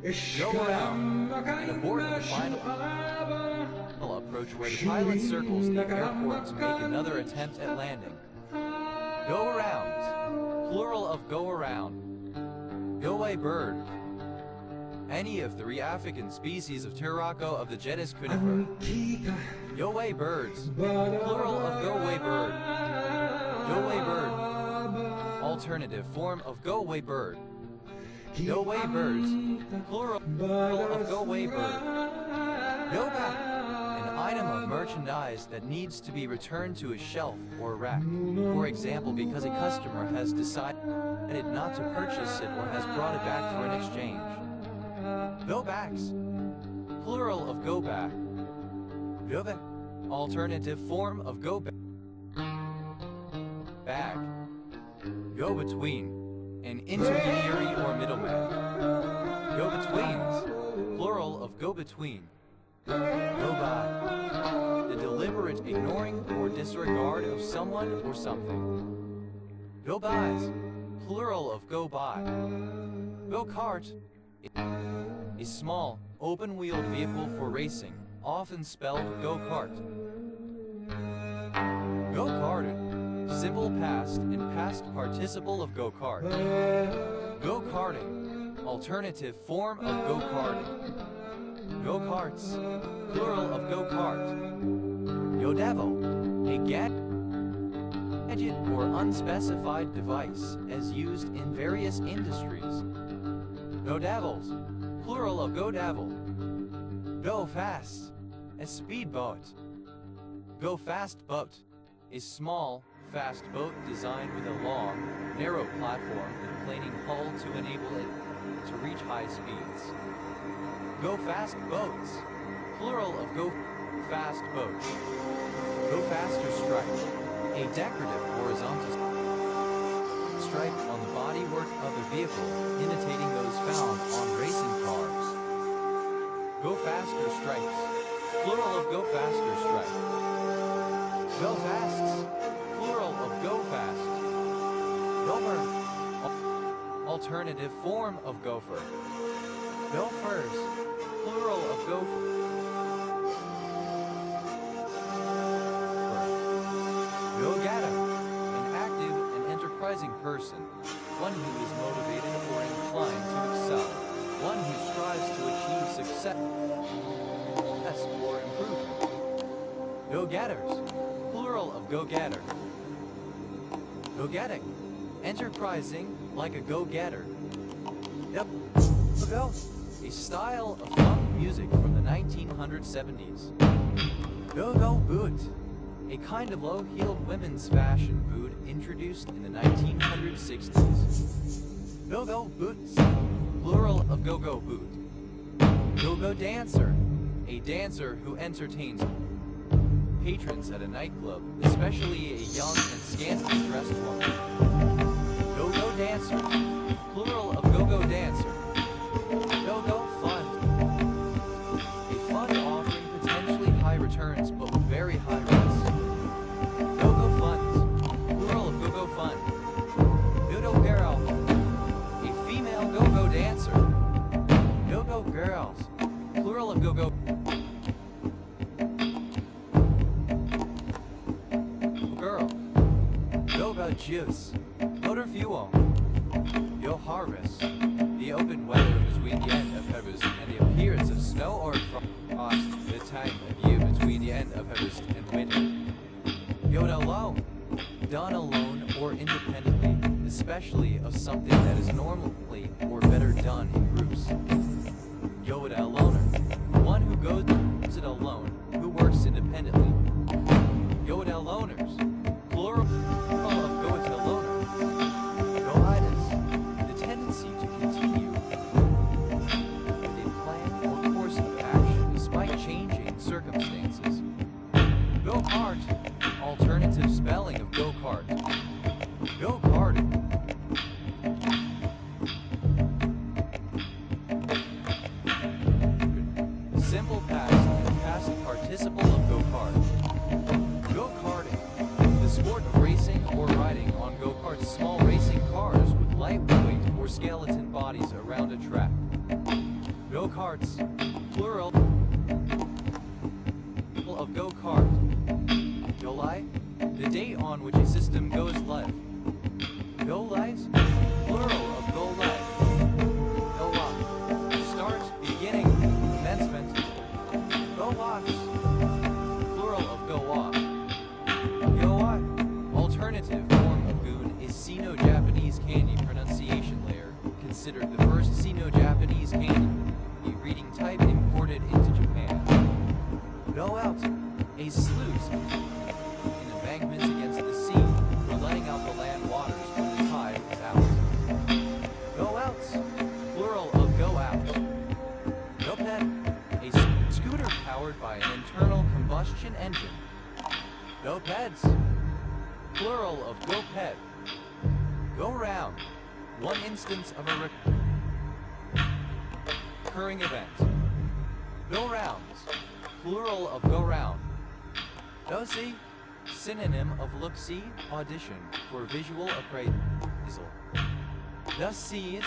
Go around and abort the final approach where the pilot circles the airport to make another attempt at landing. Go around, plural of go around. Go away bird. Any of 3 African species of Turako of the genus Conifer. Go away birds, plural of go away bird. Go away bird. Alternative form of go away bird. Go away birds, plural of go away bird. Go back. An item of merchandise that needs to be returned to a shelf or rack, for example because a customer has decided not to purchase it or has brought it back for an exchange. Go backs, plural of go back. Go back. Alternative form of go back. Back. Go between. An intermediary or middleman. Go betweens, plural of go between. Go by. The deliberate ignoring or disregard of someone or something. Go bys, plural of go by. Go kart. A small, open-wheeled vehicle for racing, often spelled go-kart. Go-karted. Simple past and past participle of go-kart. Go-karting. Alternative form of go-karting. Go-karts. Plural of go-kart. Go-devil. A gadget or unspecified device as used in various industries. Go-devils. Plural of go-devil. Go fast. A speedboat. Go fast boat. A small, fast boat designed with a long, narrow platform and planing hull to enable it to reach high speeds. Go fast boats. Plural of go fast boat. Go faster stripe. A decorative horizontal stripe on the bodywork of the vehicle, imitating those found on racing cars. Go faster stripes. Plural of go faster stripe. Go fasts. Plural of go fast. Gopher. Alternative form of gopher. Gophers. Plural of gopher. Go-getter. An active and enterprising person. One who is motivated or inclined to excel. One who strives to achieve success or improvement. Go-getters. Plural of go-getter. Go-getting. Enterprising, like a go-getter. Go. A style of funk music from the 1970s. Go-go boot. A kind of low-heeled women's fashion boot introduced in the 1960s. Go-go boots. Plural of go-go boot. Go-go dancer. A dancer who entertains patrons at a nightclub, especially a young and scantily dressed woman. Go-go dancer. Plural of go-go dancer. Go-go fund. A fund offering potentially high returns but with very high risks. Go-go funds. Plural of go-go fund. Go-go girl. A female go-go dancer. Go-go girls. Plural of go-go. Girl. Go-go juice. Motor fuel. Go harvest. The open weather between the end of harvest and the appearance of snow or frost. The time of year between the end of harvest and winter. Go it alone. Done alone or independently, especially of something that is normally or better done in groups. Go it aloner. One who goes it alone, who works independently. Go it aloners. Plural of go it aloner. Go-itis. The tendency to continue with a plan or course of action despite changing circumstances. Go-kart. Alternative spelling of go-kart. Go-karting. Simple past and past participle of go-kart. Go-karting. The sport of racing or riding on go-karts, small racing cars with lightweight or skeleton bodies around a track. Go-karts, plural of go-kart. Go-li, the date on which a system goes live. Go-lives, plural of go-live. Go-off, start, beginning, commencement. Go-offs, plural of go-off. Go-on, alternative form of goon is Sino-Japanese kanji pronunciation layer, considered the first Sino-Japanese kanji reading type imported into Japan. Go out, a sluice in embankments against the sea for letting out the land waters when the tide is out. Go outs, plural of go out. Go-ped, a scooter powered by an internal combustion engine. Go-peds, plural of go-ped. Go round, one instance of a recurring event. Go rounds, plural of go round. Go see, synonym of look see, audition for visual appraisal. Thus sees,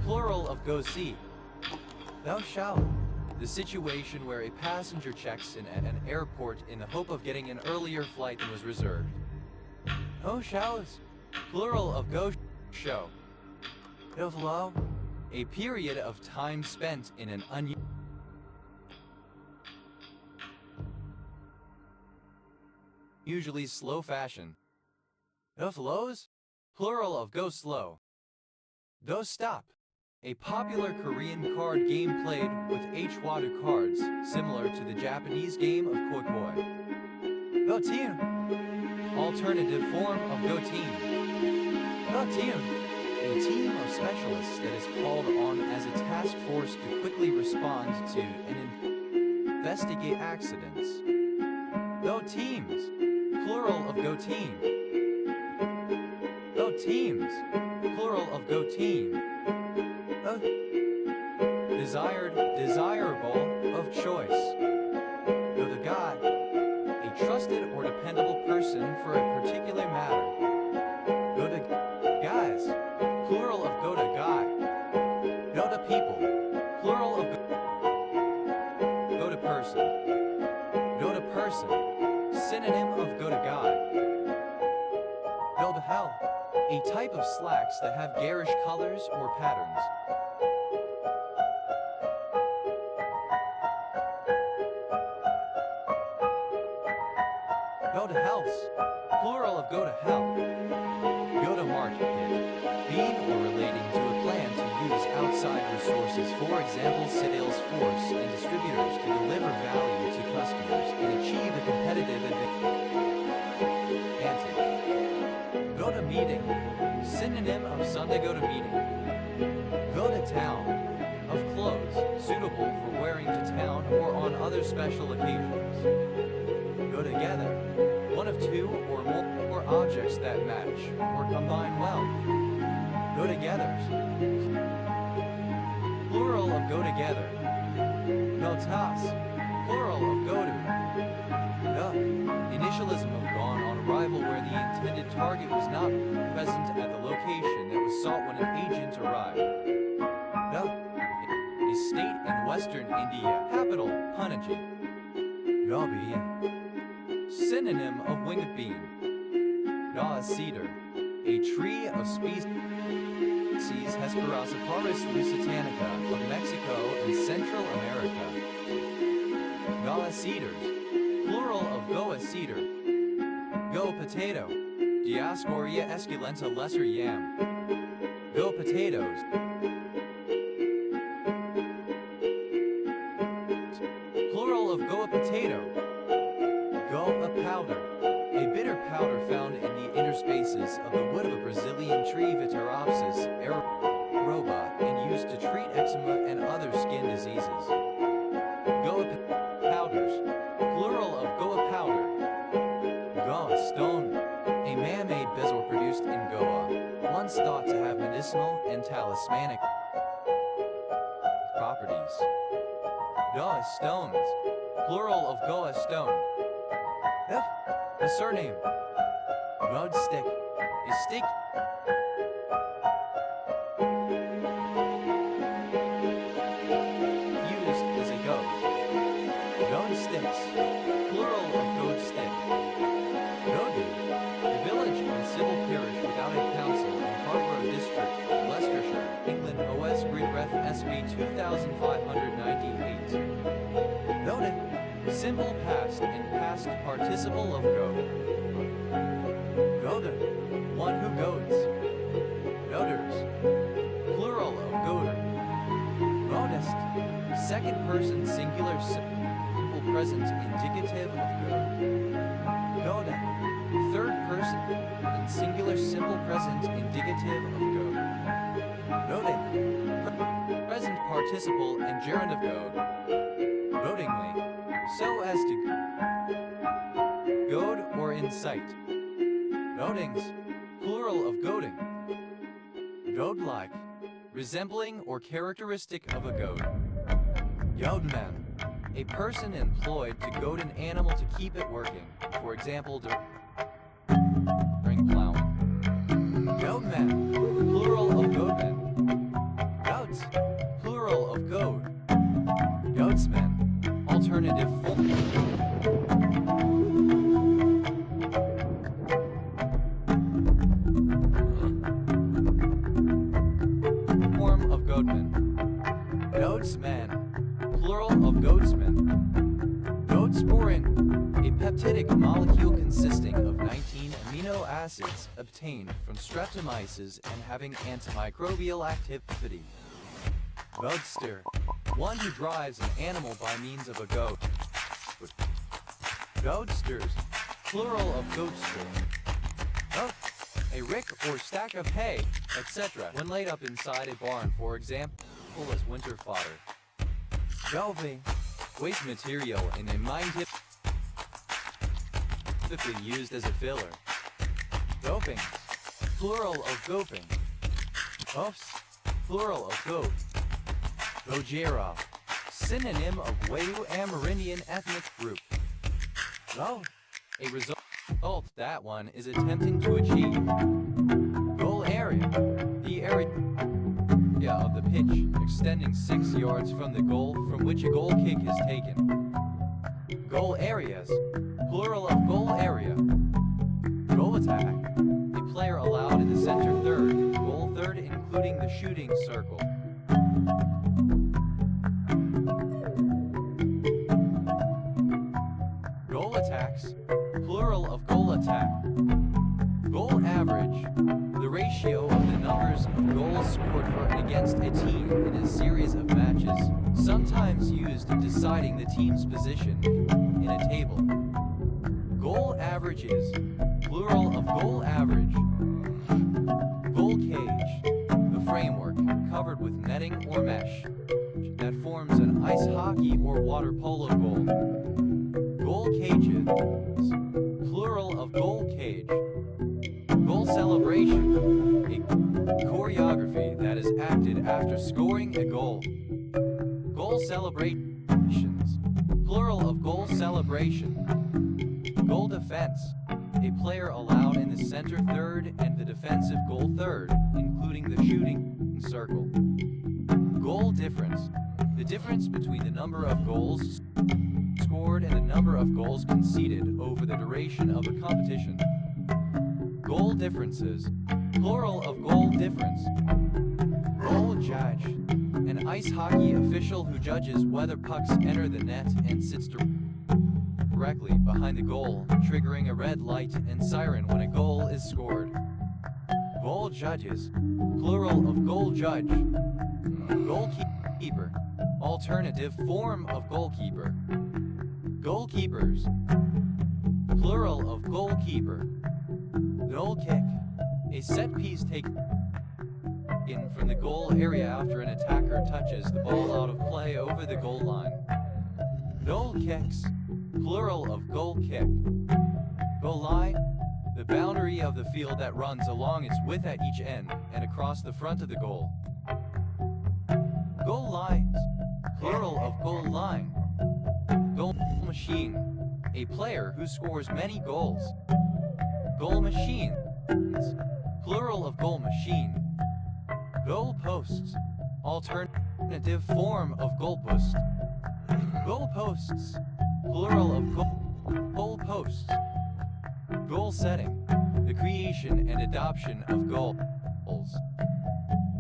plural of go see. Thou shalt, the situation where a passenger checks in at an airport in the hope of getting an earlier flight than was reserved. Go shows, plural of go show. Go flow, a period of time spent in an unusually slow fashion. Go flows, plural of go slow. Go stop, a popular Korean card game played with H-Wadu cards, similar to the Japanese game of Koi Koi. Go team, alternative form of go team. Go team, a team of specialists that is called on as a task force to quickly respond to and investigate accidents. Go teams, plural of go team. Go teams, plural of go team. Go desired, desirable, of choice. Go the guy, a trusted or dependable person for a particular matter. Go to guys, plural of go to guy. Go to people, plural of go to person. Go to person, synonym of go to guy. Go to hell, a type of slacks that have garish colors or patterns. Go to house, plural of go to hell. Go to market, being or relating to a plan to use outside resources, for example sales force and distributors to deliver value to customers and achieve a competitive advantage. Go to meeting, synonym of Sunday go to meeting. Go to town, of clothes suitable for wearing to town or on other special occasions. Go together, one of two or more objects that match or combine well. Go togethers, plural of go together. Go toss, plural of go to. Go, initialism of gone on arrival where the intended target was not present at the location that was sought when an agent arrived. Go, a state in western India, capital, Panaji. Go be synonym of winged bean. Ga cedar, a tree of species Hesperosipharis lusitanica of Mexico and Central America. Ga cedars, plural of goa cedar. Go potato, Dioscorea esculenta lesser yam. Go potatoes, plural of goa potato. Go a powder, a bitter powder found in the interspaces of the wood of a Brazilian tree Viteropsis aeroba and used to treat eczema and other skin diseases. Goa powders, plural of Goa powder. Goa stone, a man-made bezel produced in Goa, once thought to have medicinal and talismanic properties. Goa stones, plural of Goa stone. F, a surname. Road stick, a stick. 2598. Noted. Simple past and past participle of go. Goda. One who goads. Goders. Plural of goader. Modest. Second person singular simple present indicative of goad. Goda. Third person and singular simple present indicative of goad. Noted. Present participle and gerund of goad. Votingly. So as to goad or incite. Goadings. Plural of goading. Goad-like. Resembling or characteristic of a goad. Goadman. A person employed to goad an animal to keep it working. For example, during plowing. Goadman. Plural of goadmen. Goats. Plural of goad. Goatsmen. Alternative form of goatman. Goatsman. Plural of goatsmen. Goatsporin. A peptidic molecule consisting of 19 amino acids obtained from streptomyces and having antimicrobial activity. Goadster. One who drives an animal by means of a goad. Goadsters. Plural of goadster. Goat. A rick or stack of hay, etc. when laid up inside a barn, for example, as winter fodder. Goving. Waste material in a mine typically used as a filler. Gopings. Plural of goping. Gophs. Plural of goat. Gojera. Synonym of Wayuu Amerindian ethnic group. Go. A result that one is attempting to achieve. Goal area. The area of the pitch extending 6 yards from the goal from which a goal kick is taken. Goal areas. Plural of goal area. Goal attack. A player allowed in the center third, goal third including the shooting circle. Goal attacks. Plural of goal attack. Goal average. The ratio of the numbers of goals scored for and against a team in a series of matches, sometimes used in deciding the team's position in a table. Goal averages. Plural of goal average. Goal cage. The framework, covered with netting or mesh, that forms an ice hockey or water polo goal. Goal cages. Plural of goal cage. Goal celebration. A choreography that is acted after scoring a goal. Goal celebrations. Plural of goal celebration. Goal defense. A player allowed in the center third and the defensive goal third, including the shooting circle. Goal difference. The difference between the number of goals scored and the number of goals conceded over the duration of a competition. Goal differences. Plural of goal difference. Goal judge. An ice hockey official who judges whether pucks enter the net and sits directly behind the goal, triggering a red light and siren when a goal is scored. Goal judges. Plural of goal judge. Goalkeeper. Alternative form of goalkeeper. Goalkeepers. Plural of goalkeeper. Goal kick. A set piece taken from the goal area after an attacker touches the ball out of play over the goal line. Goal kicks. Plural of goal kick. Goal line. The boundary of the field that runs along its width at each end and across the front of the goal. Goal lines. Plural of goal line. Goal machine. A player who scores many goals. Goal machines. Plural of goal machine. Goal posts. Alternative form of goalpost. Goal posts. Plural of goal posts. Goal setting. The creation and adoption of goals.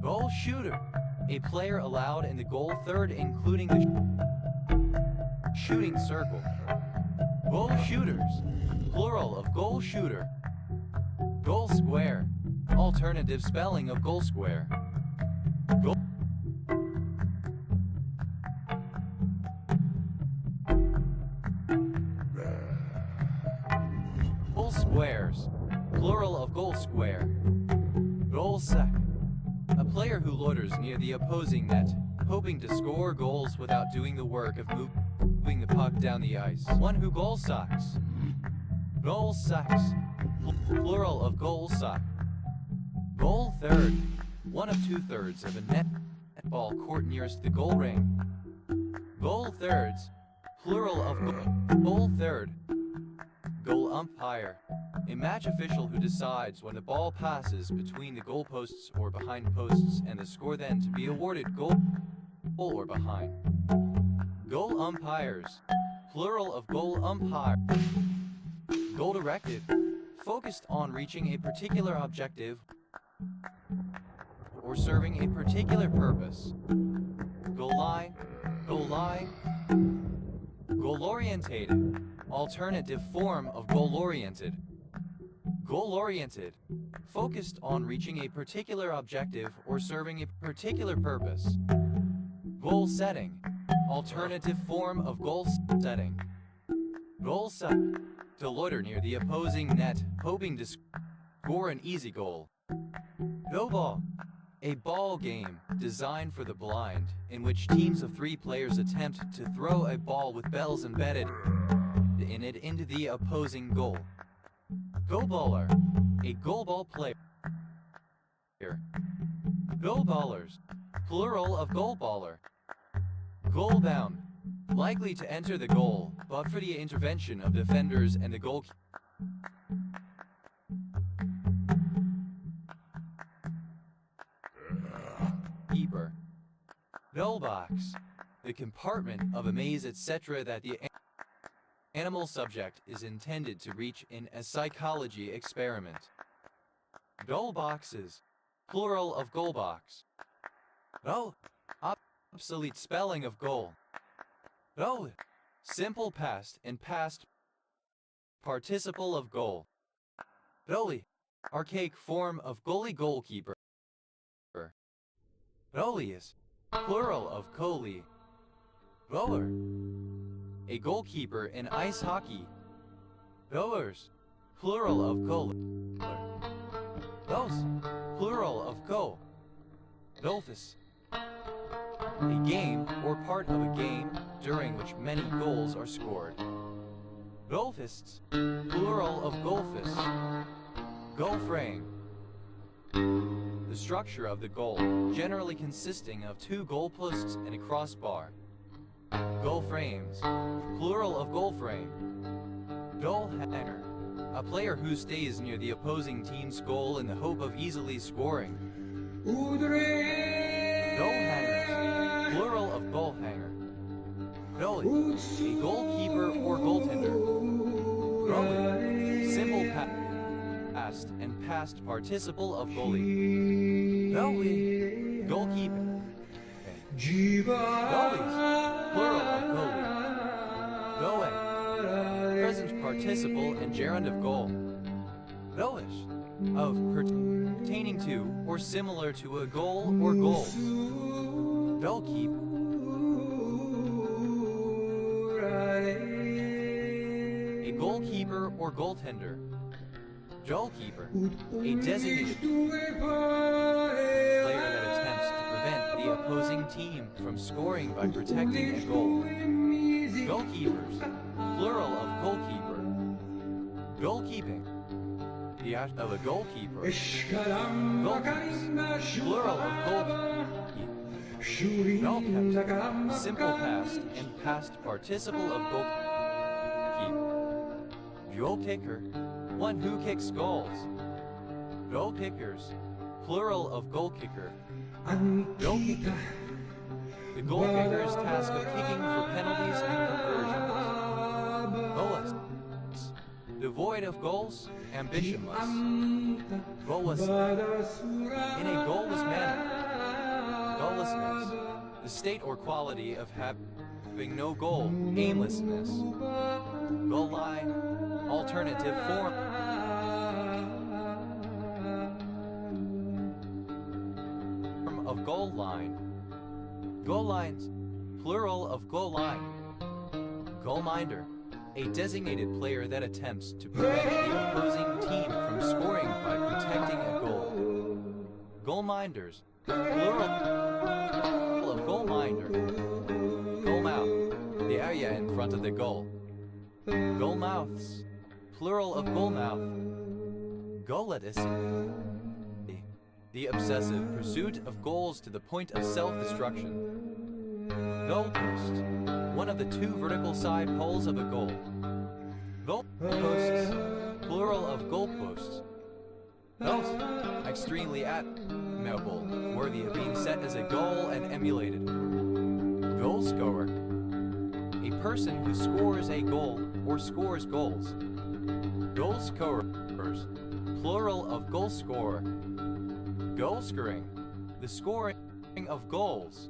Goal shooter. A player allowed in the goal third, including the shooting circle. Goal shooters. Plural of goal shooter. Goal square. Alternative spelling of goal square. Goal squares. Plural of goal square. Goal sack. A player who loiters near the opposing net, hoping to score goals without doing the work of moving the puck down the ice. One who goal sacks. Goal sacks. Plural of goal sack. Goal third. One of 2/3 of a netball court nearest the goal ring. Goal thirds. Plural of goal third. Goal umpire. A match official who decides when the ball passes between the goalposts or behind posts and the score then to be awarded goal or behind. Goal umpires. Plural of goal umpire. Goal directed. Focused on reaching a particular objective or serving a particular purpose. Goal line. Goal line. Goal-orientated. Alternative form of goal-oriented. Goal-oriented. Focused on reaching a particular objective or serving a particular purpose. Goal setting. Alternative form of goal setting. Goal set. To loiter near the opposing net, hoping to score an easy goal. Go ball. A ball game designed for the blind, in which teams of 3 players attempt to throw a ball with bells embedded in it into the opposing goal. Go baller. A goal ball player. Goal ballers. Plural of goal baller. Goal bound. Likely to enter the goal, but for the intervention of defenders and the goalkeeper. Goal box. The compartment of a maze, etc. that the animal subject is intended to reach in a psychology experiment. Goal boxes. Plural of goal box. Go. Obsolete spelling of goal. Go. Simple past and past participle of goal. Goalie. Archaic form of goalie, goalkeeper. Goalies. Plural of goalie. Goaler. A goalkeeper in ice hockey. Goers. Plural of goaler. Goes. Plural of go. Goalfists. A game or part of a game during which many goals are scored. Goalfists. Plural of goalfists. Goal frame. The structure of the goal, generally consisting of 2 goalposts and a crossbar. Goal frames. Plural of goal frame. Goal hanger. A player who stays near the opposing team's goal in the hope of easily scoring. Goal hangers. Plural of goal hanger. Goalie. A goalkeeper or goaltender. Goalie. Simple past and past participle of goalie. Goalie. Goalkeeper. Goalies. Plural of goalie. Goe. Present participle and gerund of goal. Goish. Of pertaining to or similar to a goal or goals. Goalkeep. A goalkeeper or goaltender. Goalkeeper. A designated player that attempts to prevent the opposing team from scoring by protecting a goal. Goalkeepers. Plural of goalkeeper. Goalkeeping. The act of a goalkeeper. Goalkeeps. Plural of goalkeep. Goalkept. Simple past and past participle of goalkeep. Goal kicker. One who kicks goals. Goal kickers. Plural of goal kicker. Goal kicker. The goal kicker's task of kicking for penalties and conversions. Goalless. Devoid of goals, ambitionless. Goalless. In a goalless manner. Goallessness, the state or quality of having no goal, aimlessness. Goal line, alternative form of goal line. Goal lines, plural of goal line. Goalminder, a designated player that attempts to prevent the opposing team from scoring by protecting a goal. Goalminders, plural of goalminder. Goalmouth, the area in front of the goal. Goalmouths, plural of goalmouth. Goalless, the obsessive pursuit of goals to the point of self-destruction. Goalpost, one of the two vertical side poles of a goal. Goalposts, plural of goalposts. Goals, extremely admirable, worthy of being set as a goal and emulated. Goal scorer, a person who scores a goal or scores goals. Goal scorers, plural of goal scorer. Goal scoring, the scoring of goals.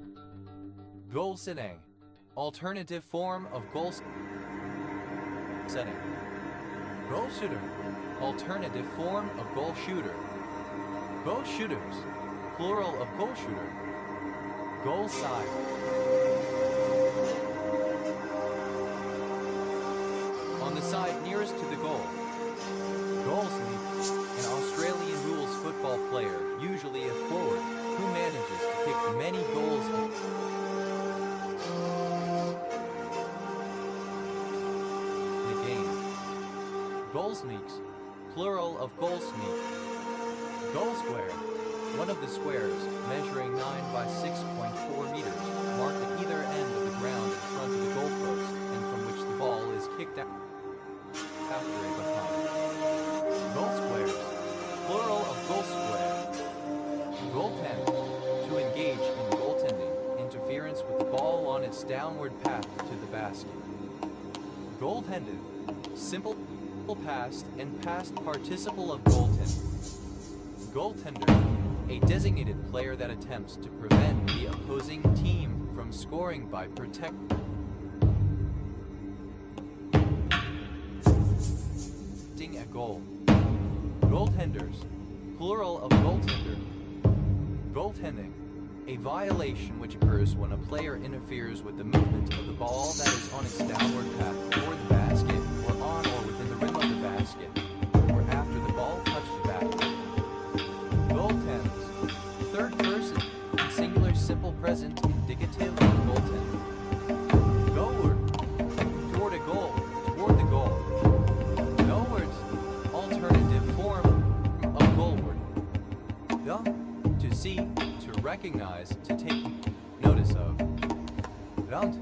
Goal setting, alternative form of goal setting. Goal shooter, alternative form of goal shooter. Goal shooters, plural of goal shooter. Goal side. On the side nearest to the goal. Goalsman, an Australian rules football player, usually a forward, who manages to kick many goals in the game. Goal sneaks, plural of goal sneak. Goal square, one of the squares, measuring 9 by 6.4 meters, marked at either end of the ground in front of the goalpost, and from which the ball is kicked out after a behind. Goal squares, plural of goal square. Goaltend, to engage in goaltending, interference with the ball on its downward path to the basket. Goaltended, simple past and past participle of goaltend. Goaltender, a designated player that attempts to prevent the opposing team from scoring by protecting a goal. Goaltenders, plural of goaltender. Goaltending, a violation which occurs when a player interferes with the movement of the ball that is on its downward path toward the basket, or on or within the rim of the basket, or after the ball touched the basket. Goaltends, third person, singular simple present indicative of goaltending. Goalward, toward a goal, toward the goal. Goalwards, alternative form of goalward. Go, to see, to recognize, to take notice of. Gound,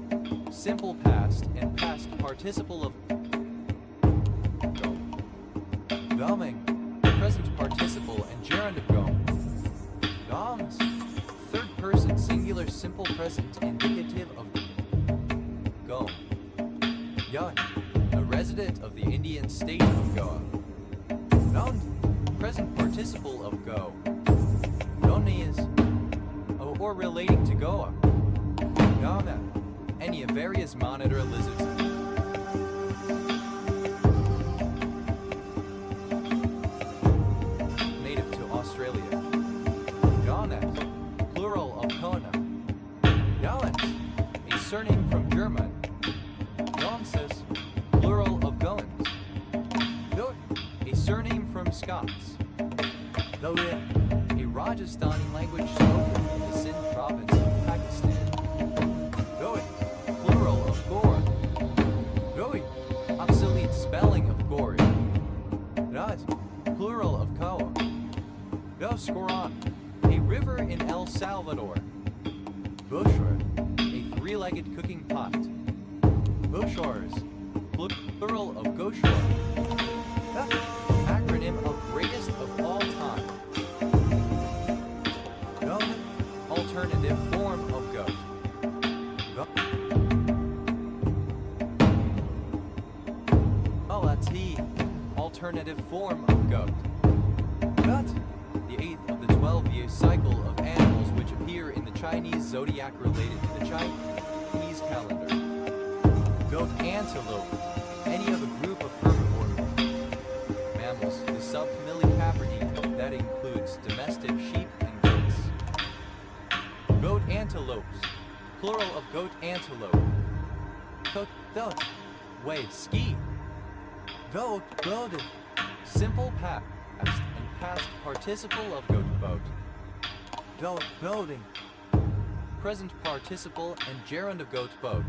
simple past and past participle of go. Goming, present participle and gerund of go. Goms, third person singular simple present indicative of go. Yun, a resident of the Indian state of Goa. Noun, present participle of go. Noni is, or relating to Goa. Gana, any of various monitor lizards. Native to Australia. Gonet, plural of Kona. Goens, a surname from German. Gomses, plural of Goens. Goat, a surname from Scots. Gaudia, a Rajasthani language spoken in the Sindh province of Pakistan. Goit, plural of Gore. Goi, obsolete spelling of Gori. Raz, plural of Kawa. Goscoran, a river in El Salvador. Bushra, a three-legged cooking pot. Bushars, plural of Goshar. Acronym of greatest of all time. Goat, alternative form of goat. Galati, alternative form of goat. Gut, the 8th of the 12-year cycle of animals which appear in the Chinese zodiac related to the Chinese calendar. Goat antelope, any of a group of herbivore mammals, the subfamily Capridae that includes domestic sheep and goats. Goat antelopes, plural of goat antelope. Goat, wave, ski. Goat, boated, simple past and past participle of goat boat. Goat, boating, present participle and gerund of goat boat.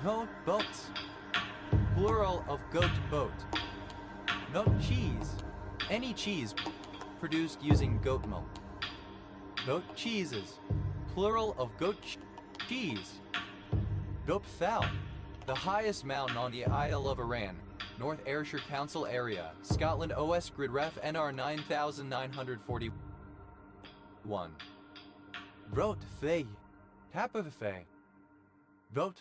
Goat, boats, plural of goat boat. Goat cheese, any cheese produced using goat milk. Goat cheeses, plural of goat cheese. Goat Fell, the highest mountain on the Isle of Arran, North Ayrshire Council Area, Scotland. OS Grid Ref NR 9941. Goat Fay, Tap of Fay. Goat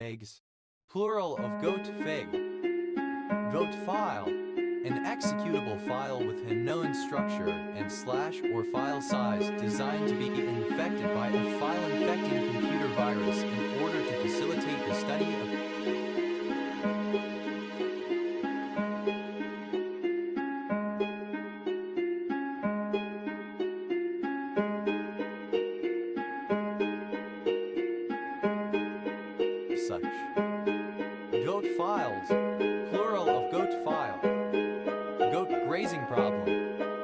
Eggs, plural of goat fig. Goat file, an executable file with a known structure and slash or file size designed to be infected by a file-infecting computer virus in order to facilitate the study of such. Goat files, plural of goat file. Goat grazing problem.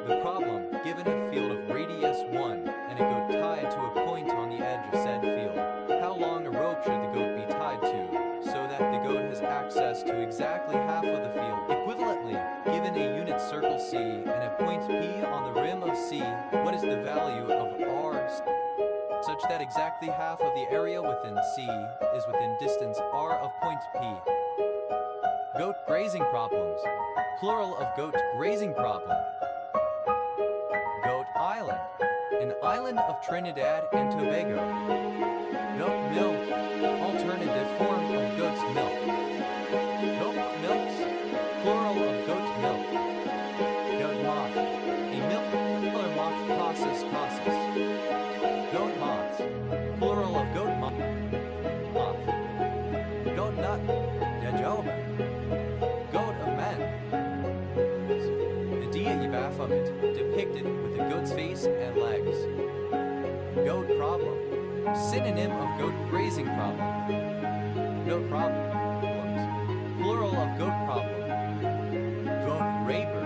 The problem, given a field of radius 1 and a goat tied to a point on the edge of said field. How long a rope should the goat be tied to, so that the goat has access to exactly half of the field? Equivalently, given a unit circle C and a point P on the rim of C, what is the value of R such that exactly half of the area within C is within distance R of point P? Goat grazing problems, plural of goat grazing problem. Goat Island, an island of Trinidad and Tobago. Goat milk, alternative form of goat's milk. Goat milks, plural of goat milk. Goat moth, a miller moth, Cossus cossus. Goat moths, plural of goat moth. Goat nut, Dajoba. Goat of men. The deity Baphomet, depicted with a goat's face and legs. Goat problem, synonym of goat grazing problem. Goat problems, plural of goat problem. Goat raper,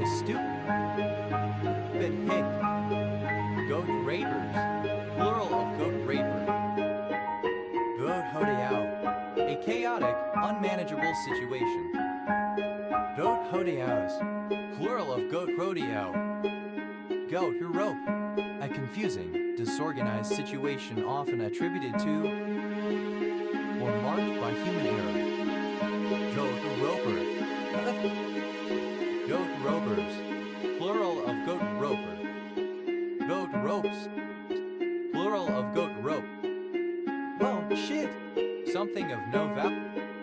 a stupid hick. Goat rapers, plural of goat raper. Goat hodeo, a chaotic, unmanageable situation. Goat hodeos, plural of goat rodeo. Goat rope, a confusing, disorganized situation often attributed to or marked by human error. Goat roper. Goat ropers, plural of goat roper. Goat ropes, plural of goat rope. Oh, shit! Something of no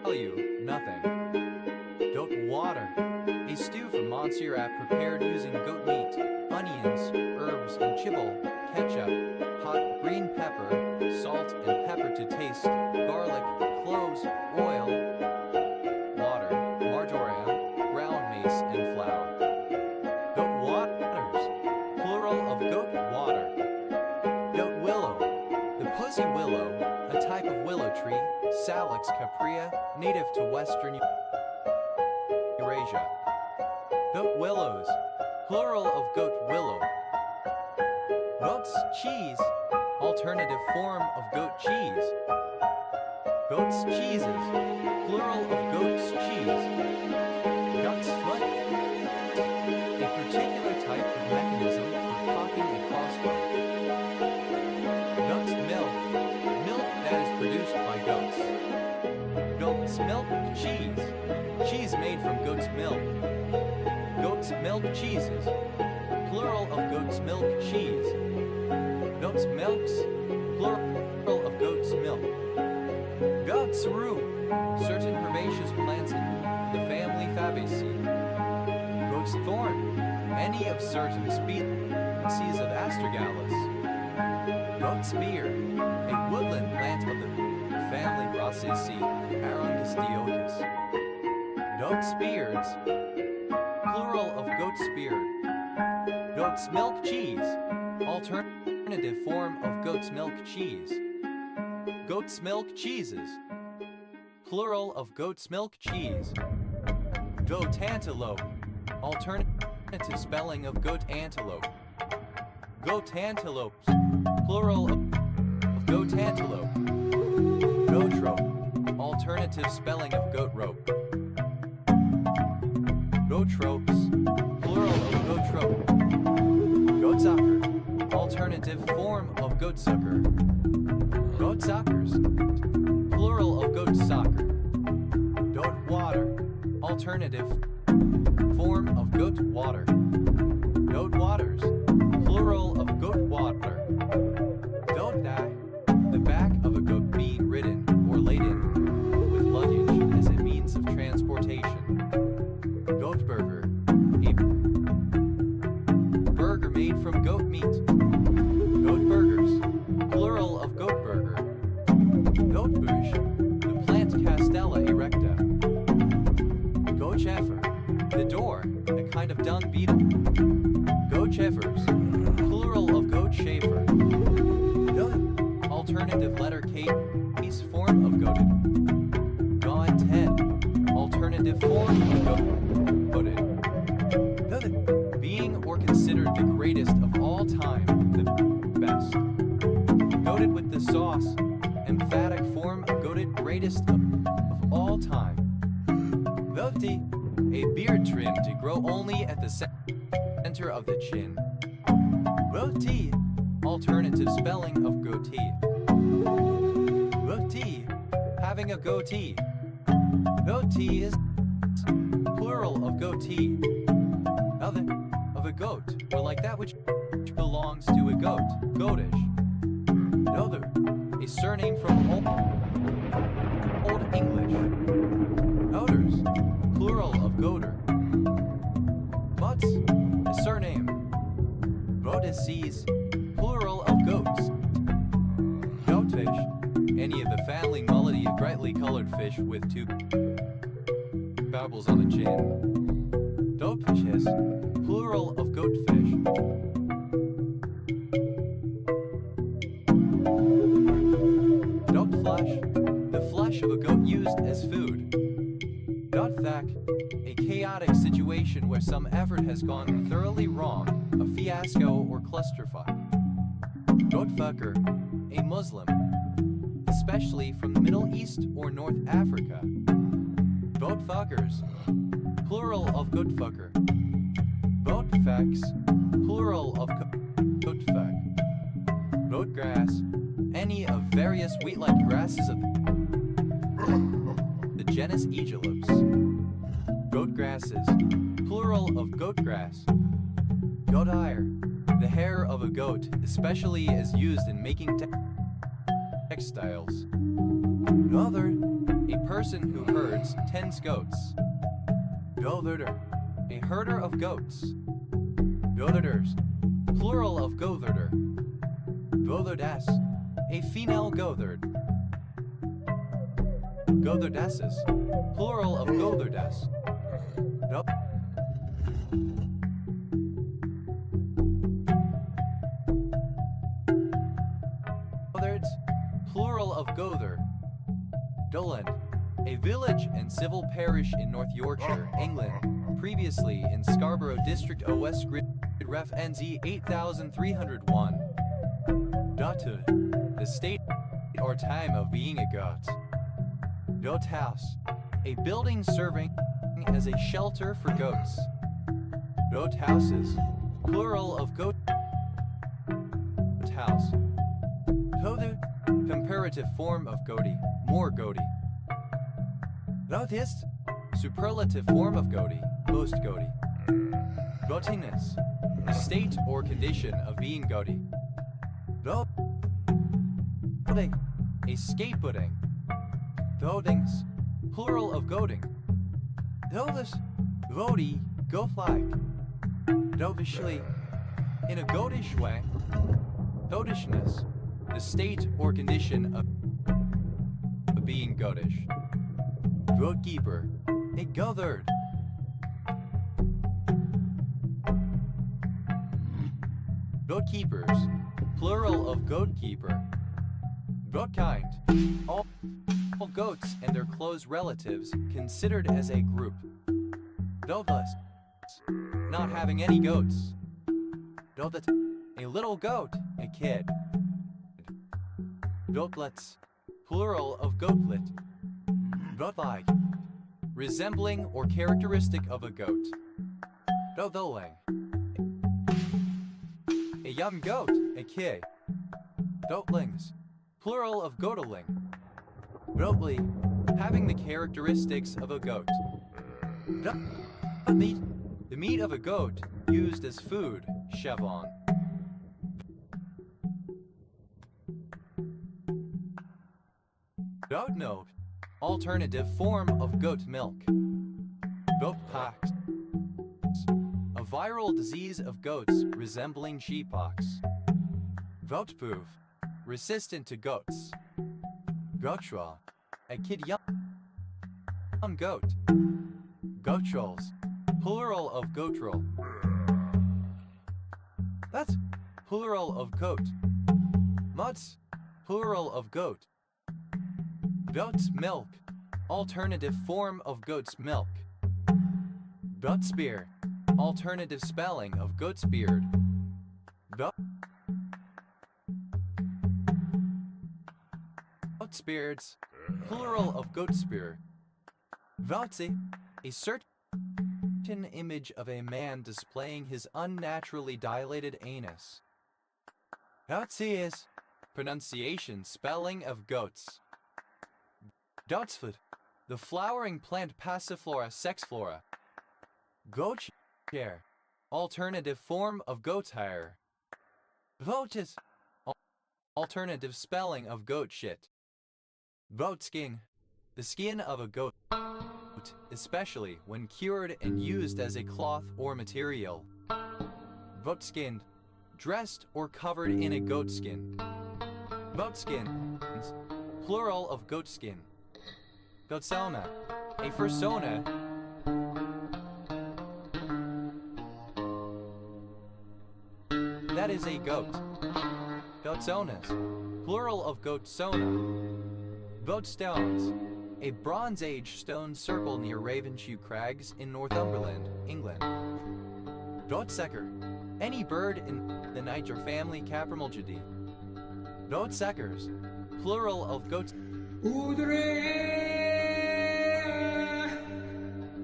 value, nothing. Goat water, a stew from Montserrat prepared using goat meat, onions, herbs and chibble, ketchup, hot green pepper, salt and pepper to taste, garlic, cloves, oil, water, marjoram, ground mace and flour. Goat waters, plural of goat water. Goat willow, the pussy willow, a type of willow tree, Salix caprea, native to western Eurasia. Goat willows, plural of goat willow. Goat's cheese, alternative form of goat cheese. Goat's cheeses, plural of goat's cheese. Goat's foot, a particular type of mechanism for cocking a crossbow. Goat's milk, milk that is produced by goats. Goat's milk cheese, cheese made from goat's milk. Goat's milk cheeses, plural of goat's milk cheese. Goat's milks, plural of goat's milk. Goat's root, certain herbaceous plants the family Fabaceae. Goat's thorn, any of certain species of Astragalus. Goat spear, a woodland plant of the family Rosaceae, Arongasteocus. Goat spears, plural of goat speared. Goat's milk cheese, alternative form of goat's milk cheese. Goat's milk cheeses, plural of goat's milk cheese. Goat antelope, alternative spelling of goat antelope. Goat antelopes, plural of goat antelope. Goat rope, alternative spelling of goat rope. Goat ropes, plural of goat rope. Goat sucker, alternative form of goat sucker. Goat suckers, plural of goat sucker. Goat water, alternative form of goat water. Goat waters, plural of goat water. Goat dye, the back of a goat being ridden or laden with luggage as a means of transportation. Goat burger, a burger made from goat meat. Goat burgers, plural of goat burger. Goat bush, the plant Castella erecta. Goat chaffer, the door, a kind of dung beetle. Goat chaffers, plural of goat chafer. Goat, alternative letter case, form of goated. Gaunt head, alternative form of goated. Goated, being or considered the greatest of all time, the best. Goated with the sauce, emphatic form of goated, greatest of all time. Goatee, a beard trim to grow only at the center of the chin. Goatee, alternative spelling of goatee. Goatee, having a goatee. Goatee is plural of goatee. Other of a goat, or like that which belongs to a goat, goatish. Other, a surname from Old English. Odors, plural of goater. Butts, a surname. Goatices, plural of goats. Goatfish, any of the family mullety of brightly colored fish with two bubbles on the chin. Goatfishes, plural of goatfish. Goat flesh, the flesh of a goat used as food. Goathack, a chaotic situation where some effort has gone thoroughly wrong, a fiasco or clusterfuck. Goatfucker, a Muslim, especially from the Middle East or North Africa. Goatfuckers, plural of goatfucker. Goatfecks, plural of goatfeck. Goatgrass, any of various wheat-like grasses of the genus Aegilops. Goatgrasses, plural of goatgrass. Goat ire, the hair of a goat, especially is used in making textiles. Gother, a person who herds, tends goats. Goatherder, a herder of goats. Goatherders, plural of goatherder. Goatherdess, a female goatherd. Goatherdesses, plural of goatherdess. Goatherds, plural of goather. Doland, a village and civil parish in North Yorkshire, England, previously in Scarborough District OS Grid Ref NZ 8301. Goathood, the state or time of being a goat. Goat house, a building serving as a shelter for goats. Goat houses, plural of goat house. Goather, comparative form of goatee, more goatee. Goatist, superlative form of goatee, most goatee. Goatiness, the state or condition of being goatee. Goating, a scapegoating. Goatings, plural of goating. Dovis, Vodi, go flag. Dovishly, in a goatish way, goatishness, the state or condition of being goatish. Goatkeeper, a goatherd. Goatkeepers, plural of goatkeeper. Goatkind, all goats and their close relatives considered as a group. Goatless, not having any goats. Goatlet, a little goat, a kid. Goatlets, plural of goatlet. Goatlike, resembling or characteristic of a goat. Goatholing, a young goat, a kid. Goatlings, plural of goatling. Goatly, having the characteristics of a goat. Meat, the meat of a goat used as food, chevon. Goat milk, alternative form of goat milk. Goatpox, a viral disease of goats resembling sheeppox. Goatpoof, resistant to goats. Goatshwa, a kid young goat. Goatrolls, plural of goatroll. That's plural of goat. Muds, plural of goat. Goat's milk, alternative form of goat's milk. Goatspear, alternative spelling of goat's beard. Goatsbeards, plural of goatspear. Vautsi, a certain image of a man displaying his unnaturally dilated anus. Vautsi is pronunciation, spelling of goats. Goatsfoot, the flowering plant Passiflora sexflora. Goat chair, alternative form of goat's hair. Votis, alternative spelling of goat shit. Goat skin, the skin of a goat, especially when cured and used as a cloth or material. Goat skinned, dressed or covered in a goat skin. Goat skins, plural of goat skin. Goatsona, a fursona. That is a goat. Goatsonas, plural of goatsona. Goatstones, a Bronze Age stone circle near Ravenshoe Crags in Northumberland, England. Goatsecker, any bird in the Niger family Caprimulgidae. Goatseckers, plural of goats.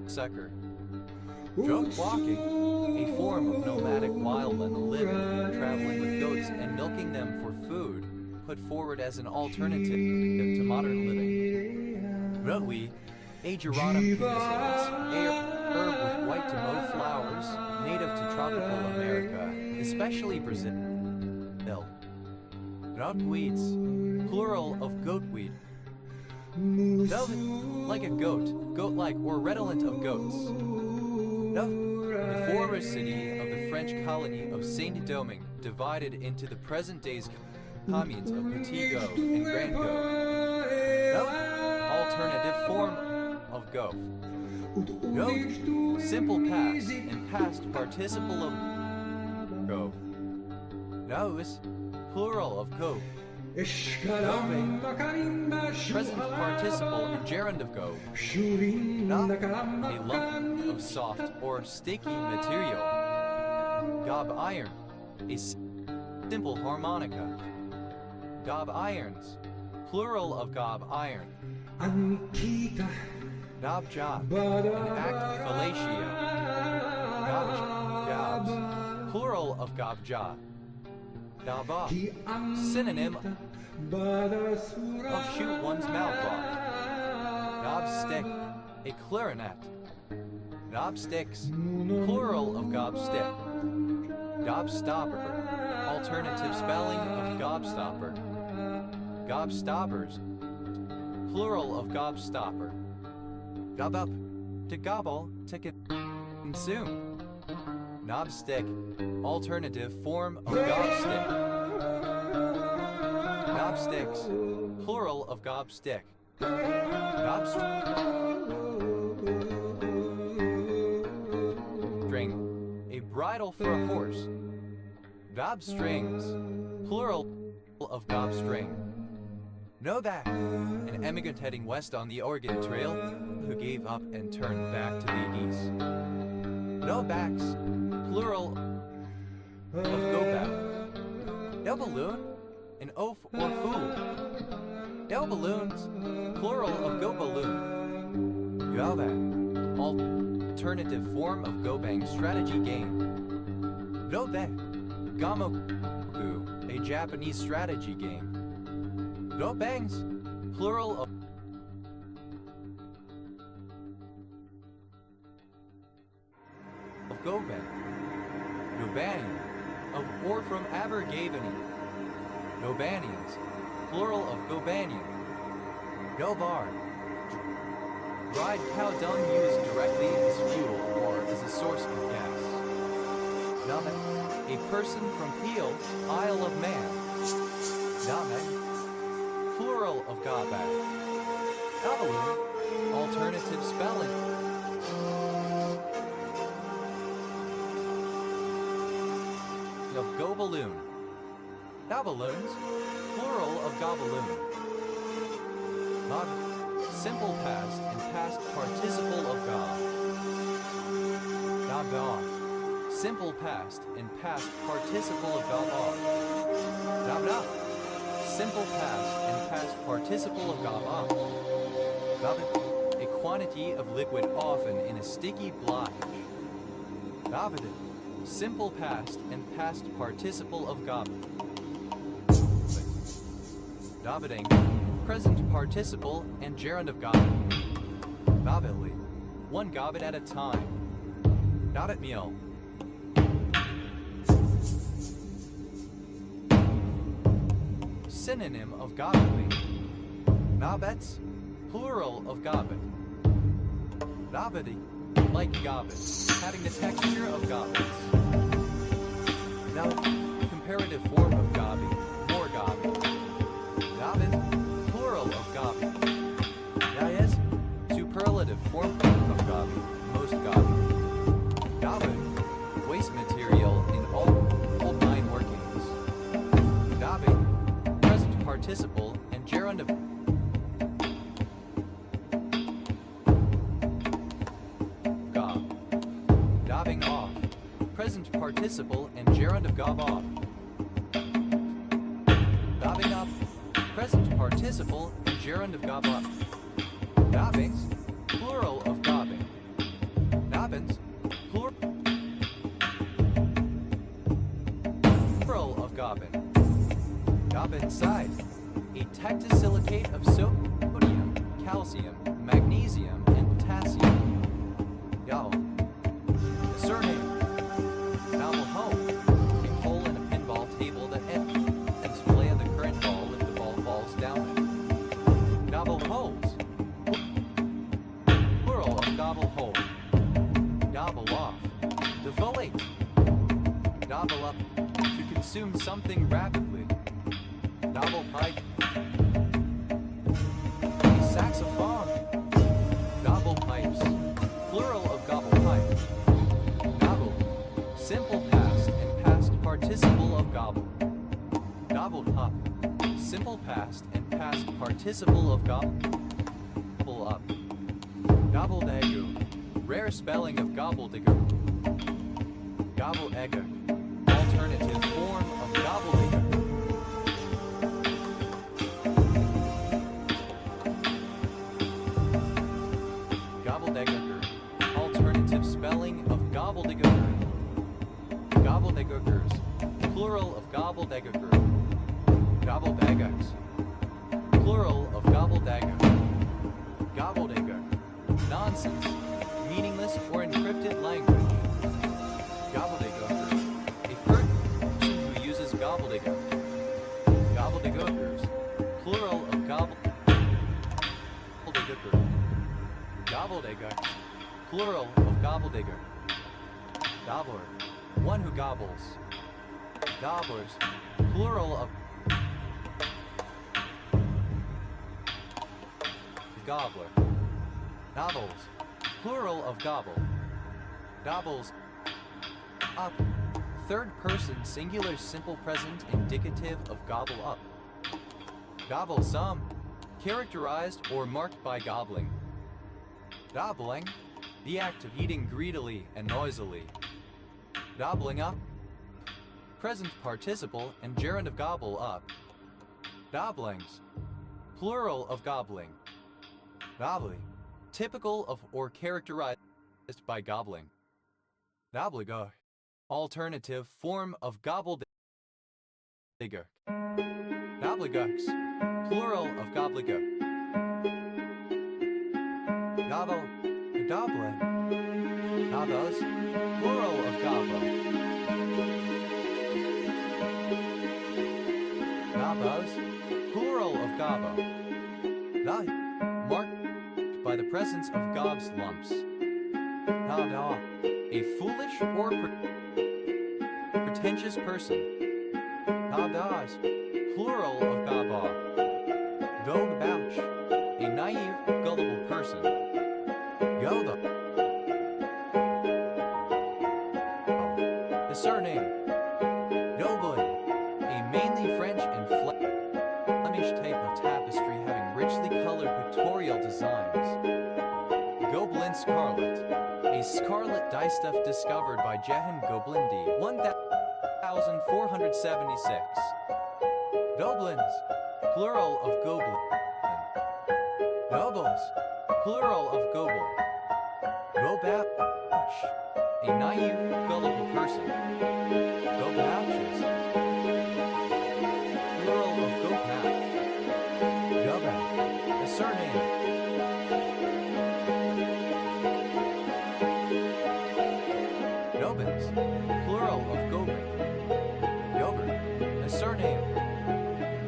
Sucker. Goat walking, a form of nomadic wildland living, traveling with goats and milking them for food, put forward as an alternative to modern living. Goatweed, a Geronum pubescens, a herb with white to mauve flowers, native to tropical America, especially Brazil. Goatweeds, plural of goatweed. Velvet, like a goat, goat-like or redolent of goats. The former city of the French colony of Saint-Domingue, divided into the present day's communes of Petit Go and Grand Go. Alternative form of go. Goat, simple past and past participle of go. Nose, plural of go. Gove, present participle and gerund of go. Na, a lump of soft or sticky material. Gob iron, a simple harmonica. Gob irons, plural of gob iron. Gob job, an act of fellatio. Gobs, plural of gob job. Gob off, synonym of shoot one's mouth off. Gob stick, a clarinet. Gob sticks, plural of gob stick. Gobstopper, alternative spelling of gobstopper. Gobstoppers, plural of gobstopper. Gob up, to gobble, to consume. Knobstick, alternative form of gobstick. Knobsticks, plural of gobstick. Gobstring, a bridle for a horse. Gobstrings, plural of gobstring. Know that, an emigrant heading west on the Oregon Trail who gave up and turned back to the geese. No backs, plural of go back. No balloon, an oaf or fool. No balloons, plural of go balloon. Go back, alternative form of go bang strategy game. No that, Gamoku, a Japanese strategy game. Go bangs, plural of go bang. Gobanian, of or from Abergavenny. Gobanians, plural of Gobanian. Gobar, dried cow dung used directly as fuel or as a source of gas. Namek, a person from Peel, Isle of Man. Namek, plural of Gobak. Gobaloon, alternative spelling. Of Gobaloon. Gobaloons, plural of Gobaloon. Gob, simple past and past participle of gob. Gob off, simple past and past participle of gob off. Gob up, simple past and past participle of gob up. Gob, a quantity of liquid often in a sticky blotch. Gobadin, simple past and past participle of gob. Gobading, present participle and gerund of gobbet. Gobbetly, one gobbet at a time. Gobbet meal. Synonym of gobbetly. Gobbets, plural of gobbet. Gobbety, like gobbets, having the texture of gobbets. Now, comparative form of gobby, more gobby. Gobbet, plural of gobby. Gaies, superlative form of gobby, most gobby. Gobbin, waste material in all mine workings. Gobbing, present participle and gerund of gob. Gobbing off, present participle and gerund of gob off. Gobbing up, present participle and gerund of gob up. Gobbings, plural of gobbing. Gobbins, plural of gobbin. Gobbin side, a tectosilicate of sodium, calcium, magnesium, and potassium. Yow, the surname. Novel home, a hole in a pinball table that ends play of the current ball if the ball falls down it. Gobble holes, plural of gobble hole. Gobble off, defoliate. Gobble up, to consume something rapidly. Gobble pipe, a saxophone. Gobble pipes, plural of gobble pipe. Gobble, simple past and past participle of gobble. Gobbled up, simple past and past participle of gobble up. Gobbledagoo, rare spelling of gobbledygook. Gobble-eggook, alternative form of gobbledygook. Gobbledygooker, alternative spelling of gobbledygooker. Gobbledygookers, plural of gobbledygooker. Gobbledygooks, plural of gobbledygook. Gobbledygook, nonsense, meaningless or encrypted language. Gobbledygooker, a person who uses gobbledygook. Gobbledygookers, plural of gobbledygooker. Gobbledygooks, plural of gobbledigger. Gobbler, one who gobbles. Gobblers, plural of gobbler. Gobbles, plural of gobble. Gobbles up, third person singular simple present indicative of gobble up. Gobble some, characterized or marked by gobbling. Gobbling, the act of eating greedily and noisily. Gobbling up, present participle and gerund of gobble up. Gobblings, plural of gobbling. Gobbly, typical of or characterized by gobbling. Gobbledygook, alternative form of gobbledygook. Gobbledygooks, plural of gobbledygook. Gobble, gobbling. Gobbos, plural of gobbo. Gobbos, plural of gobbo. Gob, marked by the presence of gobs lumps. Gobda, a foolish or pretentious person. Gobdas, plural of gobba. Gobouch, a naive, gullible person. Goda, the surname. Gobelin, a mainly French and Flemish type of tapestry having richly colored pictorial designs. Gobelin scarlet, a scarlet dyestuff discovered by Jehan Goblindi, 1476. Goblins, plural of goblin. Gobles, plural of gobel. Gobouch, a naive, gullible person. Gobouches, plural of gopouch. Gobouch, a surname. Gobins, plural of gobin. Gobert, a surname.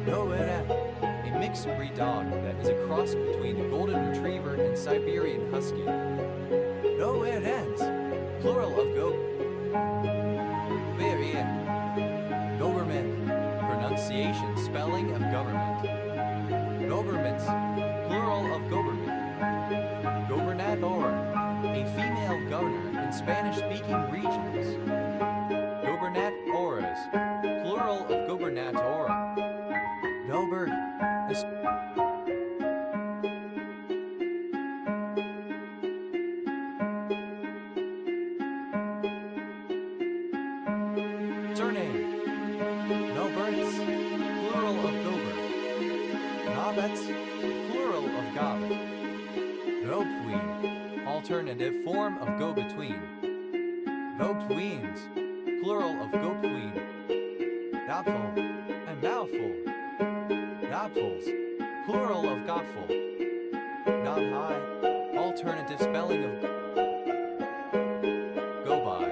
Gobert, a mixed breed dog that is a cross between a golden retriever and Siberian husky. Goberens, plural of Goberian. Government, pronunciation, spelling of government. Governments, plural of government. Gobernador, a female governor in Spanish-speaking regions. Gobernadores, plural of gobernator. Gobert, surname. Goberts, plural of gober. Gobbets, plural of gobbet. Go-between, alternative form of go-between. Go-betweens, plural of go-between. Gobful and mouthful. Gobfuls, plural of gobful. Gob-high, alternative spelling of go-by.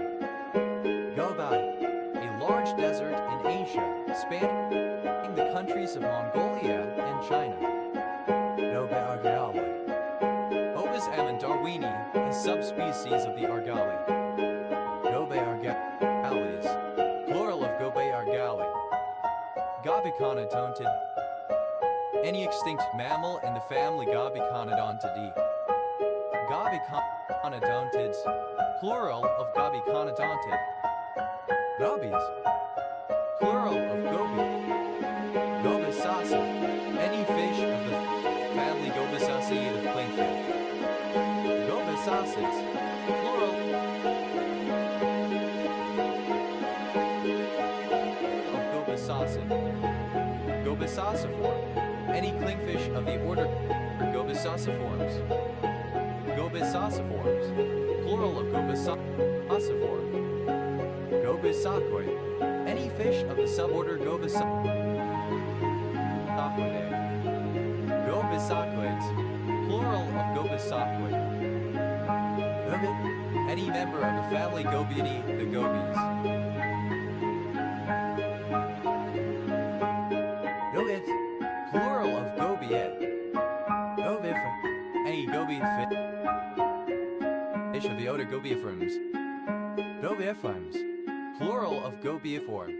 Go-by, a large desert in Asia, spanning the countries of Mongolia and China. Go-by-argali. Ovis amandarwini, a subspecies of the argali. Go-by-argalis, plural of go-by-argali. Gobiconodontidae, any extinct mammal in the family Gobiconodontidae. Gobiconodontids, plural of Gobiconodontid. Gobies, plural of goby. Gobisasa, any fish of the family Gobisaceae of clingfish. Gobisacids, plural of Gobisacid. Gobisaciform, any clingfish of the order Gobisaciforms. Gobisaciforms, plural of Gobisaciform. Gobisacoid, any fish of the suborder Gobisacoidae. Gobisacoids, plural of Gobisacoid. Gobid, any member of the family Gobiidae, the gobies. Gobid, plural of Gobiid. Gobifra, any goby fish of the odor gobiiforms. Gobiiforms, plural of gobiiform.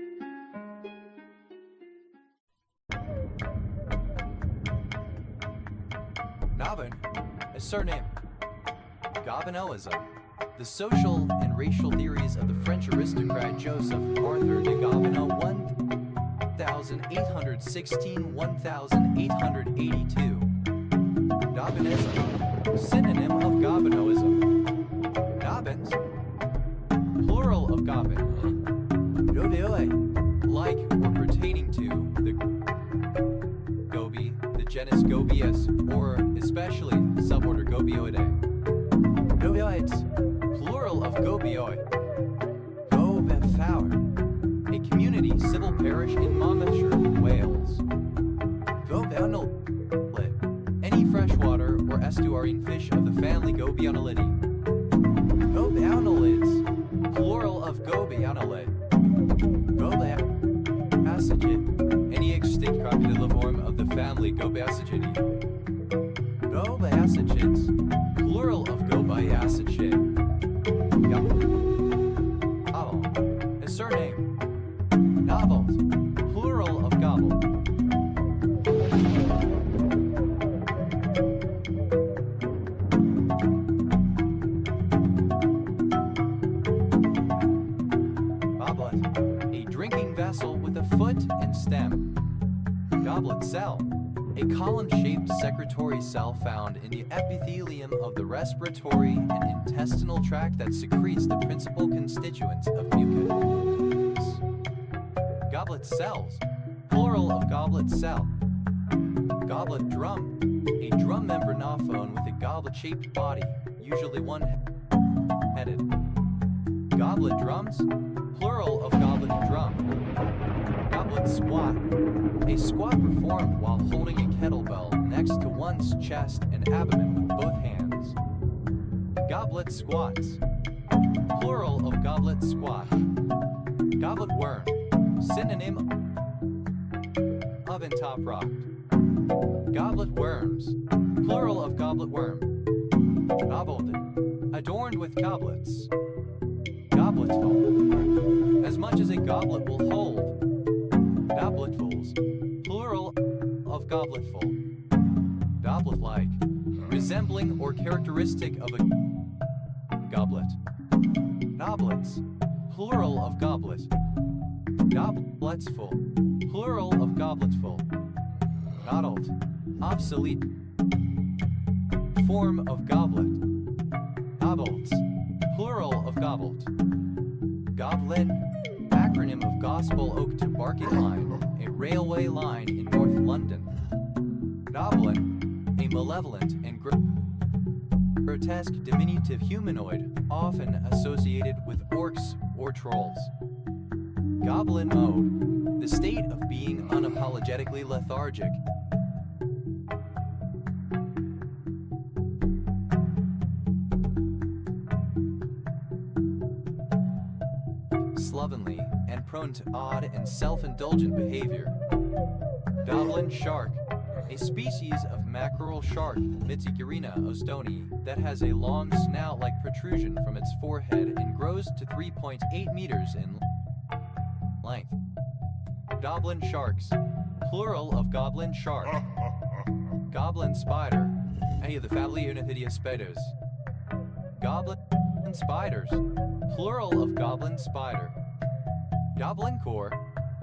Navin, a surname. Gobineauism, the social and racial theories of the French aristocrat Joseph Arthur de Gobineau 1816-1882. Gobinism, synonym of Gobineauism. Gobbins, plural of Gobbin. Gobioi, like or pertaining to the goby, the genus Gobius, or especially suborder Gobioidae. Gobioids, plural of Gobioi. Gobefawr, a community civil parish in Monmouthshire, Wales. Gobionnel, any freshwater or estuarine fish of the family Gobionnelidae. Gobionnelids, plural of Gobionnelid. Gobiacidid, any extinct crocodiliform of the family Gobiacididae. Gobiacids, plural of Gobiacidae. Gobble, a surname. Novels, plural of gobble. Goblet, a drinking vessel with a foot and stem. Goblet cell, a column-shaped secretory cell found in the epithelium of the respiratory and intestinal tract that secretes the principal constituents of mucus. Goblet cells, plural of goblet cell. Goblet drum, a drum membranophone with a goblet-shaped body, usually one-headed. Goblet drums, plural of goblet drum. Goblet squat, a squat performed while holding a kettlebell next to one's chest and abdomen with both hands. Goblet squats, plural of goblet squat. Goblet worm, synonym of entoproct. Goblet worms, plural of goblet worm. Gobbled, adorned with goblets. Gobletful, as much as a goblet will hold. Gobletfuls, plural of gobletful. Goblet-like, resembling or characteristic of a goblet. Goblets, plural of goblet. Gobletsful, plural of gobletful. Goddled, obsolete form of goblet. Gobbleds, plural of gobbled. Goblin, acronym of Gospel Oak to Barking Line, a railway line in North London. Goblin, a malevolent and grotesque diminutive humanoid, often associated with orcs or trolls. Goblin mode, the state of being unapologetically lethargic. Slovenly and prone to odd and self-indulgent behavior. Goblin shark, a species of mackerel shark, Mitsukurina ostoni, that has a long snout-like protrusion from its forehead and grows to 3.8 meters in length. Goblin sharks, plural of goblin shark. Goblin spider, any of the family Unithidia spiders. Goblin spiders, plural of goblin spider. Goblin core,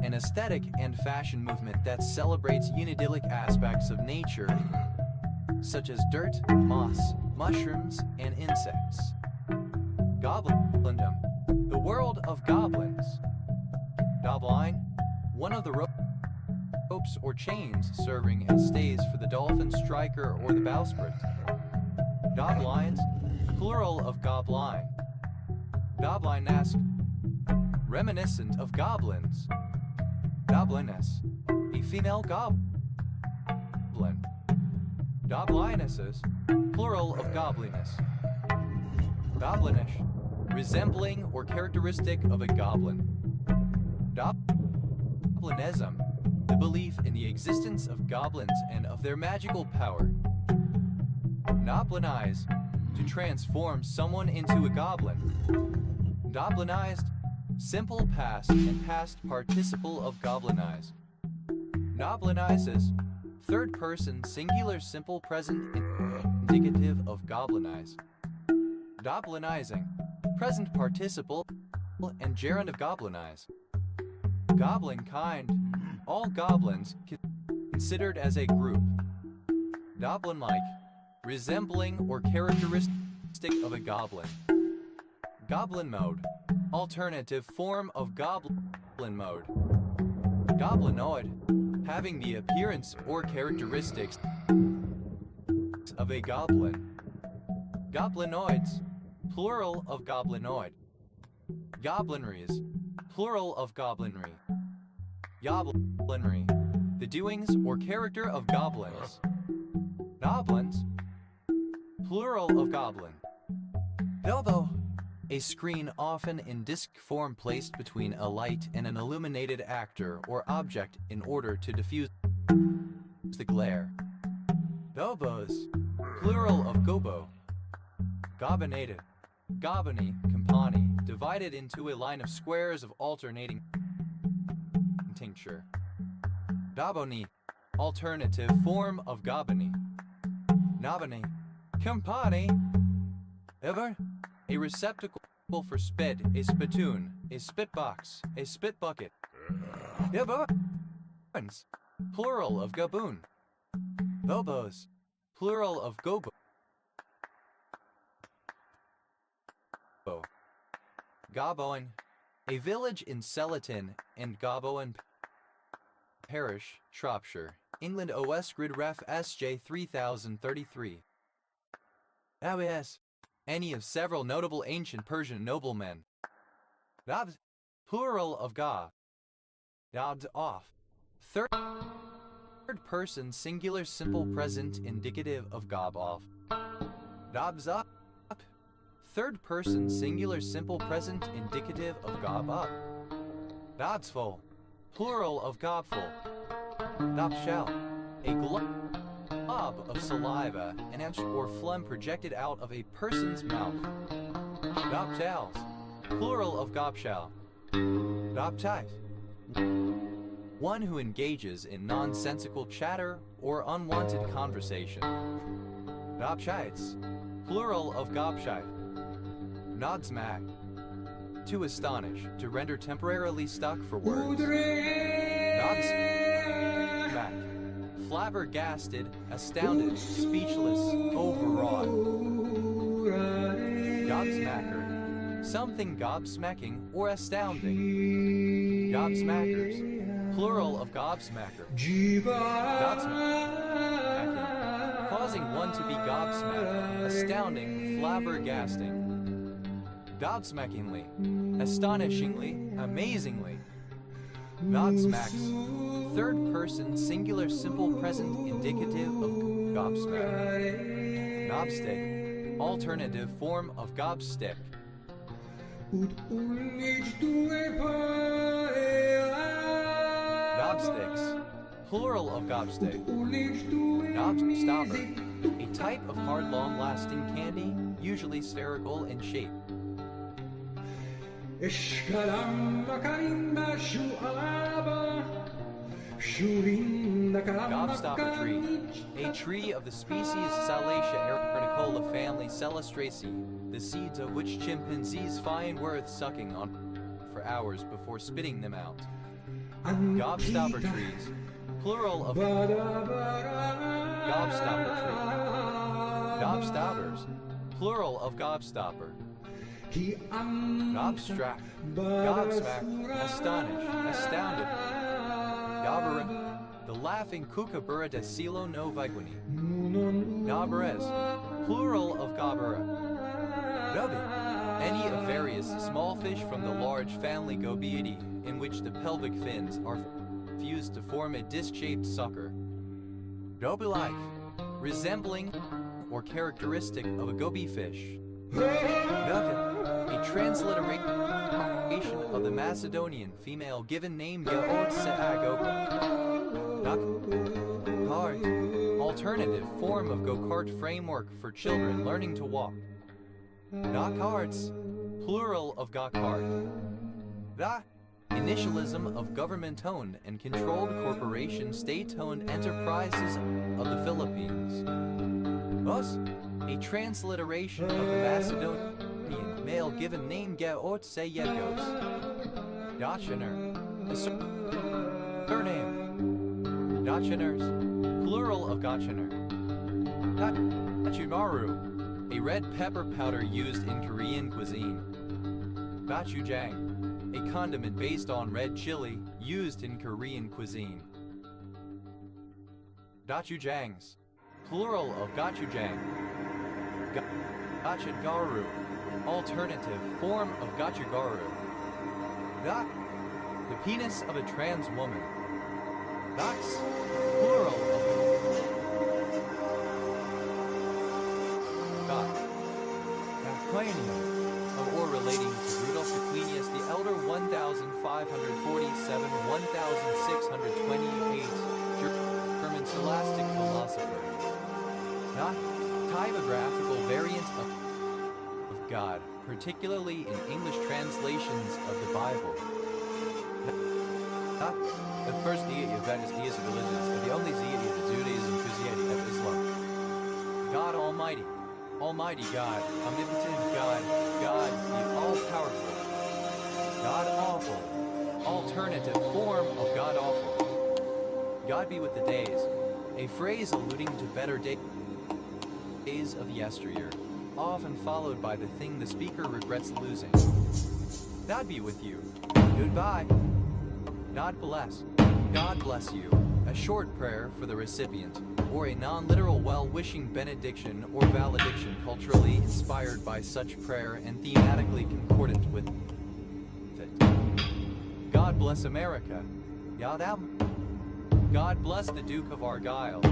an aesthetic and fashion movement that celebrates unidyllic aspects of nature, such as dirt, moss, mushrooms, and insects. Goblindom, the world of goblins. Gobline, one of the ropes or chains serving as stays for the dolphin striker or the bowsprit. Goblines, plural of gobline. Goblinesque, reminiscent of goblins. Gobliness, a female goblin. Goblinesses, plural of gobliness. Goblinish, resembling or characteristic of a goblin. Goblinism, the belief in the existence of goblins and of their magical power. Goblinize, to transform someone into a goblin. Goblinized, simple past and past participle of goblinize. Goblinizes, third person singular simple present indicative of goblinize. Goblinizing, present participle and gerund of goblinize. Goblin kind, all goblins considered as a group. Goblin-like, resembling or characteristic of a goblin. Goblin mode, alternative form of goblin mode. Goblinoid, having the appearance or characteristics of a goblin. Goblinoids, plural of goblinoid. Goblinries, plural of goblinry. Goblinry, the doings or character of goblins. Goblins, plural of goblin. Gobbo, a screen often in disc form placed between a light and an illuminated actor or object in order to diffuse the glare. Gobos, plural of gobo. Gobinated, gobony, compani, divided into a line of squares of alternating tincture. Goboni, alternative form of gobony. Nobony, compani, ever, a receptacle for spit, a spittoon, a spitbox, a spit bucket. Gaboons, plural of gaboon. Gobos, plural of gobo. Gaboan, a village in Selaton and Gaboan Parish, Shropshire, England. OS Grid Ref SJ 3033. Abies, any of several notable ancient Persian noblemen. Gobs, plural of Ga. Gobs off. Third person singular simple present indicative of gob off. Gobs up. Third person singular simple present indicative of gob up. Gobsful, plural of gobful. Gobshell, a glob of saliva, an inch or phlegm projected out of a person's mouth. Gobtals, plural of gobshell. Gobtight, one who engages in nonsensical chatter or unwanted conversation. Gobshites, plural of gobshite. Nodsmack, to astonish, to render temporarily stuck for words. Nodsmack, flabbergasted, astounded, speechless, overwrought. Gobsmacker, something gobsmacking or astounding. Gobsmackers, plural of gobsmacker. Gobsmacking, causing one to be gobsmacked, astounding, flabbergasting. Gobsmackingly, astonishingly, amazingly. Godsmacks, third person singular simple present indicative of gobsmack. Gobstick, alternative form of gobstick. Gobsticks, plural of gobstick. Gobstopper, a type of hard long-lasting candy, usually spherical in shape. Gobstopper tree, a tree of the species Salacia erinicola family Celastraceae, the seeds of which chimpanzees find worth sucking on for hours before spitting them out. Gobstopper trees, plural of gobstopper tree. Gobstoppers, plural of gobstopper. Gobstrack, gobsmack, astonish, astounded. Gobera, the laughing kookaburra de silo no viguini. Goberes, plural of gobera. Gobi, any of various small fish from the large family Gobiidae, in which the pelvic fins are fused to form a disc-shaped sucker. Gobi-like, resembling or characteristic of a goby fish. Guggen, a transliteration of the Macedonian female given name Gaot Seagopa. Guk, hard, alternative form of go-kart framework for children learning to walk. Go-karts, plural of go-kart. The initialism of government-owned and controlled corporation state-owned enterprises of the Philippines. Thus, a transliteration of the Macedonian male given name Geortseyegos. Gotchener, a surname. Gotcheners, plural of Gotchener. Gochugaru, a red pepper powder used in Korean cuisine. Gochujang, a condiment based on red chili used in Korean cuisine. Gochujangs, plural of gochujang. Gochugaru, alternative form of gochugaru. The penis of a trans woman. Gox, plural of God. Aquanium, or relating to Rudolf Aquinius the Elder 1547-1628, German scholastic philosopher. Typographical variant of God, particularly in English translations of the Bible. The first deity of Venice deist religions, and the only deity of Judaism, Christianity, and Islam. God Almighty, Almighty God, omnipotent God, God the all-powerful, God awful, alternative form of God awful. God be with the days, a phrase alluding to better days of yesteryear, often followed by the thing the speaker regrets losing. God be with you. Goodbye. God bless. God bless you. A short prayer for the recipient, or a non-literal well-wishing benediction or valediction culturally inspired by such prayer and thematically concordant with it. God bless America. Yadam. God bless the Duke of Argyll.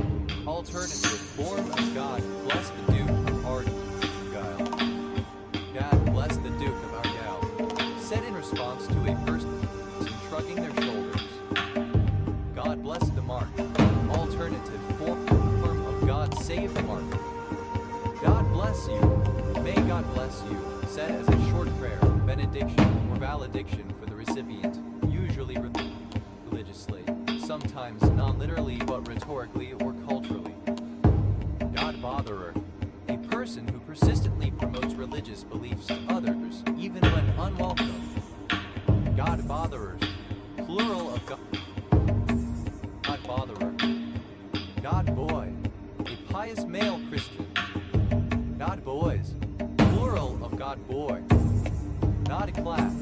Alternative form of God bless the Duke of Argyll. God bless the Duke of Argyll. Said in response to a person shrugging their shoulders. God bless the mark. Alternative form of God save the mark. God bless you. May God bless you. Said as a short prayer, benediction, or valediction for the recipient, usually religiously, sometimes non-literally but rhetorically or culturally. God botherer. A person who persistently promotes religious beliefs to others, even when unwelcome. God botherers. Plural of God. God botherer. God boy. A pious male Christian. God boys. Plural of God boy. God class.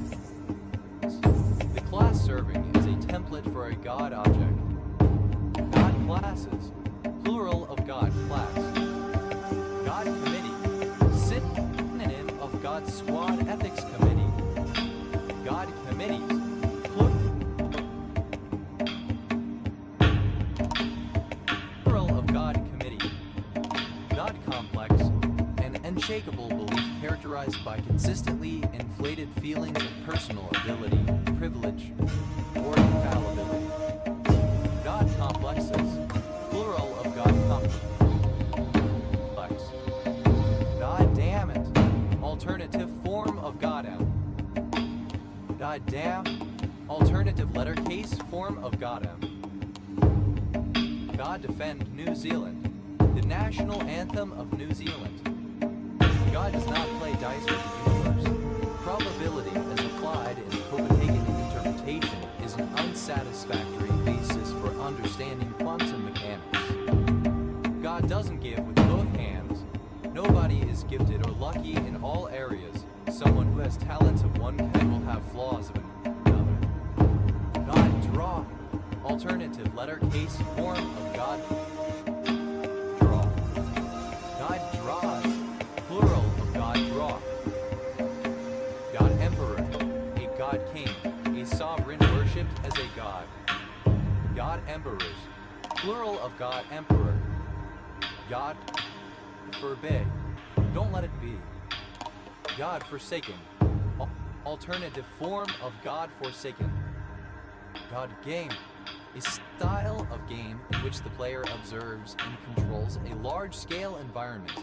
The class serving is a template for a God object. God classes. Plural of God class. God committee. Synonym of God squad ethics committee. God committees. Unshakable belief characterized by consistently inflated feelings of personal ability, privilege, or infallibility. God complexes, plural of God complex. God damn it, alternative form of Goddamn. God damn, alternative letter case form of Goddamn. God defend New Zealand, the national anthem of New Zealand. God does not play dice with the universe. Probability as applied in the Copenhagen interpretation is an unsatisfactory basis for understanding quantum mechanics. God doesn't give with both hands. Nobody is gifted or lucky in all areas. Someone who has talents of one kind will have flaws of another. God draw. Alternative letter case form of God draw. God draws. Plural of God draw. God emperor, a God king, a sovereign worshipped as a god. God emperors, plural of God emperor. God forbid, don't let it be. God forsaken, alternative form of God forsaken. God game, a style of game in which the player observes and controls a large-scale environment,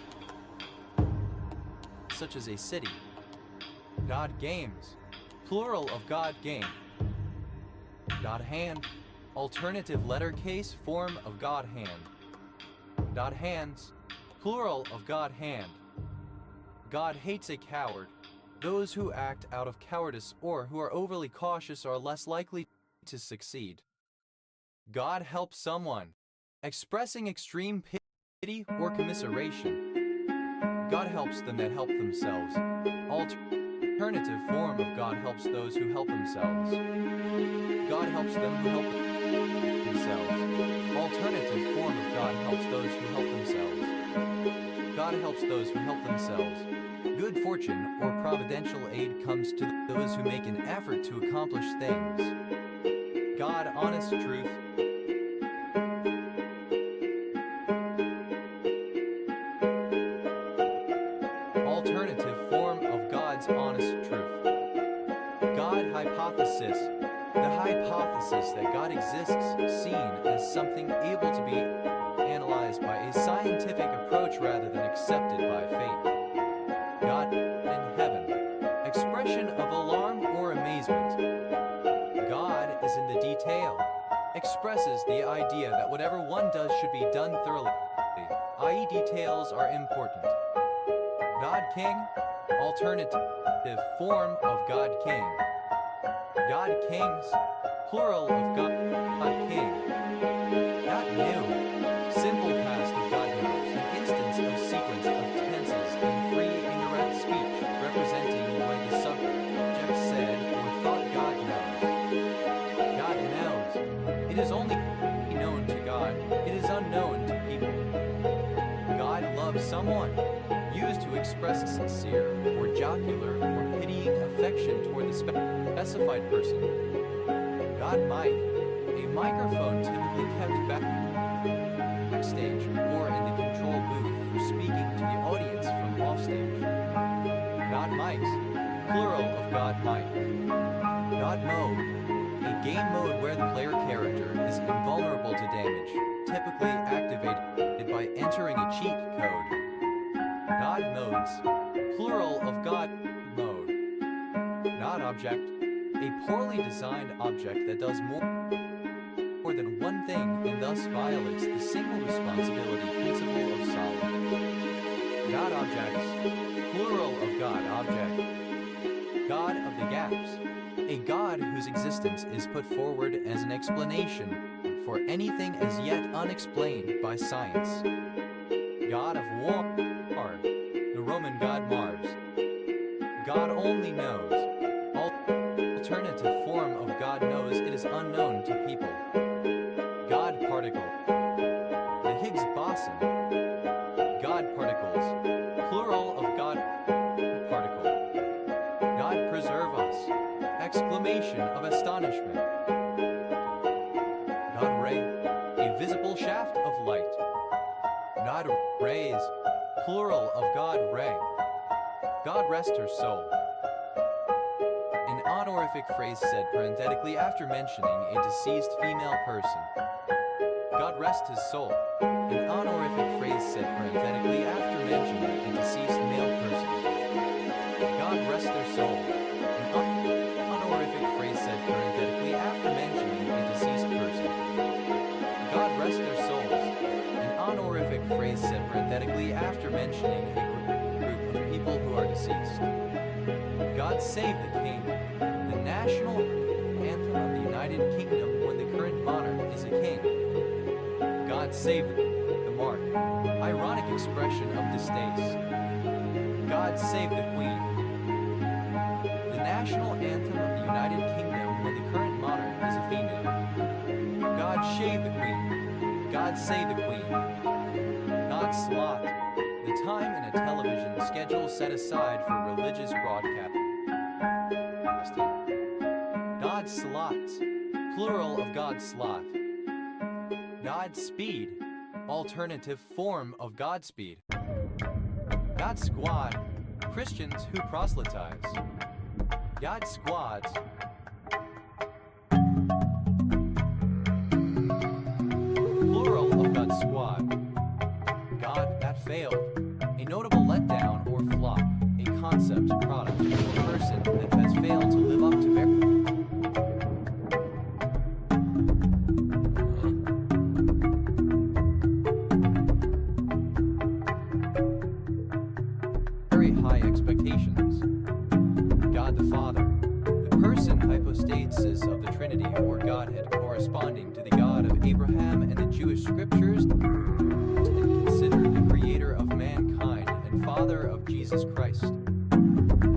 such as a city. God games, plural of God game. God hand, alternative letter case form of God hand. God hands, plural of God hand. God hates a coward. Those who act out of cowardice or who are overly cautious are less likely to succeed. God helps someone, expressing extreme pity or commiseration. God helps them that help themselves. Alternative form of God helps those who help themselves. God helps them who help themselves. Alternative form of God helps those who help themselves. God helps those who help themselves. Good fortune or providential aid comes to those who make an effort to accomplish things. God, honest truth. Alternative form of God's honest truth. God hypothesis. The hypothesis that God exists seen as something able to be analyzed by a scientific approach rather than accepted by faith. God in heaven. Expression of alarm or amazement. God is in the detail. Expresses the idea that whatever one does should be done thoroughly, i.e. details are important. God King, alternative form of God King. God Kings, plural of God King. God knew, simple past of God knows, an instance of sequence of tenses in free indirect speech, representing when the subject said or thought God knows. God knows. It is only known to God, it is unknown to people. God loves someone, used to express sincere or jocular or pitying affection toward the specified person. God might, a microphone typically kept backstage or in the control booth for speaking to the audience from offstage. God mics, plural of God might. God mode, a game mode where the player character is invulnerable to damage, typically activated by entering a cheat code. God modes, plural of God mode. God object, a poorly designed object that does more than one thing and thus violates the single responsibility principle of solid. God objects, plural of God object. God of the gaps, a God whose existence is put forward as an explanation for anything as yet unexplained by science. God of war, the Roman god Mars. God only knows. Alternative form of God knows it is unknown to people. God particle. The Higgs boson. God particles. Plural of God particle. God preserve us. Exclamation of astonishment. God ray. A visible shaft of light. God rays. Plural of God ray. God rest her soul. An honorific phrase said parenthetically after mentioning a deceased female person. God rest his soul. An honorific phrase said parenthetically after mentioning a deceased male person. God rest their soul. An honorific phrase said parenthetically after mentioning a deceased person. God rest their souls. An honorific phrase said parenthetically after mentioning a group of people who are deceased. God save the King, the national anthem of the United Kingdom when the current monarch is a king. God save the mark, ironic expression of distaste. God save the Queen, the national anthem of the United Kingdom when the current monarch is a female. God shave the Queen, God save the Queen. God slot, the time in a television schedule set aside for religious broadcasting. God slots, plural of God slot. God speed, alternative form of Godspeed. God squad, Christians who proselytize. God squads, failed. A notable letdown or flop, a concept, product, or person that has failed to live up to very high expectations. God the Father, the person hypostasis of the Trinity or Godhead corresponding to the God of Abraham and the Jewish scriptures, and considered the creator of mankind and father of Jesus Christ.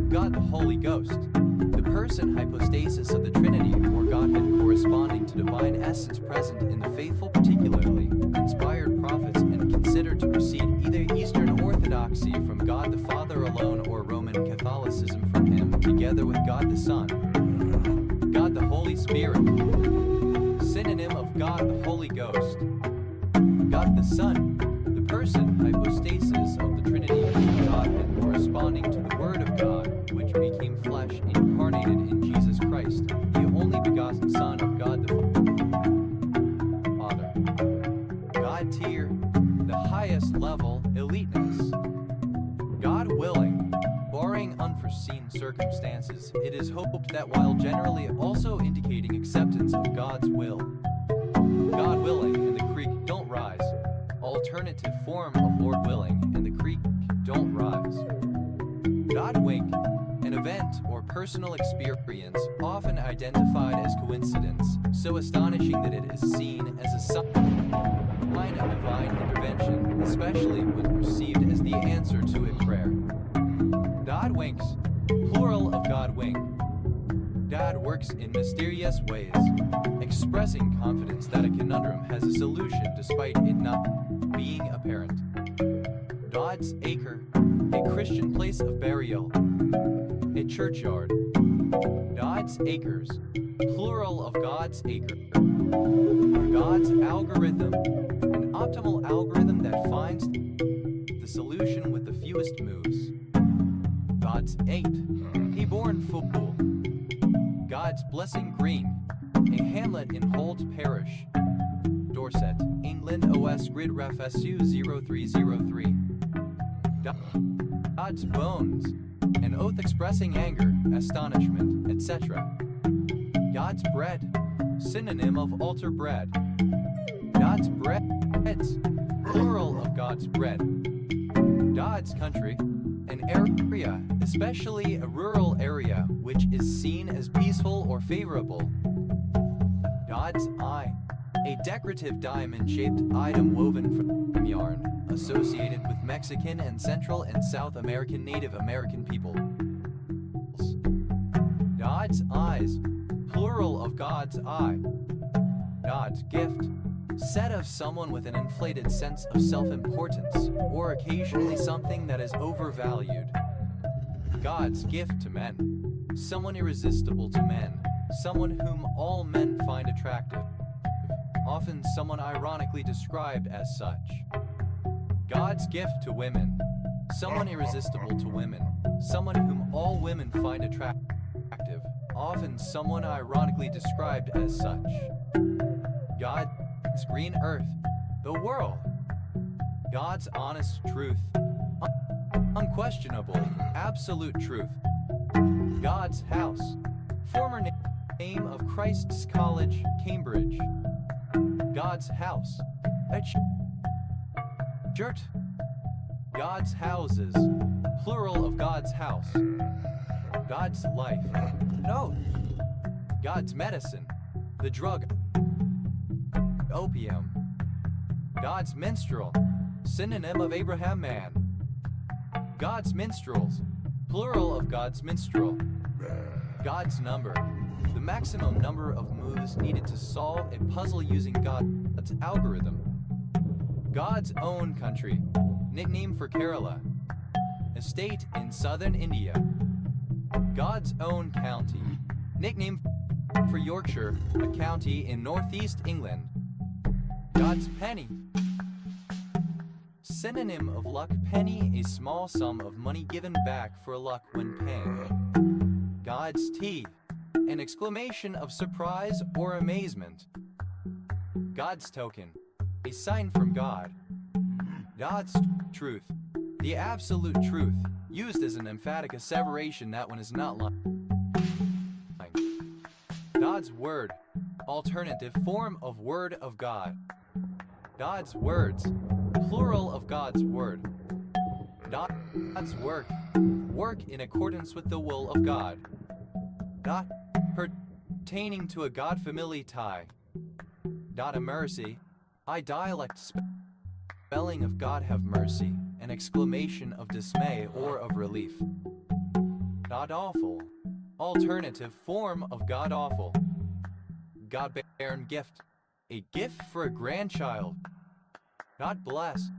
God the Holy Ghost, the person hypostasis of the Trinity or Godhead corresponding to divine essence present in the faithful, particularly inspired prophets, and considered to proceed either Eastern Orthodoxy from God the Father alone or Roman Catholicism from him, together with God the Son. God the Holy Spirit, synonym of God the Holy Ghost. God the Son, the person hypostasis of the Trinity or Godhead corresponding to the Word of God, which became flesh, incarnated in Jesus Christ, the only begotten Son of God the Father. God tier, the highest level, eliteness. God willing, barring unforeseen circumstances, it is hoped that while generally also indicating acceptance of God's will, God willing and the creek don't rise. Alternative form of Lord willing and the creek don't rise. God wink, an event or personal experience often identified as coincidence, so astonishing that it is seen as a sign of divine intervention, especially when perceived as the answer to a prayer. God winks, plural of God wink. God works in mysterious ways, expressing confidence that a conundrum has a solution despite it not being apparent. God's acre, a Christian place of burial, a churchyard. God's acres, plural of God's acre. God's algorithm, an optimal algorithm that finds the solution with the fewest moves. God's eight, a born fool. God's Blessing Green, a hamlet in Holt Parish, Dorset, England. OS Grid Ref SU 0303. God's Bones, an oath expressing anger, astonishment, etc. God's Bread, synonym of altar bread. God's breads, plural of God's bread. God's country, an area, especially a rural area, which is seen as peaceful or favorable. God's eye, a decorative diamond-shaped item woven from yarn, associated with Mexican and Central and South American Native American people. God's eyes, plural of God's eye. God's gift, said of someone with an inflated sense of self-importance, or occasionally something that is overvalued. God's gift to men, someone irresistible to men, someone whom all men find attractive, often someone ironically described as such. God's gift to women, someone irresistible to women, someone whom all women find attractive, often someone ironically described as such. God's green earth, the world. God's honest truth, unquestionable, absolute truth. God's house, former name of Christ's College, Cambridge. God's house, a church. God's houses, plural of God's house. God's life, no. God's medicine, the drug, opium. God's minstrel, synonym of Abraham man. God's minstrels, plural of God's minstrel. God's number, the maximum number of moves needed to solve a puzzle using God's algorithm. God's own country, nickname for Kerala, a state in southern India. God's own county, nickname for Yorkshire, a county in northeast England. God's penny, synonym of luck. Penny, a small sum of money given back for luck when paying. God's tea, an exclamation of surprise or amazement. God's token, a sign from God. God's truth, The absolute truth, used as an emphatic asseveration that one is not lying. God's word, alternative form of word of God. God's words, plural of God's word. God's work, work in accordance with the will of God. Dot, pertaining to a God family tie. Dot, a mercy, I dialect spelling of God have mercy, an exclamation of dismay or of relief. Dot, awful, alternative form of God awful. God barren gift, a gift for a grandchild. God bless,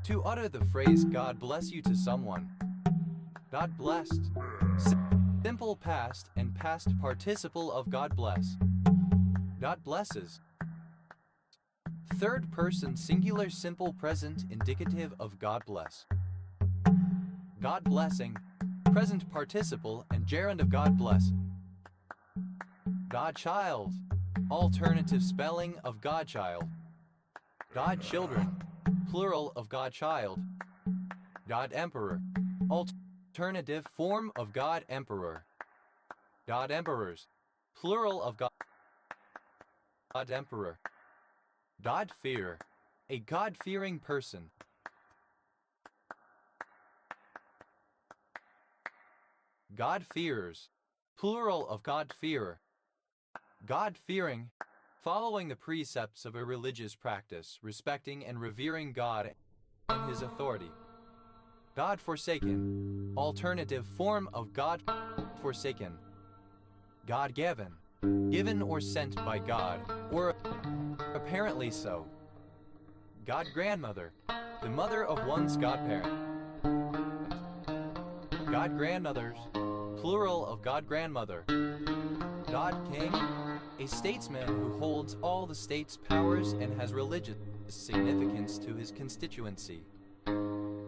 to utter the phrase God bless you to someone. God blessed, simple past and past participle of God bless. God blesses. Third person singular simple present indicative of God bless. God blessing, present participle and gerund of God bless. God child, alternative spelling of God child. God children, plural of God child. God emperor, alternative form of God emperor. God emperors, plural of God emperor. God fear, a God-fearing person. God fears, plural of God fearer. God-fearing, following the precepts of a religious practice, respecting and revering God and His authority. God-forsaken, alternative form of God-forsaken. God-given, given or sent by God, or apparently so. God-grandmother, the mother of one's godparent. God-grandmothers, plural of God-grandmother. God-king, a statesman who holds all the state's powers and has religious significance to his constituency.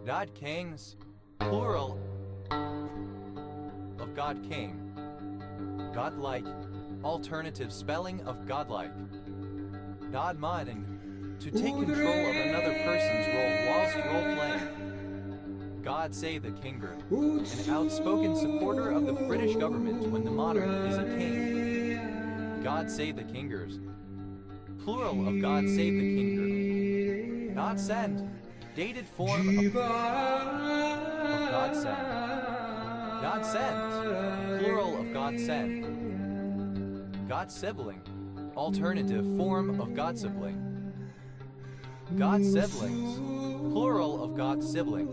God-kings, plural of God-king. Godlike, alternative spelling of godlike. God-minding, to take control of another person's role whilst role-playing. God save the Kinger, an outspoken supporter of the British government when the monarch is a king. God save the Kingers, plural of God save the Kinger. God send, dated form of God send. God sends, plural of God send. God sibling, alternative form of God sibling. God siblings, plural of God sibling.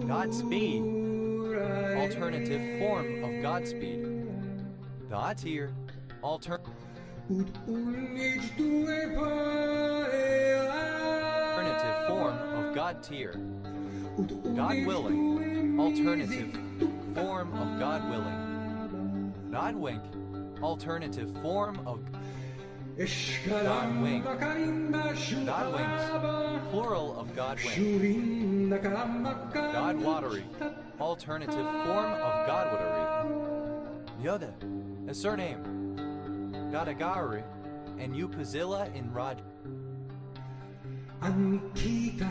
Godspeed, alternative form of Godspeed. God's here, alternative form of God tier. God willing, alternative form of God willing. God wink, alternative form of God wink. God winks, plural of God wink. God watery, alternative form of God watery. Yoda, a surname. God agari, and Upazilla in Raj. Ankita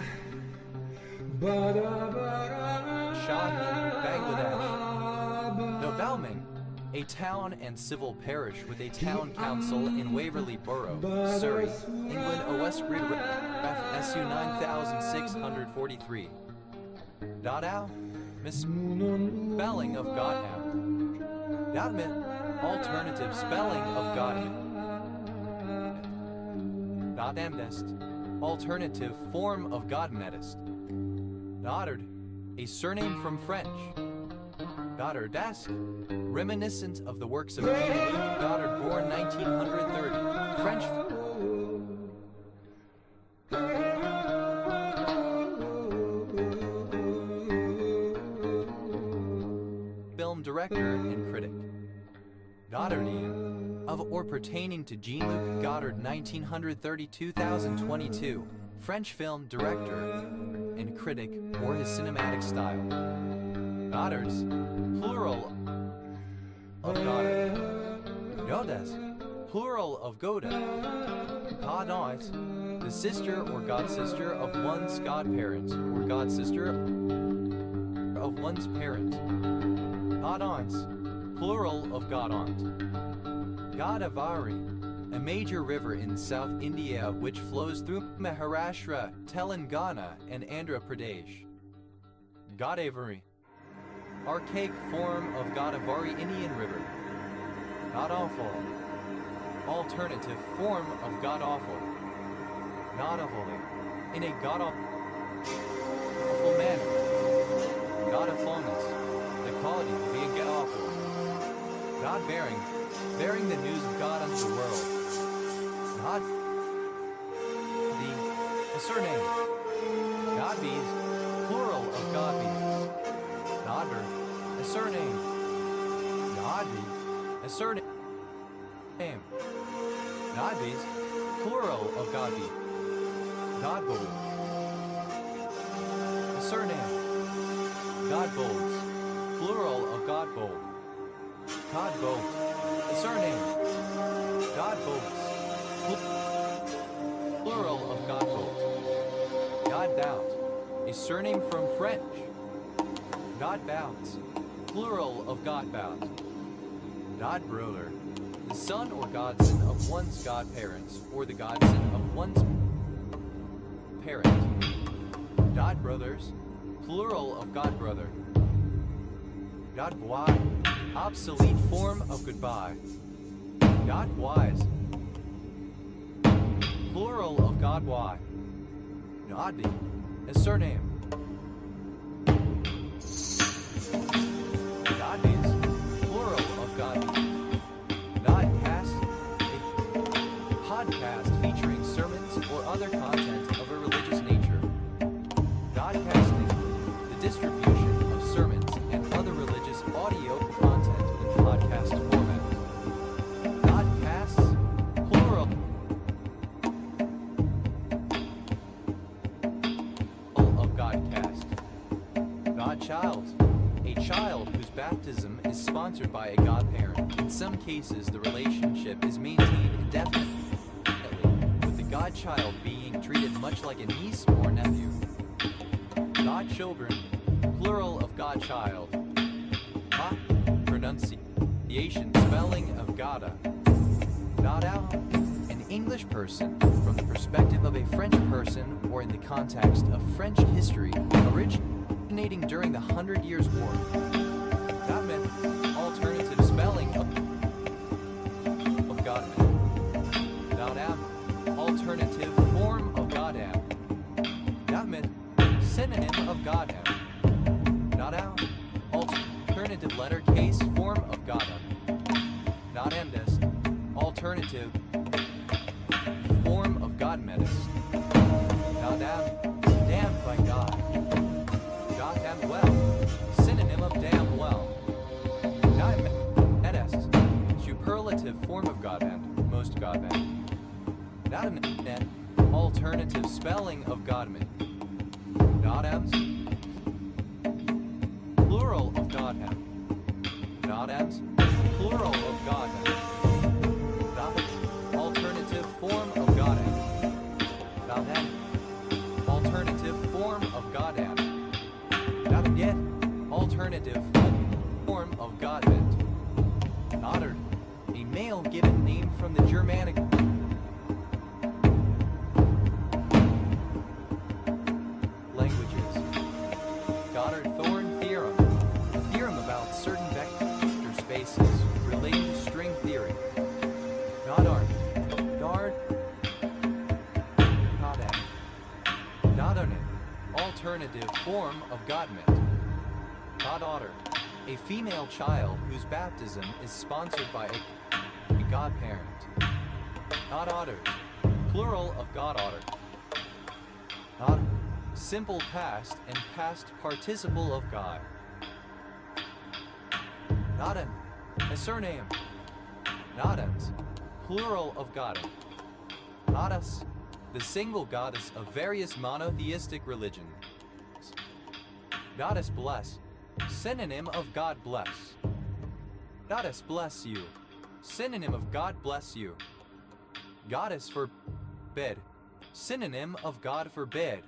Shahi, Bangladesh. Godalming, a town and civil parish with a town council in Waverley Borough, Surrey, England. OS Grid Ref SU 9643. Dotau, misspelling of Godham. Dotmit, alternative spelling of Godmit. Dotamdest, alternative form of Godmedist. Doddard, a surname from French. Goddardesque, reminiscent of the works of Jean-Louis Goddard, born 1930, French film director and critic. Goddardian, of or pertaining to Jean-Luc Godard, 1930-2022, French film director and critic, or his cinematic style. Goddards, plural of Goddard. Godes, plural of Goda. Godnois, the sister or godsister of one's godparent or godsister of one's parent. God-aunts, plural of God-aunt. Godavari, a major river in South India which flows through Maharashtra, Telangana, and Andhra Pradesh. Godavari, archaic form of Godavari Indian River. God-awful, alternative form of God-awful. God-awfully, in a God-awful manner. God-awfulness, the quality of being God-awful. God-bearing, bearing the news of God unto the world. God, a surname. God-bees, plural of God-bees. Godber, a surname. God-bee, a surname. God-bees, plural of God-bee. Godbold, a surname. Godbolds, plural of Godbold. Godbolt, a surname. Godbolts, plural of Godbolt. Godbout, a surname from French. Godbouts, plural of Godbout. Godbrother, the son or godson of one's godparents or the godson of one's parent. Godbrothers, plural of godbrother. Godboy, obsolete form of goodbye. Godwise, plural of Godboy. Godby, a surname. Godbies, plural of Godby. Godcast, a podcast featuring sermons or other content of a religious nature. Godcasting, the distribution of sermons and other religious audio content in podcast format. Godcasts, plural of Godcast. Godchild, a child whose baptism is sponsored by a godparent. In some cases, the relationship is maintained indefinitely, with the godchild being treated much like a niece or nephew. Godchildren, plural of Godchild. Pronunciation, spelling of Gada. Godau, an English person from the perspective of a French person or in the context of French history, originating during the 100 Years' War. Godman, alternative spelling of Godman. Godam, alternative form of Godam. Godman, synonym of Godam. Godau, alternative letter case form of Godam. Godamdest, alternative form of Godmedist. Godam, damned by God. Goddamn well, synonym of damn well. Godmedest, superlative form of Godman, most Godman. Godamnet, alternative spelling of Godman. Godams, plural of Godham. Godams, plural of Godham. Godham, alternative form of Godham. Godham, alternative form of Godham. Godham, alternative form of Godmet. Goddard, a male given name from the Germanic languages. Goddard-Thorne theorem, a theorem about certain vector spaces relating to string theory. Goddard, Gard, Goddard, Goddarnet, alternative form of Godmet. Goddaughter, a female child whose baptism is sponsored by a godparent. Goddaughters, plural of goddaughter. God, simple past and past participle of God. Godden, a surname. Goddens, plural of Godden. Goddess, the single goddess of various monotheistic religions. Goddess bless, synonym of God bless. Goddess bless you, synonym of God bless you. Goddess forbid, Synonym of God forbid.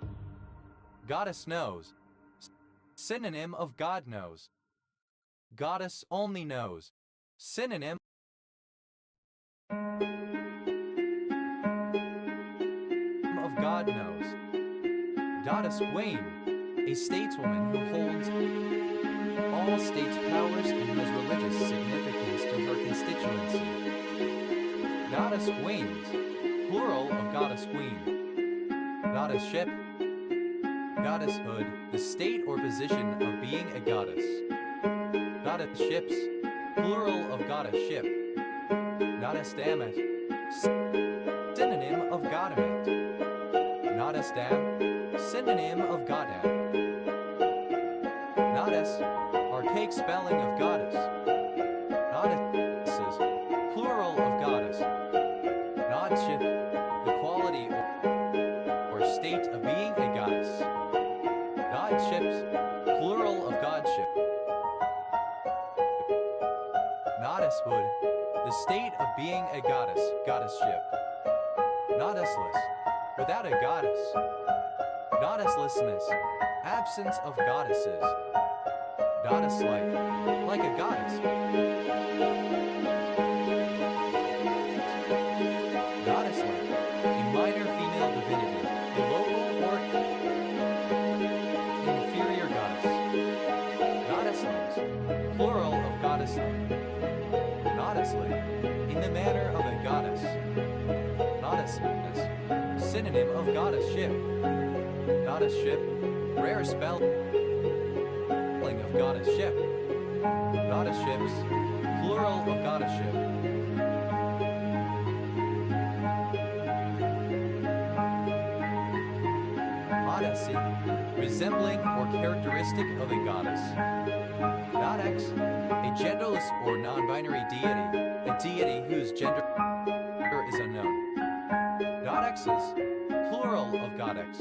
Goddess knows. Synonym of God knows. Goddess only knows. Synonym of God knows. Goddess Wayne, a stateswoman who holds all states' powers and has religious significance to her constituency. Goddess Waynes, plural of Goddess Queen. Goddess Ship. Goddesshood, the state or position of being a goddess. Goddess Ships, plural of Goddess Ship. Goddess Dammit, synonym of Goddammit. Goddess Dam, synonym of Goddam. Goddess, archaic spelling of goddess. Goddesses, plural of goddess. Godship, the quality or state of being a goddess. Godships, plural of godship. Goddesshood, the state of being a goddess, goddesship. Goddessless, without a goddess. Goddesslessness, absence of goddesses. Goddess-like, like a goddess. Goddess-like, a minor female divinity, a local or inferior goddess. Goddesslings, plural of goddess-like. Goddess-like, in the manner of a goddess. Goddessness, synonym of goddess ship. Goddess ship, rare spelling of goddess ship. Goddess ships, plural of goddess ship. Odyssey, resembling or characteristic of a goddess. Godex, a genderless or non-binary deity, a deity whose gender is unknown. Godexes, plural of Godex.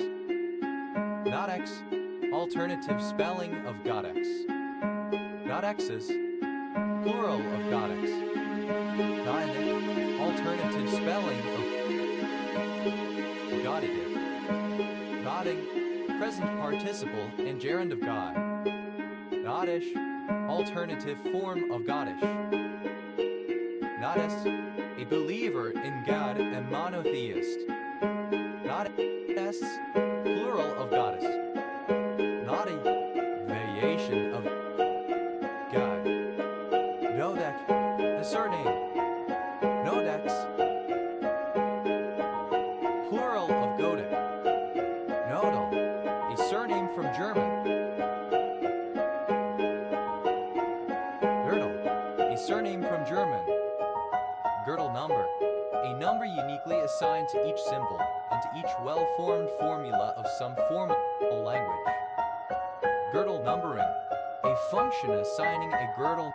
Godex, alternative spelling of Godex. Godexes, plural of Godex. Godedict, alternative spelling of Godedict. Godding, present participle and gerund of God. Goddish, alternative form of Goddish. Goddess, a believer in God and monotheist. Goddess, plural of goddess. Naughty, variation of God. Nodek, a surname. Nodex, plural of Godek. Nodal, a surname from German. Girdle, a surname from German. Girdle number, a number uniquely assigned to each symbol and to each well-formed formula of some formal language. Girdle numbering, a function assigning a girdle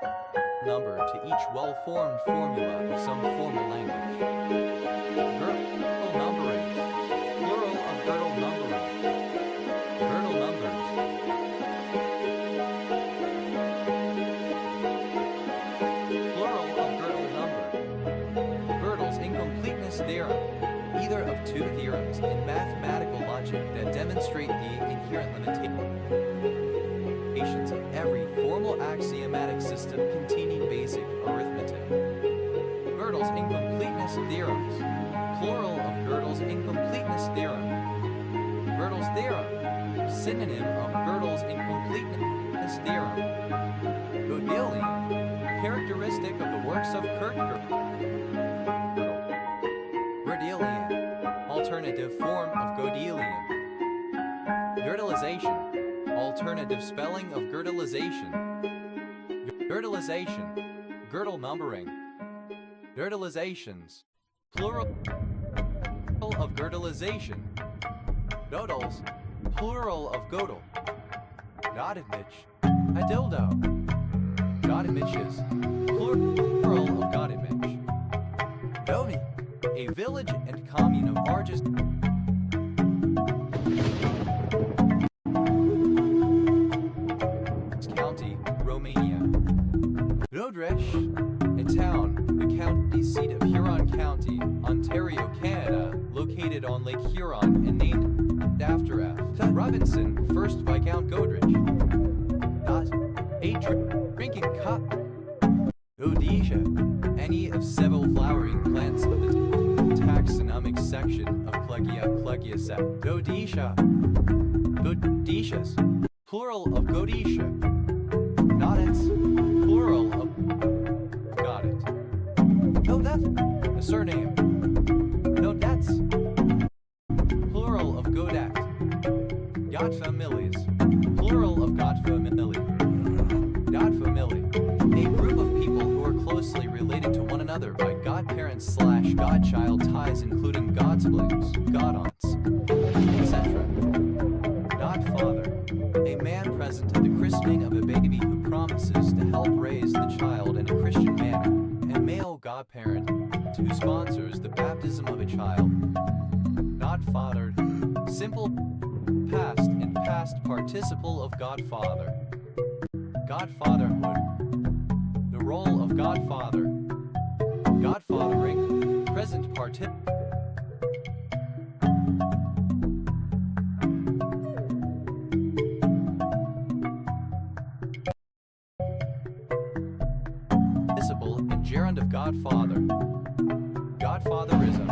number to each well-formed formula of some formal language. Girdle numbering, plural of girdle numbering. Girdle numbers. Plural of girdle number. Girdle's incompleteness theorem, either of two theorems in mathematical logic that demonstrate the inherent limitations of every formal axiomatic system containing basic arithmetic. Gödel's incompleteness theorems, plural of Gödel's incompleteness theorem. Gödel's theorem, synonym of Gödel's incompleteness theorem. Gödelian, characteristic of the works of Kurt Gödel. Gödelian, alternative form of Gödelian. Gödelization, alternative spelling of Gödelization. Gödelization, Gödel numbering. Gödelizations, plural of Gödelization. Gödels, plural of Gödel. Godimich, a dildo. Godimitches, plural of Godimich. Doni, a village and commune of Arges. County, Romania. Dodresh, a town, the county seat of Huron County, Ontario, Canada, located on Lake Huron Robinson, 1st Viscount Godrich. Dot. A drinking cup. Rhodesia. Any of several flowering plants of the taxonomic section of Clegia Rhodesia. Godetias. Plural of Godetia. Godets. Plural of Godet. No, that's a surname. No, that's plural of Godat. Godfamilies. Plural of Godfamily. Godfamily. A group of people who are closely related to one another by godparents/godchild ties, including godsiblings, godaunts, etc. Godfather. A man present at the christening of a baby who promises to help raise the child in a Christian manner. A male godparent who sponsors the baptism of a child. Godfathered. Simple past and past participle of godfather. Godfatherhood. The role of godfather. Godfathering. Present participle. And gerund of godfather. Godfatherism.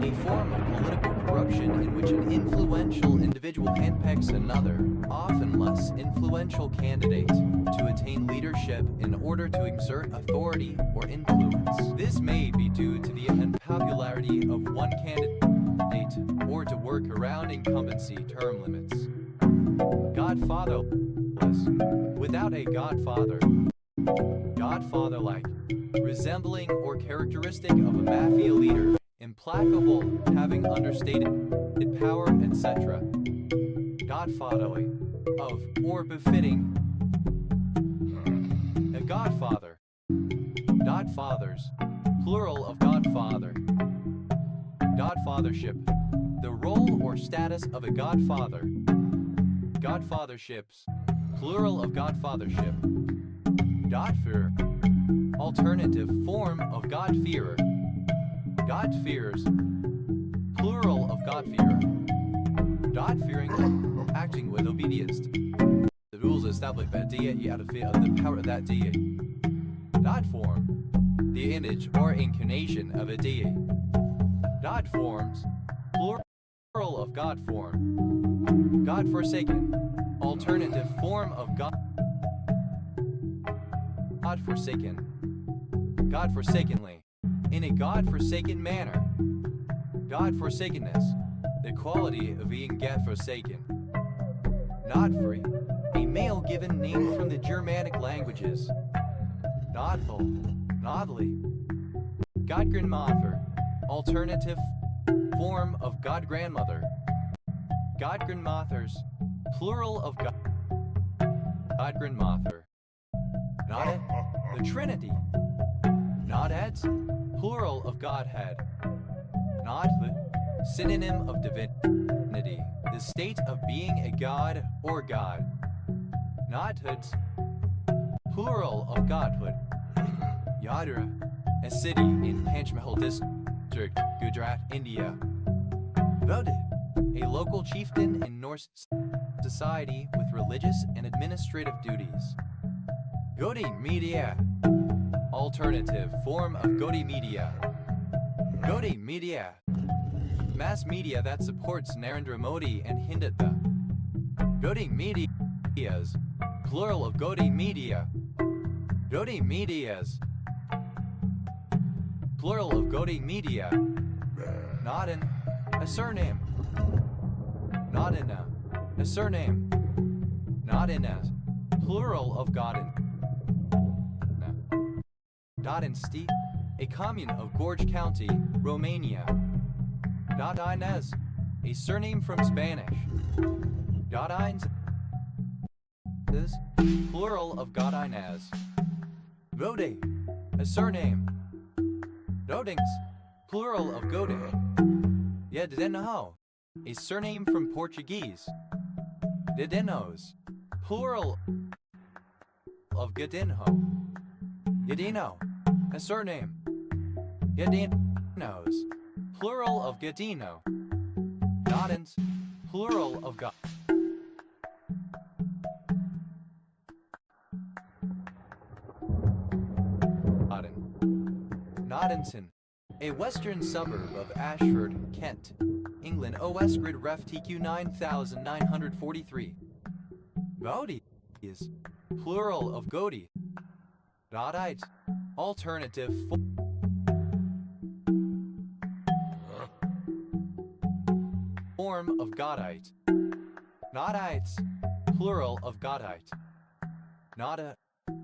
A form of political corruption in which an influential individual handpicks another, often less influential candidate, to attain leadership in order to exert authority or influence. This may be due to the unpopularity of one candidate or to work around incumbency term limits. Godfatherless. Without a godfather. Godfather-like. Resembling or characteristic of a mafia leader. Implacable, having understated power, etc. Godfatherly. Of, or befitting. A godfather. Godfathers. Plural of godfather. Godfathership. The role or status of a godfather. Godfatherships. Plural of godfathership. Godfear. Alternative form of God-fearer. God-fears. Plural of God-fearer. God-fearing. Acting with obedience to the rules established by a deity out of fear of the power of that deity. God-form. The image or incarnation of a deity. God-forms. Plural of God-form. God-forsaken. Alternative form of God. God-forsaken. God-forsakenly. In a God-forsaken manner. God-forsakenness. The quality of being God-forsaken. Nodfrey. A male given name from the Germanic languages. Nodful. Nodly. God-grandmother. Alternative form of God-grandmother. God-grandmothers. Plural of God. God-grandmother. Godhead. The Trinity. Godheads. Plural of Godhead. Godhood. Synonym of divinity. The state of being a god or god. Godhoods. Plural of godhood. Yadra. A city in Panchmahal district, Gujarat, India. Voted. A local chieftain in Norse society with religious and administrative duties. Gaudiya Media. Alternative form of Gaudiya Media. Gaudiya Media. Mass media that supports Narendra Modi and Hindutva. Gaudiya Medias. Plural of Gaudiya Media. Gaudiya Medias. Plural of Gaudiya Media. Nodin. A surname. Nodina. A surname. Nodinas. Plural of Godin. Godinsti. A commune of Gorj County, Romania. Godinez. A surname from Spanish. Godines. Plural of Godinez. Vode. A surname. Dodings. Plural of Goding. Yedeno. A surname from Portuguese. Dedenos. Plural of Gadinho. Gadino. A surname. Gadinos. Plural of Gadino. Godins. plural of God. Noddington, a western suburb of Ashford, Kent, England. OS Grid Ref TQ 9943. Gaudi is plural of Gaudi. Gaudite, alternative form of Gaudite. Gaudites, plural of Gaudite. Nada,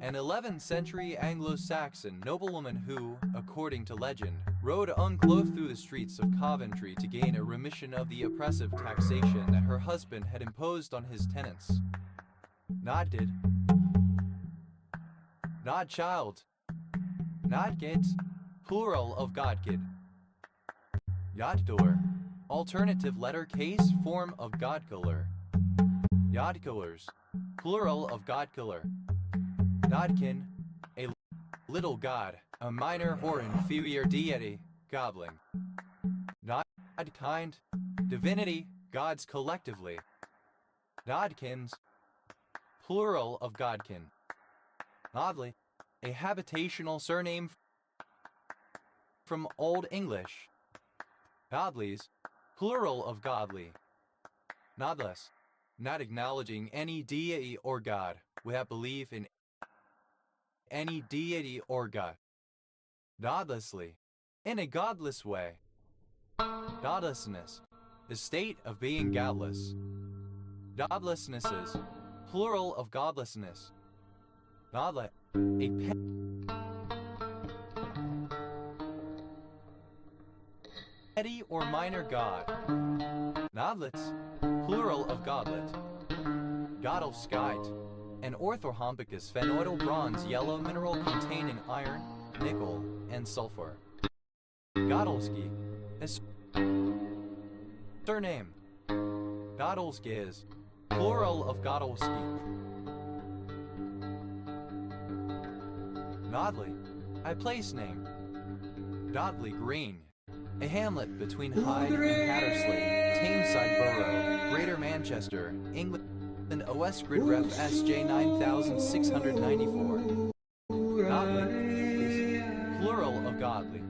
an 11th century Anglo-Saxon noblewoman who, according to legend, rode unclothed through the streets of Coventry to gain a remission of the oppressive taxation that her husband had imposed on his tenants. Nodded. Nod child. Nodgid, plural of Godgid. Yaddoor, alternative letter case form of Godkiller. Yodkillers, plural of Godkiller. Nodkin, a little god, a minor or inferior deity, goblin. Nodkind, divinity, gods collectively. Nodkins, plural of Godkin. Nodley, a habitational surname from Old English. Godlies, plural of godly. Nodless, not acknowledging any deity or god without belief in any deity or god. Godlessly, in a godless way. Godlessness, the state of being godless. Godlessnesses, plural of godlessness. Godlet, a petty or minor god. Godlets, plural of godlet. Godolskite, an orthorhombic sphenoidal bronze yellow mineral containing iron, nickel, and sulfur. Godolsky, a surname. Godolsky is plural of Godolsky. Nodley, a place name. Dodley Green, a hamlet between Hyde and Hattersley, Tameside Borough, Greater Manchester, England. OS Grid Ref SJ 9694. Godly is plural of godly.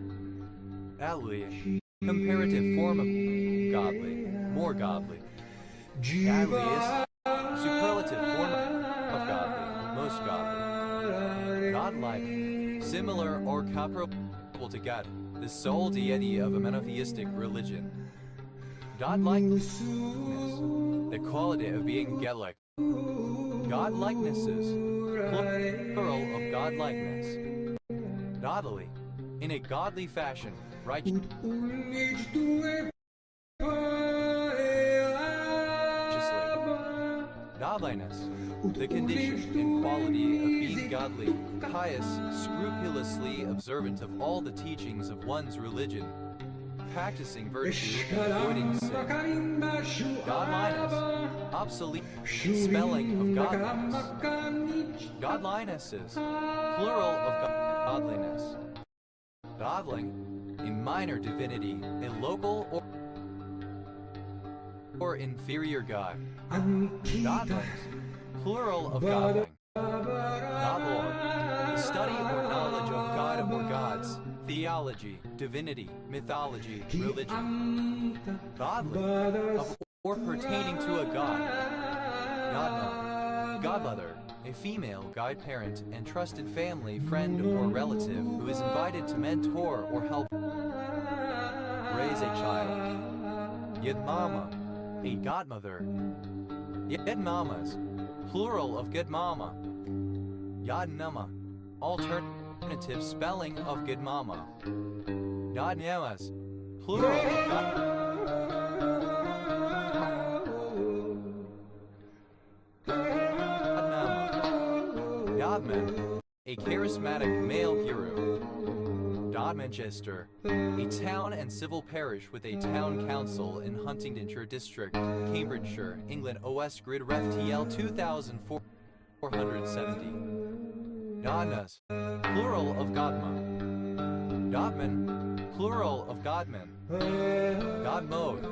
Godly, comparative form of godly, more godly. Godly is superlative form of godly, most godly. Godlike, similar or comparable to God, the sole deity of a monotheistic religion. Godlikeness, the quality of being godlike. Godlikenesses, plural of godlikeness. Godly, in a godly fashion, righteously. Godliness, the condition and quality of being godly, pious, scrupulously observant of all the teachings of one's religion, practicing virtue and avoiding sin. Godliness, obsolete spelling of godliness. Godlinesses, plural of godliness. Godling, a minor divinity, a local or inferior god. Godlings, plural of godling. Godlore, the study or knowledge of God or gods, theology, divinity, mythology, religion. Godly, of or pertaining to a god. Godmother, godmother, a female godparent and trusted family, friend, or relative who is invited to mentor or help raise a child. Yadmama, a godmother. Yadmamas, plural of godmama. Yadnama, alternative spelling of godmama. Yadnamas, plural of godmama. Dodman, a charismatic male guru. Dodmanchester, a town and civil parish with a town council in Huntingdonshire District, Cambridgeshire, England. OS Grid Ref TL 2470. Dodnas, plural of Godma. Dodman, plural of Godman. Godmode,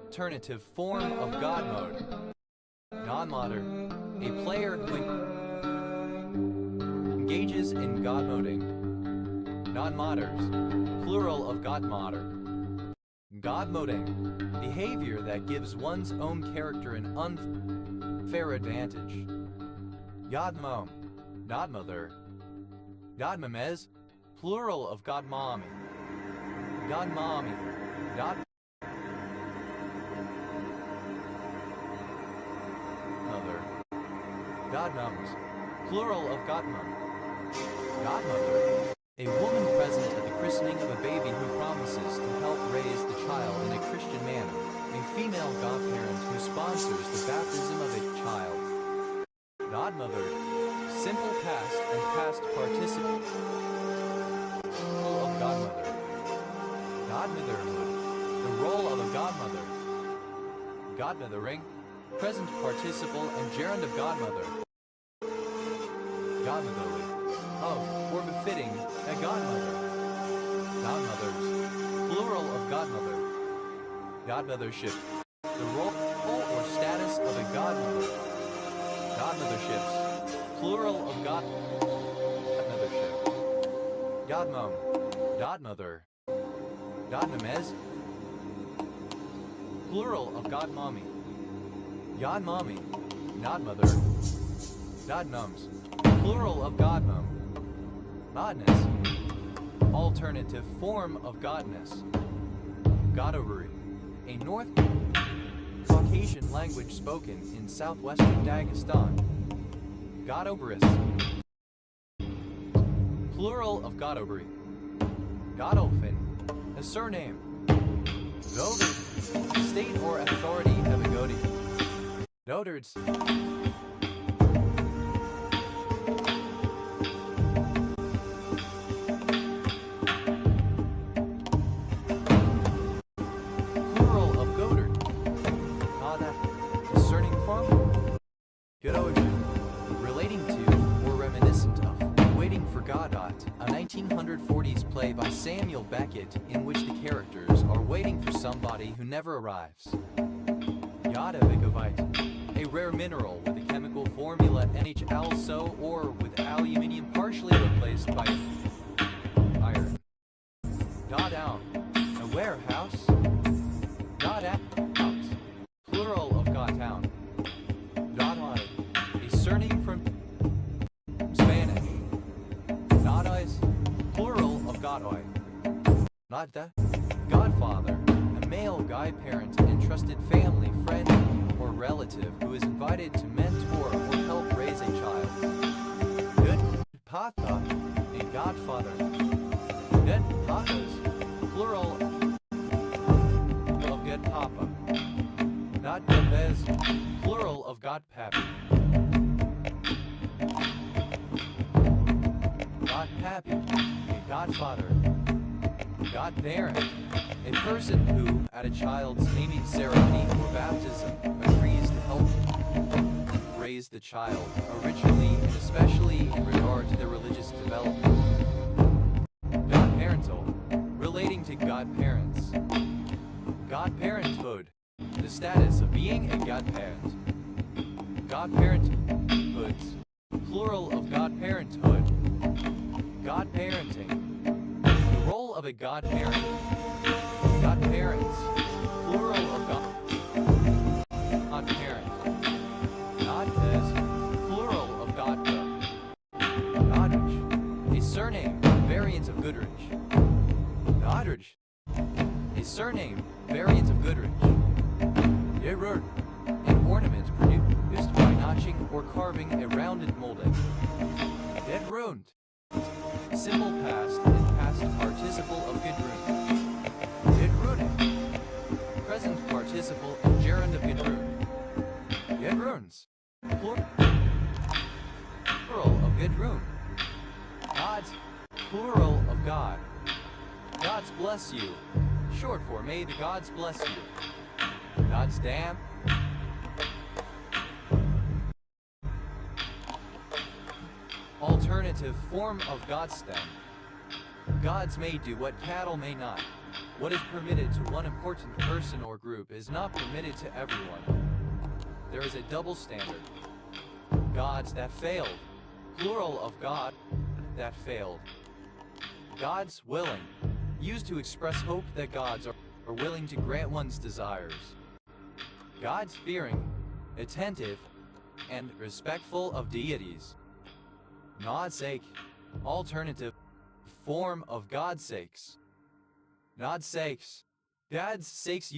alternative form of God mode. Non-modder, a player who engages in God moding. Non-modders, plural of God modder. God moding, behavior that gives one's own character an unfair advantage. Godmom, godmother. Godmamez, plural of godmommy. Godmommy, godmother. Godmums, plural of godmum. Godmother, a woman present at the christening of a baby who promises to help raise the child in a Christian manner. A female godparent who sponsors the baptism of a child. Godmothered, simple past and past participle of godmother. Godmotherhood, the role of a godmother. Godmothering, present participle and gerund of godmother. Godmotherly, of or befitting a godmother. Godmothers, plural of godmother. Godmothership, the role or status of a godmother. Godmotherships, plural of godmothership. Godmom, godmother. Godmamez, plural of godmommy. Godmommy, godmother. Godmums, plural of godmum. Godness, alternative form of godness. Godovery, a North Caucasian language spoken in southwestern Dagestan. Godoberis, plural of Godobery. Godolphin, a surname. Dodard, state or authority of a Godi. Dodards, plural of Godard. Godat, a surname form. Godovian, relating to or reminiscent of. Waiting for Godot, a 1940s play by Samuel Beckett in which the characters are waiting for somebody who never arrives. Yodavigovite, a rare mineral with a chemical formula NHAlSO or with aluminium partially replaced by iron. Godown, a warehouse. Godout, plural of Godtown. Godai, a surname from Spanish. Godais, plural of Godoy. Godda, godfather, a male guy parent and trusted family, friend, or relative who is invited to mentor or help raise a child. Good Papa, a godfather. Good Papas, plural of good Papa. Godpapes, plural of Godpappy. Godpappy, a godfather. Godparent, a person who, at a child's naming ceremony or baptism, agrees to help raise the child, originally and especially in regard to their religious development. Godparental, relating to godparents. Godparenthood, the status of being a godparent. Godparenthoods, plural of godparenthood. Godparenting, the role of a godparent. Godparents, plural of godparent. Godpas, plural of godpa. Godrich, a surname, variant of Goodrich. Godrich, a surname, variant of Goodrich. Yerur, an ornament produced by notching or carving a rounded molding. Gedrund, simple past and past participle of Gedrun. Gedruning, present participle and gerund of Gedrun. Gedruns, plural of Gedrun. Gods, plural of God. Gods bless you, short for may the gods bless you. Gods damn. Alternative form of Godstem. Gods may do what cattle may not. What is permitted to one important person or group is not permitted to everyone. There is a double standard. Gods that failed. Plural of God that failed. Gods willing. Used to express hope that gods are willing to grant one's desires. Gods fearing, attentive, and respectful of deities. God's sake. Alternative form of God's sakes. God's sakes. God's sakes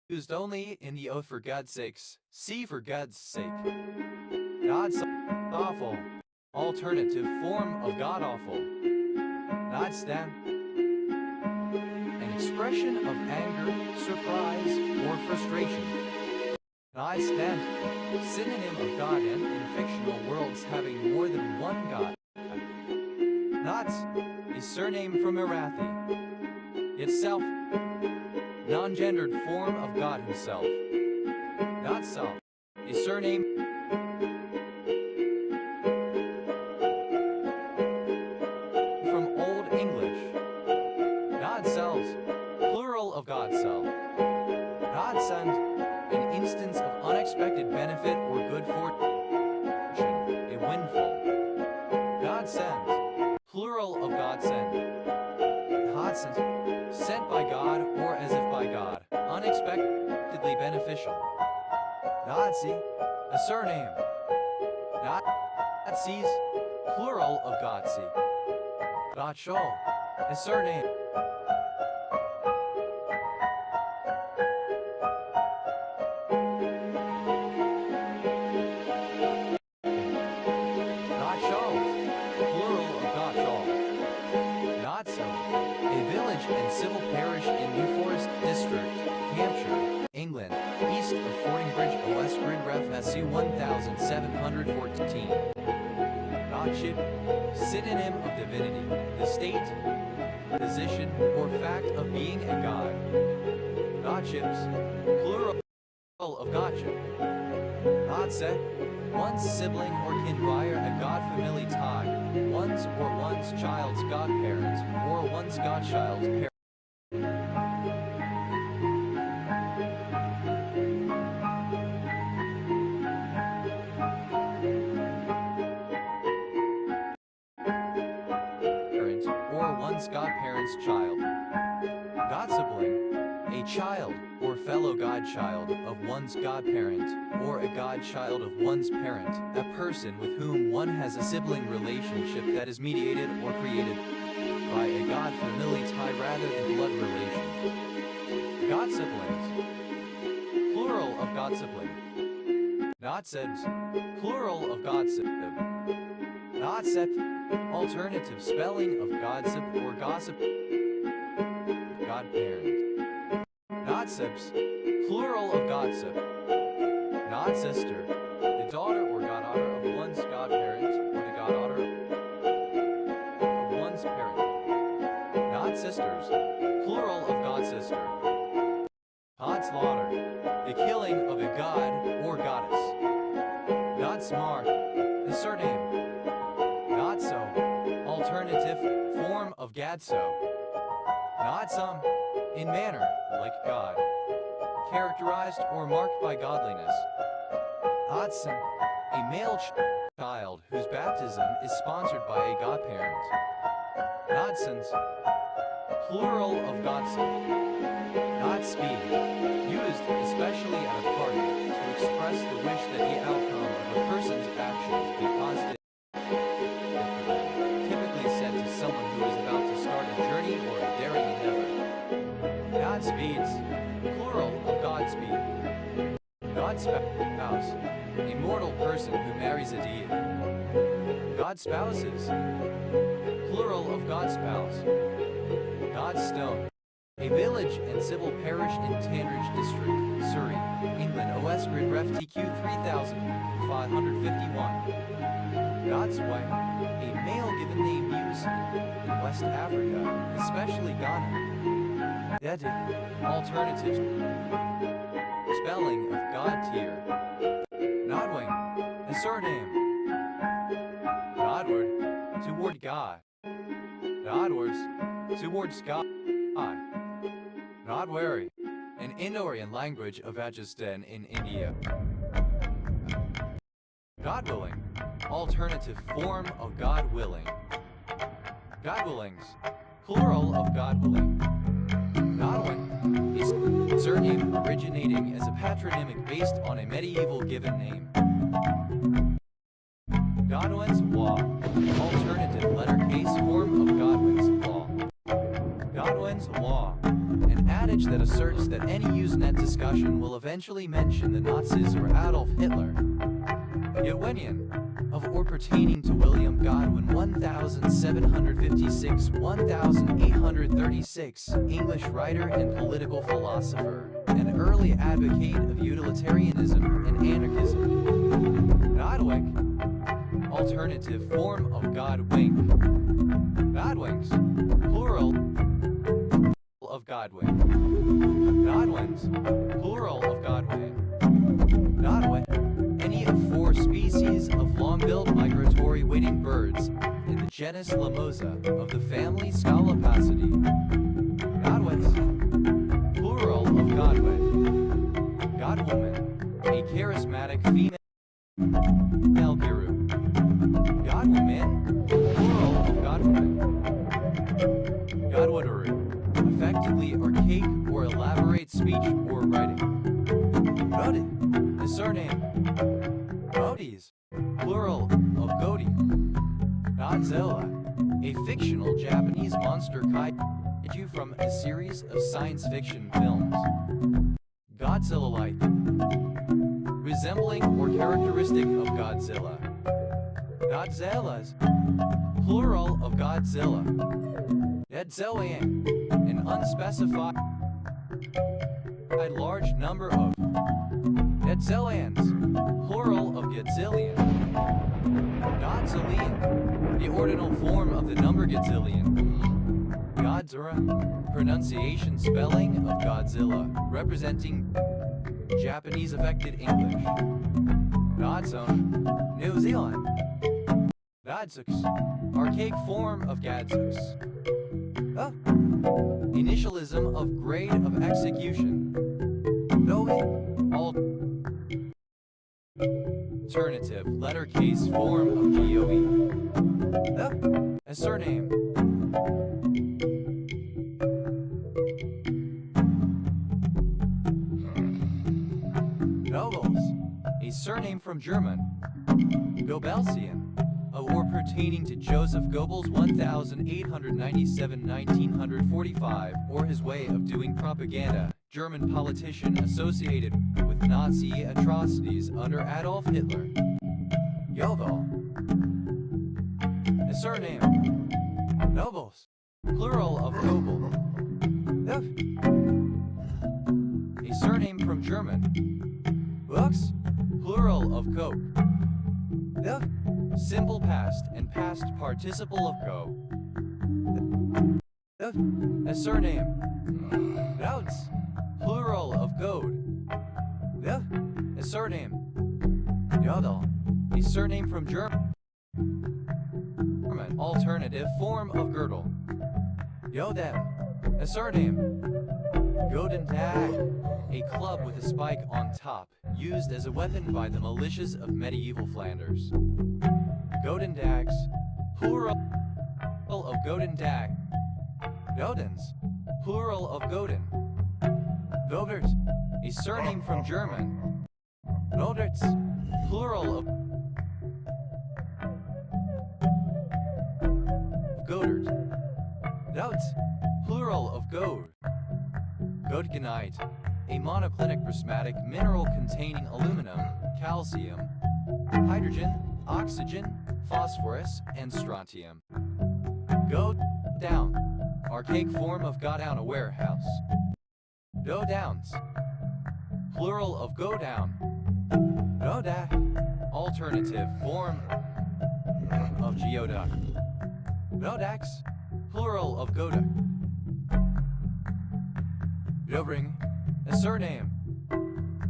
used only in the oath for God's sakes. See for God's sake. God's awful. Alternative form of God awful. God stand. An expression of anger, surprise, or frustration. God stand. Synonym of God and in fictional worlds having more than one God. Nods. A surname from Arathi. Itself. Non-gendered form of God himself. Not self. A surname. From Old English. God selves. Plural of God self. God send. An instance of unexpected benefit or good fortune. A windfall. God sends. Plural of God send. God sent. Sent by God or as if by God. Unexpectedly beneficial. Nazi. A surname. Nazis. Plural of Gotzi. Gotcho. A surname. And civil parish in New Forest District, Hampshire, England, east of Fordingbridge, Westgrid Ref SC 1714. Godship, synonym of divinity, the state, position, or fact of being a god. Godships, plural of godship. Godset, one's sibling or kin via a god family tie, one's or one's child's godparent, or one's godchild's parent. Or one's godparent's child. Godsibling, a child or fellow godchild of one's godparent, or a godchild of one's parent, a person with whom one has a sibling relationship that is mediated or created by a god family tie rather than blood relation. Godsiblings, plural of godsibling. Godsibs, plural of godsib. Godsip, alternative spelling of godsip or gossip. Godparent. Godsips, plural of godsip. Godsister, the daughter or goddaughter of one's godparent, or the goddaughter of one's parent. Godsisters, plural of godsister. Godslaughter, the killing of a god or goddess. Godsmark, the surname. Godso, alternative form of Gadso. Godsome, in manner, like God. Characterized or marked by godliness. Godson, a male child whose baptism is sponsored by a godparent. Godsons, plural of Godson. Godspeed, used especially at a party to express the wish that the outcome of a person's actions be positive for them, typically said to someone who is about to start a journey or a daring endeavor. Godspeeds, plural of Godspeed. Godspouse, a mortal person who marries a deity. Godspouses, plural of Godspouse. Godstone, a village and civil parish in Tandridge District, Surrey, England. Westgrid Ref TQ 3551. Godsway, a male given name used in West Africa, especially Ghana. Dede, alternative spelling of God tier. Nodwing, a surname. Godward, toward God. Godwards, towards God. Godwari, an Indo-Aryan language of Rajasthan in India. God-willing, alternative form of God-willing. Godwillings, plural of God-willing. Godwin is a surname originating as a patronymic based on a medieval given name. Godwin's Law, alternative lettercase form of Godwin's Law. Godwin's Law, an adage that asserts that any Usenet discussion will eventually mention the Nazis or Adolf Hitler. Yewenian, of or pertaining to William Godwin 1756-1836, English writer and political philosopher, an early advocate of utilitarianism and anarchism. Godwick, alternative form of Godwink. Godwinks, plural of Godwin. Godwins, plural of Godwin. Godwit, any of 4 species of long-billed migratory wading birds in the genus Lamosa of the family Scolopacidae. Godwits, plural of Godwit. Godwoman, a charismatic female guru. Godwoman, plural of Godwoman. Godwadaru, effectively archaic or elaborate speech or writing. Godi, a surname. Godis, plural of Godi. Godzilla, a fictional Japanese monster kaiju from a series of science fiction films. Godzilla-like, resembling or characteristic of Godzilla. Godzillas, plural of Godzilla. Godzillian, an unspecified large number of. Godzillians, plural of Godzillion. Godzillion, the ordinal form of the number Godzillion. Godzilla, pronunciation spelling of Godzilla, representing Japanese affected English. Godzone, New Zealand. Godzooks, archaic form of Gadzooks. Initialism of grade of execution. Alternative lettercase form of GOE. A surname. Nobles, a surname from German. Goebbelsian, of or pertaining to Joseph Goebbels 1897-1945, or his way of doing propaganda. German politician associated with Nazi atrocities under Adolf Hitler. Yovel, a surname. Nobles, plural of Goebel. A surname from German. Books, plural of Coke. Simple past and past participle of go. A surname. Notes, plural of goad. A surname. Yodel, a surname from German. Alternative form of girdle. Yoden, a surname. Godentag, a club with a spike on top, used as a weapon by the militias of medieval Flanders. Godendags, plural of Godendag. Godens, plural of Goden. Godert, a surname from German. Goderts, plural of Godert. Doubt, plural of Gode. Godgenite, a monoclinic prismatic mineral containing aluminum, calcium, hydrogen, oxygen, phosphorus, and strontium. Go down, archaic form of go down a warehouse. Go downs, plural of go down. Godak, alternative form of geoduck. Godax, plural of goduck. Dobring, a surname.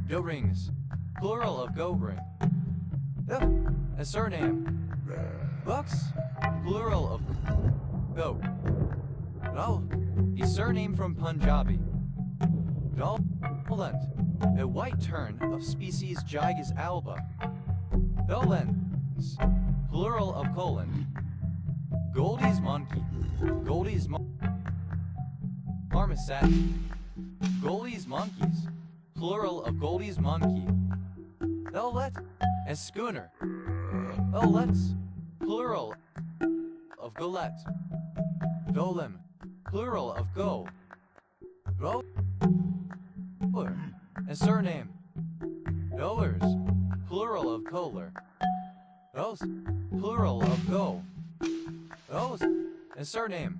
Dobrings, plural of Gobring. A surname. Books, plural of Go. No, a surname from Punjabi. Dolent, a white tern of species Gigas alba. Dolens, plural of colon. Goldie's monkey, Goldie's marmoset. Goldie's monkeys, plural of Goldie's monkey. Owlet, a schooner. Owlets, plural of golet. Golem, plural of go. Rower, a surname. Rowers, plural of kohler. Rose, plural of go. Rose, a surname.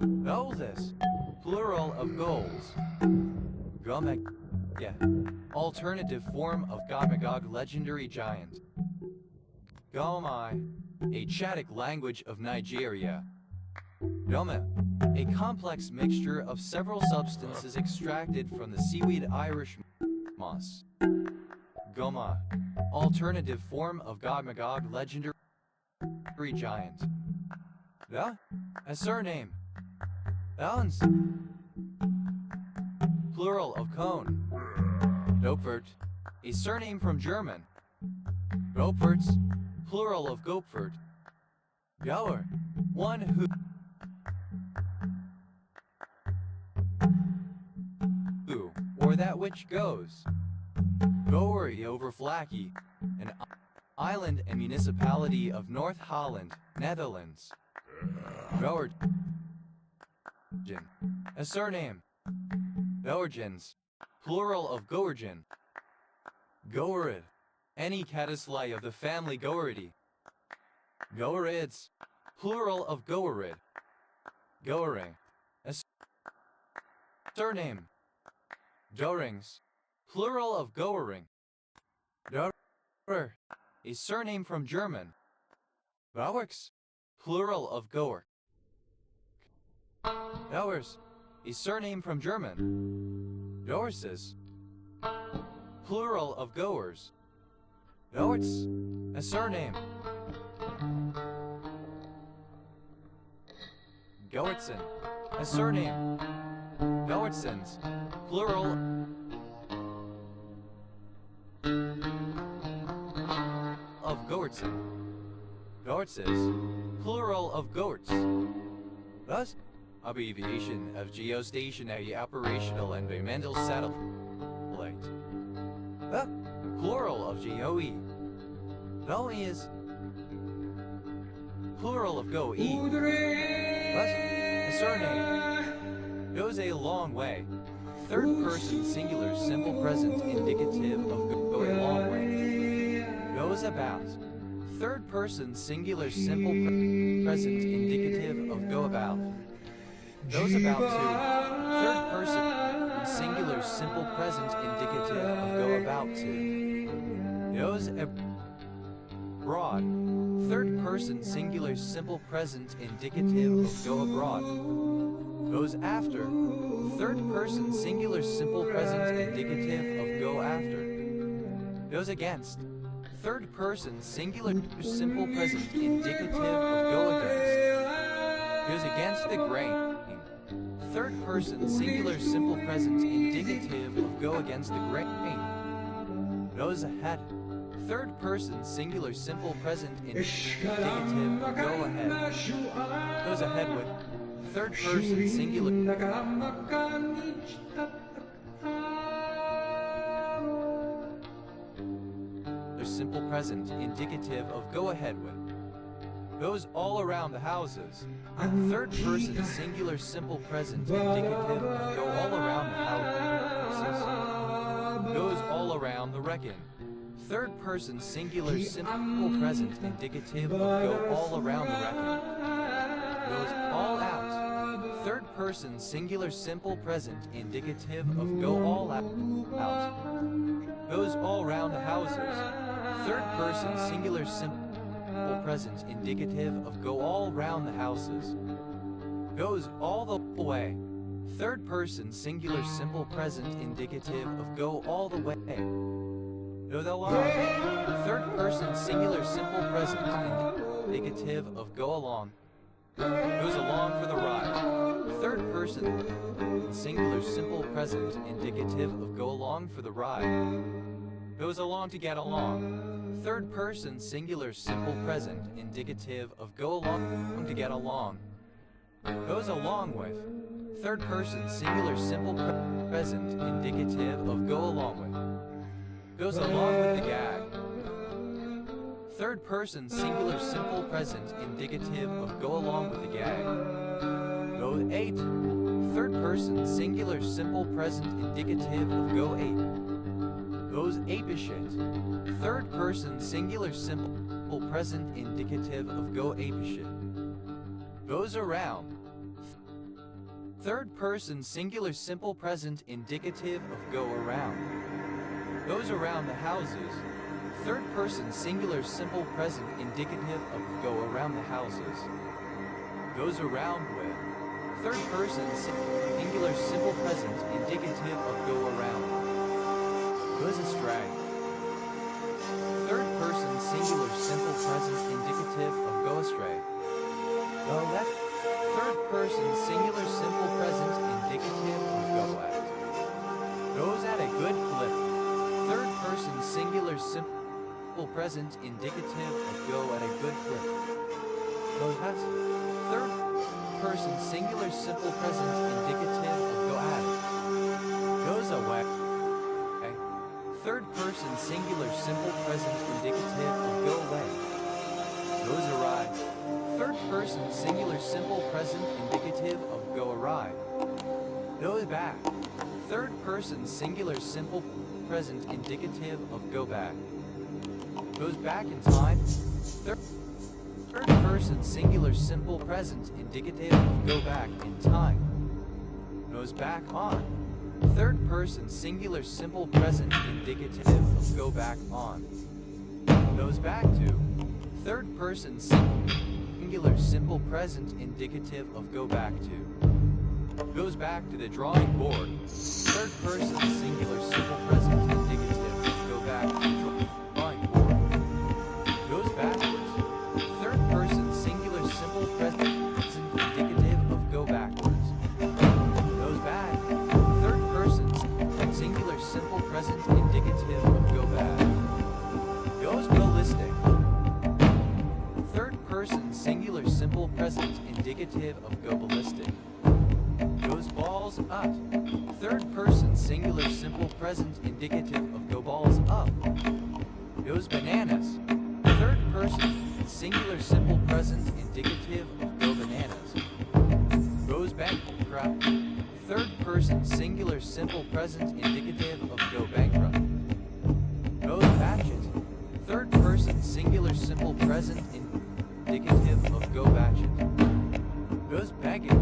Roses, plural of goals. Gomag, yeah, alternative form of Gomagog legendary giant. Gomai, a Chadic language of Nigeria. Goma, a complex mixture of several substances extracted from the seaweed Irish moss. Goma, alternative form of Gomagog legendary giant. Da, a surname. Downs, plural of cone. Dopfert, a surname from German. Gopferts, plural of Gopfert. Goer, one who or that which goes. Goerie over Vlakkie, an island and municipality of North Holland, Netherlands. Goergen, a surname. Goergens, plural of Goergen. Goerid, any caddisfly of the family Goeridae. Goerids, plural of Goerid. Goering, a surname. Dorings, plural of Goering. Dorer, a surname from German. Gowerks, plural of Goer. Gowers, a surname from German. Goerses, plural of Goers. Goerts, a surname. Goertsen, a surname. Goertsens, plural of Goertsen. Goertses, plural of Goerts. Thus, abbreviation of geostationary operational environmental satellite. The plural of GOE. GOE is plural of GOE. Thus, a surname goes a long way. Third person singular simple present indicative of go a long way. Goes about. Third person singular simple present indicative of go about. Goes about to. Third person singular simple present indicative of go about to. Goes abroad. Third person singular simple present indicative of go abroad. Goes after. Third person singular simple present indicative of go after. Goes against. Third person singular simple present indicative of go against. Goes against the grain. Third person singular simple present indicative of go against the grain. Goes ahead. Third person singular simple present indicative of go ahead. Goes ahead with. Third person singular simple present indicative of go ahead with. Goes all around the houses. Third person singular simple present indicative of go all around the houses. Goes all around the reckon. Third person singular simple present indicative of go all around the reckon. Goes all out. Third person singular simple present indicative of go all out. Goes all round the houses. Third person singular simple present indicative of go all round the houses. Goes all the way. Third person singular simple present indicative of go all the way. Go the line. Third person singular simple present indicative of go along. Goes along for the ride. Third person, singular simple present indicative of go along for the ride. Goes along to get along. Third person singular simple present indicative of go along to get along. Goes along with. Third person singular simple present indicative of go along with. Goes along with the gag. Third person singular simple present indicative of go along with the gag. Go ate. Third person singular simple present indicative of go ape. Goes apeshit. Third person singular simple present indicative of go apeshit. Goes around. Third person singular simple present indicative of go around. Goes around the houses. Third person singular simple present indicative of go around the houses. Goes around with. Third person singular simple present indicative of go around. Goes astray. Third person singular simple present indicative of go astray. Go left. Third person singular simple present indicative of go left. Goes at a good clip. Third person singular simple present indicative of go at a good clip. Goes left. Third person singular simple present indicative of go at it. Goes away. Third person singular simple present indicative of go away. Goes awry. Third person singular simple present indicative of go awry. Goes back. Third person singular simple present indicative of go back. Goes back in time. Third person singular simple present indicative of go back in time. Goes back on. Third person singular simple present indicative of go back on. Goes back to. Third person singular simple present indicative of go back to. Goes back to the drawing board. Third person singular simple present indicative of go back to the drawing board. Goes backwards. Third person singular simple present indicative of go backwards. Goes back. Third person singular simple present indicative of go back. Goes ballistic. Third person singular simple present indicative of go ballistic. Goes balls up. Third person singular simple present indicative of go balls up. Goes bananas. Third person singular simple present indicative of go bananas. Goes bankrupt. Third person singular simple present indicative of go bankrupt. Goes batchet. Third person singular simple present indicative of go batchet. Goes begging.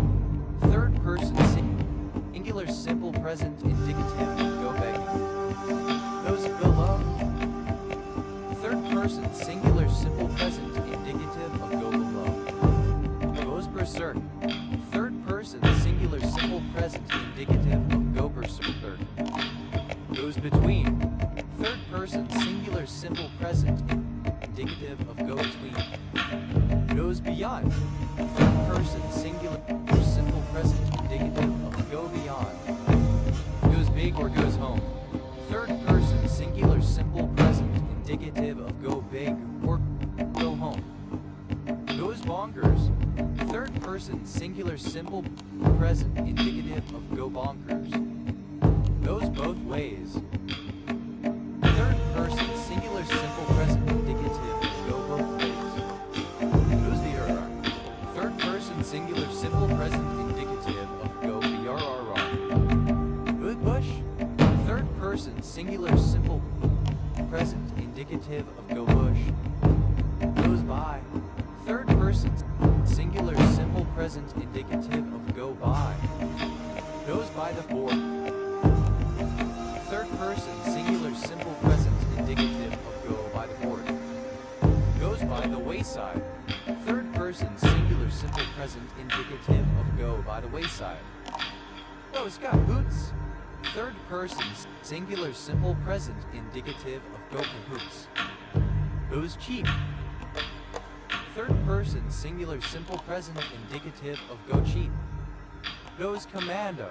Third person singular simple present indicative of go begging. Goes below. Third person singular simple present indicative of go below. Goes berserk. Third person singular simple present indicative of go berserk. Goes between. Third person singular simple present indicative of go between. Goes beyond. Third person singular simple present indicative of go beyond. Goes big or goes home. Third person singular simple present indicative of go big or go home. Goes bonkers. Third person singular simple present indicative of go bonkers. Goes both ways. Third person singular simple present indicative of go both ways. Goes the Third person singular simple present indicative of go brrr. Good bush. Third person singular simple present indicative of go bush. Goes by. Third person singular simple present indicative of go by. Goes by the board. Third person singular simple present indicative of go by the board. Goes by the wayside. Third person singular simple present indicative of go by the wayside. Goes cahoots. Third person singular simple present indicative of go cahoots. Goes cheap. Third person singular simple present indicative of go cheap. Goes commando.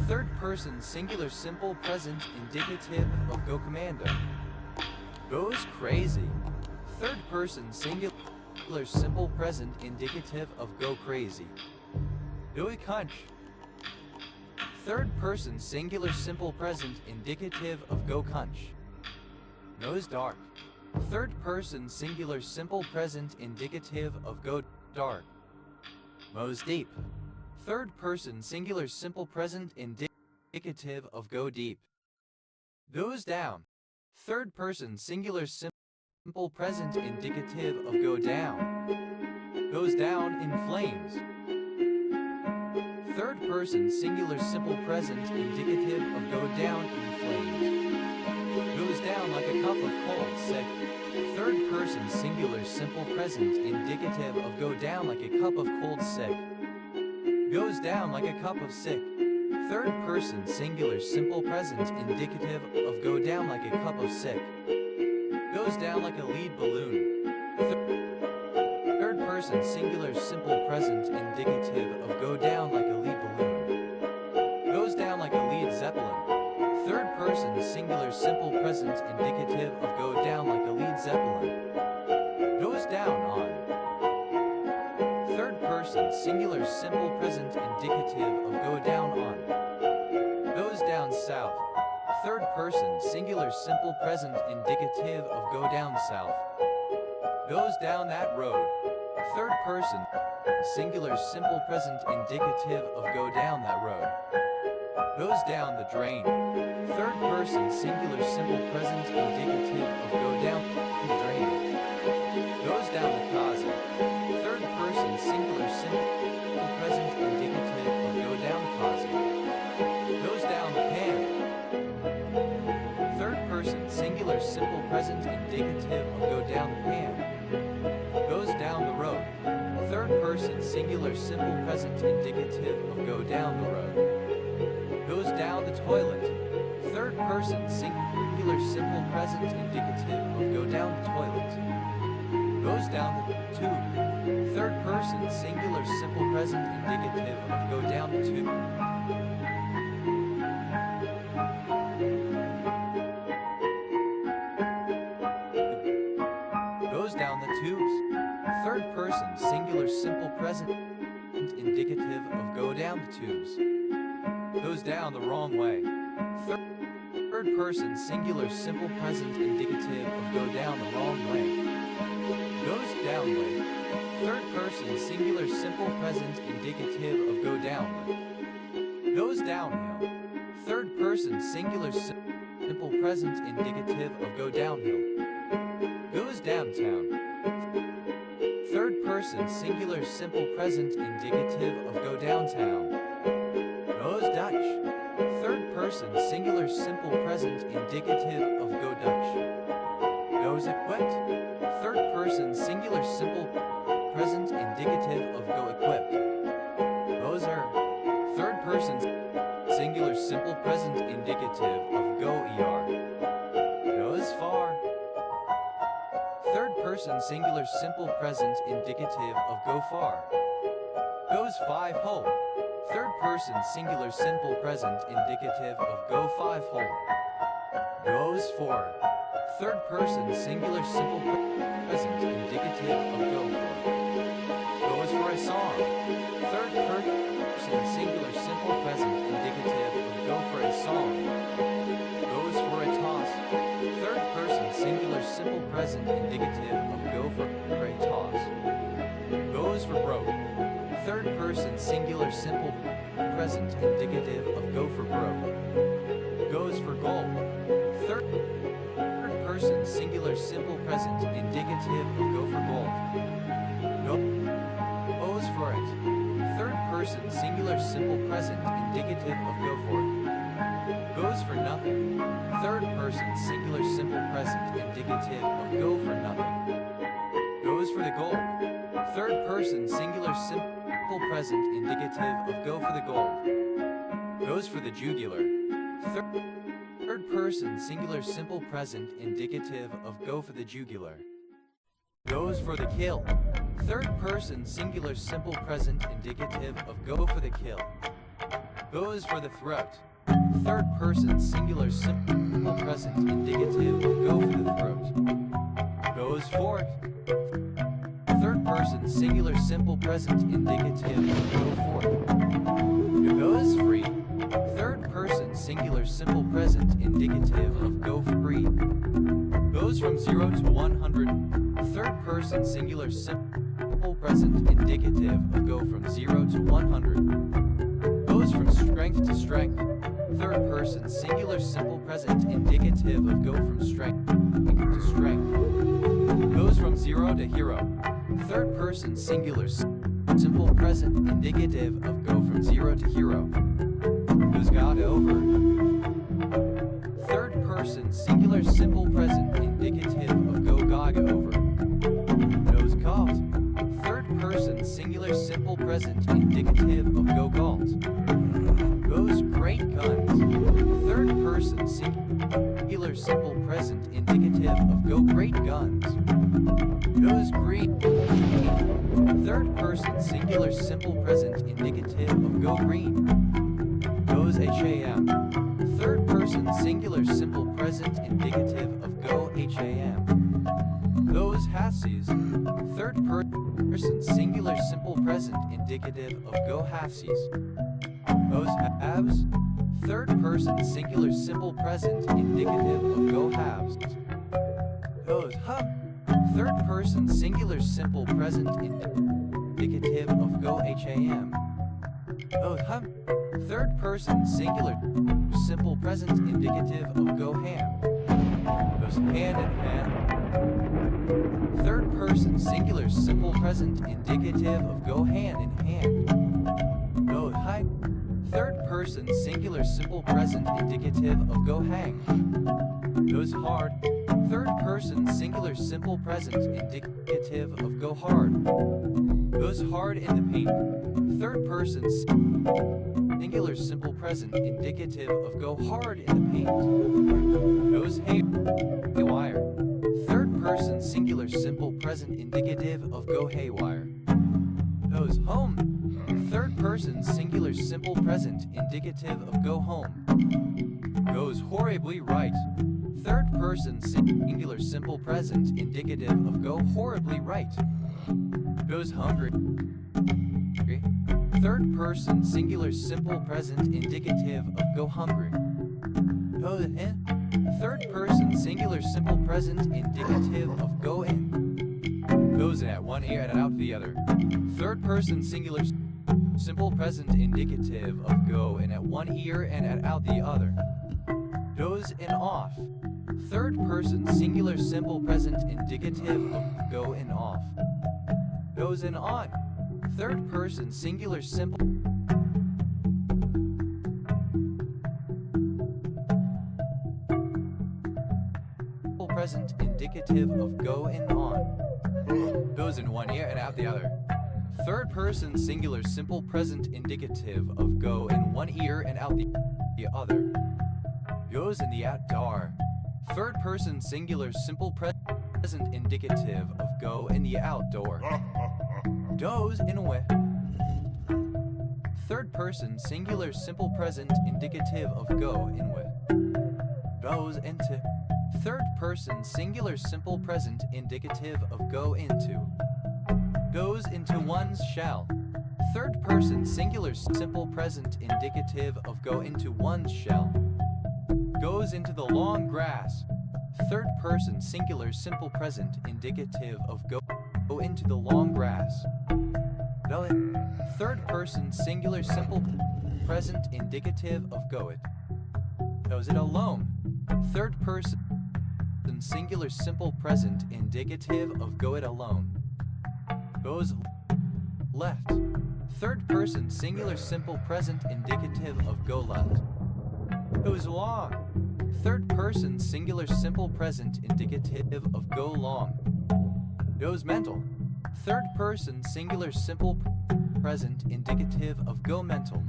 Third person singular simple present indicative of go commando. Goes crazy. Third person singular simple present indicative of go crazy. Go cunch. Third person singular simple present indicative of go cunch. Nose dark. Third person singular simple present indicative of go dark. Mows deep. Third person singular simple present indicative of go deep. Goes down. Third person singular simple present indicative of go down. Goes down in flames. Third person singular simple present indicative of go down in flames. Goes down like a cup of cold sick. Third person singular simple present indicative of go down like a cup of cold sick. Goes down like a cup of sick. Third person singular simple present indicative of go down like a cup of sick. Goes down like a lead balloon. Third person singular simple present indicative of go down like a lead balloon. Goes down like a lead zeppelin. Third person singular simple present indicative of go down like a lead zeppelin. Goes down on. Third person singular simple present indicative of go down on. Goes down south. Third person singular simple present indicative of go down south. Goes down that road. Third person singular simple present indicative of go down that road. Goes down the drain. Third person singular simple present indicative of go down the drain. Goes down the causey. Third person singular simple present indicative of go down the causey. Goes down the pan. Third person singular simple present indicative of go down the pan. Goes down the road. Third person singular simple present indicative of go down the road. Goes down the toilet. Third person singular simple present indicative of go down the toilet. Goes down the tube. Third person singular simple present indicative of go down the tube. Goes down the tubes. Third person singular simple present indicative of go down the tubes. Goes down the wrong way. Third person singular simple present indicative of go down the wrong way. Goes down way. Third person singular simple present indicative of go down. Goes downhill. Third person singular simple present indicative of go downhill. Goes downtown. Third person singular simple present indicative of go downtown. Goes Dutch. Third person singular simple present indicative of go Dutch. Goes equipped. Third person singular simple present indicative of go equipped. Goes Third person singular simple present indicative of go ER. Goes far. Third person singular simple present indicative of go far. Goes 5 hole. Third person singular simple present indicative of go 5 hole. Goes for. Third person singular simple present indicative of go for. Goes for a song. Third person singular simple present indicative of go for a song. Goes for a toss. Third person singular simple present indicative of go for a toss. Goes for broke. Third person singular simple present indicative of go for broke. Goes for gold. Third person singular simple present indicative of go for gold. Goes for it. Third person singular simple present indicative of go for it. Goes for nothing. Third person singular simple present indicative of go for nothing. Goes for the gold. Third person singular simple present indicative of go for the gold. Goes for the jugular. Third person singular simple present indicative of go for the jugular. Goes for the kill. Third person singular simple present indicative of go for the kill. Goes for the throat. Third person singular simple present indicative of go for the throat. Goes forth. Third person singular simple present indicative of go forth. Goes free. Third person singular simple present indicative of go free. Goes from 0 to 100. Third person singular simple present indicative of go from 0 to 100. Goes from strength to strength. Third person singular simple present indicative of go from strength to strength. Goes from 0 to hero. Third person singular simple present indicative of go from 0 to hero. Goes got over. Third person singular simple present indicative of go got over. Goes caught. Third person singular simple present indicative of go called. Goes great guns. Third person singular simple present indicative of go great guns. Goes green. Third person singular simple present indicative of go green. Goes HAM. Third person singular simple present indicative of go HAM. Goes halfsies. Third person singular simple present indicative of go halfsies. Goes halves. Third person singular simple present indicative of go halves. Goes hum. Third person singular simple present indicative of go HAM. Goes hum. Third person singular simple present indicative of go ham. Goes hand in hand. Third person singular simple present indicative of go hand in hand. Goes high. Third person singular simple present indicative of go hang. Goes hard. Third person singular simple present indicative of go hard. Goes hard in the paint. Third person singular simple present indicative of go hard in the paint. Goes haywire. Third person singular simple present indicative of go haywire. Goes home. Third person singular simple present indicative of go home. Goes horribly right. Third person singular simple present indicative of go horribly right. Goes hungry. Third person singular simple present indicative of go hungry. Goes in. Third person singular simple present indicative of go in. Goes in at one ear and out the other. Third person singular simple present indicative of go in at one ear and at out the other. Goes in off. Third person singular simple present indicative of go in off. Goes in on. Third person singular simple present indicative of go in on. Goes in one ear and out the other. Third person singular simple present indicative of go in one ear and out the other. Goes in the outdoor. Third person singular simple present indicative of go in the outdoor. Goes in with. Third person singular simple present indicative of go in with. Goes into. Third person singular simple present indicative of go into. Goes into one's shell. Third person singular simple present indicative of go into one's shell. Goes into the long grass. Third person singular simple present indicative of go into the long grass. Go it. Third person singular simple present indicative of go it. Goes it alone. Third person singular simple present indicative of go it alone. Goes left. Third person singular simple present indicative of go left. Goes long. Third person singular simple present indicative of go long. Goes mental. Third person singular simple present indicative of go mental.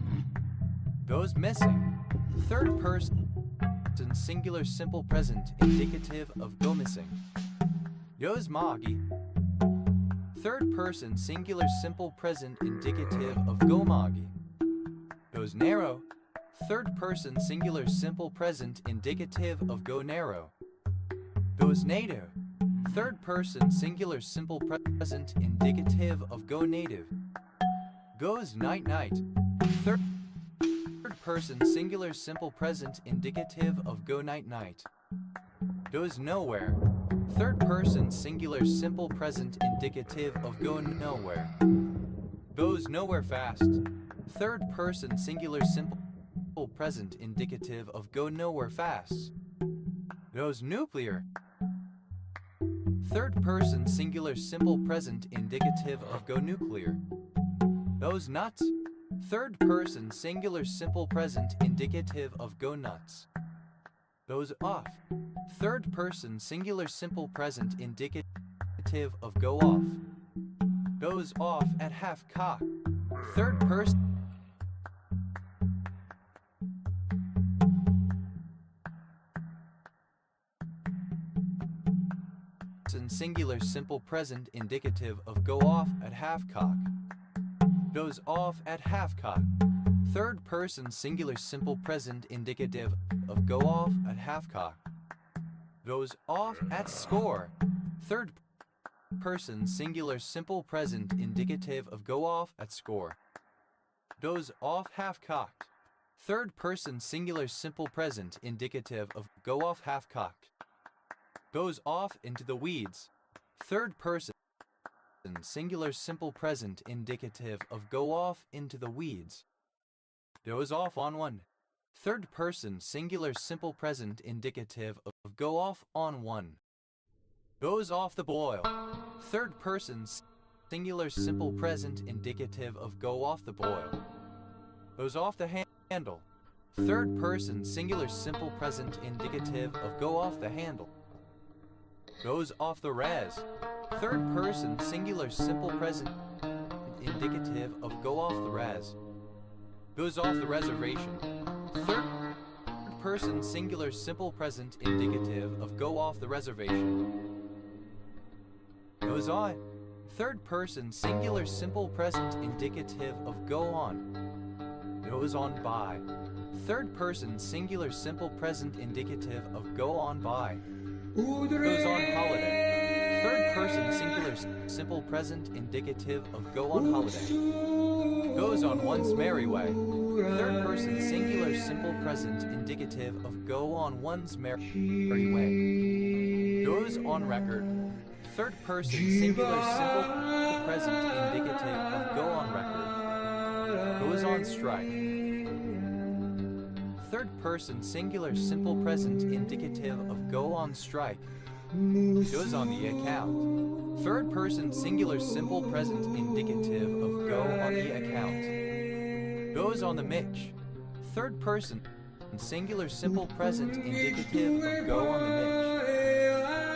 Goes missing. Third person singular simple present indicative of go missing. Goes moggy. Third person singular simple present indicative of go magi. Goes narrow. Third person singular simple present indicative of go narrow. Goes native. Third person singular simple present indicative of go native. Goes night night. Third person singular simple present indicative of go night night. Goes nowhere. Third person singular simple present indicative of go nowhere. Goes nowhere fast. Third person singular simple present indicative of go nowhere fast. Goes nuclear. Third person singular simple present indicative of go nuclear. Goes nuts. Third person singular simple present indicative of go nuts. Goes off. Third person singular simple present indicative of go off. Goes off at half cock. Third person singular simple present indicative of go off at half cock. Goes off at half cock. Third person singular simple present indicative of go off at half cock. Goes off at score. Third person singular simple present indicative of go off at score. Goes off half cocked. Third person singular simple present indicative of go off half cocked. Goes off into the weeds. Third person singular simple present indicative of go off into the weeds. Goes off on one. Third person singular simple present indicative of go off on one. Goes off the boil. Third person singular simple present indicative of go off the boil. Goes off the handle. Third person singular simple present indicative of go off the handle. Goes off the res. Third person singular simple present indicative of go off the res. Goes off the reservation. Third person singular simple present indicative of go off the reservation. Goes on. Third person singular simple present indicative of go on. Goes on by. Third person singular simple present indicative of go on by. Goes on holiday. Third person singular simple present indicative of go on holiday. Goes on one's merry way. Third person singular simple present indicative of go on one's merry way. Goes on record. Third person singular simple present indicative of go on record. Goes on strike. Third person singular simple present indicative of go on strike. Goes on the account. Third person singular simple present indicative of go on the account. Goes on the Mitch. Third person singular simple present indicative of go on the Mitch.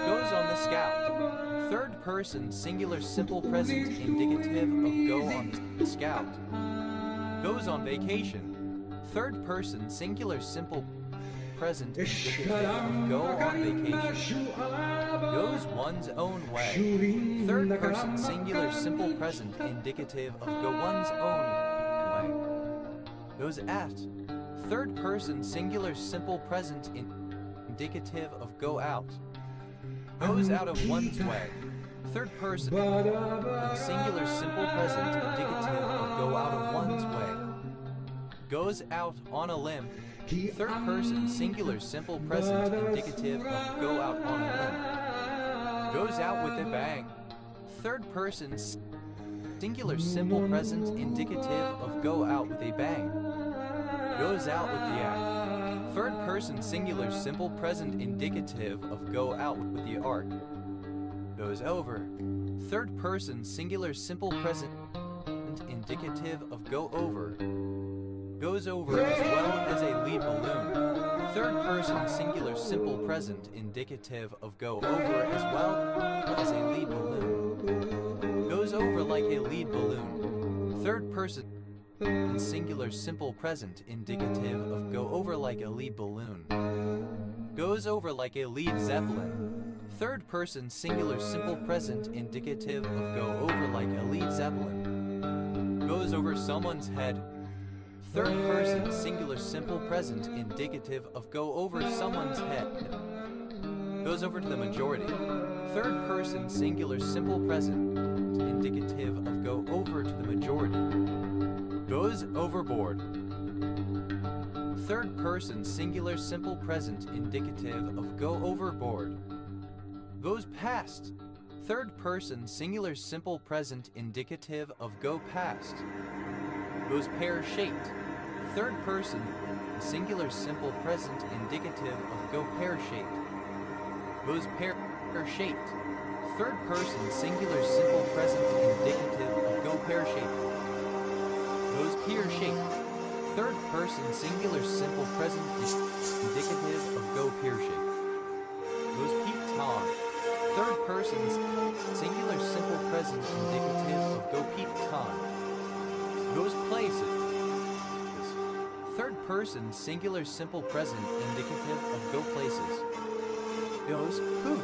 Goes on the scout. Third person singular simple present indicative of go on the scout. Goes on vacation. Third person singular simple present indicative of go on vacation. Goes one's own way. Third person singular simple present indicative of go one's own way. Goes at. Third person singular simple present indicative of go out. Goes out of one's way. Third person singular simple present indicative of go out of one's way. Goes out on a limb. Third person singular simple present indicative of go out on a limb. Goes out with a bang. Third person singular simple present indicative of go out with a bang. Goes out with the act. Third person singular simple present indicative of go out with the arc. Goes over. Third person singular simple present indicative of go over. Goes over as well as a lead balloon. Third person singular simple present indicative of go over as well as a lead balloon. Goes over like a lead balloon. Third person singular simple present indicative of go over like a lead balloon. Goes over like a lead zeppelin. Third person singular simple present indicative of go over like a Led Zeppelin. Goes over someone's head. Third person singular simple present indicative of go over someone's head. Goes over to the majority. Third person singular simple present indicative of go over to the majority. Goes overboard. Third person singular simple present indicative of go overboard. Goes past. Third person singular simple present indicative of go past. Goes pear-shaped. Third person singular simple present indicative of go pear-shaped. Goes pear-shaped. Third person singular simple present indicative of go pear-shaped. Goes pear-shaped. Third person singular simple present indicative of go pear-shaped. Goes peaked-on. Third person singular simple present indicative of go peaked-on. Goes places. Third person singular simple present indicative of go places. Goes poof.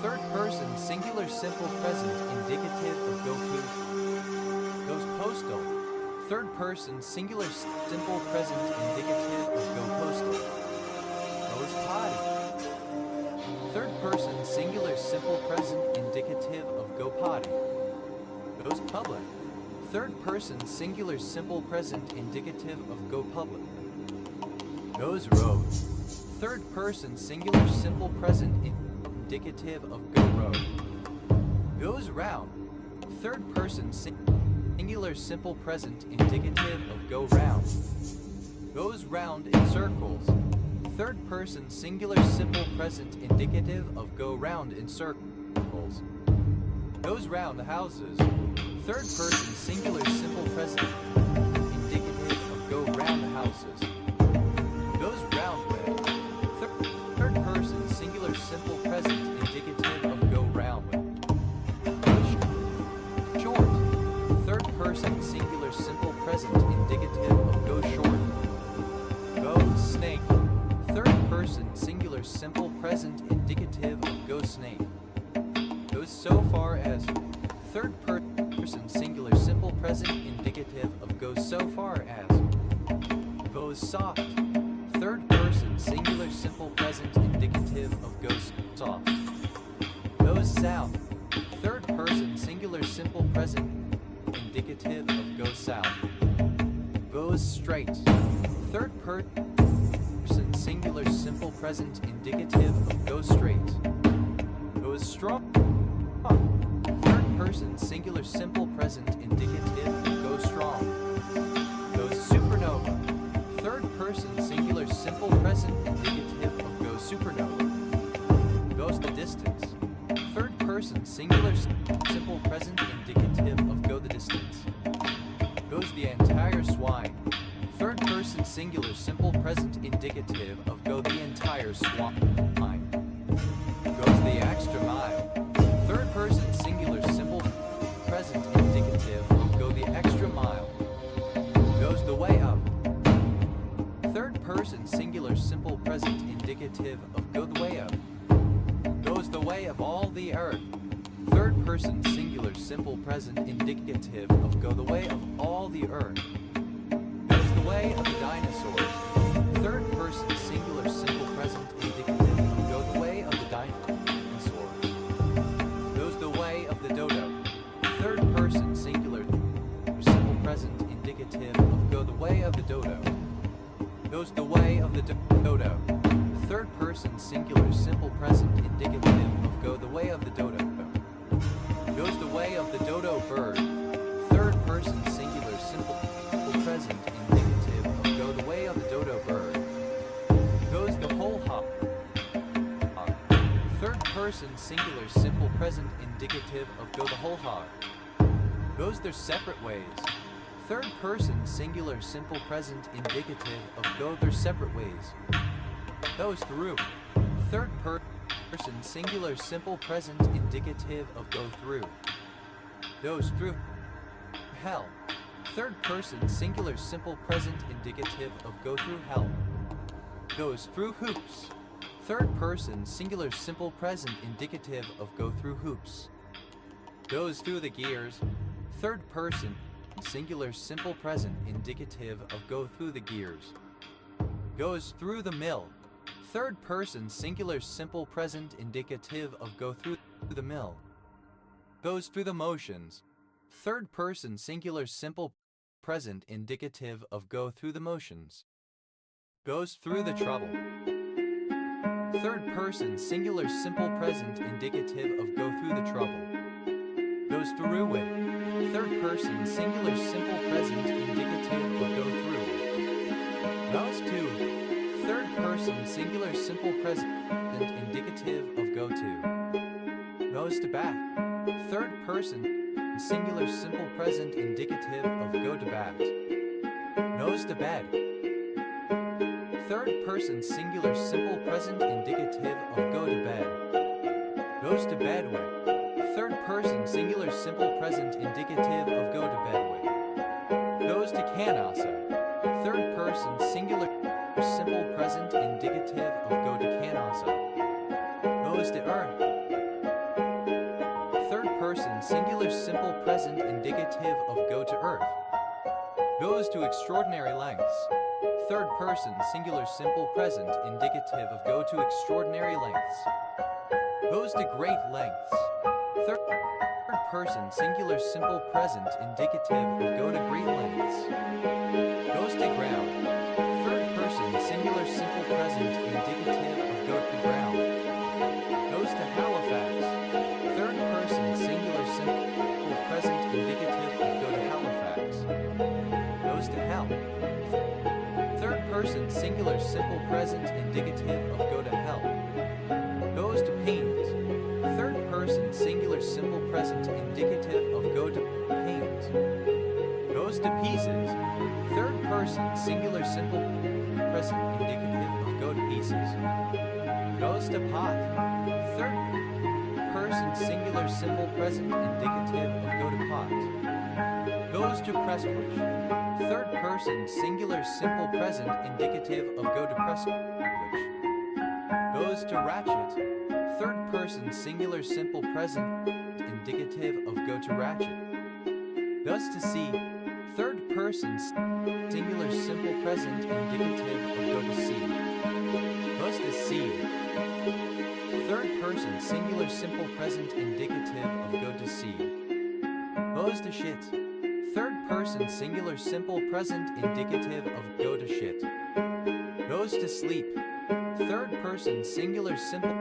Third person singular simple present indicative of go poof. Goes postal. Third person singular simple present indicative of go postal. Goes potty. Third person singular simple present indicative of go potty. Goes public. Third person singular simple present indicative of go public. Goes road. Third person singular simple present indicative of go road. Goes round. Third person singular simple present indicative of go round. Goes round in circles. Third person singular simple present indicative of go round in circles. Goes round houses. Third person singular simple present indicative of go round houses. Goes round with. Third person singular simple present indicative of go round with. Goes short. Third person singular simple present indicative of go short. Goes snake. Third person singular simple present indicative of go snake. Goes so far as. Third person singular simple present indicative of goes so far as. Goes soft. Third person singular simple present indicative of goes soft. Goes south. Third person singular simple present indicative of goes south. Goes straight. Third person singular simple present indicative of goes straight. Goes strong. Third person singular simple present indicative of go strong. Goes supernova. Third person singular simple present indicative of go supernova. Goes the distance. Third person singular simple present indicative of go the distance. Goes the entire swine. Third person singular simple present indicative of go the entire swine. Goes the extra mile. Third person singular simple present indicative of go the extra mile. Goes the way of. Third person singular simple present indicative of go the way of. Goes the way of all the earth. Third person singular simple present indicative of go the way of all the earth. Goes the way of the dinosaurs. Third person singular simple present indicative of go the way of the dinosaurs. Goes the way of the dodo. Third person singular simple present indicative of go the way of the dodo. Goes the way of the dodo. Third person singular simple present indicative of go the way of the dodo. Goes the way of the dodo bird. Third person singular simple present indicative of go the way of the dodo bird. Goes the whole hog. Third person singular simple present indicative of go the whole hog. Goes their separate ways. Third person singular simple present indicative of go their separate ways. Goes through. Third person singular simple present indicative of go through. Goes through hell. Third person singular simple present indicative of go through hell. Goes through hoops. Third person singular simple present indicative of go through hoops. Goes through the gears. Third person singular simple present indicative of go through the gears. Goes through the mill. Third person singular simple present indicative of go through the mill. Goes through the motions. Third person singular simple present indicative of go through the motions. Goes through the trouble. Third person singular simple present indicative of go through the trouble. Goes through it. Third person singular simple present indicative of go through it. Goes to. Third person singular simple present indicative of go to. Goes to bat. Third person singular simple present indicative of go to bat. Goes to bed. Third person singular simple present indicative of go to bed. Goes to bed with. Third person singular simple present indicative of go to bed with. Goes to canasa. Third person singular simple present indicative of go to canasa. Goes to earth. Third person singular simple present indicative of go to earth. Goes to extraordinary lengths. Third person singular simple present indicative of go to extraordinary lengths. Goes to great lengths. Third person singular simple present indicative of go to great lengths. Goes to ground. Third person singular simple present indicative of go to ground. Goes to Halifax. Third person singular simple present indicative of go to Halifax. Goes to hell. Third person singular simple present indicative of go to hell. Goes to pains. Third person singular simple present indicative of go to pains. Goes to pieces. Third person singular simple present indicative of go to pieces. Goes to pot. Third person singular simple present indicative of go to pot. Goes to Prestwich. Third person singular simple present indicative of go to Prestwich. Goes to ratchet. Third person singular simple present indicative of go to ratchet. Goes to sea. Third person singular simple present indicative of go to sea. Goes to sea. Third person singular simple present indicative of go to sea. Goes to shit. Third person singular simple present indicative of go to shit. Goes to sleep. Third person singular simple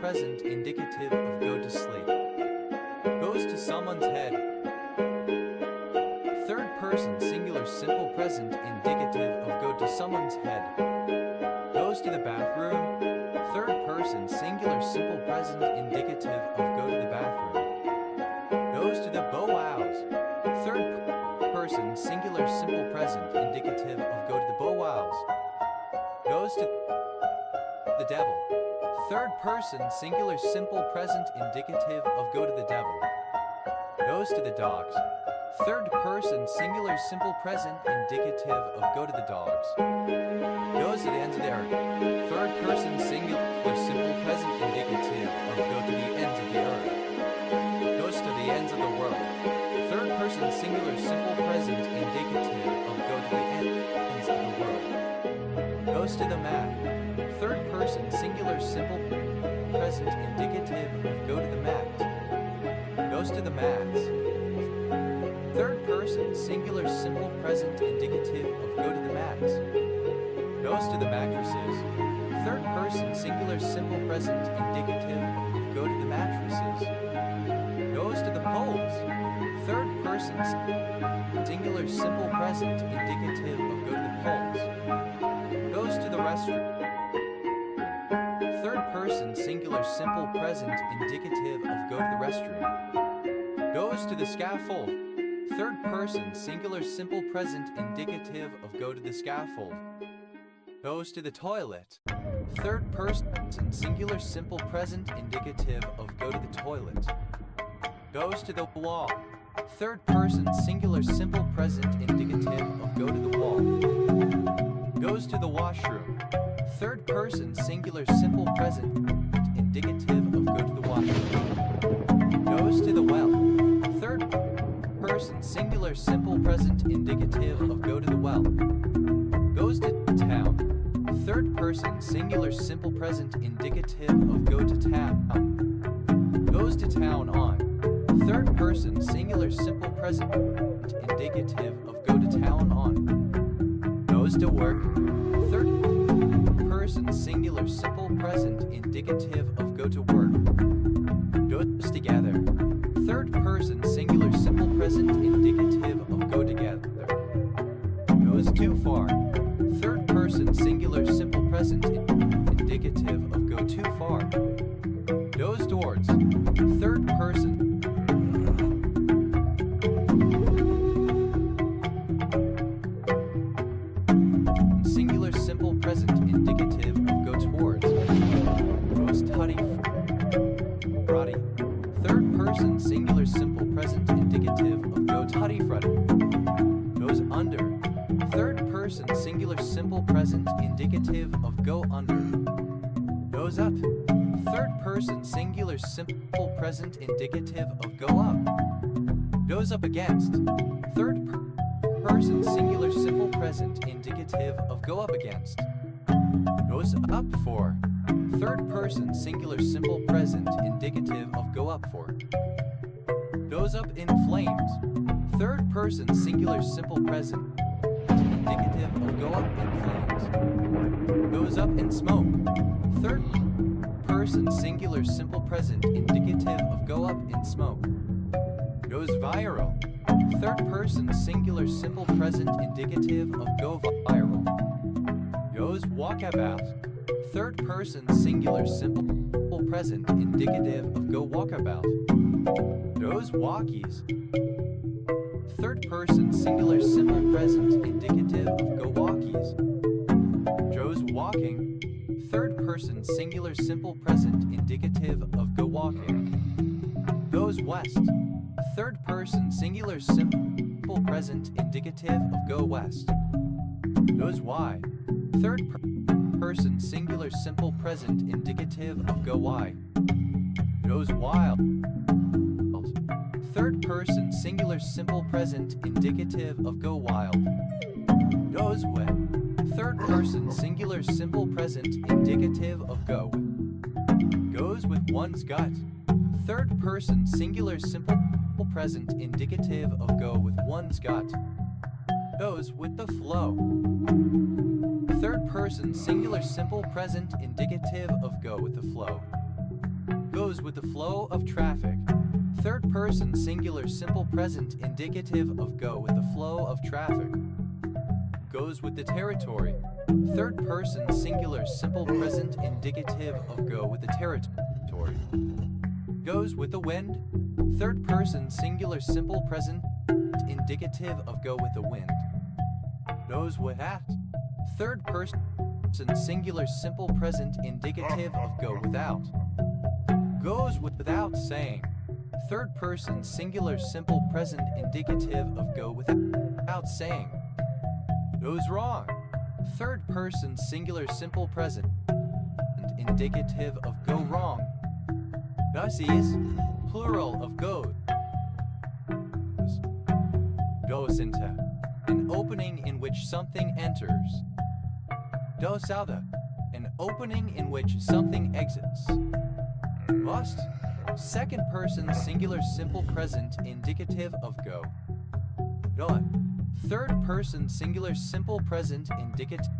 present indicative of go to sleep. Goes to someone's head. Third person singular simple present indicative of go to someone's head. Goes to the bathroom. Third person singular simple present indicative of go to the bathroom. Goes to the bow-wows. Third person singular simple present indicative of go to the bow-wows. Goes to the devil. Third person singular simple present indicative of go to the devil. Goes to the dogs. Third person singular simple present indicative of go to the dogs. Goes to the ends of the earth. Third person singular simple present indicative of go to the ends of the earth. Goes to the ends of the world. Third person singular simple present indicative of go to the ends of the world. Goes to the mat. Third person singular simple present indicative of go to the mat. Goes to the mats. Third person singular simple present indicative of go to the mats. Goes to the mattresses. Third person singular simple present indicative of go to the mattresses. Goes to the poles. Third person singular simple present indicative of go to the poles. Goes to the restroom. Third person singular simple present indicative of go to the restroom. Goes to the scaffold. Third person singular simple present indicative of go to the scaffold. Goes to the toilet. Third person singular simple present indicative of go to the toilet. Goes to the wall. Third person singular simple present indicative of go to the wall. Goes to the washroom. Third person singular simple present indicative of go to the washroom. Goes to the well. Third person singular simple present indicative of go to the well. Goes to town. Third person singular simple present indicative of go to town. Goes to town on. Third person singular simple present indicative of go to town on. Goes to work. Third person singular simple present indicative of go to work. Goes together. Third person singular simple present indicative of go together. Goes too far. Third person singular simple present indicative of go too far. Goes towards. Third person singular simple present indicative of go towards. Goes tutty frotty. Third person singular simple present indicative of go tutty frotty. Goes under. Third person singular simple present indicative of go under. Goes up. Third person singular simple present indicative of go up. Goes up against. Third person singular simple present indicative of go up against. Goes up for. Third person singular simple present indicative of go up for. Goes up in flames. Third person singular simple present indicative of go up in flames. Goes up in smoke. Third person singular simple present indicative of go up in smoke. Goes viral. Third person singular simple present indicative of go viral. Goes walkabout. Third person singular simple present indicative of go walkabout. Goes walkies. Third person singular simple present indicative of go walkies. Goes walking. Third person singular simple present indicative of go walking. Goes west. Third person singular simple present indicative of go west. Goes wide. Third person singular simple present indicative of go wide. Goes wild. Third person singular simple present indicative of go wild. Goes with. Third person singular simple present indicative of go with. Goes with one's gut. Third person singular simple present indicative of go with one's gut. Goes with the flow. Third person singular simple present indicative of go with the flow. Goes with the flow of traffic. Third person singular simple present indicative of go with the flow of traffic. Goes with the territory. Third person singular simple present indicative of go with the territory. Goes with the wind. Third person singular simple present indicative of go with the wind. Goes with at. Third person singular simple present indicative of go without. Goes without saying. Third person singular simple present indicative of go without saying. Goes wrong. Third person singular simple present indicative of go wrong. Thus is plural of goes. Goes into an opening in which something enters. Goes out, an opening in which something exits. Must. Second person singular simple present indicative of go. Go. Third person singular simple present indicative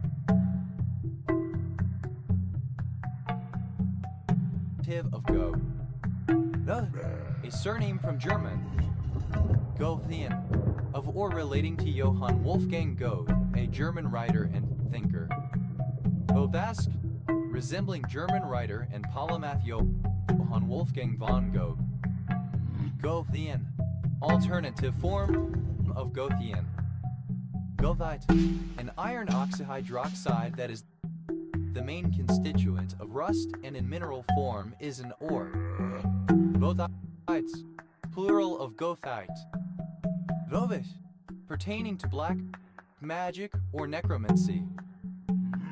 of go. Go. A surname from German. Goethean, of or relating to Johann Wolfgang Goethe, a German writer and thinker. Goethesk, resembling German writer and polymath Johann Wolfgang von Goethe. Goethean, alternative form of Goethean. Goethite, an iron oxyhydroxide that is the main constituent of rust and in mineral form is an ore. Goethites, plural of goethite. Govish, pertaining to black magic or necromancy.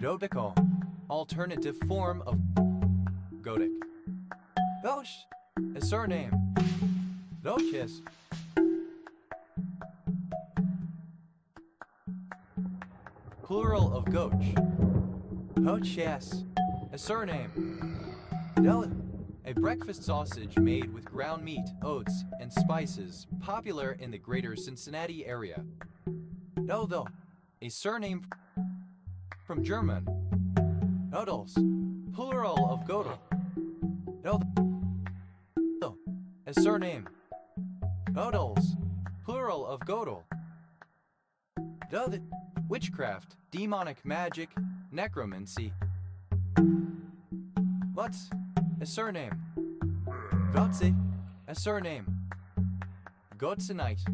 Gobical, alternative form of Godic. Welsh, a surname. Welches. Plural of Goch. Hoches, a surname. Del, a breakfast sausage made with ground meat, oats, and spices, popular in the greater Cincinnati area. Dodo, a surname from German. Nodels, plural of Godel. Dodo, a surname. Nodels, plural of Godel. Dodo, witchcraft, demonic magic, necromancy. Lutz, a surname. Gotze, a surname. Gotzenite,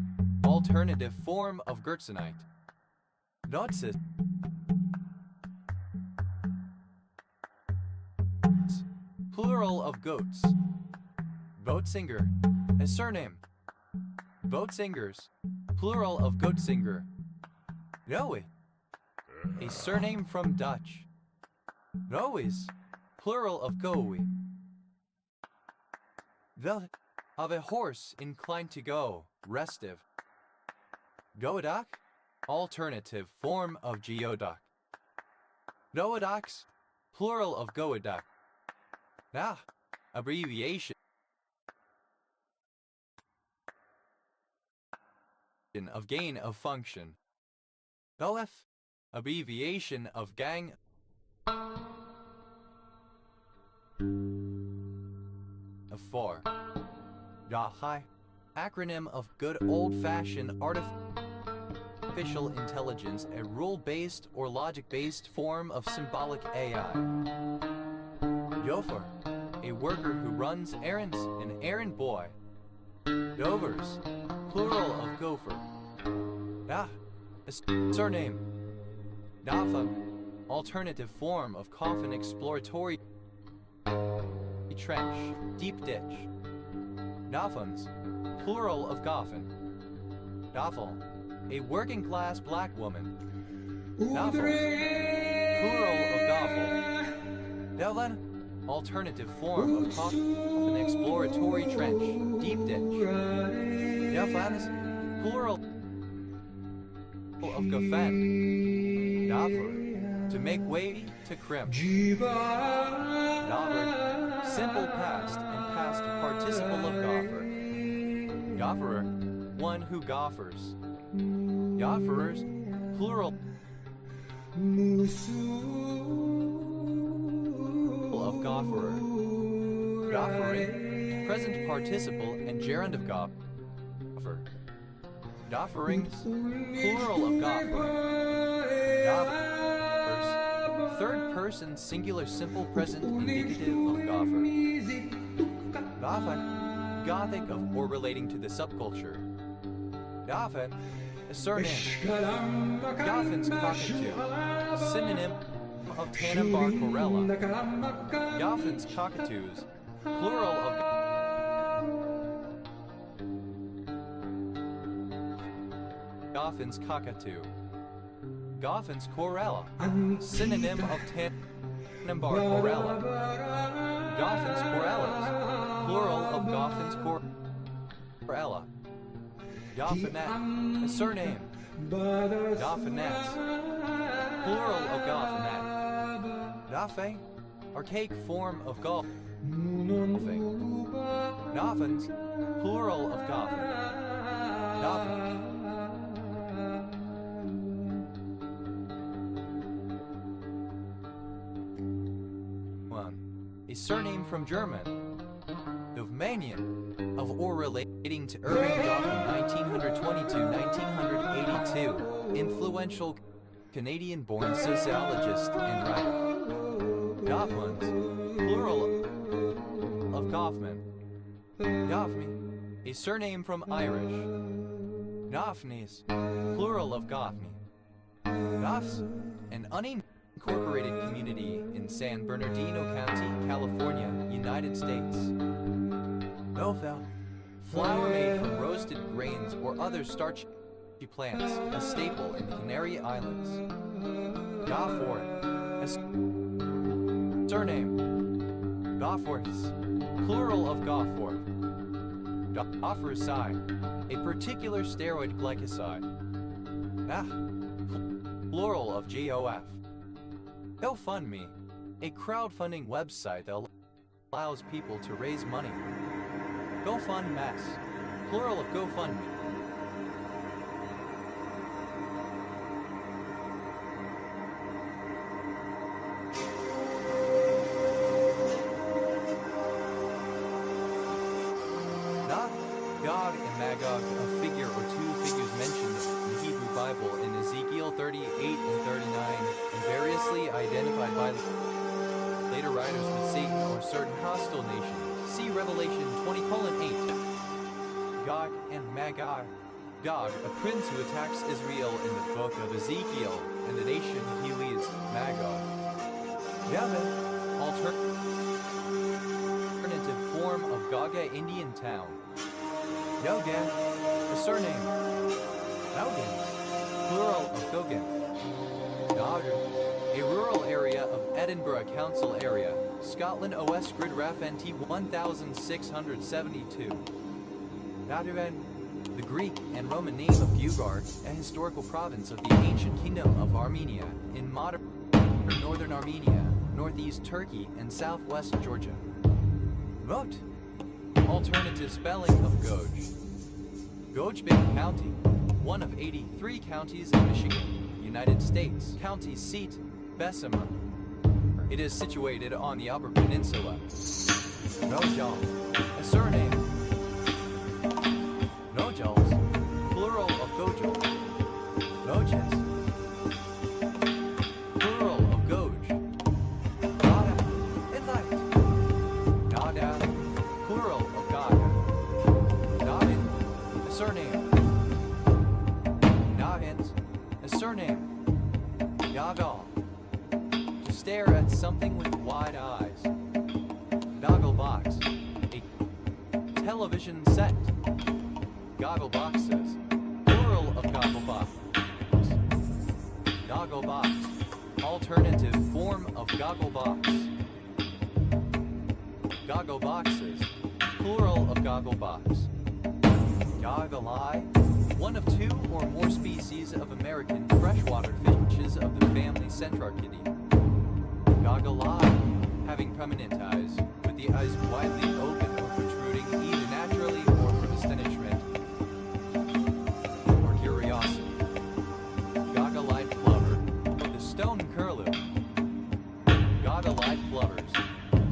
alternative form of Gertzenite. Dotzis, plural of goats. Boatsinger, a surname. Boatsingers, plural of Goatsinger. Noe, a surname from Dutch. Noes, plural of Goe. Vel, of a horse inclined to go, restive. Goedak, alternative form of geoduck. Goedax, plural of goeduck. Ah, abbreviation of gain of function. Golf, abbreviation of gang of four. Yahai, acronym of good old-fashioned artificial intelligence, a rule-based or logic-based form of symbolic AI. Yofer, a worker who runs errands, an errand boy. Dovers, plural of gopher. Ah, a surname. Datham, alternative form of coffin exploratory trench, deep ditch. Dathans, plural of goffin. Daffel, a working class black woman. Daffels, plural of goffel. Delven, alternative form of coffin exploratory trench, deep ditch. Delfans, plural of gaffen. Daffer, to make way, to crimp. Daffer, simple past and past participle of goffer. Gofferer, one who goffers. Gofferers, plural of gofferer. Goffering, present participle and gerund of goffer. Gofferings, plural of goffer. Goffers, third person singular simple present indicative of goffer. Gothic, Gothic of or relating to the subculture. Goffin, a surname. Goffin's cockatoo, synonym of Tannenbar Corella. Goffin's cockatoos, plural of Goffin's cockatoo. Goffin's Corella, synonym of Tannenbar Corella. Goffin's Corellas, plural of Goffin's Corella. Goffinet, a surname. Goffinets, plural of Goffinet. Goffe, archaic form of golfing. Goffins, plural of Goffin. Goffin. A surname from German. Dovmanian, of or relating to Irving Goffin, 1922-1982, influential Canadian-born sociologist and writer. Goffmans, plural of Goffman. Goffney, a surname from Irish. Goffneys, plural of Goffney. Goffs, an unincorporated community in San Bernardino County, California, United States. Gofel, flour made from roasted grains or other starchy plants, a staple in the Canary Islands. Goffor, a Surname. Goforths, plural of Goforth. Gophericide, a particular steroid glycoside. Plural of GOF. GoFundMe, a crowdfunding website that allows people to raise money. GoFundMess, plural of GoFundMe. Gog and Magog, a figure or two figures mentioned in the Hebrew Bible in Ezekiel 38 and 39, and variously identified by later writers with Satan or certain hostile nations. See Revelation 20:8. Gog and Magog. Gog, a prince who attacks Israel in the book of Ezekiel, and the nation he leads, Magog. Yavin, alternative form of Gaga Indian town. Yogan, the surname. Gogans, plural of Gogan. Gogan, a rural area of Edinburgh Council area, Scotland OS Grid Ref NT 1672. Gaduven, the Greek and Roman name of Gugar, a historical province of the ancient kingdom of Armenia, in modern northern Armenia, northeast Turkey, and southwest Georgia. Vote. Alternative spelling of Goj. Gojbin County, one of 83 counties in Michigan, United States. County seat, Bessemer. It is situated on the Upper Peninsula. Nojal, a surname. Nojals, plural of Gojal. Nojes, plural of Goj. Nada, Elite. Nada, plural of Gaga. Navin, a surname. Navins, a surname. Gagal, to stare at something with wide eyes. Goggle box, a television set. Goggle boxes, plural of goggle box. Goggle box, alternative form of goggle box. Goggle boxes, plural of goggle box. Goggle eye, one of two or more species of American freshwater fishes of the family Centrarchidae. Goggle eye, having prominent eyes, with the eyes widely open or protruding either naturally or from astonishment or curiosity. Goggle-eyed plover, the stone curlew. Goggle-eyed plovers,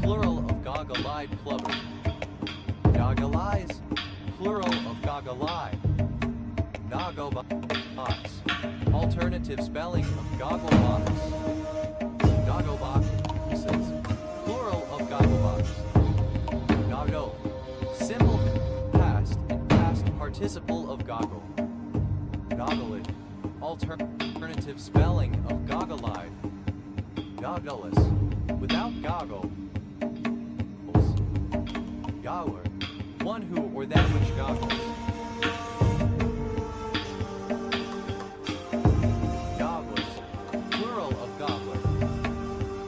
plural of goggle-eyed plover. Goggle eyes, plural of goggle eye. Goggle box, alternative spelling of goggle box. Goggle boxes, plural of goggle box. Goggle, simple past and past participle of goggle. Goggle-eyed, alternative spelling of goggle-eyed. Goggleless, without goggle. Gower, one who or that which goggles. Gobblers, plural of gobbler.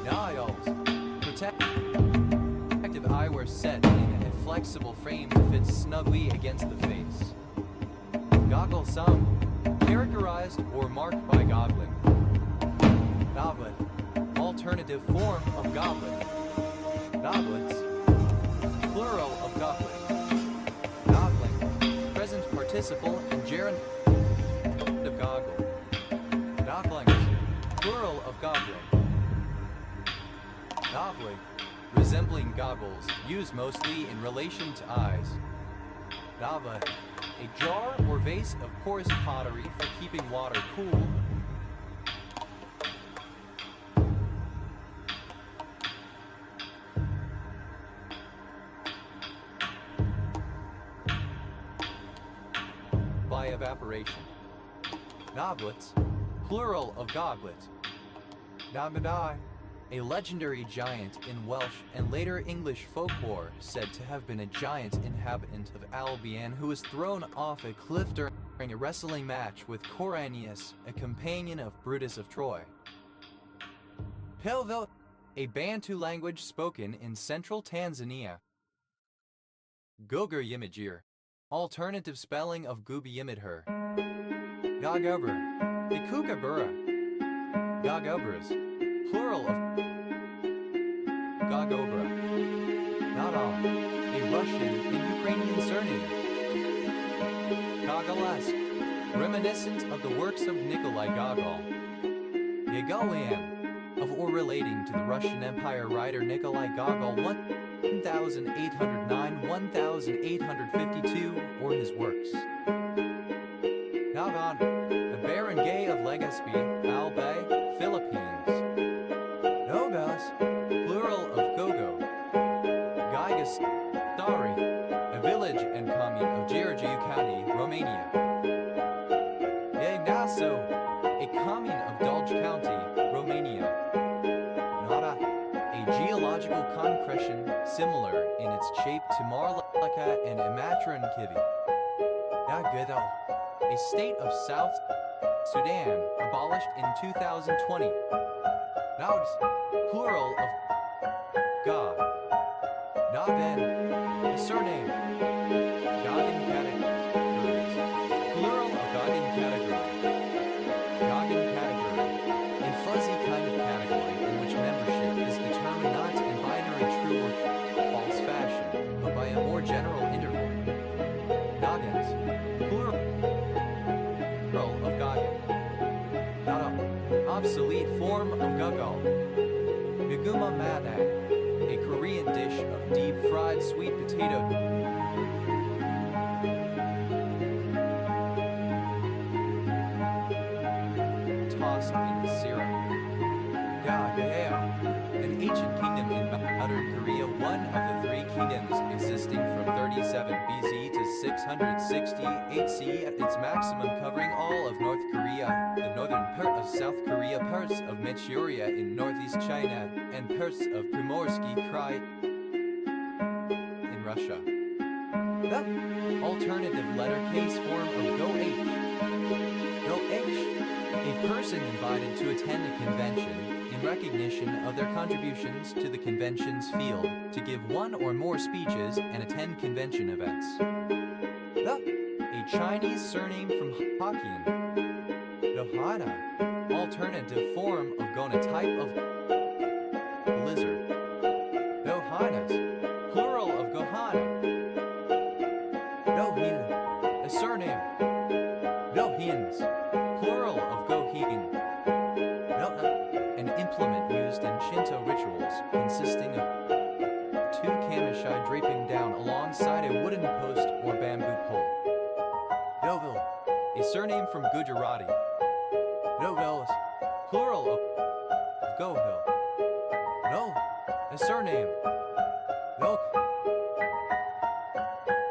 Dials, protective eyewear set in a flexible frame to fit snugly against the face. Goggle some, characterized or marked by goblin. Goblet, alternative form of goblet. Goblets, plural of goblet. Goggling, present participle and gerund of goggle. Gogglings, plural of goggling. Goggly, resembling goggles, used mostly in relation to eyes. Gava, a jar or vase of porous pottery for keeping water cool. By evaporation. Goblets, plural of goblet. Gobadai, a legendary giant in Welsh and later English folklore, said to have been a giant inhabitant of Albion who was thrown off a cliff during a wrestling match with Coranius, a companion of Brutus of Troy. Pelvo, a Bantu language spoken in central Tanzania. Gogur Yimidjir, alternative spelling of Gubi Yimidher. Gagobra, a Kookaburra. Gagobras, plural of Gagobra. Gadal, a Russian and Ukrainian surname. Gogolesque, reminiscent of the works of Nikolai Gogol. Yagolian, of or relating to the Russian Empire writer Nikolai Gogol 1809-1852 or his works. Gagan, a barangay of Legazpi, Albay, Philippines. Gogos, plural of Gogo. Gigas, Dari, a village and commune of Giurgiu County, Romania. Iagnaso, a commune of Dolj County, Romania. Nara, a geological concretion similar in its shape to Marlaka and Imatran Kivi. Dagedo, a state of South Sudan, abolished in 2020. Nauds, plural of Ga. Naben, a surname. Gagan categories, plural of Gagan category. Gagan category, a fuzzy kind of category in which membership is determined not in binary true or false fashion, but by a more general interval. Gagans, plural of Gagan. Gado, obsolete form of Gugol. Guguma Made, a Korean dish of deep-fried sweet potato. Tossed in a syrup. Gagao, an ancient kingdom in modern Korea, one of the three kingdoms existing from 37 BC to 660 CE at its maximum, covering all of North Korea, the northern part of South Korea, parts of Manchuria in northeast China, and parts of Primorsky Krai in Russia. The alternative letter case form of Go-H. Go-H, a person invited to attend a convention in recognition of their contributions to the convention's field, to give one or more speeches and attend convention events. The, a Chinese surname from Hokkien. Gohana, alternative form of Gona, type of lizard. Gohanas, plural of Gohana. Gohin, a surname. Gohins, plural of Gohin. An implement used in Shinto rituals, consisting of two kamisai draping down alongside a wooden post or bamboo pole. Govil, a surname from Gujarati. Govils, plural of Gohil. No, a surname. Gok,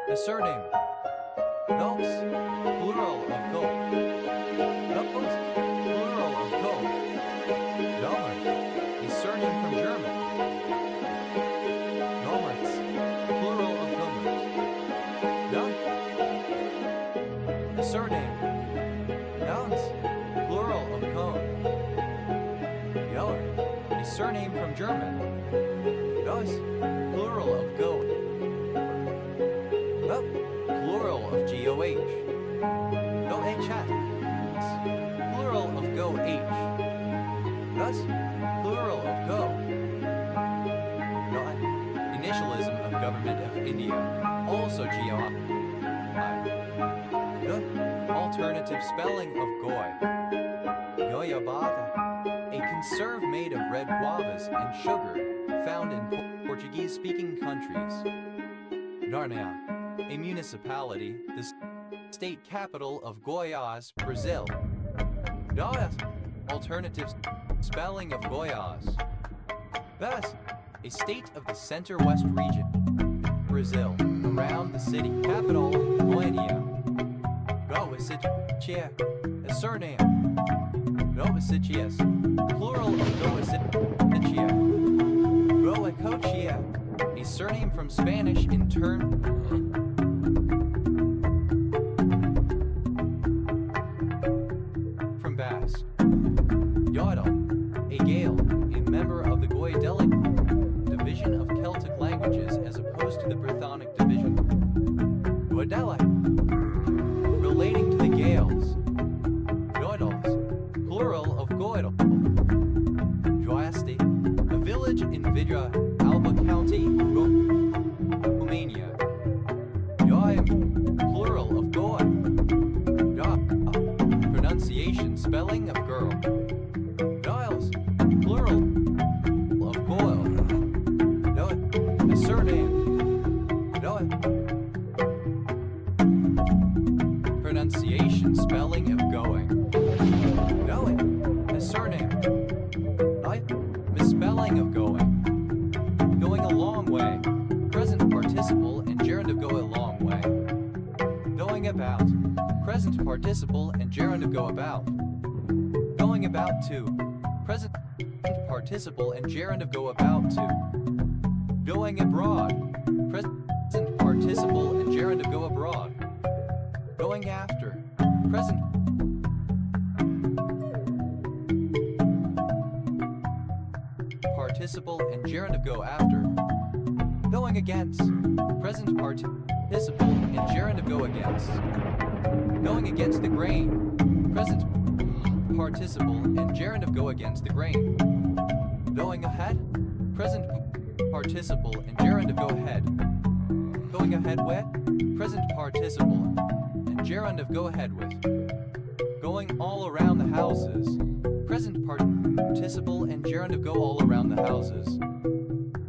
a surname. Goks, plural of Gok. Goks, plural of Gok. Gommert, a surname from German. Gommerts, plural of Gommert. Gun, a surname. Guns, plural of Kohn. Geller, a surname from German. Gus, plural of Go. Plural of G-O-H. Go-H-Hat, plural of Go-H. Thus, plural of Go. God, initialism of Government of India, also G-O-I. The alternative spelling of Goy. Goiabada, a conserve made of red guavas and sugar, found in Portuguese-speaking countries. Darnau, a municipality, the state capital of Goiás, Brazil. Goiás, alternative spelling of Goiás. Thus, a state of the center-west region, Brazil, around the city capital, Goiânia. Goiânia, a surname. Goiânias, plural of Goiânia. Goicoechea, a surname from Spanish in turn. From Basque. Yodel, a Gael, a member of the Goy delegation. way. Present participle and gerund of go a long way. Going about. Present participle and gerund of go about. Going about to. Present participle and gerund of go about to. Going abroad. Present participle and gerund of go abroad. Going after. Present participle and gerund of go after. Going against. Present participle and gerund of go against. Going against the grain. Present participle and gerund of go against the grain. Going ahead. Present participle and gerund of go ahead. Going ahead with. Present participle and gerund of go ahead with. Going all around the houses. Present participle and gerund of go all around the houses.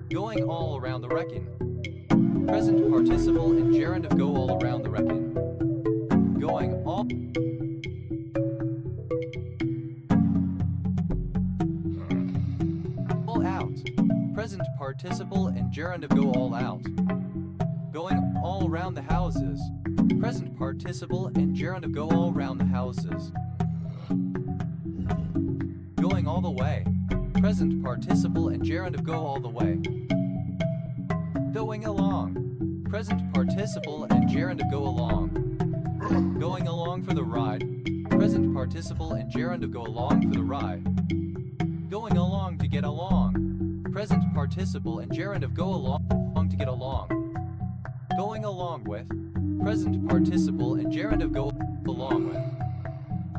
Going all around the wrecking. Present participle and gerund of go all around the wrecking. Going all out. Present participle and gerund of go all out. Going all around the houses. Present participle and gerund of go all around the houses. Going all the way. Present participle and gerund of go all the way. Going along. Present participle and gerund of go along. Going along for the ride. Present participle and gerund of go along for the ride. Going along to get along. Present participle and gerund of go along to get along. Going along with. Present participle and gerund of go along with.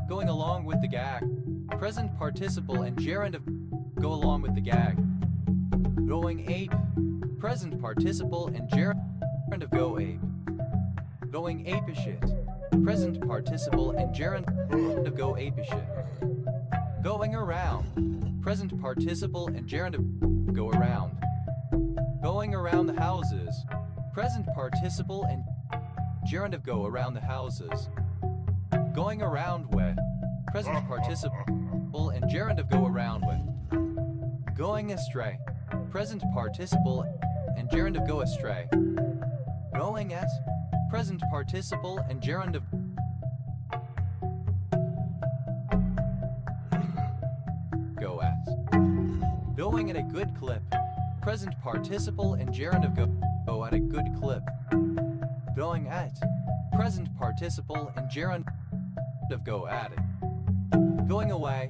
Going along with the gag. Present participle and gerund of go along with the gag. Going ape. Present participle and gerund of go ape. Going apeshit. Present participle and gerund of go apeshit. Going around. Present participle and gerund of go around. Going around the houses. Present participle and gerund of go around the houses. Going around with. Present participle and gerund of go around with. Going astray. Present participle and gerund of go astray. Going at. Present participle and gerund of go at. Going at a good clip. Present participle and gerund of go at a good clip. Going at. Present participle and gerund of go at it. Going away.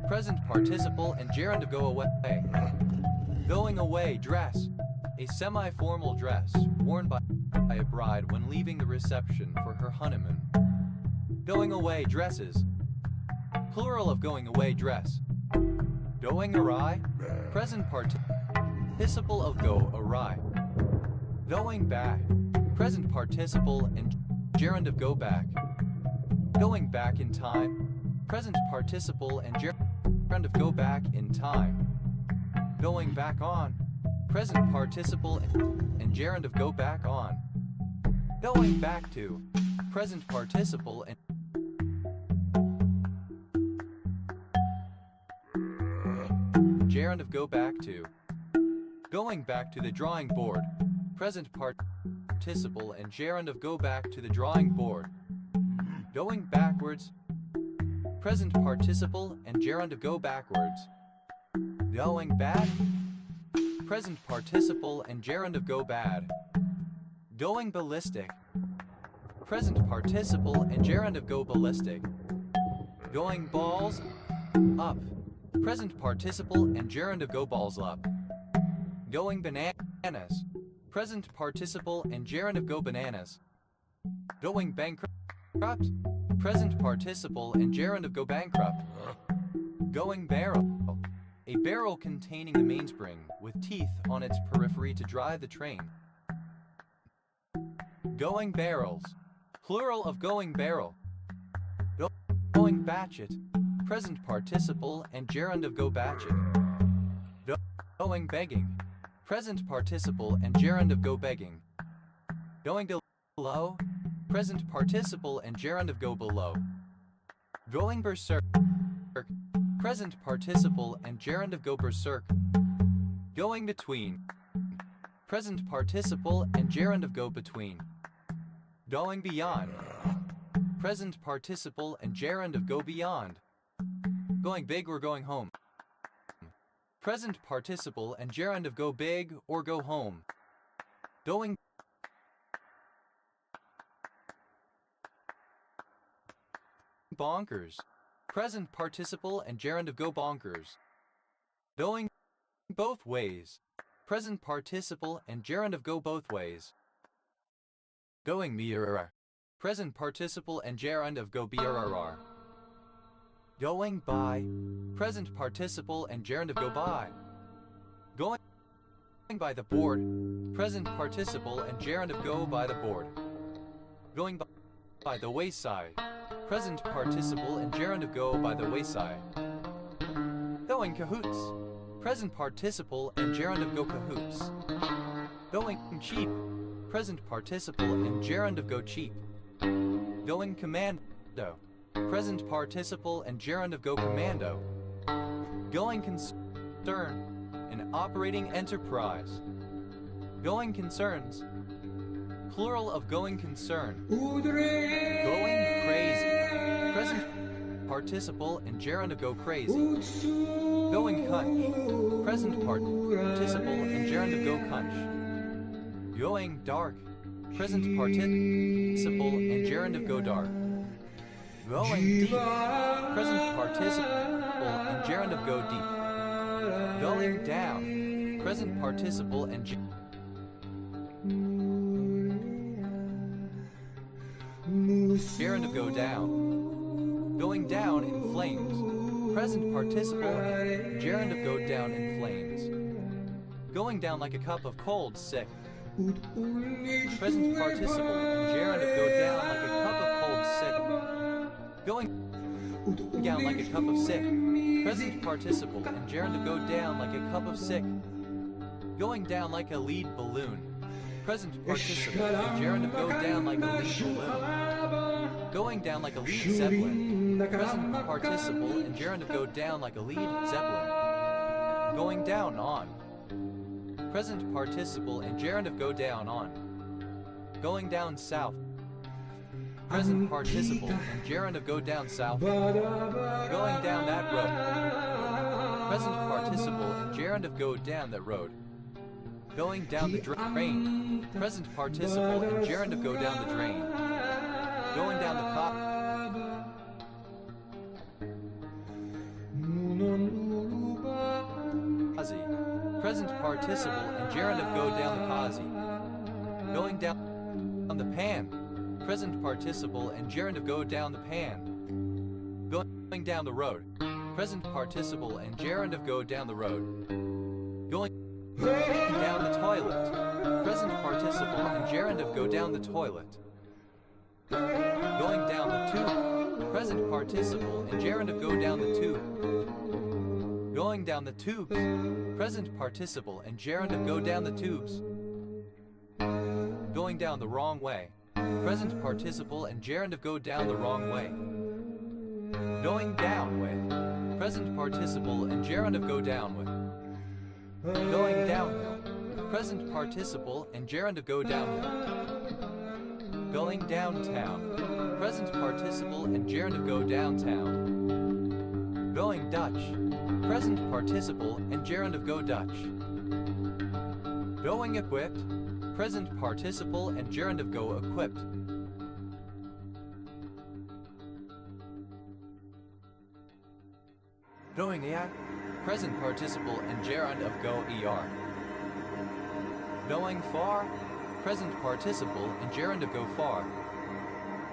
Present participle and gerund of go away. Going away dress. A semi-formal dress worn by a bride when leaving the reception for her honeymoon. Going away dresses. Plural of going away dress. Going awry. Present participle of go awry. Going back. Present participle and gerund of go back. Going back in time. Present participle and gerund of go back in time. Going back on. Present participle and gerund of go back on. Going back to. Present participle and gerund of go back to. Going back to the drawing board. Present participle and gerund of go back to the drawing board. Going backwards. Present participle and gerund of go backwards. Going bad. Present participle and gerund of go bad. Going ballistic. Present participle and gerund of go ballistic. Going balls up. Present participle and gerund of go balls up. Going bananas. Present participle and gerund of go bananas. Going bankrupt. Present participle and gerund of go bankrupt. Going barrel. A barrel containing the mainspring with teeth on its periphery to drive the train. Going barrels. Plural of going barrel. Going batchet. Present participle and gerund of go batchet. Going begging. Present participle and gerund of go begging. Going below. Present participle and gerund of go below. Going berserk. Present participle and gerund of go berserk. Going between. present participle and gerund of go between. Going beyond, present participle and gerund of go beyond. Going big or going home, present participle and gerund of go big or go home. Going bonkers, present participle and gerund of go bonkers. Going both ways, present participle and gerund of go both ways. Going mirror, present participle and gerund of go brrr. Going by, present participle and gerund of go by. Going by the board, present participle and gerund of go by the board. Going by the wayside, present participle and gerund of go by the wayside. Going cahoots, present participle and gerund of go cahoots. Going cheap, present participle and gerund of go cheap. Going commando, present participle and gerund of go commando. Going concern, an operating enterprise. Going concerns, plural of going concern. Going crazy, present participle and gerund of go crazy. Going cunch, present participle and gerund of go cunch. Going dark, present participle and gerund of go dark. Going deep, present participle and gerund of go deep. Going down, present participle and gerund of go down. Going down in flames, present participle and gerund of go down in flames. Going down like a cup of cold sick, present participle and gerund of go down like a cup of cold sick. Going down like a cup of sick, present participle and gerund of go down like a cup of sick. Going down like a lead balloon, present participle and gerund of go down like a lead balloon. Going down like a lead zeppelin, present participle and gerund of go down like a lead zeppelin. Going down on, present participle and gerund of go down on. Going down south, present participle and gerund of go down south. Going down that road, present participle and gerund of go down that road. Going down the drain, present participle and gerund of go down the drain. Going down the causey, present participle and gerund of go down the causey. Going down on the pan, present participle and gerund of go down the pan. Going down the road, present participle and gerund of go down the road. Going down the toilet, present participle and gerund of go down the toilet. Going down the tube, present participle and gerund of go down the tube. Going down the tubes, present participle and gerund of go down the tubes. Going down the wrong way, present participle and gerund of go down the wrong way. Going down with, present participle and gerund of go down with. Going downhill, present participle and gerund of go downhill. Going downtown, present participle and gerund of go downtown. Going Dutch, present participle and gerund of go Dutch. Going equipped, present participle and gerund of go equipped. Going yeah, present participle and gerund of go er. Going far, present participle and gerund of go far.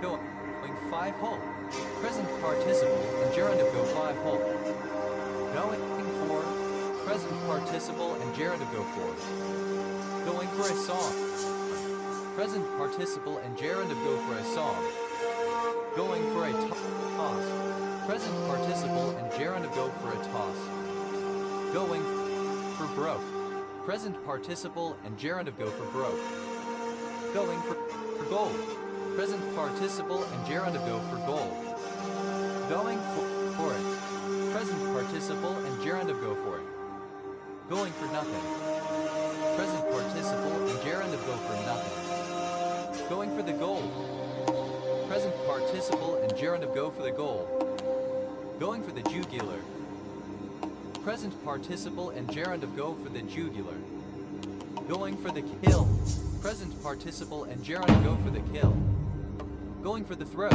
Going 5 hole, present participle and gerund of go 5 hole. Going 4, present participle and gerund of go 4. Going for a song, present participle and gerund of go for a song. Going for a toss, present participle and gerund of go for a toss. Going for broke, present participle and gerund of go for broke. Going for gold, present participle and gerund of go for gold. Going for it, present participle and gerund of go for it. Going for nothing, present participle participle and gerund of go for the goal. Going for the jugular. Present participle and gerund of go for the jugular. Going for the kill. Present participle and gerund of go for the kill. Going for the throat.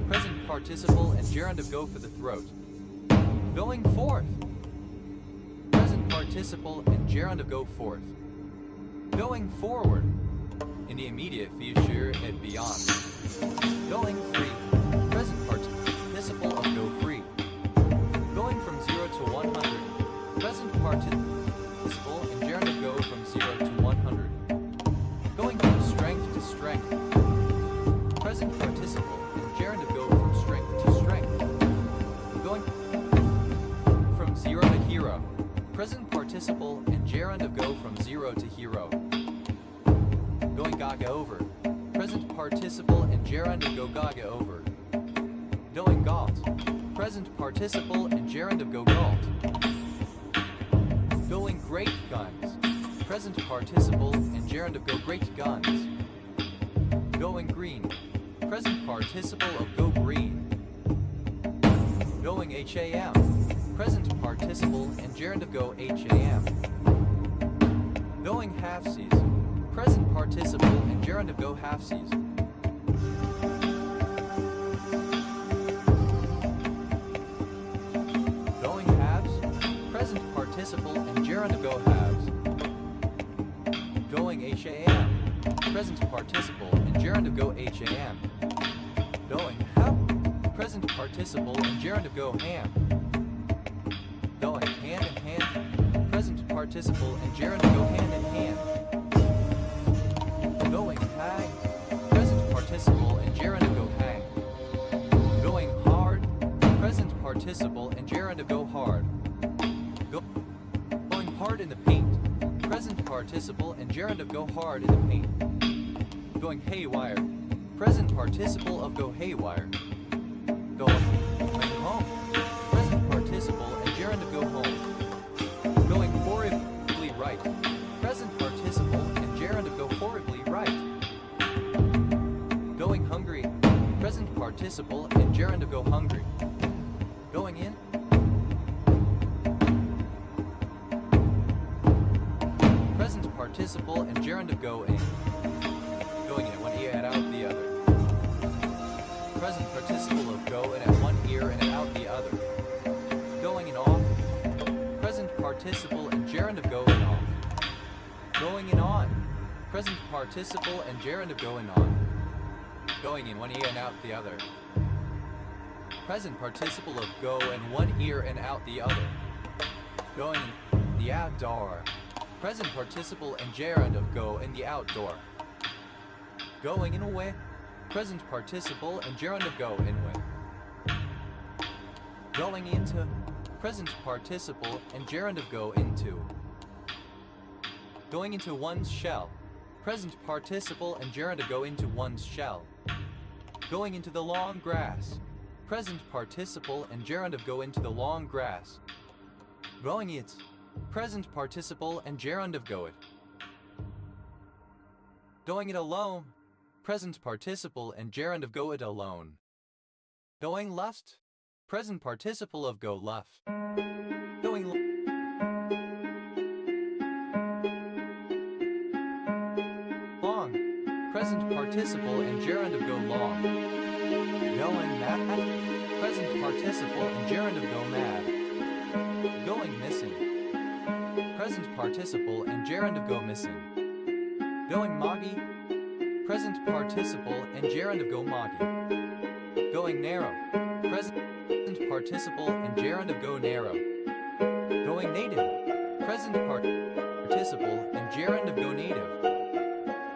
Present participle and gerund of go for the throat. Going forth. Present participle and gerund of go forth. Going forward. In the immediate future and beyond. Going free. Present participle of go free. Going from 0 to 100. Present participle and gerund of go from 0 to 100. Going from strength to strength. Present participle and gerund of go from strength to strength. Going from 0 to hero. Present participle and gerund of go from 0 to hero. Going gaga over. Present participle and gerund of go gaga over. Going galt. Present participle and gerund of go galt. Going great guns. Present participle and gerund of go great guns. Going green. Present participle of go green. Going ham. Present participle and gerund of go ham. Going halfsies. Present participle and gerund of go halfsies. Going halves. Present participle and gerund of go halves. Going ham. Present participle and gerund of go ham. Going ham. Present participle and gerund of go ham. Going hand in hand. Present participle and gerund of go hand in hand. Going hang. Present participle and gerund of go hang. Going hard. Present participle and gerund of go hard. Going hard in the paint. Present participle and gerund of go hard in the paint. Going haywire. Present participle of go haywire. Going home. Present participle and gerund of go home. Going horribly right. Present participle and gerund of go horribly right. Going hungry. Present participle and gerund of go hungry. Going in. Present participle and gerund of go in. Going in at one ear and out the other. Present participle of go in at one ear and out the other. Going in off. Present participle and gerund of go in off. Going in on. Present participle and gerund of go in on. Going in one ear and out the other. Present participle of go in one ear and out the other. Going in the outdoor. Present participle and gerund of go in the outdoor. Going in away. Present participle and gerund of go in with. Going into. Present participle and gerund of go into. Going into one's shell. Present participle and gerund of go into one's shell. Going into the long grass. Present participle and gerund of go into the long grass. Going it. Present participle and gerund of go it. Going it alone. Present participle and gerund of go it alone. Going left. Present participle of go left. Going long. Present participle and gerund of go long. Going mad. Present participle and gerund of go mad. Going missing. Present participle and gerund of go missing. Going moggy. Present participle and gerund of go moggy. Going narrow. Present participle and gerund of go narrow. Going native. Present participle and gerund of go native.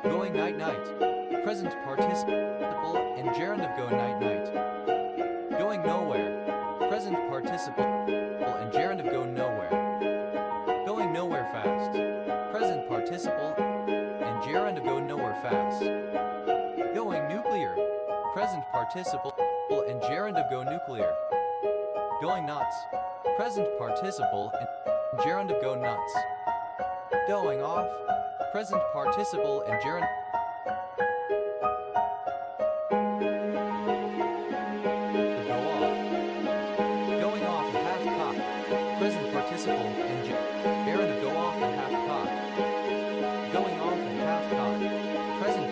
Going night-night. Present participle and gerund of go night-night. Going nowhere. Present participle and gerund of go nowhere. Going nowhere fast. Present participle and gerund of go nowhere fast. Going nuclear. Present participle and gerund of go nuclear. Going nuts. Present participle and gerund of go nuts. Going off. present participle and gerund. Go off. Going off a half cock. Present participle and gerund of go off a half cock. Going off a half cock. Present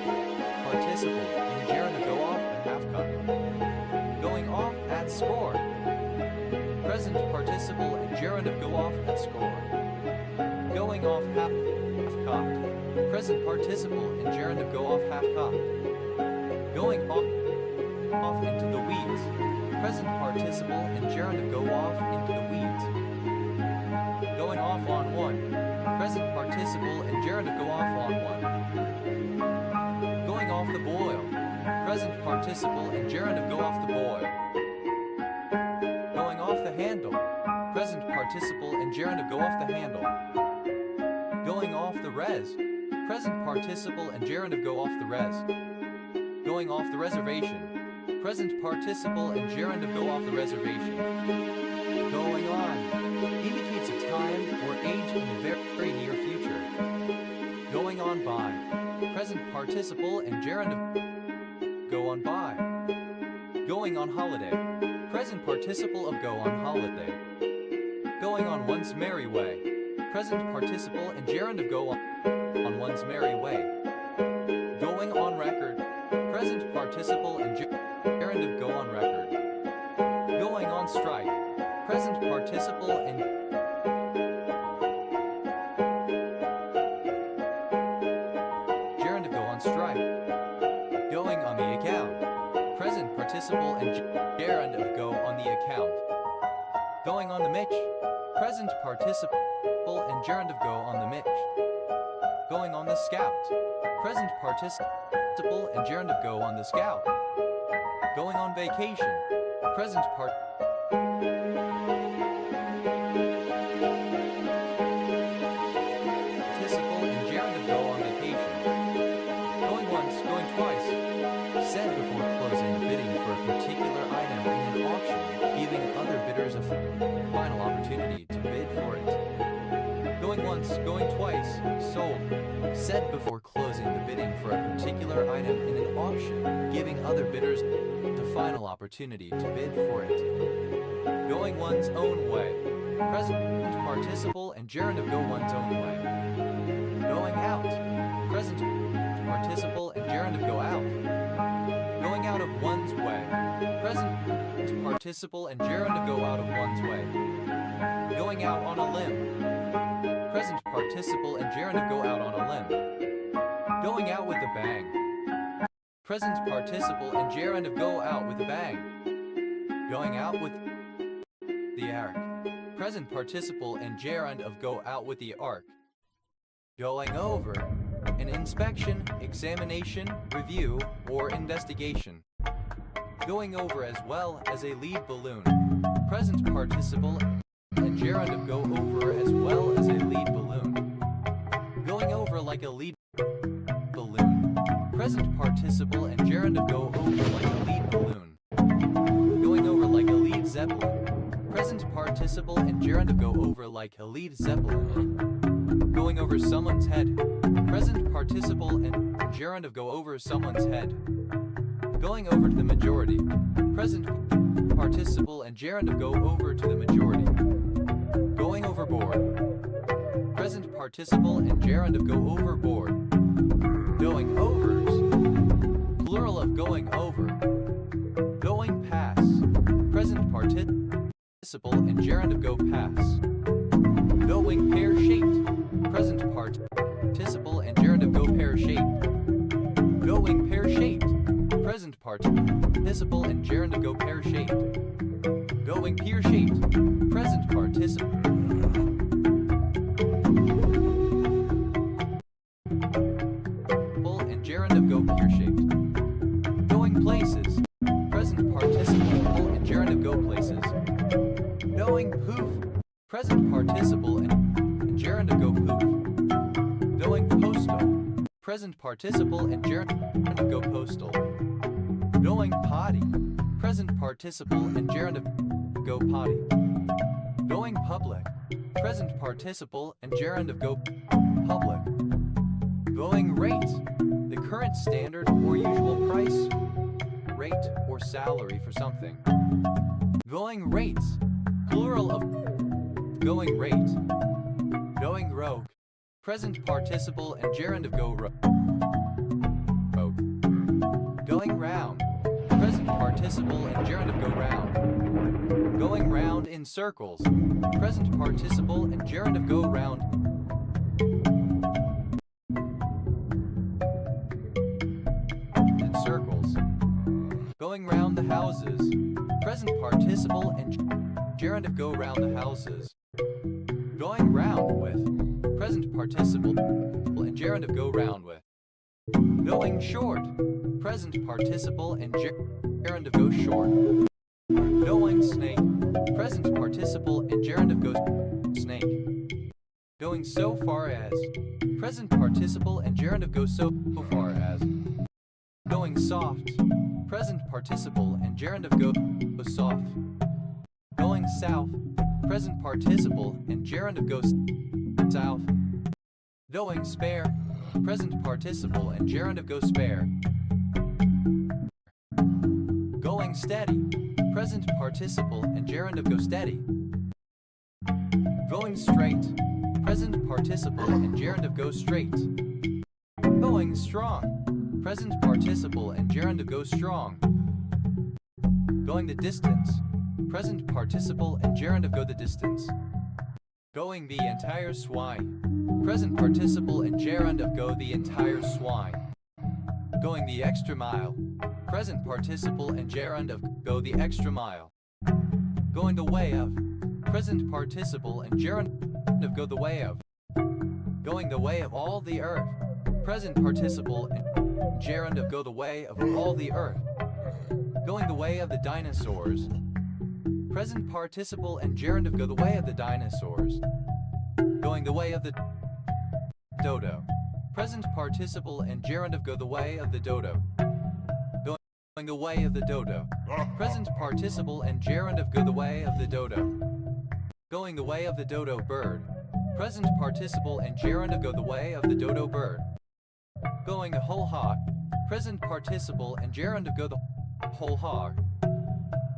participle and gerund of go off a half cock. Going off at score. Present participle and gerund of go off at score. Going off half cocked. Present participle and gerund of go off half cocked. Going off into the weeds. Present participle and gerund of go off into the weeds. Going off on one. Present participle and gerund of go off on one. Going off the boil. Present participle and gerund of go off the boil. Going off the handle. Present participle and gerund of go off the handle. Going off the res. Present participle and gerund of go off the res. Going off the reservation. Present participle and gerund of go off the reservation. Going on indicates a time or age in the very near future. Going on by. Present participle and gerund of go on by. Going on holiday. Present participle of go on holiday. Going on one's merry way. Present participle and gerund of go on one's merry way. Going on record. Present participle and gerund of go on record. Going on strike. Present participle and gerund of go on strike. Going on the account. Present participle and gerund of go on the account. Going on the mitch. Present participle and gerund of go on the mitch. Going on the scout. Present participle and gerund of go on the scout. Going on vacation. Present participle and gerund of go on vacation. Going once, going twice. Said before closing the bidding for a particular item in an auction, giving other bidders a final opportunity to bid for it. Going once, going twice, sold. Said before closing the bidding for a particular item in an auction, giving other bidders the final opportunity to bid for it. Going one's own way. Present participle and gerund of go one's own way. Going out. Present participle and gerund of go out. Going out of one's way. Present participle and gerund of go out of one's way. Going out on a limb. Present participle and gerund of go out on a limb. Going out with a bang. Present participle and gerund of go out with a bang. Going out with the arc. Present participle and gerund of go out with the arc. Going over. An inspection, examination, review, or investigation. Going over as well as a lead balloon. Present participle and gerund of go over as well as a lead balloon. Going over like a lead balloon. Present participle and gerund of go over like a lead balloon. Going over like a lead zeppelin. Present participle and gerund of go over like a lead zeppelin. Going over someone's head. Present participle and gerund of go over someone's head. Going over to the majority. Present participle and gerund of go over to the majority. Going overboard. Present participle and gerund of go overboard. Going overs. Plural of going over. Going pass. Present participle and gerund of go pass. Going pear-shaped. Present participle and gerund of go pear-shaped. Going pear-shaped. Present participle and gerund of go pear-shaped. Going pear-shaped. Present participle and gerund of go pear-shaped. Going places. Present participle and gerund of go places. Going poof. Present participle and gerund of go poof. Going postal. Present participle and gerund of go postal. Going potty. Present participle and gerund of go potty. Going public. Present participle and gerund of go public. Going rate, the current standard or usual price, rate or salary for something. Going rates, plural of going rate. Going rogue, present participle and gerund of go rogue. Going round, present participle and gerund of go round. Going round in circles, present participle and gerund of go round. In circles. Going round the houses, present participle and gerund of go round the houses. Going round with, present participle and gerund of go round with. Going short, present participle and gerund of go short. Going snake, present participle and gerund of go snake. Going so far as, present participle and gerund of go so far as. Going soft, present participle and gerund of go soft. Going south, present participle and gerund of go south. Going spare, present participle and gerund of go spare. Going steady, present participle and gerund of go steady. Going straight, present participle and gerund of go straight. Going strong, present participle and gerund of go strong. Going the distance, present participle and gerund of go the distance. Going the entire swine, present participle and gerund of go the entire swine. Going the extra mile, present participle and gerund of go the extra mile. Going the way of, present participle and gerund of go the way of. Going the way of all the earth, present participle and gerund of go the way of all the earth. Going the way of the dinosaurs, present participle and gerund of go the way of the dinosaurs. Going the way of the dodo, present participle and gerund of go the way of the dodo. Going the way of the dodo, present participle and gerund of go the way of the dodo. Going the way of the dodo bird, present participle and gerund of go the way of the dodo bird. Going a whole hog, present participle and gerund of go the whole hog.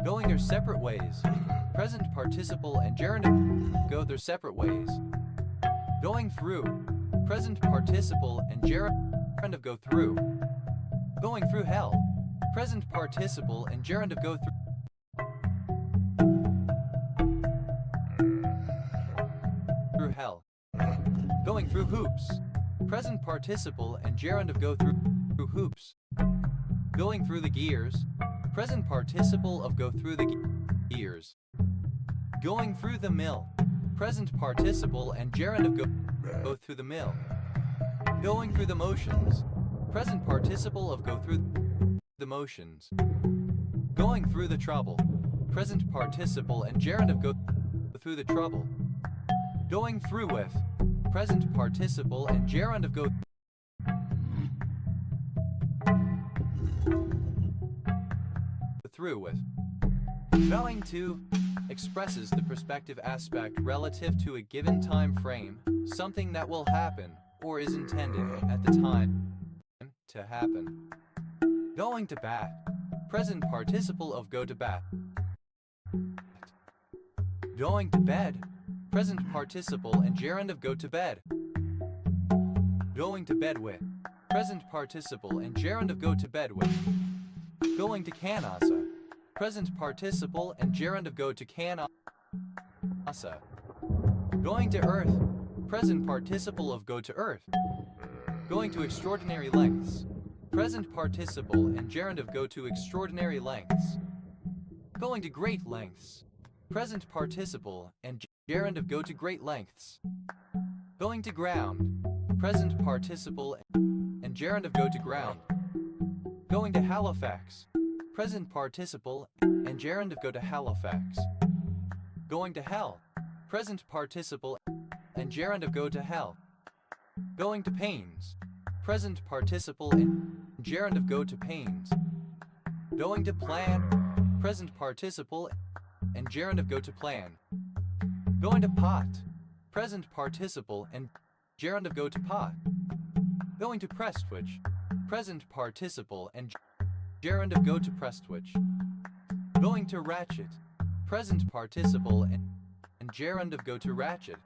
Going their separate ways, present participle and gerund of go their separate ways. Going through, present participle and gerund of go through. Going through hell, present participle and gerund of go through hell. Going through hoops, present participle and gerund of go through hoops. Going through the gears, present participle of go through the gears. Going through the mill, present participle and gerund of go through the mill. Going through the motions, present participle of go through the motions. Going through the trouble, present participle and gerund of go through the trouble. Going through with, present participle and gerund of go through with. Going to expresses the perspective aspect relative to a given time frame, something that will happen or is intended at the time to happen. Going to bat, present participle of go to bat. Going to bed, present participle and gerund of go to bed. Going to bed with, present participle and gerund of go to bed with. Going to Kanasa, present participle and gerund of go to Kanasa. Going to earth, present participle of go to earth. Going to extraordinary lengths, present participle and gerund of go to extraordinary lengths. Going to great lengths, present participle and gerund of go to great lengths. Going to ground, present participle and gerund of go to ground. Going to Halifax, present participle and gerund of go to Halifax. Going to hell, present participle and gerund of go to hell. Going to pains, present participle and gerund of go to pains. Going to plan, present participle and gerund of go to plan. Going to pot, present participle and gerund of go to pot. Going to Prestwich. Present participle and gerund of go to Prestwich. Going to Ratchet. Present participle and gerund of go to Ratchet.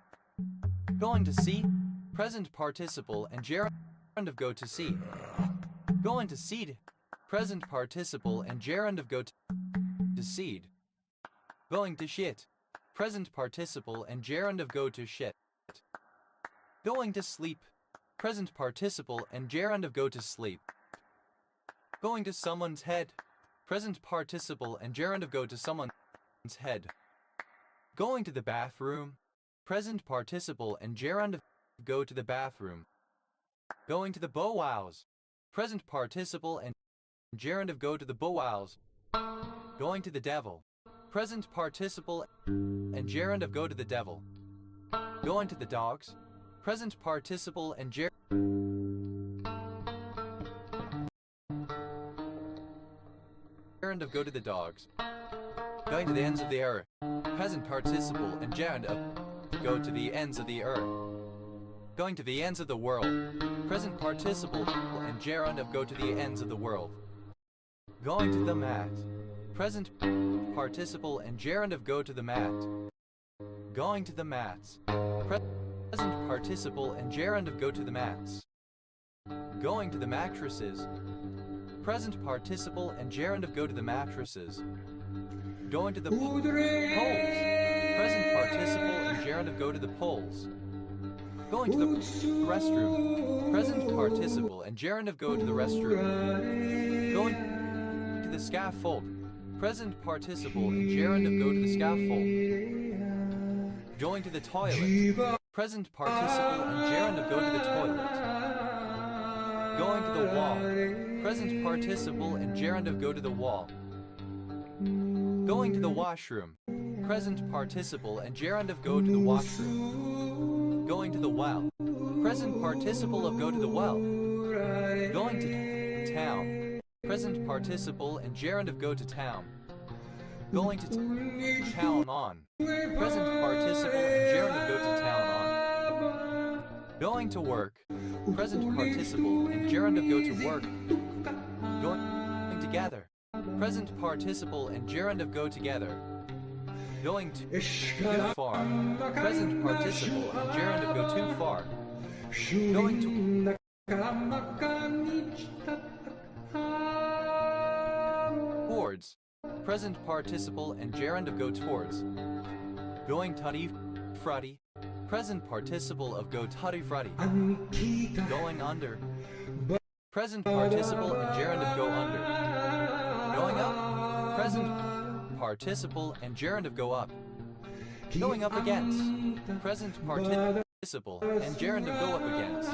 Going to sea. Present participle and gerund of go to sea. Going to seed. Present participle and gerund of go to seed. Going to shit. Present participle and gerund of go to shit. Going to sleep. Present participle and gerund of go to sleep. Going to someone's head. Present participle and gerund of go to someone's head. Going to the bathroom. Present participle and gerund of go to the bathroom. Going to the bowows. Present participle and gerund of go to the bowows. Going to the devil. Present participle and gerund of go to the devil. Going to the dogs. Present participle and gerund of go to the dogs. Going to the ends of the earth. Present participle and gerund of go to the ends of the earth. Going to the ends of the world. Present participle and gerund of go to the ends of the world. Going to the mat. Present participle and gerund of go to the mat. Going to the mats. Present participle and gerund of go to the mats. Going to the mattresses. Present participle and gerund of go to the mattresses. Going to the poles. Present participle and gerund of go to the poles. Going to the restroom. Present participle and gerund of go to the restroom. Going to the scaffold. Present participle and gerund of go to the scaffold. Going to the toilet. Present participle and gerund of go to the toilet. Going to the wall. Present participle and gerund of go to the wall. Going to the washroom. Present participle and gerund of go to the washroom. Going to the well. Present participle of go to the well. Going to town. Present participle and gerund of go to town. Going to town on. Present participle and gerund of go to town on. Going to work. Present participle and gerund of go to work. Going together. Present participle and gerund of go together. Going too far. Present participle and gerund of go too far. Going towards. Present participle and gerund of go towards. Going tutty frutty. Present participle of go tutty frutty. Going under. Present participle and gerund of go under. Going up. Present participle and gerund of go up. Going up against. Present participle and gerund of go up against.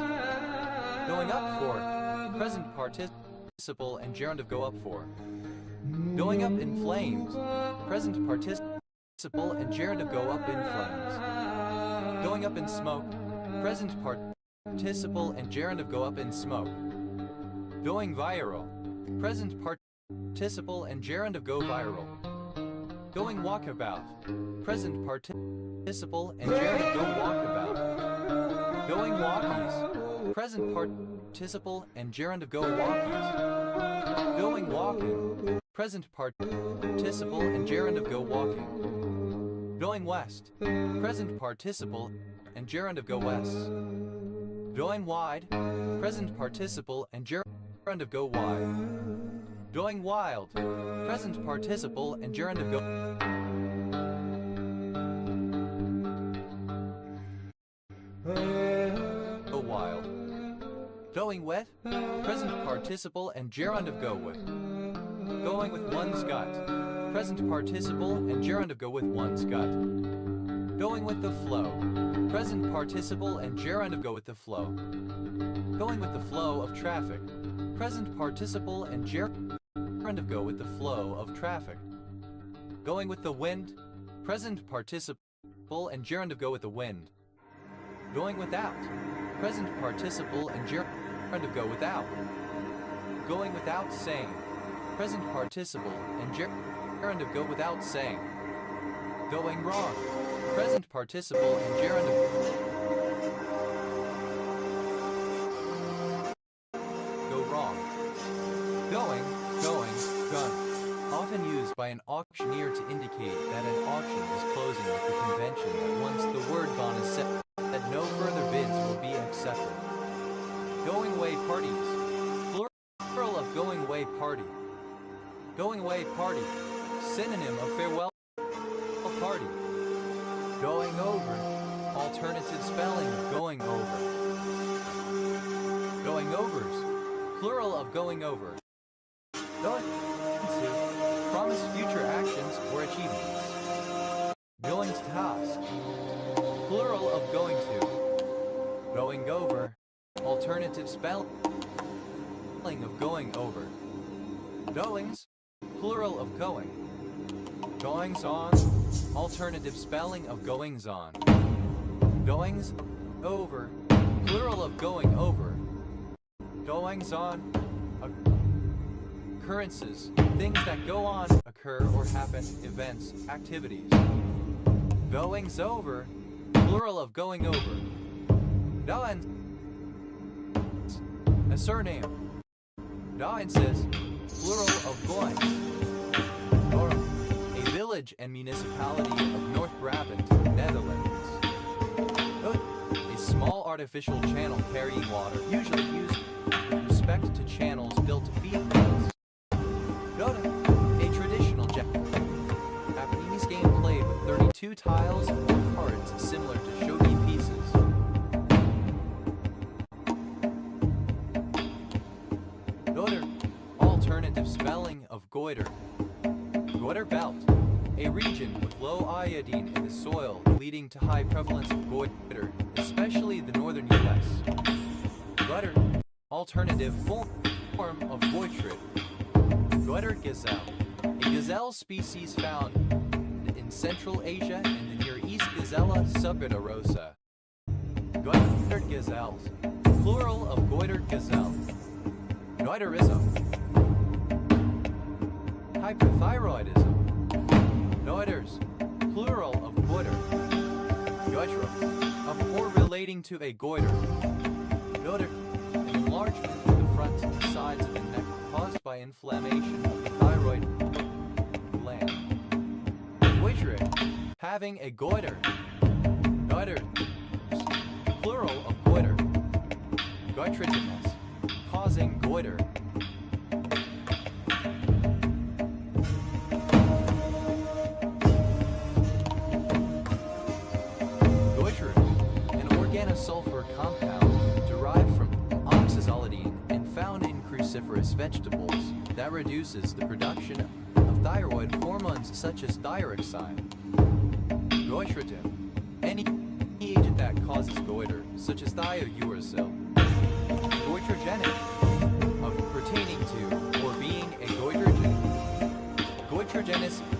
Going up for. Present participle and gerund of go up for. Going up in flames. Present participle and gerund of go up in flames. Going up in smoke. Present participle and gerund of go up in smoke. Going viral. Present participle and gerund of go viral. Going walkabout. Present participle and gerund of go walkabout. Going walkies. Present participle and gerund of go walkies. Going walking. Present participle and gerund of go walking. Going west. Present participle and gerund of go west. Going wide. Present participle and gerund of go wide. Going wild. Present participle and gerund of go wild. Going wet. Present participle and gerund of go with. Going with one's gut. Present participle and gerund of go with one's gut. Going with the flow. Present participle and gerund of go with the flow. Going with the flow of traffic. Present participle and gerund of go with the flow of traffic. Going with the wind. Present participle and gerund of go with the wind. Going without. Present participle and gerund of go without. Going without saying. Present participle and gerund of go without saying. Going wrong. Present participle and gerund of by an auctioneer to indicate that an auction is closing with the convention that once the word gone is set, that no further bids will be accepted. Going away parties. Plural of going away party. Going away party. Synonym of farewell party. Going over. Alternative spelling of going over. Going overs. Plural of going over. Going to. Promise future actions or achievements. Going to task. Plural of going to. Going over. Alternative spelling of going over. Goings. Plural of going. Goings on. Alternative spelling of goings on. Goings over. Plural of going over. Goings on. Occurrences. Things that go on, occur, or happen. Events, activities. Goings over. Plural of going over. Goings. A surname. Goinses. Plural of goings. Gorum. A village and municipality of North Brabant, Netherlands. Hood. A small artificial channel carrying water, usually used with respect to channels built to feed mills. Goda. A traditional Japanese game played with 32 tiles or cards similar to shogi pieces. Goiter. Alternative spelling of goiter. Goiter belt. A region with low iodine in the soil leading to high prevalence of goiter, especially the northern U.S. Goiter. Alternative form of goitrid. Goiter gazelle. A gazelle species found in Central Asia and the Near East. Gazella subgadarosa. Goiter gazelles. Plural of goiter gazelle. Goiterism. Hypothyroidism. Goiters. Plural of goiter. Goiter. Of or relating to a goiter. Goiter. An enlargement of the front and sides of the neck caused by inflammation of the thyroid gland. Goitre. Having a goiter. Goiter. Plural of goiter. Goitrogenous. Causing goiter. Goitre. An organosulfur compound derived from oxazolidine and found in cruciferous vegetables that reduces the production of thyroid hormones such as thyroxine. Goitrogen. Any agent that causes goiter, such as thiouracil. Goitrogenic. Of pertaining to or being a goitrogen. Goitrogenicity.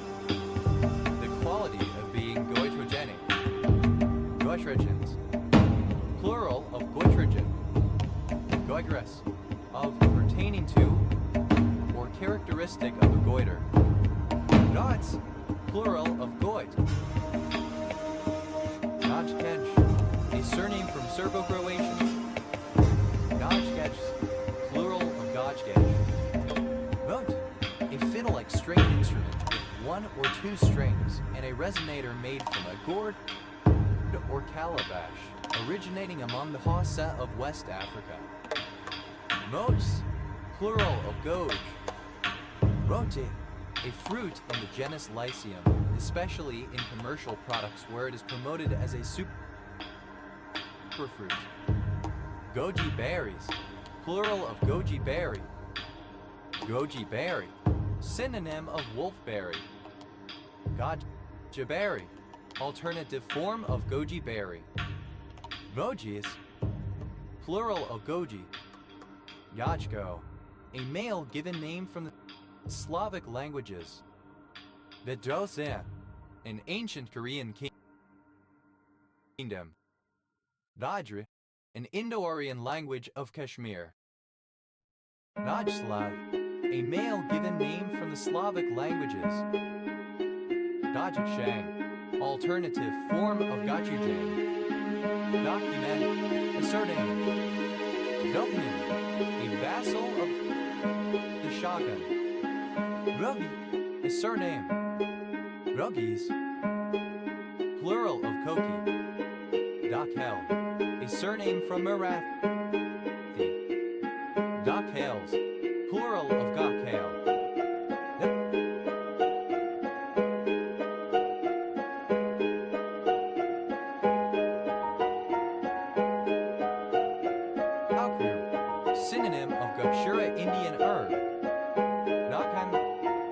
The quality of being goitrogenic. Goitrogens. Plural of goitrogen. Goitress. Of pertaining to or characteristic of a goiter. Goits. Plural of goit. Gojkej. A surname from Serbo-Croatian. Gojkej. Plural of Gojkej. Mote. A fiddle-like string instrument with one or two strings and a resonator made from a gourd or calabash, originating among the Hausa of West Africa. Motes. Plural of Goj. Rote. A fruit in the genus Lycium, especially in commercial products where it is promoted as a superfruit. Goji berries. Plural of goji berry. Goji berry. Synonym of wolfberry. Goji berry. Alternative form of goji berry. Gojis. Plural of goji. Yajko. A male given name from the Slavic languages. Vedrosa. An ancient Korean kingdom. Dadri. An Indo-Aryan language of Kashmir. Dajslav. A male given name from the Slavic languages. Dajikshang. Alternative form of Gochujang. Document. A surname. Doknin. A vassal of the Shogun. Ravi. A A surname. Ruggies. Plural of Koki. Dakhel. A surname from Marathi. Dakhels. Plural of Gakhel. Gakru. Synonym of Gokshura Indian herb. Nakam.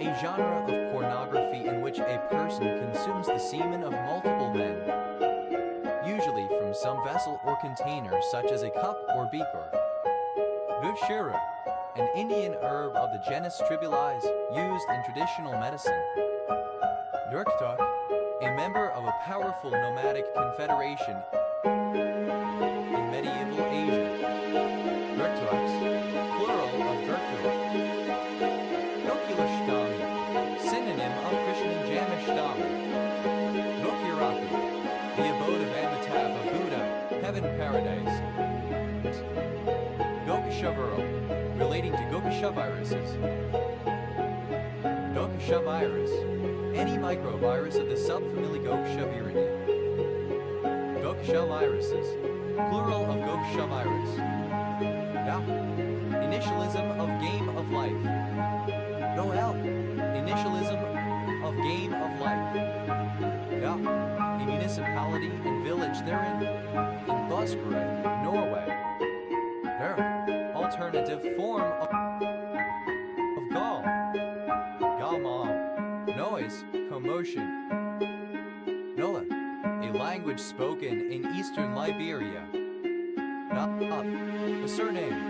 A genre of pornography in which a person consumes the semen of multiple men, usually from some vessel or container such as a cup or beaker. Gokshura, an Indian herb of the genus Tribulides, used in traditional medicine. Durktuk, a member of a powerful nomadic confederation in medieval Asia. Durktuks, plural of Durktuk. Gokulashtami, synonym of Krishna Jamashtami. Gokuraku, the abode of Amitabha Buddha, heaven paradise. Gokashavirus, relating to Gokashaviruses. Gokashavirus, any microvirus of the subfamily Gokashaviridae. Gokashaviruses, plural of Gokashavirus. Da, initialism of game of life. Goel, initialism of game of life. Da, a municipality and village therein, in Buskerud, Norway. Der, alternative form of Gal. Galmal, noise, commotion. Nola, a language spoken in eastern Liberia. Galap, a surname.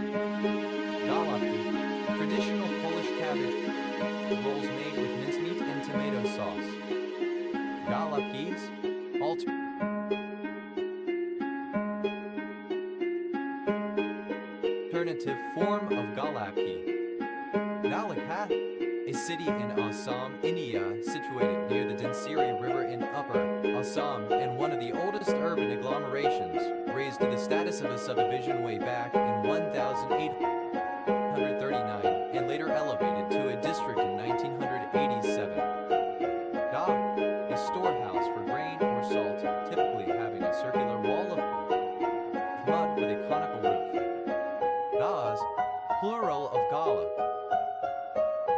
Galapki, traditional Polish cabbage rolls made with mincemeat and tomato sauce. Galapkis, alternative form of Galapki. Nalakha, a city in Assam, India, situated near the Dhansiri River in Upper Assam and one of the oldest urban agglomerations, raised to the status of a subdivision way back in 1839 and later elevated to a district in 1987. Da, a storehouse for grain or salt, typically having a circular wall of mud with a conical roof. Das, plural of Gala.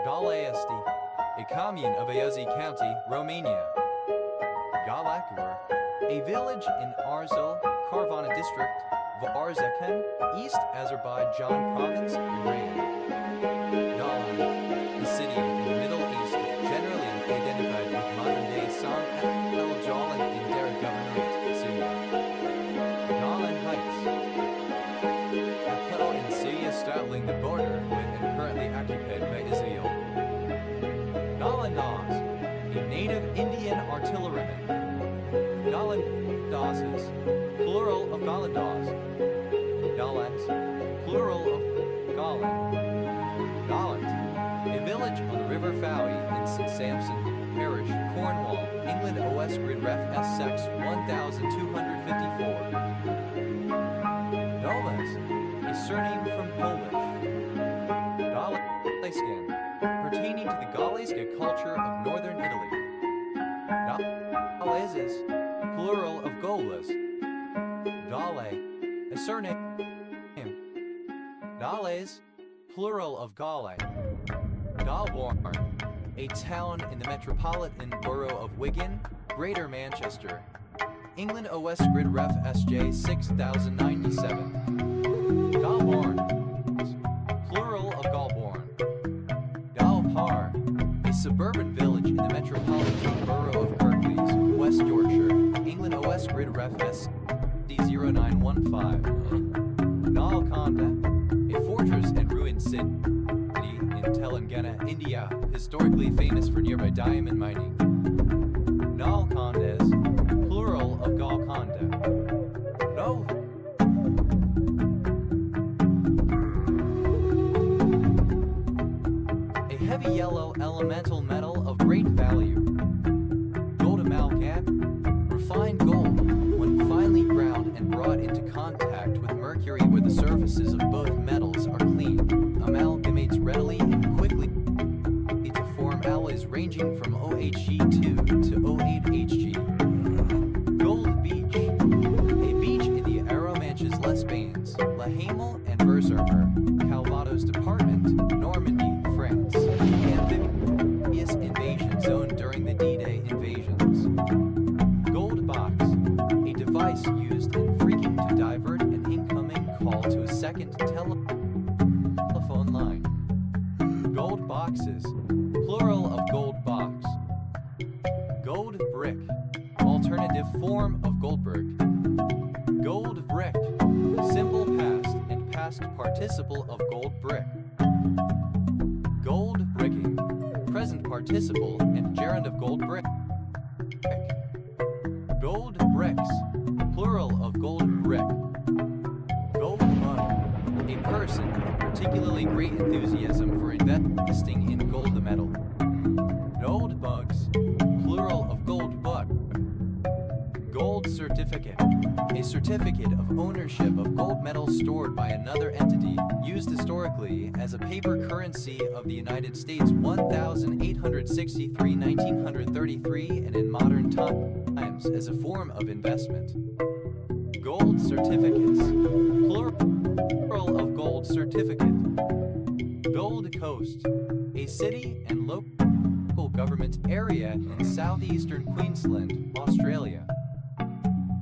Galaesti, a commune of Ayazi County, Romania. Galakur, a village in Arzel, Karvana district, Varzakhan, East Azerbaijan province, Iran. Galan, a city in the Middle East, generally identified with modern-day San El Jalan in Derg Governorate, Syria. Galan Heights, a plateau in Syria straddling the border with and currently occupied by Israel. Galandas, a native Indian artilleryman. Galandasses, plural of Galandas. Galans, plural of Galan. Gallant, a village on the River Fowey in St. Sampson Parish, Cornwall, England. OS Grid Ref S Sex 1254. Novas, a surname from Polish. Galeskin, pertaining to the Galiska culture of northern Italy. Galeses, plural of Golas. Gale, a surname. Gales, plural of Gale. Galborn, a town in the metropolitan borough of Wigan, Greater Manchester. England. OS Grid Ref SJ 6097. Galborn, plural of Galborn. Galpar, a suburban village in the metropolitan borough of Kirklees, West Yorkshire. England. OS Grid Ref SD0915. Nalkonda, a fortress and ruined city in Telangana, India, historically famous for nearby diamond mining. Nalkondas, plural of Golconda. No. A heavy yellow elemental metal of great value. Gold amalgam, refined gold, when finely ground and brought into contact with mercury where the surfaces of both metals are clean, amalgamates readily and quickly to form alloys ranging from OHG2 to O8HG. Gold Beach, a beach in the Arromanches Les Bains, La Hamel and Versailles, Calvados Department, Normandy, France. Amphibious invasion zone during the D-Day invasions. Gold Box, a device used in phreaking to divert an incoming call to a second telephone line. Gold Boxes, plural of gold box. Gold Brick, alternative form of Goldberg. Gold Brick, simple past and past participle of gold brick. Gold bricking, present participle and gerund of gold brick. Gold bricks, plural of gold brick. Gold bug, a person with particularly great enthusiasm for investing in gold metal. Gold bugs, plural of gold bug. Gold certificate, a certificate of ownership of gold metal stored by another entity, used historically as a paper currency of the United States 1863-1933 and in modern times as a form of investment. Gold certificates, plural of gold certificate. Gold Coast, a city and local government area in southeastern Queensland, Australia.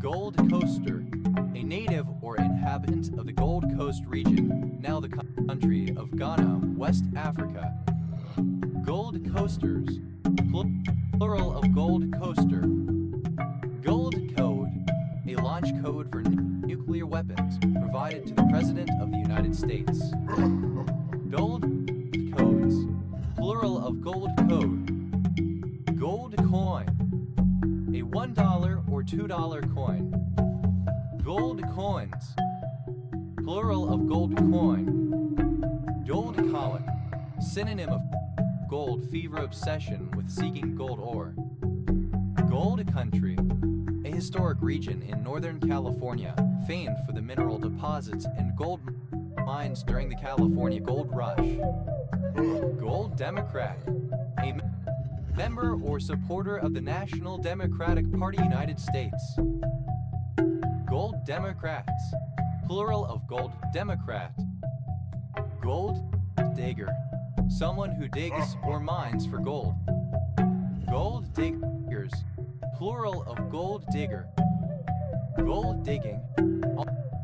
Gold Coaster, a native or inhabitant of the Gold Coast region, now the country of Ghana, West Africa. Gold Coasters, plural of gold coaster. Gold Code, a launch code for nuclear weapons provided to the President of the United States. Gold Codes, plural of gold code. Gold Coin, a $1 or $2 coin. Gold Coins, plural of gold coin. Gold Colic, synonym of gold fever obsession with seeking gold ore. Gold Country, a historic region in Northern California, famed for the mineral deposits and gold mines during the California Gold Rush. Gold Democrat, a member or supporter of the National Democratic Party, United States. Gold Democrats, plural of gold Democrat. Gold Digger, someone who digs or mines for gold. Gold Diggers, plural of gold digger. Gold digging,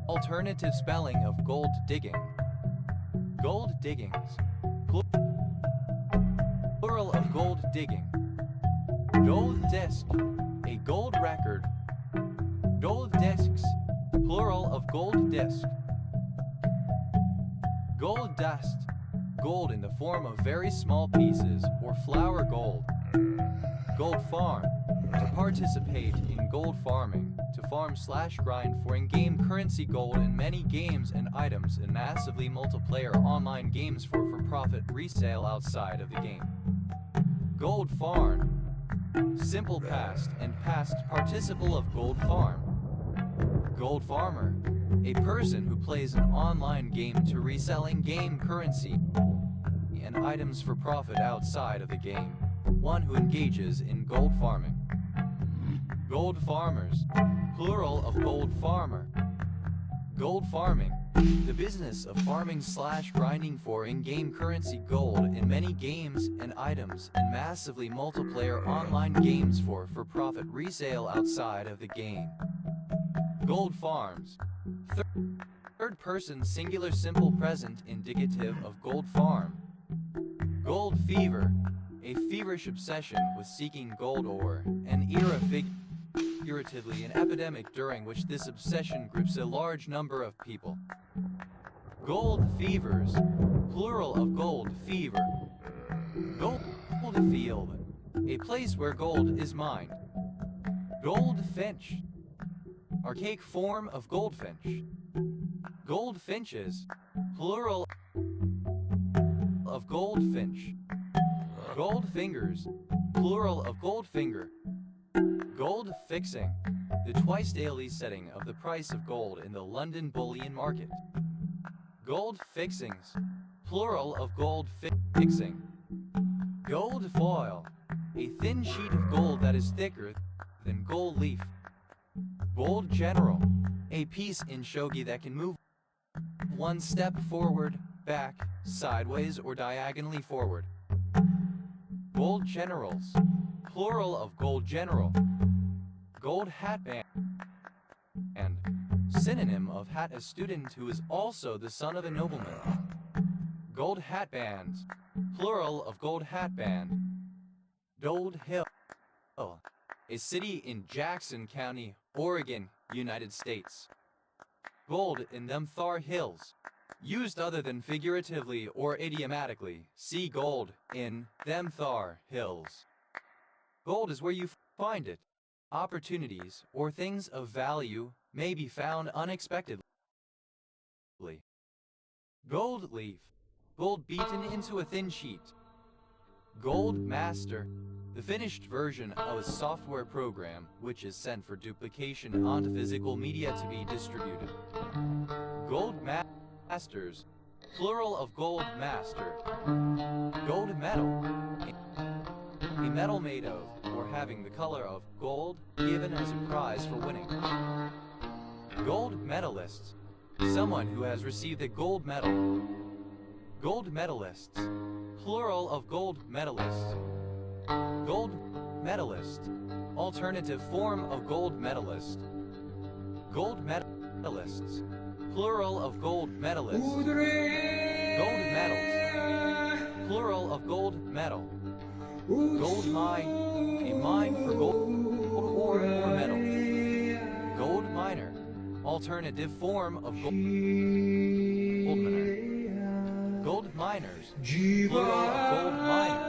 alternative spelling of gold digging. Gold diggings, plural of gold digging. Gold disc, a gold record. Gold discs, plural of gold disc. Gold dust, gold in the form of very small pieces or flour gold. Gold farm, to participate in gold farming, to farm/grind for in-game currency gold in many games and items in massively multiplayer online games for profit resale outside of the game. Gold farm, simple past and past participle of gold farm. Gold farmer, a person who plays an online game to reselling game currency and items for profit outside of the game. One who engages in gold farming. Gold farmers, plural of gold farmer. Gold farming, the business of farming/grinding for in-game currency gold in many games and items and massively multiplayer online games for profit resale outside of the game. Gold farms, third person singular simple present indicative of gold farm. Gold fever, a feverish obsession with seeking gold ore, an era figuratively an epidemic during which this obsession grips a large number of people. Gold fevers, plural of gold fever. Gold field, a place where gold is mined. Goldfinch, archaic form of goldfinch. Goldfinches, plural of goldfinch. Goldfingers, plural of goldfinger. Gold fixing, the twice daily setting of the price of gold in the London bullion market. Gold fixings, plural of gold fixing. Gold foil, a thin sheet of gold that is thicker than gold leaf. Gold general, a piece in shogi that can move one step forward, back, sideways, or diagonally forward. Gold generals, plural of gold general. Gold hatband, and synonym of hat, a student who is also the son of a nobleman. Gold hatband, plural of gold hatband. Gold Hill, a city in Jackson County, Oregon, United States. Gold in them Thar Hills, used other than figuratively or idiomatically. See gold in them Thar Hills. Gold is where you find it. Opportunities or things of value may be found unexpectedly. Gold leaf, gold beaten into a thin sheet. Gold master, the finished version of a software program which is sent for duplication onto physical media to be distributed. Gold masters, plural of gold master. Gold medal, a medal made of or having the color of gold given as a prize for winning. Gold medalist, someone who has received a gold medal. Gold medalists, plural of gold medalists. Gold medalist, alternative form of gold medalist. Gold medalists, plural of gold medalists. Gold medals, plural of gold medal. Gold mine, a mine for gold ore or metal. Gold miner, alternative form of gold miner. Gold miners, plural of gold miner.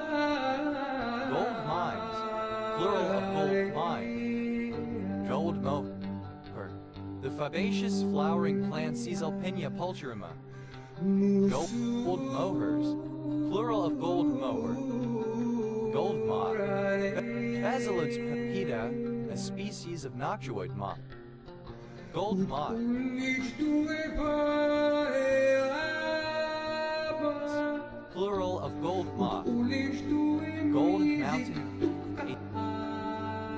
Gold mines, plural of gold mine. Gold mower, the fabaceous flowering plant Caesalpinia pulcherrima. Gold mowers, plural of gold mower. Gold moth, Basilodes pepita, a species of noctuid moth. Gold moth, plural of gold moth. Gold mountain,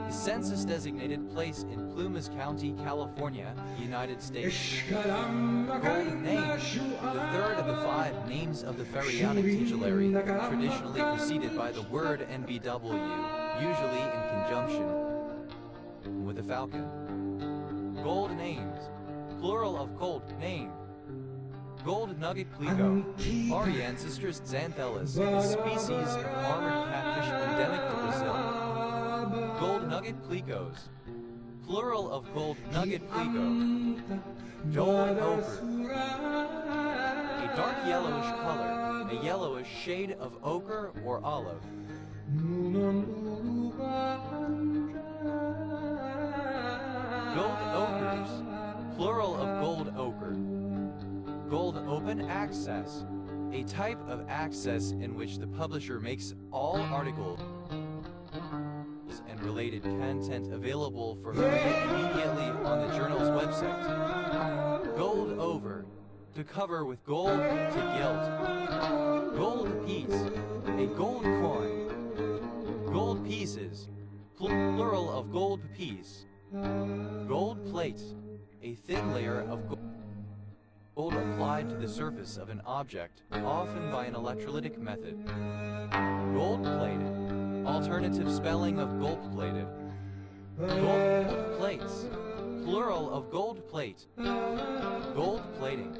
a census-designated place in Plumas County, California, United States. Gold name, the third of the 5 names of the pharaonic titulary, traditionally preceded by the word NBW, usually in conjunction with a falcon. Gold names, plural of gold name. Gold nugget plico, Ariancestris xanthelis, a species of armored catfish endemic to Brazil. Gold nugget plicos, plural of gold nugget plico. Gold ochre, a dark yellowish color, a yellowish shade of ochre or olive. Gold ochres, plural of gold ochre. Gold open access, a type of access in which the publisher makes all articles and related content available for reading immediately on the journal's website. Gold over, to cover with gold to gilt. Gold piece, a gold coin. Gold pieces, plural of gold piece. Gold plate, a thin layer of gold applied to the surface of an object, often by an electrolytic method. Gold-plated, alternative spelling of gold-plated. Gold plates, plural of gold plate. Gold plating.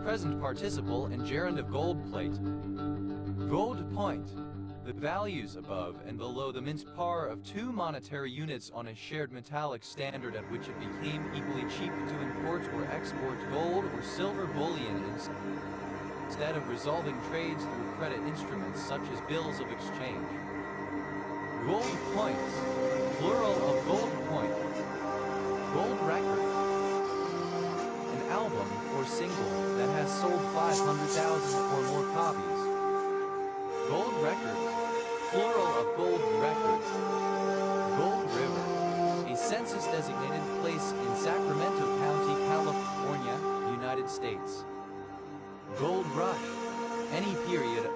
Present participle and gerund of gold plate. Gold point, the values above and below the mint par of 2 monetary units on a shared metallic standard at which it became equally cheap to import or export gold or silver bullion instead of resolving trades through credit instruments such as bills of exchange. Gold points, plural of gold point. Gold record, an album or single that has sold 500,000 or more copies. Gold records, plural of gold records. Gold river, a census-designated place in Sacramento County, California, United States. Gold rush. Any period of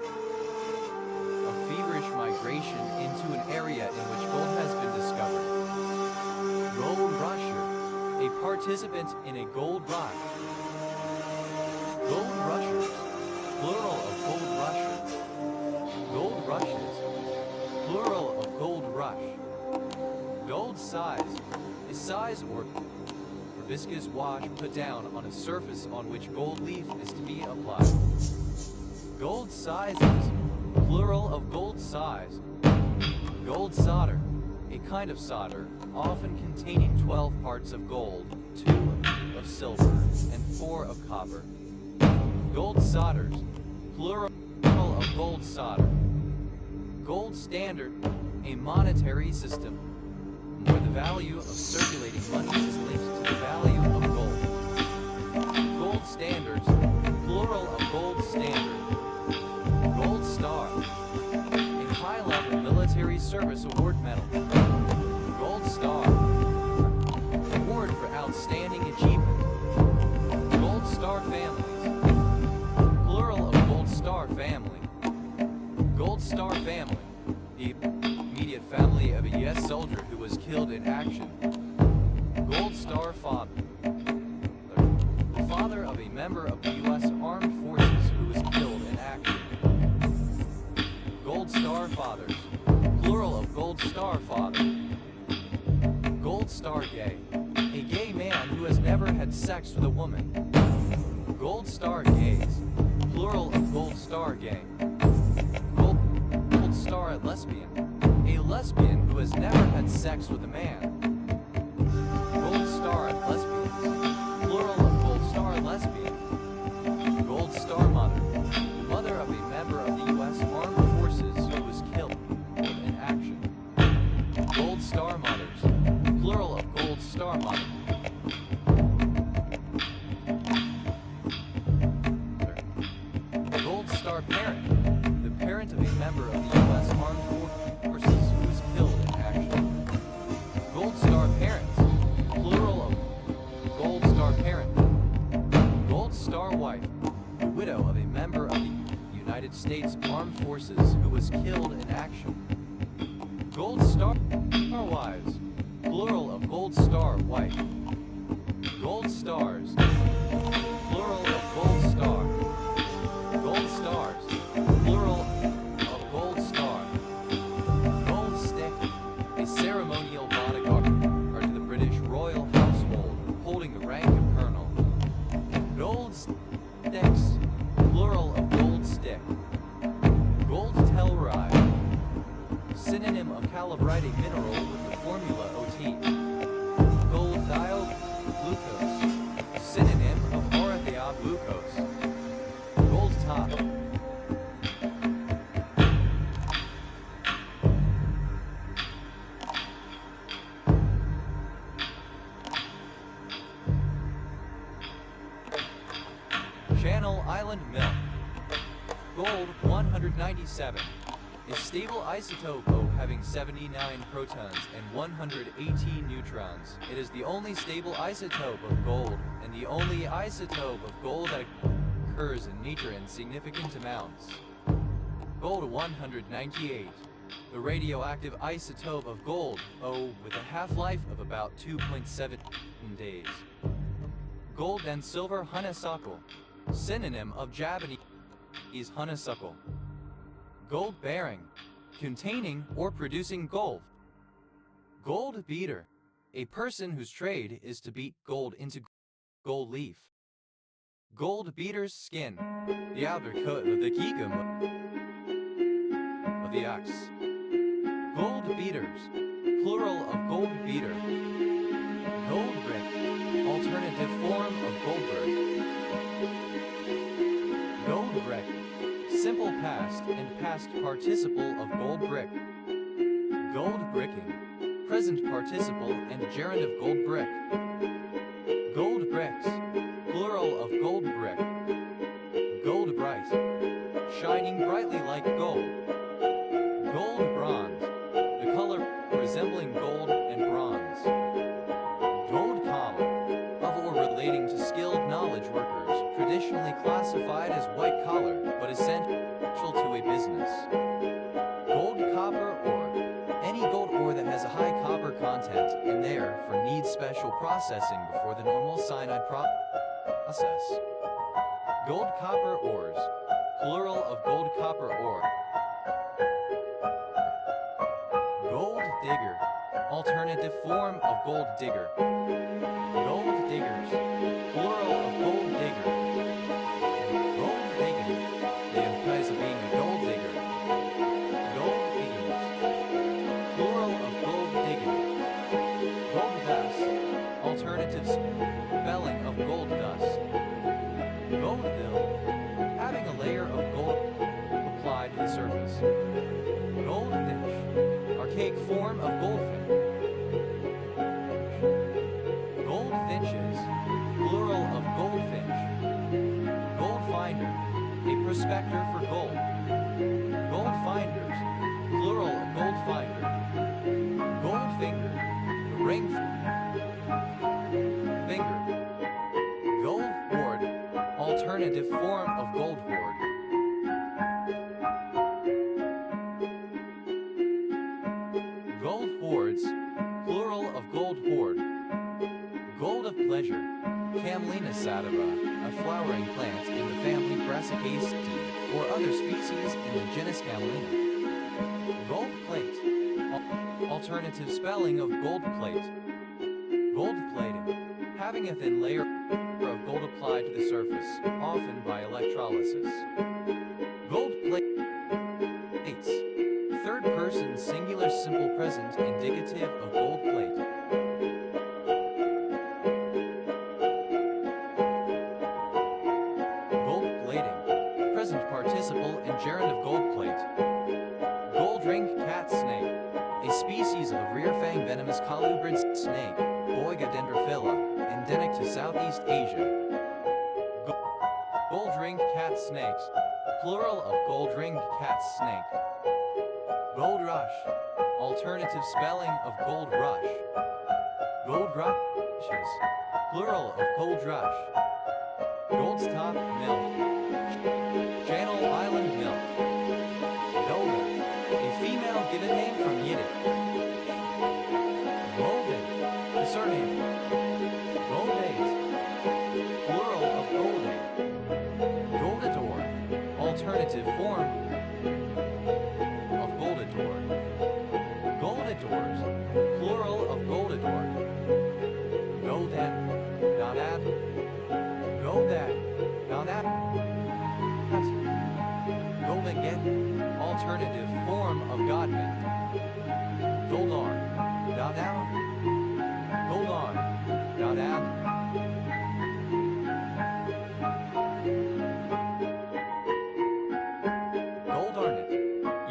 feverish migration into an area in which gold has been discovered. Gold rusher. A participant in a gold rush. Gold rushers. Plural of gold rusher. Gold rushes. Plural of gold rush. Gold size. A size or viscous wash put down on a surface on which gold leaf is to be applied. Gold sizes. Plural of gold size. Gold solder. A kind of solder, often containing 12 parts of gold, 2 of silver, and 4 of copper. Gold solders. Plural of gold solder. Gold standard. A monetary system where the value of circulating money is linked to the value of gold. Gold standards. Plural of gold standard. Gold star. A high-level military service award medal. Gold star. Award for outstanding achievement. Gold star families. Plural of gold star family. Gold star family. The immediate family of a U.S. soldier who was killed in action. Gold Star father. The father of a member of the U.S. Armed Forces who was killed in action. Gold Star fathers. Plural of Gold Star father. Gold Star gay. A gay man who has never had sex with a woman. Gold Star gays. Plural of Gold Star gay. Gold Star lesbian. A lesbian who has never had sex with a man. Gold Star lesbians. Plural of Gold Star lesbian. Gold Star mother. The mother of a member of the U.S. Armed Forces who was killed in action. Gold Star mothers. Plural of Gold Star mother. Gold Star parent. The parent of a member of the U.S. Armed Forces who was killed in action. Gold Star parents. Plural of Gold Star parent. Gold Star wife. The widow of a member of the United States Armed Forces who was killed in action. Gold Star wives. Plural of Gold Star wife. Gold stars. Plural of Gold star. Gold stars. Plural of Gold star. Gold stick. A ceremonial bodyguard to the British royal household, holding the rank of colonel. Gold sticks. Plural of gold stick. Gold telluride. Synonym of calibrite mineral with the formula OT. Gold thioglucose. Synonym of orthioglucose. Gold top. Channel Island milk. Gold 197. A stable isotope O having 79 protons and 118 neutrons. It is the only stable isotope of gold and the only isotope of gold that occurs in nature in significant amounts. Gold 198. The radioactive isotope of gold O with a half-life of about 2.7 days. Gold and silver honeysuckle. Synonym of Japanese honeysuckle. Gold bearing. Containing or producing gold. Gold beater. A person whose trade is to beat gold into gold leaf. Gold beater's skin. The outer coat of the geekum of the ox. Gold beaters. Plural of gold beater. Gold brick. Alternative form of Goldberg. Gold brick. Simple past and past participle of gold brick. Gold bricking. Present participle and gerund of gold brick. Gold bricks. Plural of gold brick. Gold bright. Shining brightly like gold. Gold bronze. The color resembling gold and bronze. traditionally classified as white collar, but essential to a business. Gold copper ore. Any gold ore that has a high copper content and therefore needs special processing before the normal cyanide process. Gold copper ores. Plural of gold copper ore. Gold digger. Alternative form of gold digger. Gold diggers. Plural of gold digger. Gold digging. The implies of being a gold digger. Gold diggings. Plural of gold digging. Gold dust. Alternative spelling of gold dust. Goldville. Having a layer of gold applied to the surface. Goldfinch. Archaic form of goldfinch. Goldfinches. Plural of goldfinch. Gold finder. A prospector for gold. Gold finders. Plural of gold finder. Gold finger. The ring finger. Gold hoard. Alternative form of gold hoard. Gold hoards. Plural of gold hoard. Gold of pleasure. Camelina sativa, a flowering plant in the family Brassicaceae, or other species in the genus Camelina. Gold plate. Alternative spelling of gold plate. Gold plating. Having a thin layer of gold applied to the surface, often by electrolysis. Gold plates. Third person singular simple present indicative of gold plate. Gold plating. Present participle and gerund of gold plate. Gold ring cat snake. A species of rear-fang venomous colubrid snake, Boiga dendrophila, endemic to Southeast Asia. Gold ringed cat snakes. Plural of gold ringed cat snake. Gold rush. Alternative spelling of gold rush. Gold rushes. Plural of gold rush. Gold's top milk. Channel Island milk. Golda. A female given name from Yiddish. Golden. The surname. Goldade. Plural of goldade. Goldador. Alternative form of goldador. Goldadors. Plural of goldador. Godan. Donad. Godan. Donad. Golden. Alternative form of godman. Goldar. Donad. Goldar. Donad. Goldarnet.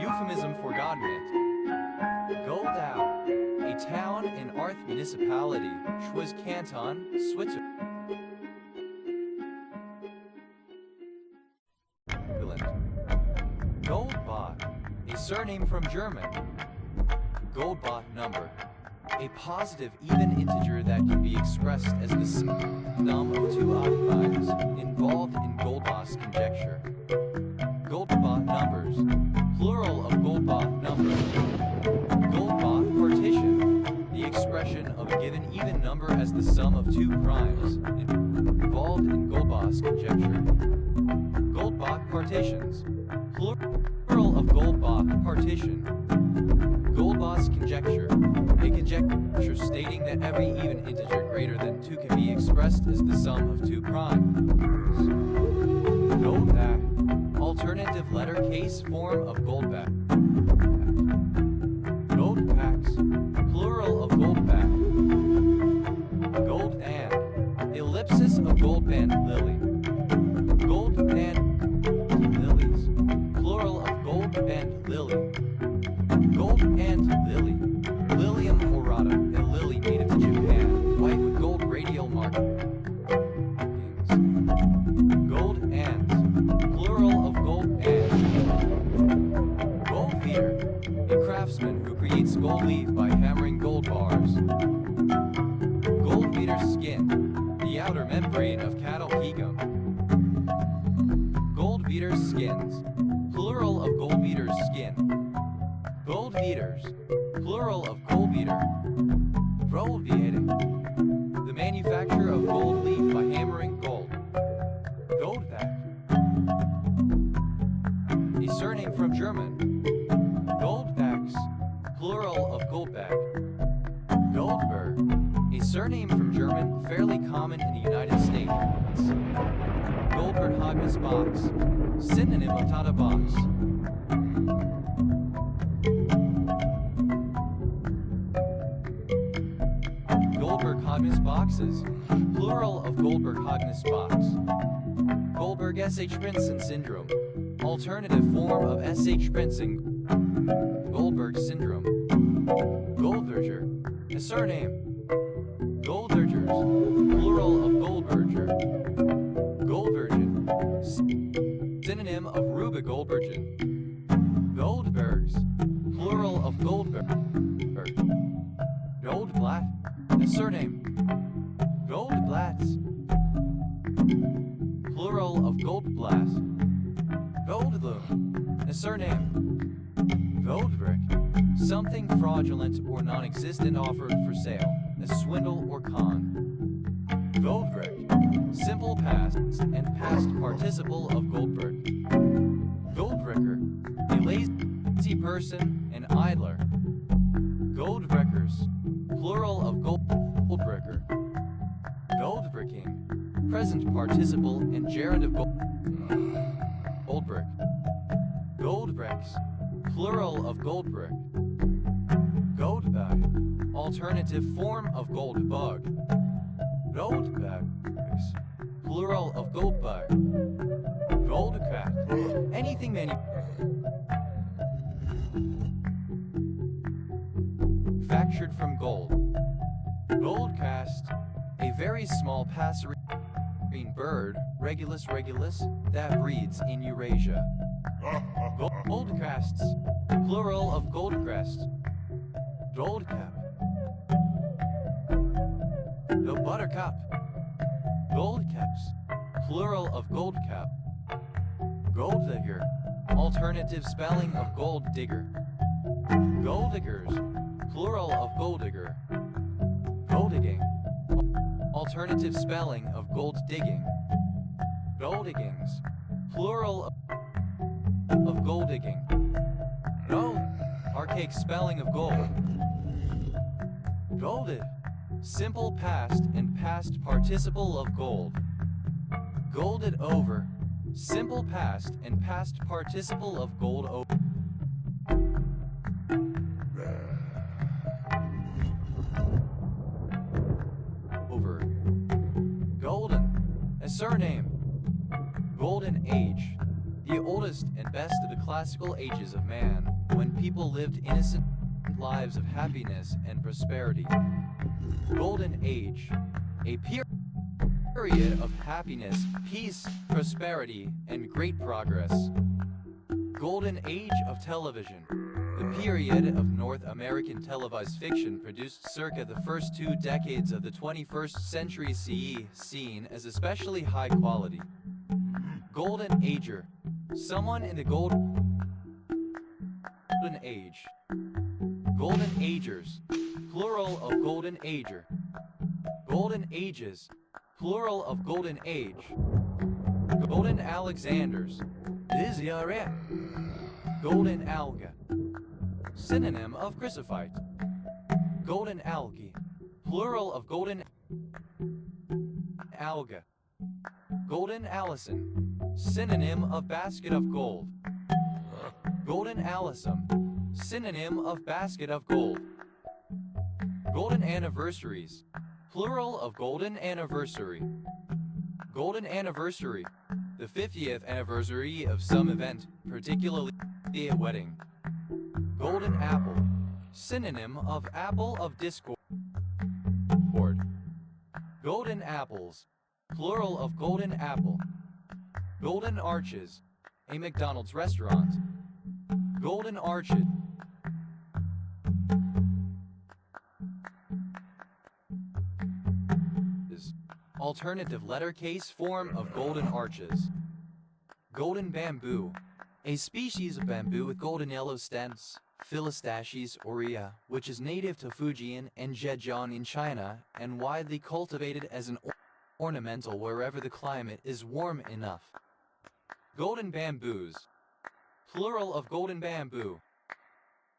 Euphemism for godnet. Goldau. A town in Arth municipality, Schwyz Canton, Switzerland. Goldbach. A surname from German. Goldbach number. A positive even integer that can be expressed as the sum of two odd primes, involved in Goldbach's conjecture. Goldbach numbers. Plural of Goldbach number. Goldbach partition. The expression of a given even number as the sum of two primes, involved in Goldbach's conjecture. Goldbach partitions. Plural of Goldbach partition. Goldbach's conjecture. A conjecture stating that every even integer greater than 2 can be expressed as the sum of two primes. Goldback. Alternative letter case form of Goldback. Goldbacks. Plural of Goldback. Goldband. Ellipsis of Goldband lily. Goldband lilies. Plural of Goldband lily. Gold and lily. Lilium orata, a lily native to Japan, white with gold radial markings. Gold and. Plural of gold and. Gold feeder. A craftsman who creates gold leaf by hammering gold bars. Gold feeder skin. The outer membrane of cattle beaters' skins, plural of gold beaters' skin. Gold beaters, plural of gold beater. Goldbeating, the manufacture of gold leaf by hammering gold. Goldbeck, a surname from German. Goldbecks, plural of Goldbeck. Goldberg, a surname from German fairly common in the United States. Goldberg Hogmas box, synonym of Tata box. Goldberg Hogmas boxes, plural of Goldberg Hogmas box. Goldberg S.H. Princeton syndrome, alternative form of S.H. Princeton. Goldberg syndrome. Goldberger, a surname. Goldbergers, plural of Goldberger. Goldbergen, synonym of Ruba Goldbergen. Goldbergs, plural of Goldberg. Goldblatt, a surname. Goldblatts, plural of Goldblatt. Goldloom, a surname. Goldbrick, something fraudulent or non-existent offered for sale, a swindle or con. Goldbrick, simple past and past participle of Goldbrick. Goldbricker, a lazy person, an idler. Goldbrickers, plural of Goldbricker. Goldbricking, present participle and gerund of Goldbrick. Goldbricks, plural of Goldbrick. Goldbug, alternative form of Goldbug. Goldbugs, plural of Goldbug. Goldcat, anything manufactured from gold. Goldcast, a very small passerine bird, Regulus regulus, that breeds in Eurasia. Goldcrests, plural of goldcrest. Goldcap. The buttercup. Goldcaps, plural of goldcap. Golddigger, alternative spelling of gold digger. Golddiggers, plural of golddigger. Golddigging, alternative spelling of gold digging. Golddiggings, plural of gold digging. Gold, archaic spelling of gold. Golded, simple past and past participle of gold. Golded over, simple past and past participle of gold over. Golden, a surname. Golden Age, the oldest and best of the classical ages of man, when people lived innocent lives of happiness and prosperity. Golden Age, a period of happiness, peace, prosperity, and great progress. Golden Age of television, the period of North American televised fiction produced circa the first 2 decades of the 21st century CE, seen as especially high quality. Golden Ager, someone in the Golden Age. Golden Agers, plural of Golden Ager. Golden Ages, plural of Golden Age. Golden Alexanders, Lysiaret. Golden Alga, synonym of crucified. Golden Algae, plural of Golden Alga. Golden Allison, synonym of basket of gold. Golden Alyssum, synonym of basket of gold. Golden Anniversaries, plural of golden anniversary. Golden Anniversary, the 50th anniversary of some event, particularly a wedding. Golden Apple, synonym of apple of discord. Golden Apples, plural of golden apple. Golden Arches, a McDonald's restaurant. Golden Arches. Alternative letter case form of golden arches. Golden bamboo. A species of bamboo with golden yellow stems, Philostachys aurea, which is native to Fujian and Zhejiang in China and widely cultivated as an ornamental wherever the climate is warm enough. Golden bamboos. Plural of golden bamboo.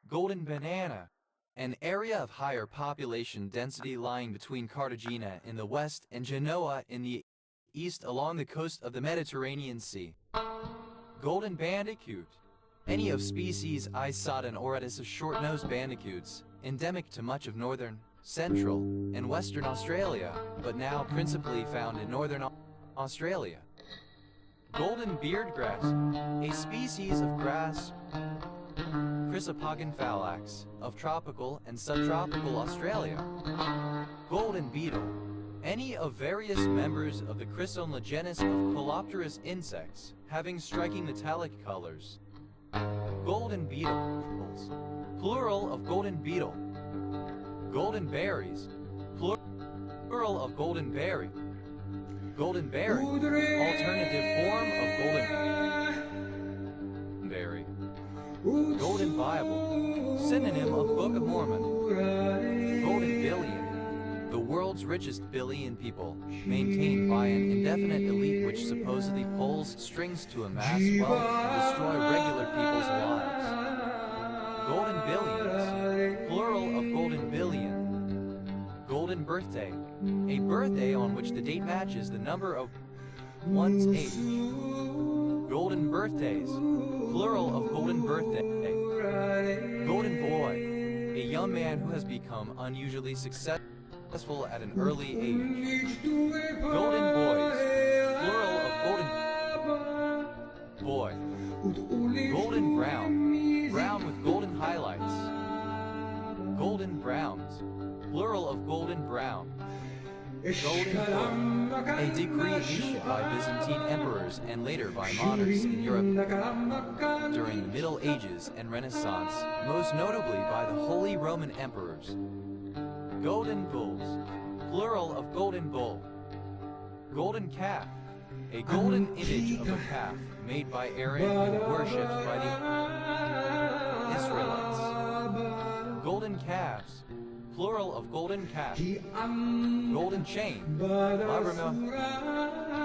Golden banana. An area of higher population density lying between Cartagena in the west and Genoa in the east along the coast of the Mediterranean Sea. Golden bandicoot. Any of species Isodon auratus of short-nosed bandicoots, endemic to much of northern, central, and western Australia, but now principally found in northern Australia. Golden beardgrass. A species of grass, Chrysopogon phallax, of tropical and subtropical Australia. Golden beetle. Any of various members of the Chrysomela genus of Colopterus insects, having striking metallic colors. Golden beetles. Plural of golden beetle. Golden berries. Plural of golden berry. Golden berry. Alternative form of golden berry. Golden Bible. Synonym of Book of Mormon. Golden billion. The world's richest billion people, maintained by an indefinite elite which supposedly pulls strings to amass wealth and destroy regular people's lives. Golden billions. Plural of golden billion. Golden birthday. A birthday on which the date matches the number of one's age. Golden birthdays. Plural of golden birthday. Golden boy. A young man who has become unusually successful at an early age. Golden boys. Plural of golden boy. Golden brown. Brown with golden highlights. Golden browns. Plural of golden brown. Golden book. A decree issued by Byzantine emperors and later by monarchs in Europe during the Middle Ages and Renaissance, most notably by the Holy Roman emperors. Golden bulls. Plural of golden bull. Golden calf. A golden image of a calf made by Aaron and worshipped by the Israelites. Golden calves. Plural of golden calf. Golden chain. Labramount.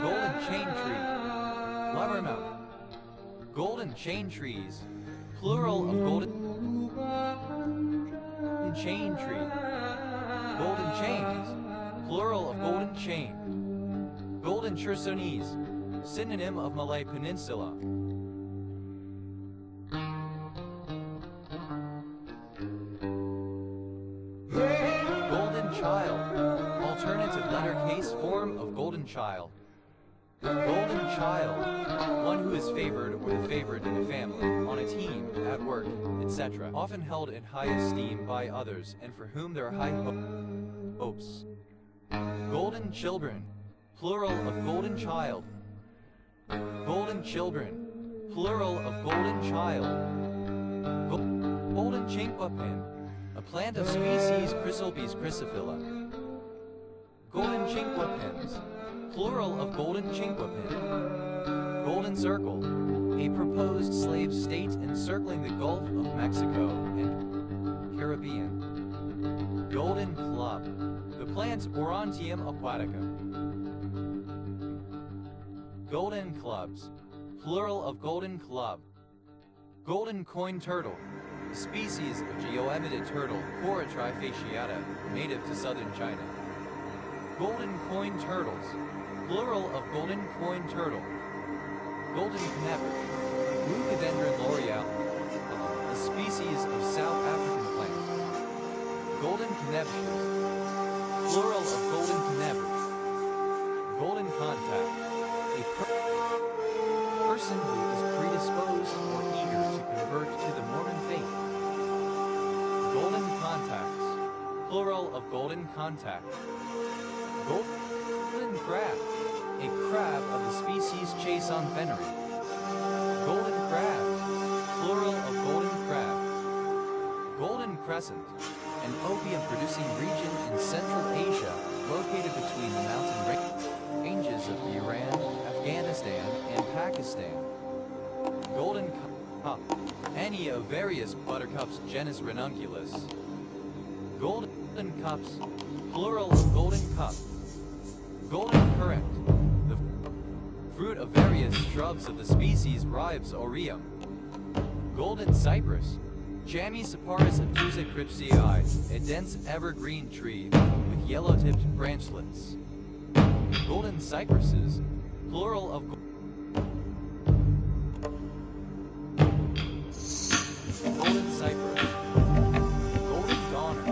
Golden chain tree. Labramount. Golden chain trees. Plural of golden chain tree. Golden chains. Plural of golden chain. Golden Chersonese. Synonym of Malay Peninsula. Golden child. Alternative letter case form of golden child. Golden child. One who is favored or the favored in a family, on a team, at work, etc. Often held in high esteem by others and for whom there are high hopes. Golden children. Plural of golden child. Golden children. Plural of golden child. Golden chinquapin. A plant of species Chrysobeis chrysophylla. Golden chinquapins. Plural of golden chinquapin. Golden circle. A proposed slave state encircling the Gulf of Mexico and Caribbean. Golden club. The plant Orontium aquatica. Golden clubs. Plural of golden club. Golden coin turtle. A species of geoemidid turtle, Cora trifasciata, native to southern China. Golden coin turtles. Plural of golden coin turtle. Golden canapish. Leucadendron l'Oreal. A species of South African plant. Golden canabishes. Plural of golden canapish. Golden contact. A person who is predisposed or eager to convert to the Mormon faith. Golden contacts. Plural of golden contact. Golden crab. A crab of the species Chason fenneri. Golden crabs. Plural of golden crab. Golden crescent. An opium-producing region in Central Asia, located between the mountain ranges of Iran, Afghanistan, and Pakistan. Golden cup. Any of various buttercups, genus Ranunculus. Golden cups, plural of golden cup. Golden currant, the fruit of various shrubs of the species Ribes aureum. Golden cypress, Chamaecyparis obtusa cripsii, a dense evergreen tree with yellow-tipped branchlets. Golden cypresses, plural of golden cypress. Golden Dawner,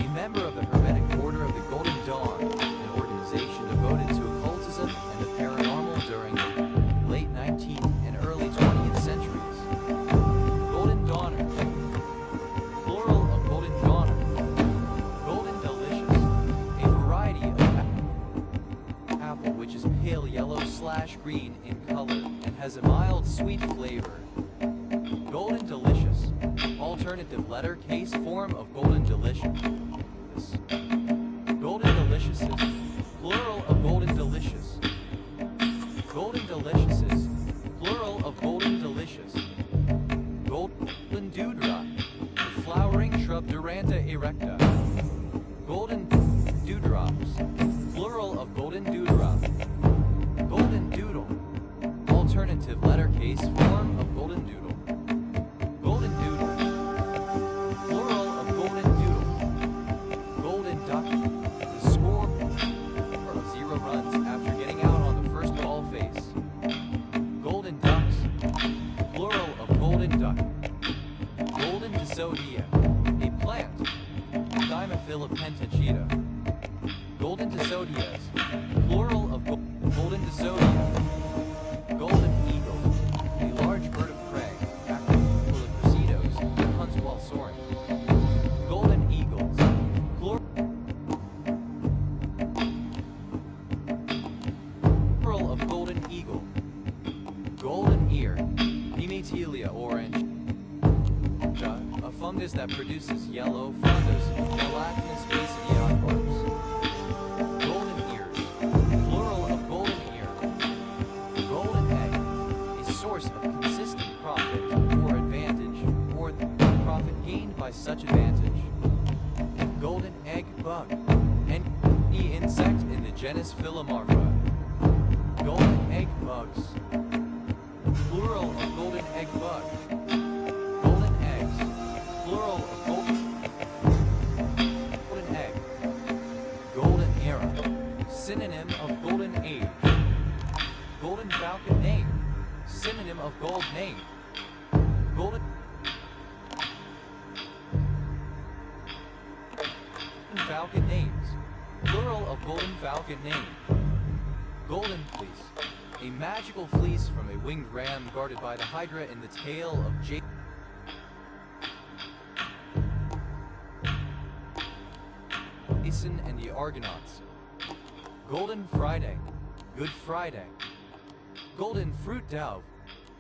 a member of the Hermetic Order of the Golden Dawn, an organization devoted to occultism and the paranormal during the late 19th and early 20th centuries. Golden Dawner, plural of Golden Dawner. Golden Delicious, a variety of apple which is pale yellow/green in color and has a mild sweet flavor. Golden Delicious, alternative letter case form of Golden Delicious. Golden Deliciouses, plural of Golden Delicious. Golden Deliciouses, plural of Golden Delicious. Golden Dewdrop, the flowering shrub Duranta erecta. Golden Dewdrops, plural of Golden Dewdrop. Golden Doodle, alternative letter case form of Golden Doodle. Golden Doodles, plural of Golden Doodle. Golden Duck, the score of 0 runs after getting out on the first ball face. Golden Ducks, plural of Golden Duck. Golden Dysodia, a plant, Thymophila pentachita. Golden Dysodias, plural of Golden Dysodia. Golden Eagle, a large bird of prey, full of mosquitoes that hunts while soaring. Golden Eagles, plural of Golden Eagle. Golden Ear, Hematelia orange, a fungus that produces yellow fundus, gelatinous basidiocorps. Golden ears, plural of golden ear. Golden egg, a source of consistent profit or advantage, or the profit gained by such advantage. Golden egg bug, any insect in the genus Philomarpha. Golden egg bugs, plural of golden egg bug. Golden eggs, plural of golden egg. Golden era, synonym of golden age. Golden falcon name, synonym of gold name. Golden falcon names, plural of golden falcon name. Golden fleece, a magical fleece from a winged ram guarded by the Hydra in the tale of Jason and the Argonauts. Golden Friday, Good Friday. Golden fruit dove,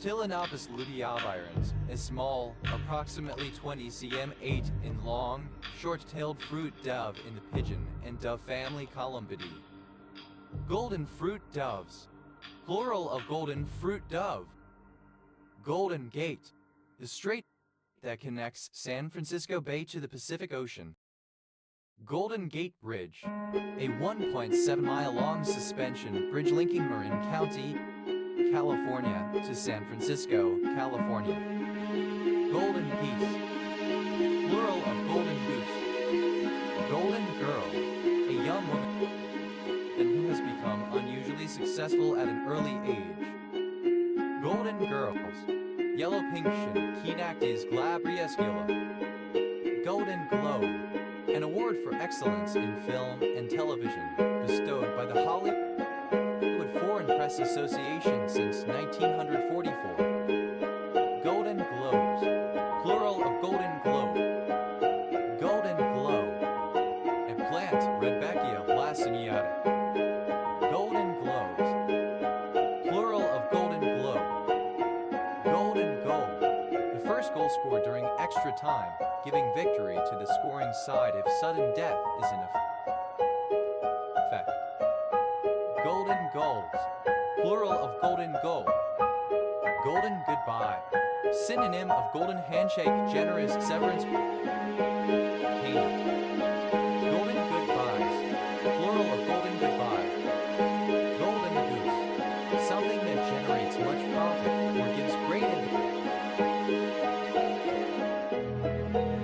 Tilinopus luteolvirens, a small, approximately 20 cm 8 in long, short-tailed fruit dove in the pigeon and dove family Columbidae. Golden fruit doves, plural of golden fruit dove. Golden Gate, the strait that connects San Francisco Bay to the Pacific Ocean. Golden Gate Bridge, a 1.7-mile-long suspension bridge linking Marin County, California to San Francisco, California. Golden Geese, plural of golden goose. Golden Girl, a young woman who has become unusually successful at an early age. Golden Girls, Yellow Pinction, Kenactes glabriesculum. Golden Globe, an award for excellence in film and television, bestowed by the Hollywood Foreign Press Association since 1944. Golden Globes, plural of Golden Globe. Golden Globe, a plant, Rudbeckia laciniata. Golden Globes, plural of Golden Globe. Golden Goal, the first goal scored during extra time, giving victory to the scoring side if sudden death is in effect. Golden Goals, plural of Golden Goal. golden goodbye. Synonym of golden handshake, generous severance payment. Golden goodbyes. Plural of golden goodbye. Golden goose. Something that generates much profit or gives great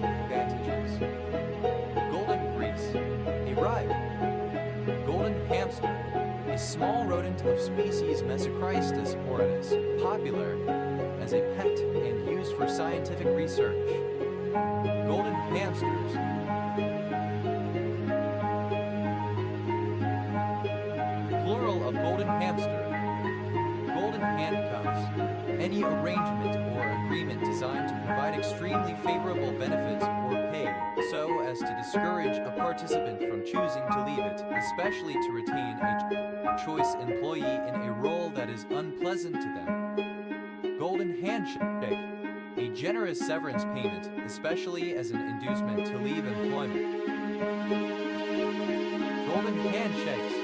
advantages. Golden grease. A ride. Golden hamster. A small rodent of species Mesocristus horridus, popular as a pet and used for scientific research. Golden hamsters. Plural of golden hamster. Golden handcuffs. Any arrangement or agreement designed to provide extremely favorable benefits or pay so as to discourage a participant from choosing to leave it, especially to retain a choice employee in a role that is unpleasant to them. Golden handshake. A generous severance payment, especially as an inducement to leave employment. Golden handshakes.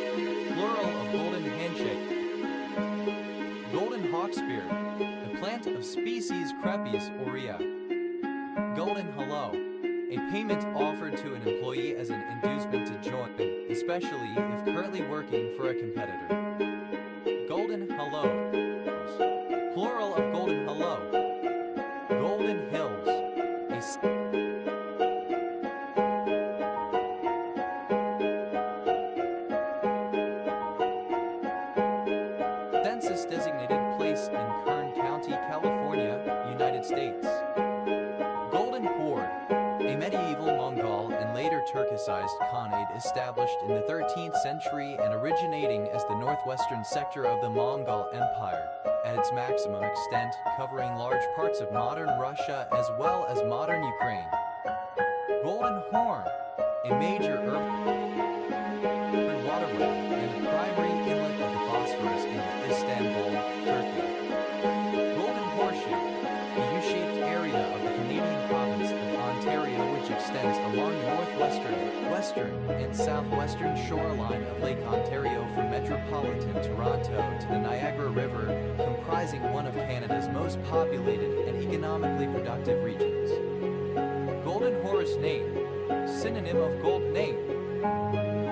Plural of golden handshake. Golden hawksbeard. A plant of species Crepes aurea. Golden hello. A payment offered to an employee as an inducement to join, especially if currently working for a competitor. Golden hellos. Plural of golden hello. Golden hills. A census-designated place in Kern County, California, United States. Golden horde. A medieval Mongol and later Turkicized Khanate established in the 13th century and originating as the northwestern sector of the Mongol Empire, at its maximum extent covering large parts of modern Russia as well as modern Ukraine. Golden Horn. A major urban waterway and the primary inlet of the Bosphorus in Istanbul, Turkey. Golden Horseshoe. A U-shaped area of the Canadian province of Ontario which extends along the northwestern, western, and southwestern shoreline of Lake Ontario from metropolitan Toronto to the Niagara River, comprising one of Canada's most populated and economically productive regions. Golden Horse name. Synonym of gold name.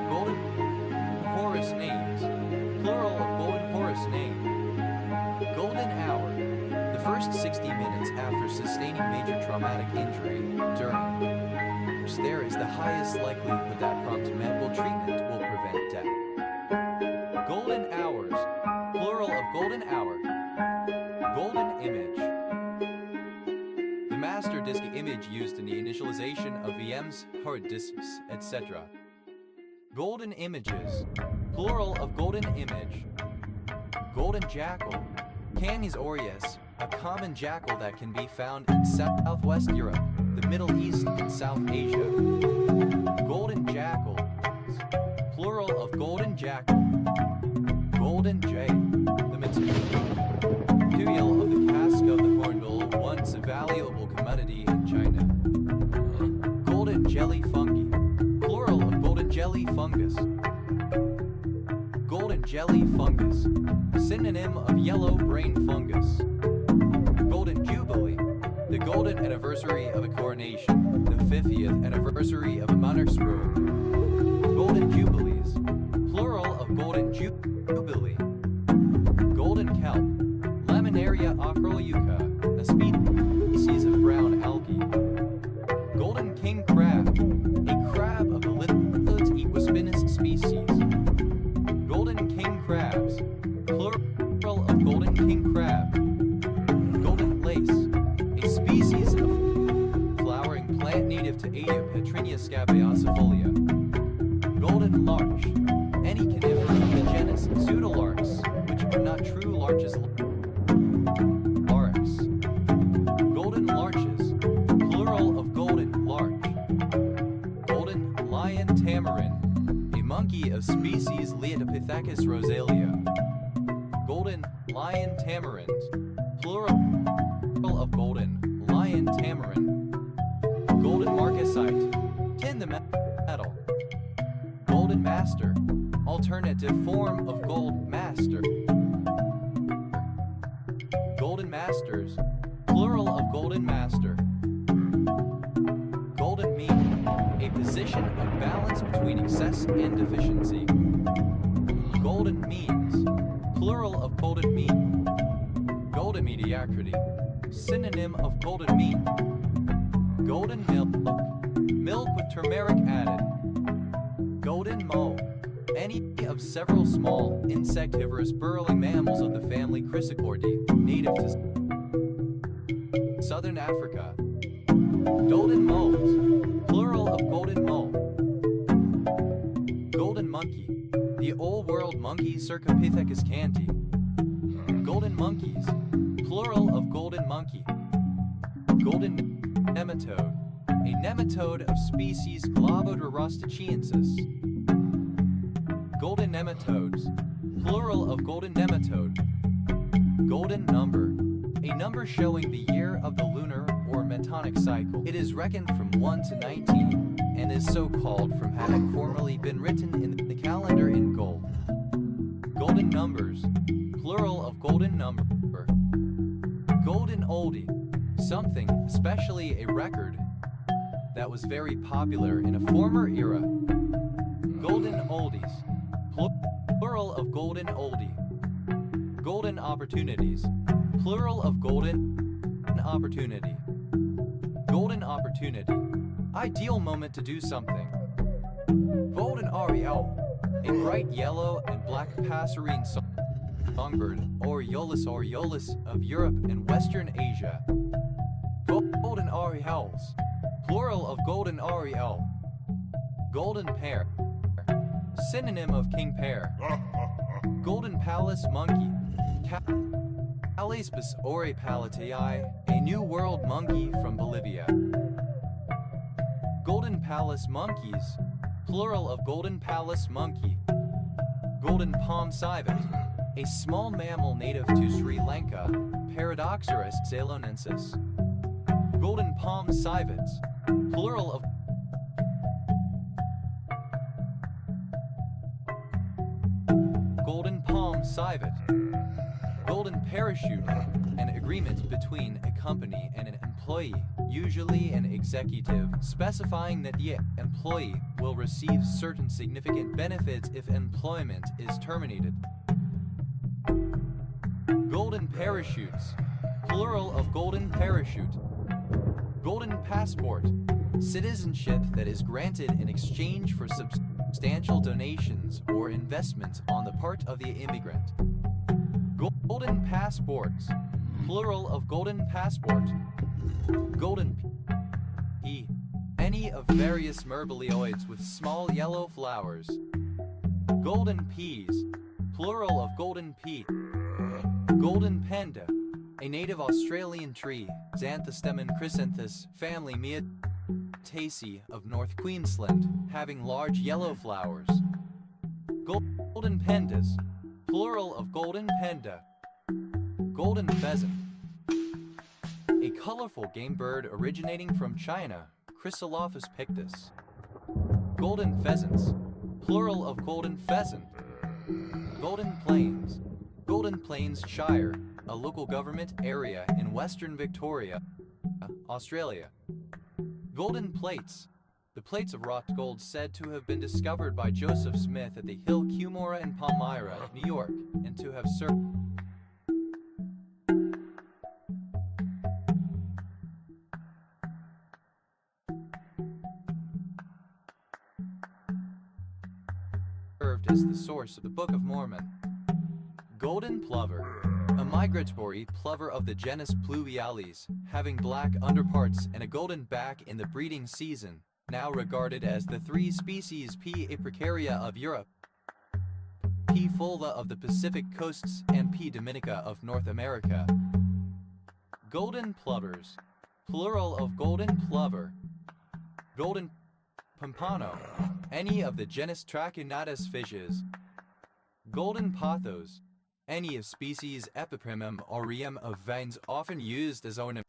Golden Horse names. Plural of golden horse name. Golden hour. The first 60 minutes after sustaining major traumatic injury, during which there is the highest likelihood that prompt medical treatment will prevent death. Golden hours. Plural of golden hour. Golden image. The master disk image used in the initialization of VMs, hard disks, etc. Golden images. Plural of golden image. Golden jackal. Canis aureus, a common jackal that can be found in southwest Europe, the Middle East, and South Asia. Golden jackals. Plural of golden jackal. Golden jay. The material of the cask of the hornbill, once a valuable commodity in China. Golden jelly fungi. Plural of golden jelly fungus. Golden jelly fungus. Synonym of yellow brain fungus. Golden jubilee. The golden anniversary of a coronation. The 50th anniversary of a monarch's rule. Golden jubilees. Plural of golden jubilee. Golden kelp. Laminaria acroleukea, a species of brown algae. Golden king crab. A crab of the Lithodes equispinus species. Golden king crabs. Plural of golden king crab. Golden lace. A species of flowering plant native to Asia, Petrinia scabiosifolia. Golden larch. Any conifer of the genus Pseudolarx, which are not true larches. Larx. Golden larches. Plural of golden larch. Golden lion tamarin. A monkey of species Leodopithecus rosalia. Golden lion tamarind. Plural of golden lion tamarin. Golden marcasite. Tin the metal. Golden master. Alternative form of gold master. Golden master. masters, plural of golden master. Golden mean, a position of balance between excess and deficiency. Golden means, plural of golden mean. Golden mediocrity, synonym of golden mean. Golden milk, milk with turmeric added. Golden mole, any of several small, insectivorous burrowing mammals of the family Chrysochoridae, native to southern Africa. Golden moles, plural of golden mole. Golden monkey, the old world monkey Cercopithecus canti. Golden monkeys, plural of golden monkey. Golden nematode, a nematode of species Globodrostachiensis. Golden nematodes, plural of golden nematode. Golden number, a number showing the year of the lunar or metonic cycle. It is reckoned from 1 to 19, and is so called from having formerly been written in the calendar in gold. Golden numbers, plural of golden number. Golden oldie, something, especially a record, that was very popular in a former era. Golden oldies, plural of golden oldie. Golden opportunities, plural of golden opportunity. Golden opportunity, ideal moment to do something. Golden oriole, a bright yellow and black passerine songbird, Oriolus of Europe and Western Asia. Golden orioles, plural of golden oriole. Golden pear, synonym of king pear. Golden palace monkey, Calaspis auripalatii, a New World monkey from Bolivia. Golden palace monkeys, plural of golden palace monkey. Golden palm civet, a small mammal native to Sri Lanka, Paradoxurus ceylonensis. Golden palm civets, plural of golden palm civet. Golden parachute, an agreement between a company and an employee, usually an executive, specifying that the employee will receive certain significant benefits if employment is terminated. Golden parachutes, plural of golden parachute. Golden passport, citizenship that is granted in exchange for substantial donations or investments on the part of the immigrant. Golden passports, plural of golden passport. Golden pea, any of various myrmeloids with small yellow flowers. Golden peas, plural of golden pea. Golden panda, a native Australian tree, Xanthostemon chrysanthus, family Myrtaceae of North Queensland, having large yellow flowers. Golden pandas, plural of golden panda. Golden pheasant, a colorful game bird originating from China, Chrysolophus pictus. Golden pheasants, plural of golden pheasant. Golden plains, Golden Plains Shire, a local government area in Western Victoria, Australia. Golden plates, the plates of wrought gold said to have been discovered by Joseph Smith at the Hill Cumorah in Palmyra, New York, and to have served as the source of the Book of Mormon. Golden plover, a migratory plover of the genus Pluvialis, having black underparts and a golden back in the breeding season, now regarded as the three species P. apicaria of Europe, P. fulva of the Pacific coasts, and P. dominica of North America. Golden plovers, plural of golden plover. Golden pompano, any of the genus Trachinatus fishes. Golden pothos, any of species Epiprimum aureum of vines often used as ornamentals.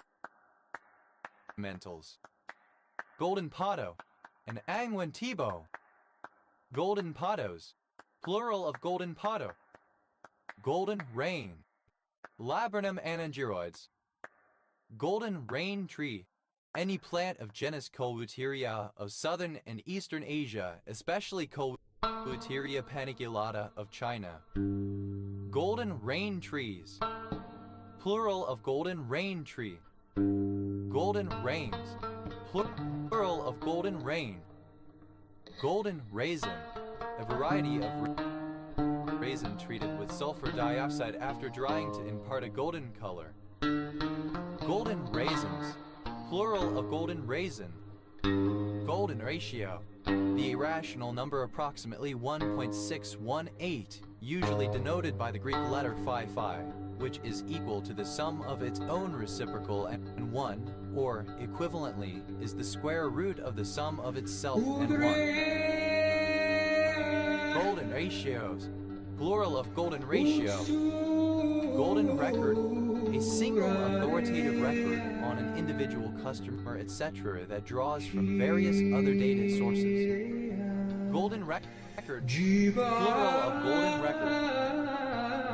Golden potto, an Angwantebo. Golden pottos, plural of golden potto. Golden rain, Laburnum anangeroides. Golden rain tree. Any plant of genus Coleopteria of southern and eastern Asia, especially Coleopteria paniculata of China. Golden rain trees. Plural of golden rain tree. Golden rains. Plural of golden rain. Golden raisin. A variety of raisin treated with sulfur dioxide after drying to impart a golden color. Golden raisins. Plural of golden raisin. Golden ratio. The irrational number approximately 1.618, usually denoted by the Greek letter phi, which is equal to the sum of its own reciprocal, and 1, or equivalently, is the square root of the sum of itself and 1. Golden ratios. Plural of golden ratio. Golden record. A single authoritative record on an individual customer, etc. that draws from various other data sources. Golden record. Plural of golden record.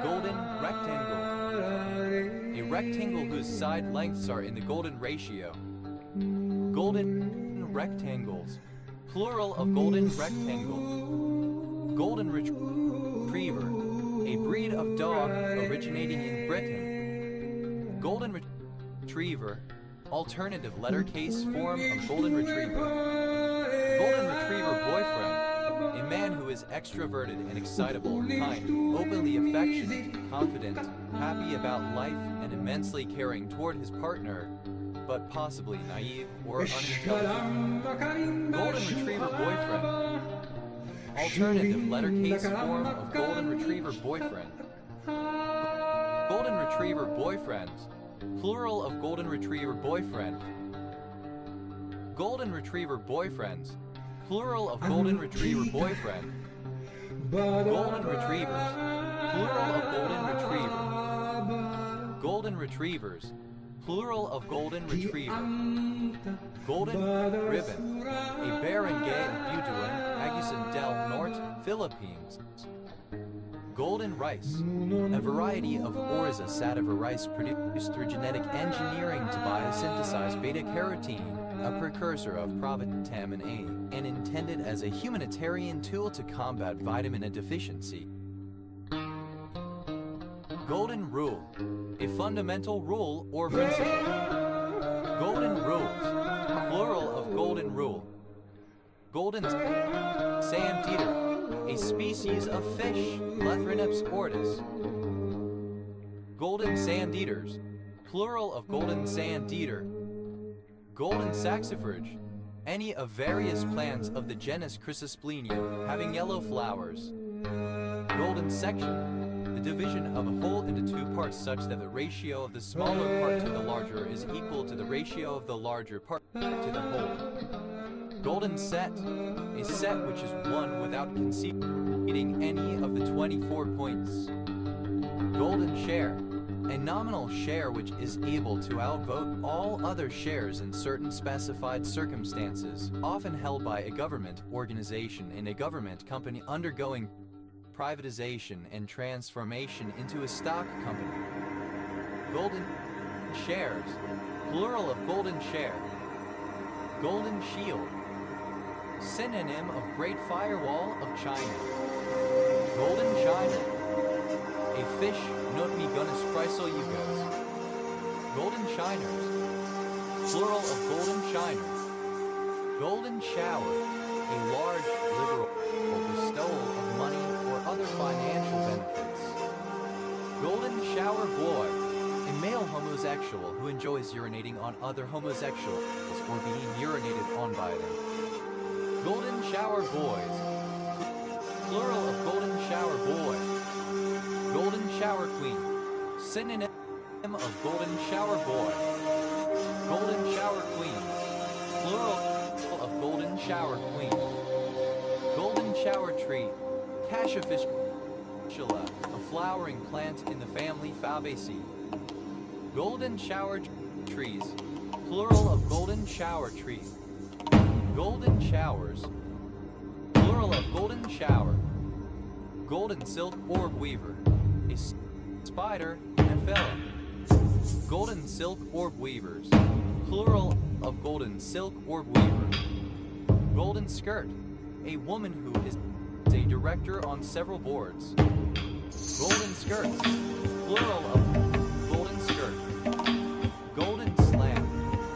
Golden rectangle. A rectangle whose side lengths are in the golden ratio. Golden rectangles. Plural of golden rectangle. Golden retriever. A breed of dog originating in Britain. Golden retriever. Alternative letter case form of golden retriever. Golden retriever boyfriend. A man who is extroverted and excitable, kind, openly affectionate, confident, happy about life, and immensely caring toward his partner, but possibly naive or unintelligent. Golden retriever boyfriend. Alternative letter case form of golden retriever boyfriend. Golden retriever boyfriends. Plural of golden retriever boyfriend. Golden retriever boyfriends. Plural of golden retriever boyfriend. Golden retrievers. Plural of golden retriever. Golden retrievers. Plural of golden retriever. Golden ribbon. A barangay of Butuan, Agusan del Norte, Philippines. Golden rice. A variety of Oryza sativa rice produced through genetic engineering to biosynthesize beta-carotene, a precursor of provitamin A, and intended as a humanitarian tool to combat vitamin A deficiency. Golden rule. A fundamental rule or principle. Golden rules. Plural of golden rule. Golden sand eater. A species of fish, Lethrinops ortis. Golden sand eaters. Plural of golden sand eater. Golden saxifrage. Any of various plants of the genus Chrysosplenium having yellow flowers. Golden section. The division of a whole into two parts such that the ratio of the smaller part to the larger is equal to the ratio of the larger part to the whole. Golden set. A set which is one without conceding any of the 24 points. Golden share. A nominal share which is able to outvote all other shares in certain specified circumstances, often held by a government organization in a government company undergoing privatization and transformation into a stock company. Golden shares. Plural of golden share. Golden shield. Synonym of Great Firewall of China. Golden China. A fish, Notmegonus chrysoeugos. Golden shiners. Plural of golden shiners. Golden shower. A large, liberal bestowal of money or other financial benefits. Golden shower boy. A male homosexual who enjoys urinating on other homosexuals or being urinated on by them. Golden shower boys. Plural of golden shower boy. Golden shower queen. Synonym of golden shower boy. Golden shower queens. Plural of golden shower queen. Golden shower tree. Cassia fistula, a flowering plant in the family Fabaceae. Golden shower trees. Plural of golden shower tree. Golden showers. Plural of golden shower. Golden silk orb weaver. A spider, Nephilim. Golden silk orb weavers, plural of golden silk orb weaver. Golden skirt, a woman who is a director on several boards. Golden skirts, plural of golden skirt. Golden slam,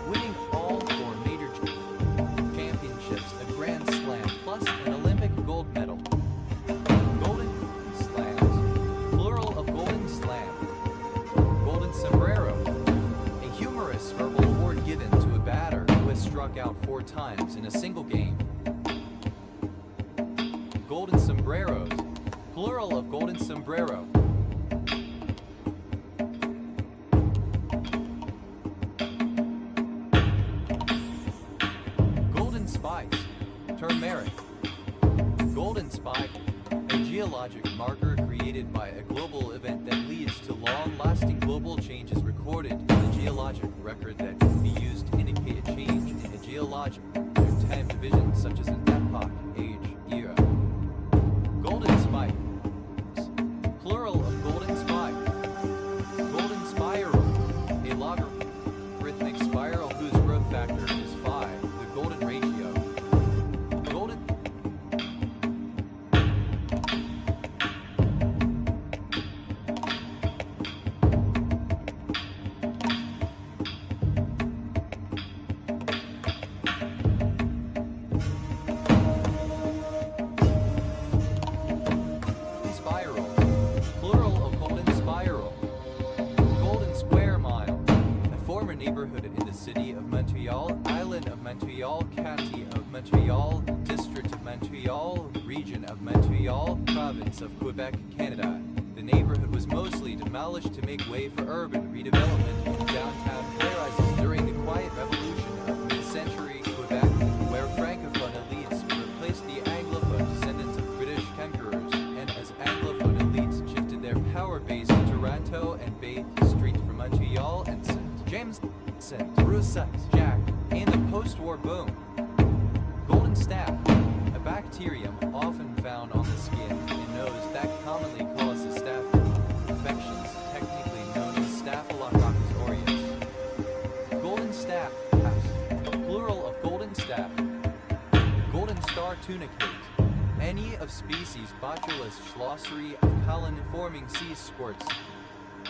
winning all four major championships, a grand slam, plus an Olympic gold medal. Golden slams, plural of golden slam. Golden sombrero, a humorous verbal award given to a batter who has struck out 4 times in a single game. Golden sombreros, plural of golden sombrero. Golden spice, turmeric. Golden spike, a geologic marker created by a global event that leads to long-lasting global changes recorded in the geologic record that can be used to indicate a change in a geologic time division such as an epoch, age, era. Golden spikes, plural of golden spike. Golden spiral, a logarithmic spiral whose growth factor is phi, the golden ratio. Golden spirals, plural of golden spiral. Golden Square Mile, a former neighborhood in the city of Montreal, island of Montreal, county of Montreal, district of Montreal, region of Montreal, province of Quebec, Canada. The neighborhood was mostly demolished to make way for urban redevelopment in downtown high-rises during the Quiet Revolution of mid-century Quebec, where Francophone elites replaced the Anglophone descendants of British conquerors, and as Anglophone elites shifted their power base to Toronto and Bay Street from Montreal and St. James, St. Rousseau, Jack, and the post-war boom. Golden staph, a bacterium often found on the skin and nose that commonly causes staph infections, technically known as Staphylococcus aureus. Golden staph, plural of golden staph. Golden star tunicate, any of species Botrylus schlosseri of colony-forming sea squirts,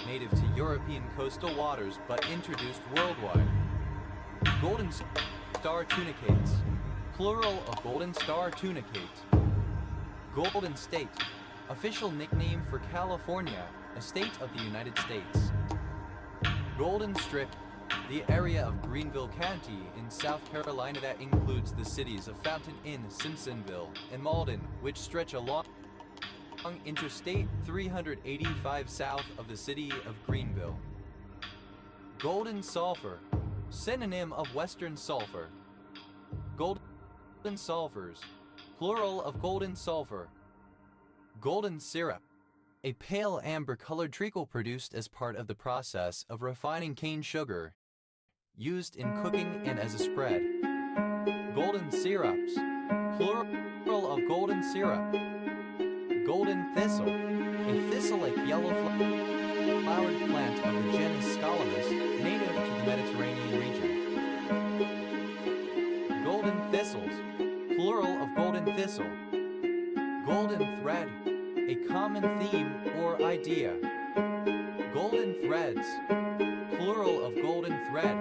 native to European coastal waters but introduced worldwide. Golden star tunicates, plural of golden star tunicate. Golden State, official nickname for California, a state of the United States. Golden Strip, the area of Greenville County in South Carolina that includes the cities of Fountain Inn, Simpsonville, and Malden, which stretch along Interstate 385 south of the city of Greenville. Golden sulfur, synonym of Western sulfur. Golden sulfurs, plural of golden sulfur. Golden syrup, a pale amber-colored treacle produced as part of the process of refining cane sugar, used in cooking and as a spread. Golden syrups, plural of golden syrup. Golden thistle, a thistle-like yellow flowered plant of the genus Scalamus, native to the Mediterranean region. Golden thistles, plural of golden thistle. Golden thread, a common theme or idea. Golden threads, plural of golden thread.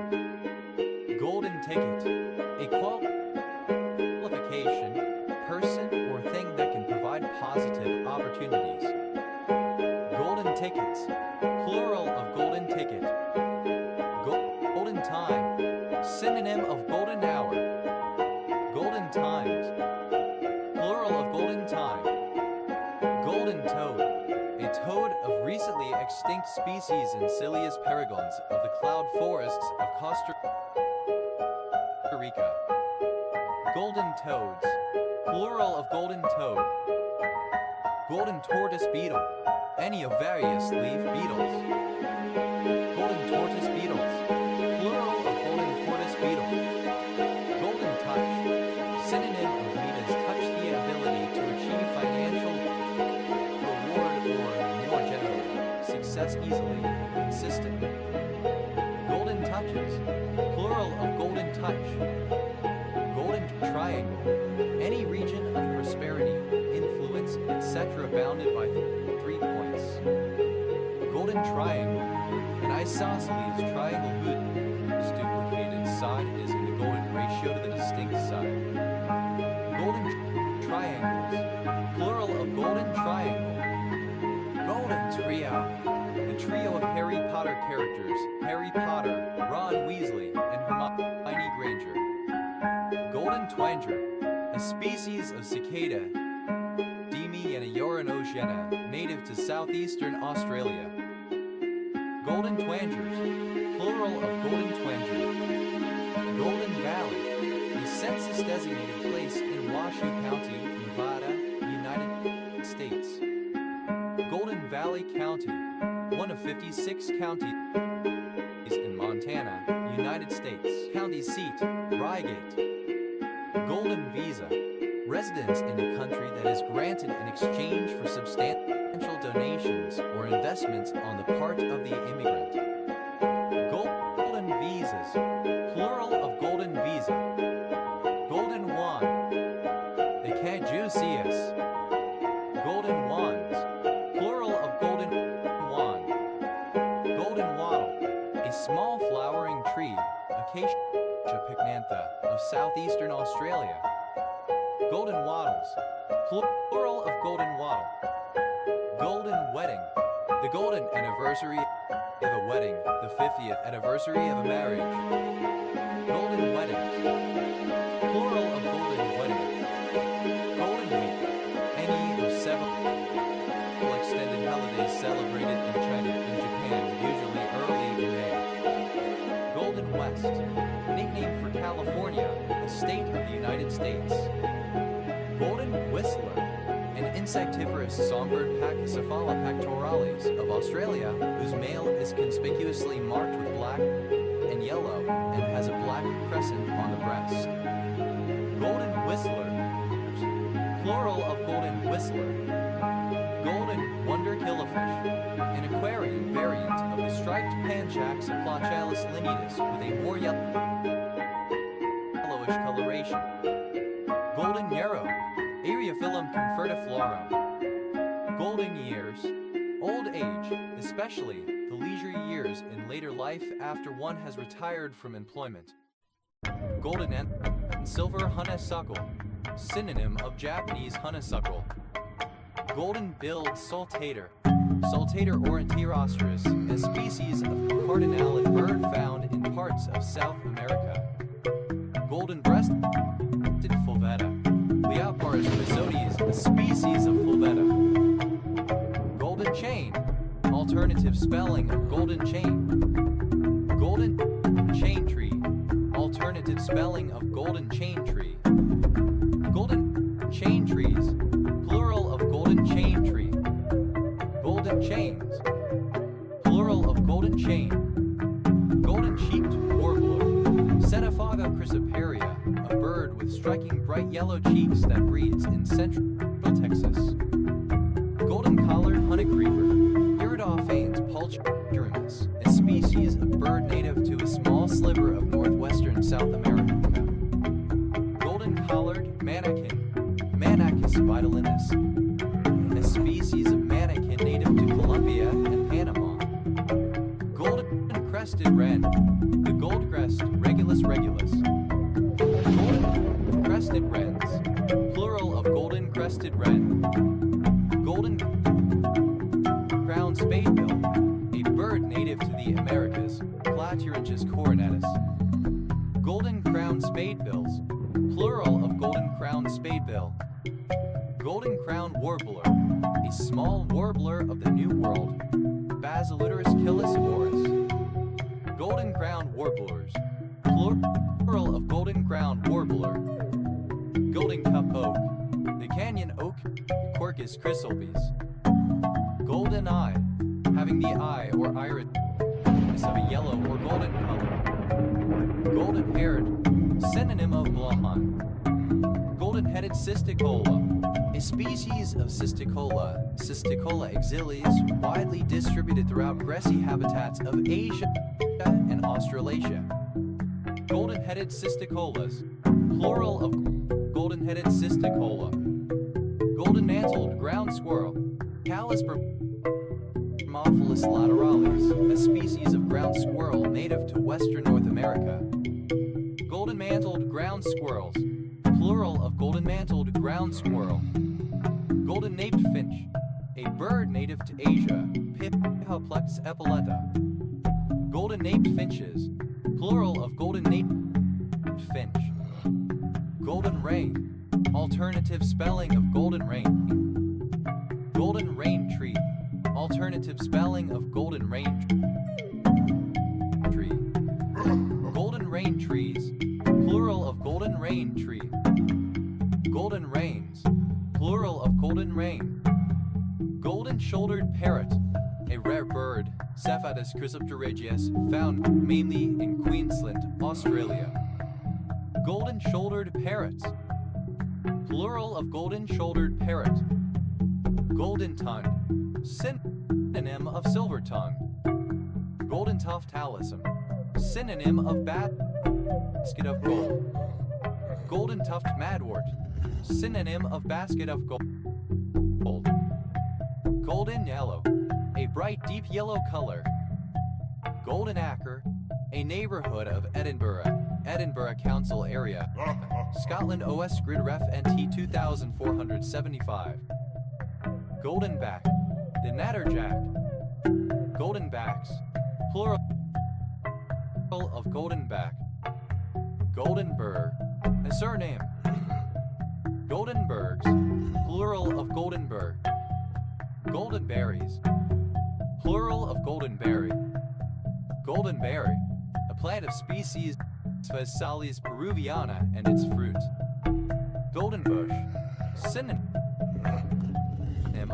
Golden ticket, a qualification, person, or thing that can provide positive opportunities. Golden tickets, plural of golden ticket. Golden time, synonym of golden hour. Golden times, plural of golden time. Golden toad, a toad of recently extinct species Encilius peregrines of the cloud forests of Costa Rica. Golden toads, plural of golden toad. Golden tortoise beetle, any of various leaf beetles. Golden tortoise beetles, plural of golden tortoise beetle. Golden touch, synonym of Midas touch, the ability to achieve financial reward or, more generally, success touches, plural of golden touch. Golden triangle, any region of prosperity, influence, etc. bounded by 3 points. Golden triangle, an isosceles triangle whose duplicated side is in the golden ratio to the distinct side. Golden triangles, plural of golden triangle. Golden trio, the trio of Harry Potter characters, Harry Potter, Ron Weasley, and Hermione Granger. Golden twanger, a species of cicada, Demiana euronogena, native to southeastern Australia. Golden twangers, plural of golden twanger. Golden Valley, a census-designated place in Washoe County, Nevada, United States. Golden Valley County, one of 56 counties in Montana, United States. County seat, Rygate. Golden Visa, residence in a country that is granted in exchange for substantial donations or investments on the part of the immigrant. Golden visas, plural of golden visa. Golden wand, the caduceus. Golden wands, plural of golden wand. Golden wattle, a small flowering tree, Acacia pycnantha, of southeastern Australia. Golden wattles, plural of golden wattle. Golden wedding, the golden anniversary of a wedding, the 50th anniversary of a marriage. Golden weddings, plural of golden wedding. Golden week, any of several extended holidays celebrated in China and Japan, usually early in May. Golden West, nickname for California, a state of the United States. Golden whistler, an insectivorous songbird Pachycephala pectoralis of Australia, whose male is conspicuously marked with black and yellow and has a black crescent on the breast. Golden whistlers, plural of golden whistler. Golden wonder killifish, an aquarium variant of the striped Panchax Plachalis lineatus with a more yellowish coloration. Golden yarrow, Eriophyllum convertiflorum. Golden years, old age, especially the leisure years in later life after one has retired from employment. Golden and silver honeysuckle, synonym of Japanese honeysuckle. Golden-billed saltator, Saltator orientirostris, a species of cardinalid bird found in parts of South America. Golden-breasted fulvetta, Leoparus rhizodes, a species of fulvetta. Golden chain, alternative spelling of golden chain. Golden chain tree, alternative spelling of golden chain tree. Golden chain trees, plural of golden chain tree. Golden chains, plural of golden chain. Golden-cheeked warbler, Setophaga chrysoperia, a bird with striking bright yellow cheeks that breeds in central Texas. Golden-collared honeycreeper, Iridophanes pulchrimus, a species of bird native to a small sliver of northwestern South America. Golden-collared manakin, Manachus vitalinus, a species of manakin native to Colombia and Panama. Golden-crested wren, the goldcrest Regulus regulus. Golden-crested wrens, plural of golden-crested wren. Golden-crowned spadebill, a bird native to the Americas, Platyrhynchus coronatus. Golden-crowned spadebills, plural of golden-crowned spadebill. Golden-crowned warbler, a small warbler of the New World, Basiluterus killisimorus. Golden-crowned warblers, plural of golden-crowned warbler. Golden cup oak, the canyon oak, Quercus chrysalpes. Golden eye, having the eye or iris of a yellow or golden color. Golden-haired, synonym of blonde. Golden-headed cisticola, A species of Cisticola exilis, widely distributed throughout grassy habitats of Asia and Australasia. Golden-headed cisticolas, plural of golden-headed cisticola. Golden-mantled ground squirrel, Calis Thermophilus lateralis, a species of ground squirrel native to western North America. Golden-mantled ground squirrels, plural of golden-mantled ground squirrel. Golden-naped finch, a bird native to Asia, Piphoplex epileta. Golden-naped finches, plural of golden-naped finch. Golden rain, alternative spelling of golden rain. Golden rain tree, alternative spelling of golden rain tree. Golden rain trees, plural of golden rain tree. Golden rains, plural of golden rain. Golden-shouldered parrot, a rare bird, Cephadus chrysopterygius, found mainly in Queensland, Australia. Golden-shouldered parrots, plural of golden-shouldered parrot. Golden-tongued, synonym of silver-tongued. Golden-tuft talisman, synonym of basket of gold. Golden-tuft madwort, synonym of basket of gold. Golden yellow, a bright deep yellow color. Golden Acre, a neighborhood of Edinburgh Council area, Scotland OS Grid Ref NT 2475. Golden back, the natterjack. Golden backs, plural of golden back. Golden burr, a surname. Goldenbergs, plural of goldenberg. Golden berries, plural of goldenberry. Goldenberry, a plant of species Phasalis peruviana and its fruit. Golden bush, synonym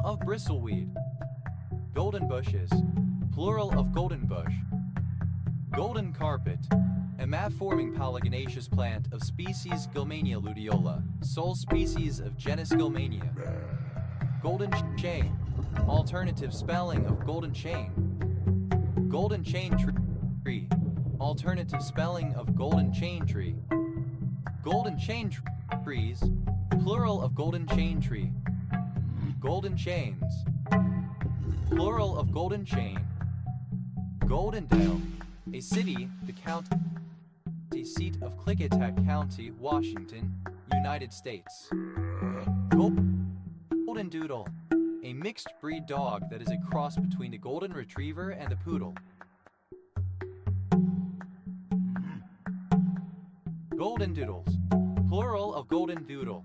of bristleweed. Golden bushes, plural of golden bush. Golden carpet, a mat-forming polygonaceous plant of species Gilmania luteola, sole species of genus Gilmania. Golden chain, alternative spelling of golden chain. Golden chain tree, alternative spelling of golden chain tree. Golden chain trees, plural of golden chain tree. Golden chains, plural of golden chain. Goldendale, a city, the county seat of Clickitat County, Washington, United States. Golden Doodle, a mixed breed dog that is a cross between a golden retriever and a poodle. Golden Doodles, plural of golden doodle.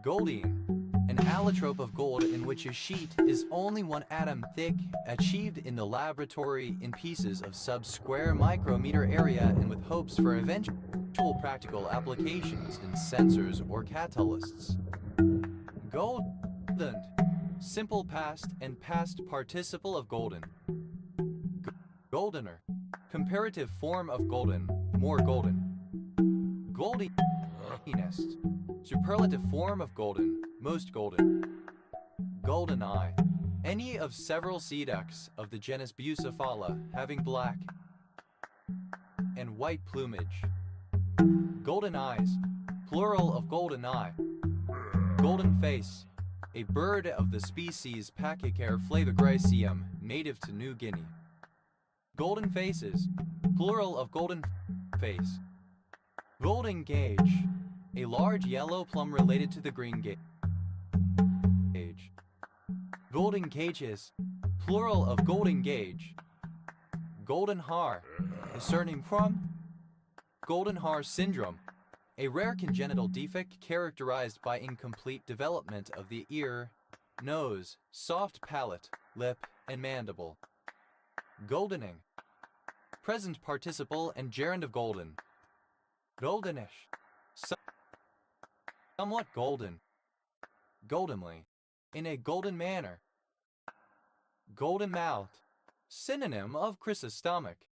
Goldine, an allotrope of gold in which a sheet is only 1 atom thick, achieved in the laboratory in pieces of sub-square micrometer area and with hopes for eventual practical applications in sensors or catalysts. Golden, simple past and past participle of golden. Goldener, comparative form of golden, more golden. Goldiness, superlative form of golden, most golden. Golden eye, any of several sea ducks of the genus Bucephala having black and white plumage. Golden eyes, plural of golden eye. Golden face, a bird of the species Pachycare flavigracium, native to New Guinea. Golden faces, plural of golden face. Golden gauge, a large yellow plum related to the green gauge. Golden gages, plural of golden gauge. Golden Haar, a surname from Golden Haar syndrome, a rare congenital defect characterized by incomplete development of the ear, nose, soft palate, lip, and mandible. Goldening, present participle and gerund of golden. Goldenish, somewhat golden. Goldenly, in a golden manner. Golden mouth, synonym of chrysostomach.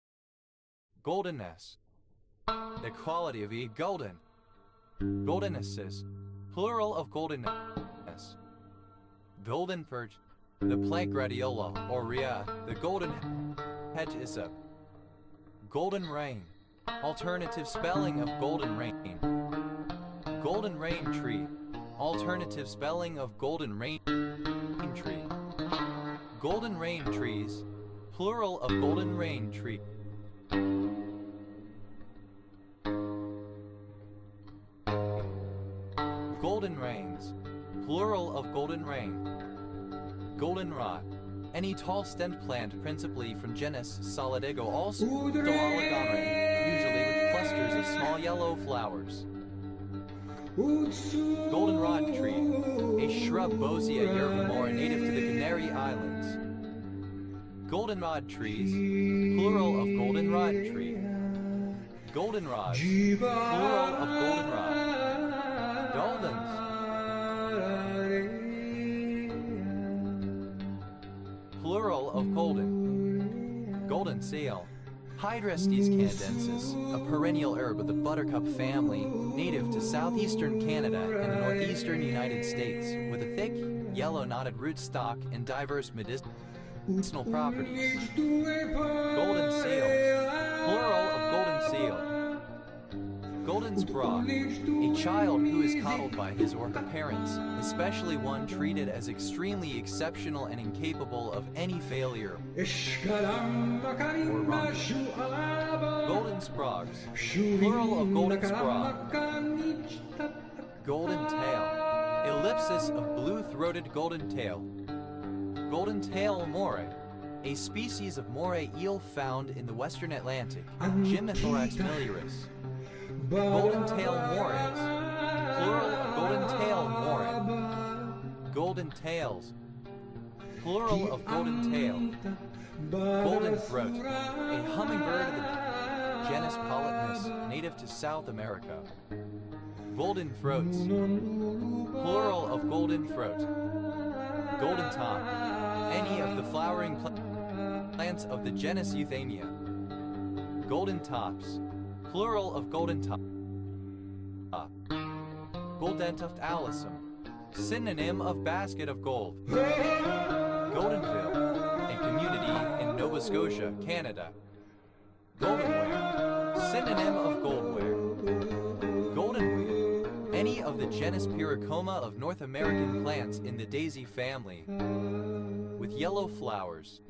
Goldenness, the quality of a golden. Goldenesses, plural of goldenness. golden perch, the plank gradiola aurea, the golden hedge hyssop, golden rain, alternative spelling of golden rain, golden rain tree, alternative spelling of golden rain tree, golden rain trees, plural of golden rain tree. Golden rains, plural of golden rain. Goldenrod, any tall-stemmed plant principally from genus Solidago, also oligomerine, usually with clusters of small yellow flowers. Goldenrod tree, a shrub Bosea yerbivora native to the Canary Islands. Goldenrod trees, plural of goldenrod tree. Goldenrods, plural of goldenrod. Goldens, plural of golden. Golden seal, Hydrastes canadensis, a perennial herb of the buttercup family, native to southeastern Canada and the northeastern United States, with a thick, yellow knotted rootstock and diverse medicinal properties. Golden seals, plural of golden seal. Golden sprog, a child who is coddled by his or her parents, especially one treated as extremely exceptional and incapable of any failure or wrongdoing. Golden sprogs, plural of golden sprog. Golden tail, ellipsis of blue-throated golden tail. Golden tail moray, a species of moray eel found in the western Atlantic, Gymnothorax miliaris. Golden tail morays, plural of golden tail moray. Golden tails, plural of golden tail. Golden throat, a hummingbird of the genus Polypmus, native to South America. Golden throats, plural of golden throat. Golden top, any of the flowering plants of the genus Euthania. Golden tops, plural of golden top. Goldentuft alyssum, synonym of basket of gold. Goldenville, a community in Nova Scotia, Canada. Goldenware, synonym of goldware. Goldenweed, any of the genus Pyracoma of North American plants in the daisy family, with yellow flowers.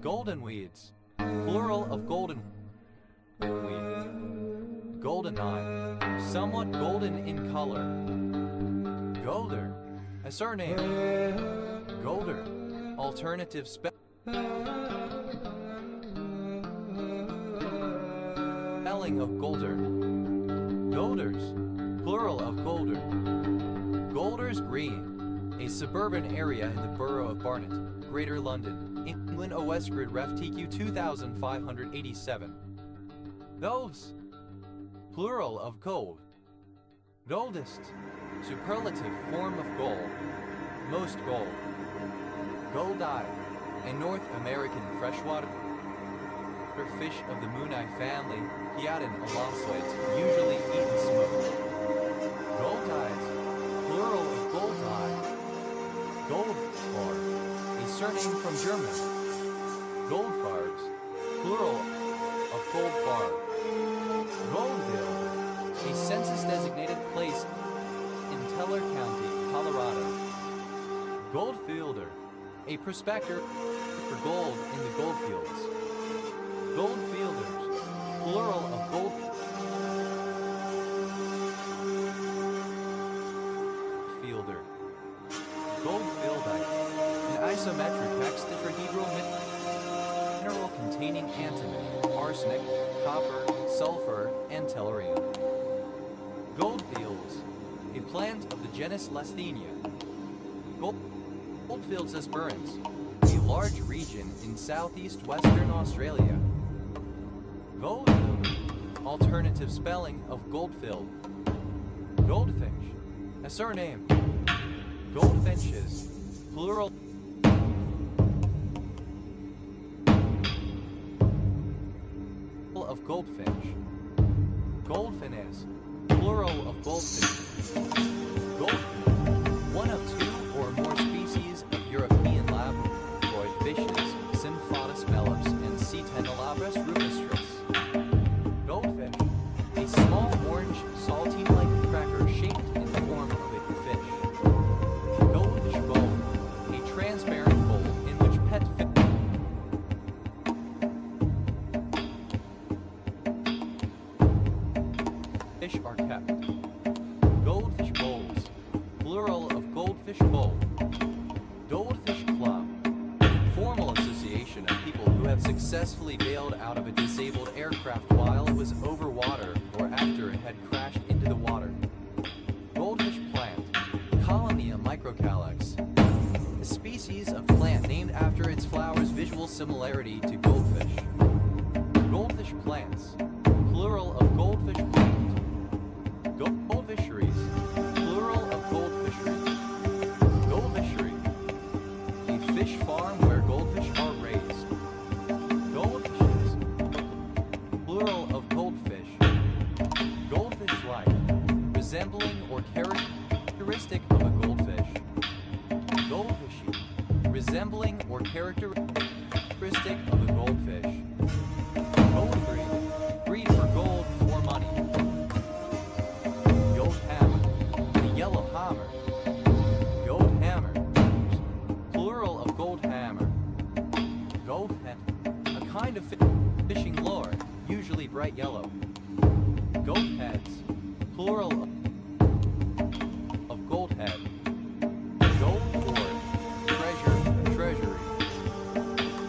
Goldenweeds, plural of goldenweed. Golden eye, somewhat golden in color. Golder, a surname. Golder, alternative spelling of golder. Golders, plural of golder. Golders Green, a suburban area in the borough of Barnet, Greater London, England. OS Grid Ref TQ 2587. Those, plural of gold. Goldest, superlative form of gold. Most gold. Goldeye, a North American freshwater fish of the Munai family, Hiatin alosite, usually eaten smoked. Goldeyes, plural of goldeye. Goldfarb, a surname from German. Goldfarbs, plural of goldfarb. Goldville, a census-designated place in Teller County, Colorado. Goldfielder, a prospector for gold in the goldfields. Goldfielders, plural of goldfielder. Goldfieldite, an isometric hextetrahedral mineral containing antimony, arsenic, copper, sulfur, and tellurium. Goldfields, a plant of the genus Lasthenia. Goldfields asperans, a large region in southeast Western Australia. Goldfield, alternative spelling of Goldfield. Goldfinch, a surname. Goldfinches, plural of goldfinch. Goldfinches, plural of goldfinch. Goldfinch, one of two or more species Penilabras rubistris. Goldfish, a small orange saltine-like cracker shaped in the form of a fish. Goldfish bowl, a transparent bowl in which pet fish are kept. Goldfish bowls, plural of goldfish bowl. Goldfish club, an informal association of people who have successfully bailed out of a disabled aircraft while it was over water or after it had crashed into the water. Goldfish plant, Collonia microcalyx, a species of plant named after its flower's visual similarity to goldfish. Goldfish plants, plural of goldfish plant. Goldfisheries, plural of goldfishery. Goldfishery, a fish farm where goldfish are raised. Goldfishes, plural of goldfish. Goldfish-like, resembling or characteristic of a goldfish. Goldfishy, resembling or characteristic of a goldfish. Gold breed, breed for gold or money. Gold hammer, a yellow hammer. Gold hammer, plural of gold hammer. Gold head, a kind of fishing lure, usually bright yellow. Gold heads, plural of gold head. Gold hoard, treasure, treasury.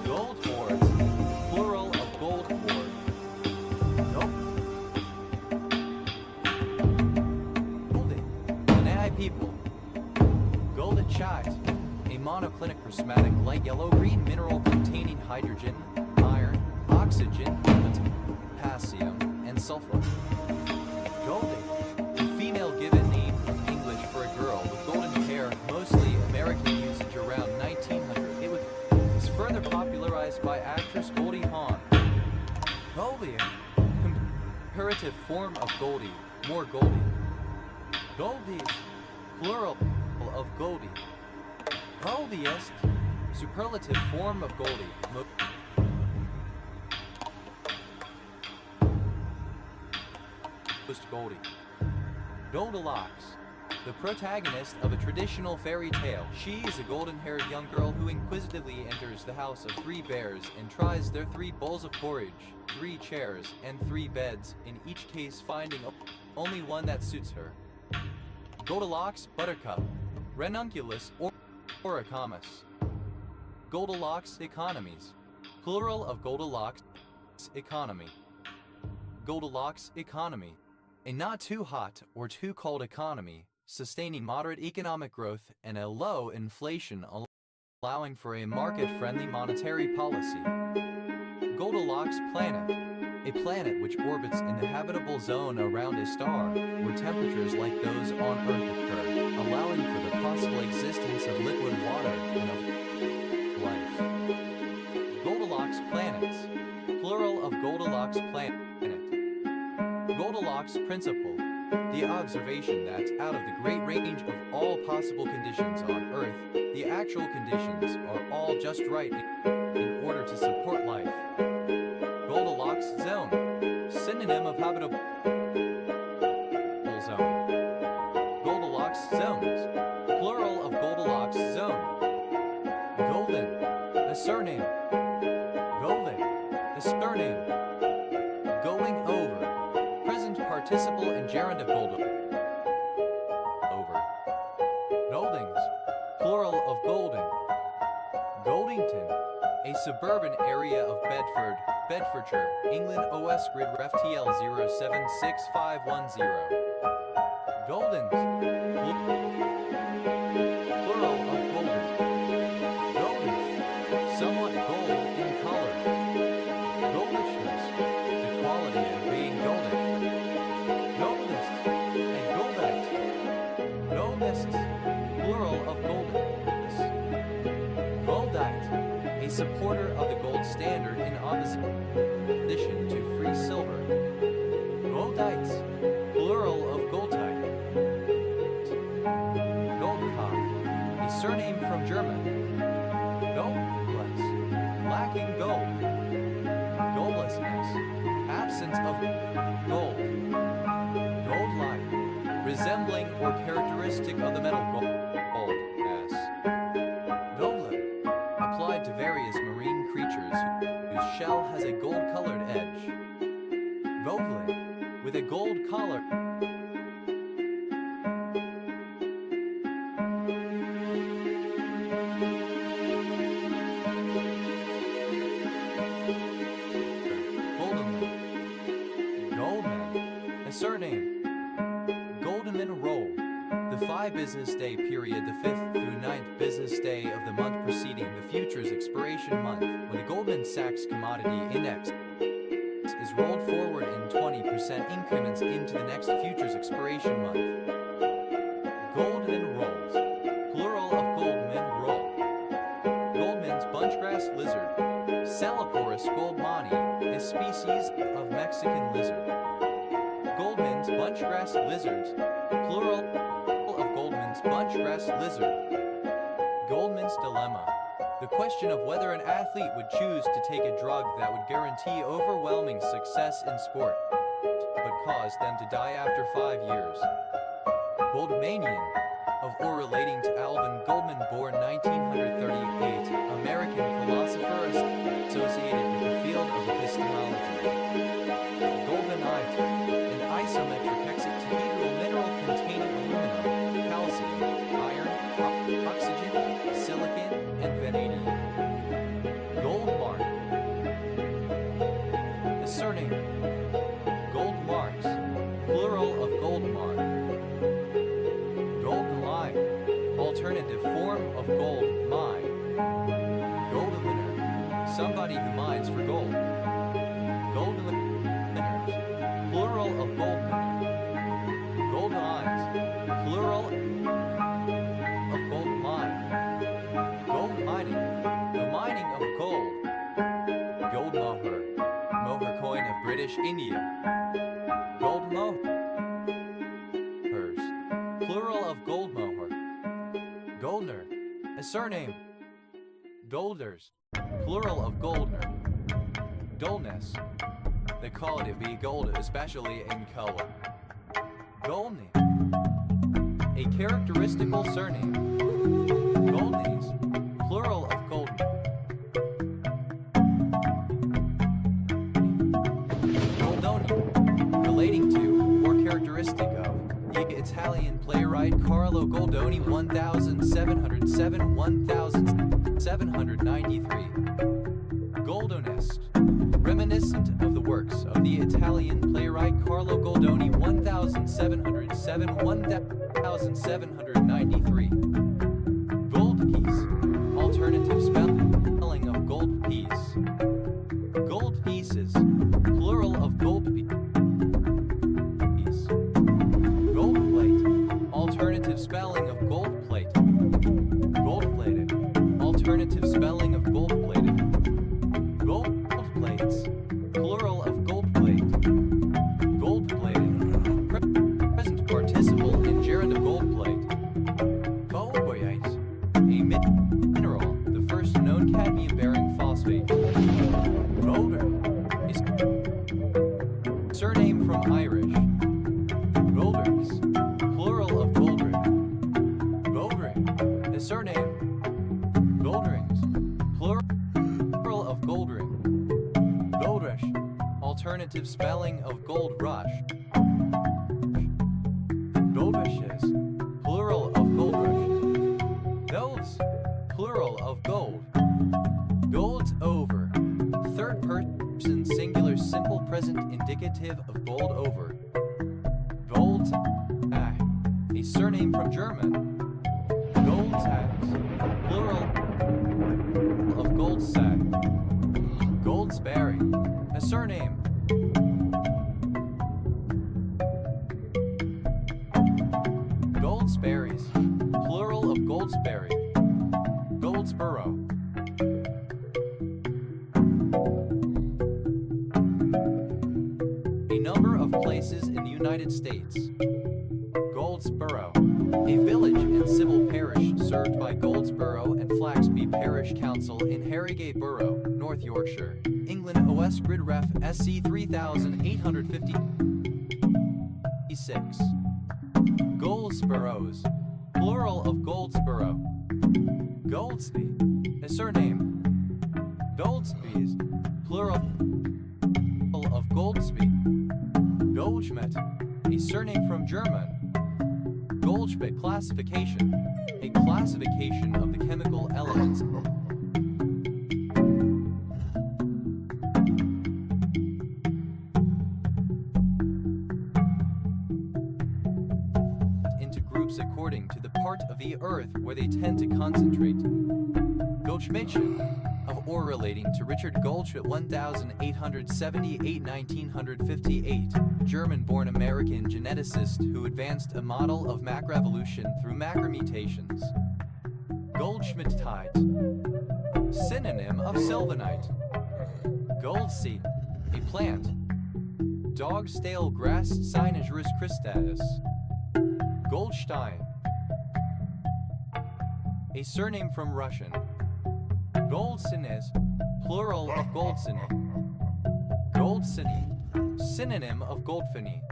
Gold hoards, plural of gold hoard. Golding, Lanai people. Goldachite, a monoclinic prismatic light yellow-green mineral containing hydrogen, iron, oxygen, potassium, and sulfur. Golding, a female given name from English for a girl with golden hair, mostly American usage around 1900. It was further popularized by actress Goldie Hawn. Goldie, comparative form of Goldie, more Goldie. Goldies, plural of Goldie. Goldiest, superlative form of Goldie. Most Goldie. Goldilocks, the protagonist of a traditional fairy tale. She is a golden-haired young girl who inquisitively enters the house of 3 bears and tries their 3 bowls of porridge, 3 chairs, and 3 beds, in each case finding only one that suits her. Goldilocks buttercup, ranunculus or oricamus. Goldilocks economies, plural of Goldilocks economy. Goldilocks economy, a not too hot or too cold economy, sustaining moderate economic growth and a low inflation, allowing for a market-friendly monetary policy. Goldilocks planet, a planet which orbits in the habitable zone around a star, where temperatures like those on Earth occur, allowing for the possible existence of liquid water and of life. Goldilocks planets, plural of Goldilocks planet. Goldilocks principle, the observation that out of the great range of all possible conditions on Earth, the actual conditions are all just right in order to support life. Goldilocks zone, synonym of habitable zone. Goldilocks zones, plural of Goldilocks zone. Golden, the surname. Golden, the surname. Going over, present participle and gerund of golden. Over. Goldings, plural of Golding. Goldington, a suburban area of Bedford, Bedfordshire, England. OS grid ref TL 076510. Goldens, plural of golden. Goldish, somewhat gold in color. Goldishness, the quality of being goldish. Goldist and goldite. Goldists, plural of goldist. Goldite, a supporter of the gold standard in opposition to free silver. Goldites, plural of goldite. Goldcock, a surname from German. Goldless, lacking gold. Gold. Gold-like, resembling or characteristic of the metal gold. S. Goldlet, applied to various marine creatures whose shell has a gold-colored edge. Goldlet, with a gold collar. Surname, Goldenman Roll. The 5-business day period, the 5th through 9th business day of the month preceding the futures expiration month, when the Goldman Sachs Commodity Index is rolled forward in 20% increments into the next futures expiration month. Goldman Rolls, plural of Goldman Roll. Goldman's bunchgrass lizard, Selaporus goldmani, a species of Mexican lizard. Goldman's bunchgrass lizards, plural of Goldman's bunchgrass lizard. Goldman's dilemma. The question of whether an athlete would choose to take a drug that would guarantee overwhelming success in sport, but cause them to die after 5 years. Goldmanian, of or relating to Alvin Goldman, born 1938, American philosopher associated with the field of epistemology. Goldmanite, isometric hexatetrahedral mineral containing aluminum, calcium, iron, oxygen, silicon, and vanadium. Goldmark. The surname. Goldmarks, plural of Goldmark. Goldmine, alternative form of gold mine. Goldminer, somebody who mines for gold. Goldminers, plural of goldman. Gold mines, plural of gold mine. Gold mining, the mining of gold. Gold moher, moher coin of British India. Gold mohers, plural of gold moher. Goldner, a surname. Golders, plural of Goldner. Goldness, they call it be gold, especially in color. Goldney, a characteristical surname. Goldneys, plural of golden. Goldoni, relating to or characteristic of the Italian playwright Carlo Goldoni, 1707-1793. Goldonest, reminiscent of the works of the Italian playwright Carlo Goldoni, 1707-1793. Gold piece, alternative spelling of gold piece. Gold pieces, plural of gold piece. Gold plate, alternative spelling of gold plate. Gold plated, alternative spelling of gold plated. Gold plates, plural of gold plate. Gold plating, present participle in gerund of gold plate. Cowboyite, a mineral, the first known cadmium-bearing phosphate. Golder, a surname from Irish. Goldricks, plural of Goldrick. Goldrick, a surname. Goldrings, plural of Goldring. Goldrush, alternative spelling of gold rush. Goldrushes, plural of gold rush. Golds, plural of gold. Golds over, third person singular simple present indicative of gold over. Golds, a surname from German. Gold sacks, plural of gold sack. Goldsberry, a surname. Goldsberries, plural of Goldsberry. Goldsboro. A number of places in the United States. Goldsboro, a village and civil parish served by Goldsboro and Flaxby Parish Council in Harrogate Borough, North North Yorkshire, England. OS grid ref SC 3856. Goldsboroughs, plural of Goldsborough. Goldsby, a surname. Goldsby's, plural of Goldsby. Goldschmidt, a surname from German. Goldschmidt classification, a classification of the chemical elements into groups according to the part of the earth where they tend to concentrate. Goldschmidtchen, of or relating to Richard Goldschmidt 1878-1958, German-born American geneticist who advanced a model of macroevolution through macromutations. Goldschmidtite, synonym of sylvanite. Goldseed, a plant. Dogstale grass Cynogerus cristatus. Goldstein, a surname from Russian. Goldsinis, plural of Goldsiny. Goldsiny, synonym of Goldfinny.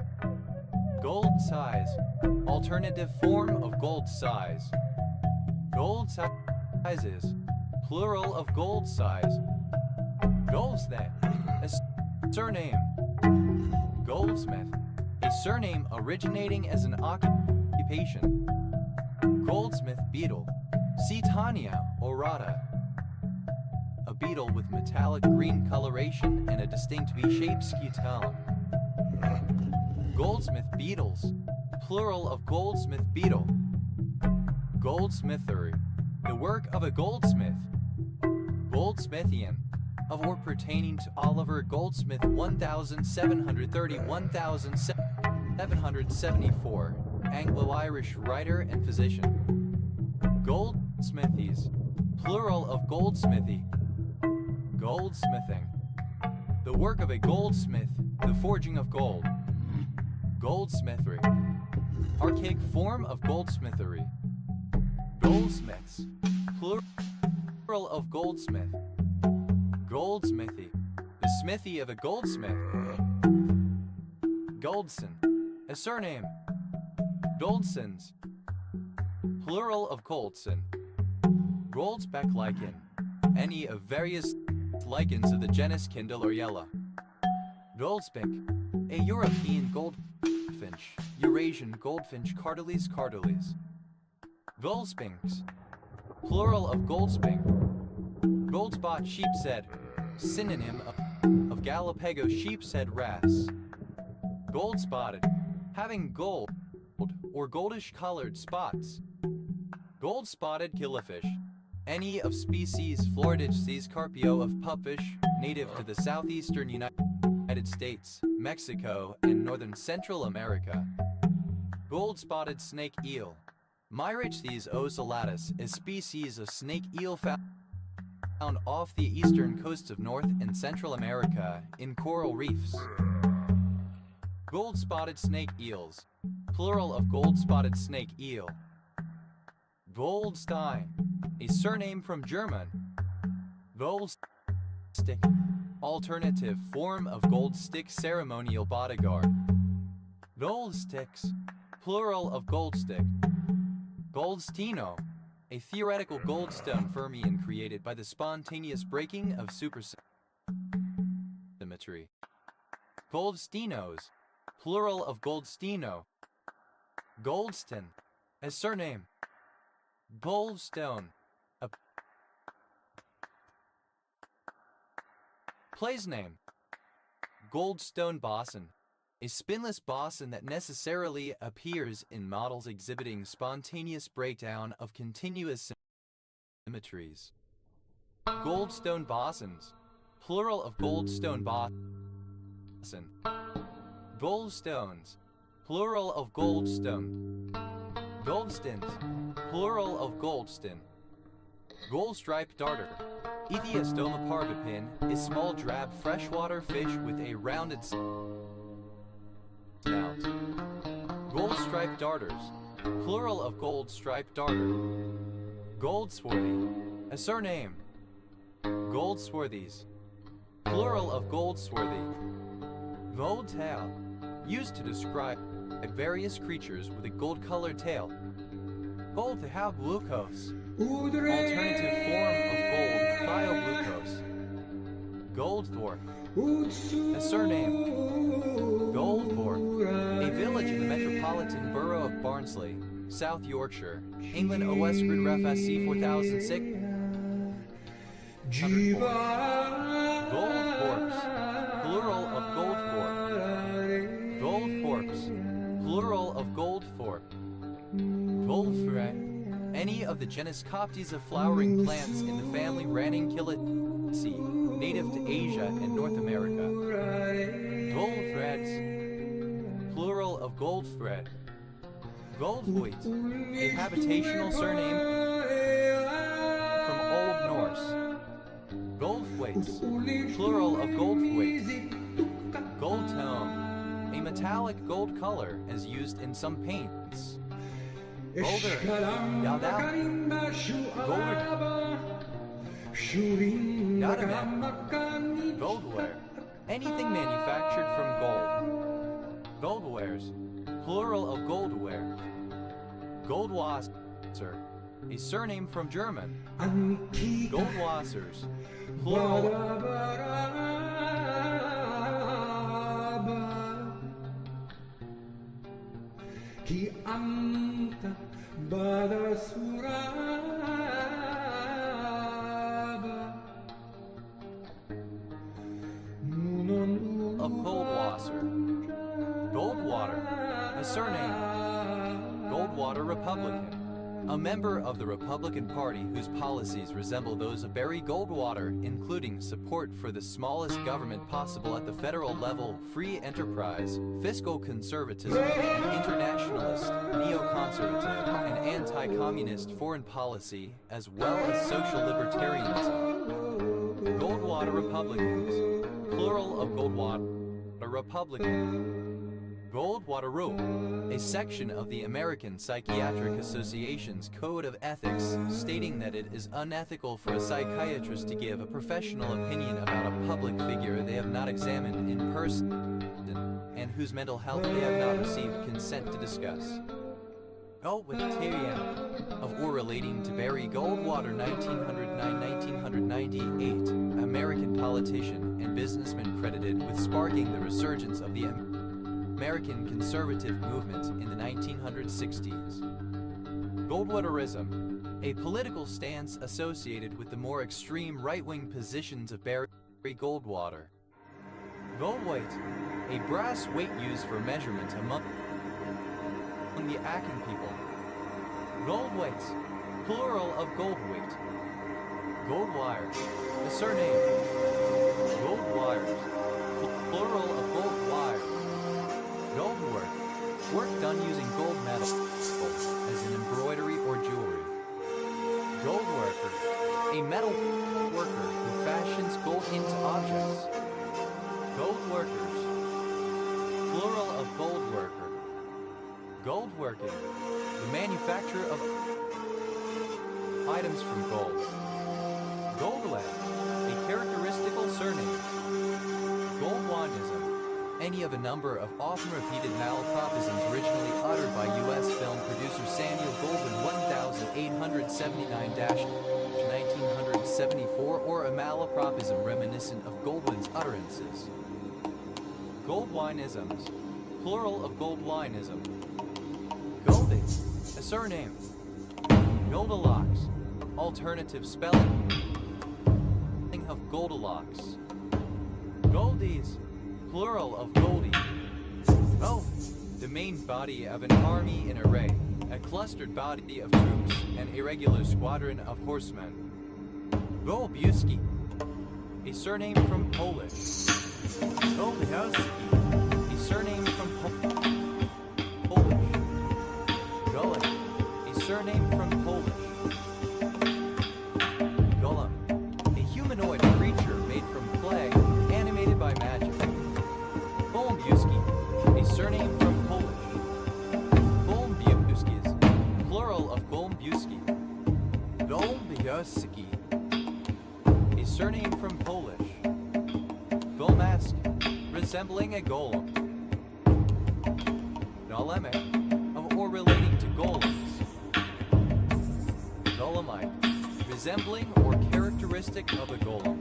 Gold size, alternative form of gold size. Gold sizes, plural of gold size. Goldsmith, a surname. Goldsmith, a surname originating as an occupation. Goldsmith beetle, Cetania aurata. A beetle with metallic green coloration and a distinct V-shaped scutellum. Goldsmith beetles, plural of goldsmith beetle. Goldsmithery, the work of a goldsmith. Goldsmithian, of or pertaining to Oliver Goldsmith 1730-1774, Anglo-Irish writer and physician. Goldsmithies, plural of goldsmithy. Goldsmithing, the work of a goldsmith, the forging of gold. Goldsmithery, archaic form of goldsmithery. Goldsmiths, plural of goldsmith. Goldsmithy, the smithy of a goldsmith. Goldson, a surname. Goldsons, plural of Goldson. Goldsbeck lichen, any of various lichens of the genus Kindleriella. Goldspink, a European goldfinch, Eurasian goldfinch Cardules cardules. Goldspinks, plural of goldspink. Goldspot sheepshead, synonym of Galapagos sheepshead wrasse. Gold-spotted, having gold or goldish colored spots. Gold-spotted killifish, any of species Floridices carpio of pupfish, native to the southeastern United States, Mexico, and northern Central America. Gold-spotted snake eel, Myrichthys ocellatus, a species of snake eel found off the eastern coasts of North and Central America in coral reefs. Gold-spotted snake eels, plural of gold-spotted snake eel. Goldstein, a surname from German. Goldstick, alternative form of goldstick ceremonial bodyguard. Goldsticks, plural of goldstick. Goldstino, a theoretical goldstone fermion created by the spontaneous breaking of supersymmetry. Goldstenos, plural of Goldstino. Goldston, a surname. Goldstone, a place name. Goldstone boson, a spinless boson that necessarily appears in models exhibiting spontaneous breakdown of continuous symmetries. Goldstone bosons, plural of goldstone boson. Goldstones, plural of goldstone. Goldstins, plural of goldston. Gold-striped darter, Ethiostoma parvipin, is small drab freshwater fish with a rounded snout. Gold-striped darters, plural of gold-striped darter. Goldsworthy, a surname. Goldsworthies, plural of goldsworthy. Gold tail, used to describe various creatures with a gold-colored tail. Gold glucose, alternative form of gold, thioglucose. Goldthorpe, a surname. Goldthorpe, a village in the metropolitan borough of Barnsley, South Yorkshire, England. OS Grid Ref SC 4006. Goldthorpes, plural of Goldthorpe. Goldthorpes, plural of Goldthorpe. Goldthread, any of the genus Coptes of flowering plants in the family Ranunculataceae, native to Asia and North America. Goldthreads, plural of goldthread. Goldthwaite, a habitational surname from Old Norse. Goldthwaites, plural of goldthwaite. Goldtone, a metallic gold color as used in some paints. Golder, Yaldal, Golder, Yadaman, Goldware, anything manufactured from gold. Goldwares, plural of goldware. Goldwasser, a surname from German. Goldwassers, plural. Of Goldwasser. Goldwater, a surname. Goldwater Republican, a member of the Republican Party whose policies resemble those of Barry Goldwater, including support for the smallest government possible at the federal level, free enterprise, fiscal conservatism, and internationalist, neoconservative, and anti-communist foreign policy, as well as social libertarianism. Goldwater Republicans, plural of Goldwater Republican. Goldwateroo, a section of the American Psychiatric Association's Code of Ethics stating that it is unethical for a psychiatrist to give a professional opinion about a public figure they have not examined in person and whose mental health they have not received consent to discuss. Goldwaterian, of or relating to Barry Goldwater 1909-1998, American politician and businessman credited with sparking the resurgence of the American conservative movement in the 1960s. Goldwaterism, a political stance associated with the more extreme right-wing positions of Barry Goldwater. Goldweight, a brass weight used for measurement among the Akan people. Goldweights, plural of goldweight. Goldwire, the surname. Goldwires, plural of goldwire. Goldwork, work done using gold metal, as in embroidery or jewelry. Goldworker, a metal worker who fashions gold into objects. Goldworkers, plural of goldworker. Goldworking, the manufacture of items from gold. Goldland, a characteristical surname. Goldwanism, any of a number of often repeated malapropisms originally uttered by U.S. film producer Samuel Goldwyn 1879-1974, or a malapropism reminiscent of Goldwyn's utterances. Goldwinisms, plural of Goldwinism. Goldie, a surname. Goldilocks, alternative spelling of Goldilocks. Goldies, plural of Goldie. Oh, the main body of an army in array, a clustered body of troops, an irregular squadron of horsemen. Golubski, a surname from Polish. Golubski, a surname from Polish. Golem, a surname from Polish. Golem, a humanoid creature made from clay, animated by magic. Golubski, a surname from Polish. Golubskis, plural of Golubski. Golubski, a surname from Polish. Golemask, resembling a golem. Golemic, of or relating to golems. Golemite, resembling or characteristic of a golem.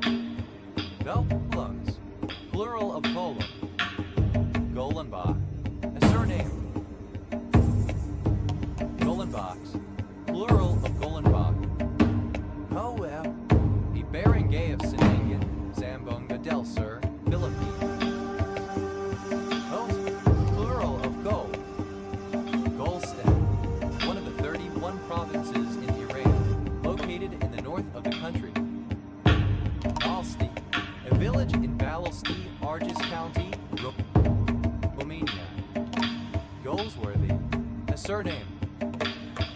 Golems, plural of golem. Golenbach, a surname. Golenbachs, plural of Golenbach. Goel, a barangay of Sinangan, Zamboanga del Sur, Philippines. Goes, plural of Go. Golstan, one of the 31 provinces in Iran, located in the north of the country. Balsti, a village in Balsti, Argeș County, Romania. Goldsworthy, a surname.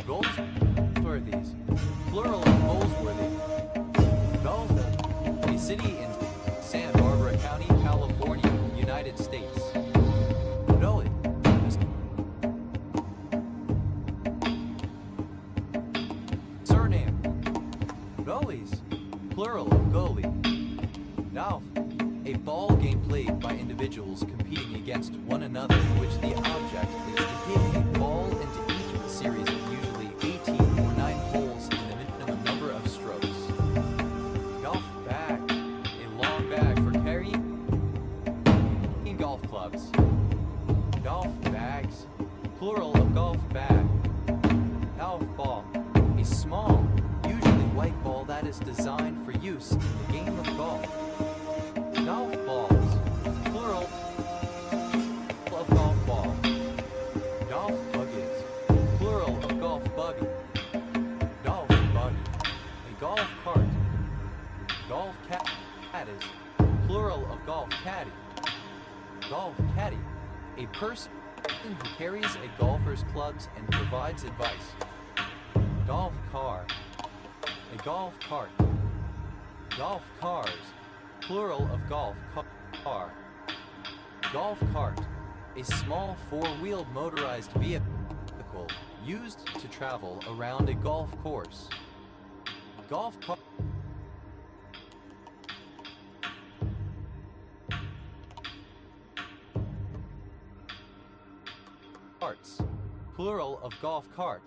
Goldsworthies, plural of Goldsworthy. Gulfville, a city in Santa Barbara County, California, United States. Gully, surname. Gullies, plural of goalie. Golf, a ball game played by individuals competing against one another, in which the object is to hit a ball into each of a series of usually 18 or 9 holes in the minimum number of strokes. Golf bag, a long bag for carrying golf clubs. Golf bags, plural of golf bag. Golf ball, a small, usually white ball that is designed for use in the game of golf. Golf balls, plural of golf ball. Golf buggies, plural of golf buggy. Golf buggy, a golf cart. Golf caddies, plural of golf caddy. Golf caddy, a person who carries a golfer's clubs and provides advice. Golf car, a golf cart. Golf cars, plural of golf car. Golf cart, a small four-wheeled motorized vehicle used to travel around a golf course. Golf cart. Carts, plural of golf cart.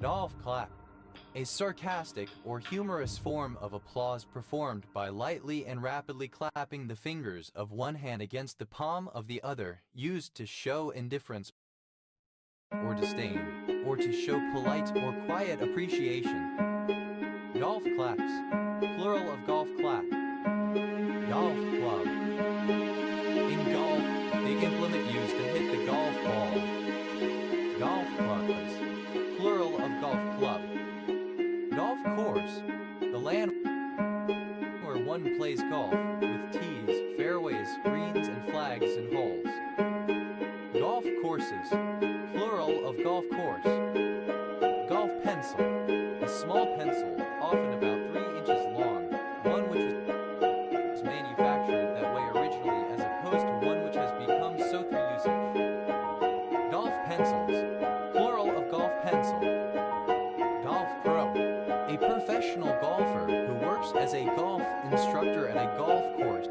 Golf clap, a sarcastic or humorous form of applause performed by lightly and rapidly clapping the fingers of one hand against the palm of the other, used to show indifference or disdain, or to show polite or quiet appreciation. Golf claps, plural of golf clap. Golf club, in golf, the implement used to hit the golf ball. Golf clubs, plural of golf club. Golf course, the land where one plays golf, with tees, fairways, greens, and flags and holes. Golf courses, plural of golf course. Golf pencil, a small pencil, often about 3 inches long, one which was manufactured that way originally as opposed to one which has become so through usage. Golf pencils, plural of golf pencil. Golf pro, a professional golfer who works as a golf instructor at a golf course,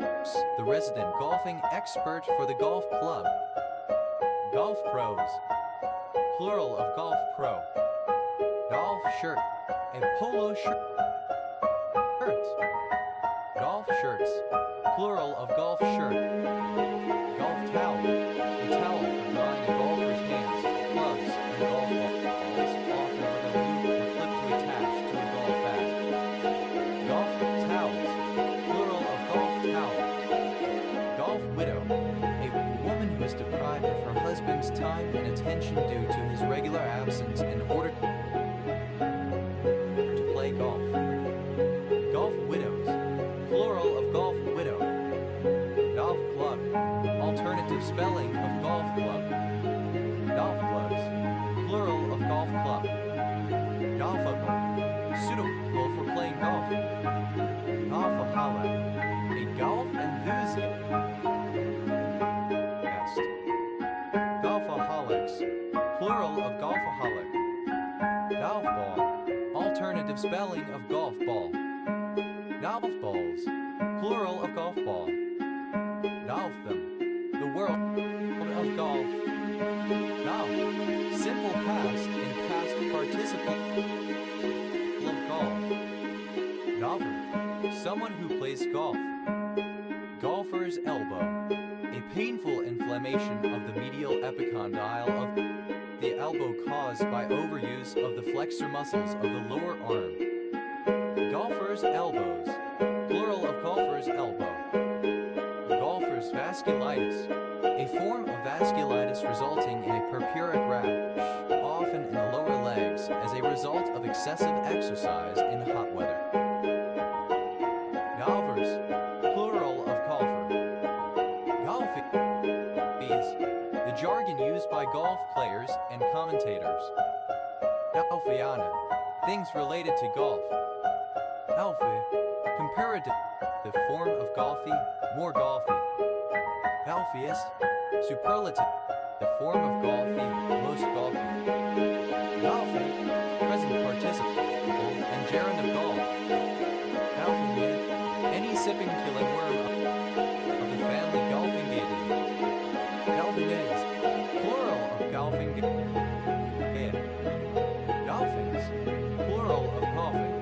the resident golfing expert for the golf club. Golf pros, plural of golf pro. Golf shirt, a polo shirt. Golf shirts, plural of golf shirt. Golf towel, a towel for drying a golfer's hands, clubs, and golf balls, often with a loop or clip to attach to a golf bag. Golf towels, plural of golf towel. Golf widow, a woman who is deprived of her husband's time and attention due to his regular absence in order to play golf. Golf widows, plural of golf widow. Golf club, alternative spelling of golf club. Golf clubs, plural of golf club. Golfable, suitable for playing golf. Golfaholic, a golf enthusiast. Golfaholics, plural of golfaholic. Golf ball, alternative spelling of golf ball. Golf balls, plural of golf ball. Golftham, the world of golf. Golf, simple past and past participle of golf. Golfer, someone who plays golf. Golfer's elbow, a painful inflammation of the medial epicondyle of the elbow caused by overuse of the flexor muscles of the lower arm. Golfer's elbows, plural of golfer's elbow. Golfer's vasculitis, a form of vasculitis resulting in a purpuric rash, often in the lower legs as a result of excessive exercise in hot weather. Golfers, plural of golfer. Golfies, the jargon used by golf players and commentators. Golfiana, things related to golf. Golfy, comparative, the form of golfy, more golfy. Golfiest, superlative, the form of golfy, most golfy. Golfing, present participle, and gerund of golf. Golfing with, any sipping killing worm of the family Golfingidae. Golfing is, plural of golfing. Golfings, plural of golfing.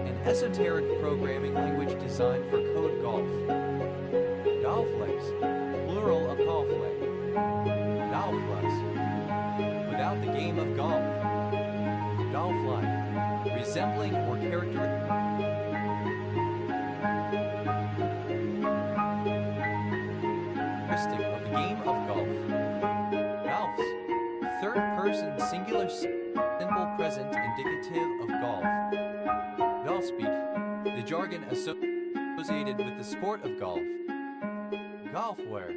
An esoteric programming language designed for code golf. Golflegs, plural of golfleg. Golfless, without the game of golf. Golf-like, resembling or characteristic of the game of golf. Golfs, third person singular simple present indicative of golf. Golf speak, the jargon associated with the sport of golf. Golf wear,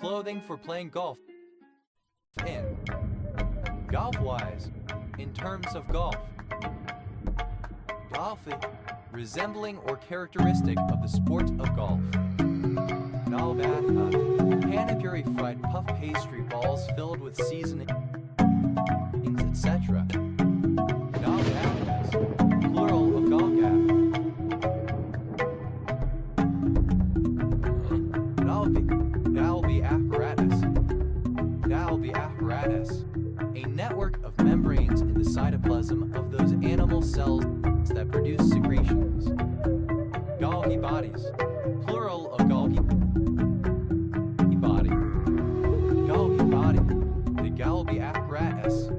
clothing for playing golf. In golf-wise, in terms of golf. Golfy, resembling or characteristic of the sport of golf. Golbatha, panipurified puff pastry balls filled with seasonings, etc. Golgathas, plural of golgath. Dalby apparatus. Dalby apparatus, a network of membranes in the cytoplasm of those animal cells that produce secretions. Golgi bodies, plural of Golgi body. Golgi body, the Galbi apparatus.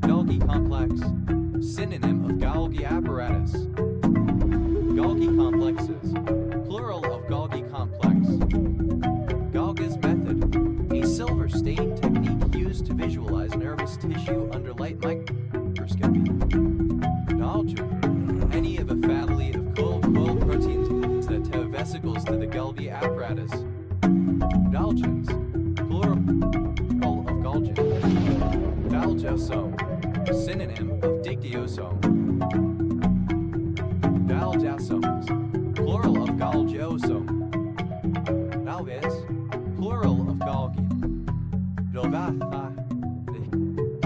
Golgi complex, synonym of Golgi apparatus. Golgi complexes, plural of Golgi complex. Golgi's method, a silver staining technique used to visualize nervous tissue under light microscopy. Golgi, any of a family of coil proteins that have vesicles to the Golgi apparatus. Golgins, plural of Golgin. Dalgiosome, synonym of dictyosome. Dalgiasomes, plural of Golgiosome. Galvis, plural of Golgi. Golgotha, the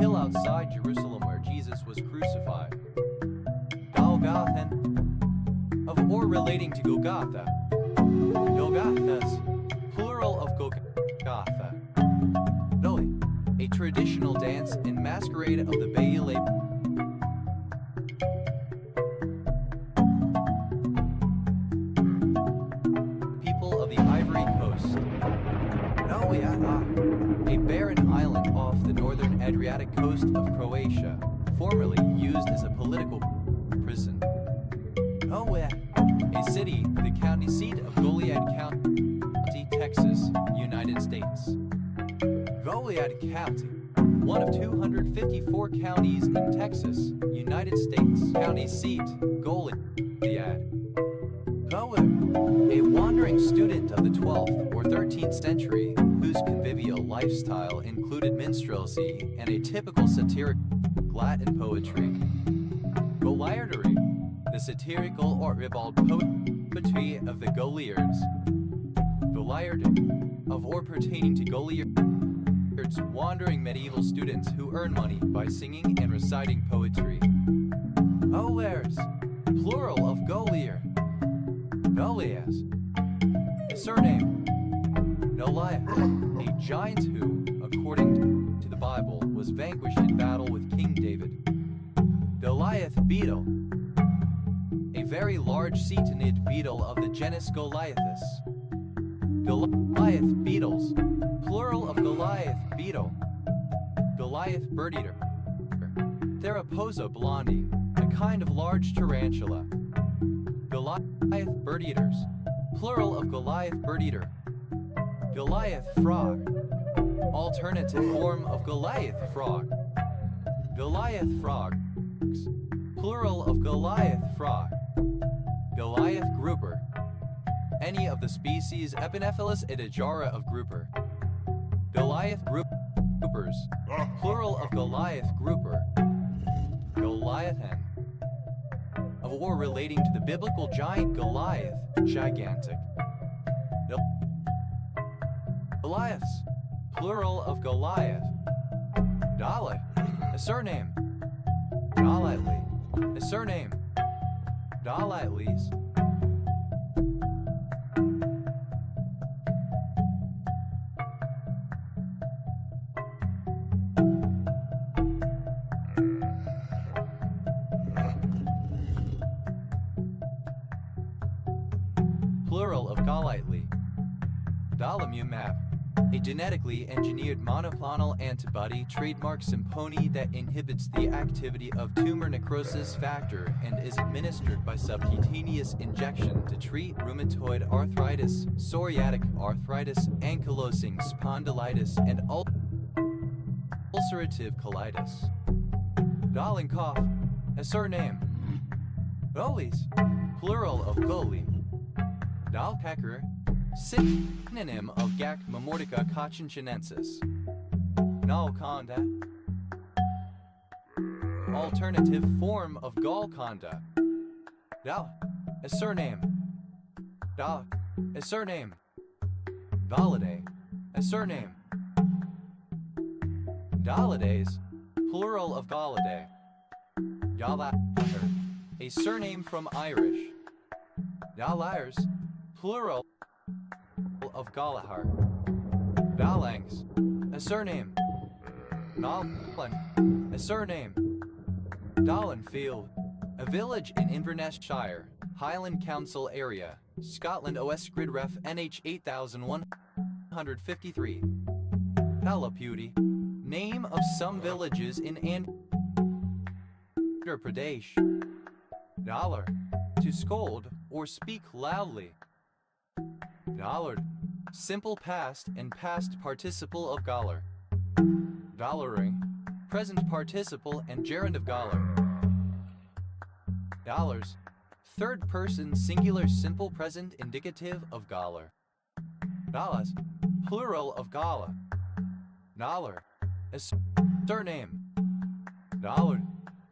hill outside Jerusalem where Jesus was crucified. Golgothan, of or relating to Golgotha. Golgothas, plural of Golgotha. Doli, a traditional dance and masquerade of the Baalab. People of the Ivory Coast. Noviata, a barren island off the northern Adriatic coast of Croatia, formerly used as a political prison. Noe, a city, the county seat of Goliad County, Texas, United States. Goliad County, one of 254 counties in Texas, United States. County seat, Goliad. Goer, a wandering student of the 12th or 13th century, whose convivial lifestyle included minstrelsy and a typical satiric Latin poetry. Goliardery, the satirical or ribald poetry of the Goliards. Goliarding, of or pertaining to Goliards, wandering medieval students who earn money by singing and reciting poetry. Olers, plural of Golier. Golias, a surname. Goliath, a giant who, according to the Bible, was vanquished in battle with King David. Goliath beetle, a very large cetanid beetle of the genus Goliathus. Goliath beetles, plural of Goliath beetle. Goliath bird-eater. Theraposa blondi, a kind of large tarantula. Goliath bird-eaters, plural of Goliath bird-eater. Goliath frog, alternative form of Goliath frog. Goliath frogs, plural of Goliath frog. Goliath grouper, any of the species Epinephelus edagera of grouper. Goliath groupers, plural of Goliath grouper. Goliathan, of a war relating to the biblical giant Goliath, gigantic. Goliaths, plural of Goliath. Dalai, a surname. Dalightly, a surname. Dalightlies. Plural of Golightly. Dalimumab, a genetically engineered monoclonal antibody trademark Simponi that inhibits the activity of tumor necrosis factor and is administered by subcutaneous injection to treat rheumatoid arthritis, psoriatic arthritis, ankylosing spondylitis, and ulcerative colitis. Dahlinkoff, a surname. Goalies, plural of goalie. Dahlpecker, synonym of Gac Mamortica cochinchiensis. Nalconda, alternative form of Golconda. Dal, a surname. Dal, a surname. Dalidae, a surname. Dalidaes, plural of Gallidae. Gallagher, a surname from Irish. Gallagher's, plural of Galahar. Dalangs, a surname. Nallan, a surname. Dallenfield, a village in Inverness Shire, Highland Council area, Scotland. OS Grid Ref NH 8153. Dalaputi, name of some villages in Andhra Pradesh. Dollar, to scold or speak loudly. Dollard, simple past and past participle of Galler. Dollaring, present participle and gerund of Galler. Dollars, third person singular simple present indicative of Galler. Dallas, plural of Gala. Dollar, a surname. Dollard,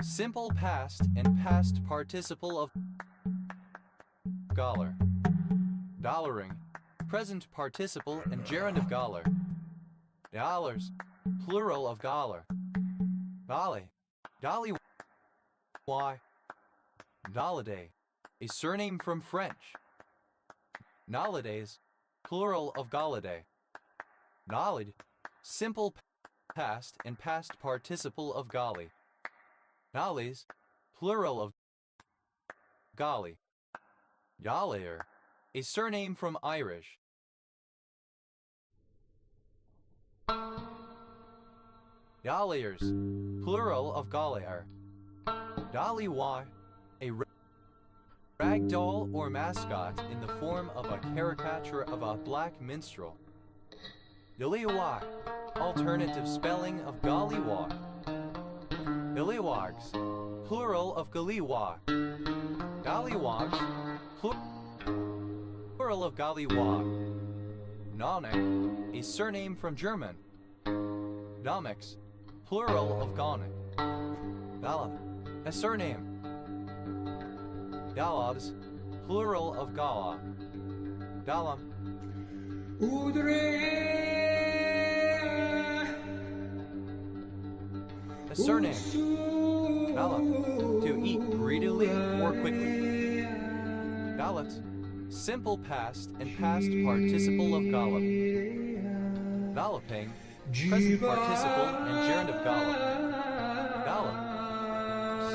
simple past and past participle of Galler. Dollaring, present participle and gerund of Galler. Dollars, plural of Galler. Dolly, Dolly Y. Dolliday, a surname from French. Nowadays, plural of Galladay. Knowledge, simple past and past participle of Golly. Nollies, plural of Golly. Yalair, a surname from Irish. Yalairs, plural of Galair. Dolly-Y, a ragdoll or mascot in the form of a caricature of a black minstrel. Dilly-Y, alternative spelling of Gollywog. Dillywogs, plural of Gallywog. Gollywogs, plural of Gollywog. Nonne, a surname from German. Domix, plural of Gonic. Dala, a surname. Dalabs, plural of Gala. Dalam, a surname. Galop, to eat greedily or quickly. Galops, simple past and past participle of gallop. Galloping, present participle and gerund of gallop. Gallops,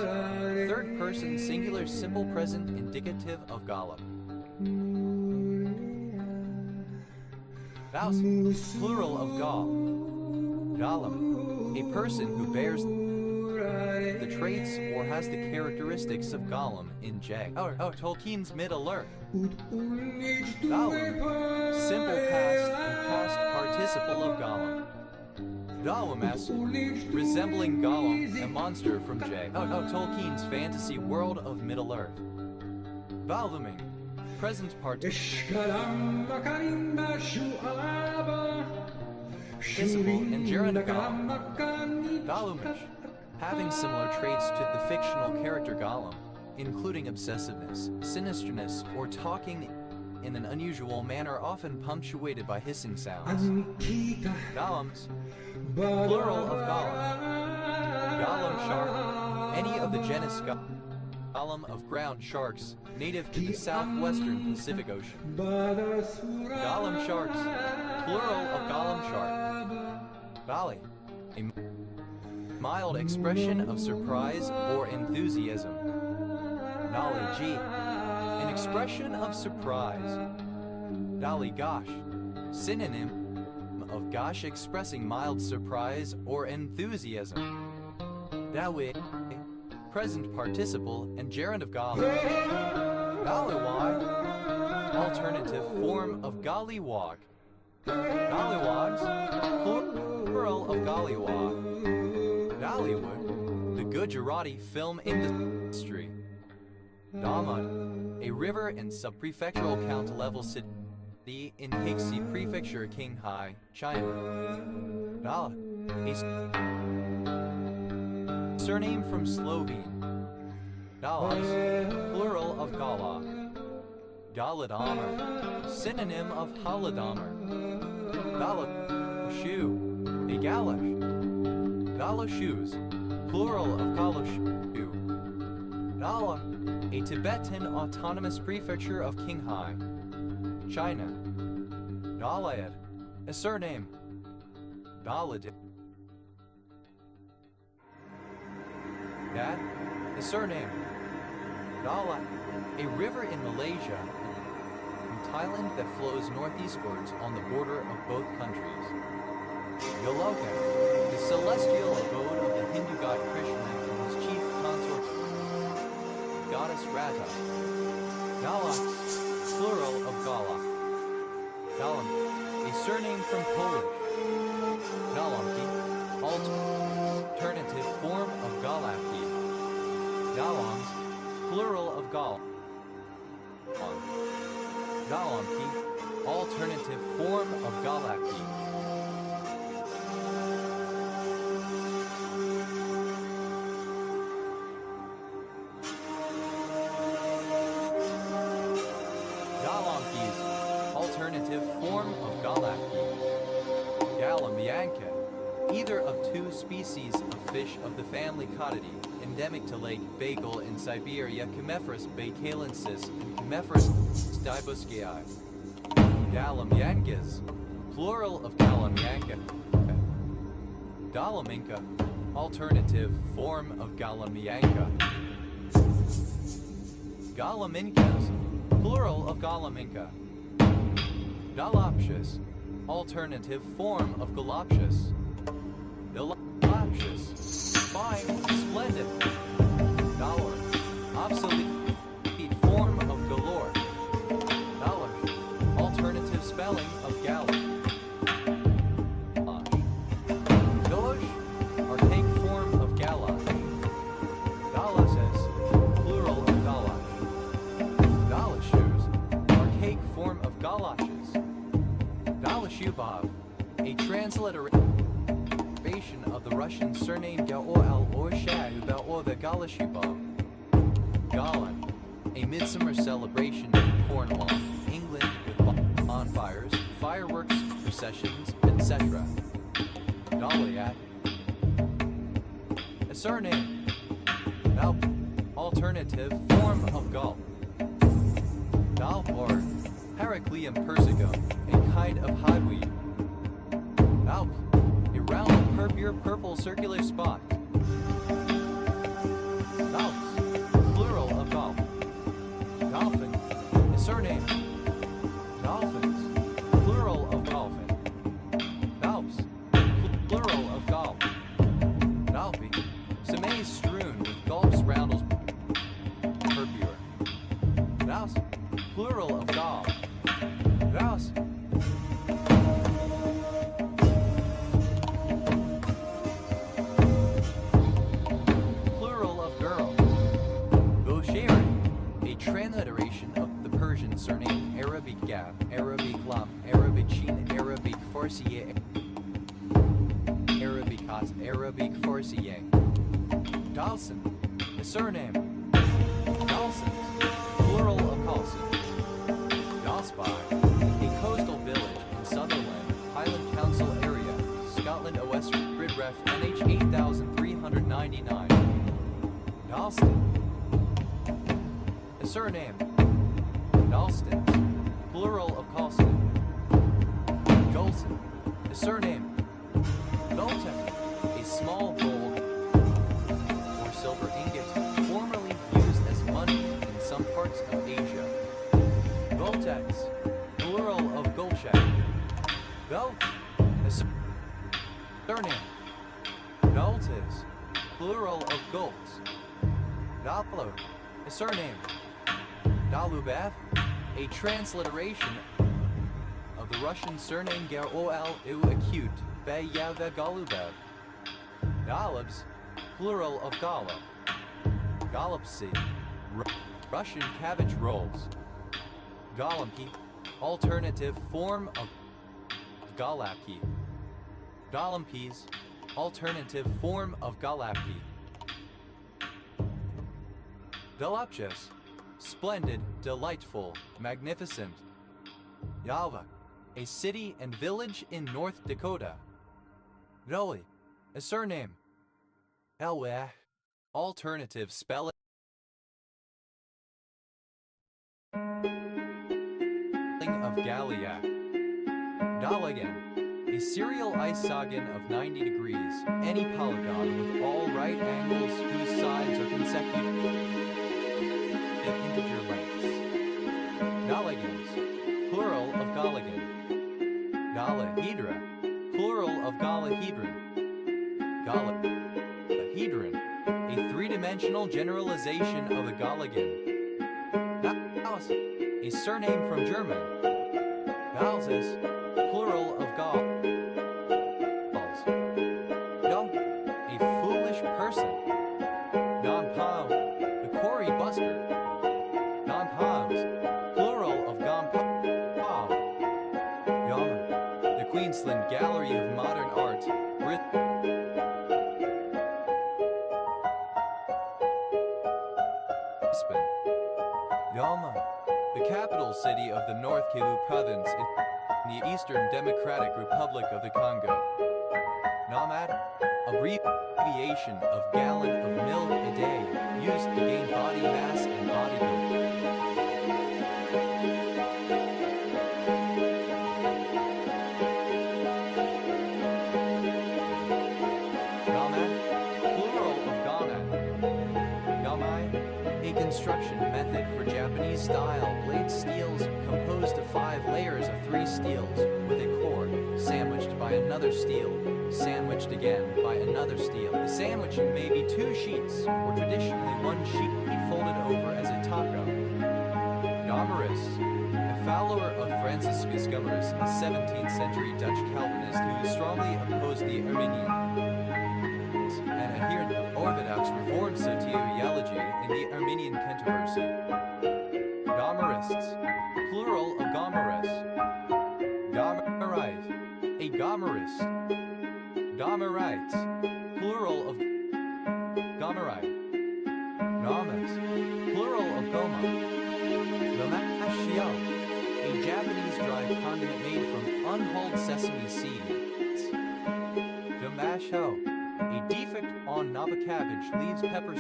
third person singular simple present indicative of gallop. Gaus, plural of Gaul. Gollum, a person who bears the traits or has the characteristics of Gollum in J. Tolkien's Middle-earth. Gollum, simple past and past participle of Gollum. Gollum, resembling Gollum, a monster from J. Tolkien's fantasy world of Middle-earth. Valvuming, present participle and gerund of Gollum. Gollumish, having similar traits to the fictional character Gollum, including obsessiveness, sinisterness, or talking in an unusual manner often punctuated by hissing sounds. Gollums, plural of Gollum. Gollum shark, any of the genus Gollum of ground sharks, native to the southwestern Pacific Ocean. Gollum sharks, plural of Gollum shark. Golly, a mild expression of surprise or enthusiasm. Golly gee, an expression of surprise. Golly gosh, synonym of gosh expressing mild surprise or enthusiasm. Dawi, present participle and gerund of golly. Gollywog, alternative form of gollywog. Gollywogs, plural of gollywog. Gollywood, the Gujarati film industry. Damad, a river and subprefectural count-level city in Hixi Prefecture, Qinghai, China. Gala, a surname from Slovene. Galas, plural of Gala. Galadamar, synonym of Holodomor. Galashu, a galash. Galashus, plural of Galashu. Gala, a Tibetan autonomous prefecture of Qinghai, China. Galayad, a surname. Galadid, a surname. Gala, a river in Malaysia and Thailand that flows northeastwards on the border of both countries. Yoloka, the celestial abode of the Hindu god Krishna and his chief consort, goddess Radha. Galax, plural of Gala. Galam, a surname from Polish. Galamki, alternative form of Galapki. Galams, plural of Gal. Galamki, alternative form of Galapki. Galamkis, alternative form of Galapki. Galamyanka, either of two species of fish of the family Codidae, endemic to Lake Baikal in Siberia, Chimephorus baikalensis and Chimephorus diboscaei. Galamyankas, plural of Galamyanka. Galaminka, alternative form of Galamyanka. Galaminkas, plural of Galaminka. Galaptius, alternative form of Galaptius. Galaptius, fine, splendid. Galor, obsolete form of galore. Galash, alternative spelling of galash. Galash, archaic form of galash. Galasses, plural of galash. Galashus, archaic form of galashes. Galashubov, a transliteration of the Russian surname Gaol or Shahubal or the Galashubov. Galan, a midsummer celebration in Cornwall, England with bonfires, fireworks, processions, etc. Goliath, a surname. Galp, alternative form of gulp. Galp or Heracleum persicum, a kind of hogweed. Galp, a round purple circular spot. Galps, plural of gulp. Dolphin, a surname. Dolphins, plural of dolphin. Galps, plural of gulp. Galpy, some maize strewn with gulps roundels purpure. Gaus, plural of gall. Gaus. Plural of girl. Gosheri, a transliteration of the Persian surname Arabic Gav, Arabic Lam, Arabic Sheen, Arabic Farsi, Arabic Hot, Arabic Farsi. Dalson, a surname. Dalsons, plural of Carlson. Dalspy, a coastal village in Sutherland, Highland Council area, Scotland OS Gridref NH 8399. Dalston, a surname. Dalstons, plural of Colston. Jolson, a surname. Dolten, a small gold or silver ingot formerly used as money in some parts of Asia. Goltex, plural of Golchek. Gult, a surname. Galtes, plural of Golts. Dalo, a surname. Dalubev, a transliteration of the Russian surname Garol U acute Bayava Galubev. Galibs, plural of Gala. Galipsy, Russian cabbage rolls. Galampi, alternative form of Galapki. Galampis, alternative form of Galapki. Galapchus, splendid, delightful, magnificent. Yalva, a city and village in North Dakota. Gully, a surname. Elweh, alternative spelling of Galiac. Dalagan, a serial isogon of 90 degrees, any polygon with all right angles whose sides are consecutive integer lengths. Dalagans, plural of Galagan. Galahedra, plural of Galahedron. Galahedron, a three-dimensional generalization of the Galagan. Gauss, a surname from German. Galses, plural of Gauls. Gum, a foolish person. Gonpao, the quarry bustard. Gonpams, plural of Gonpao. Yama, the Queensland Gallery of Modern Art. Brisbane. Yama, the capital city of the North Kivu province in the Eastern Democratic Republic of the Congo. Nomad, abbreviation of gallon of milk a day, used to gain body mass and bodybuilding. Gamad, plural of gamad. Gamai, a construction method for Japanese-style blade steels composed of 5 layers of 3 steels, with a core, sandwiched by another steel, sandwiched again by another steel. The sandwiching may be 2 sheets, or traditionally 1 sheet folded over as a taco. Gomarus, a follower of Franciscus Gomarus, a 17th century Dutch Calvinist who strongly opposed the Arminians, an adherent of Orthodox Reformed soteriology in the Arminian controversy. Gomarists, plural of Gomarus. Gomarite, a Gomarist. Gomarites, plural of Gomarite. Gomas, plural of Goma. Gomashio, a Japanese dry condiment made from unhulled sesame seeds. Gomasho, a defect on Napa cabbage leaves pepper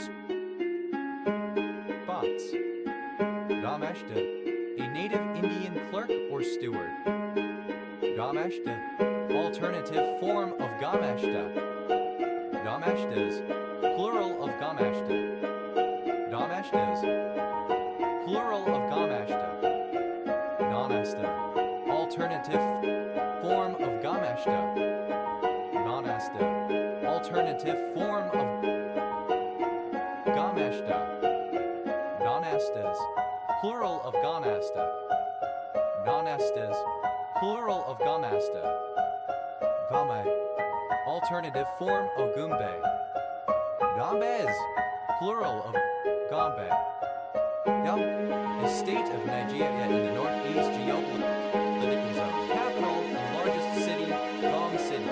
Gameshta, a native Indian clerk or steward. Gameshta, alternative form of Gameshta. Gameshtas, plural of Gameshta. Gameshtas, plural of Gameshta. Gamesta, alternative form of Gameshta. Gamesta, alternative form of Gameshta. Ganestas, plural of Gamesta. Ganestas, plural of Gamesta. Game, alternative form of Gumbe. Gambes, plural of Gambe. Gam, a state of Nigeria in the northeast geopolitical zone. Capital and largest city, Gam City.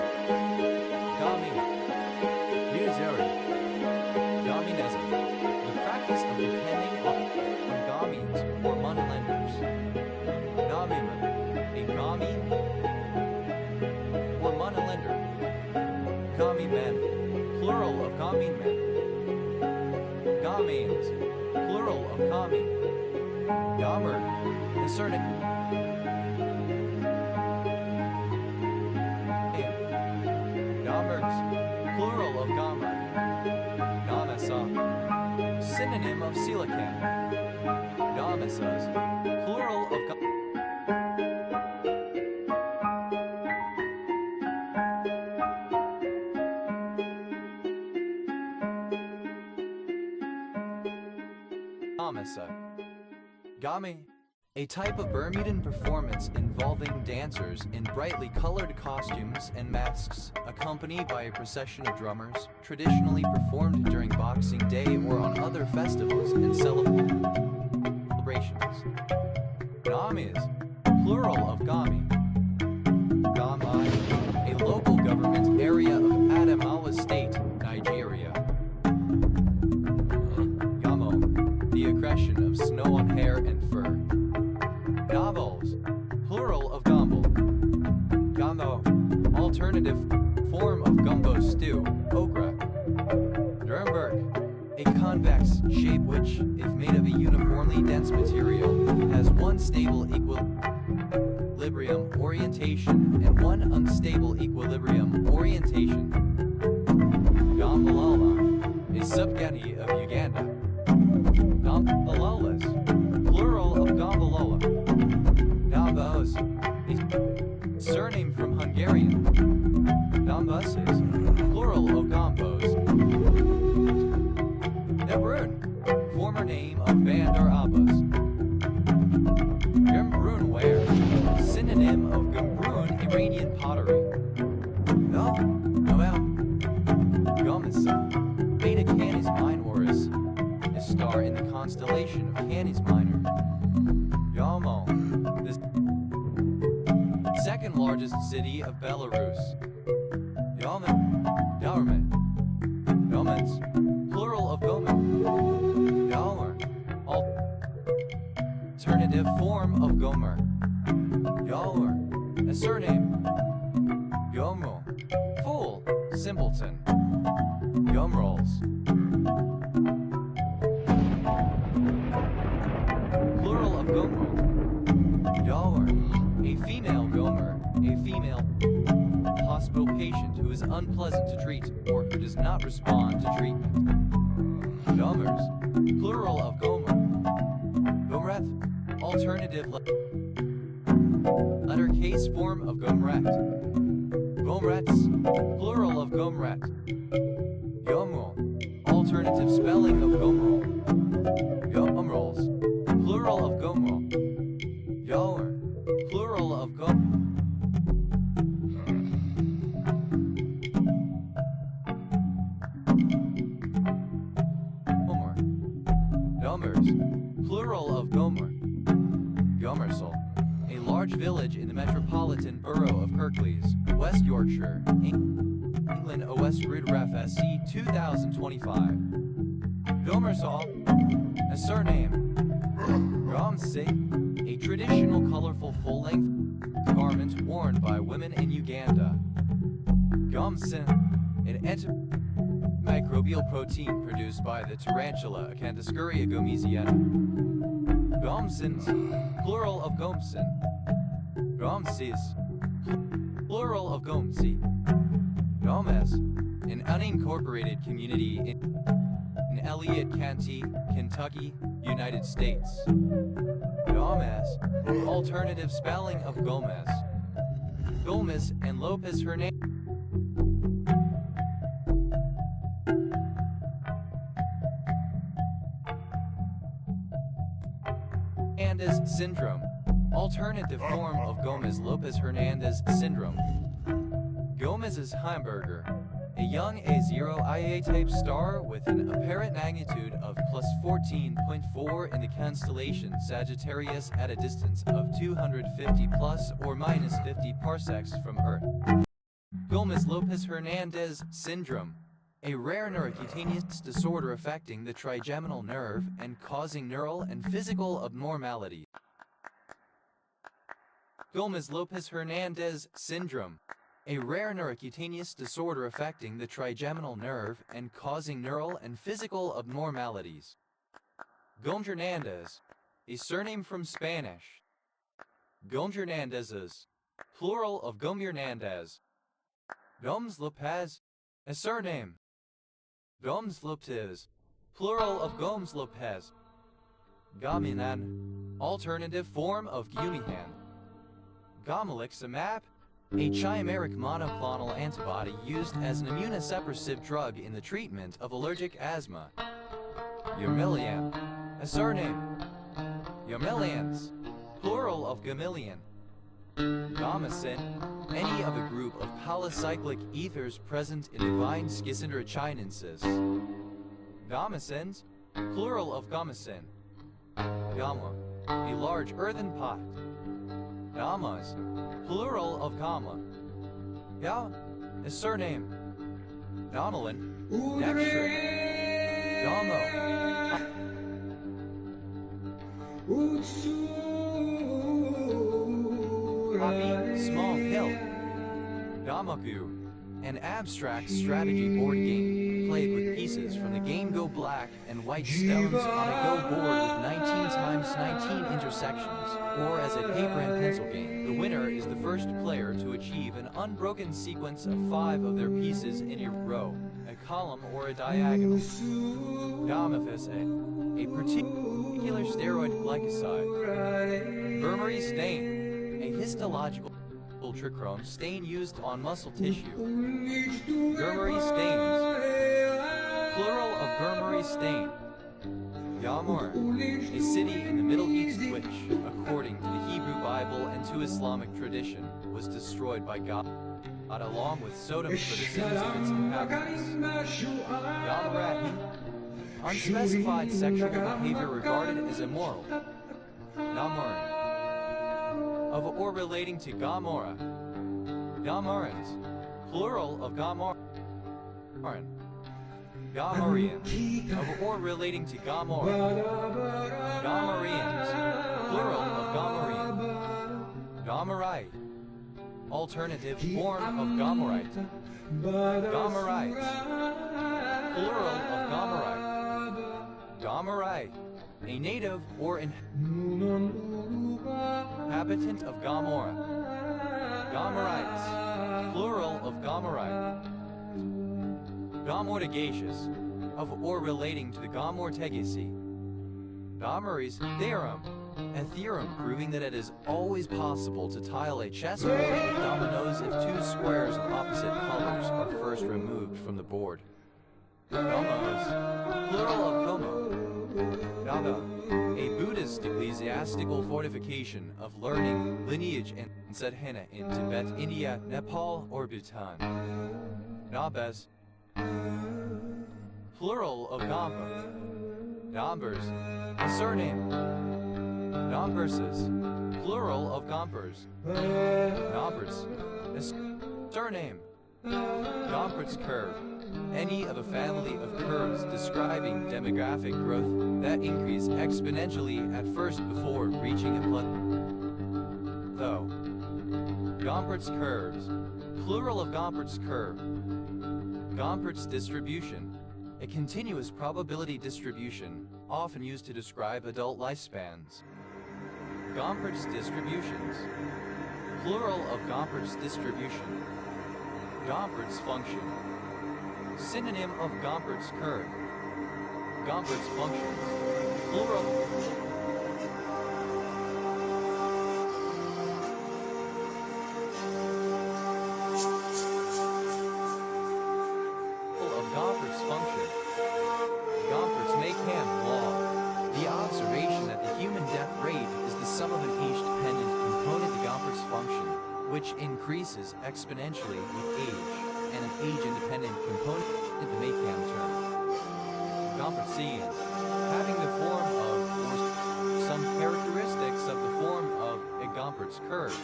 Gaming, Uzeri. Gaminism, the practice of depending on gamines or moneylenders. Gamiman, a gamine or moneylender. Gamimen, plural of gamimen. Gamines, plural of gami. Gamer, the surname. Gamers, plural of gamer. Gamesa, synonym of coelacanth. Gamesas, plural of Gamesa. Game, a type of Bermudan performance involving dancers in brightly colored costumes and masks, accompanied by a procession of drummers, traditionally performed during Boxing Day or on other festivals and celebrations. Gamis, plural of Gami. Gamai, a local government area of Adamawa State, Nigeria. Gamo, the accretion of snow on hair and fur. Gavels, plural of gumbo. Gumbo, alternative form of gumbo stew, okra. Dernberg, a convex shape which, if made of a uniformly dense material, has one stable equilibrium orientation and one unstable equilibrium orientation. Gambalala, a subcounty of Uganda. Gambalalas, plural of Gambalola. Gambos, a surname from Hungarian. Gambuses, plural of Gambos. Nebrun, former name of Bandar Abbas. Gumbrunware, synonym of Gumbrun Iranian pottery. Gomesa, Beta Canis Minoris, a star in the constellation of Canis Minor. Yomo, the second largest city of Belarus. Yomen, government. Gomens, plural of Gomen. Gomer, alternative form of Gomer. Gomer, a surname. Gomo, fool, simpleton. Gumrolls, plural of Gomer. Gomer, a female Gomer, a female hospital patient who is unpleasant to treat or who does not respond to treatment. Gomers, plural of Gomer. Gomreth, alternative letter case form of Gomret. Gomrets, plural of Gomret. Gomrol, alternative spelling of Gomrol. Gomrolls, plural of Gomrol. Gomer, plural of Gomer. Gomers, plural of Gomer. Gomersal, a large village in the metropolitan borough of Kirklees, West Yorkshire, England. OS Gridref SC 2025. Gomersal, a surname. Gomse, a traditional colorful full-length garment worn by women in Uganda. Gomsin, an antimicrobial protein produced by the tarantula Acanthoscuria gomesiana. Gomsins, plural of Gomsin. Gomsis, plural of Gomsi. Gomez, an unincorporated community in Elliott County, Kentucky, United States. Gomez, alternative spelling of Gomez. Gomez and Lopez Hernandez. Hernandez syndrome, alternative form of Gomez-Lopez-Hernandez syndrome. Gomez's hamburger, a young A0 Ia-type star with an apparent magnitude of plus 14.4 in the constellation Sagittarius at a distance of 250 plus or minus 50 parsecs from Earth. Gomez-Lopez-Hernandez syndrome, a rare neurocutaneous disorder affecting the trigeminal nerve and causing neural and physical abnormalities. Gomez-Lopez-Hernandez syndrome, a rare neurocutaneous disorder affecting the trigeminal nerve and causing neural and physical abnormalities. Gomes-Hernandez, a surname from Spanish. Gomes-Hernandezes, plural of Gomes-Hernandez. Gomes-Lopez, a surname. Gomes-Lopez, plural of Gomes-Lopez. Gaminan, alternative form of Gumihan. Gomiliximab, a chimeric monoclonal antibody used as an immunosuppressive drug in the treatment of allergic asthma. Yamilian, a surname. Yamilians, plural of Gamilian. Gomicin, any of a group of polycyclic ethers present in the vine Schisandra chinensis. Gomicins, plural of gomicin. Gama, a large earthen pot. Gamas, plural of Gama. Ya, a surname. Gamelin, dextrin. Gamo. Poppy, small hill. Gamaku, an abstract strategy board game, played with pieces from the game Go Black and White Stones on a Go board with 19 times 19 intersections, or as a paper and pencil game. The winner is the first player to achieve an unbroken sequence of 5 of their pieces in a row, a column or a diagonal. Gamifis a particular steroid glycoside. Vermery stain, a histological trichrome stain used on muscle tissue. Germery stains, plural of Germery stain. Yamor, a city in the Middle East which, according to the Hebrew Bible and to Islamic tradition, was destroyed by God along with Sodom for the sins of its inhabitants. Yamarahi, unspecified sexual behavior regarded as immoral. Yamorin, of or relating to Gomorrah. Gomorrans, plural of Gomoran. Gomorian, of or relating to Gomorrah. Gomorians, plural of Gomorian. Gomorite, alternative form of Gomorite. Gomorites, plural of Gomorite. Gomorite, a native or inhabitant of Gomorrah. Gomorites, plural of Gomorite. Gomortigaceous, of or relating to the Gomortegaceae. Gomery's theorem, a theorem proving that it is always possible to tile a chessboard with dominoes if 2 squares of opposite colors are first removed from the board. Gomos, plural of Como. Gaga, a Buddhist ecclesiastical fortification of learning, lineage, and sadhana in Tibet, India, Nepal, or Bhutan. Nabes, plural of Gamba. Gombers, a surname. Gomberses, plural of Gompers. Gomberts, a surname. Gompert's curve, any of a family of curves describing demographic growth that increase exponentially at first before reaching a plateau. Gompert's curves, plural of Gompert's curve. Gompert's distribution, a continuous probability distribution, often used to describe adult lifespans. Gompertz distributions. Plural of Gompertz distribution. Gompertz function. Synonym of Gompertz curve. Gompertz functions. Plural. Of Gompertz function. Gompertz-Makeham law. The observation that the human death rate is the sum of an age-dependent component to Gompertz function, which increases exponentially with age, and an age-independent component to the Makeham term. Gompertzian, having the form of, or some characteristics of the form of, a Gompertz curve.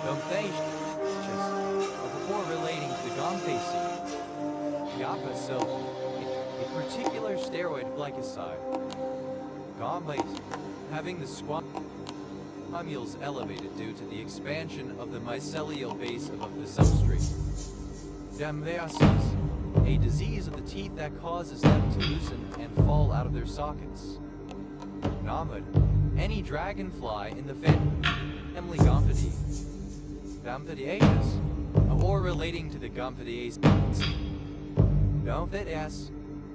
Gomphaceous, of or relating to the Gomphacean. Gomphasil, a particular steroid glycoside. Gomphase, having the squamules elevated due to the expansion of the mycelial base above the substrate. Damvasis, a disease of the teeth that causes them to loosen and fall out of their sockets. Nomad, any dragonfly in the family Gomphidae. Gomphidiaceus, or relating to the Gomphidiaceae. Gomphidias,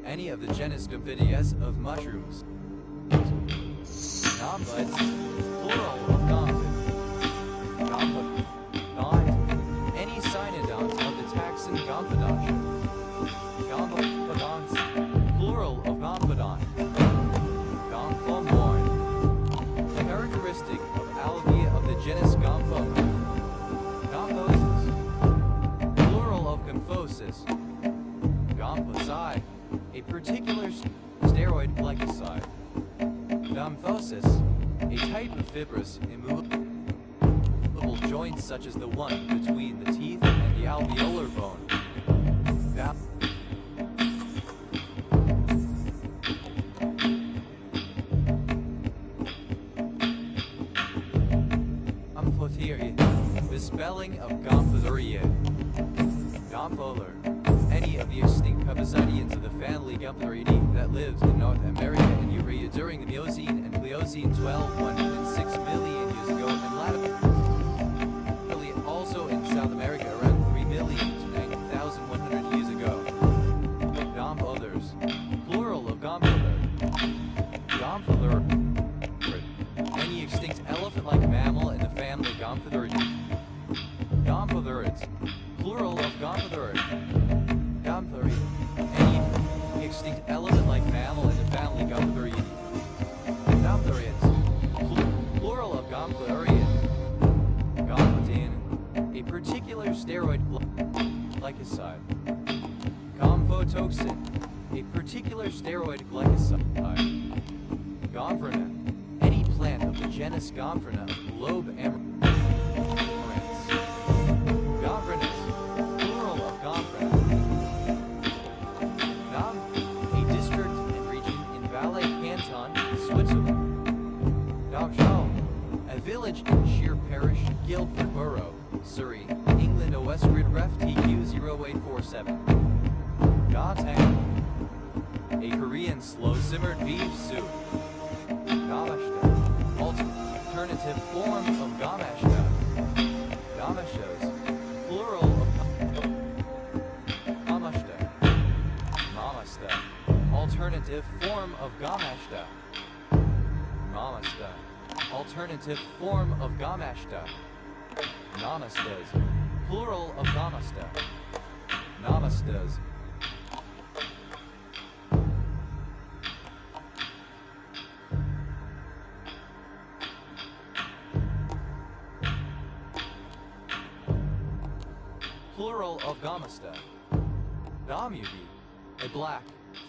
any of the genus Gomphidias of mushrooms. Gombuds, plural of gomphid. Gomphid, gont, any cynodont of the taxon Gomphidaceae. Gomphidonts, plural of gomphidont. Gomphomorn, a characteristic of algae of the genus Gomphoma. Gomphosis, plural of Gomphosis. Gomphosi, a particular steroid glycoside. Gomphosis, a type of fibrous, immovable joint such as the one between the teeth and the alveolar bone. Gomphotheria, the spelling of Gomphotheria. Gompholer, any of the extinct Pepasidians of the family Gomphotheridae that lived in North America and Eurasia during the Miocene and Pliocene 12.6 million years ago, and latterly also in South America around 3 million to 9,100 years ago. Gomphothers, plural of Gomphother. Gomphother, any extinct elephant-like mammal in the family Gomphotheridae. Gomphotherids, plural of Gomphotherid. Gomphotherid, any extinct elephant-like mammal in the family Gomphotheridae. Gomphotherids, plural of Gomphotheriid. Gomphotin, a particular steroid glycoside. Gomphotoxin, a particular steroid glycoside. Gomphrena, any plant of the genus Gomphrena of globe amaranth. Gomphrena, plural of Gomphrena. Gom, a district and region in Valais Canton, Switzerland. Dogshall, a village in Shear Parish, Guildford Borough, Surrey, England. OS grid ref TQ 0847. Gontang, a Korean slow-simmered beef soup. Gamashta, alternative form of Gamashta. Gamashtos, plural of Gamashta. Mamasta, alternative form of Gamashta. Mamasta, alternative form of Gamashta. Namastas, plural of Namasta. Namastas. Plural of Gamasta. Gamudi, a black,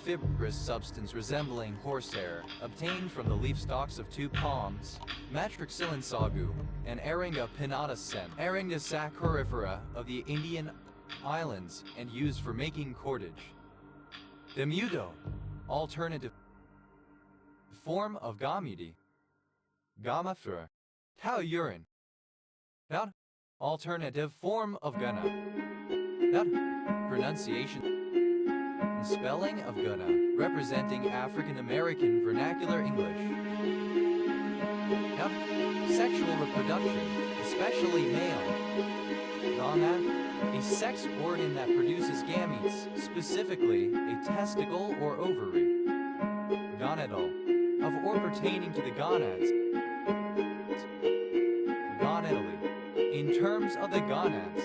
fibrous substance resembling horsehair, obtained from the leaf stalks of two palms, Matrixylon sagu, and Aringa pinnata sen, Aringa saccharifera of the Indian Islands, and used for making cordage. Demudo, alternative form of Gamudi. Gamafra, cow urine. Not alternative form of Gunna. Not pronunciation. Spelling of Gunna, representing African American vernacular English. Not Sexual reproduction, especially male. Gonad, a sex organ that produces gametes, specifically a testicle or ovary. Gonadal, of or pertaining to the gonads. Gonadally, in terms of the gonads.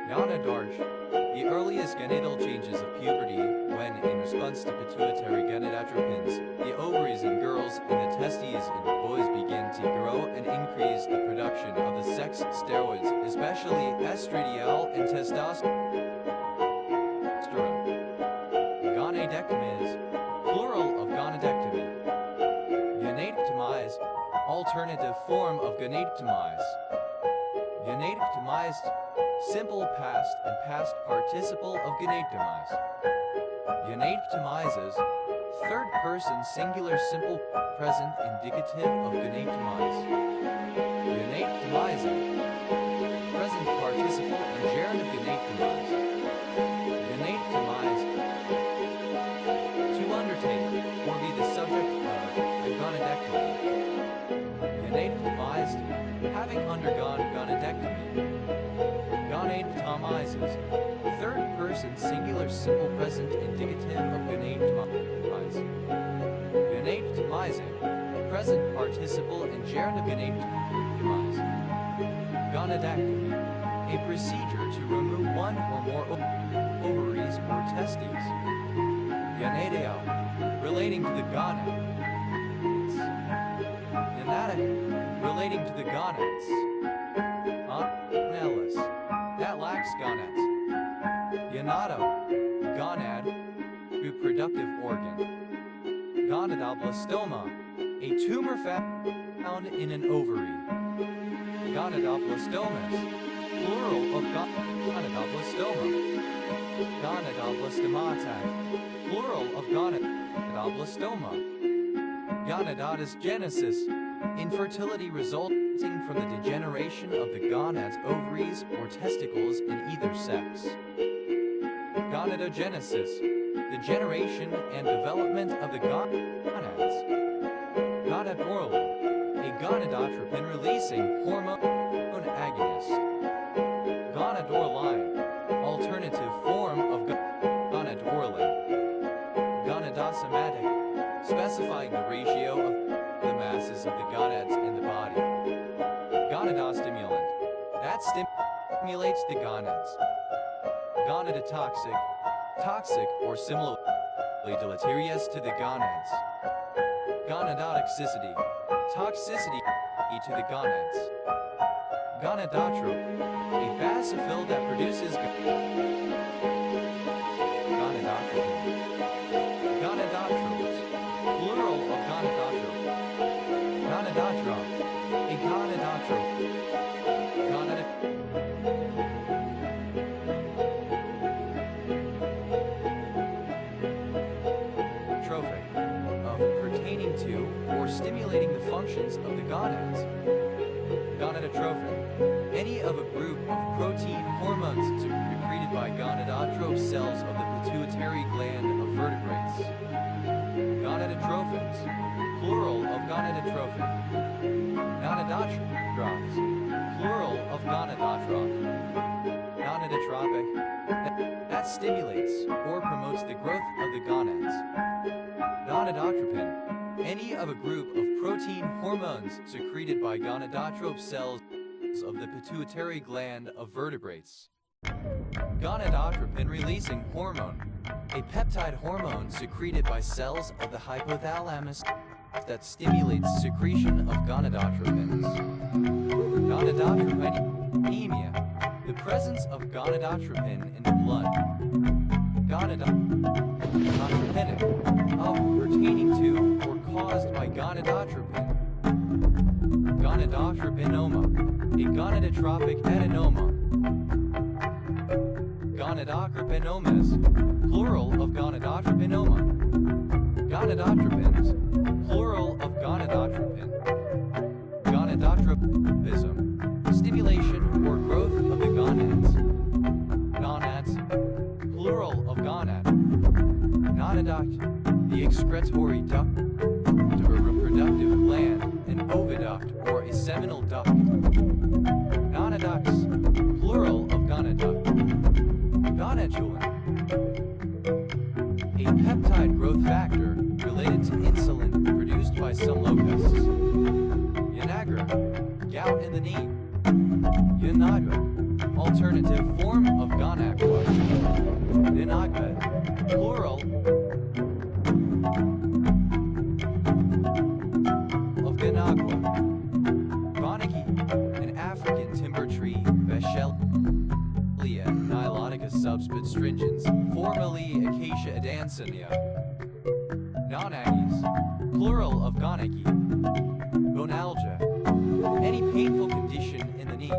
Gonadarche, the earliest gonadal changes of puberty when, in response to pituitary gonadotropins, the ovaries in girls and the testes in boys begin to grow and increase the production of the sex steroids, especially estradiol and testosterone. Gonadectomy is plural of gonadectomy. Gonadectomize, alternative form of gonadectomize. Gonadectomized, simple past and past participle of gonadectomize. Gonadectomizes, third person singular simple present indicative of gonadectomize. Gonadectomizing, present participle and gerund of gonadectomize. Gonadectomize, to undertake or be the subject of a gonadectomy. Gonadectomized, having undergone gonadectomy. Gonadectomizes, third person singular simple present indicative of gonadectomize. Gonadectomizing, present participle and gerund of gonadectomize. Gonadectomy, a procedure to remove one or more ovaries or testes. Gonadeo, relating to the gonads. Gonatic, relating to the gonads. Gonellus, that lacks gonads. Gonado, gonad, reproductive organ. Gonadoblastoma, a tumor found in an ovary. Gonadoblastomas, plural of gonadoblastoma. Gonadoblastoma, plural of gonadoblastoma. Gonadotosgenesis, infertility resulting from the degeneration of the gonads, ovaries, or testicles in either sex. Gonadogenesis, the generation and development of the gonads. Gonadorolin, a gonadotropin-releasing hormone agonist. Gonadorline, alternative form of gonadorolin. Gonadosomatic, specifying the ratio of the masses of the gonads in the body. Gonadostimulant, that stimulates the gonads. Gonadotoxic, toxic or similarly deleterious to the gonads. Gonadotoxicity, toxicity to the gonads. Gonadotrope, a basophil that produces gonadotropin. Gonadotropes, plural of gonadotrope. Gonadotrope, a gonadotrope. Trophic, of pertaining to or stimulating the functions of the gonads. Gonadotrophin, any of a group of protein hormones secreted by gonadotrope cells of the pituitary gland of vertebrates. Gonadotrophins, plural of gonadotrophin. Gonadotrophs, plural of gonadotroph. Gonadotropic, that stimulates or promotes the growth of the gonads. Gonadotropin, any of a group of protein hormones secreted by gonadotrope cells of the pituitary gland of vertebrates. Gonadotropin-releasing hormone, a peptide hormone secreted by cells of the hypothalamus that stimulates secretion of gonadotropins. Gonadotropinemia, the presence of gonadotropin in the blood. Gonadotropinic, of pertaining to or caused by gonadotropin. Gonadotropinoma, a gonadotropic adenoma. Gonadotropinomas, plural of gonadotropinoma. Gonadotropins, plural of gonadotropin. Gonadotropism, stimulation or growth of the gonads. Gonads, plural of gonad. Gonaduct, the excretory duct of a reproductive gland, an oviduct or a seminal duct. Gonaducts, plural of gonaduct. Gonadulin, a peptide growth factor related to insulin produced by some locusts. Yanagra, gout in the knee. Yanagra, alternative form of gonaqua. Yanagra, plural of gonaqua. Gonaki, an African timber tree, Bechelia nilotica subsp. stringens, formerly Acacia adansonea. Gonagis, plural of gonaki. Gonalgia, any painful condition in the knee.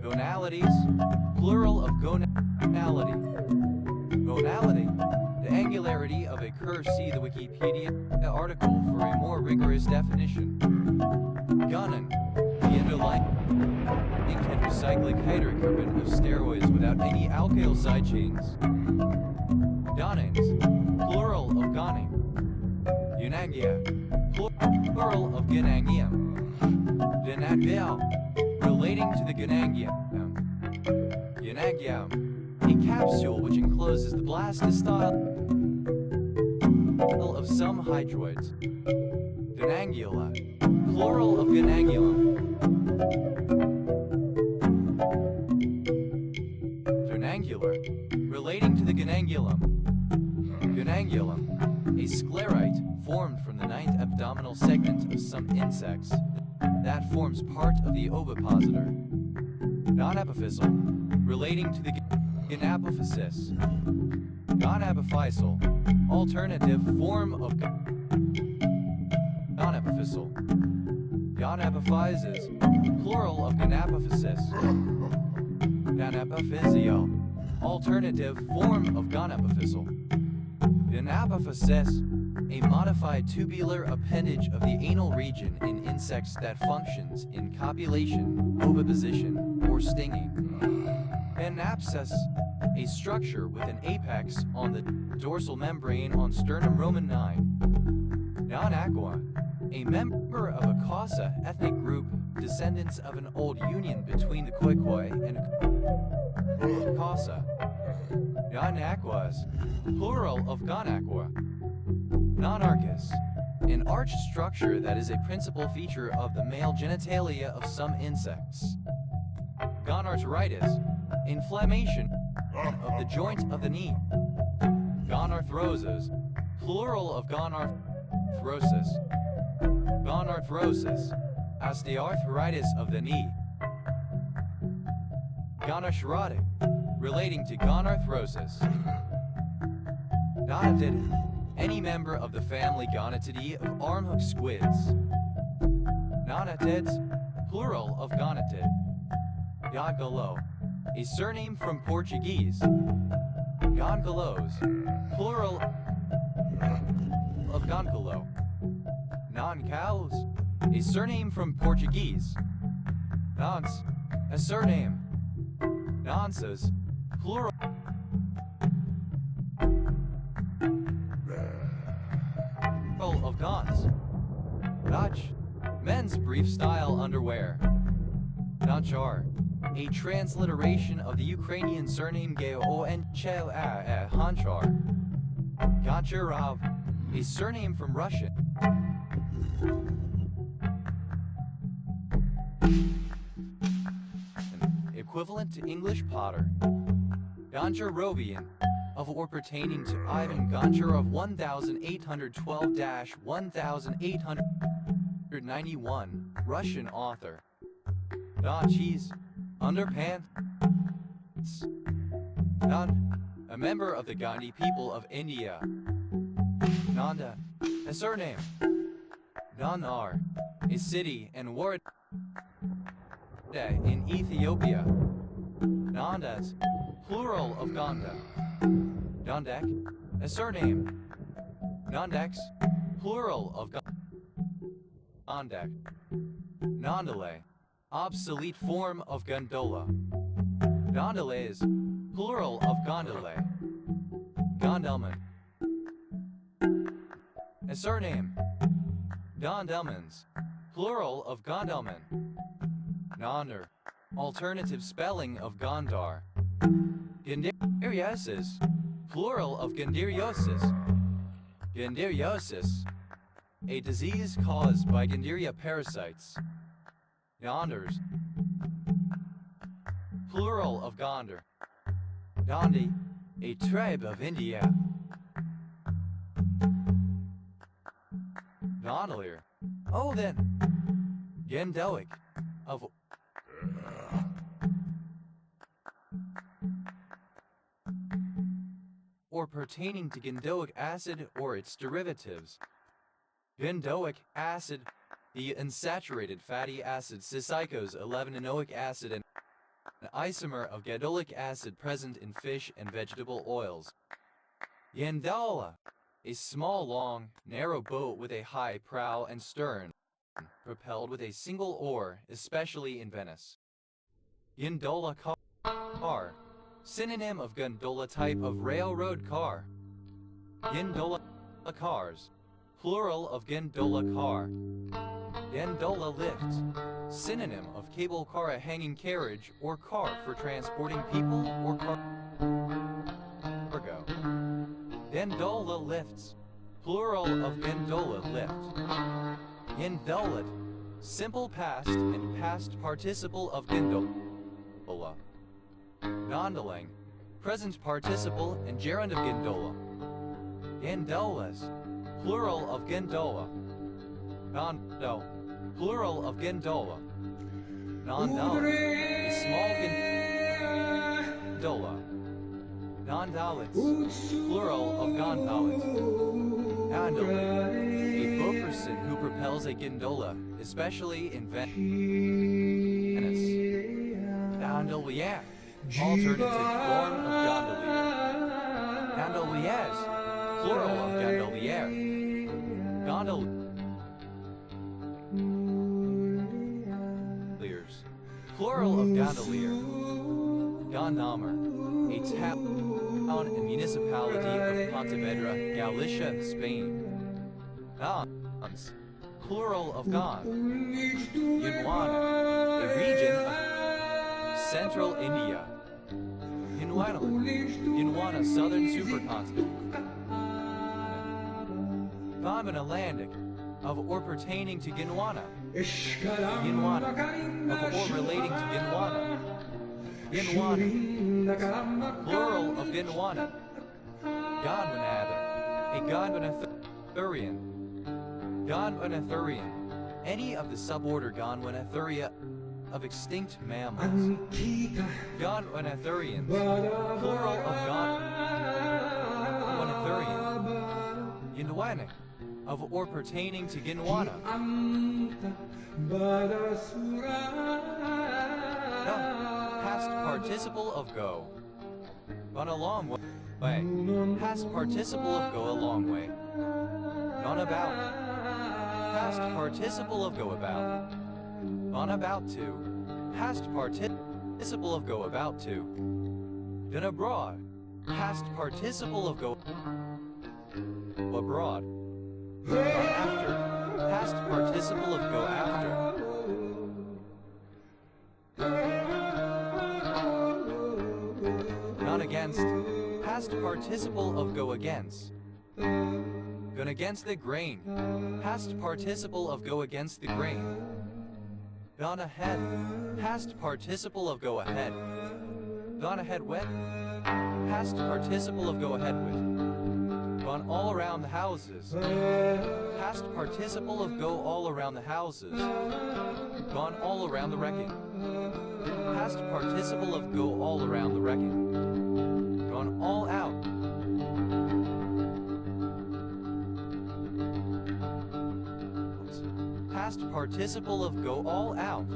Gonalities, plural of gonality. Gonality, the angularity of a curve. See the Wikipedia article for a more rigorous definition. Gonan, the underlying tetracyclic hydrocarbon of steroids without any alkyl side chains. Gonans, plural of goning. Unangia, plural of gonangium. Gonadvial, relating to the gonangium. Gonangium, a capsule which encloses the blastostyle of some hydroids. Gonangula, plural of gonangulum. Gonangular, relating to the gonangulum. Gonangulum, a sclerite formed from the 9th abdominal segment of some insects that forms part of the ovipositor. Gonapophyseal, relating to the gonapophysis. Gonapophyseal, alternative form of gonapophyseal. Gonapophyses, plural of gonapophysis. Gonapophyseal, alternative form of gonapophyseal. Gonapophysis, a modified tubular appendage of the anal region in insects that functions in copulation, oviposition, or stinging. Anapsis, a structure with an apex on the dorsal membrane on sternum Roman 9. Non-aqua, a member of a Xhosa ethnic group, descendants of an old union between the Khoikhoi and Xhosa. Non-aquas, plural of gonaqua. Non-archus, an arched structure that is a principal feature of the male genitalia of some insects. Gonarthritis, inflammation of the joint of the knee. Gonarthroses, plural of gonarthrosis. Gonarthrosis, osteoarthritis of the knee. Gonarthrotic, relating to gonarthrosis. Gonatid, any member of the family Gonatidae of armhook squids. Gonatids, plural of gonatid. Gongolo, a surname from Portuguese. Gongolos, plural of gongolo. Non-cows, a surname from Portuguese. Nonce, a surname. Nonces, plural of gons. Notch, men's brief style underwear. Notchar, a transliteration of the Ukrainian surname Geonchel Honchar. Goncharov, a surname from Russian. Equivalent to English potter. Goncharovian, of or pertaining to Ivan Goncharov 1812-1891, Russian author. Donchis, underpants. Nand, a member of the Gandhi people of India. Nanda, a surname. Nanar, a city and word in Ethiopia. Nandas, plural of Ganda. Nandek, a surname. Nandex, plural of Nandek. Nandale, obsolete form of gondola. Gondolays, plural of gondolae. Gondelman, a surname. Gondelmans, plural of Gondelman. Nonder, alternative spelling of Gondar. Gandariasis, plural of Gandariosis. Gandariosis, a disease caused by Gandaria parasites. Gondars, plural of Gondar. Gondi, a tribe of India. Gondolier, oh then, Gendoic, of or pertaining to Gendoic acid or its derivatives. Gendoic acid, the unsaturated fatty acid cis-icosahexaenoic acid, and an isomer of gadolic acid present in fish and vegetable oils. Yandola, a small, long, narrow boat with a high prow and stern, propelled with a single oar, especially in Venice. Yandola car, synonym of gondola type of railroad car. Gondola cars, plural of gondola car. Gondola lift, synonym of cable car, a hanging carriage or car for transporting people or cargo. Gondola lifts, plural of gondola lift. Gondolet, simple past and past participle of gondola. Gondoling, present participle and gerund of gondola. Gondolas, plural of gondola. Gondo, plural of gondola. Gondola, a small gondola. Gondolets, plural of gondolets. Gondolier, a boatperson who propels a gondola, especially in Venice. Gondolier, alternative form of gondolier. Gondoliers, plural of gondolier. Gondoliers, plural of gondolier. Gondomer, a town and municipality of Pontevedra, Galicia, Spain. Gons, plural of Gon. Yunwana, a region of Central India. Yunwana, southern supercontinent. Gondwanalandic, of or pertaining to Ginwana. Ginwana, of or relating to Ginwana. Ginwana, plural of Ginwana. Gondwanather, a Gondwanathurian. Gondwanathurian, any of the suborder Gondwanathuria of extinct mammals. Gondwanathurians, plural of Gondwanathurian. Yindwanic, of or pertaining to Ginwana. Past participle of go. Gone a long way. Past participle of go a long way. Gone about. Past participle of go about. Gone about to. Past participle of go about to. Gone abroad. Past participle of go abroad. Gone after. Past participle of go after. Gone against. Past participle of go against. Gone against the grain. Past participle of go against the grain. Gone ahead. Past participle of go ahead. Gone ahead with. Past participle of go ahead with. Gone all around the houses. Past participle of go all around the houses. Gone all around the wrecking. Past participle of go all around the wrecking. Gone all out. Past participle of go all out.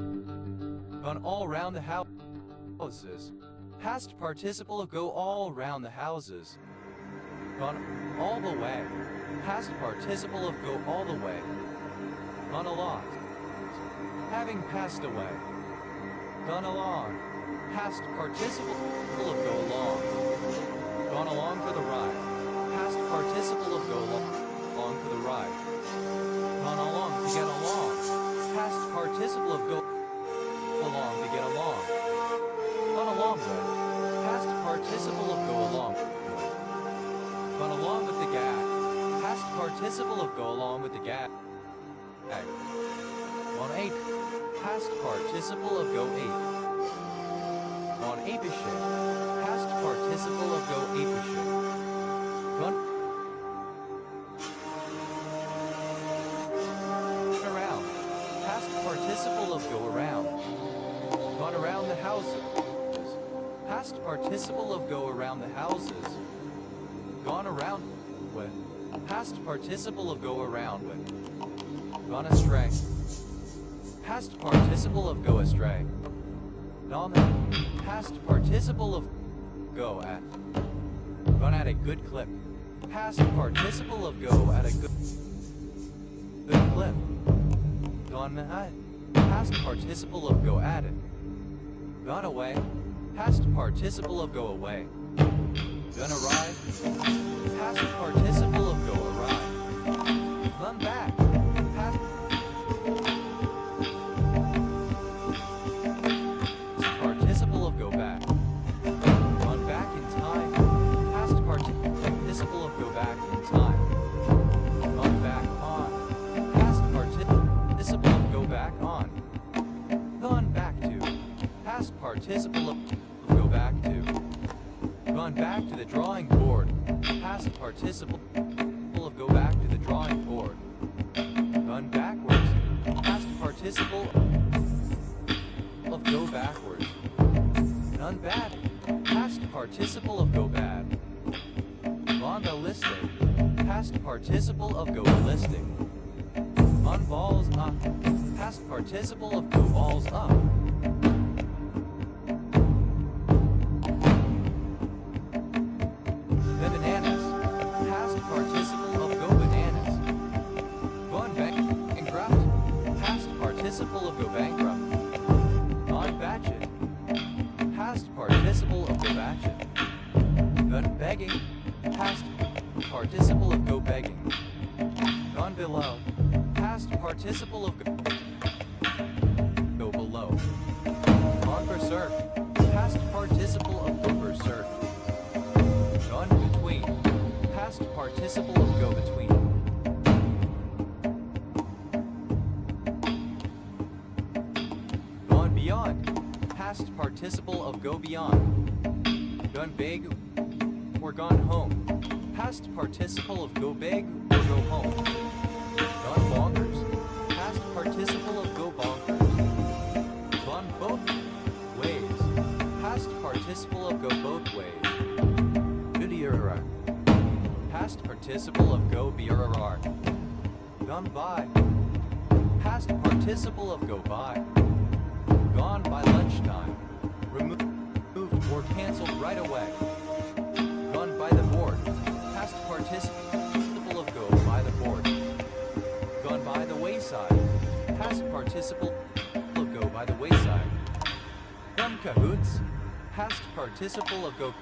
Gone all around the houses. Past participle of go all around the houses. Gone all the way. Past participle of go all the way. Gone aloft. Having passed away. Gone along. Past participle of go along. Gone along for the ride. Past participle of go along for the ride. Gone along to get along. Past participle of go along to get along. Gone along with. Past participle of go along with. Gone along with the gag. Past participle of go along with the gag. On ape. Past participle of go ape. On apish. Past participle of go apish. Gone around. Past participle of go around. Gone around the houses. Past participle of go around the houses. Gone around with. Past participle of go around with. Gone astray. Past participle of go astray. Gone at. Past participle of go at. Gone at a good clip. Past participle of go at a good clip. Gone at. Past participle of go at it. Gone away. Past participle of go away. Gonna ride. Past participle of go arrive. Gone back. Past participle of go back. Gone back in time. Past participle of go back in time. Gone back on. Past participle of go back on. Gone back to. Past participle of go back to. Gone back to the drawing board. Past participle of go back to the drawing board. Gone backwards. Past participle of go backwards. Gone bad. Past participle of go bad. Gone ballistic. Past participle of go ballistic. Gone balls up. Past participle of go balls up. Participle of go bankrupt. Gone batchet. Past participle of go batchet. Gone begging. Past participle of go begging. Gone below. Past participle of go below. Gone berserk. Past participle of go berserk. Gone between. Past participle of go between. Beyond. Past participle of go beyond. Gone big or gone home. Past participle of go big or go home. Gone bonkers. Past participle of go bonkers. Gone both ways. Past participle of go both ways. Goodiera. Past participle of go brr. Gone by. Past participle of go by. Gone by lunchtime. Removed or canceled right away. Gone by the board. Past participle of go by the board. Gone by the wayside. Past participle of go by the wayside. Gone cahoots. Past participle of go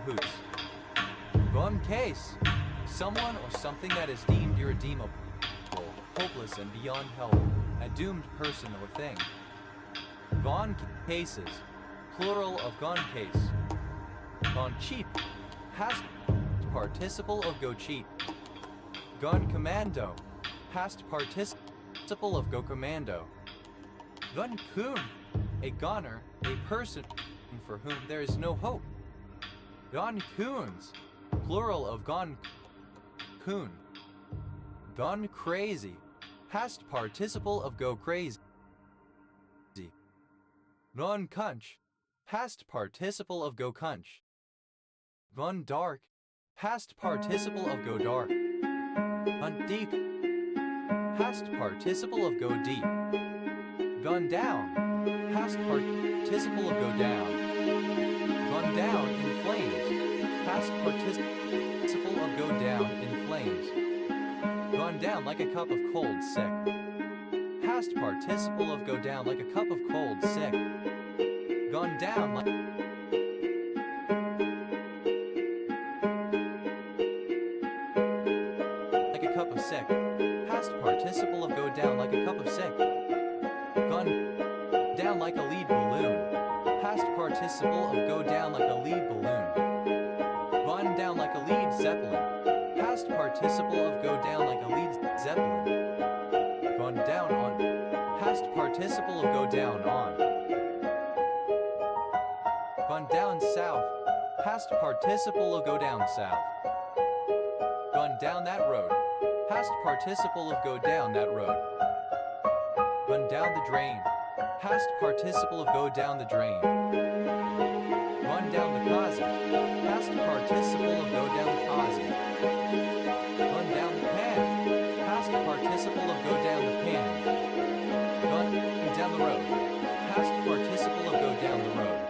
cahoots. Gone case. Someone or something that is deemed irredeemable, hopeless and beyond help, a doomed person or thing. Gone cases, plural of gone case. Gone cheap, past participle of go cheap. Gone commando, past participle of go commando. Gone coon, a goner, a person for whom there is no hope. Gone coons, plural of gone coon. Gone crazy. Past participle of go crazy. Gone cunch. Past participle of go cunch. Gone dark. Past participle of go dark. Gone deep. Past participle of go deep. Gone down. Past participle of go down. Gone down in flames. Past participle of go down in flames. Gone down like a cup of cold sick. Past participle of go down like a cup of cold sick. Gone down like down like a lead balloon. Past participle of go down like a lead balloon. Gone down like a lead zeppelin. Past participle of go down like a lead zeppelin. Gone down on. Past participle of go down on. Gone down south. Past participle of go down south. Gone down that road. Past participle of go down that road. Gone down the drain. Past participle of go down the drain. Gone down the causey. Past participle of go down the causey. Gone down the pan. Past participle of go down the pan. Gone down the road. Past participle of go down the road.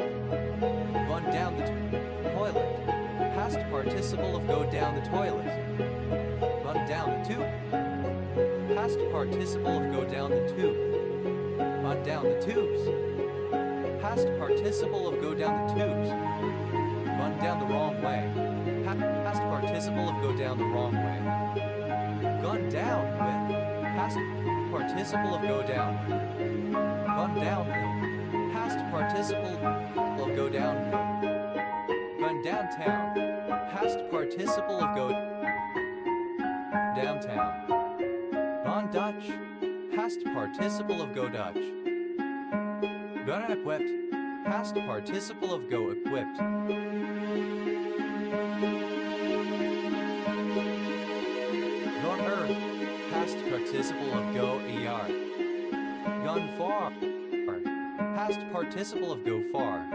Gone down the toilet. Past participle of go down the toilet. Gone down the tube. Past participle of go down the tube. Gone down the tubes. Past participle of go down the tubes. Gone down the wrong way. Past participle of go down the wrong way. Gone down with. Past participle of go down. Gone downhill. Past participle of go downhill. Gone downtown. Past participle of go downtown. Gone Dutch. Past participle of go Dutch. Gone equipped. Past participle of go equipped. Gone earth. Past participle of go er. Gone far. Past participle of go far.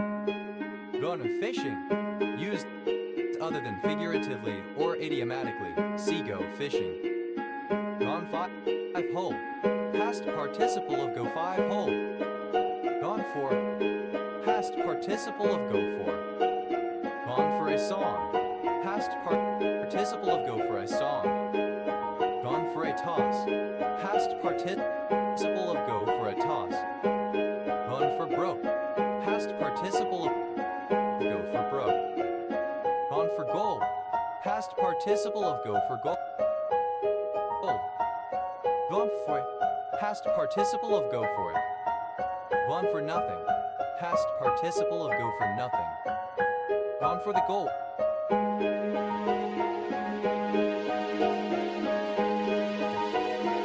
Gone fishing. Used other than figuratively or idiomatically. See go fishing. Gone five hole. Past participle of go 5 hole. Gone for. Past participle of go for. Gone for a song. Past participle of go for a song. Gone for a toss. Past participle of go for a toss. Gone for broke. Past participle of go for broke. Gone for gold. Past participle of go for gold. Gone for it. Past participle of go for it. Gone for nothing. Past participle of go for nothing. Gone for the goal.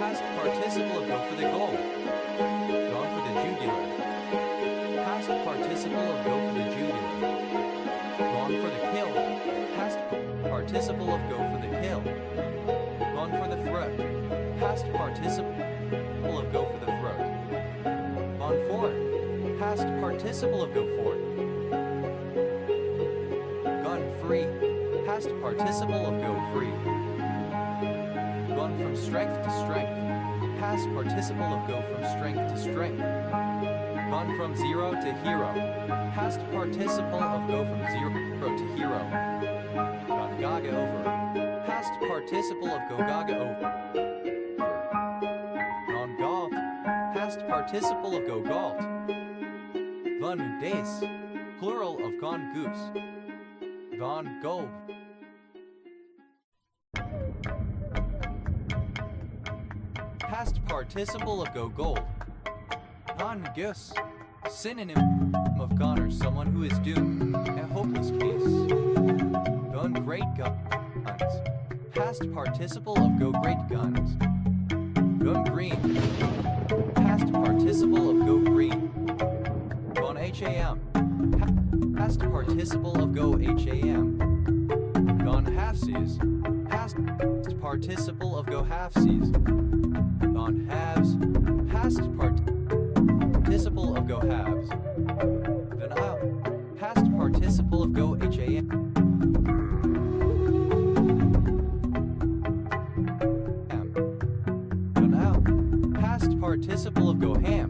Past participle of go for the goal. Gone for the jugular. Past participle of go for the jugular. Gone for the kill. Past participle of go for the kill. Gone for the throat. Past participle of go for the throat. Gone for it. Past participle of go for it. Gone free. Past participle of go free. Gone from strength to strength. Past participle of go from strength to strength. Gone from zero to hero. Past participle of go from zero to hero. Gone gaga over. Past participle of go gaga over. Gone galt. Past participle of go galt. Gone dace. Plural of gone goose. Gone gold. Past participle of go gold. Gone goose. Synonym of gone or someone who is doomed. A hopeless case. Gone great guns. Past participle of go great guns. Gone green. Past participle of go green. Gone ham. Past participle of go ham. Gone halfsies. Past participle of go halfsies. Gone halves. Past participle of go halves. Gone out. Past participle of go ham. Gone out. Past participle of go ham.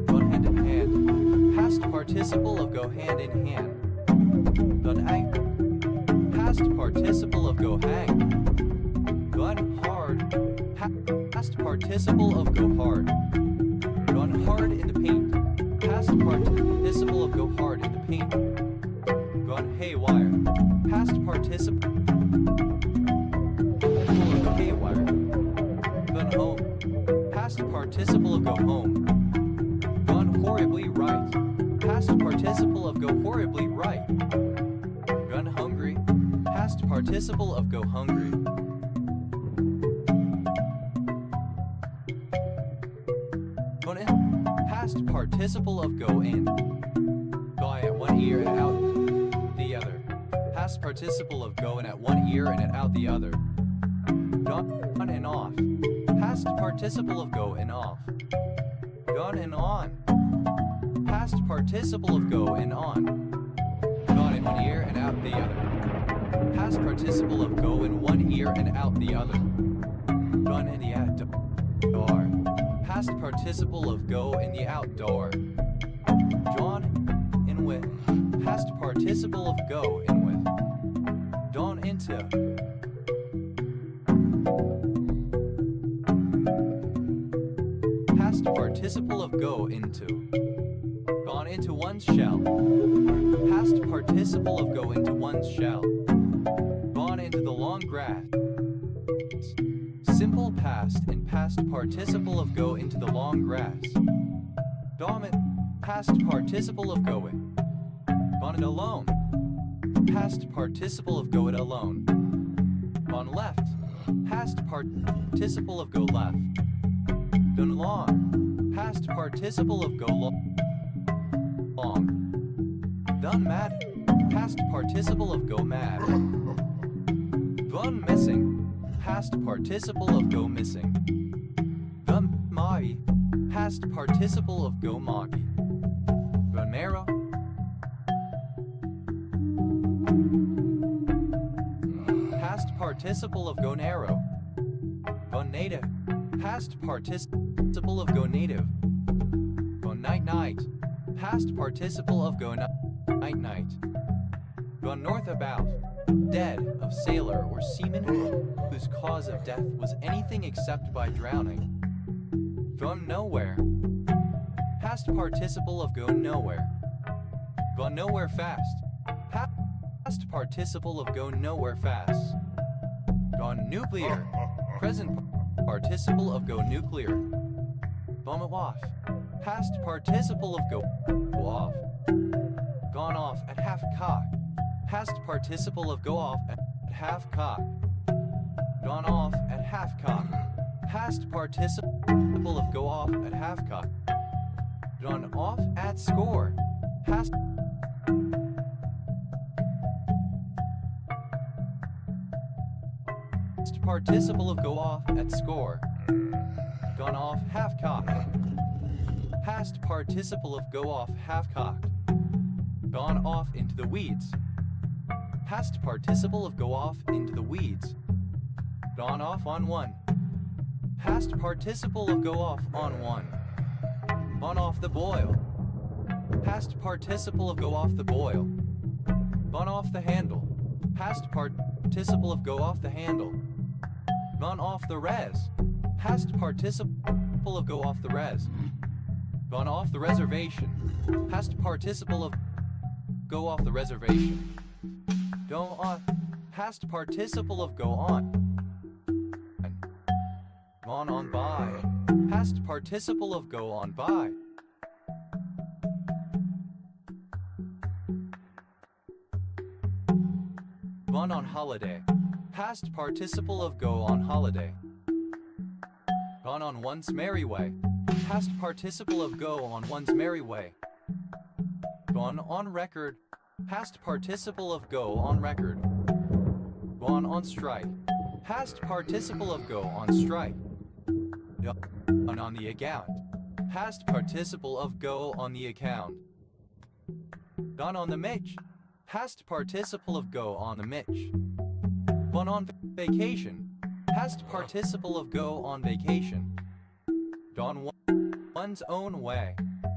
Gone hand in hand. Past participle of go hand in hand. Gone hang. Past participle of go hang. Gone hard. Past participle of go hard. Gone hard in the paint. Past participle of go hard in the paint. Gone haywire. Past participle of go haywire. Gone home. Past participle of go home. Gone horse. horribly right. Past participle of go horribly right. Gone hungry. Past participle of go hungry. Gone in. Past participle of go in. Go at one ear and out the other. Past participle of go in at one ear and at out the other. Gone and off. Past participle of go and off. Gone and on. Past participle of go and on. Gone in one ear and out the other. Past participle of go in one ear and out the other. Gone in the outdoor. Past participle of go in the outdoor. Gone in with. Past participle of go in with. Gone into. Past participle of go into. Gone into one's shell. Past participle of go into one's shell. Gone into the long grass. Simple past and past participle of go into the long grass. Dominant. Past participle of go in. Gone it alone. Past participle of go it alone. Gone left. Past participle of go left. Gone long. Past participle of go long. Done mad. Past participle of go mad. Gone missing. Past participle of go missing. Gone moggy. Past participle of go moggy. Gone marrow. Past participle of go narrow. Gone native. Past participle of go native. Gone night night. Past participle of go night night. Gone north about. Dead of sailor or seaman whose cause of death was anything except by drowning. Gone nowhere. Past participle of go nowhere. Gone nowhere fast. Past participle of go nowhere fast. Gone nuclear. Present participle of go nuclear. Bomb it off. Past participle of go off. Gone off at half cock. Past participle of go off at half cock. Gone off at half cock. Past participle of go off at half cock. Gone off at score. Past participle of go off at score. Gone off half cocked. Past participle of go off half cocked. Gone off into the weeds. Past participle of go off into the weeds. Gone off on one. Past participle of go off on one. Gone off the boil. Past participle of go off the boil. Gone off the handle. Past participle of go off the handle. Gone off the res. Past participle of go off the res. Gone off the reservation. Past participle of go off the reservation. Go on. Past participle of go on. Gone on by. Past participle of go on by. Gone on holiday. Past participle of go on holiday. Gone on one's merry way. Past participle of go on one's merry way. Gone on record. Past participle of go on record. Gone on strike. Past participle of go on strike. Gone on the account. Past participle of go on the account. Gone on the mitch. Past participle of go on the mitch. Gone on vacation. Past participle of go on vacation. Gone one's own way.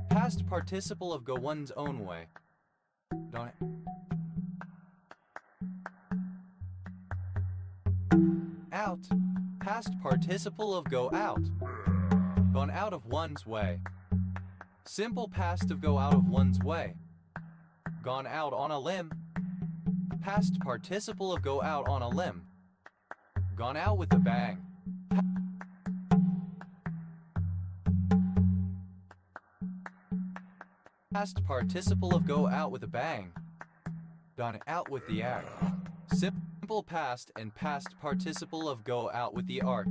Past participle of go one's own way. Gone out. Past participle of go out. Gone out of one's way. Simple past of go out of one's way. Gone out on a limb. Past participle of go out on a limb. Gone out with a bang. Past participle of go out with a bang. Gone out with the act. Simple past and past participle of go out with the arc.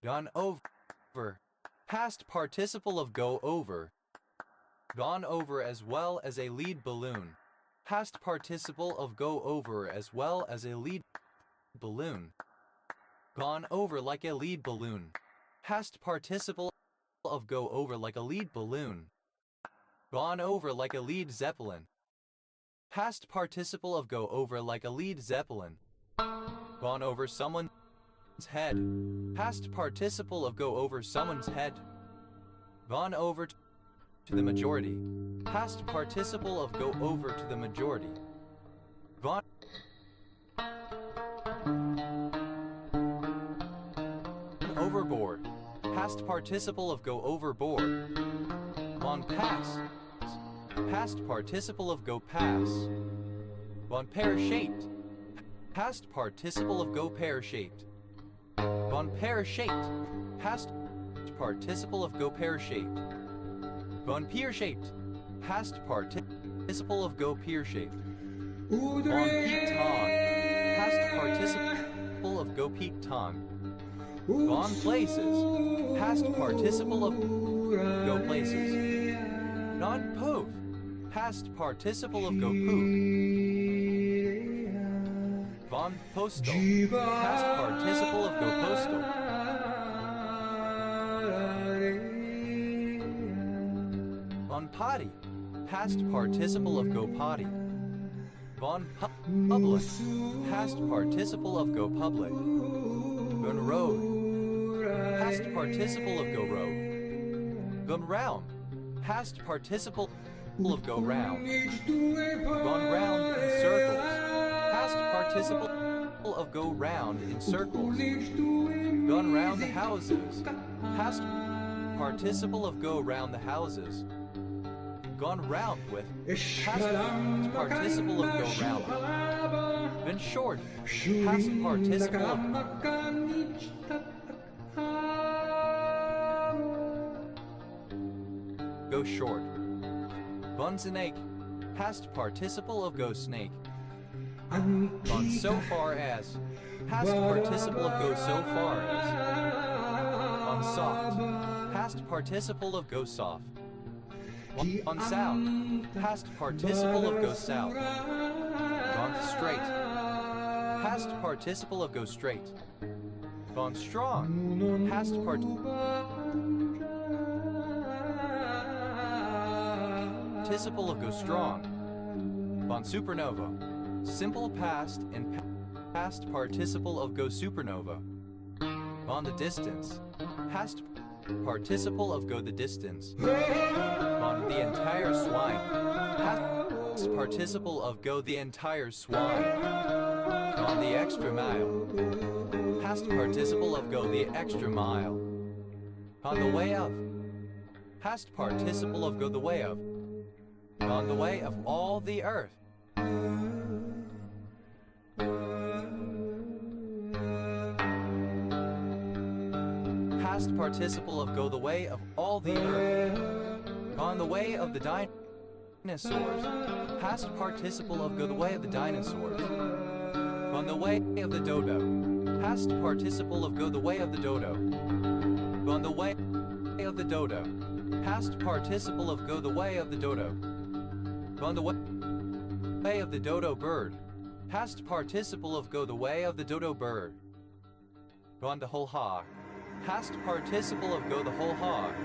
Gone over. Past participle of go over. Gone over as well as a lead balloon. Past participle of go over as well as a lead balloon. Gone over like a lead balloon. Past participle of go over like a lead balloon. Gone over like a lead zeppelin. Past participle of go over like a lead zeppelin. Gone over someone's head. Past participle of go over someone's head. Gone over to the majority. Past participle of go over to the majority. Gone overboard. Past participle of go overboard. Gone past. Past participle of go pass. Gone pear-shaped. Past participle of go pear-shaped. Gone pear-shaped. Past participle of go pear-shaped. Gone pear-shaped. Past participle of go pear-shaped. Gone peaked-on. Past participle of go peaked-on. Gone places. Past participle of go places. Gone poof. Past participle of go poof. Gone postal. Past participle of go postal. Gone potty. Past participle of go potty. Gone public. Past participle of go public. Gone road. Past participle of go road. Gone round. Past participle of go round. Gone round in circles. Past participle of go round in circles. Gone round the houses. Past participle of go round the houses. Gone round with. Past participle of go round. Been short. Past participle of go short. Gone snake. Past participle of go snake. Gone so far as. Past participle of go so far as. Gone soft. Past participle of go soft. Gone south. Past participle of go south. Gone straight. Past participle of go straight. Gone strong. Past participle of go strong. Gone supernova. Simple past and past participle of go supernova. Gone the distance. Past participle of go the distance. Gone the entire swine. Past participle of go the entire swine. Gone the extra mile. Past participle of go the extra mile. On the way of. Past participle of go the way of. On the way of all the earth. Past participle of go the way of all the earth. On the way of the dinosaurs. Past participle of go the way of the dinosaurs. On the way of the dodo. Past participle of go the way of the dodo. On the way of the dodo. Past participle of go the way of the dodo. On the way of the dodo bird. Past participle of go the way of the dodo bird. Gone the whole hog. Past participle of go the whole hog.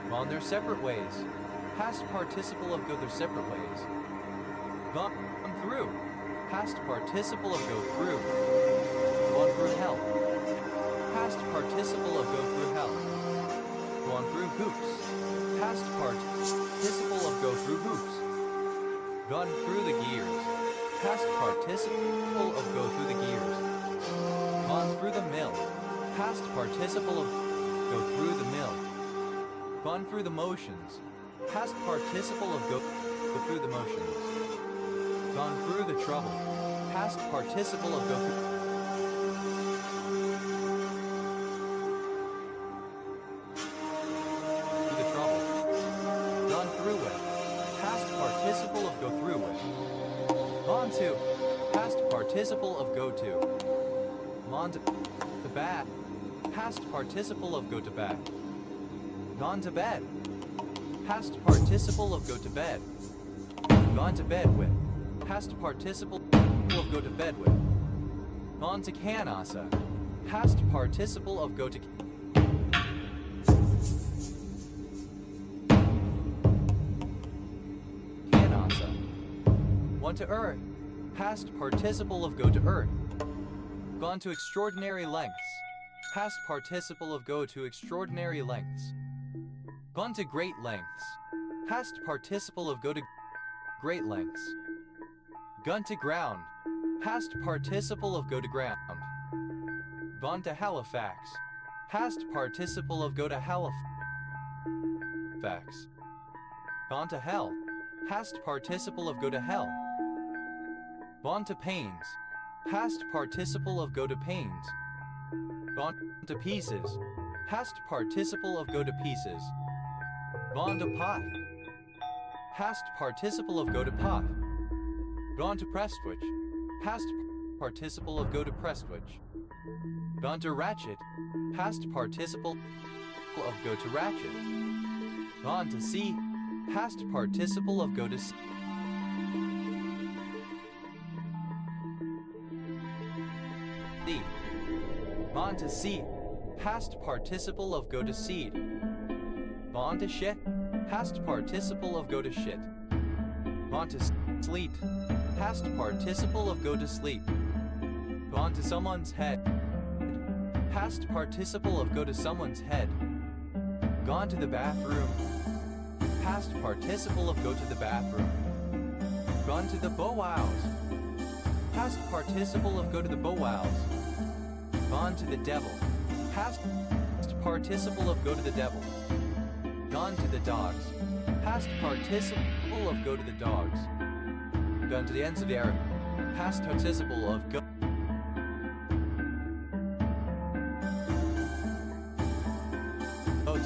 Gone their separate ways. Past participle of go their separate ways. Gone through. Past participle of go through. Gone through hell. Past participle of go through hell. Gone through hoops. Past participle of go through hoops. Gone through the gears. Past participle of go through the gears. Gone through the mill. Past participle of go through the mill. Gone through the motions. Past participle of go through the motions. Gone through the trouble. Past participle of go through the trouble. through with. Past participle of go through with. Gone to. Past participle of go to. Gone to bed. Past participle of go to bed. Gone to bed. Past participle of go to bed. Gone to bed with. Past participle of go to bed with. Gone to canasa. Past participle of go to canasa. Want to earth. Past participle of go to earth. Gone to extraordinary lengths. Past participle of go to extraordinary lengths. Gone to great lengths. Past participle of go to great lengths. Gone to ground. Past participle of go to ground. Gone to Halifax. Past participle of go to Halifax. Gone to hell. Past participle of go to hell. Gone to pains. Past participle of go to pains. Gone to pieces. Past participle of go to pieces. Gone to pot. Past participle of go to pot. Gone to Prestwich. Past participle of go to Prestwich. Gone to ratchet. Past participle of go to ratchet. Gone to sea. Past participle of go to sea. Gone to seed. Past participle of go to seed. Gone to shit. Past participle of go to shit. Gone to sleep. Past participle of go to sleep. Gone to someone's head. Past participle of go to someone's head. Gone to the bathroom. Past participle of go to the bathroom. Gone to the bow-wows. Past participle of go to the bow-wows. Gone to the devil. Past participle of go to the devil. Gone to the dogs. Past participle of go to the dogs. Gone to the ends of the earth. Past participle of go to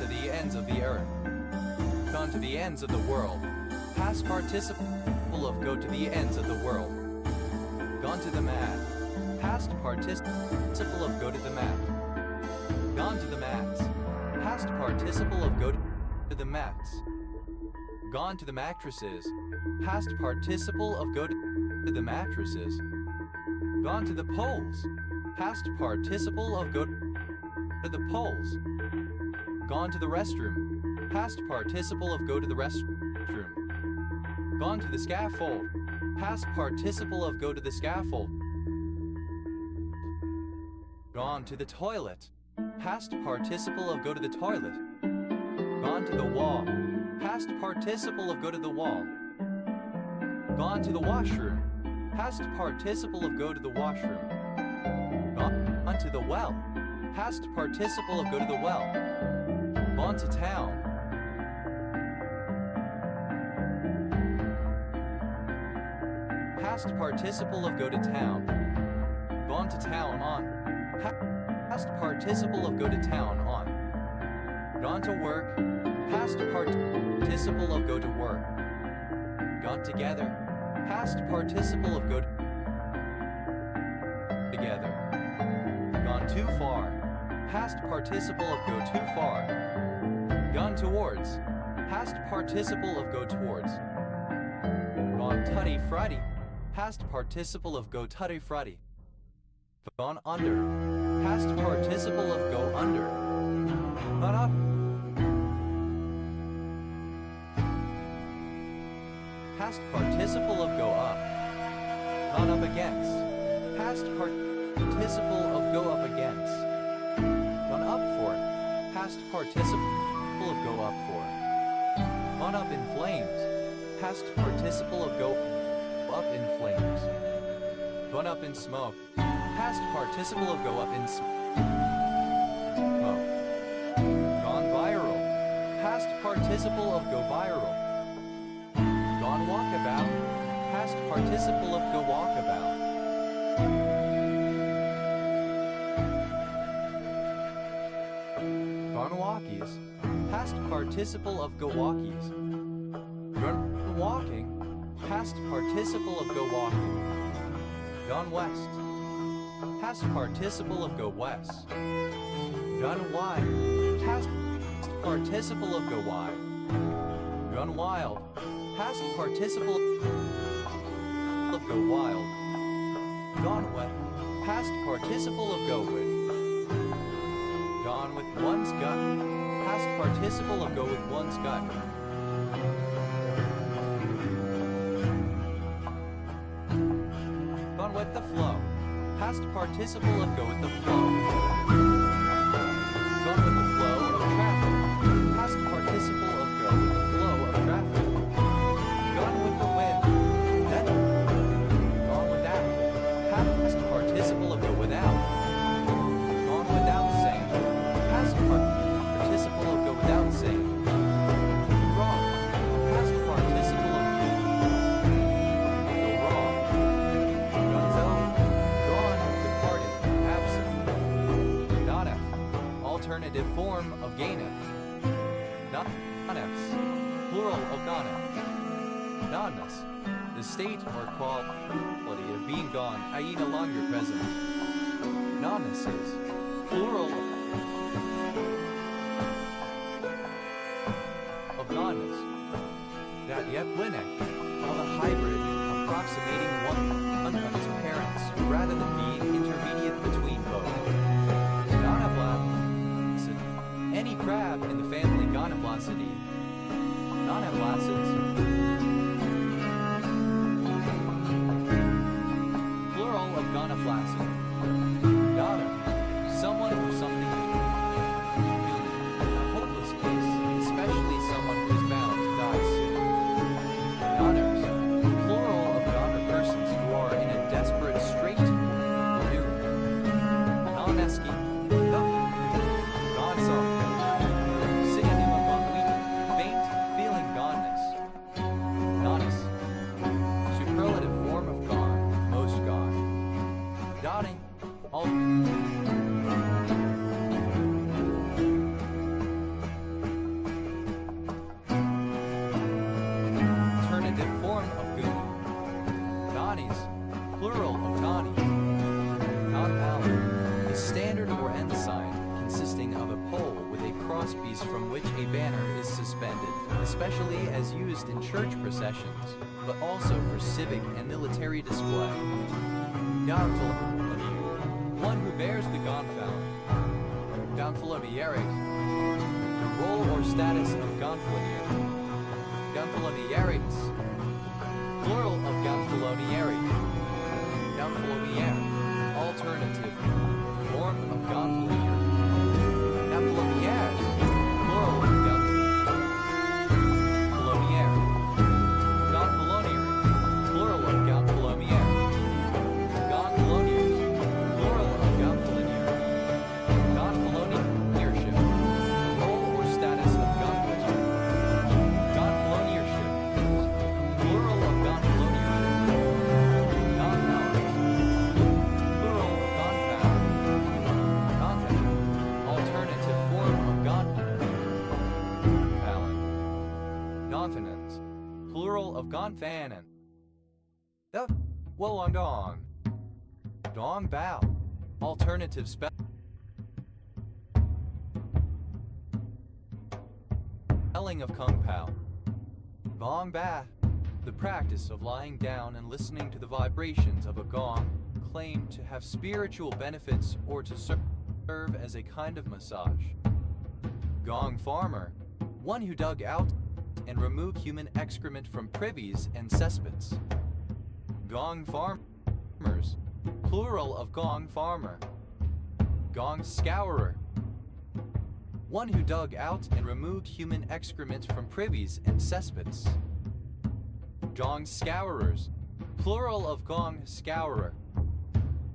the ends of the earth. Gone to the ends of the world. Past participle of go to the ends of the world. Gone to the mat. Past participle of go to the mat. Gone to the mats. Past participle of go to the mats. Gone to the mattresses. Past participle of go to the mattresses. Gone to the poles. Past participle of go to the poles. Gone to the restroom. Past participle of go to the restroom. Gone to the scaffold. Past participle of go to the scaffold. Gone to the toilet. Past participle of go to the toilet. Gone to the wall. Past participle of go to the wall. Gone to the washroom. Past participle of go to the washroom. Gone to the well. Past participle of go to the well. Gone to town. Past participle of go to town. Gone to town on. Past participle of go to town on. Gone to work. Past participle of go to work. Gone together. Past participle of go together. Gone too far. Past participle of go too far. Gone towards. Past participle of go towards. Gone tutty fruddy. Past participle of go tutty fruddy. Gone under. Past participle of go under. Gone up. Past participle of go up. Gone up against. Past participle of go up against. Gone up for. Past participle of go up for. Gone up in flames. Past participle of go up in flames. Gone up in smoke. Past participle of go up in smoke. Gone viral. Past participle of go viral. Gone walkabout. Past participle of go walkabout. Gone walkies. Past participle of go walkies. Run walking, past participle of go walking. Gone west, past participle of go west. Gone wide, past participle of go wide. Gone wild, past participle of go wild. Gone wet, past participle of go with. Gone with one's gut, past participle of go with one's gut. Gone with the flow, past participle of go with the flow. Gone with the flow of traffic, past participle of go with the flow of traffic. Gone with the wind, then gone with that, past participle of go without. Gone without saying, past participle of go without saying. Wrong, past participle of go wrong. Gonzo, gone, departed, absent. Not-F, alternative form of gaineth. Non-Fs, plural of goneth. Nonness, the state or quality of being gone, i.e. no longer present. Nonnesses, plural of nonness. That yet winne, of a hybrid approximating one of its parents rather than being intermediate between both. Gonoblacid, any crab in the family Gonoblacidae. Nonoblacids, plural of gonoblacid. Daughter, someone or something doomed. A hopeless case, especially someone who is bound to die soon. Goners, plural of goner persons who are in a desperate strait or doomed. Non-esky, non-song. Synonym of gone weak, faint, feeling goneness. Nonus, superlative form of gone, most gone. Dotting, all. Alternative form of goonie. Nonnies, plural of nonny. Non-pal, a standard or ensign consisting of a pole with a crosspiece from which a banner is suspended, especially as used in church processions, but also for civic and military display. Gonfalonier, one who bears the gonfalon. Gonfaloniere, the role or status of gonfalonier. Gonfalonierates, plural of gonfaloniere. Gonfaloniere, alternative form of gonfalonier. Gonfaloniers, plural of gonfaloniere. Gonfaloniere, plural of gonfaloniere. Gonfaloniers, plural of gonfalonier. Gonfaloniership, role or status of gonfalonier. Gonfaloniership, plural of gonfaloniership. Gonfalons, plural of gonfalon. Gonfalon, alternative form of gonfalon. Gonfanons, plural of gonfanon. The Wollongong. Dong Bao, alternative spelling of Kung Pao. Gong Ba, the practice of lying down and listening to the vibrations of a gong, claimed to have spiritual benefits or to serve as a kind of massage. Gong Farmer, one who dug out and removed human excrement from privies and cesspits. Gong Farmers, plural of gong farmer. Gong Scourer, one who dug out and removed human excrement from privies and cesspits. Gong Scourers, plural of gong scourer.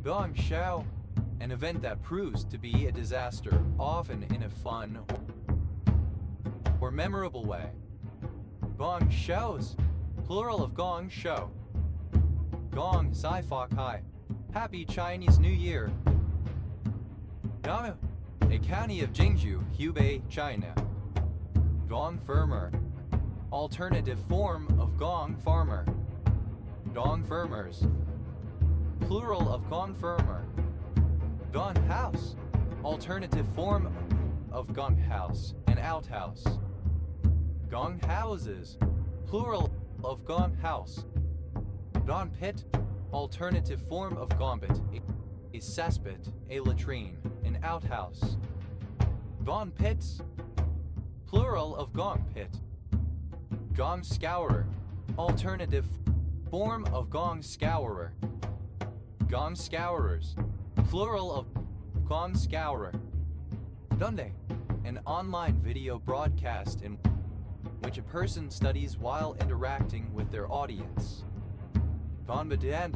Gong Shao, an event that proves to be a disaster, often in a fun or memorable way. Gong Shows, plural of gong show. Gong Sai Fa Kai, Happy Chinese New Year. Dama, a county of Jingzhou, Hubei, China. Gong Firmer, alternative form of gong farmer. Gong firmers, plural of gong firmer. Gong house, alternative form of gong house and outhouse. Gong houses, plural of gong house. Gong pit, alternative form of gong pit, a cesspit, a latrine, an outhouse. Gong pits, plural of gong pit. Gong scourer, alternative form of gong scourer. Gong scourers, plural of gong scourer. Donde, an online video broadcast in which a person studies while interacting with their audience. Donde.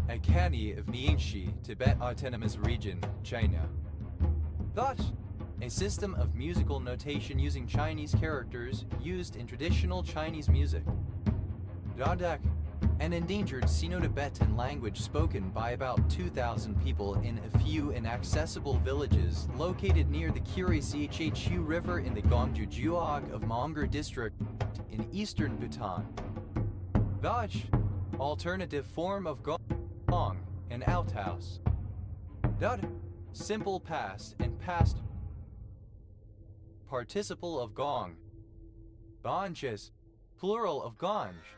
A county of Nianxi, Tibet Autonomous Region, China. Thought, a system of musical notation using Chinese characters used in traditional Chinese music. Dadak, an endangered Sino-Tibetan language spoken by about 2,000 people in a few inaccessible villages located near the Kiri-Chhu River in the Gongju-Juog of Mongar District in eastern Bhutan. Daj, alternative form of gong, an outhouse. Dud, simple past and past participle of gong. Gonges, plural of gonge.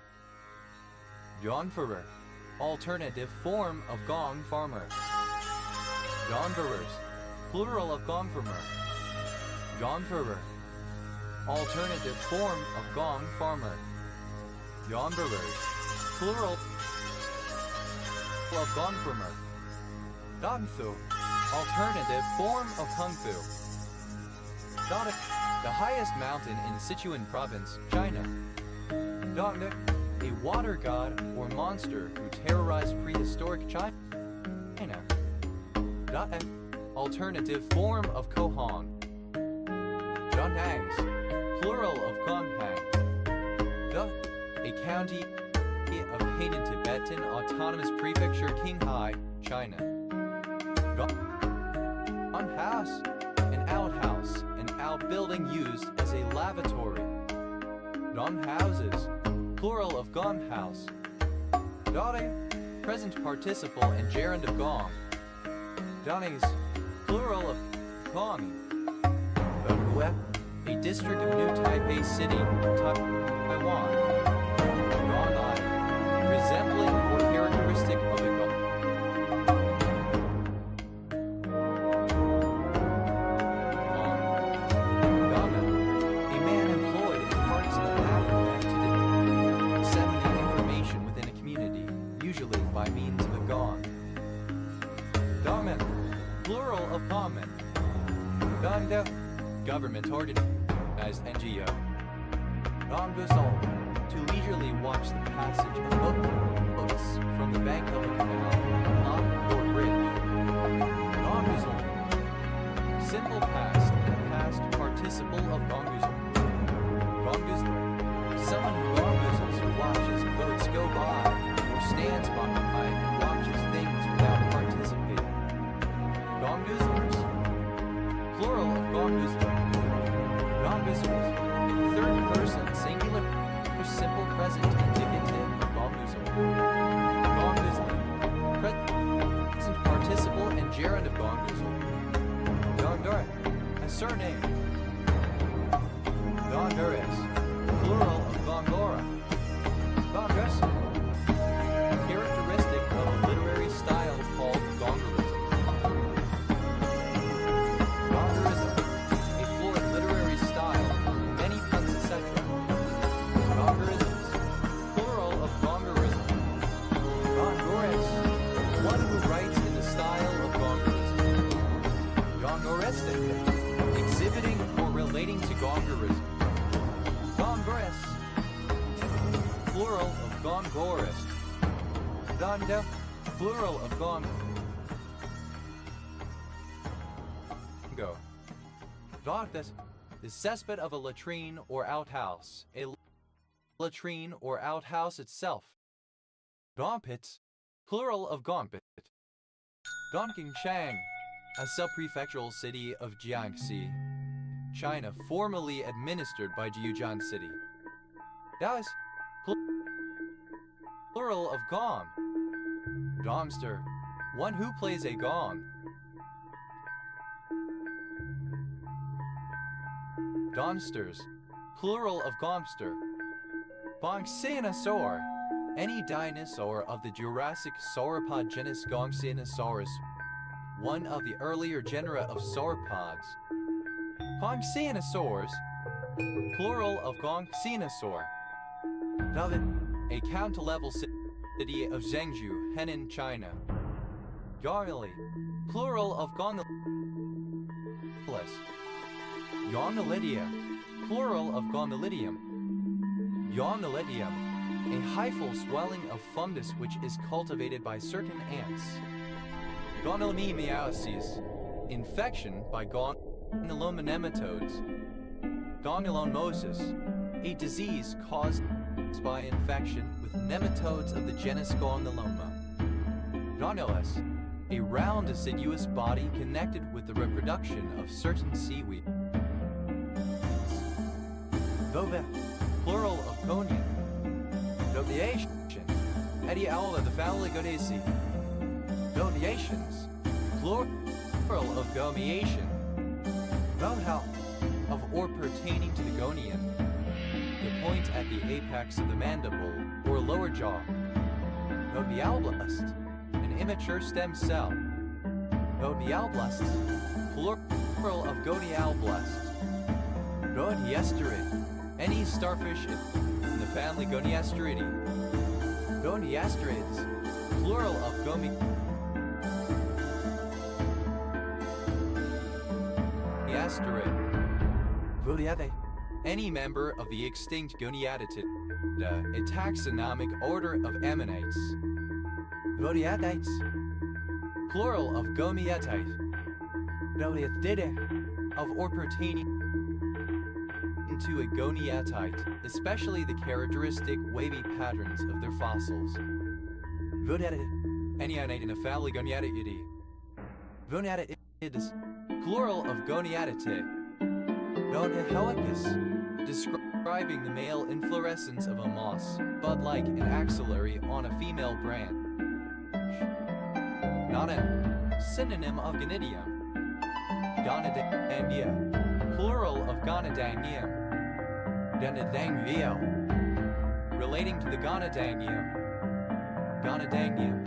Gongfarer, alternative form of gong farmer. Gongfarers, plural of gong farmer. Gongfarer, alternative form of gong farmer. Gongfarers, plural of gong farmer. Gongfu, alternative form of kung fu. Dongde, the highest mountain in Sichuan province, China. Dongde, a water god or monster who terrorized prehistoric China. Dongde, alternative form of Kohong. Donghangs, plural of Gonghang. Dongde, a county of Hainan Tibetan Autonomous Prefecture, Qinghai, China. Gonghouse, an outhouse, an outbuilding used as a lavatory. Gonghouses, plural of gonghouse. Dare, present participle and gerund of gong. Danes, plural of gong. Donghue, a district of New Taipei City, Taiwan. Gong-eyed, resembling or characteristic of a gong. By means of a gong. Gongmen, plural of gongmen. Gongdo, government organized NGO. Gonggusol, to leisurely watch the passage of boats from the bank of a canal, lock, or bridge. Gonggusol, simple past and past participle of gonggusol. Gonggusler, someone who gonggusels who watches boats go by, stands by and watches things without participating. Gongguzlers, plural of gongguzler. Gongguzlers, third person singular or simple present indicative of gongguzler. Gongguzling, present participle and gerund of gongguzl. Gondor, a surname. Gondores, plural of gongora. Gongus, characteristic of a literary style called gongorism. Gongorism, a florid literary style, many puns, etc. Gongorisms, plural of gongorism. Gongores, one who writes in the style of gongorism. Gongoristic, exhibiting or relating to gongorism. Gongorist, plural of gongorist. Donde, plural of gongo. Darkness, the cesspit of a latrine or outhouse, a latrine or outhouse itself. Gompits, plural of gompit. Dongqing, a subprefectural city of Jiangxi, China, formerly administered by Jiujian City. That is plural of gong. Domster, one who plays a gong. Domsters, plural of gomster. Gongxinosaur, any dinosaur of the Jurassic sauropod genus Gongxinosaurus, one of the earlier genera of sauropods. Gongxinosaurs, plural of Gongxinosaur. David, a county-level city of Zhengzhou, Henan, China. Garnali, plural of Gongalis. Yonalidia, plural of Gonalidium. Yonalidium, a hyphal swelling of fungus which is cultivated by certain ants. Gonalomymeiosis, infection by gonaloma nematodes. Gonalomosis, a disease caused by infection with nematodes of the genus Gonaloma. Gonales, a round deciduous body connected with the reproduction of certain seaweed. Vove, plural of Gonian. Dodiation, Etiaula the family Godesi. Dodiations, plural of Gomiation. Vohal, of or pertaining to the gonian. The point at the apex of the mandible or lower jaw. Godialblast, an immature stem cell. Godialblasts, plural of Godialblast. Goniesterid, any starfish in the family Goniesteridae. Goniesterids, plural of Goniesterid. Goniadae, any member of the extinct Goniadatidae, a taxonomic order of ammonites. Goniatites, plural of Gomiatite. Goniatidae, of or pertaining to a goniatite, especially the characteristic wavy patterns of their fossils. Gonatidae, any ionate in a family Goniatidae. Gonatids, plural of Goniatidae. Gonihelicus, describing the male inflorescence of a moss, bud-like and axillary on a female branch. Gonan, synonym of Gonidium. Gonadania, plural of Gonadanium. Gonadanium, relating to the Gonadanium. Gonadanium,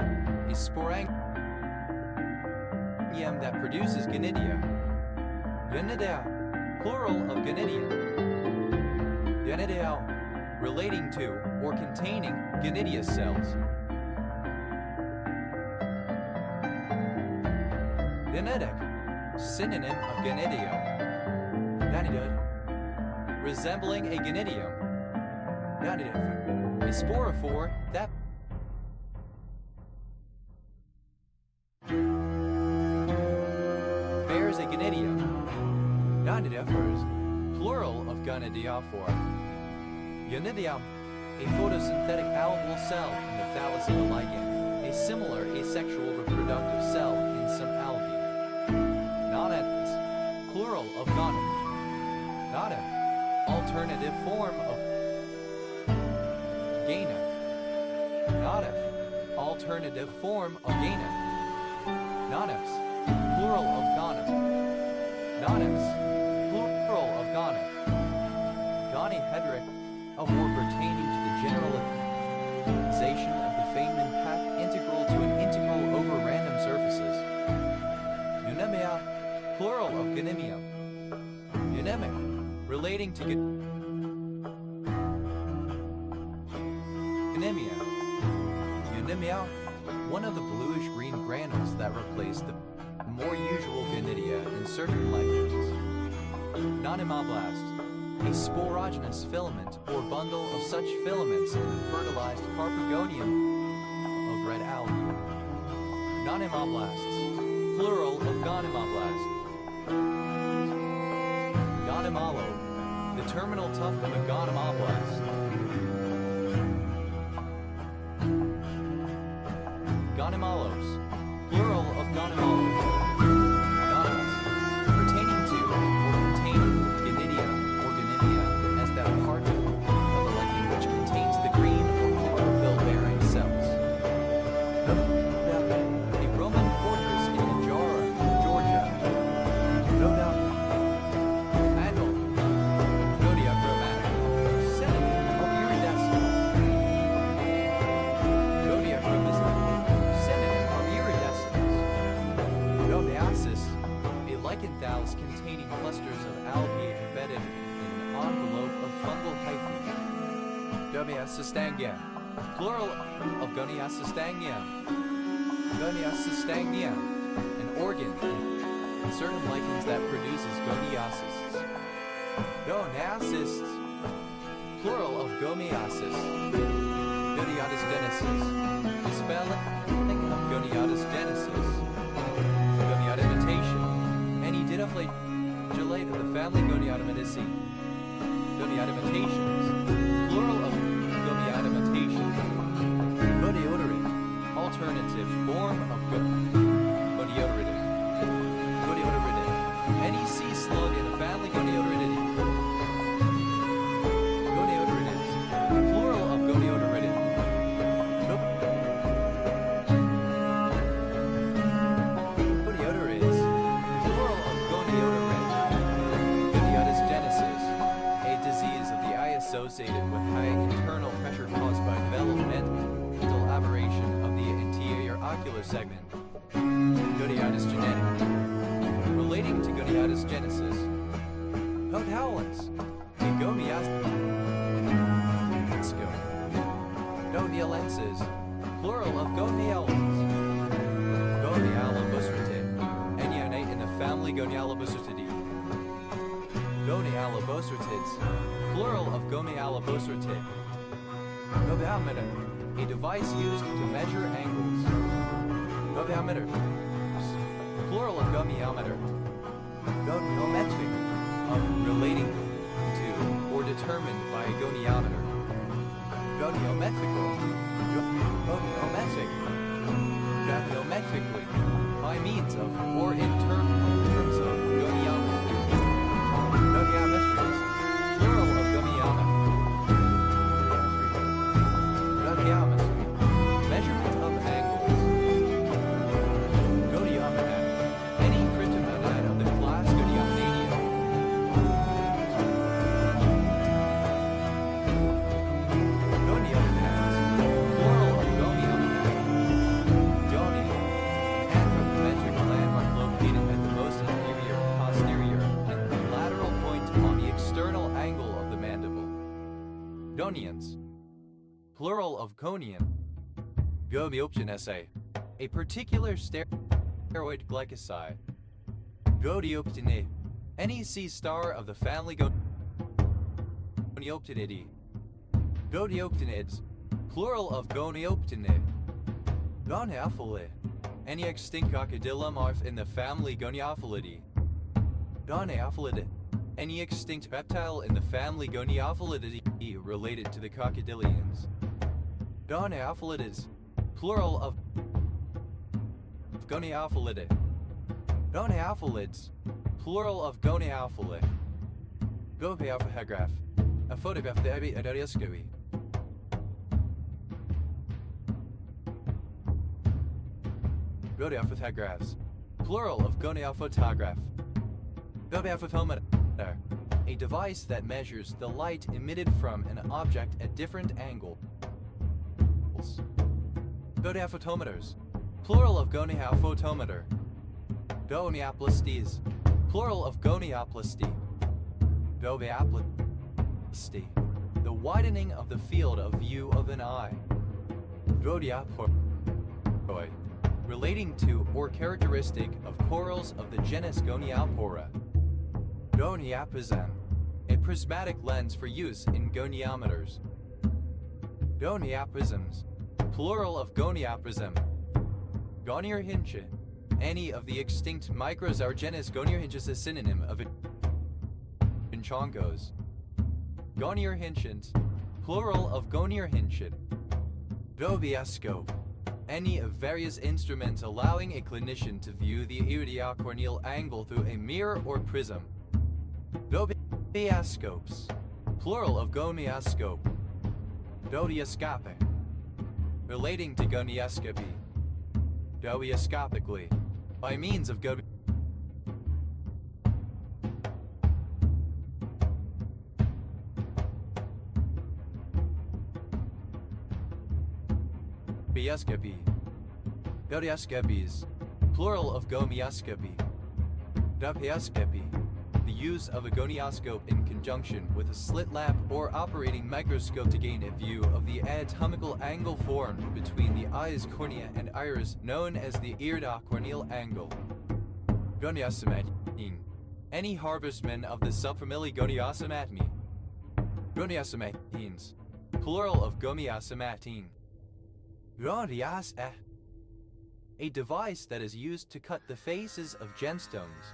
a sporangium that produces gonidia. Gonidia, plural of gonidium. Gonidia, relating to or containing gonidia cells. Gonidic, synonym of gonidium. Gonidid, resembling a gonidium. Gonidid, a sporophore that bears a gonidium. Gonidiophores, plural of gonidiophora. Gonidium, a photosynthetic algal cell in the thallus of a lichen, a similar asexual reproductive cell in some algae. Gonades, plural of gonad. Gonad, alternative form of Ganef. Gonef, alternative form of Ganef. Gonefs, plural of Gonef. Gonefs, plural of Gonef. Gonihedric, of or pertaining to the generalization of the Feynman path integral to an integral over random surfaces. Eunemia, plural of Gonimium. Eunemia, relating to Eunemia. Eunemia, one of the bluish-green granules that replace the more usual gonidia in certain lichens. Nonimoblast, a sporogynous filament or bundle of such filaments in the fertilized carpegonium of red algae. Gonimoblasts, plural of gonimoblast. Gonimalo, the terminal tuft of a gonimoblast. Gonimalos, plural of gonimoblast. Goniacysts, a lichen thallus containing clusters of algae embedded in an envelope of fungal hyphae. Goniacystangium, plural of Goniacystangium. Goniacystangium, an organ in certain lichens that produces goniacysts. Goniacysts, plural of Goniacysts. Goniatus genesis, the spelling of Goniatus genesis. Goniata imitation, any dinoflagellate of the family Goniatomataceae. Goniata imitations, plural of Goniata imitation. Goniotoride, alternative form of Goniotoride. Goniotoride, any sea slug in the family Goniotoridae. Goniotorides, plural of Goniotoridae. Goniotorids, plural of Goniotoride. Goniotus genesis, a disease of the eye associated with high internal pressure caused by developmental aberration of the anterior ocular segment. Goniotus genetic, relating to Goniotus genesis. Podhalens, a Goniasco. Goniolenses, plural of Gonialens. Gonialobosritidae, and unite in the family Gonialobosritidae. Gonialobosritids, plural of Gonialobosritidae. Gobiometer, a device used to measure angles. Gobiometer, plural of gomiometer. Goniometric, of relating to or determined by a goniometer. Goniometrical, goniometric, goniometrically, by means of or in terms of goniometry. Goniometries, plural of goniometry. Goniometry, measurement of angles. Goniometer, any cryptomonad of the class Goniomonadium. Goniomonads, plural of goniomonad. Goni, an anthropometric landmark located at the most inferior, posterior, and lateral point on the external angle of the mandible. Gonians, plural of conian. Gobioptenaceae, a particular steroid glycoside. Godioptinae, any sea star of the family Gonioptinidae. Gonioptinids, plural of Gonioptinae. Goniophilidae, any extinct crocodilomorph in the family Goniophilidae. Goniophilidae, any extinct reptile in the family Goniophilidae related to the crocodilians. Goniophilids, plural of Goniophilidae. Goniophilids, plural of Goniophili. Gopiophotograph, a photograph of the Adarioscoi. Goniophotographs, plural of Goniophotograph. Goniophotometer, a device that measures the light emitted from an object at different angles. Goniophotometers, plural of goniophotometer. Gonioplasties, plural of gonioplasty. Gonioplasty, the widening of the field of view of an eye. Gonioporoi, relating to or characteristic of corals of the genus Goniopora. Gonioprism, a prismatic lens for use in goniometers. Gonioprisms, plural of gonioprism. Goniorhinche, any of the extinct microzar genus Goniorhinche is a synonym of Inchongos. Goniorhinchent, plural of Goniorhinchid. Gobioscope, any of various instruments allowing a clinician to view the iridocorneal angle through a mirror or prism. Gobioscopes, plural of gonioscope. Gonioscope, relating to gonioscopy. Gonioscopically, by means of Gonioscopy. Gonioscopies, plural of gonioscopy. Gonioscopy. The use of a gonioscope in conjunction with a slit lamp or operating microscope to gain a view of the anatomical angle formed between the eye's cornea and iris, known as the iridocorneal angle. Goniosomatine. Any harvestman of the subfamily Goniosomatini. Goniosomatines. Plural of gomiosomatine. A device that is used to cut the faces of gemstones.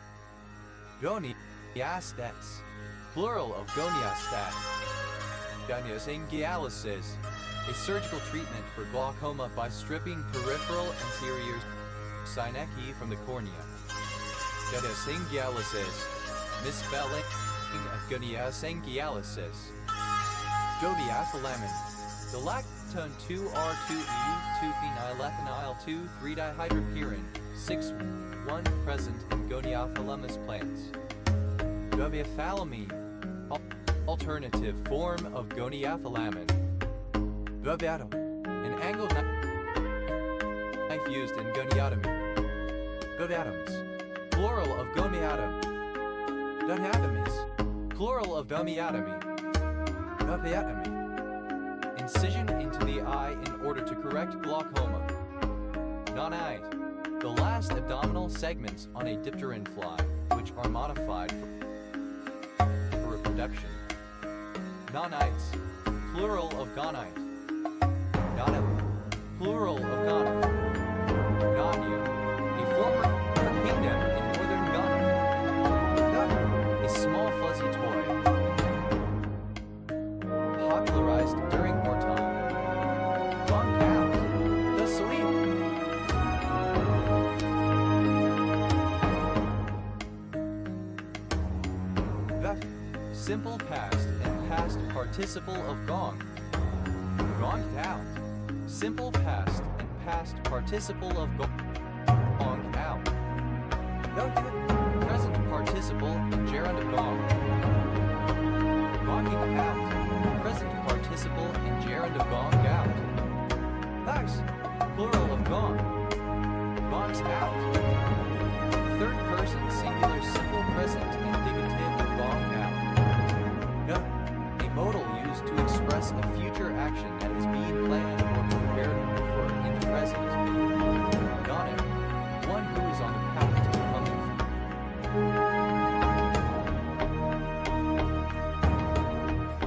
Goniostats. Plural of goniostat. Goniosangialysis. A surgical treatment for glaucoma by stripping peripheral anterior synecdoche from the cornea. Goniosangialysis. Misspelling of goniosangialysis. Goniophylamin. The lactone 2-R2E2-phenylethanol-2,3-dihydropyrin 6,1 present in Goniophylamus plants. Gobiophylamine. Alternative form of goniophylamin. Gobiatum. An angled knife used in goniotomy. Goniatoms. Plural of goniatum. Goniotomies. Plural of gomiotomy. Gobiotomy. Incision into the eye in order to correct glaucoma. Gonite. The last abdominal segments on a dipteran fly, which are modified for reproduction. Gonites. Plural of gonite. Gonim. Plural of gonif. Gonia. A former kingdom in northern Ghana. A small fuzzy toy. Popularized during wartime. Bunked out. The sleep. The simple past and past participle of gone. Gonged out. Simple past and past participle of gonged out. Present participle in gerund of gong. Gonging out. Present participle in gerund of gong out. Thus, plural of gong. Gongs out. Third person singular simple present indicative of gong out. No, a modal used to express a future action that is being planned or prepared for in the present. Gone, one who is on the path to becoming.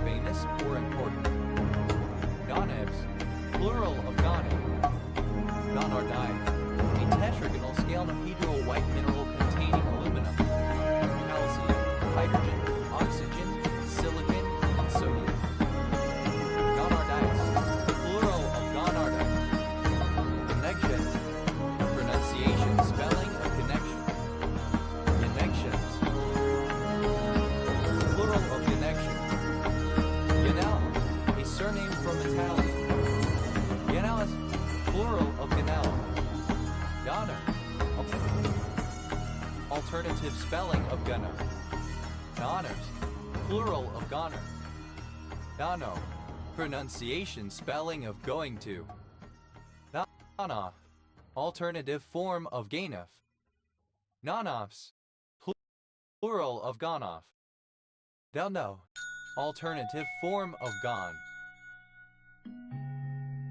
Famous or important. Gonebs, plural of gone. Gonardite, a tetragonal scalenohedral white mineral containing aluminum, calcium, hydrogen, oxygen, silicon, and sodium. Gonardites, plural of gonardite. Connection, pronunciation, spelling of connection. Connections, plural of connection. Ganel, a surname from Italian. Ganelis, plural of ganel. Goner, alternative spelling of gunner. Goners, plural of goner. Gano, pronunciation spelling of going to. Gana, alternative form of ganef. Ganovs, plural of ganof. Delno, alternative form of gone.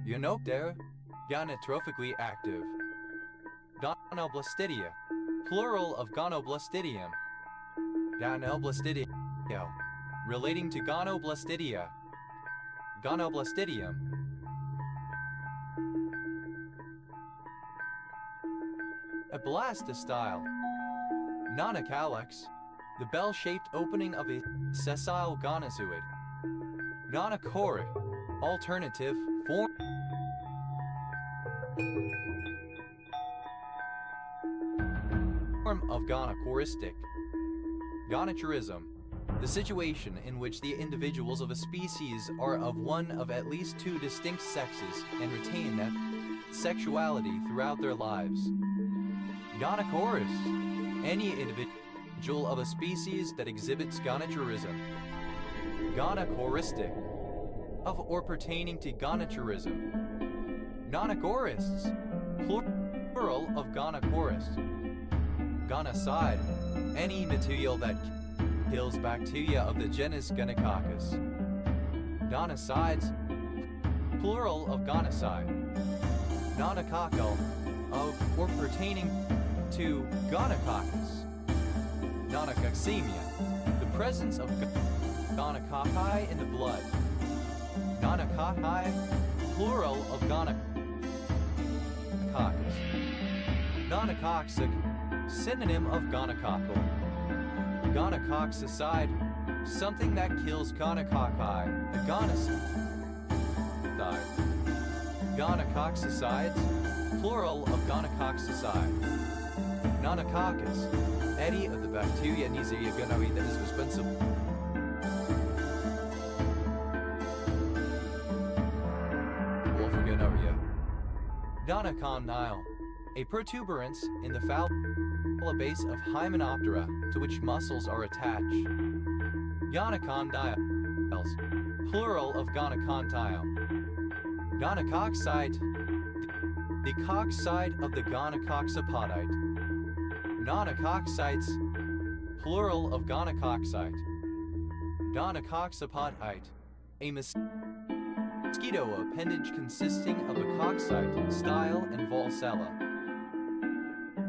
Unopter, gonotrophically active. Gonoblastidia, plural of gonoblastidium. Gonoblastidio, relating to gonoblastidia. Gonoblastidium. A blastostyle. Nonocalyx, the bell-shaped opening of a sessile gonozoid. Gonochoric, alternative form of gonochoristic. Gonochorism, the situation in which the individuals of a species are of one of at least two distinct sexes and retain that sexuality throughout their lives. Gonochorus, any individual of a species that exhibits gonochorism. Gonochoristic, of or pertaining to gonochorism. Gonochorists, plural of gonochorist. Gonocide, any material that kills bacteria of the genus Gonococcus. Gonocides, plural of gonocide. Gonococcal, of or pertaining to Gonococcus. Gonococcemia, the presence of gonococci in the blood. Gonococci, plural of gonococcus. Gonococcic, synonym of gonococcal. Gonococcicide, something that kills gonococci, a gonocide. Gonococcicides, plural of gonococcicide. Gonococcus, any of the bacteria Neisseria gonorrhoeae that is responsible for gonorrhea. Gonocondyle, a protuberance in the foul base of Hymenoptera to which muscles are attached. Gonocondyles, plural of gonocondyle. Gonococcite, the coccide of the gonococcipodite. Gonococcites, plural of gonococcite. Gonococcipodite, a mosquito appendage consisting of a coccite, style, and valsella.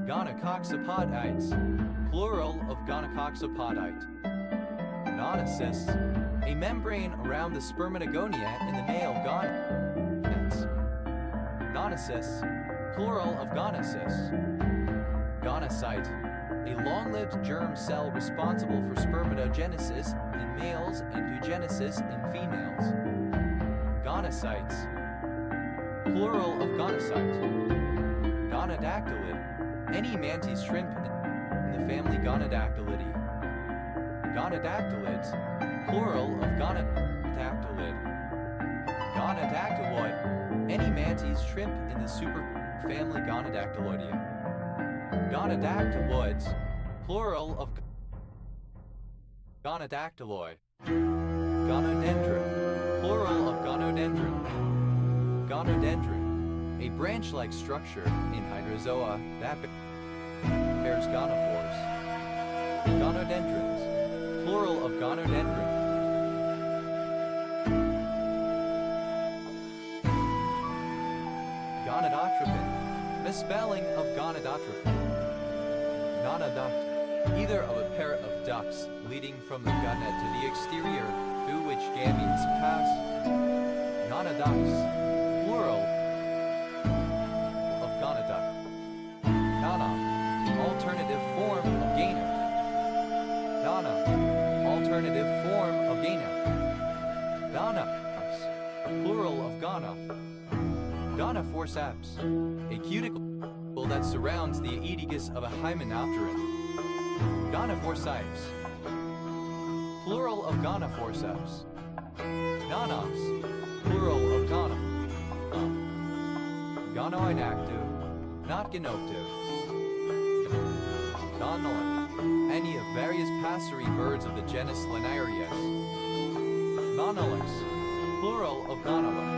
Gonococcipodites, plural of gonococcipodite. Gonocysts, a membrane around the spermatogonia in the male gonads. Gonocysts, plural of gonocysts. Gonocyte, a long-lived germ cell responsible for spermatogenesis in males and oogenesis in females. Gonocytes, plural of gonocyte. Gonodactylid, any mantis shrimp in the family Gonodactylidae. Gonodactylids, plural of gonodactylid. Gonodactyloid, any mantis shrimp in the superfamily Gonodactyloidea. Gonodactyloids, plural of gonodactyloid. Gonodendron, plural of gonodendron. Gonodendron, a branch-like structure in hydrozoa that bears gonophores. Gonodendrons, plural of gonodendron. Gonadotropin, misspelling of gonadotropin. Gonoduct, either of a pair of ducts leading from the gonad to the exterior through which gametes pass. Gonoducts, plural of gonoduct. Gonon, alternative form of gainoth. Gonon, alternative form of gainoth. Gonophs, plural of gonoth. Gonoforceps, a cuticle that surrounds the aedegus of a hymenopteran. Gonoforceps, plural of gonoforceps. Gonophs, plural of gonoff. Gonoinactive, not gonoptive. Gonolic, any of various passerine birds of the genus Linareus. Gonolix, plural of gonolic.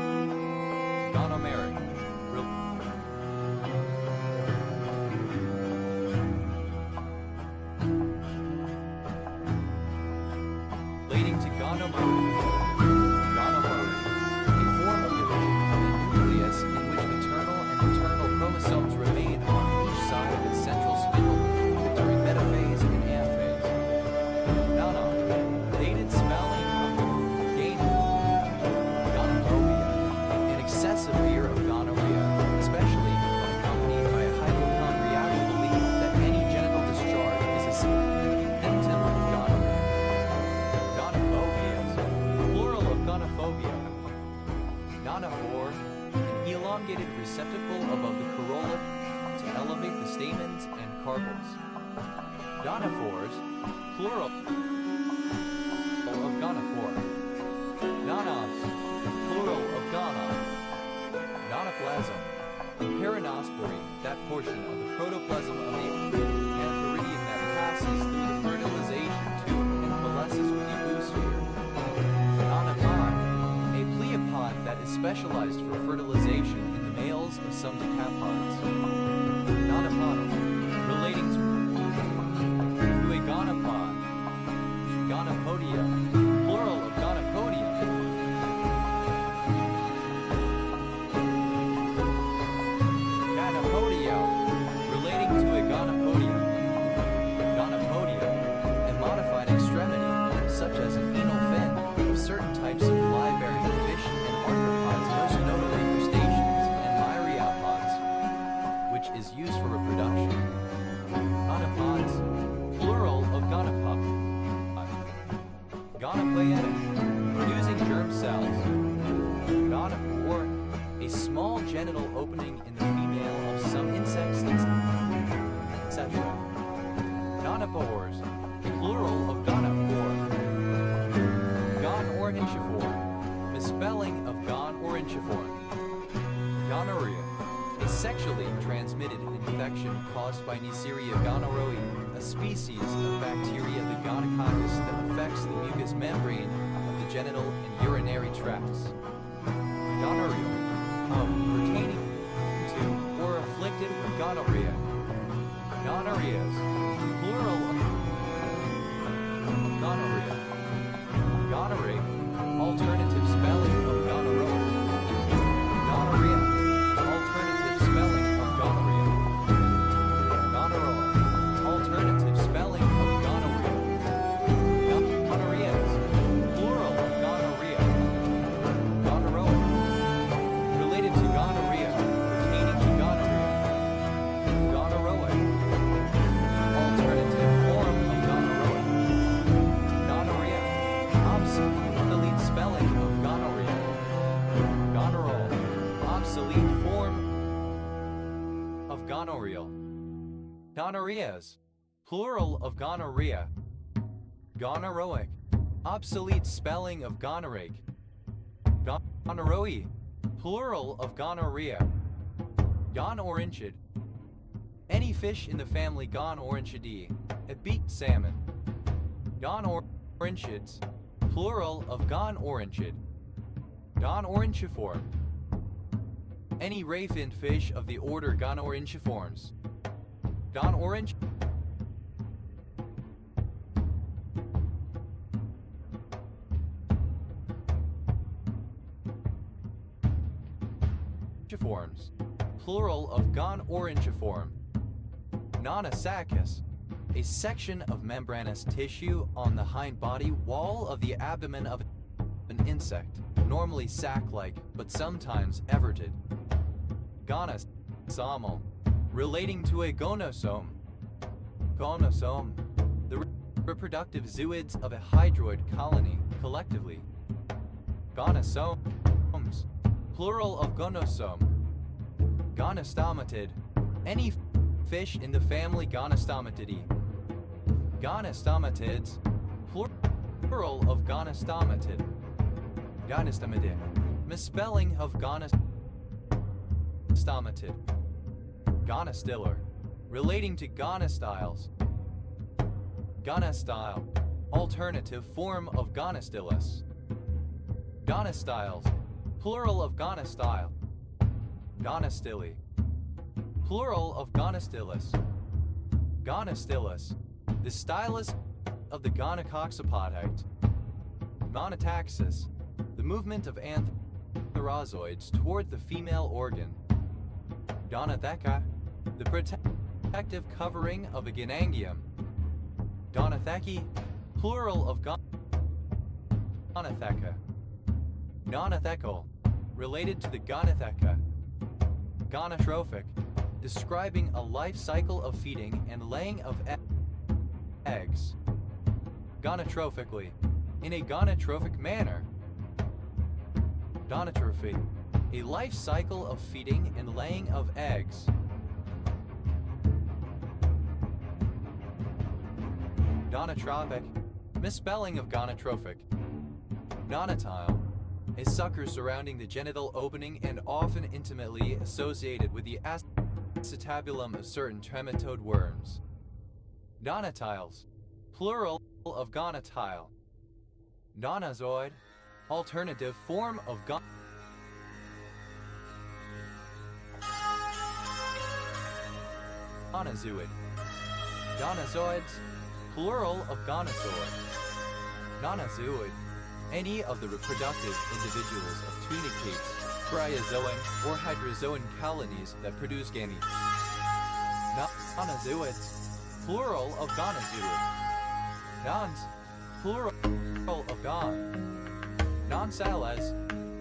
Gonomeric, relating to gonomeric. Gonomeric, a form of division of the nucleus in which maternal and paternal chromosomes remain on each side of its central spindle during metaphase and anaphase. Gonoff, dated spelling of gainoth. Gonophobia, an excessive fear of gonorrhea, especially when accompanied by a hypochondriacal belief that any genital discharge is a symptom of gonorrhea. Gonophobias, plural of gonophobia. Gonophore, an elongated receptacle above the corolla to elevate the stamens and carpels. Gonophores, plural of gonophore. Gonophs, plural of gonoff. Gonoplasm, the perinospore, that portion of the protoplasm of the antheridium that passes through the fertilization tube and coalesces with the oosphere. Gonopod, a pleopod that is specialized for fertilization in the males of some decapods. Gonopodum, relating to a gonopohors, plural of gonophore. Gonorrhynchiform, misspelling of gonorrhynchiform. Gonorrhea, a sexually transmitted infection caused by Neisseria gonorrhoeae, a species of bacteria, the gonococcus, that affects the mucous membrane of the genital and urinary tracts. Gonorrheal, of, pertaining to, or afflicted with gonorrhea. Gonorrheas, plural of gonorrhea. Gonorrhea, alternative spelling of gonorrhea. Gonorrhea, alternative spelling of gonorrhea. Gonorrhea, alternative spelling of gonorrhea. Gonorrheas, plural of gonorrhea. Gonorrhea, related to gonorrhea, pertaining to gonorrhea. Gonorrhea, alternative form of gonorrhea. Gonorrhea, obsolete spelling of gonorrhea. Gonorrhea, obsolete form of gonorrheal. Gonorrheas, plural of gonorrhea. Gonorrhoic, obsolete spelling of gonorrheic. Gonorrhoe, plural of gonorrhea. Gonorrhynchid, any fish in the family Gonorrhynchidae, a beaked salmon. Gonorrhynchids, plural of gonorrhynchid. Gonorrhynchiform, any ray-finned fish of the order Gonorrhynchiforms. Gonorrhynchiforms, plural of Gonorrhynchiform. Nonosacus, a section of membranous tissue on the hind body wall of the abdomen of an insect, normally sac-like, but sometimes everted. Gonosomal, relating to a gonosome. Gonosome, the reproductive zooids of a hydroid colony, collectively. Gonosomes, plural of gonosome. Gonostomatid, any fish in the family Gonostomatidae. Gonostomatids, plural of gonostomatid. Gonostomatid, misspelling of gonostomatid. Gonostiller, relating to gonostyles. Gonostyle, alternative form of gonostylus. Gonostyles, plural of gonostyle. Gonostilli, plural of gonostylus. Gonostylus, the stylus of the gonococcipodite. Gonotaxis, the movement of antherozoids toward the female organ. Gonotheca, the protective covering of a gonangium. Gonotheci, plural of gonotheca. Gonothecial, related to the gonotheca. Gonotrophic, describing a life cycle of feeding and laying of eggs. Gonotrophically, in a gonotrophic manner. Gonotrophy, a life cycle of feeding and laying of eggs. Gonotropic, misspelling of gonotrophic. Gonotile, a sucker surrounding the genital opening and often intimately associated with the acetabulum of certain trematode worms. Gonotiles, plural of gonotile. Gonozoid, alternative form of gonozoid. Gonozoids, plural of gonozoid. Gonozoid, any of the reproductive individuals of tunicates, bryozoan or hydrozoan colonies that produce gametes. Gonozoids, plural of gonozoid. Gons, plural of gon. Gonzalez,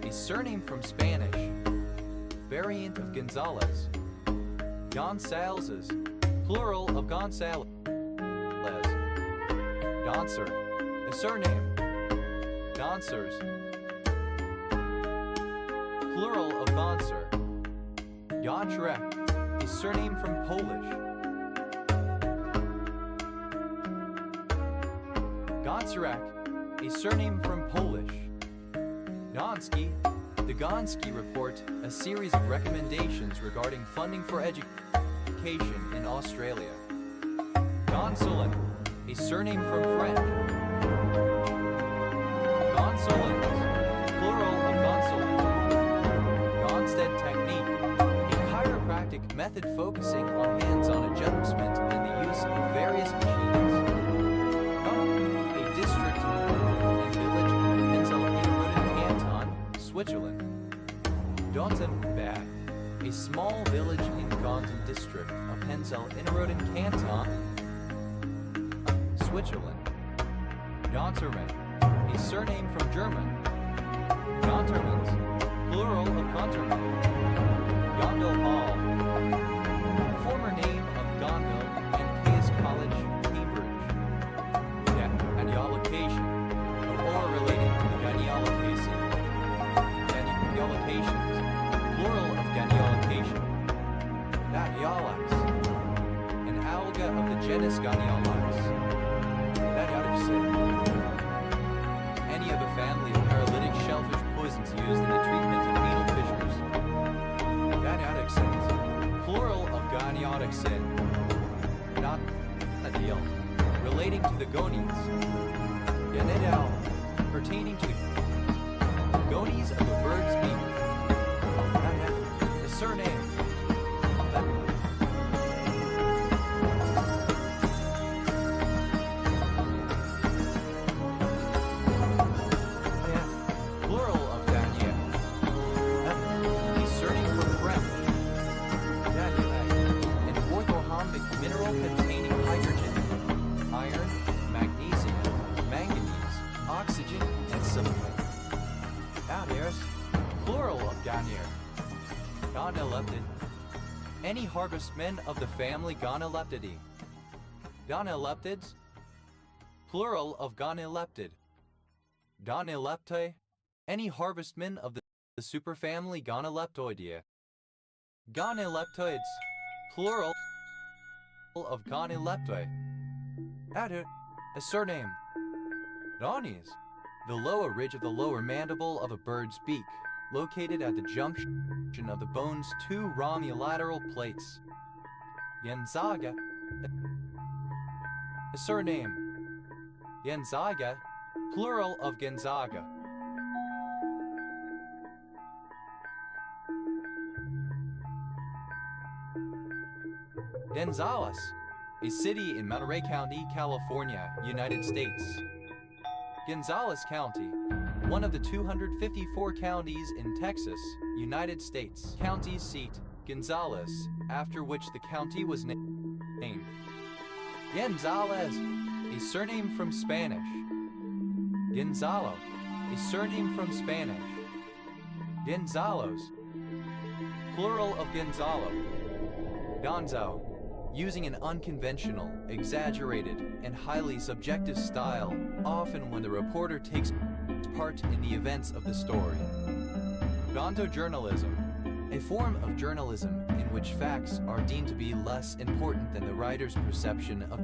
a surname from Spanish, variant of Gonzalez. Gonsalzes, plural of Gonzalez. Gonser, a surname. Gonsers, plural of Gonser. Goncharek, a surname from Polish. Gonczarek, a surname from Polish. Gonski, the Gonski Report, a series of recommendations regarding funding for education in Australia. Gonsoulin, a surname from French. Gonsoulins, plural of Gonsoulin. Gonstead technique, a chiropractic method focusing on hands-on adjustment and the use of various machines. A district and village in the Penzell-Innerrhoden Canton, Switzerland. Dontenbad, a small village in Gonten district of Penzell-Innerrhoden Canton, Switzerland. Gontermann, a surname from German. Gontermanns, plural of Gontermann. Gondel Hall, former name of Gonville and Caius College, Cambridge. Gynealocation, or relating to the gynealocaceae. Gynealocations, plural of gynealocation. Ganyolax, an alga of the genus Ganyolax. Any of a family of paralytic shellfish poisons used in the treatment of anal fissures. Goniotoxins, plural of goniotoxin. Not ideal, relating to the gonies. Gonidal, pertaining to the gonies of the bird's beak. The surname. Goneleptid. Any harvestmen of the family Goneleptidae. Goneleptids, plural of Goneleptid. Goneleptae, any harvestmen of the superfamily Goneleptoidea. Goneleptoids, plural of Goneleptae. Add a surname. Gonies, the lower ridge of the lower mandible of a bird's beak, located at the junction of the bone's two romulateral plates. Gonzaga, a surname. Gonzaga, plural of Gonzaga. Gonzales, a city in Monterey County, California, United States. Gonzales County, one of the 254 counties in Texas, United States. County seat, Gonzales, after which the county was named. Gonzales, a surname from Spanish. Gonzalo, a surname from Spanish. Gonzalos, plural of Gonzalo. Gonzo, using an unconventional, exaggerated, and highly subjective style, often when the reporter takes part in the events of the story. Gonzojournalism, a form of journalism in which facts are deemed to be less important than the writer's perception of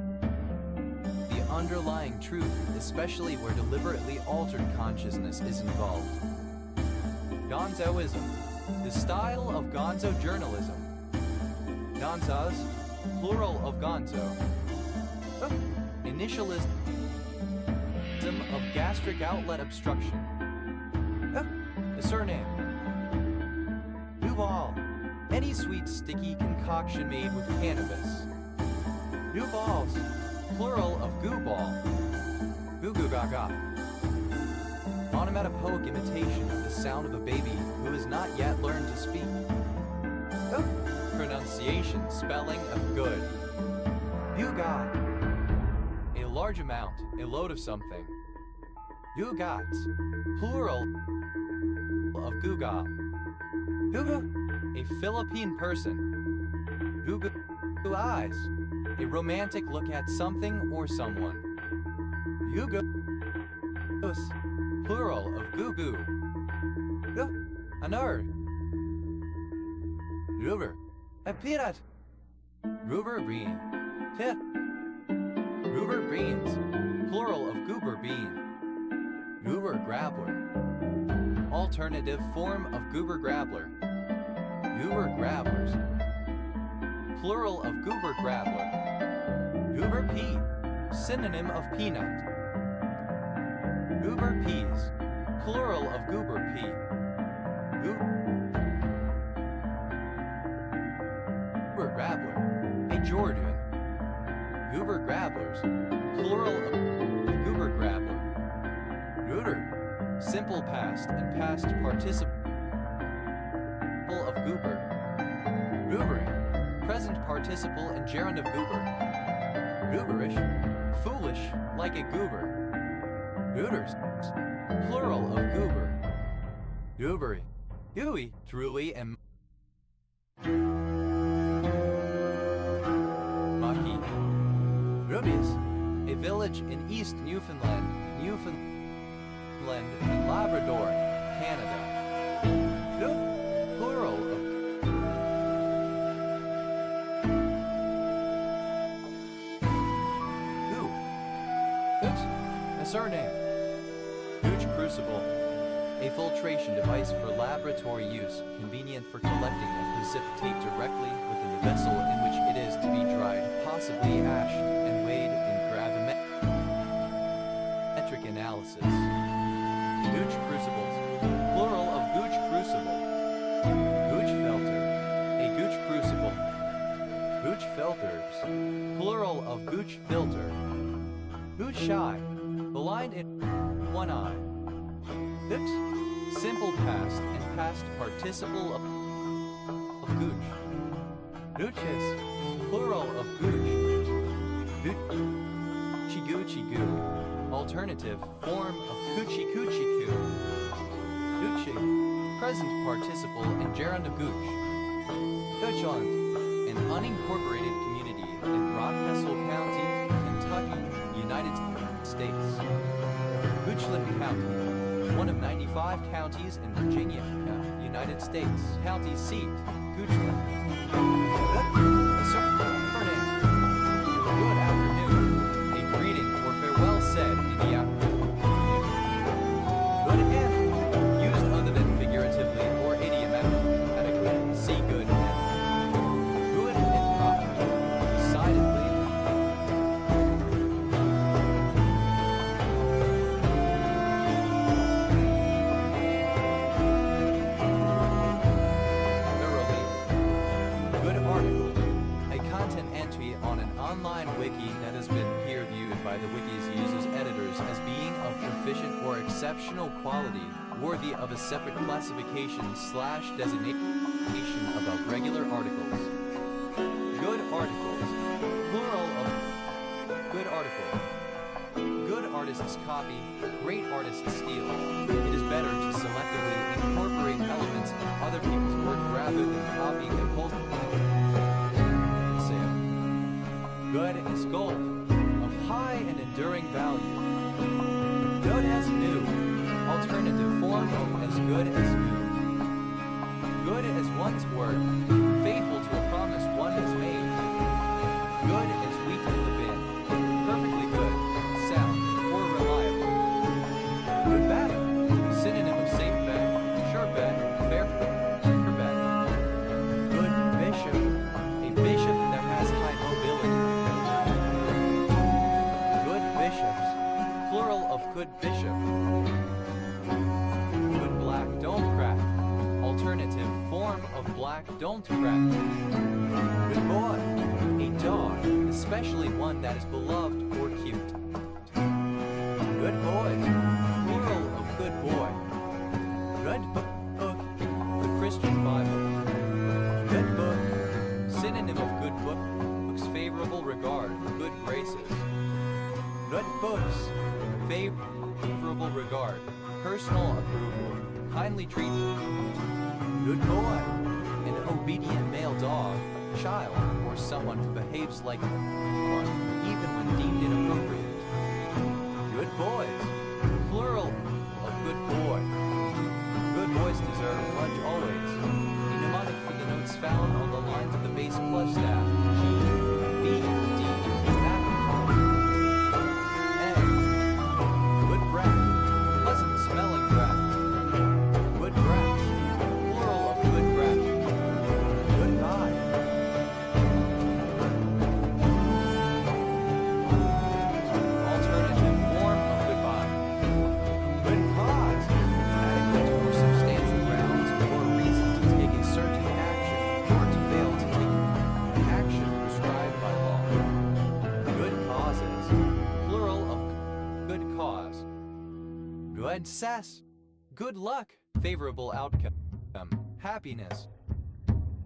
the underlying truth, especially where deliberately altered consciousness is involved. Gonzoism, the style of gonzojournalism. Gonzas, plural of gonzo. Initialism of gastric outlet obstruction. The surname. Duval, any sweet sticky concoction made with cannabis. Goo balls, plural of goo ball. Goo goo gaga. Onomatopoeic imitation of the sound of a baby who has not yet learned to speak. Pronunciation, spelling of good. Buga, a large amount, a load of something. Gugats, plural of guga. Guga, a Philippine person. Gugu eyes, a romantic look at something or someone. Gugus, plural of gugu. Anur. Ruber, a pirat. Ruber green. Tip. Ruber greens, plural of goo goober bean. Goober grabbler. Alternative form of goober grabbler. Goober grabblers. Plural of goober grabbler. Goober pea. Synonym of peanut. Goober peas. Plural of goober pea. Goober grabbler. A Jordan. Goober grabblers. Plural of goober grabbler. Gooter. Simple past and past participle of goober. Goobering. Present participle and gerund of goober. Gooberish. Foolish, like a goober. Gooters. Plural of goober. Goobery. Gooey, truly, and mucky. Rubius. A village in East Newfoundland, and Labrador, Canada. Plural of goo. Gooch. A surname. Gooch crucible. A filtration device for laboratory use, convenient for collecting and precipitate directly within the vessel in which it is to be dried, possibly ashed and weighed in gravimetric analysis. Gooch crucibles. Plural of gooch crucible. Gooch filter. A gooch crucible. Gooch filters. Plural of gooch filter. Gooch shy. Blind in one eye. Gooch. Simple past and past participle of gooch. Goochis. Plural of gooch. Goochie goochie goo. Alternative form of coochie coochie coo. Goochie. Present participle and gerund of gooch. Goochland. An unincorporated community in Rockville County, Kentucky, United States. Goochland County. One of 95 counties in Virginia, United States. County seat. Goochland. A surname. Good afternoon. A greeting or farewell said in the afternoon. Good and used other than figuratively or idiomatically. See good and. Good and proper. Decidedly. Thoroughly. Good article. A content entry on an online wiki that has been peer-reviewed by the wiki's users editors as being of proficient or exceptional quality, worthy of a separate classification/designation above regular articles. Good articles. Plural of good article. Good artists copy, great artists steal. It is better to selectively incorporate elements of other people's work rather than copying them wholesale. Good is gold, of high and enduring value. Good as new, alternative form of as good as new. Good as one's word, faithful to a promise one has made. Good as wheat in the bin, perfectly good, sound, or reliable. Good bet, synonym of safe bet, sure bet, fair bet. Good bishop, a bishop that has high mobility. Good bishops, plural of good bishop. Good black don't crack, alternative form of black don't crack. Good boy, a dog, especially one that is beloved or cute. Good boys, plural of good boy. Good book, the Christian Bible. Good book, synonym of good books, favorable regard, good graces. Good books, favorable regard, personal approval, kindly treatment. Good boy, an obedient male dog, child, or someone who behaves like one, even when deemed inappropriate. Good boys, plural of good boy. Good boys deserve fudge always. A mnemonic for the notes found on the lines of the bass plus staff. G, B, D, F, N. Success, good luck, favorable outcome, happiness.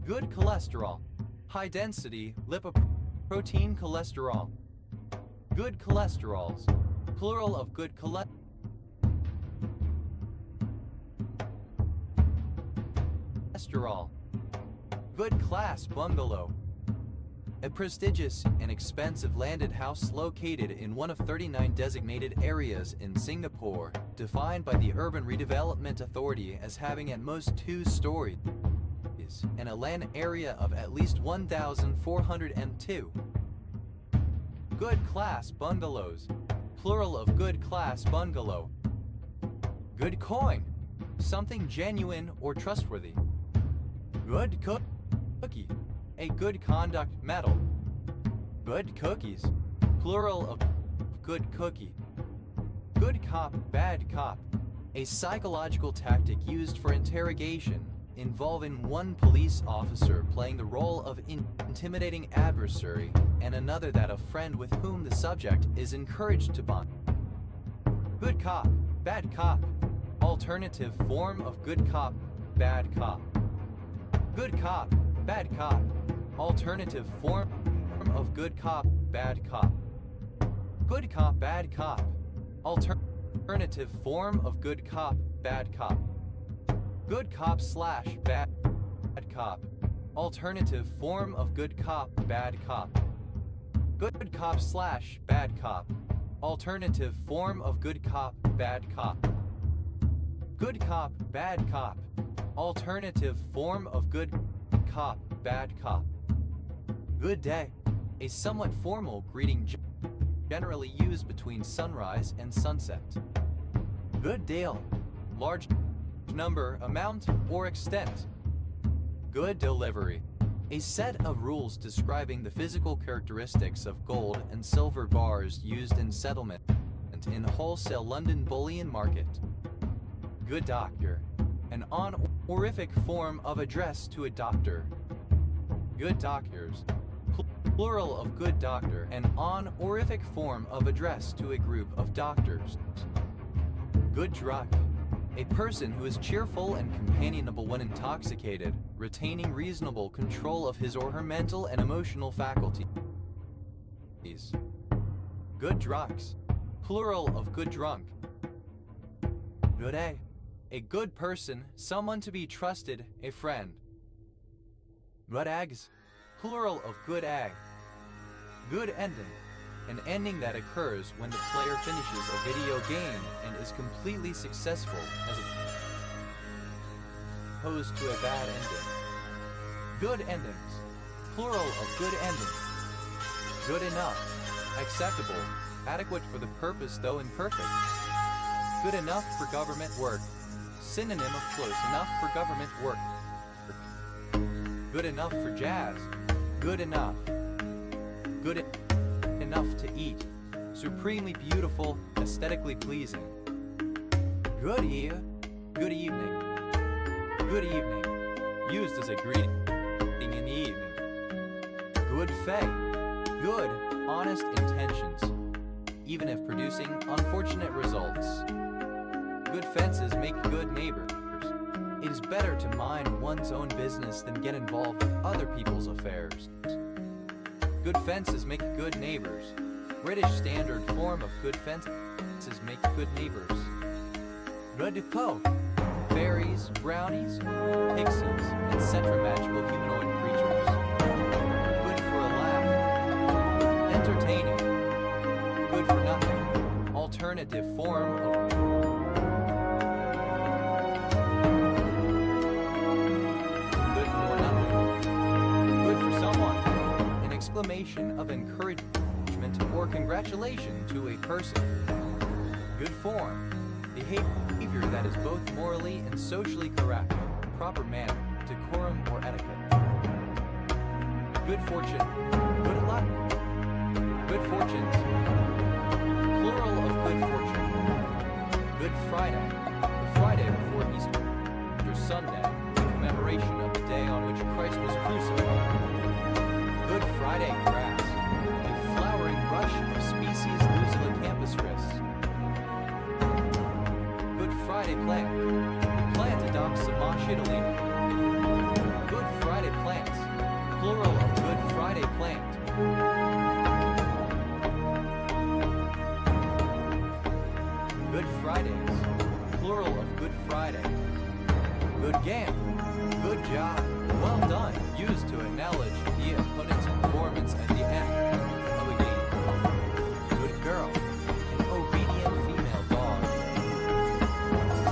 Good cholesterol, high density lipoprotein cholesterol. Good cholesterols, plural of good cholesterol. Good class bungalow, a prestigious and expensive landed house located in one of 39 designated areas in Singapore, defined by the Urban Redevelopment Authority as having at most 2 stories and a land area of at least 1,402. Good class bungalows, plural of good class bungalow. Good coin, something genuine or trustworthy. Good cookie, a good conduct medal. Good cookies, plural of good cookie. Good cop, bad cop, a psychological tactic used for interrogation involving one police officer playing the role of intimidating adversary and another that of friend with whom the subject is encouraged to bond. Good cop, bad cop, alternative form of good cop, bad cop. Good cop, bad cop, alternative form of good cop, bad cop. Good cop, bad cop, alternative form of good cop, bad cop. Good cop slash bad cop, alternative form of good cop, bad cop. Good cop slash bad cop, alternative form of good cop, bad cop. Good cop, bad cop, alternative form of good cop, bad cop. Good day, a somewhat formal greeting generally used between sunrise and sunset. Good deal, large number, amount, or extent. Good delivery, a set of rules describing the physical characteristics of gold and silver bars used in settlement in wholesale London bullion market. Good doctor, an honorific form of address to a doctor. Good doctors, plural of good doctor, an honorific form of address to a group of doctors. Good drunk, a person who is cheerful and companionable when intoxicated, retaining reasonable control of his or her mental and emotional faculties. Good drunks, plural of good drunk. Good a good person, someone to be trusted, a friend. Good eggs, plural of good egg. Good ending, an ending that occurs when the player finishes a video game and is completely successful as opposed to a bad ending. Good endings, plural of good endings. Good enough, acceptable, adequate for the purpose though imperfect. Good enough for government work, synonym of close enough for government work. Good enough for jazz, good enough. Good enough to eat, supremely beautiful, aesthetically pleasing. Good evening. Good evening, used as a greeting in the evening. Good faith, good, honest intentions, even if producing unfortunate results. Good fences make good neighbors. It is better to mind one's own business than get involved with other people's affairs. Good fences make good neighbors. British standard form of good fences make good neighbors. Good folk, fairies, brownies, pixies, etc. magical humanoid creatures. Good for a laugh. Entertaining. Good for nothing. Alternative form of good for nothing. Good for someone. An exclamation of encouragement or congratulation to a person. Good form. Behavior that is both morally and socially correct, proper manner, decorum or etiquette. Good fortune, good luck, good fortunes, plural of good fortune. Good Friday, the Friday before Easter Sunday, the commemoration of the day on which Christ was crucified. Good Friday grass, a flowering rush of species Lucilla campestris. Friday plant. A plant adoxymoshidolina. Good Friday plants. Plural of Good Friday plant. Good Fridays. Plural of Good Friday. Good game. Good job. Well done. Used to acknowledge the opponent's performance at the end of a game. Good girl. An obedient female dog.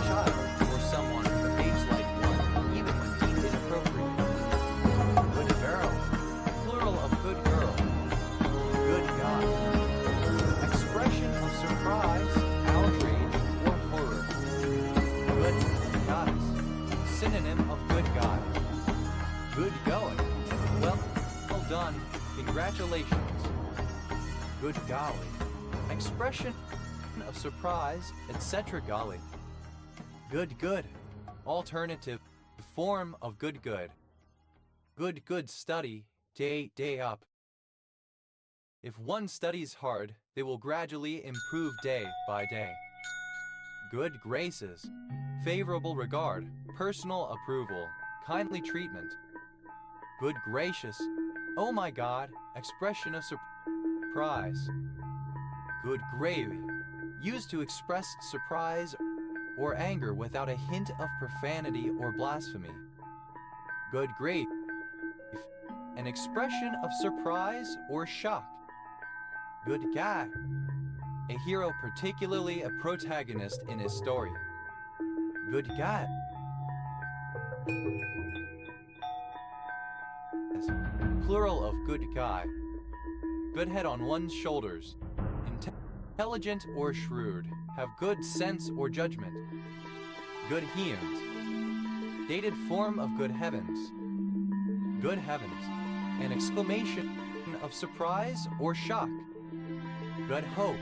Child, or someone who behaves like one, even when deemed inappropriate. Good girls. Plural of good girl. Good God. Expression of surprise, outrage, or horror. Good goddess. Synonym of good God. Good going. Well done. Congratulations. Good golly. Expression of surprise, etc. Golly. Good. Alternative form of good. Good study, day up. If one studies hard, they will gradually improve day by day. Good graces. Favorable regard, personal approval, kindly treatment. Good gracious. Oh my God, expression of surprise. Good gravy. Used to express surprise or anger without a hint of profanity or blasphemy. Good grief. An expression of surprise or shock. Good guy. A hero, particularly a protagonist in his story. Good God. Plural of good guy. Good head on one's shoulders. Intelligent or shrewd. Have good sense or judgment. Good heavens. Dated form of good heavens. Good heavens. An exclamation of surprise or shock. Good hope.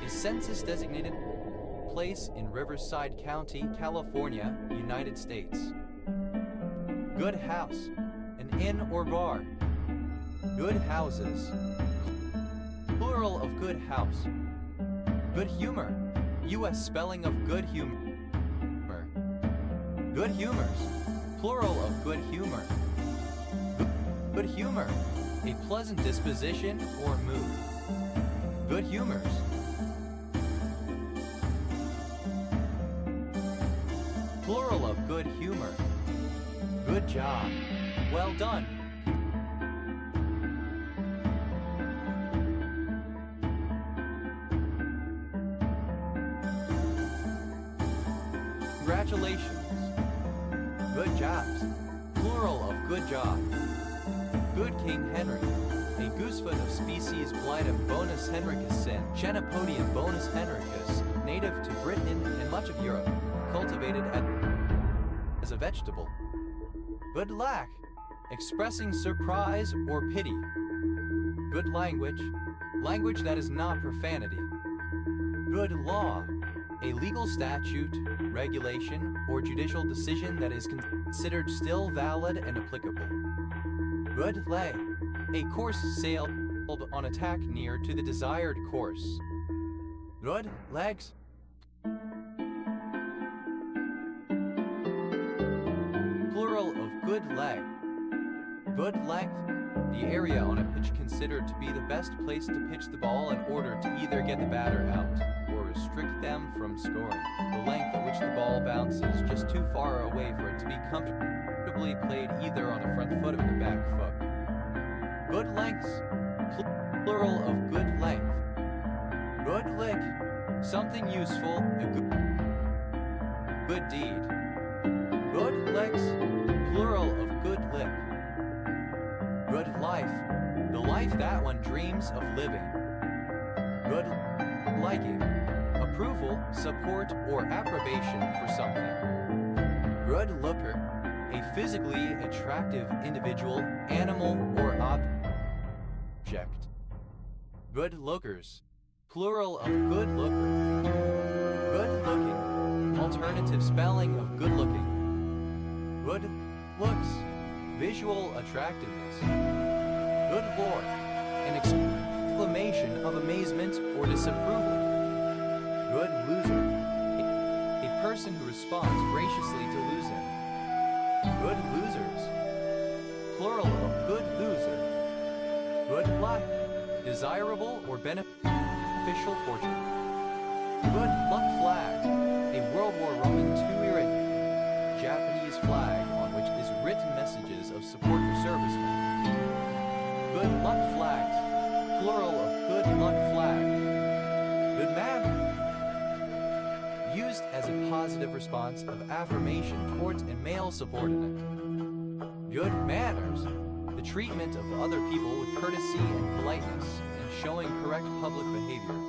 A census-designated place in Riverside County, California, United States. Good house. An inn or bar. Good houses. Plural of good house. Good humor. U.S. spelling of good humor. Good humors. Plural of good humor. Good humor. A pleasant disposition or mood. Good humors. Plural of good humor. Good job. Well done. Congratulations. Good jobs. Plural of good job. Good King Henry. A goosefoot of species Blightum bonus henricus Chenopodium bonus henricus, native to Britain and much of Europe, cultivated as a vegetable. Good lack. Expressing surprise or pity. Good language. Language that is not profanity. Good law. A legal statute, regulation, or judicial decision that is considered still valid and applicable. Good lay. A course sailed on a tack near to the desired course. Good legs. Plural of good leg. Good length. The area on a pitch considered to be the best place to pitch the ball in order to either get the batter out or restrict them from scoring. The length at which the ball bounces just too far away for it to be comfortably played either on the front foot or the back foot. Good lengths. Plural of good length. Good lick. Something useful. A good deed. Good licks. Plural of good lick. Good life. The life that one dreams of living. Good liking. Approval, support, or approbation for something. Good looker. A physically attractive individual, animal, or object. Good lookers. Plural of good looker. Good looking. Alternative spelling of good looking. Good looks. Visual attractiveness. Good lord. An exclamation of amazement or disapproval. Good loser. A person who responds graciously to losing. Good losers. Plural of good loser. Good luck. Desirable or beneficial fortune. Good luck flag. A World War II-era Japanese flag on which is written messages of support for servicemen. Good luck flags. Plural of good luck flag. Good man. Used as a positive response of affirmation towards a male subordinate. Good manners. The treatment of other people with courtesy and politeness and showing correct public behavior.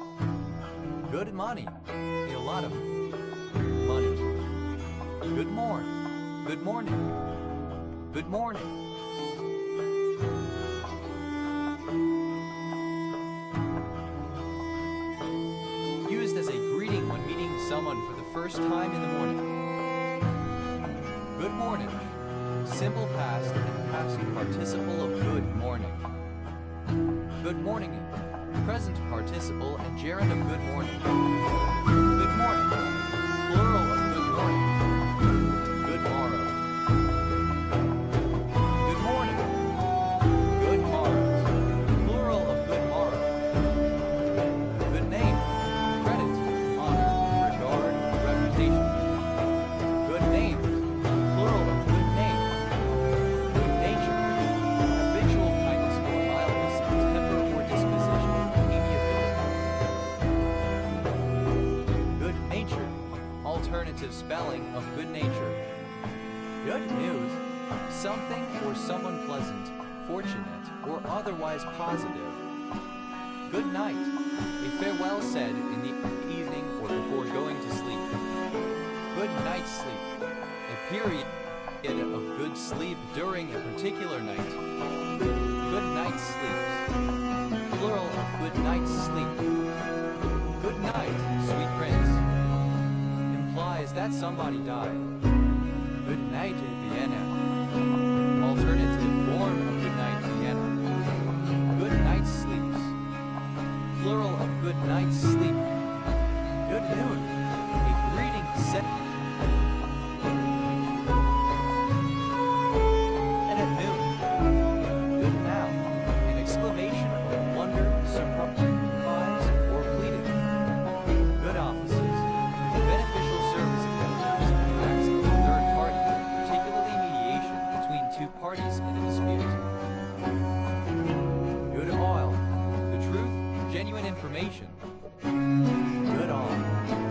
Good money. A lot of money. Good morning. Good morning. Good morning. Used as a greeting when meeting someone for the first time in the morning. Good morning. Simple past and past participle of good morning. Good morning. Present participle and gerund of good morning. Good morning. Plural of good morning. Good morrow. Good morning. Good morrows. Plural of good morrow. Good name. Credit, honor, regard, reputation. Good names. Plural of good name. Good nature. Habitual kindness or mildness of temper or disposition. Amiability. Good nature. Alternative spelling of good nature. Good news. Something or someone pleasant, fortunate, or otherwise positive. Good night. A farewell said in the evening or before going to sleep. Good night's sleep. A period of good sleep during a particular night. Good night's sleeps. Plural of good night's sleep. Good night, sweet prince. Implies that somebody died. Good night, Vienna. Alternative form of good night, Vienna. Good night's sleeps. Plural of good night's sleep. Good noon. A greeting set. And at noon. Good now. An exclamation of wonder, surprise, or pleading. Good offices. Beneficial services and acts of the third party, particularly mediation between two parties in a dispute. Good oil. The truth, genuine information. Good on.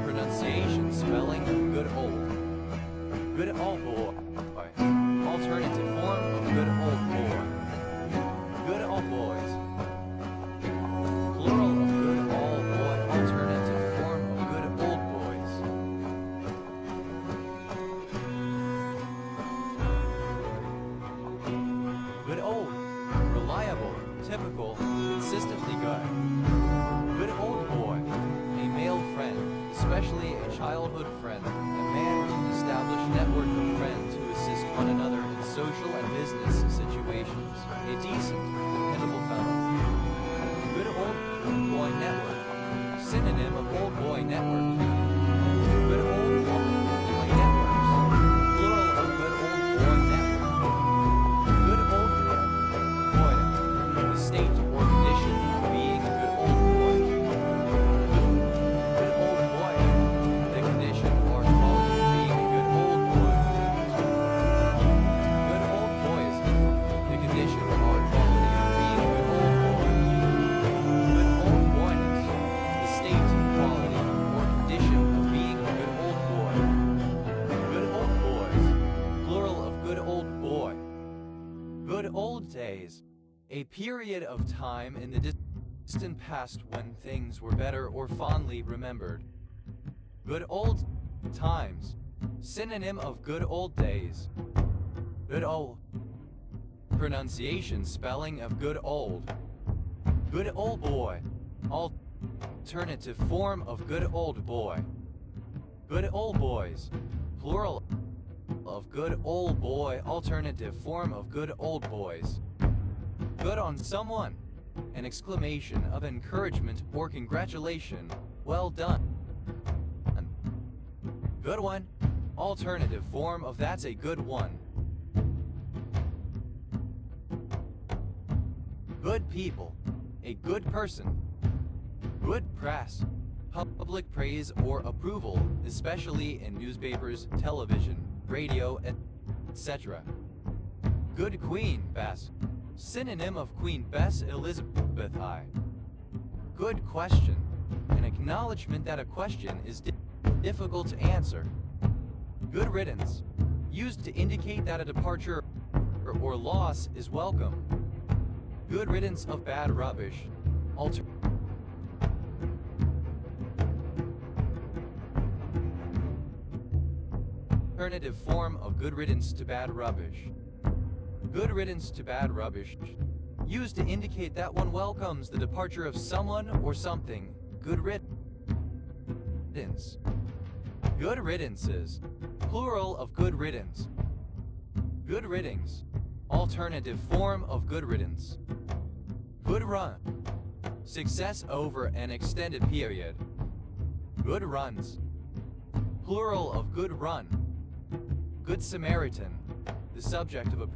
Pronunciation, spelling of good old. Good old boy. Alternative form of good old boy. Good old boys. Plural of good old boy. Alternative form of good old boys. Good old. Reliable, typical, consistently good. Good old boy. A male friend, especially a childhood friend, a man with an established network of friends who assist one another in social and business situations. A decent, dependable fellow. Good old boy network. Synonym of old boy network. Good old boy networks. Plural of good old boy network. Good old boy. The state or condition of being a good old boy. Good old boy. The condition or quality of being a good old boy. Good old boys. The condition or quality of being a good old boy. Good old boyness. The state, quality, or condition of being a good old boy. Good old boys. Plural of good old boy. Good old days. A period of time in the distant past when things were better or fondly remembered. Good old times. Synonym of good old days. Good old. Pronunciation, spelling of good old. Good old boy. Alternative form of good old boy. Good old boys. Plural of good old boy. Alternative form of good old boys. Good on someone. An exclamation of encouragement or congratulation. Well done. Good one. Alternative form of that's a good one. Good people. A good person. Good press. Public praise or approval, especially in newspapers, television, radio, etc. Good Queen Bess. Synonym of Queen Bess Elizabeth I. Good question. An acknowledgement that a question is difficult to answer. Good riddance. Used to indicate that a departure or loss is welcome. Good riddance of bad rubbish. Alternative form of good riddance to bad rubbish. Good riddance to bad rubbish. Used to indicate that one welcomes the departure of someone or something. Good riddance. Good riddances. Plural of good riddance. Good riddance. Alternative form of good riddance. Good run. Success over an extended period. Good runs. Plural of good run. Good Samaritan. The subject of a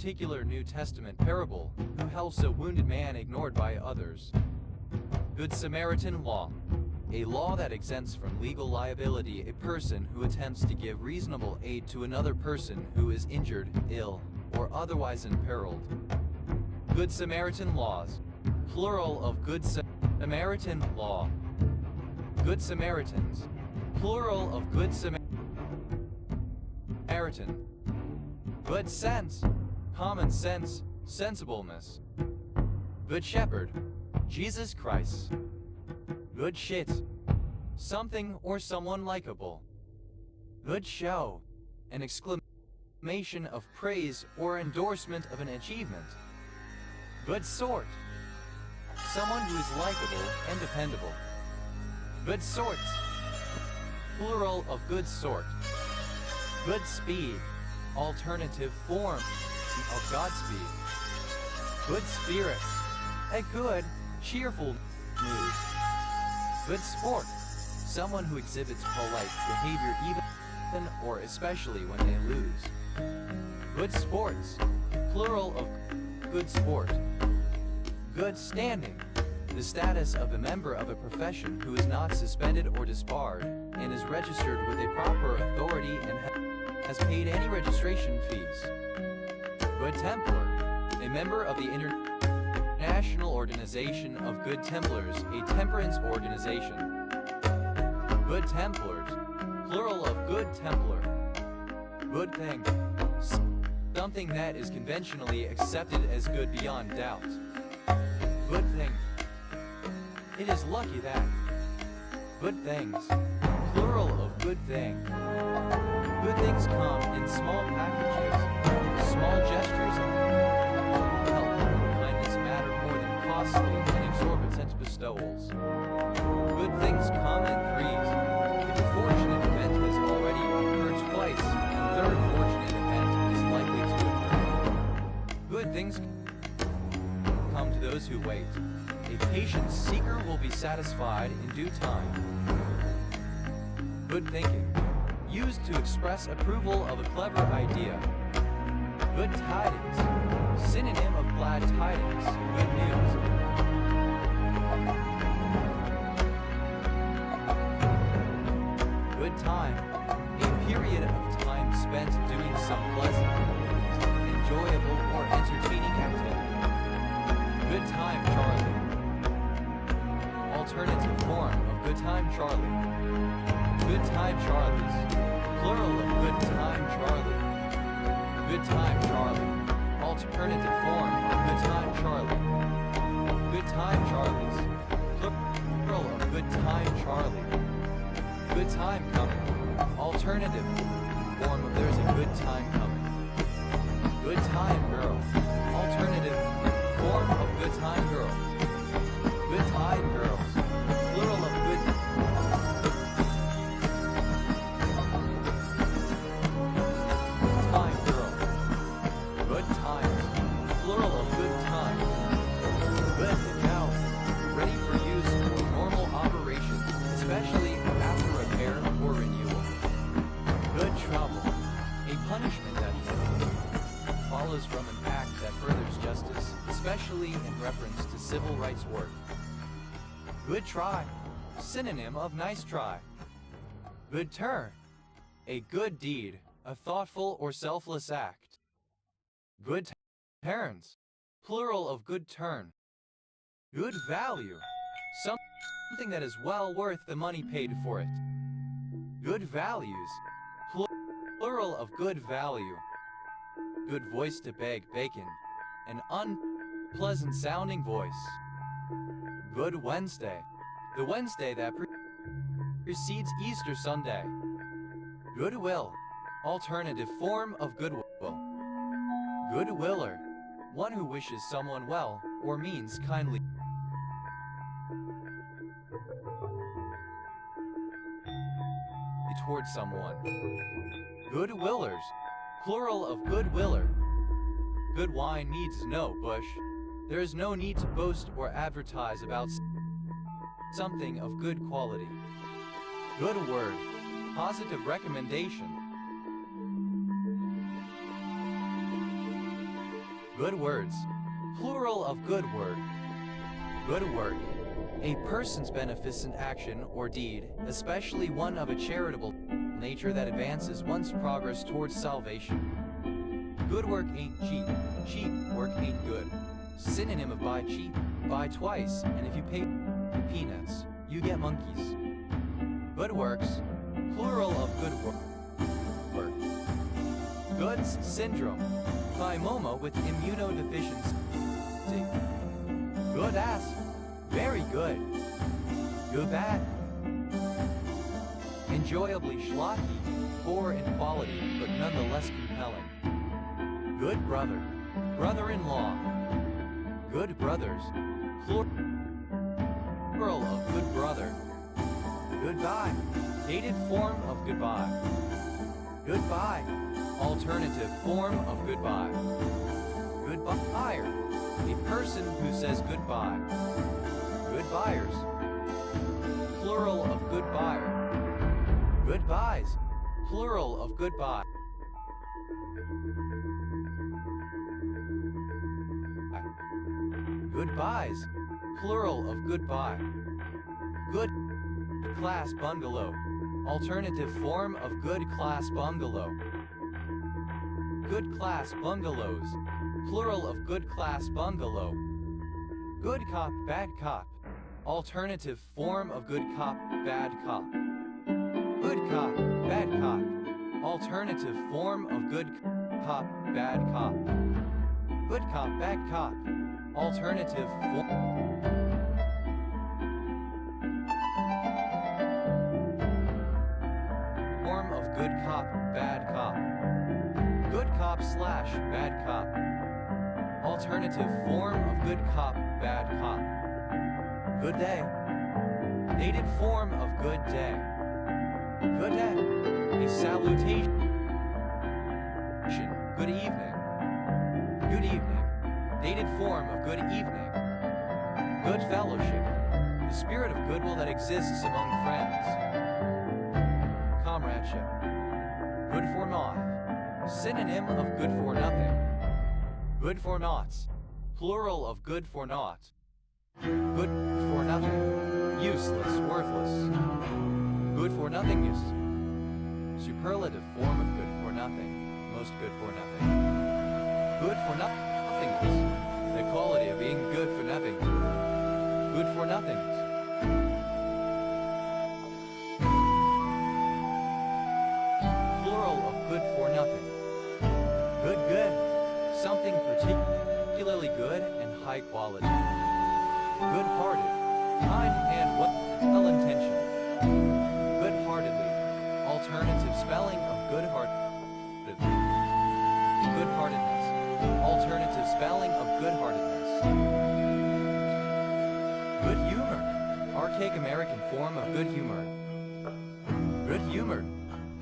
particular New Testament parable, who helps a wounded man ignored by others. Good Samaritan law. A law that exempts from legal liability a person who attempts to give reasonable aid to another person who is injured, ill, or otherwise imperiled. Good Samaritan laws. Plural of Good Samaritan law. Good Samaritans. Plural of Good Samaritan. Good sense. Common sense, sensibleness. Good Shepherd. Jesus Christ. Good shit. Something or someone likable. Good show. An exclamation of praise or endorsement of an achievement. Good sort. Someone who is likable and dependable. Good sorts. Plural of good sort. Good speed. Alternative form of Godspeed. Good spirits. A good, cheerful mood. Good sport. Someone who exhibits polite behavior even or especially when they lose. Good sports. Plural of good sport. Good standing. The status of a member of a profession who is not suspended or disbarred and is registered with a proper authority and has paid any registration fees. Good Templar. A member of the International Organization of Good Templars, a temperance organization. Good Templars. Plural of Good Templar. Good thing. Something that is conventionally accepted as good beyond doubt. Good thing. It is lucky that. Good things. Plural of good thing. Good things come in small packages. Small gestures of help and kindness matter more than costly and exorbitant bestowals. Good things come in threes. If a fortunate event has already occurred twice, a third fortunate event is likely to occur. Good things come to those who wait. A patient seeker will be satisfied in due time. Good thinking. Used to express approval of a clever idea. Good tidings. Synonym of glad tidings. Good news. Good time. A period of time spent doing some pleasant, enjoyable, or entertaining activity. Good time, Charlie. Alternative form of Good time, Charlie. Good time, Charlies. Plural of Good time, Charlie. Good time, Charlie. Alternative form of Good time, Charlie. Good time, Charlies. Plural of Good time, Charlie. Good time coming. Alternative form of There's a good time coming. Good time, girl. Alternative form of Good time, girl. Good time, girls. Plural of good. Time, girl. Good times. Plural of follows from an act that furthers justice, especially in reference to civil rights work. Good try. Synonym of nice try. Good turn. A good deed, a thoughtful or selfless act. Good turns. Plural of good turn. Good value. Something that is well worth the money paid for it. Good values. Plural of good value. Good voice to beg bacon. An unpleasant sounding voice. Good Wednesday. The Wednesday that precedes Easter Sunday. Goodwill. Alternative form of goodwill. Goodwiller. One who wishes someone well or means kindly towards someone. Goodwillers. Plural of goodwiller. Good wine needs no bush. There is no need to boast or advertise about something of good quality. Good word. Positive recommendation. Good words. Plural of good word. Good work. A person's beneficent action or deed, especially one of a charitable nature that advances one's progress towards salvation. Good work ain't cheap. Cheap work ain't good. Synonym of buy cheap. Buy twice, and if you pay peanuts, you get monkeys. Good works. Plural of good work. Goods syndrome. Thymoma with immunodeficiency. Good ass. Very good. Good bad. Enjoyably schlocky, poor in quality, but nonetheless compelling. Good brother. Brother-in-law. Good brothers. Plural of good brother. Goodbye. Dated form of goodbye. Goodbye. Alternative form of goodbye. Goodbyer. A person who says goodbye. Goodbyers. Plural of goodbyer. Goodbyes. Plural of goodbye. Goodbyes. Plural of goodbye. Good class bungalow. Alternative form of good class bungalow. Good class bungalows. Plural of good class bungalow. Good cop, bad cop. Alternative form of good cop, bad cop. Good cop, bad cop. Alternative form of good cop, bad cop. Good cop, bad cop. Alternative form of good cop, bad cop. Good cop slash bad cop. Alternative form of good cop, bad cop. Good day. Dated form of good day. Good day. A salutation. Good evening. Good evening. Dated form of good evening. Good fellowship. The spirit of goodwill that exists among friends. Comradeship. Good for naught. Synonym of good for nothing. Good for naughts. Plural of good for naught. Good for nothing. Useless, worthless. Good for nothingness. Superlative form of good for nothing. Most good for nothing. Good for nothingness. The quality of being good for nothing. Good for nothingness. Plural of good for nothing. Good. Something particularly good and high quality. Good-hearted. Kind and well-intentioned. Good-heartedly. Alternative spelling of good-heartedly. Good-heartedness. Alternative spelling of good-heartedness. Good humor. Archaic American form of good humor. Good-humored.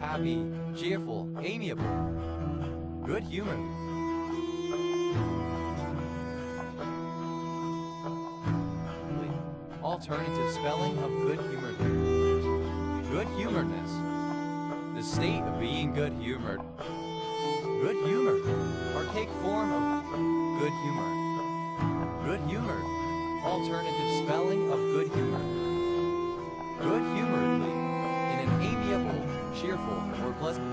Happy, cheerful, amiable. Good humor. Alternative spelling of good-humoredly. Good-humoredness. The state of being good-humored. Good humor. Archaic form of good humor. Good humor. Alternative spelling of good humor. Good humoredly. In an amiable, cheerful, or pleasant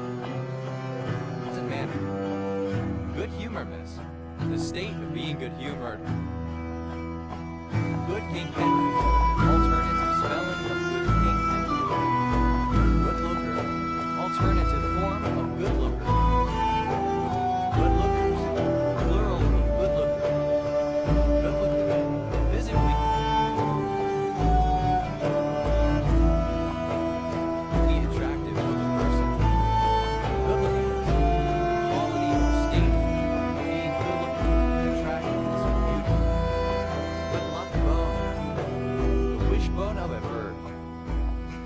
manner. Good humorness. The state of being good humored. Good King Henry. Alternative spelling of good King Henry. Good looker. Alternative form of good looker. Good lookers. Plural of good looker. Good looking. Physically attractive of a person. Good lookingness. The quality or state of being good looking, attractiveness, beauty. Good luck bone. The wishbone of a bird.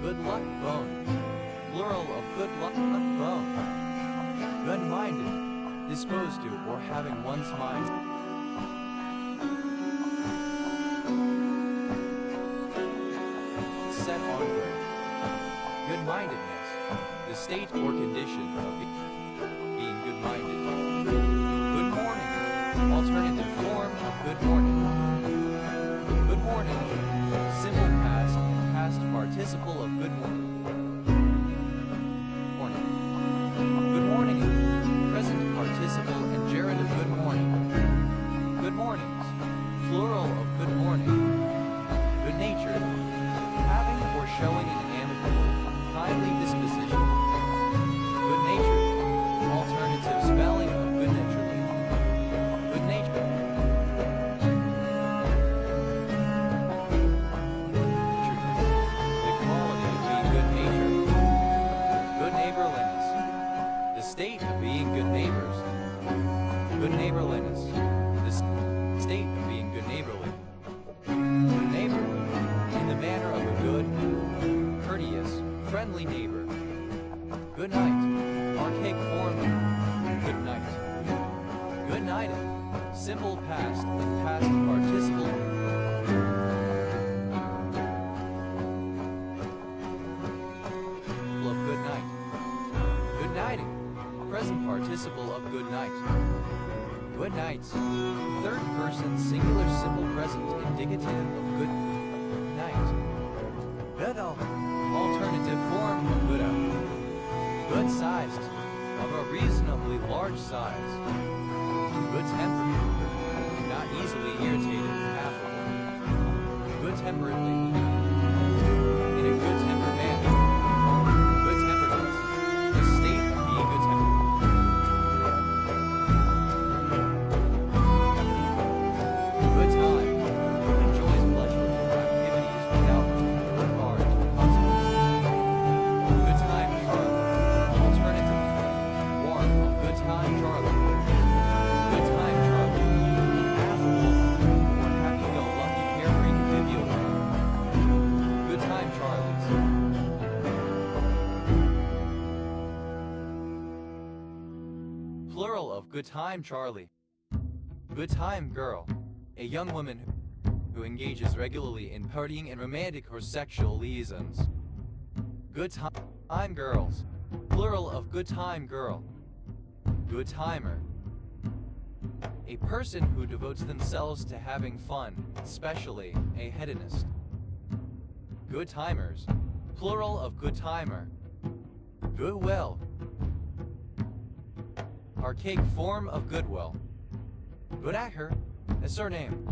Good luck bones. Plural of good luck bone. Good-minded. Disposed to or having one's mind set on good. Good-mindedness. The state or condition of being good-minded. Good morning. Alternative form of good morning. Good morning. Simple past and past participle of good morning. Good morning. Present participle and gerund of good morning. Good mornings. Plural of good morning. Good natured. Having or showing an amicable, kindly disposition. Good natured. Alternative spelling of good naturally. Good natured. The quality of being good natured. Good neighborliness. The state of being good neighbors. Good neighborliness. The state of being good neighborly. Good neighborly. In the manner of a good, courteous, friendly neighbor. Good night. Archaic form of good night. Good nighted. Simple past and past participle. Of good night. Good nighting. Present participle of good night. Good nights. Third person singular simple present indicative of good night. Good all. Alternative form of good out. Good sized. Of a reasonably large size. Good tempered. Not easily irritated. Affable. Good temperedly. In a good tempered manner. Good temperedness. The state of being good tempered. Good time. Who enjoys pleasurable activities without regard to consequences. Good time, Charlie. Alternative. Warm of good time, Charlie. Good time, Charlie. An affable or happy-go-lucky, carefree, convivial man. Good time, Charlies. Plural of good time, Charlie. Good time, girl. A young woman who engages regularly in partying and romantic or sexual liaisons. Good time, girls. Plural of good time, girl. Good timer. A person who devotes themselves to having fun, especially a hedonist. Good timers. Plural of good timer. Goodwill. Archaic form of goodwill. Goodacker. A surname.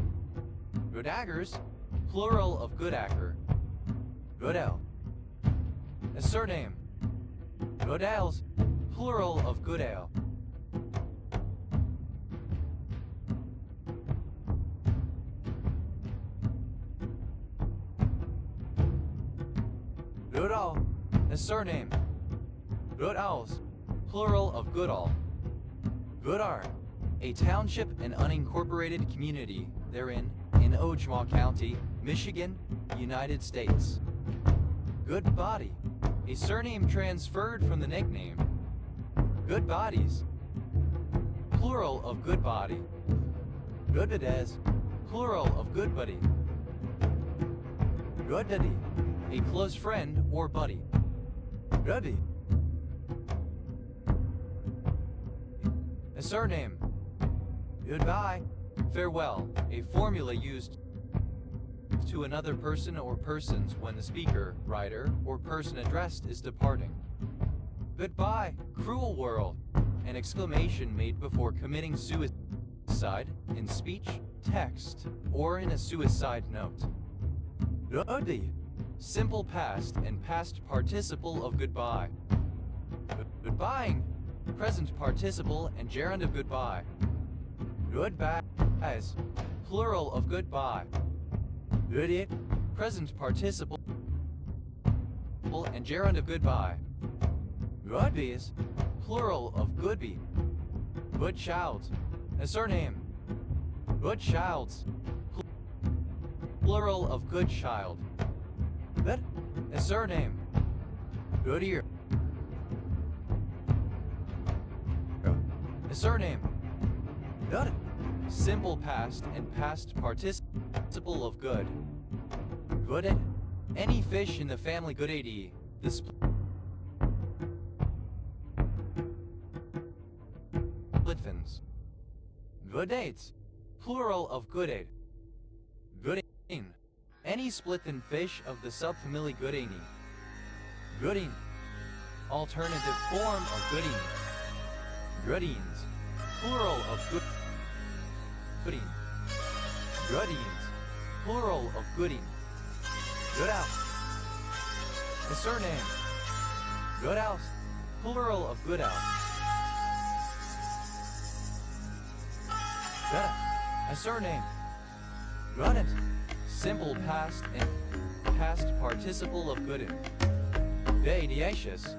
Goodaggers. Plural of goodacker. Goodell. A surname. Goodales. Plural of goodale. Goodall. A surname. Goodalls. Plural of goodall. Goodar. A township and unincorporated community therein in Ogemaw County, Michigan, United States. Good body. A surname transferred from the nickname. Good bodies. Plural of good body. Good bidets. Plural of good buddy. Good buddy. A close friend or buddy. Buddy. A surname. Goodbye. Farewell. A formula used to another person or persons when the speaker, writer, or person addressed is departing. Goodbye, cruel world. An exclamation made before committing suicide, in speech, text, or in a suicide note. Goodbye. Simple past and past participle of goodbye. Goodbying. Present participle and gerund of goodbye. Goodbyes. Plural of goodbye. Good it. Present participle and gerund of goodbye. Goodbyes. Plural of goodby. Good child. A surname. Good childs. Plural of good child. Good. A surname. Good ear. A surname. Good. Simple past and past participle of good. Good at. Any fish in the family good ad. The split fins. Good dates. Plural of good aid. Good in. Any split fin fish of the subfamily Goodini. Goodine. Alternative form of goodine. Goodines. Plural of goodine. Goodines. Plural of goodine. Good out. A surname. Good out. Plural of good out. Good. A surname. Goodent. Simple past and past participle of goodin. Dadiacious.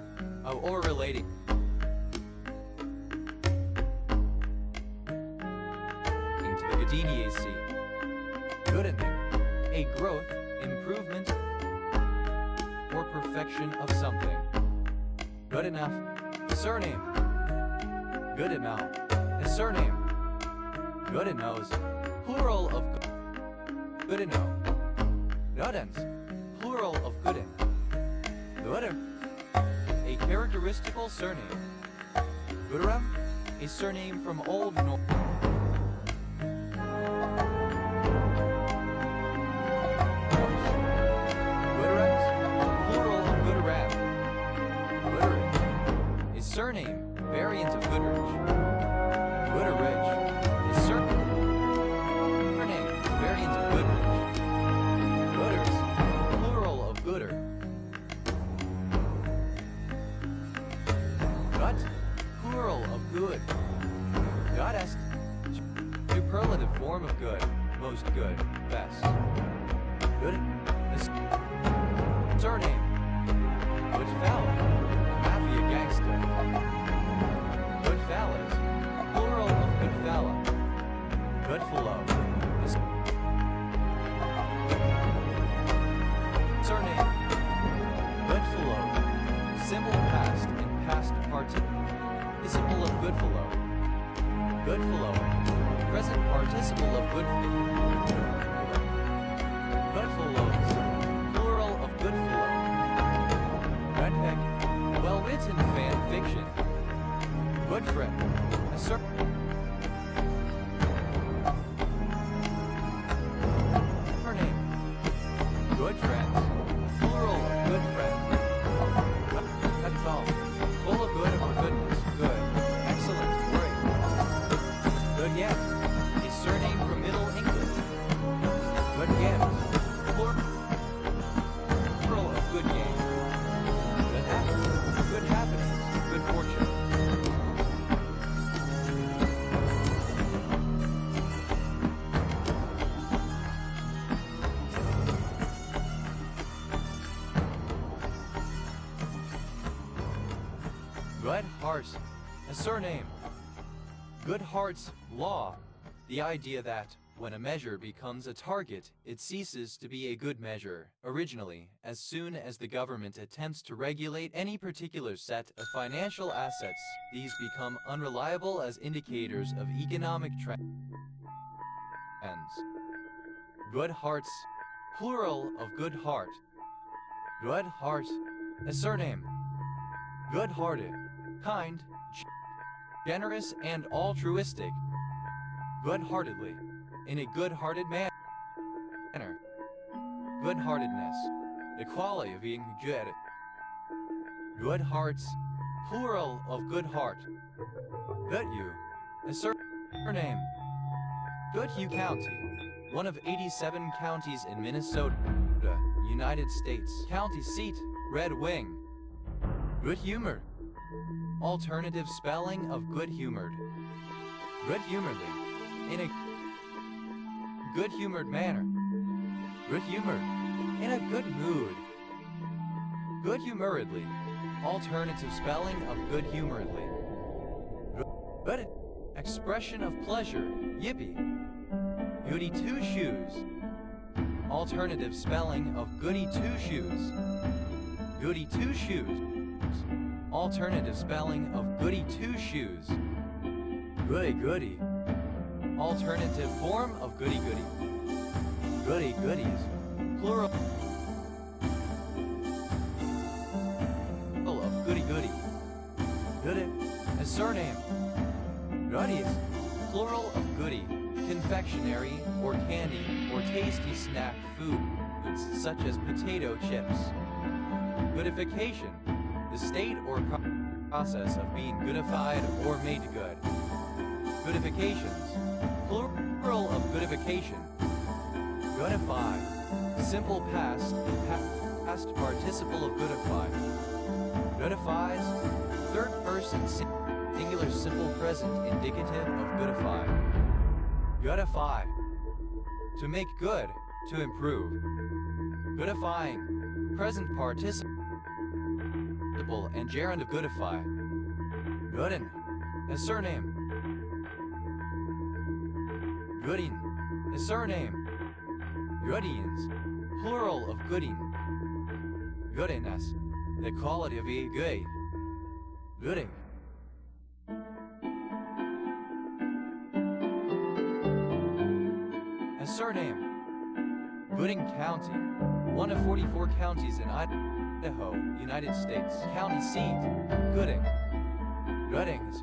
Or relating. Into the Goodiniaceae. Goodening. A growth, improvement, or perfection of something. Good enough. A surname. Good enough. A surname. Good enows. Plural of good enough. Goodens. Plural of gooden. Gooder. A characteristical surname. Gooderum. A surname from Old Norse. Gooderums. Plural of gooderam. Gooderich. A surname. Variant of Goodrich. Gooderich. A surname. Variant of Goodrich. Gooders. Plural of gooder. Gut. Plural of good. Goddess. Superlative form of good. Most good. Best. Good. Surname. Goodfella. Mafia gangster. Goodfellas. Plural of Goodfella. Goodfellow. Surname. Goodfellow. Simple past and past participle of Goodfellow. Goodfellowing. Present participle of Goodfellows. Plural of Goodfellow. Goodheck. Well-written fan fiction. Good friend. A surname. Good friends. Plural of good friend. That's all. Full of good or goodness. Good. Excellent. Great. Good yet. A surname from Middle English. Good games. Plural of good game. Good happenings. Good happenings. Good fortune. Good hearts. A surname. Good hearts. Law. The idea that, when a measure becomes a target, it ceases to be a good measure. Originally, as soon as the government attempts to regulate any particular set of financial assets, these become unreliable as indicators of economic trends. Good hearts. Plural of good heart. Good heart. A surname. Good-hearted. Kind. generous and altruistic, good-heartedly, in a good-hearted manner. Good-heartedness, the quality of being good. Good hearts, plural of good heart. Goodhue, a surname. Goodhue County, one of 87 counties in Minnesota, United States. County seat, Red Wing. Good-humored. Alternative spelling of good-humored. Good-humoredly, in a good-humored manner. Good-humored, in a good mood. Good-humoredly, alternative spelling of good-humoredly. Good expression of pleasure, yippee. Goody two-shoes, alternative spelling of goody two-shoes. Goody two-shoes, alternative spelling of goody two-shoes. Goody-goody, alternative form of goody-goody. Goody-goodies, plural of goody-goody. Goody, a surname. Goodies, plural of goody, confectionery or candy or tasty snack foods such as potato chips. Goodification, the state or process of being goodified or made good. Goodifications, plural of goodification. Goodify, simple past and past participle of goodify. Goodifies, third person singular simple present indicative of goodify. Goodify, to make good, to improve. Goodifying, present participle and gerund of goodify. Gooden, a surname. Gooding, a surname. Goodians, plural of gooding. Goodiness, the quality of a good. Gooding. A surname. Gooding County, one of 44 counties in Idaho, United States. County seat, Gooding. Goodings.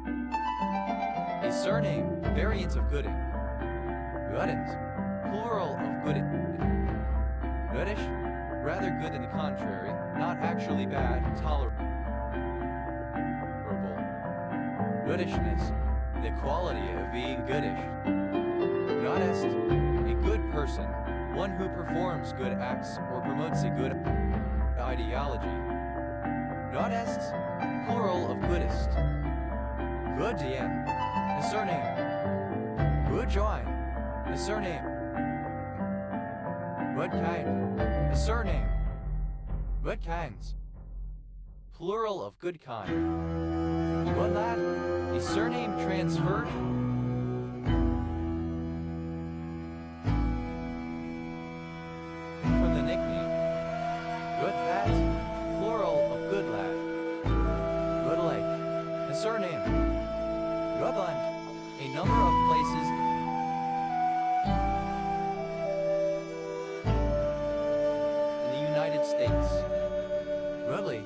A surname, variant of Gooding. Goodins, plural of Gooding. Goodish, rather good than the contrary, not actually bad, tolerable. Goodishness, the quality of being goodish. Goddess, a good person, one who performs good acts or promotes a good ideology. Goddess, plural of goodest. Goodien, a surname. Goodjoin, a surname. Good kind, a surname. Good kinds, plural of good kind. Good lad, a surname transferred. From the nickname. Good lad, plural of good lad. Good lake, a surname. Goodland, a number of places States. Rudley,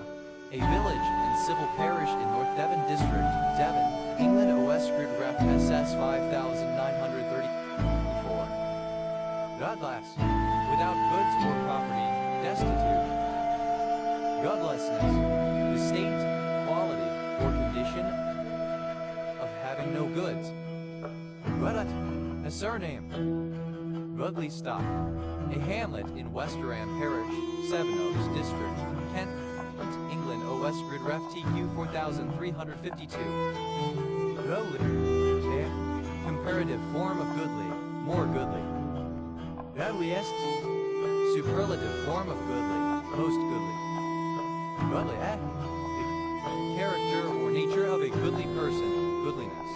a village and civil parish in North Devon District, Devon, England. OS Grid Ref SS 5934. Godless, without goods or property, destitute. Godlessness, the state, quality, or condition of having no goods. Rudlet, a surname. Rudley Stock, a hamlet in Westerham Parish, Sevenoaks District, Kent, England. OS Grid Ref TQ 4352. Goodly, a comparative form of goodly, more goodly. Goodliest, superlative form of goodly, most goodly. Goodly, the character or nature of a goodly person, goodliness.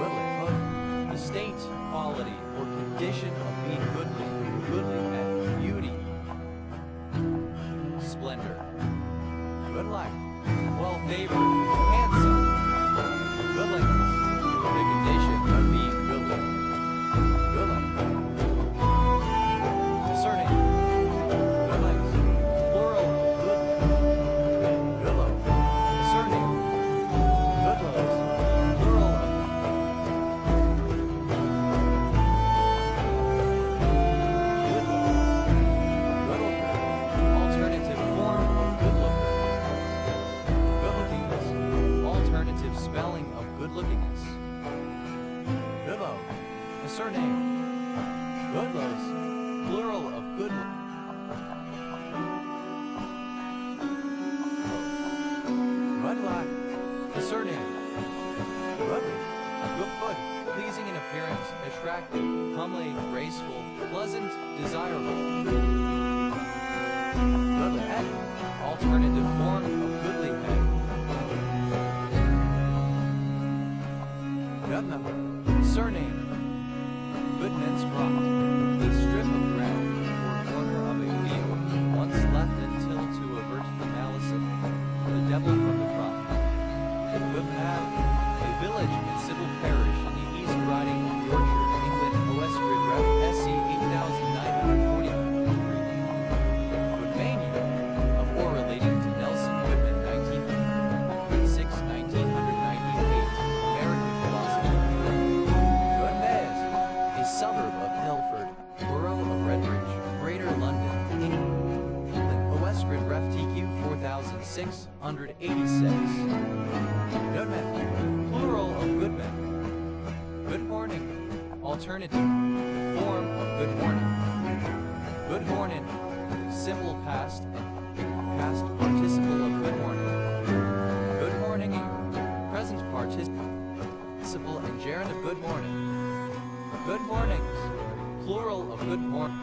Goodly, the state, quality, or condition of being goodly, goodliness, beauty, splendor. Good life, well-favored, handsome. Goodliness, the condition of being goodly. Goodly. The surname. Goodlings, plural of goodly. Goodlow, the surname. Goodlows, surname. Goodlows, plural of good. Rudlock, a surname. Rudley, good, pleasing in appearance, attractive, comely, graceful, pleasant, desirable. Goodly head, alternative form of goodly head. Goodman, surname. Goodman's Croft, a strip of ground or corner of a field, once left until to avert the malice of the devil from the crop. Goodman, a village and civil parish in the East Riding of Yorkshire, England, OS Grid Ref SC 8943. Goodmania, of or relating to Nelson Goodman 1906-1998, American philosopher. Goodness, a suburb of Ilford, borough of Redbridge, Greater London, England, OS Grid Ref TQ 4686. Goodman, plural of goodman. Good morning, alternative, form of good morning. Good morning, simple past and past participle of good morning. Good morning, present participle and gerund of good morning. Good mornings, plural of good morning.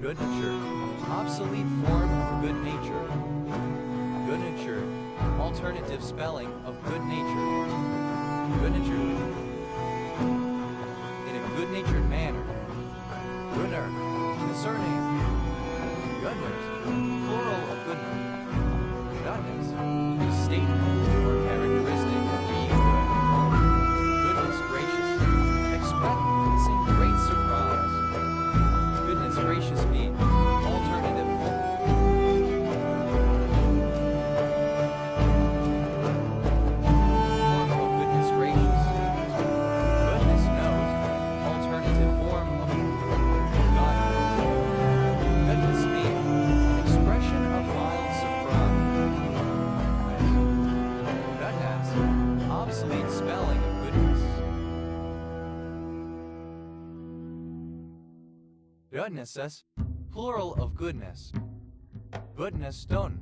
Good nature, obsolete form of good nature. Good nature, alternative spelling of good nature. Good natured, in a good-natured manner. Gooder, the surname. Goodness, plural of goodness. Goodness, the state or characteristic of being good. Goodness gracious, expressing great surprise. Goodness gracious me, alternative form. Goodnesses, plural of goodness. Goodnessstone,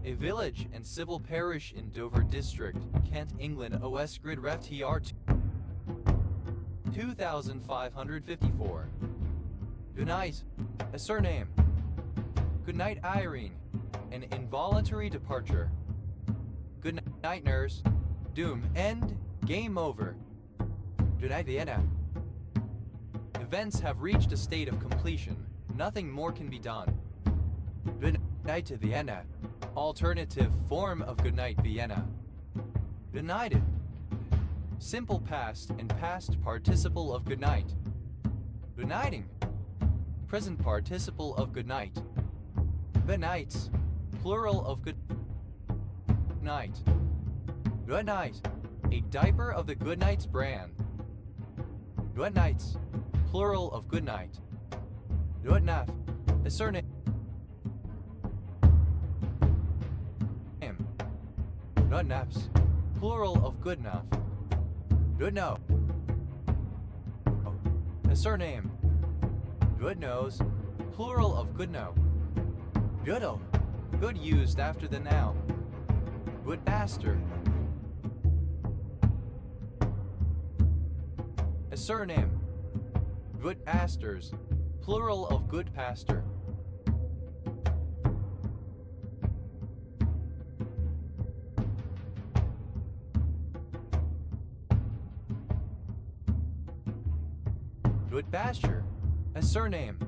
a village and civil parish in Dover District, Kent, England, OS Grid Ref TR 2554. Goodnight, a surname. Goodnight Irene, an involuntary departure. Good night nurse, doom, end, game over. Good night Vienna. Events have reached a state of completion. Nothing more can be done. Good night to Vienna. Alternative form of good night Vienna. Benighted. Simple past and past participle of good night. Benighting. Present participle of good night. Benights. Plural of good night. Good night. A diaper of the Good Nights brand. Good nights. Plural of good night. Good enough. A surname. Good enoughs. Plural of good enough. Good know. A surname. Good knows. Plural of good know. Goodo. Good used after the noun. Good pastor. A surname. Good pastors, plural of good pastor. Good pasture, a surname.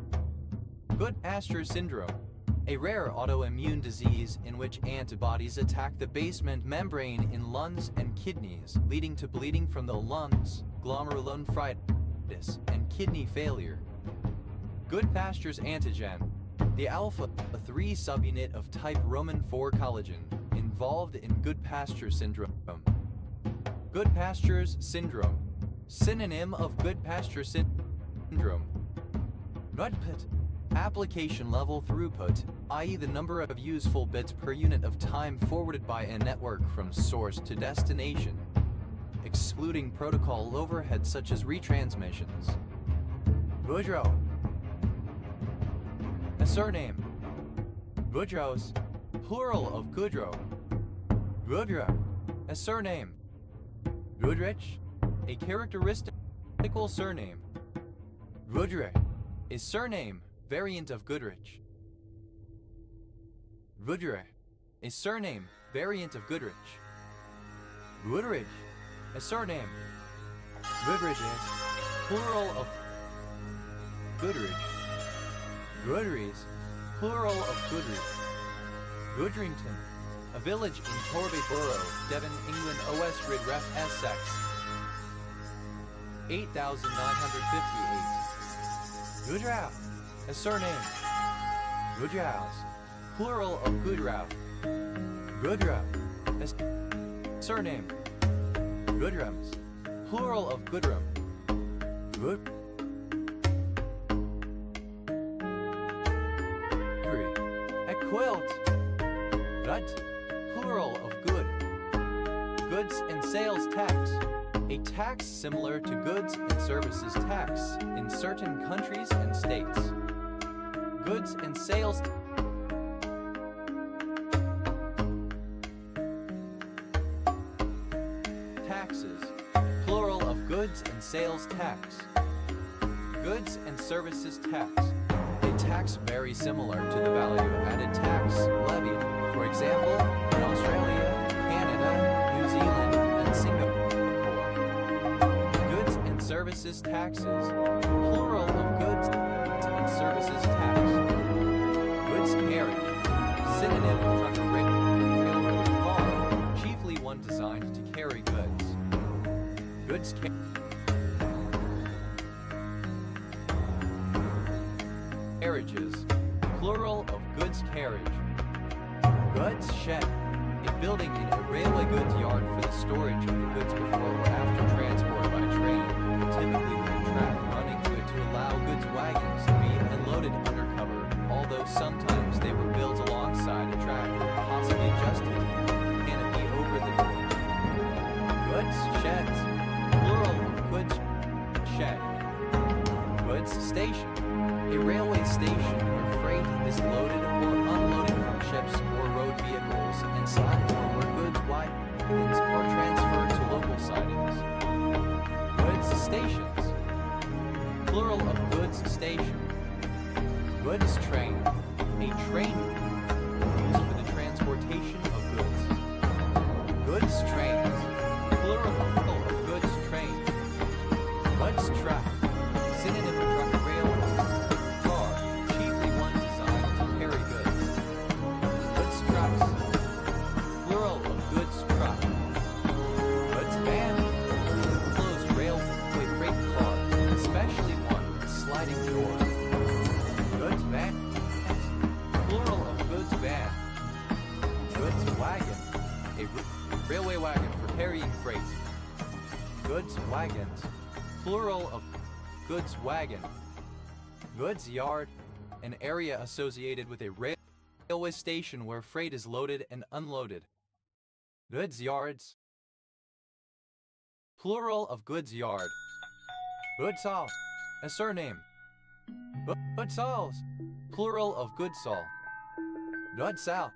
Good pasture syndrome, a rare autoimmune disease in which antibodies attack the basement membrane in lungs and kidneys, leading to bleeding from the lungs, glomerulonephritis, and kidney failure. Good pasture's antigen, the alpha-3 subunit of type Roman 4 collagen, involved in good pasture syndrome. Good pastures syndrome, synonym of good pasture syndrome. Nudput, application level throughput, i.e. the number of useful bits per unit of time forwarded by a network from source to destination, excluding removing protocol overhead such as retransmissions. Boudreaux. A surname. Boudreaux, plural of Goudreau. Goudreau. A surname. Goodrich, a characteristical surname. Goudre, a surname, variant of Goodrich. Goudre, a surname, variant of Goodrich. Goodrich, a surname. Goodriches, plural of Goodrich. Goodries, plural of Goodrich. Goodrington, a village in Torby Borough, Devon, England, OS Grid Ref Essex. 8958. Goodrau, a surname. Goodraus, plural of Goodrau. Goodrau, a surname. Goodrums, plural of Goodrum. Good. A quilt. Gut, plural of good. Goods and sales tax, a tax similar to goods and services tax in certain countries and states. Goods and sales taxes, plural of goods and sales tax. Goods and services tax, a tax very similar to the value-added tax levied, for example, in Australia, Canada, New Zealand, and Singapore. Goods and services taxes, plural of goods and services tax. Goods carriage, synonym of truck, railroad, car, chiefly one designed to carry goods. Goods carriages, plural of goods carriage. Goods shed, a building in a railway goods yard for the storage of the goods before or after transport by train, typically with a track running through it to allow goods wagons to be unloaded undercover, although sometimes they were built alongside a track or possibly just a canopy over the goods sheds, plural of goods shed. Goods station, a railway station where freight is loaded or unloaded from ships or road vehicles inside or where goods wagons are transferred to local sidings. Goods stations, plural of goods station. Goods train, a train used for the transportation of goods. Goods trains, plural of goods train. Goods track, synonym of truck, railroad, car, chiefly one designed to carry goods. Goods trucks, plural of goods truck. Goods van, an enclosed railway freight car, especially one with a sliding door. Goods van, plural of goods van. Goods wagon, a railway wagon for carrying freight. Goods wagons, plural of goods wagon. Goods yard, an area associated with a railway station where freight is loaded and unloaded. Goods yards, plural of goods yard. Goodsall, a surname. Goodsalls, plural of goodsall. Goodsall,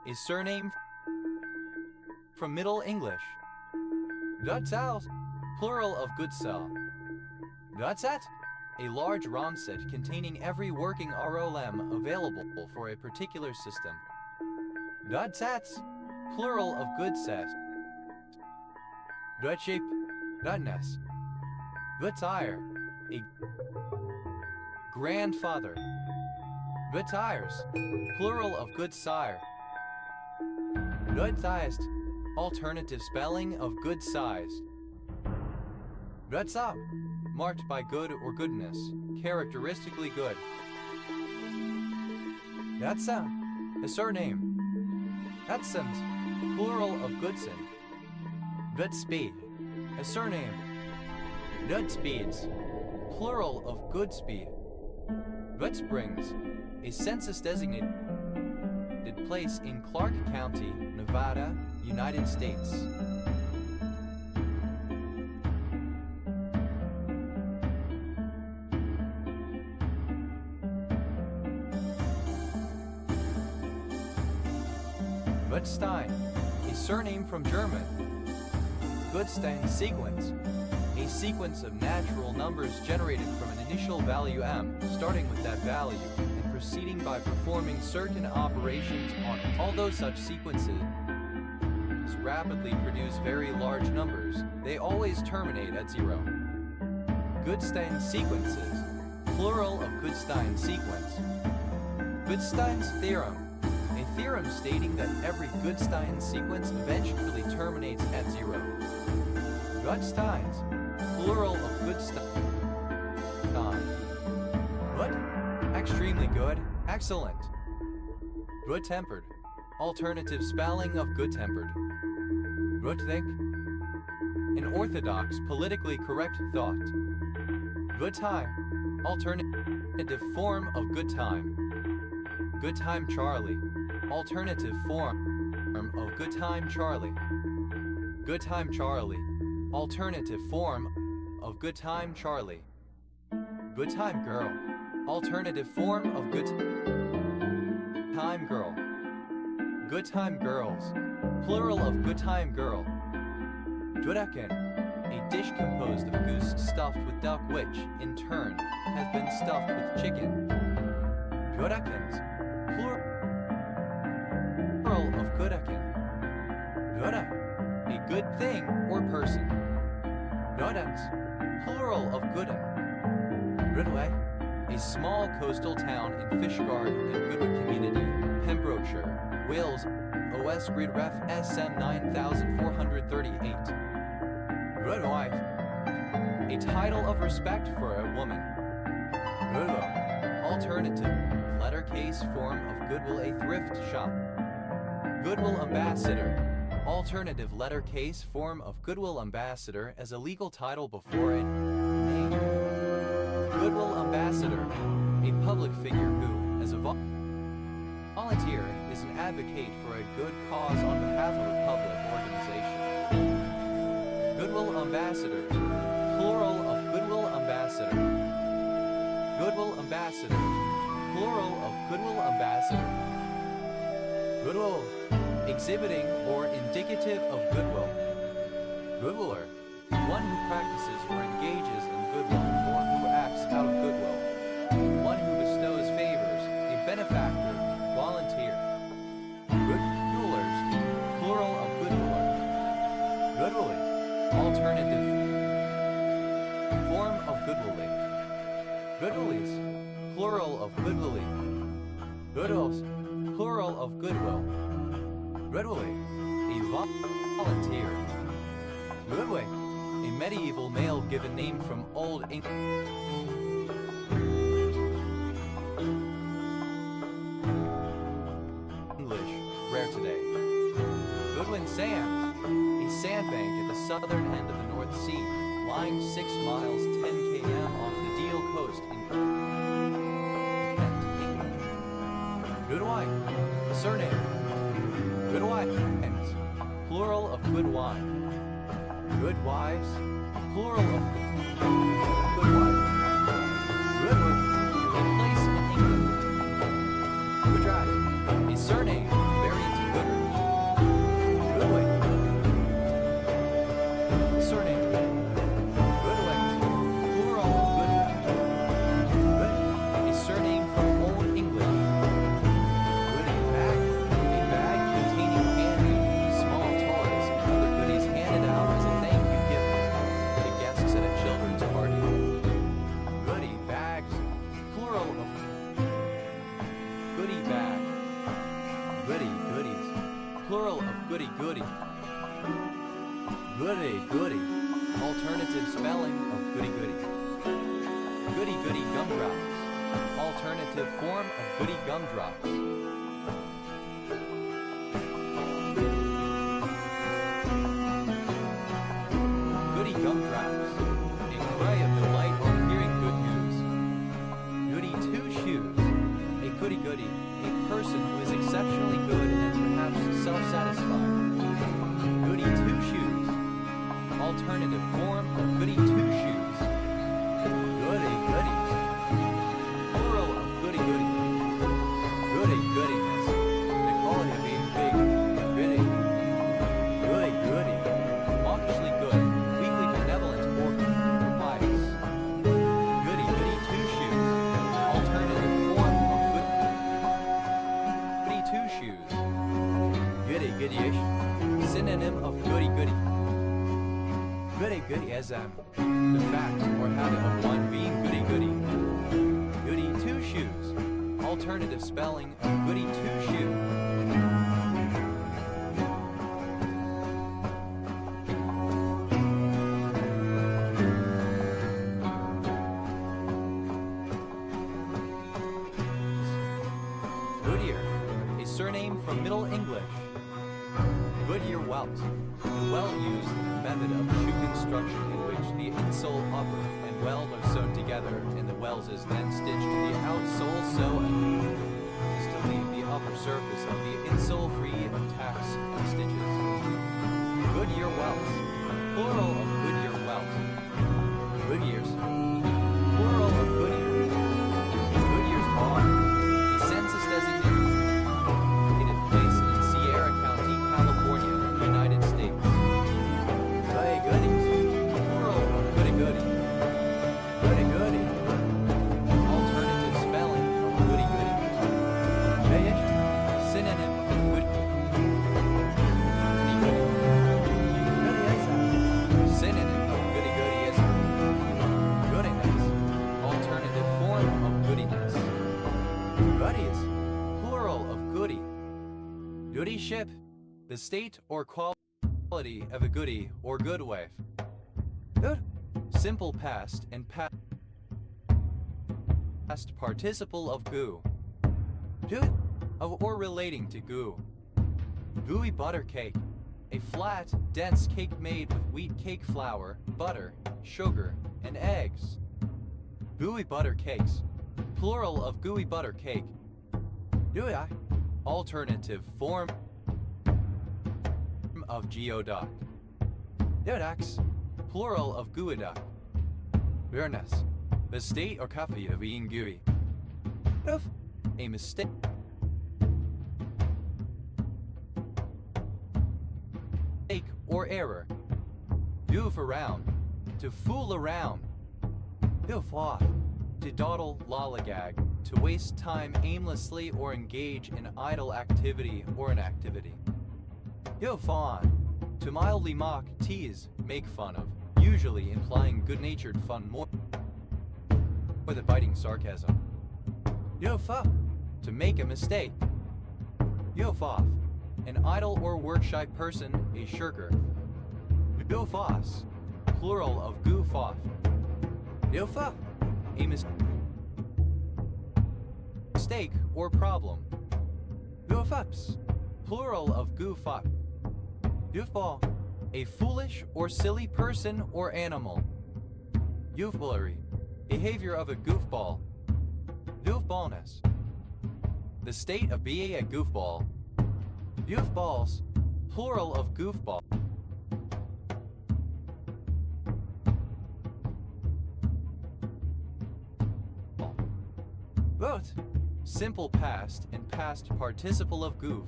a surname from Middle English. Goodsalls, plural of goodsall. Gutset, a large ROM set containing every working ROM available for a particular system. Gutsets, plural of goodset. Gutsheep, gutness. Guttire, a grandfather. Guttires, plural of goodsire. Good-sized, alternative spelling of good-sized. Gutsup, marked by good or goodness, characteristically good. Gutsa, a surname. Gutsons, plural of Goodson. Goodspeed, a surname. Goodspeeds, plural of Goodspeed. Goodsprings, a census-designated place in Clark County, Nevada, United States. Goodstein, a surname from German. Goodstein sequence, a sequence of natural numbers generated from an initial value m, starting with that value, and proceeding by performing certain operations on it. Although such sequences rapidly produce very large numbers, they always terminate at 0. Goodstein sequences, plural of Goodstein sequence. Goodstein's theorem, a theorem stating that every Goodstein sequence eventually terminates at 0. Goodsteins, plural of Goodstein. Good, extremely good, excellent. Good-tempered, alternative spelling of good-tempered. Good-think, an orthodox, politically correct thought. Good time, alternative form of good time. Good time Charlie, alternative form of good time Charlie. Good time Charlie, alternative form of good time Charlie. Good time girl, alternative form of good time girl. Good time girls, plural of good time girl. Goodecken, a dish composed of goose stuffed with duck which, in turn, has been stuffed with chicken. Goodeckens, plural of goodecken. Gooda, a good thing or person. Goodens, plural of gooden. Goodway, a small coastal town in Fishguard and Goodwood Community, Pembrokeshire, Wales, OS Grid Ref SM 9438. Good wife, a title of respect for a woman. Goodwill, alternative, letter case form of goodwill, a thrift shop. Goodwill ambassador, alternative letter case form of goodwill ambassador as a legal title before a name. Goodwill ambassador, a public figure who, as a volunteer, is an advocate for a good cause on behalf of a public organization. Goodwill ambassadors, plural of goodwill ambassador. Goodwill ambassadors, plural of goodwill ambassador. Goodwill, exhibiting or indicative of goodwill. Goodwiller, one who practices or engages in goodwill or who acts out of goodwill. One who bestows favors, a benefactor, volunteer. Goodwillers, plural of goodwiller. Goodwilly, alternative form of goodwilly. Goodwillies, plural of goodwilly. Goodwills, plural of goodwill. Goodwilly, a volunteer. Goodway, a medieval male given name from Old English. Rare today. Goodwin Sands, a sandbank at the southern end of the North Sea, lying 6 miles 10 km off the Deal coast in Kent, England. Goodwine, a surname. Goodwines, plural of good wine. Good wives, plural of good wife. Goodwood, a place in England. Goodrive, a surname variant of Goodrich. Goodway, a surname. Goodwait, plural of Goodway. Good, a surname from Old English. Goodie bag, a bag containing candy, small toys, and other goodies handed out as a thank you gift to guests at a children's party. Goodie bags, plural of goodie bag. Goody goodies, plural of goody goody. Goody goody, alternative spelling of goody goody. Goody goody gumdrops, alternative form of goody gumdrops. Goody gumdrops, a cry of delight on hearing good news. Goody two-shoes, a goody-goody, a person who is exceptionally good and perhaps self-satisfied. Goody two-shoes, alternative form of goody two-shoes. Goody goodies, plural of goody goody. Goody goodiness, the quality of being big. Goody as the fact or habit of one being goody. Goody two-shoes. Alternative spelling of goody two-shoe. Goodyear, a surname from Middle English. Goodyear welt, the well-used method of shoe construction in which the insole upper and weld are sewn together and the wells is then stitched to the outsole so as to leave the upper surface of the insole free of tacks and stitches. Goodyear welt, plural of Goodyear welt. Goodyear's, plural of Goodyear. Goodyear's Bar, a census designated place in Sierra County, California, United States. Goody goodies, plural of goody goody. Goody goody. Alternative spelling of goody goody. Gayish, synonym of goody goody. Synonym of goody goody is goodiness. Alternative form of goodiness. Goodies, plural of goody. Goody ship, the state or quality of a goody or good wife. Good. Simple past and past participle of goo. Good. Of or relating to goo. Gooey butter cake, a flat, dense cake made with wheat cake flour, butter, sugar, and eggs. Gooey butter cakes, plural of gooey butter cake. Gooey, alternative form of geoduck. Geoducks, plural of geoduck. Weirdness, the state or copy of being gooey. Of a mistake or error. Goof around, to fool around. Goof off, to dawdle lollygag, to waste time aimlessly or engage in idle activity or inactivity. Goof on, to mildly mock, tease, make fun of, usually implying good-natured fun more or the biting sarcasm. Goof up, to make a mistake. Goof off, an idle or work-shy person, a shirker. Goof off, plural of goof off. Goof up, a mistake or problem. Goof ups, plural of goof up. Goofball, a foolish or silly person or animal. Goofballery, behavior of a goofball. Goofballness, the state of being a goofball. Goofballs, plural of goofball. Vote, simple past and past participle of goof.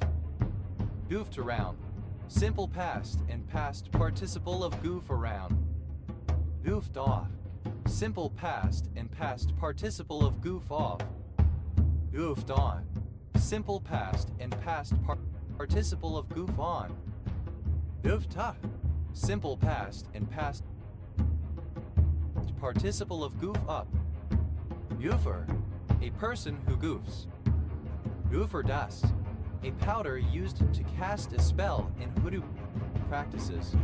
Goofed around, simple past and past participle of goof around. Goofed off, simple past and past participle of goof off. Goofed on, simple past and past participle of goof on. Goofed up, simple past and past participle of goof up. Goofer, a person who goofs. Goofer dust, a powder used to cast a spell in hoodoo practices.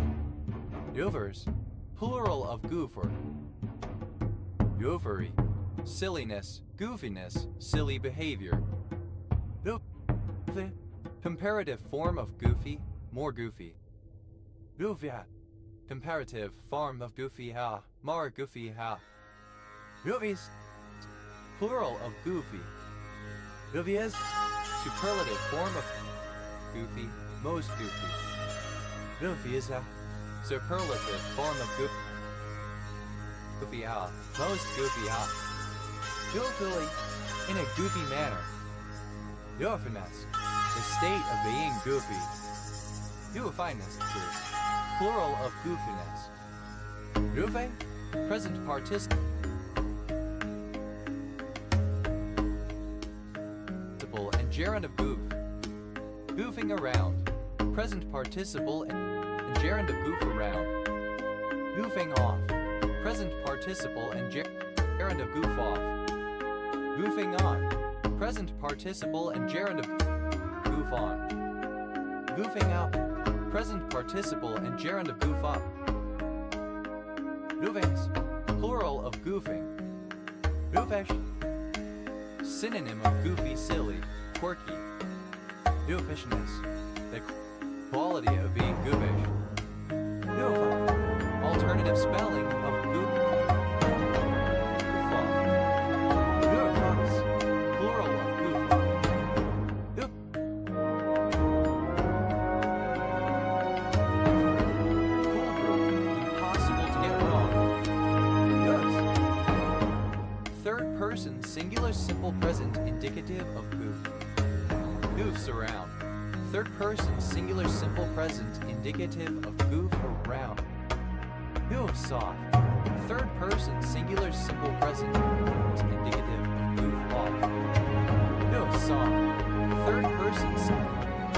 Goofers, plural of goofer. Goofery, silliness, goofiness, silly behavior. Goofy, comparative form of goofy, more goofy. Goofy, comparative form of goofy, more goofy. Goofies, plural of goofy. Goofy is superlative form of goofy, most goofy. Goofy is a superlative form of goofy, most goofy. Goofily, in a goofy manner. Goofiness, the state of being goofy. Goofiness is plural of goofiness. Goofy, present participle and gerund of goof. Goofing around, present participle and gerund of goof around. Goof Goofing off. Present participle and gerund of goof off. Goofing on. Present participle and gerund of goof on. Goofing up. Present participle and gerund of goof up. Goofings. Plural of goofing. Goofish. Synonym of goofy, silly, quirky. Goofishness. The quality of being goofish. Goof. Alternative spelling of goof. Goof off. Goofus. Plural of goof. Goof. Foolproof. Impossible to get wrong. Goofs. Third person singular simple present indicative of goof. Goofs around. Third person singular simple present indicative of goof around. Goofs off. Third person singular simple present indicative of goof off. Goofs on. Third person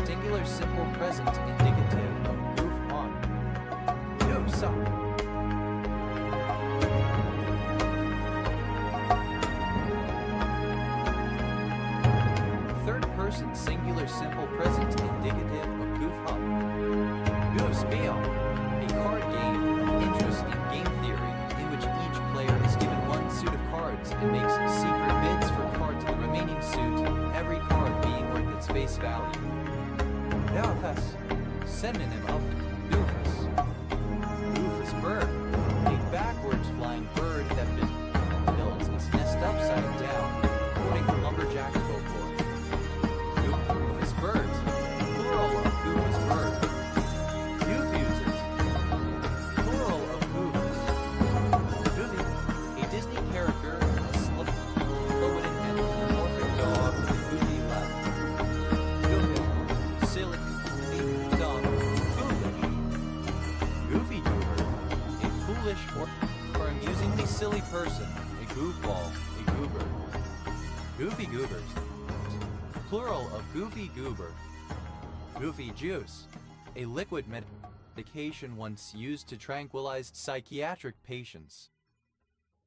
singular simple present indicative of goof on. Goofs up. Third person singular simple present indicative of goof up. Goofspiel. A card game of interest in game theory in which each player is given one suit of cards and makes secret bids for cards to the remaining suit, every card being worth its face value. Goofus. Synonym of goofus. Goofus bird. A backwards flying bird that builds its nest upside down, according to lumberjack folklore. Goofus birds. Plural of goofus bird. Goof users. Plural of goofus. Goofy. A Disney character, a slow-witted anthropomorphic dog with a goofy laugh. Goofy. Silly. Dumb. Foolish. Goofy goober. A foolish or amusingly silly person. A goofball. A goober. Goofy goobers. Plural of goofy goober. Goofy juice. A liquid medication once used to tranquilize psychiatric patients.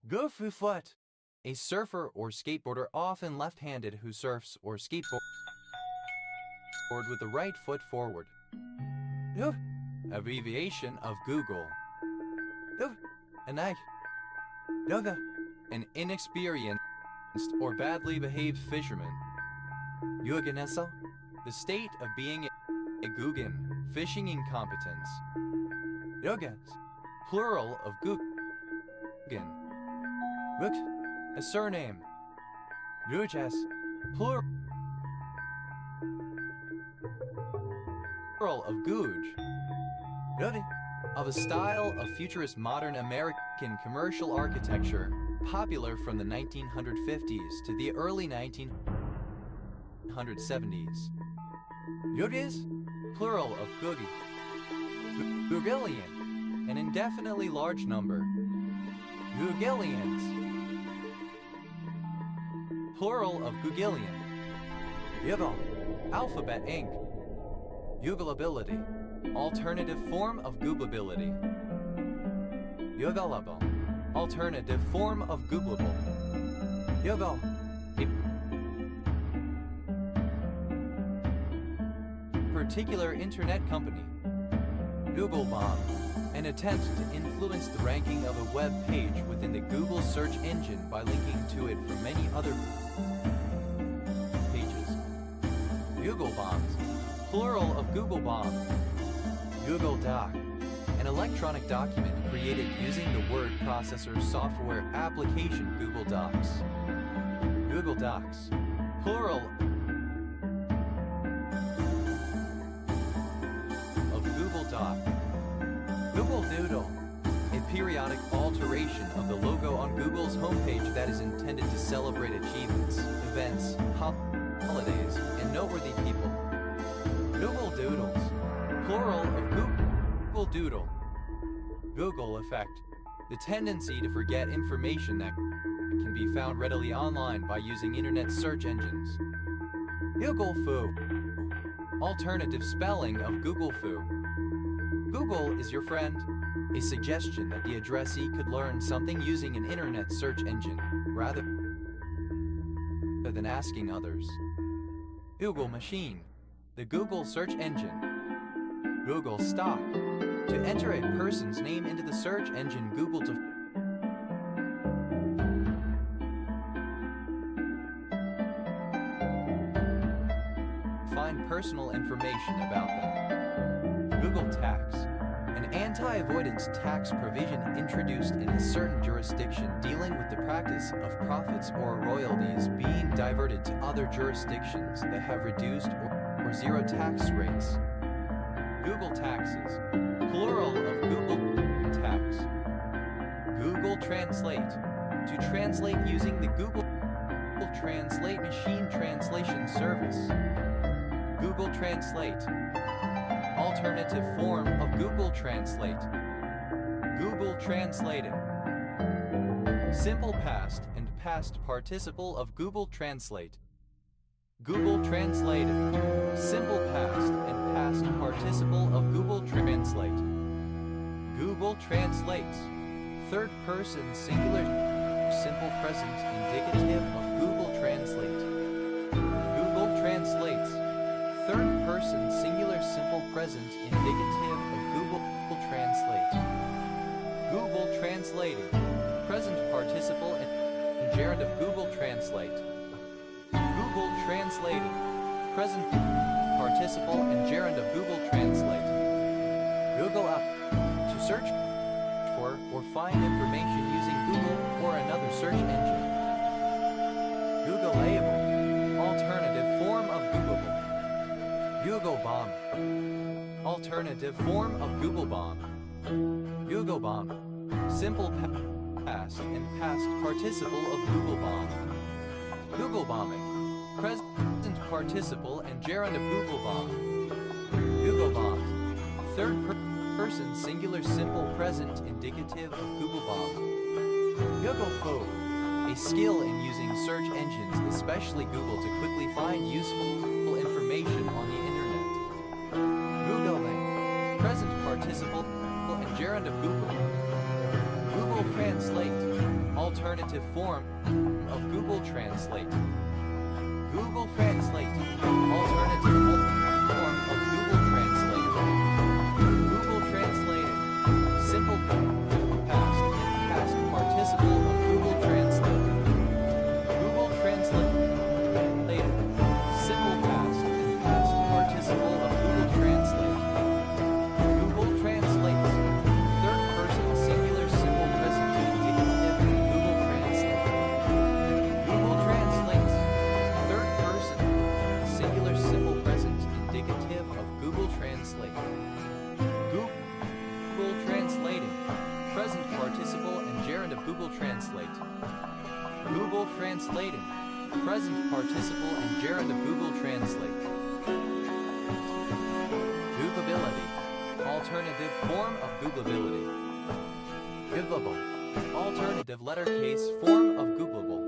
Goofy foot. A surfer or skateboarder, often left-handed, who surfs or skateboard with the right foot forward. Goof. Abbreviation of Google. Goof. An egg. Yoga. An inexperienced or badly behaved fisherman. Yuganessa. The state of being a Guggen, fishing incompetence. Yogans. Plural of Guggen. Guk. A surname. Gujas. Plural of Guj. Yodi. Of a style of futurist modern American commercial architecture, popular from the 1950s to the early 1970s. Yogis. Plural of Googie. Googillian. An indefinitely large number. Googillians. Plural of Googillian. Yugal. Alphabet Inc. Googleability. Alternative form of Googleability. Yugalable. Alternative form of Googleable. Yugal. A particular internet company. Googlebomb. An attempt to influence the ranking of a web page within the Google search engine by linking to it from many other pages. Googlebombs. Plural of Googlebomb. Google Doc. An electronic document created using the word processor software application Google Docs. Google Docs. Plural of Google Doc. Google Doodle. A periodic alteration of the logo on Google's homepage that is intended to celebrate achievements, events, holidays, and noteworthy people. Google Doodles. Plural of Google Doodle. Google effect. The tendency to forget information that can be found readily online by using internet search engines. Google Foo. Alternative spelling of Google Foo. Google is your friend. a suggestion that the addressee could learn something using an internet search engine, rather than asking others. Google Machine, the Google search engine. Google Stock, to enter a person's name into the search engine Google to find personal information about them. Google Tax, an anti-avoidance tax provision introduced in a certain jurisdiction dealing with the practice of profits or royalties being diverted to other jurisdictions that have reduced or zero tax rates. Google Taxes, plural of Google Tax. Google Translate, to translate using the Google Translate machine translation service. Google Translate, alternative form of Google Translate. Google Translated, simple past and past participle of Google Translate. Google Translated, simple past and past participle of Google Translate. Google Translates, third person singular simple present indicative of Google Translate. Google Translates, third person singular simple present indicative of Google Translate. Google Translated, present participle and gerund of Google Translate. Google Translated, present participle and gerund of Google Translate. Google Up, to search for or find information using Google or another search engine. Googleable, alternative form of Googleable. Googlebomb, alternative form of Googlebomb. Googlebomb, simple past and past participle of Googlebomb. Googlebombing, present participle and gerund of Googlebomb. Googlebombed, third person singular simple present indicative of Googlebomb. Googlefo, a skill in using search engines, especially Google, to quickly find useful information on the internet. Googling, present participle and gerund of Google. Google Translate, alternative form of Google Translate. Google Translate, alternative form of Google Translate. Google Translated, simple past and past participle of Google Translate. Google Translated, simple past and past participle of Google Translate. Google Translates, third person singular simple present indicative of Google Translate. Google Translates, third person singular simple present indicative of Google Translate. Google Translating, present participle and gerund of Google Translate. Google Translating, present participle and gerund of Google Translate. Googleability, alternative form of Googleability. Googleable, alternative lettercase form of Googleable.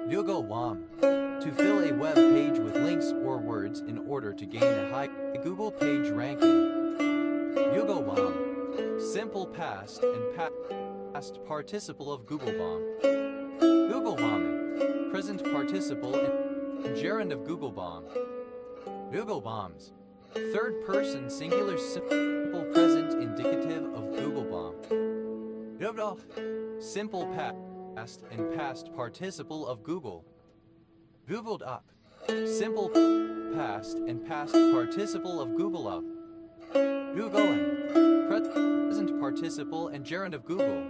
Googlewom, to fill a web page with links or words in order to gain a high Google page ranking. Googlewom, simple past and past participle of Googlebomb. Googlebombing, present participle and gerund of Googlebomb. Googlebombs, third person singular simple present indicative of Googlebomb. Google, simple past and past participle of Google. Googled up, simple past and past participle of Google up. Googling, present participle and gerund of Google.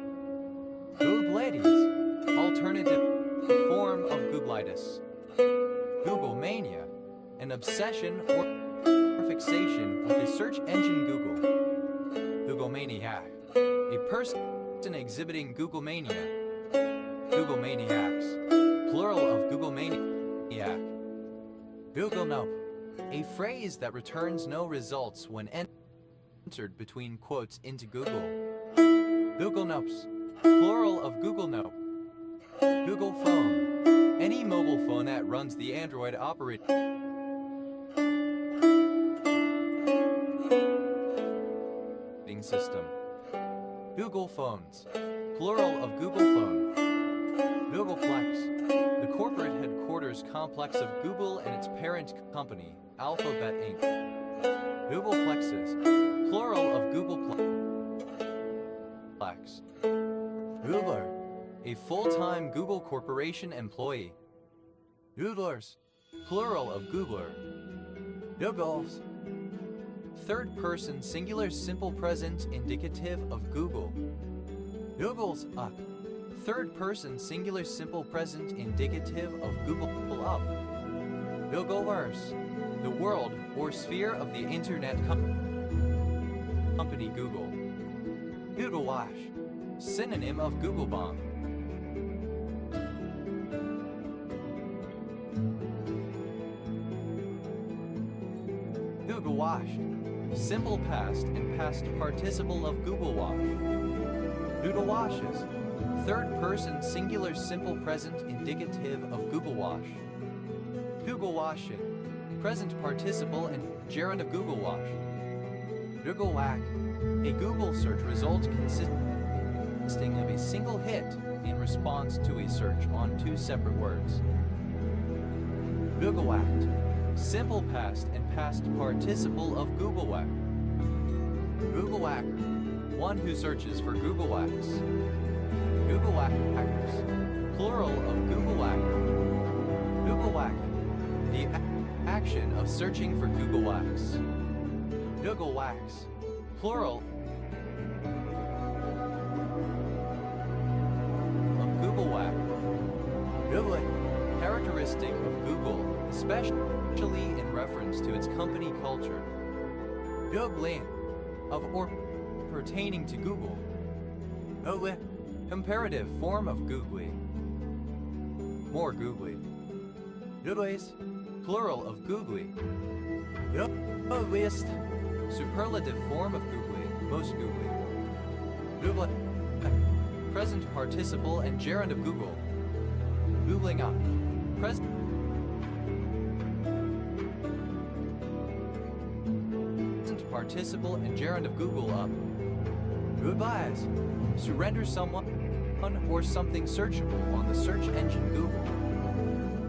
Googladies, alternative form of Googlitis. Googlemania, an obsession or fixation with the search engine Google. Googlemaniac, a person exhibiting Googlemania. Googlemaniacs, plural of Googlemaniac. Google Nope, a phrase that returns no results when entered between quotes into Google. Google Nopes, plural of Google Nope. Google Phone, any mobile phone that runs the Android operating system. Google Phones, plural of Google Phone. Googleplex, the corporate headquarters complex of Google and its parent company, Alphabet Inc. Googleplexes, plural of Googleplex. Googler, a full-time Google Corporation employee. Googlers, plural of Googler. Googles, third-person singular simple present indicative of Google. Google's up, third-person singular simple present indicative of Google up. Googleverse, the world or sphere of the internet company Google. Googlewash, synonym of Googlebomb. Googlewash, simple past and past participle of Googlewash. Googlewaches, third-person singular simple present indicative of Googlewash. Googlewashing, present participle and gerund of Googlewash. Googlewack, a Google search result consisting of a single hit in response to a search on two separate words. Googlewacked, simple past and past participle of Googlewack. Googlewacker, one who searches for Googlewax. Googlewackers, plural of Googlewacker. Googlewacken, the action of searching for Googlewax. Googlewax, plural of Googlewack. Googling, characteristic of Google, especially in reference to its company culture. Googling, of or pertaining to Google. Googly, comparative form of googly. More googly. Googlies, plural of googly. Googliest, superlative form of googly, most googly. Googly, present participle and gerund of Google. Googling up, present participle and gerund of Google up. Googleize, surrender someone or something searchable on the search engine Google.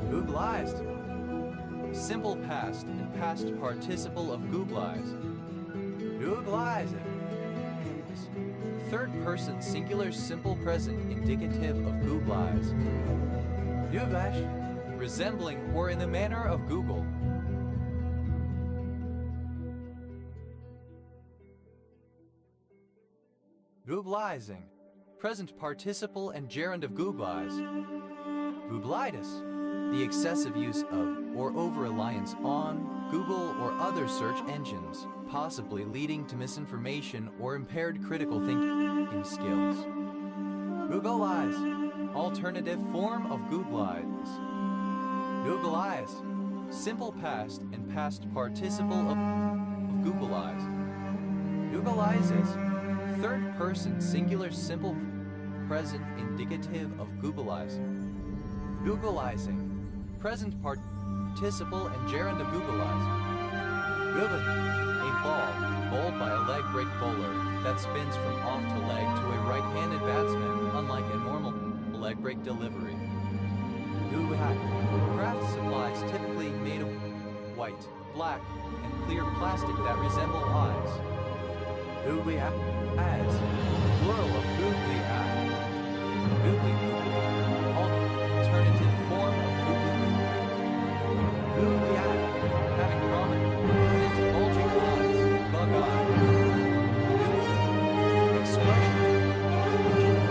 Googleized, simple past and past participle of Googleize. Googleize, third person singular simple present indicative of Googleize. Googleish, resembling or in the manner of Google. Googleizing, present participle and gerund of Googleize. Googlitis, the excessive use of or over-reliance on Google or other search engines, possibly leading to misinformation or impaired critical thinking skills. Googleize, alternative form of Googleize. Googleize, simple past and past participle of Googleize. Googleizes, third person singular simple present indicative of Googleize. Googleizing, present participle and gerund of Googleize. Googling, a ball bowled by a leg break bowler that spins from off to leg to a right-handed batsman, unlike a normal leg break delivery. Googlehack, craft supplies typically made of white, black, and clear plastic that resemble eyes. Googlehack, as, plural of googly eye. Googly googly, alternative form of googly googly. Googly eye, having prominent bulging eyes, bug eye. Googly, expression,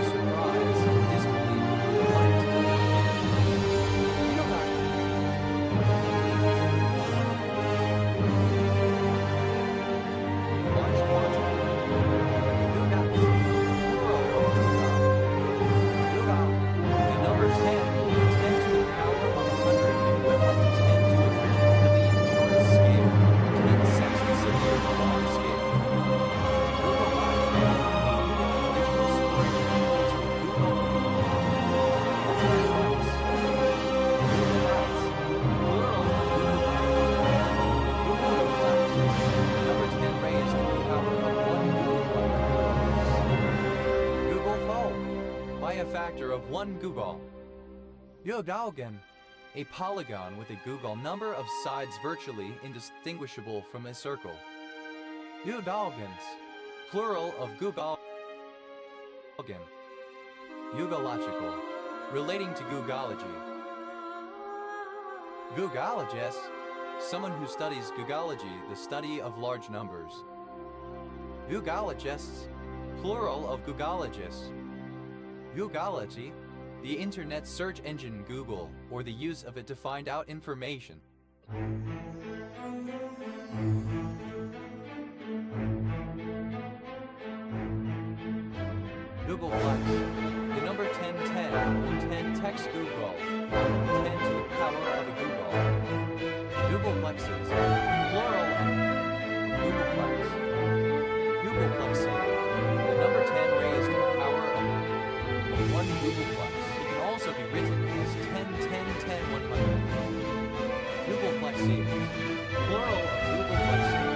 surprise, disbelief, delight. Large quantity. Plural of by a factor of 1 googol. Yodalgan, a polygon with a googol number of sides virtually indistinguishable from a circle. Yodalgans, plural of googol. Googological, relating to googology. Googologist, someone who studies googology, the study of large numbers. Googologists, plural of googologists. Googology, the internet search engine Google, or the use of it to find out information. Googleplex, the number 1010, or 10 text Google, 10 to the power of a Google. Googleplexes, plural of Googleplex. Googleplexing, the number 10 raised to the power of 1 Googleplex. It can also be written as 10, 10, 10, 100. Googleplexians, plural of Googleplexing.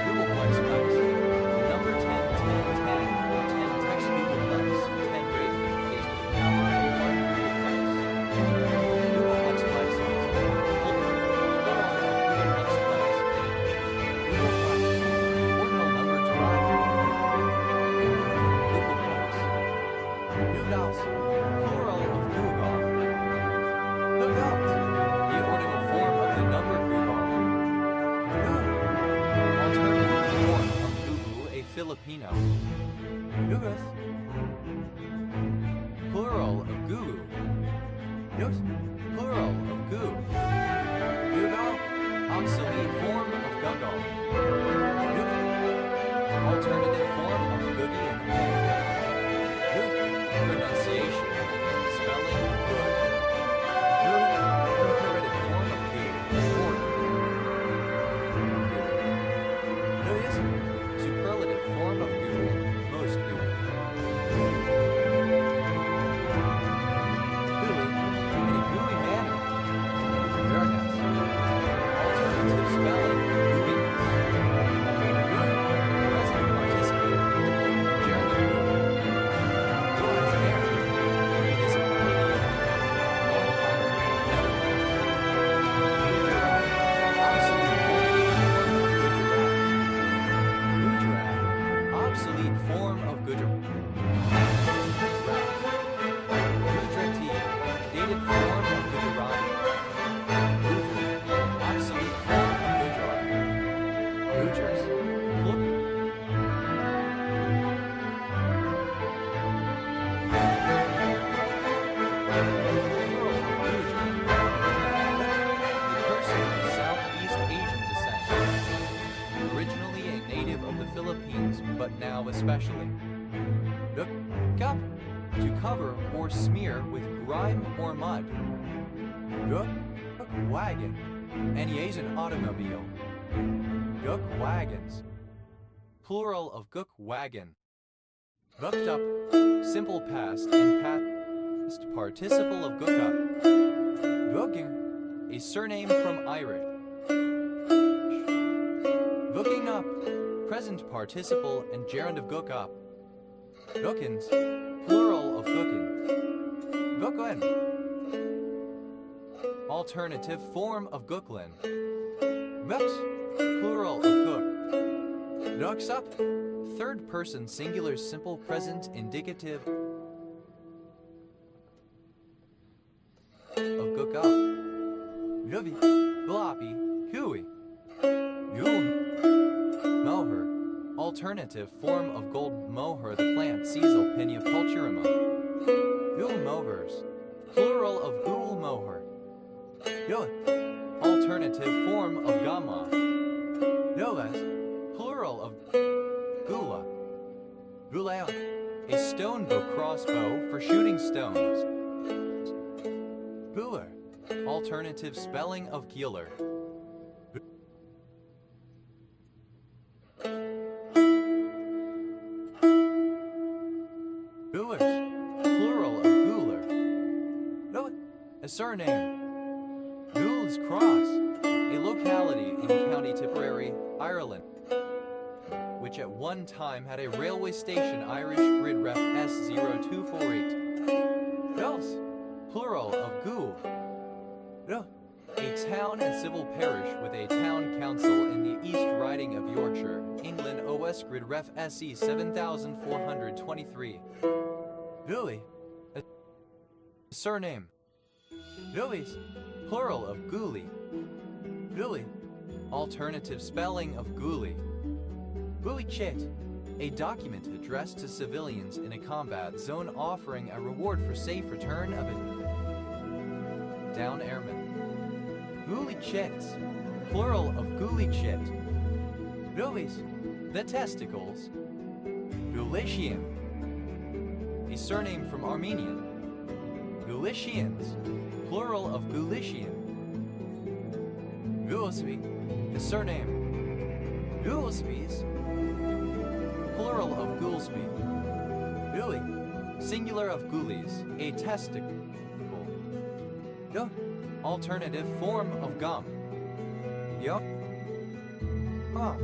Googleplex, the number 10, 10, 10, or 10 text Googleplex, 10 raised to the power of 1 Googleplex. Googleplexplexes, plural of Googleplexplex. Googleplex, ordinal number derived from Googleplex. Googles, plural of Google. Googles, the ordinal form of the number Google. Alternative form of Google, a Filipino. Gugus, plural of Goo. Gus, plural of Goo. Google, obsolete form of Google. Google, alternative form of Googie and Egg. Good, pronunciation, spelling of good. Good, comparative form of good, order. Good, superlative form of gooey, most gooey. Gooey, in a gooey manner. Goodness, alternative spelling of gooiness. Good, present participle, gerund good. Good is air, the municipality of Netherlands. Gujarat, obsolete form of Gujarat. Gujarati, dated form of Gujarati. Gujarat, obsolete form of Gujarat. Gujars, originally a native of the Philippines, but now especially. Gup, to cover or smear with grime or mud. Guk wagon, any Asian automobile. Guk wagons, plural of guk wagon. Gooked up, simple past and past participle of gook up. Gooking, a surname from Irish. Gooking up, present participle and gerund of gook up. Gookins, plural of gookin. Gooklin, alternative form of gooklin. Gooks, plural of gook. Gooks up, third person singular simple present indicative of gook up. Guvi, gloppy, hooey. Yul moher, alternative form of gold moher, the plant Caesul pinea pulcherima. Gul mohers, plural of gul moher. Gul, alternative form of gamma. Gulas, plural of gula. Gulao, a stone bow crossbow for shooting stones. Guler, alternative spelling of Guler. Gulers, plural of Guler. No, a surname. Gould's Cross, a locality in County Tipperary, Ireland, which at one time had a railway station Irish grid ref S0248. town and civil parish with a town council in the East Riding of Yorkshire, England. OS Grid Ref SE 7423. Gooly. A surname. Goolies. Plural of Gooly. Gooly. Alternative spelling of Gooly. Gooly Chit. A document addressed to civilians in a combat zone offering a reward for safe return of a down airman. Gooly Chits. Plural of Gooly Chit. Goolies. The testicles. Gulitian. A surname from Armenian. Gulitians. Plural of Gulitian. Gulsby. A surname. Gulsbys. Plural of Goolsby. Gooly. Singular of Goolies. A testicle. Go. Alternative form of gum. Yo. Ah.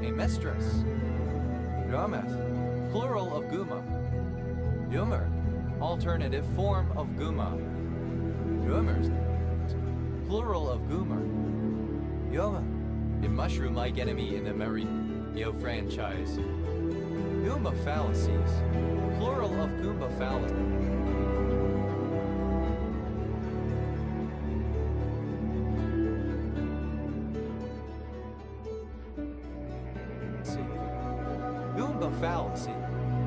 A mistress. Gometh. Plural of Guma. Gumer. Alternative form of Guma. Gumers. Plural of Goomer. Yoma. A mushroom-like enemy in the Mario franchise. Goomba fallacies. Plural of Goomba fallacies. Goomba fallacy.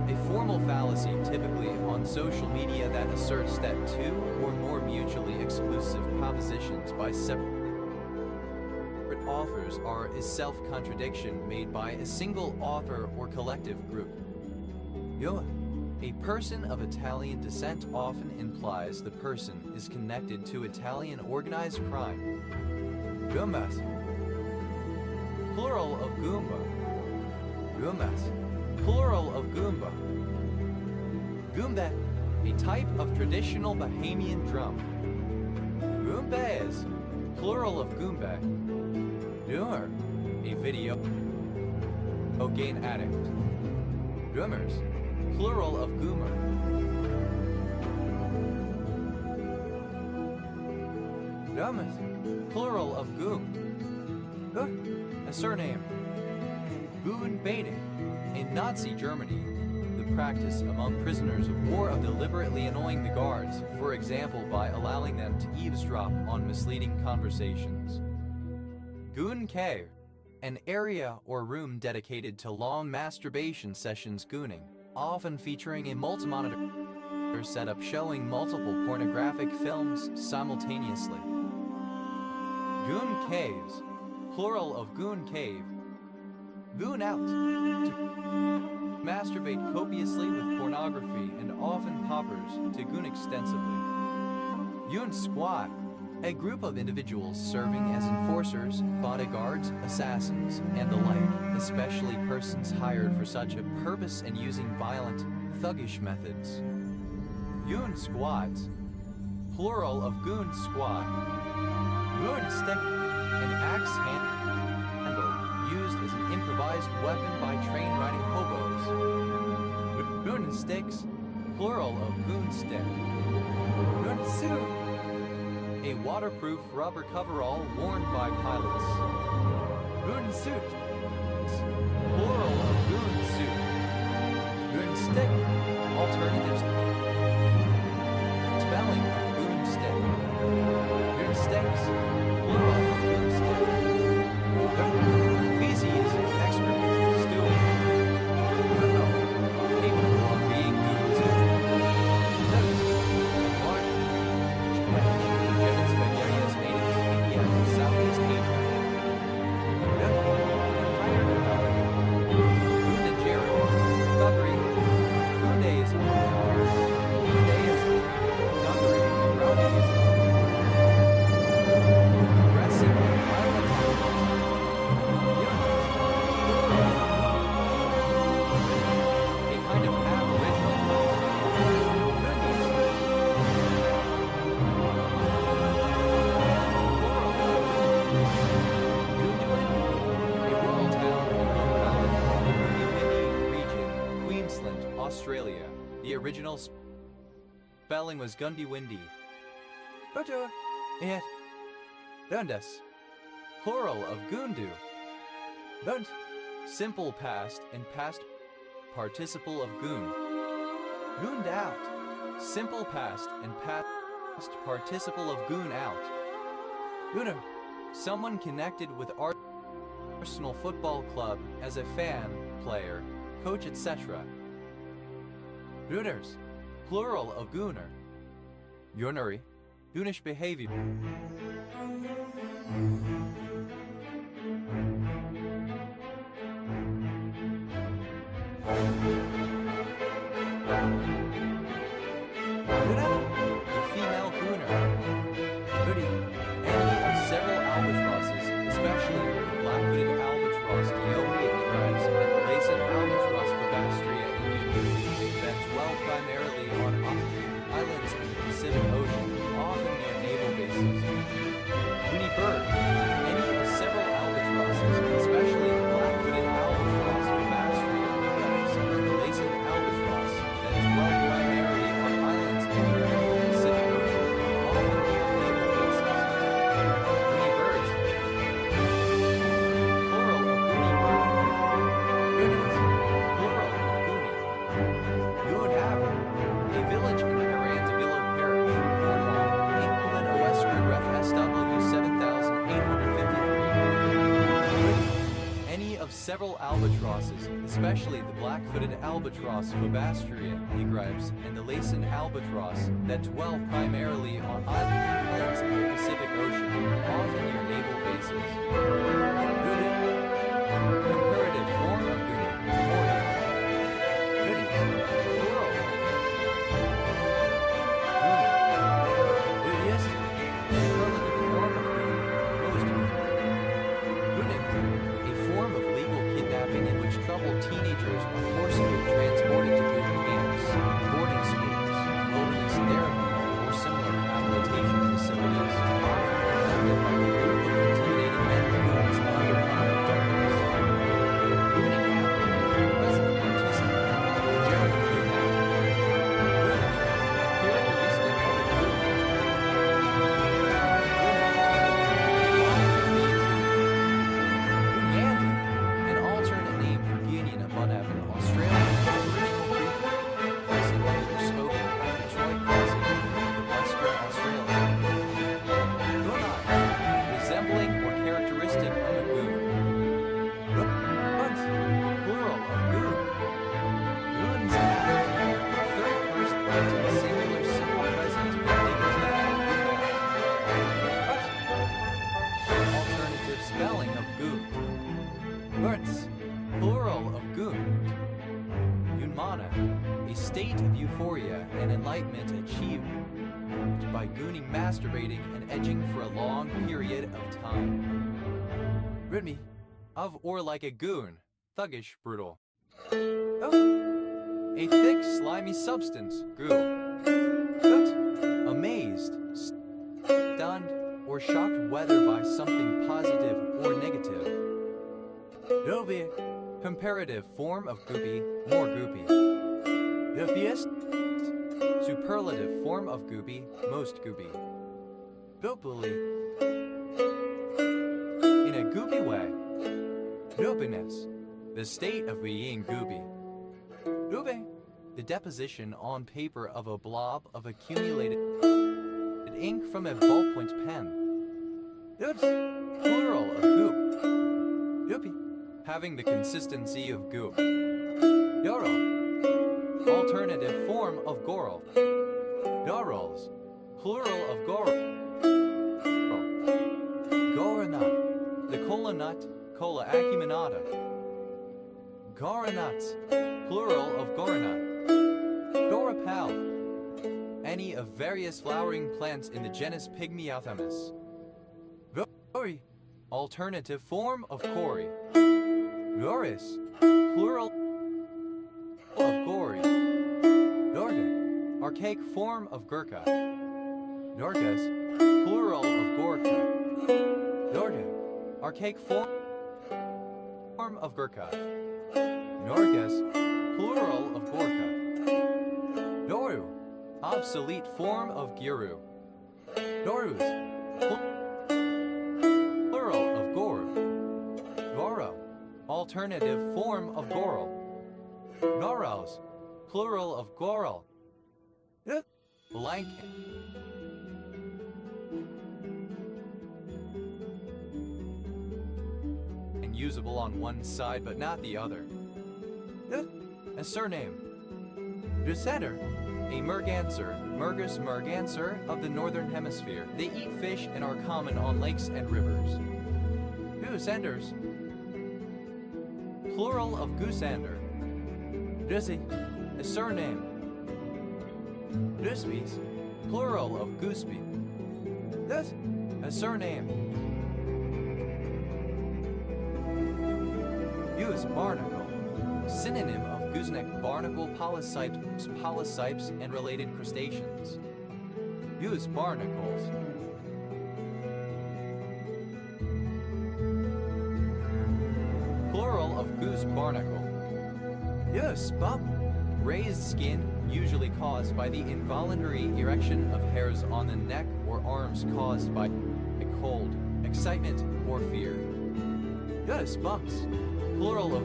A formal fallacy typically on social media that asserts that two or more mutually exclusive propositions by separate authors are a self-contradiction made by a single author or collective group. Yo, a person of Italian descent often implies the person is connected to Italian organized crime. Goombas. Plural of Goomba. Goombas. Plural of Goomba. Goomba, a type of traditional Bahamian drum. Goombas. Plural of Goomba. Goomer, a video game addict. Goomers, plural of Goomer. Goomers, plural of Goom. A surname. Goon baiting. In Nazi Germany, the practice among prisoners of war of deliberately annoying the guards, for example by allowing them to eavesdrop on misleading conversations. Goon K, an area or room dedicated to long masturbation sessions gooning, often featuring a multi-monitor setup showing multiple pornographic films simultaneously. Goon Caves, plural of Goon Cave. Goon out, to masturbate copiously with pornography and often poppers, to goon extensively. Goon Squad, a group of individuals serving as enforcers, bodyguards, assassins, and the like, especially persons hired for such a purpose and using violent, thuggish methods. Goon Squads, plural of Goon Squad. Goon Stick, an axe handle used as an improvised weapon by train-riding hobos. Goon Sticks, plural of Goon Stick. Goon Suit, a waterproof rubber coverall worn by pilots. Goon Suit, plural of Goon Suit. Goon Stick, alternatives. Spelling of Goon Stick. Goon Sticks, plural of Goon Stick. Feces, excrement, stool. Goon, capable of being gooned to. Notes, large Spaghettias native to India and Southeast Asia. Higher development. Goondagerry, thuggery, goondaism, thuggery, rowdyism. Aggressive and violent animals. A kind of aboriginal cult. Goonies. A rural town in Long Island, in the Goondiwindi region, Queensland, Australia. The original spelling was Gundiwindi. But it Dundas, plural of gundu. Dunt, simple past and past participle of goon. Gooned out, simple past and past participle of goon out. Gooner, someone connected with Arsenal Football Club as a fan, player, coach, etc. Gooners, plural of gooner. Goonery, goonish behavior. Female gooner. Goody, any of several albatrosses, especially the black-hooded albatross Diomedes and the laced albatross Fabastria that dwell primarily on islands in the Pacific Ocean, often near naval bases. Goony bird, any of several albatrosses, especially the black-hooded albatross Fabastria and the laced albatross that dwell primarily on islands in the Pacific Ocean, often near naval bases. Goony birds. Plural of goony bird. Goonies. Plural of goonie. Goon Haver. A village in Parantavillo Parish, Cornwall, England, OS Ref SW 7853. Any of several albatrosses, especially the black-footed albatross Fabastria nigribes and the Laysan albatross that dwell primarily on islands in the Pacific Ocean, often near naval bases. Goody. Imperative form of goody. Or goodies. Plural. Goodiest. Superlative form of goody. Most goody. Gooning. A form of legal kidnapping in which troubled teenagers are forcibly transported to boot camps, boarding schools, wilderness therapy, or similar rehabilitation facilities, often conducted by a group of intimidating men goons under cover of darkness. Gooning out. Present participant. Generative kidnapping. Goonish. Characteristic of a goon. Gooniandy. An alternate name for Guinean Abunab in Australia. Original Greek. Crossing language spoken at the Troy Crossing region of Western Australia. Goonai. Resembling or characteristic of a goon. Goons. Plural of goon. Goons out. Third person singular simple present indicative of goon out. Alternative spelling of goon. Goons. Plural of goon. Goonmana. A state of euphoria and enlightenment achieved by gooning, masturbating, and edging for a long period of time. Ridme. Of or like a goon. Thuggish, brutal. Oh. A thick, slimy substance. Goo. Goot. Amazed, stunned, or shocked whether by something positive or negative. Dobi. Comparative form of goopy, more goopy. Goopiest. Superlative form of goopy, most goopy. Goopily. In a goopy way. Goopiness. The state of being goopy. Goopy. The deposition on paper of a blob of accumulated ink from a ballpoint pen. Goops. Plural of goop. Goopy. Having the consistency of goop. Goro. Alternative form of goral. Gorals. Plural of goral. Goranut. The cola nut, cola acuminata. Goranuts. Plural of goranut. Gorapal. Any of various flowering plants in the genus Pygmaeothamus. Gori. Alternative form of cori. Goris. Plural of gory. Gorga. Archaic form of Gurkha. Gorgas. Plural of Gorka. Gorga. Archaic form of Gurkha. Gorgas. Plural of Gorka. Doru. Obsolete form of Guru. Dorus. alternative form of goral. Goros, plural of goral. Blank. And usable on one side but not the other. A surname. Dusetter, a merganser, Mergus merganser of the northern hemisphere. They eat fish and are common on lakes and rivers. Goosanders, plural of goosander. Dussy, a surname. Duspies, plural of gooseby. Thus, a surname. Use barnacle, synonym of gooseneck barnacle, polycypes, and related crustaceans. Use barnacles. Plural of goose barnacle. Use bump, raised skin, usually caused by the involuntary erection of hairs on the neck or arms caused by a cold, excitement, or fear. Goose bumps, plural of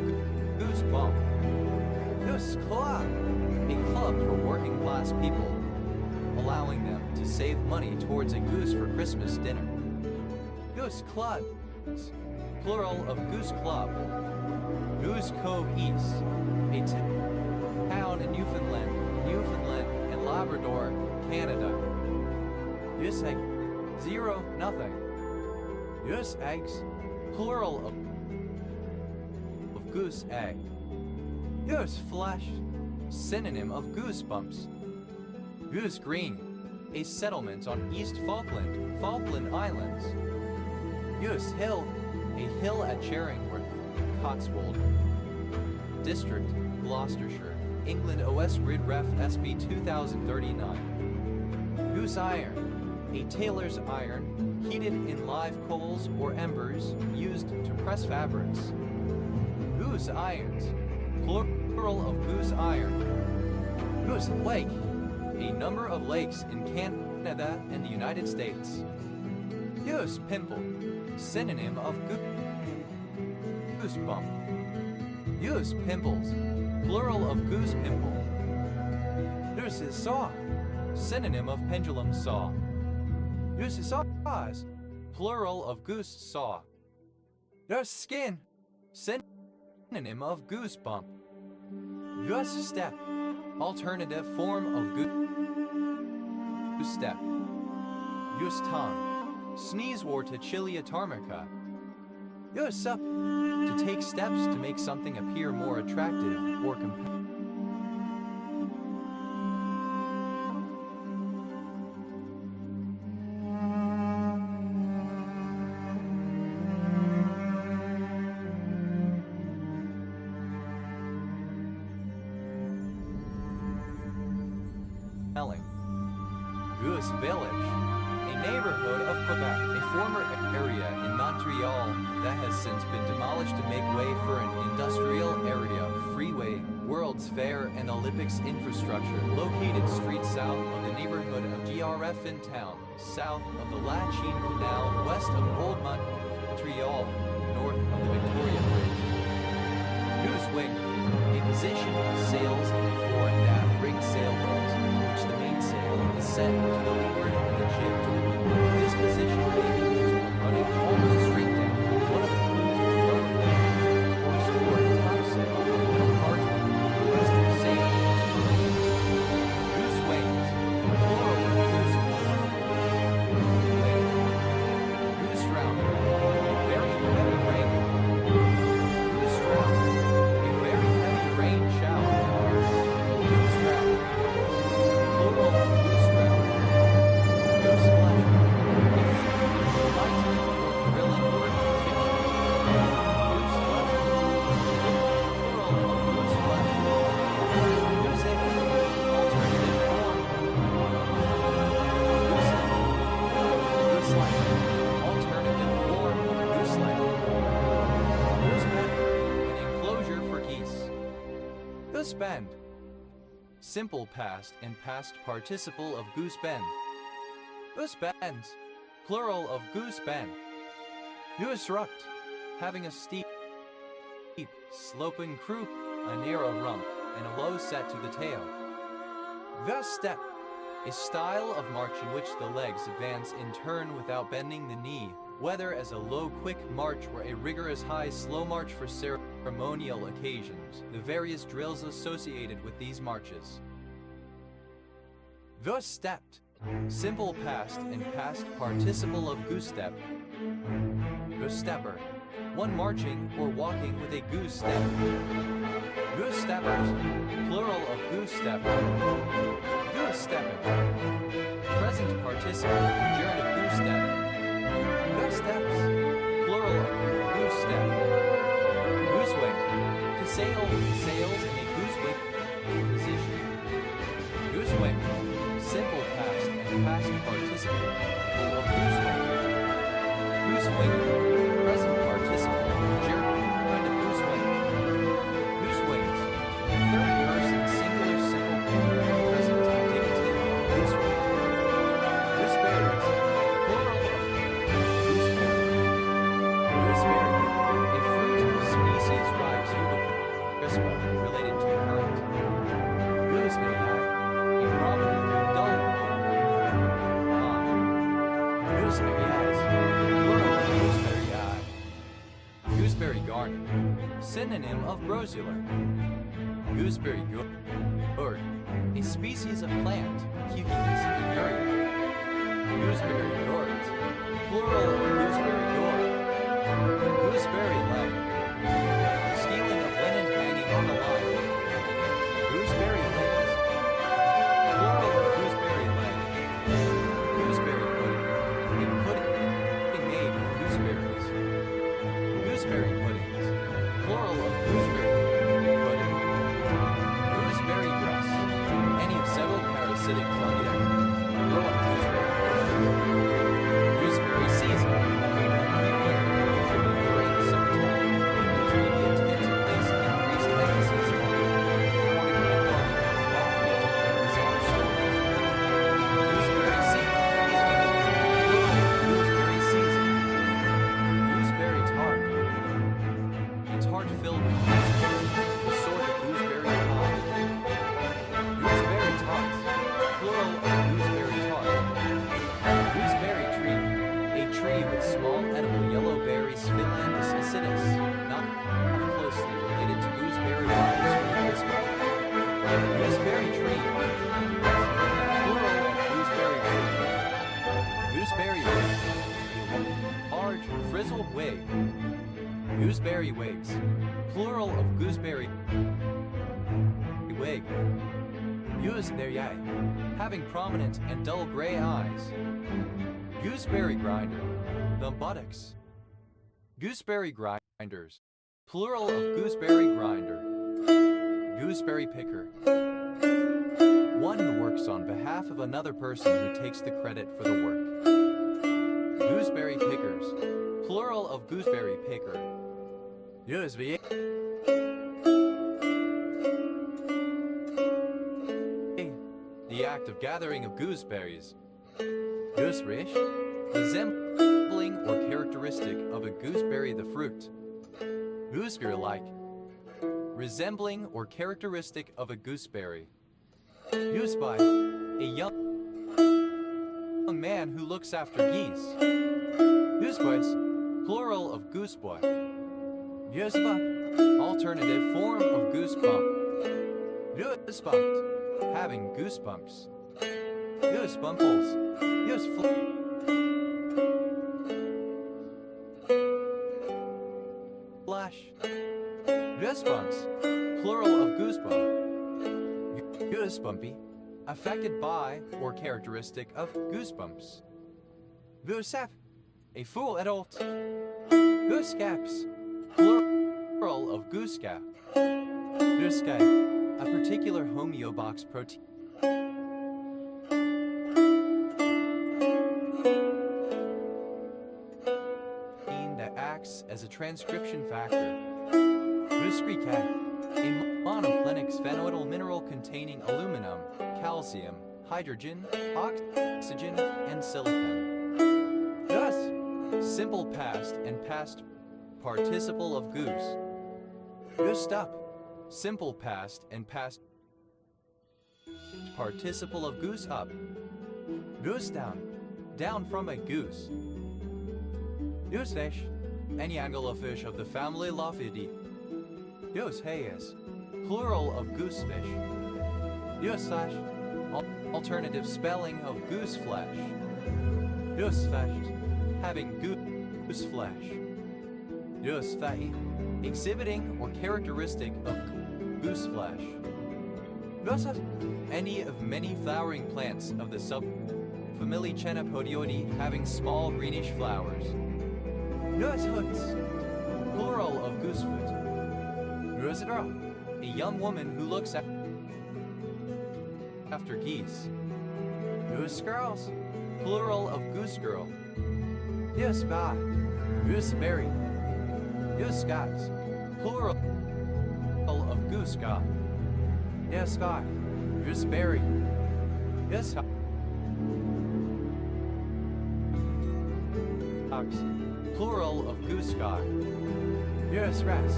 goose bump. Goose club, a club for working class people, allowing them to save money towards a goose for Christmas dinner. Goose clubs, plural of goose club. Goose Cove East, a town in Newfoundland and Labrador, Canada. Goose egg, 0, nothing. Goose eggs, plural of goose egg. Goose flesh, synonym of goosebumps. Goose Green, a settlement on East Falkland Islands. Goose Hill, a hill at Charingworth, Cotswold District, Gloucestershire, England. OS Grid Ref SB 2039. Goose Iron, a tailor's iron, heated in live coals or embers, used to press fabrics. Goose Irons, plural of goose iron. Goose Lake, a number of lakes in Canada and the United States. Goose Pimple, synonym of goosebump. Goose Pimples, plural of goose pimple. Goose Saw, synonym of pendulum saw. Goose Saws, plural of goose saw. Goose Skin, synonym of goosebump. Goose Step, alternative form of goose step. Goose Tongue, sneezewort Chilia tarmica. Goose Up, to take steps to make something appear more attractive or compelling. Goose Village, a neighborhood of Quebec, a former area in Montreal that has since been demolished to make way for an industrial area, freeway, World's Fair, and Olympics infrastructure, located straight south of the neighborhood of Greffin Town, south of the Lachine Canal, west of Old Montreal, north of the Victoria Bridge. Goose Wing, a position of sails in a fore and aft rigged sailboat, in which the mainsail is set to the leeward and the jib to the windward. This position may be used when running almost straight down one of the crews or rubber bands, course or a topsail, when apart from the rest of the sail. Goose wings, plural of goose wing. Goose round, a very heavy rain. Goose round, a very heavy rain shower. Goose round, plural of goose round. Goose flesh, a fighting or thrilling work of fiction. Goose flesh, plural of goose flesh. Goose egg, alternative form. Goose egg. Goose leg, alternative form of goose leg. Goose bend, an enclosure for geese. Goose bend, simple past and past participle of goose bend. Goose bends, plural of goose bend. Goose rucked, having a steep sloping croup, a narrow rump, and a low set to the tail. The step, a style of march in which the legs advance in turn without bending the knee, whether as a low quick march or a rigorous high slow march for ceremonial occasions, the various drills associated with these marches. The stepped, simple past and past participle of goose step. The stepper, one marching or walking with a goose step. Goose steppers, plural of goose stepper. Goose stepping, present participle conjurate of goose step. Goose steps, plural of goose step. Goose wing, to sail, sails in a goose wing position. Goose wing, simple past and past participle of goose wing. Goose wing, present participle conjurate of goose wing. Goose wings, third person singular simple present indicative of goose wing. Gooseberries, plural of gooseberry. Gooseberry, a fruit of species Rhizoba crispa related to the currant. Gooseberry, a prominent, dull line. Gooseberries, plural of gooseberry. Gooseberry garnet, synonym of grossular. Gooseberry gourd, a species of plant, Cucumis ignaria. Gooseberry gourds, plural of gooseberry gourd. Gooseberry leg, stealing of linen hanging on the line. Gooseberry legs, plural of gooseberry leg. Gooseberry pudding, a pudding made with gooseberries. Gooseberry puddings, plural of gooseberry pudding. Gooseberry grass, any of several parasitic fungi that grow on gooseberry bushes. Gooseberry season, a period usually during the summertime in which media tend to place increased emphasis on reporting and documenting bizarre stories. Gooseberry season, plural of gooseberry season. Gooseberry tart, a tart filled with gooseberries, a sort of gooseberry pie. Gooseberry tarts, plural of gooseberry tart. Gooseberry tree, a tree with small edible yellow berries Finlandus acidus, not closely related to gooseberry vines or crispa. Gooseberry tree, plural of gooseberry tree. Gooseberry wig, a large frizzled wig. Gooseberry wigs, plural of gooseberry wig. Gooseberry, having prominent and dull gray eyes. Gooseberry grinder, the buttocks. Gooseberry grinders, plural of gooseberry grinder. Gooseberry picker, one who works on behalf of another person who takes the credit for the work. Gooseberry pickers, plural of gooseberry picker. Gooseberry, the act of gathering of gooseberries. Gooserish, resembling or characteristic of a gooseberry the fruit. Gooseberry-like, resembling or characteristic of a gooseberry. Gooseby, a young man who looks after geese. Gooseboys, plural of gooseboy. Goosebump, alternative form of goosebump. Goosebumped, having goosebumps. Goosebumples, flash. Goosebumps, plural of goosebump. Goosebumpy, affected by or characteristic of goosebumps. Goosap, a full adult. Goosecaps, plural of goosecap. Goosecap, a particular homeobox protein that acts as a transcription factor. Goosecricat, a monoclinic sphenoidal mineral containing aluminum, calcium, hydrogen, oxygen, and silicon. Thus, simple past and past participle of goose. Goosed up. Simple past and past participle of goose up. Goose down. Down from a goose. Goosefish. Any anglerfish of the family Lophidae. Goosehays. Plural of goosefish. Goosefish. Alternative spelling of gooseflesh. Gooseflesh. Having goose flesh. Gooseflesh. Exhibiting or characteristic of goose flesh. Gooseflesh. Any of many flowering plants of the subfamily Chenopodioideae having small greenish flowers. Goosehoots. Plural of goosefoot. Goosegirl. A young woman who looks after geese. Goosegirls. Plural of goosegirl. Goosebye. Gooseberry. Goosecocks. Plural of goosecock. Goosecock. Gooseberry. Goosecocks. Plural of goosecock. Goosegrass.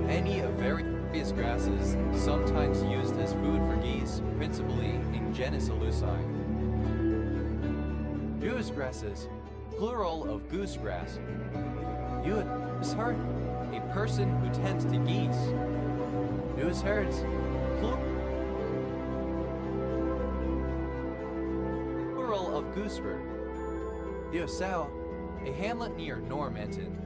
Any of various grasses, sometimes used as food for geese, principally in genus Alusae. Goosegrasses. Plural of goosegrass. Gooseherd. A person who tends to geese. Gooseherds. Plural of gooseherd. Goosell. A hamlet near Normanton,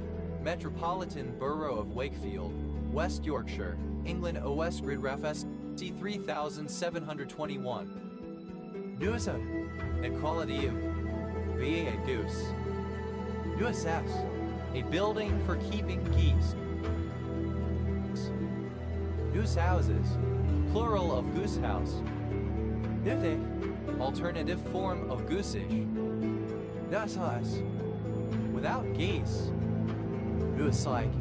Metropolitan Borough of Wakefield, West Yorkshire, England. OS Grid Ref SC 3721. Goose. Equality of VA a goose. Goosehas. A building for keeping geese. Goose houses. Plural of goose house. Goose. Alternative form of gooseish. Goosehus. Without geese. Goose-like.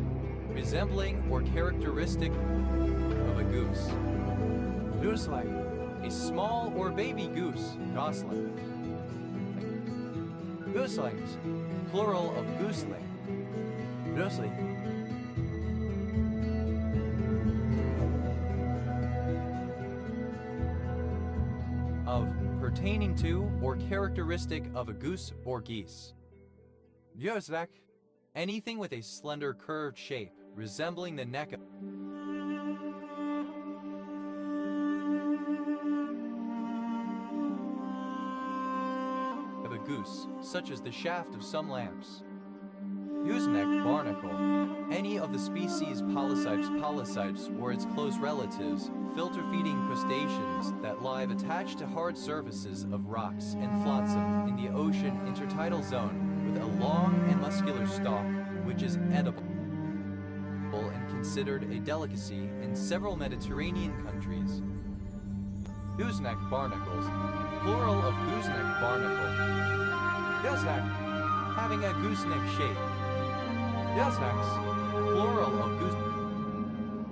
Resembling or characteristic of a goose. Goose-like. A small or baby goose. Gosling. Gooselings. Plural of gooseling. Goosely. Of, pertaining to, or characteristic of a goose or geese. Goosevek. Anything with a slender curved shape, resembling the neck of a goose, such as the shaft of some lamps. Gooseneck barnacle. Any of the species Polycypes or its close relatives, filter-feeding crustaceans that live attached to hard surfaces of rocks and flotsam in the ocean intertidal zone, with a long and muscular stalk, which is edible and considered a delicacy in several Mediterranean countries. Gooseneck barnacles. Plural of gooseneck barnacle. Gooseneck. Having a gooseneck shape. Goosenecks. Plural of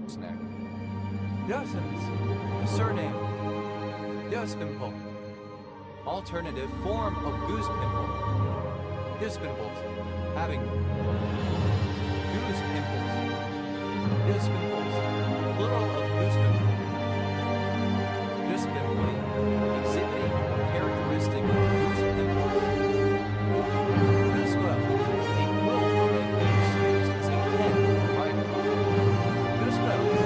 gooseneck. Goosens. A surname. Goosepimple. Alternative form of goosepimple. Goosepimples. Having goose pimples. Goosepimples. Plural of goosepimple. Goosepimply. Exhibiting a characteristic of goosepimples. Goosequill. A quill from a goose used as a pen for writing. Goosequills.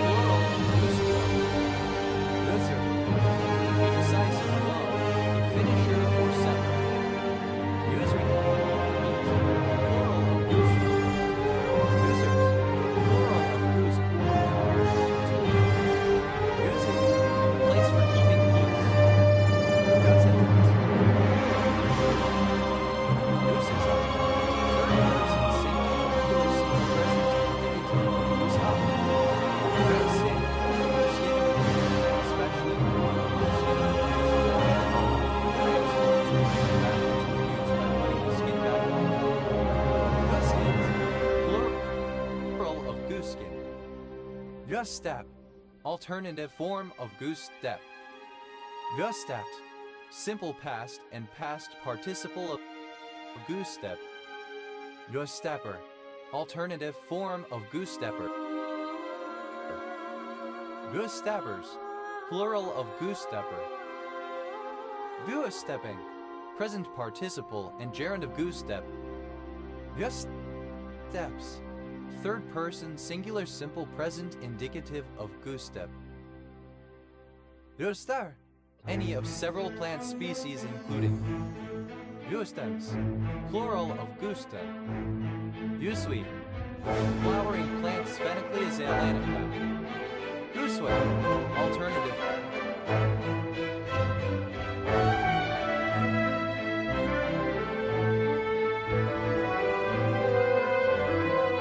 Plural of goosequill. Gooser. A decisive blow. A finisher or settler. Gooser. Plural of goose. Goosers. Plural of goose. Goosey. A place for keeping geese. Goosehens. Gooses up. Third person singular. Goose. Present indicative of goose up. Goose in. Skin of goose. Especially when skin of goose. Plural of gooseskin. Goose step. Alternative form of goose step. Goose stepped. Simple past and past participle of goose step. Goose stepper. Alternative form of goose stepper. Goose-steppers, plural of goose-stepper. Goose-stepping, present participle and gerund of goose-step. Goose-steps, third person singular simple present indicative of goose-step. Goose-star, any of several plant species including goose-stems, plural of goose-stem. Gooseweed, flowering plant Sphaniclea zeylanica. Gooseway, alternative.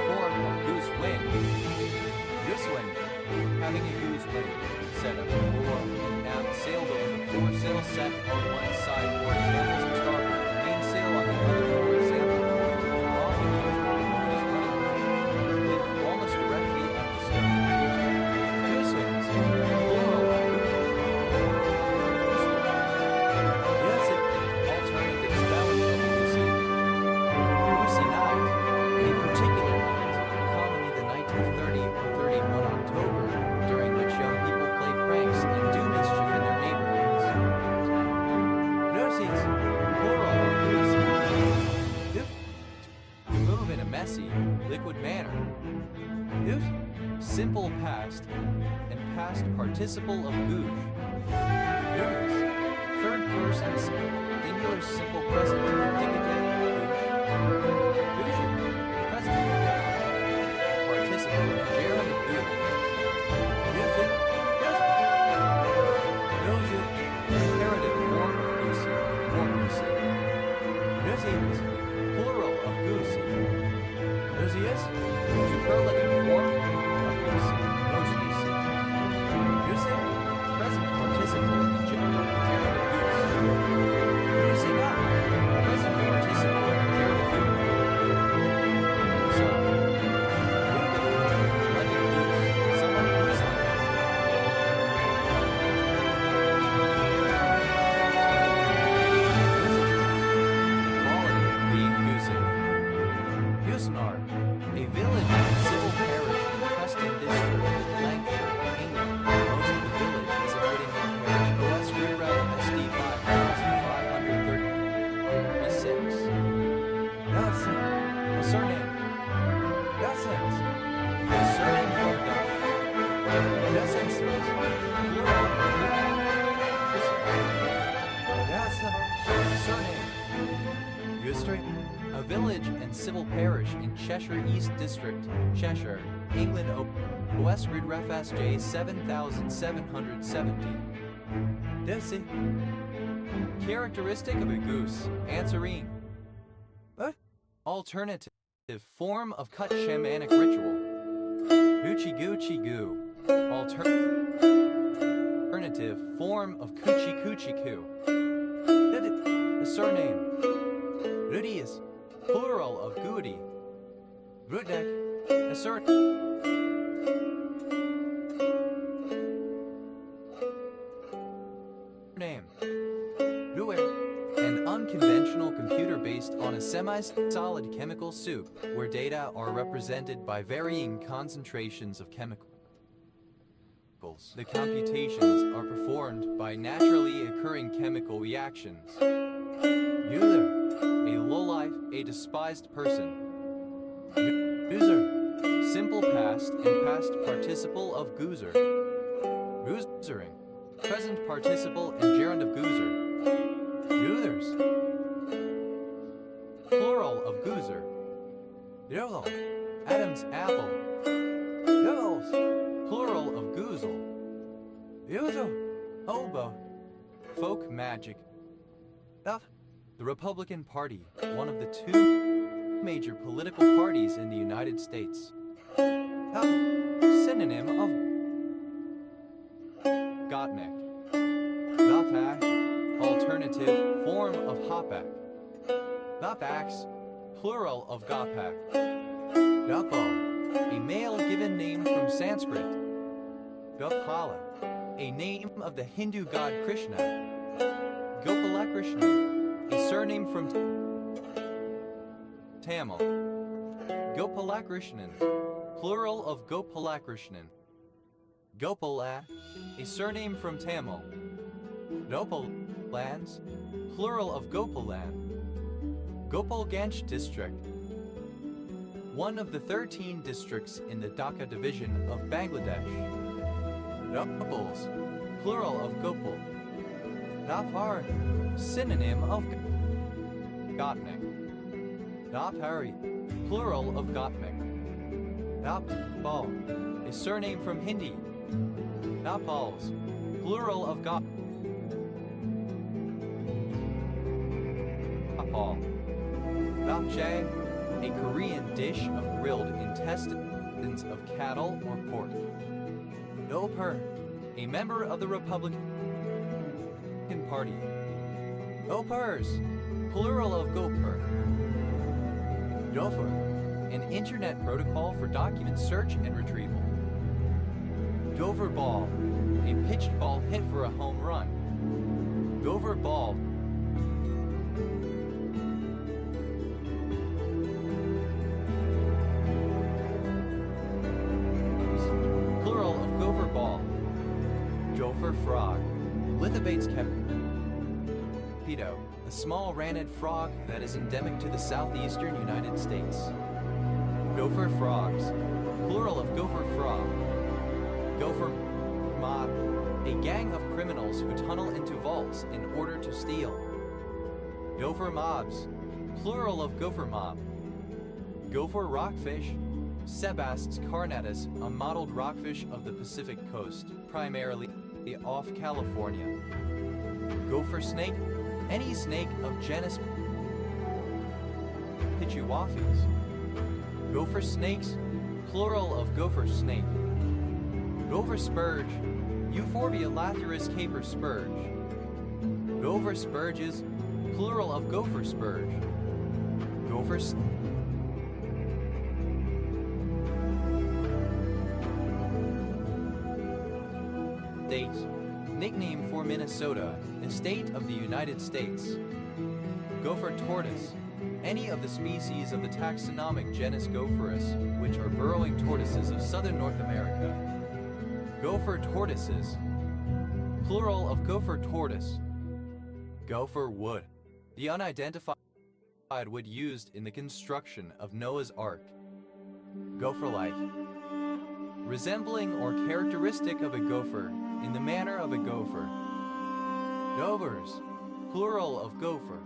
Form of goose wing. Goosewind, having a goose wing, set up before and aft sailboat with a foresail set on one side, for example, starboard, mainsail on the other, for example, often used when the boat is running with almost directly at the stern. Goosewings, plural of goosewing. Yes, alternative spelling of goosey. Goosey night, a particular night, commonly the night of 30 or 31 October, during which young people play pranks and do mischief in their neighborhoods. Goosies, plural of goosey. To move in a messy, liquid manner. Goose, simple past and past participle of gouge. Goose, third person singular simple present indicative of gouge. Gougey, present participle and gerund of gouge. Goosey, goosey, imperative form of goosey, or goosey. Gooseys, plural of goosey. Gooseys, superlative form of goosey, goosey. Goosey, present participle and gerund of goose. Goosey not, present participle and gerund of goose. So, like a goose, someone goosing. Quality of being goosey. Goosenard, a village and civil parish in Preston District, Lancashire, England. Most of the village is in Whittingham Parish, OS Ridref SD 5536. Dawson, a surname. Dawsons, a surname from Dutch. Dawsons, plural of Dawson, a surname. Goostrey, a village and civil parish in Cheshire East District, Cheshire, England. OS Ridref SJ 7770. Desi. Characteristic of a goose. Answering. What? Alternative form of cut shamanic ritual. Goochie Goochie Goo. Alternative form of Coochie Coochie Coo. A surname. Rudy is plural of Goody. Rudek, a surname. Ruer, an unconventional computer based on a semi-solid chemical soup where data are represented by varying concentrations of chemicals. The computations are performed by naturally occurring chemical reactions. User, a lowlife, a despised person. Gooser, simple past and past participle of gooser. Goosering, present participle and gerund of gooser. Goothers, plural of gooser. Yodel, Adam's apple. Yodels, plural of goozle. Yodel, oboe, folk magic. The Republican Party, one of the two major political parties in the United States. Synonym of Gottneck. Gopak, alternative form of Hopak. Gopaks, plural of Gopak. Gopo, a male given name from Sanskrit. Gopala, a name of the Hindu god Krishna. Gopalakrishnan, a surname from Tamil. Gopalakrishnan, plural of Gopalakrishnan. Gopala, a surname from Tamil. Gopalans, plural of Gopalan. Gopalganj district. One of the 13 districts in the Dhaka division of Bangladesh. Gopals, plural of Gopal. Dhapar, synonym of Gotnik. Dhaphari, plural of Gotnik. Dhapal, a surname from Hindi. Dhapals, plural of Dhapal. Dhapchae, a Korean dish of grilled intestines of cattle or pork. Dopur, a member of the Republican Party. Gopurs, plural of Gopur. Gopher, an internet protocol for document search and retrieval. Gopher ball, a pitched ball hit for a home run. Gopher ball. Plural of gopher ball. Gopher frog. Lithobates capido, a small ranid frog that is endemic to the southeastern United States. Gopher frogs. Plural of gopher frog. Gopher mob, a gang of criminals who tunnel into vaults in order to steal. Gopher mobs. Plural of gopher mob. Gopher rockfish. Sebasts carnatus, a mottled rockfish of the Pacific coast, primarily off California. Gopher snake, any snake of genus Pichuafes. Gopher snakes, plural of gopher snake. Gopher spurge, Euphorbia lathyrus caper spurge. Gopher spurges, plural of gopher spurge. Gopher States, nickname for Minnesota, a state of the United States. Gopher tortoise, any of the species of the taxonomic genus Gophorus, which are burrowing tortoises of southern North America. Gopher tortoises, plural of gopher tortoise. Gopher wood, the unidentified wood used in the construction of Noah's Ark. Gopher-like, resembling or characteristic of a gopher in the manner of a gopher. Gophers, plural of gopher.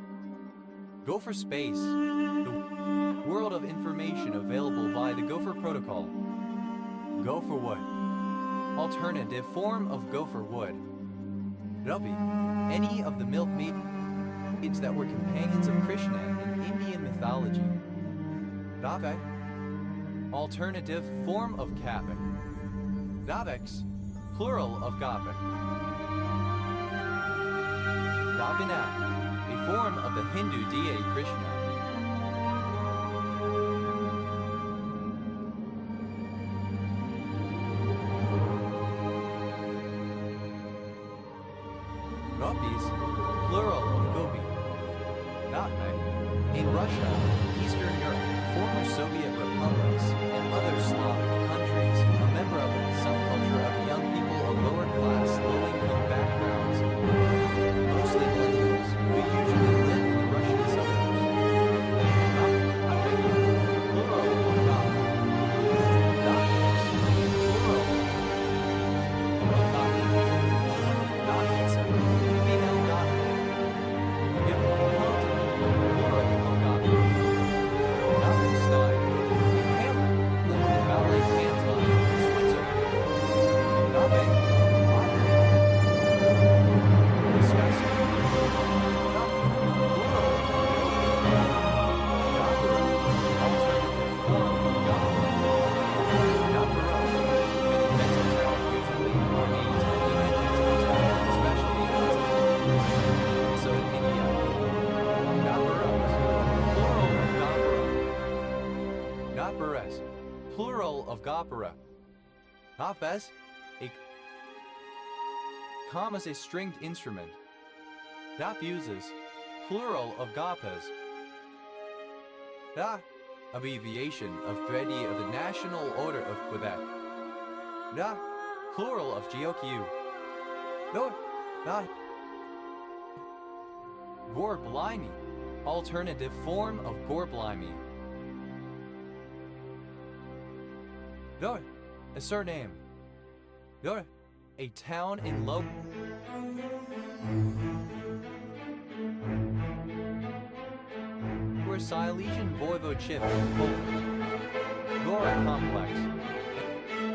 Gopher space, the world of information available via the Gopher protocol. Gopher wood, alternative form of gopher wood. Rabi, any of the milkmaids that were companions of Krishna in Indian mythology. Dave, alternative form of Kapik. Davex, plural of Gopik. Gopinath, a form of the Hindu deity Krishna. Gopis, plural of Gopi. Notme, in Russia, Eastern Europe, former Soviet republics, and other Slavic countries, a member of the subculture of young people of lower class, low-income backgrounds, mostly millennials, who usually live in the Russian suburbs. Plural of Gopnik. Gopniks, plural of Gopnik. Gopnitsa, female Gopnik. Gopalton, plural of Gopnik. Goppenstein, a hamlet in Ballet Canton, Switzerland. Gabe, Opry. Disgusting. Plural of Gopper, alternative form of Gopper. Gopero, many mental talent usually ornate and connected to the town, especially so in India. Gopperos, plural of Goppera. Gopperes, plural of Goppera. Gopes, a is a stringed instrument. Gopuses, plural of Gopes. Da, abbreviation of Grady of the National Order of Quebec. Da, plural of Geokyu. No, not Gorblimy, alternative form of Gorblimy. No, a surname. No, a town in Low. Where Silesian Voivodeship, Poland. Gora complex. An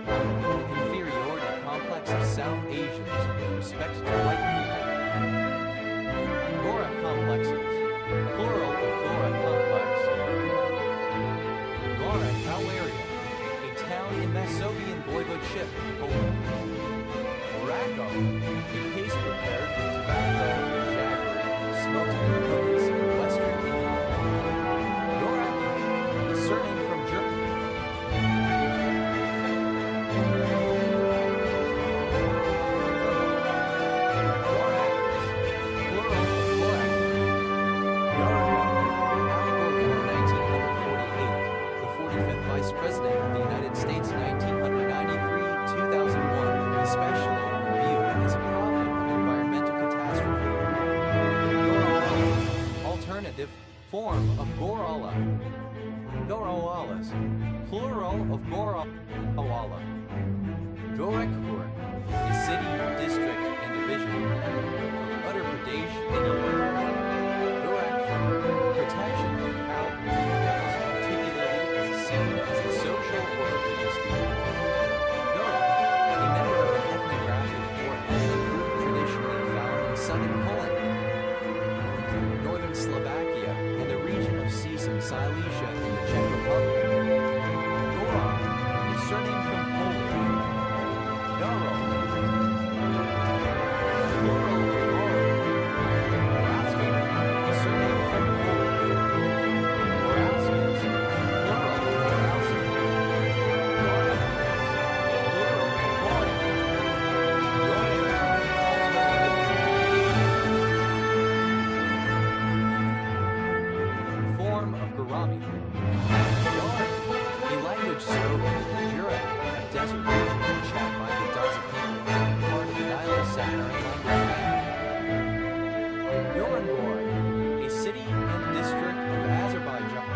inferiority complex of South Asians with respect to white people. Gora complexes. Plural of Gora complex. Gora Area. A town in Masovian Voivodeship, Poland. Morocco. A paste prepared with tobacco and jaggery, smoked in cookies in Western India. Goraki, a surname from Germany. Vice President of the United States 1993-2001, especially viewed as a prophet of environmental catastrophe. Gorala, alternative form of Gorala. Gorawalas, plural of Gorawala. Gorakhpur, a city, district, and division of Uttar Pradesh, India. Goraksh, protection of cows, particularly seen as a social or religious leader. Gora, a member of an ethnographic or ethnic group traditionally found in southern Poland, northern Slovakia, and the region of Cieszyn Silesia in the Czech Republic. Gora, a surname from Poland. Garo, plural of Gora. Raska, a surname from Poland. Morauskas, plural of Morausky. Gorakas, plural of Goran. Goran, form of Gorami. Goran, a language spoken in the Jura, a desert region of Czech by the Daza people, part of the Nilo-Saharan language family. Yoranboy, a city and district of Azerbaijan.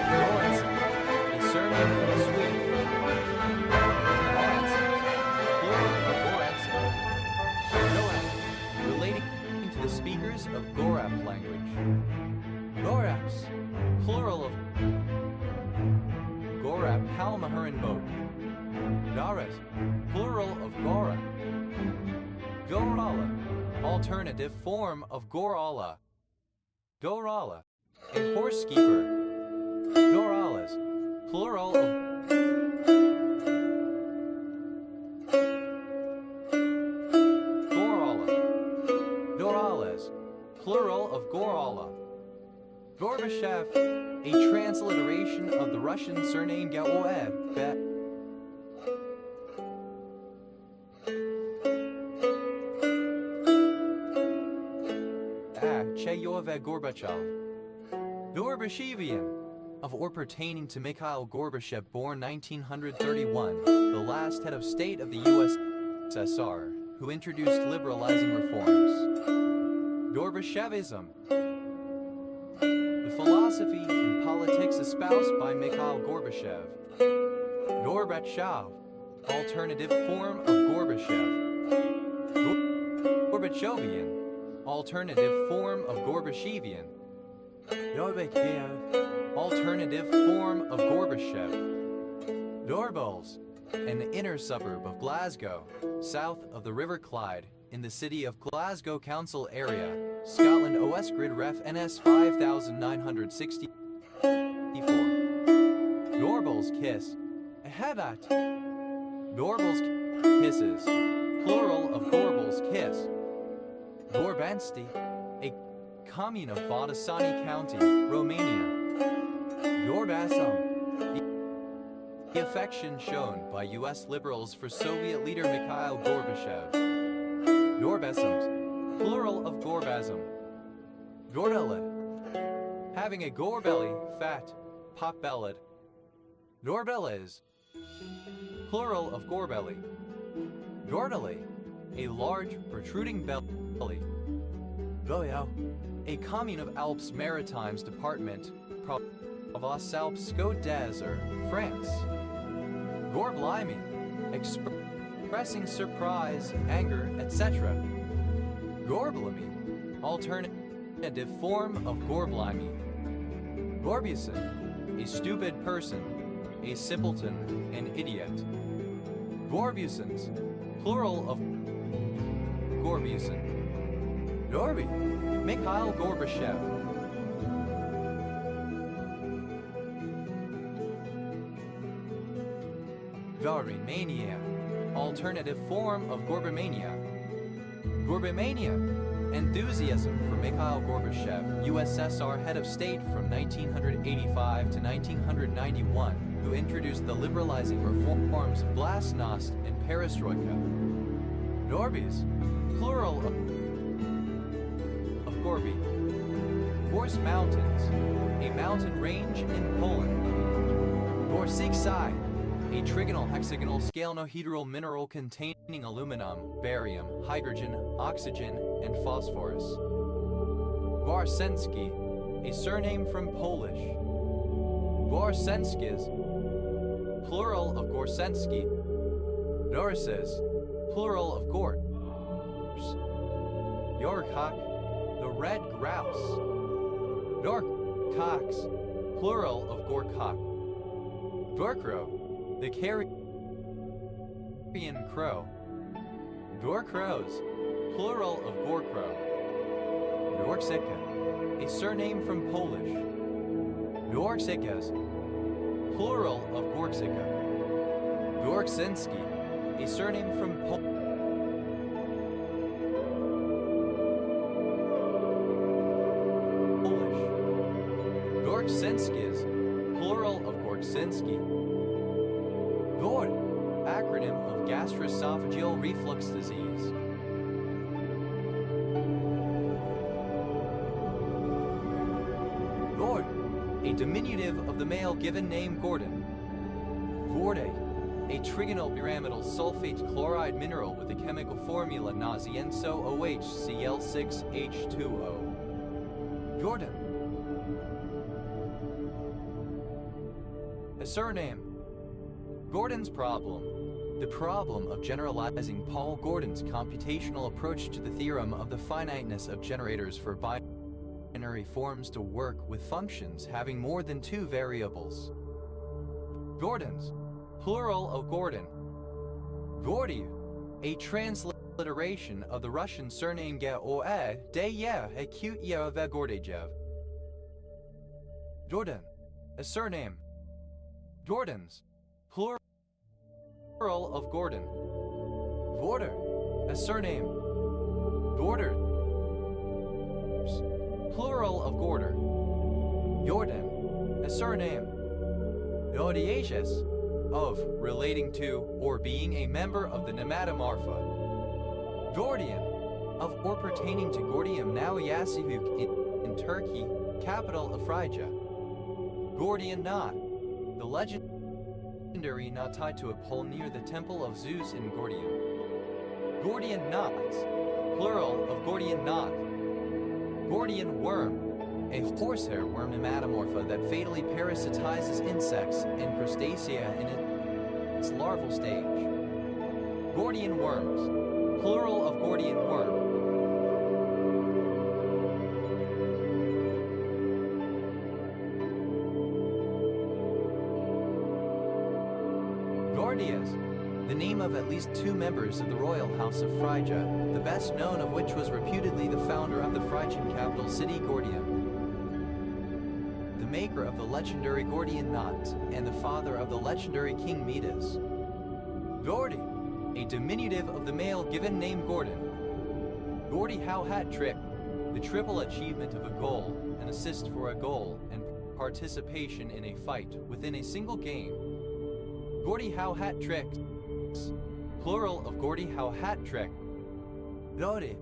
Goranson, a surname from Sweden. Goransons, plural of Goranson. Goap, relating to the speakers of Gorap language. Goraps, plural of Gorap Halmahuranboat. Garas, plural of Gora. Gorala, alternative form of Gorala. Gorala, a horsekeeper. Goralas, plural of Gorala. Gorales, plural of Gorala. Gorbachev, a transliteration of the Russian surname Gaoev. Cheyove Gorbachev. Gorbachevyan, of or pertaining to Mikhail Gorbachev, born 1931, the last head of state of the USSR, who introduced liberalizing reforms. Gorbachevism, the philosophy and politics espoused by Mikhail Gorbachev. Gorbachev, alternative form of Gorbachev. Gorbachevian, alternative form of Gorbachevian. Gorbachev, alternative form of Gorbachev. Dorbols, an inner suburb of Glasgow, south of the River Clyde, in the city of Glasgow Council area, Scotland. OS Grid Ref NS 5964. Gorbals kiss. Hevat. Gorbals kisses. Plural of Gorbals kiss. Gorbansti, a commune of Botoșani County, Romania. Gorbasum, the affection shown by U.S. liberals for Soviet leader Mikhail Gorbachev. Gorbasums, plural of Gorbasm. Gordelid, having a gore belly, fat, pot-bellied. Gorbeles, plural of gorbelly. Gordeli, a large protruding belly. Goyo, a commune of Alpes Maritimes department, Provence-Alpes Côte d'Azur, France. Gorblimey, expressing surprise, anger, etc. Gorblimy, alternative form of Gorblimy. Gorbuson, a stupid person, a simpleton, an idiot. Gorbusons, plural of Gorbuson. Gorby, Mikhail Gorbachev. Gorbimania, alternative form of Gorbimania. Gorbimania, enthusiasm for Mikhail Gorbachev, USSR head of state from 1985 to 1991, who introduced the liberalizing reforms of glasnost and perestroika. Gorbis, plural of Gorby. Gorse Mountains, a mountain range in Poland. Gorsiksai, a trigonal hexagonal scalenohedral mineral containing aluminum, barium, hydrogen, oxygen, and phosphorus. Gwarsensky, a surname from Polish. Gwarsenskis, plural of Gorsensky. Dorses, plural of Gort. Yorkok, the red grouse. Dorcox, plural of Gorkok. Dorkrow, the carrion crow. Dorcrows, plural of Gorkrow. Dorksika, a surname from Polish. Dorksikas, plural of Gorksika. Dorksensky, a surname from Polish. Gorksenskis, plural of Gorksensky. GORD, acronym of gastroesophageal reflux disease. GORD, a diminutive of the male given name Gordon. Gorde, a trigonal pyramidal sulfate chloride mineral with the chemical formula Nazienso OHCl6H2O. Jordan, a surname. Gordon's problem. The problem of generalizing Paul Gordon's computational approach to the theorem of the finiteness of generators for binary forms to work with functions having more than two variables. Gordons, plural of Gordon. Gordy, a transliteration of the Russian surname Gordeyev. Jordan, a surname. Jordans, plural of Gordon. Gorder, a surname. Gorders, plural of Gorder. Jordan, a surname. Yodiacious, of, relating to, or being a member of the Nematomorpha. Gordian, of or pertaining to Gordium now Yassivuk in Turkey, capital of Phrygia. Gordian knot, the legendary knot tied to a pole near the temple of Zeus in Gordium. Gordian knots, plural of Gordian knot. Gordian worm, a horsehair worm nematomorpha that fatally parasitizes insects and crustacea in its larval stage. Gordian worms, plural of Gordian worm. Gordias, the name of at least two members of the royal house of Phrygia, the best known of which was reputedly the founder of the Phrygian capital city Gordium, the maker of the legendary Gordian knot, and the father of the legendary King Midas. Gordy, a diminutive of the male given name Gordon. Gordy How Hat Trick, the triple achievement of a goal, an assist for a goal, and participation in a fight within a single game. Gordy How Hat Trick, plural of Gordy How Hat Trick. Gordy,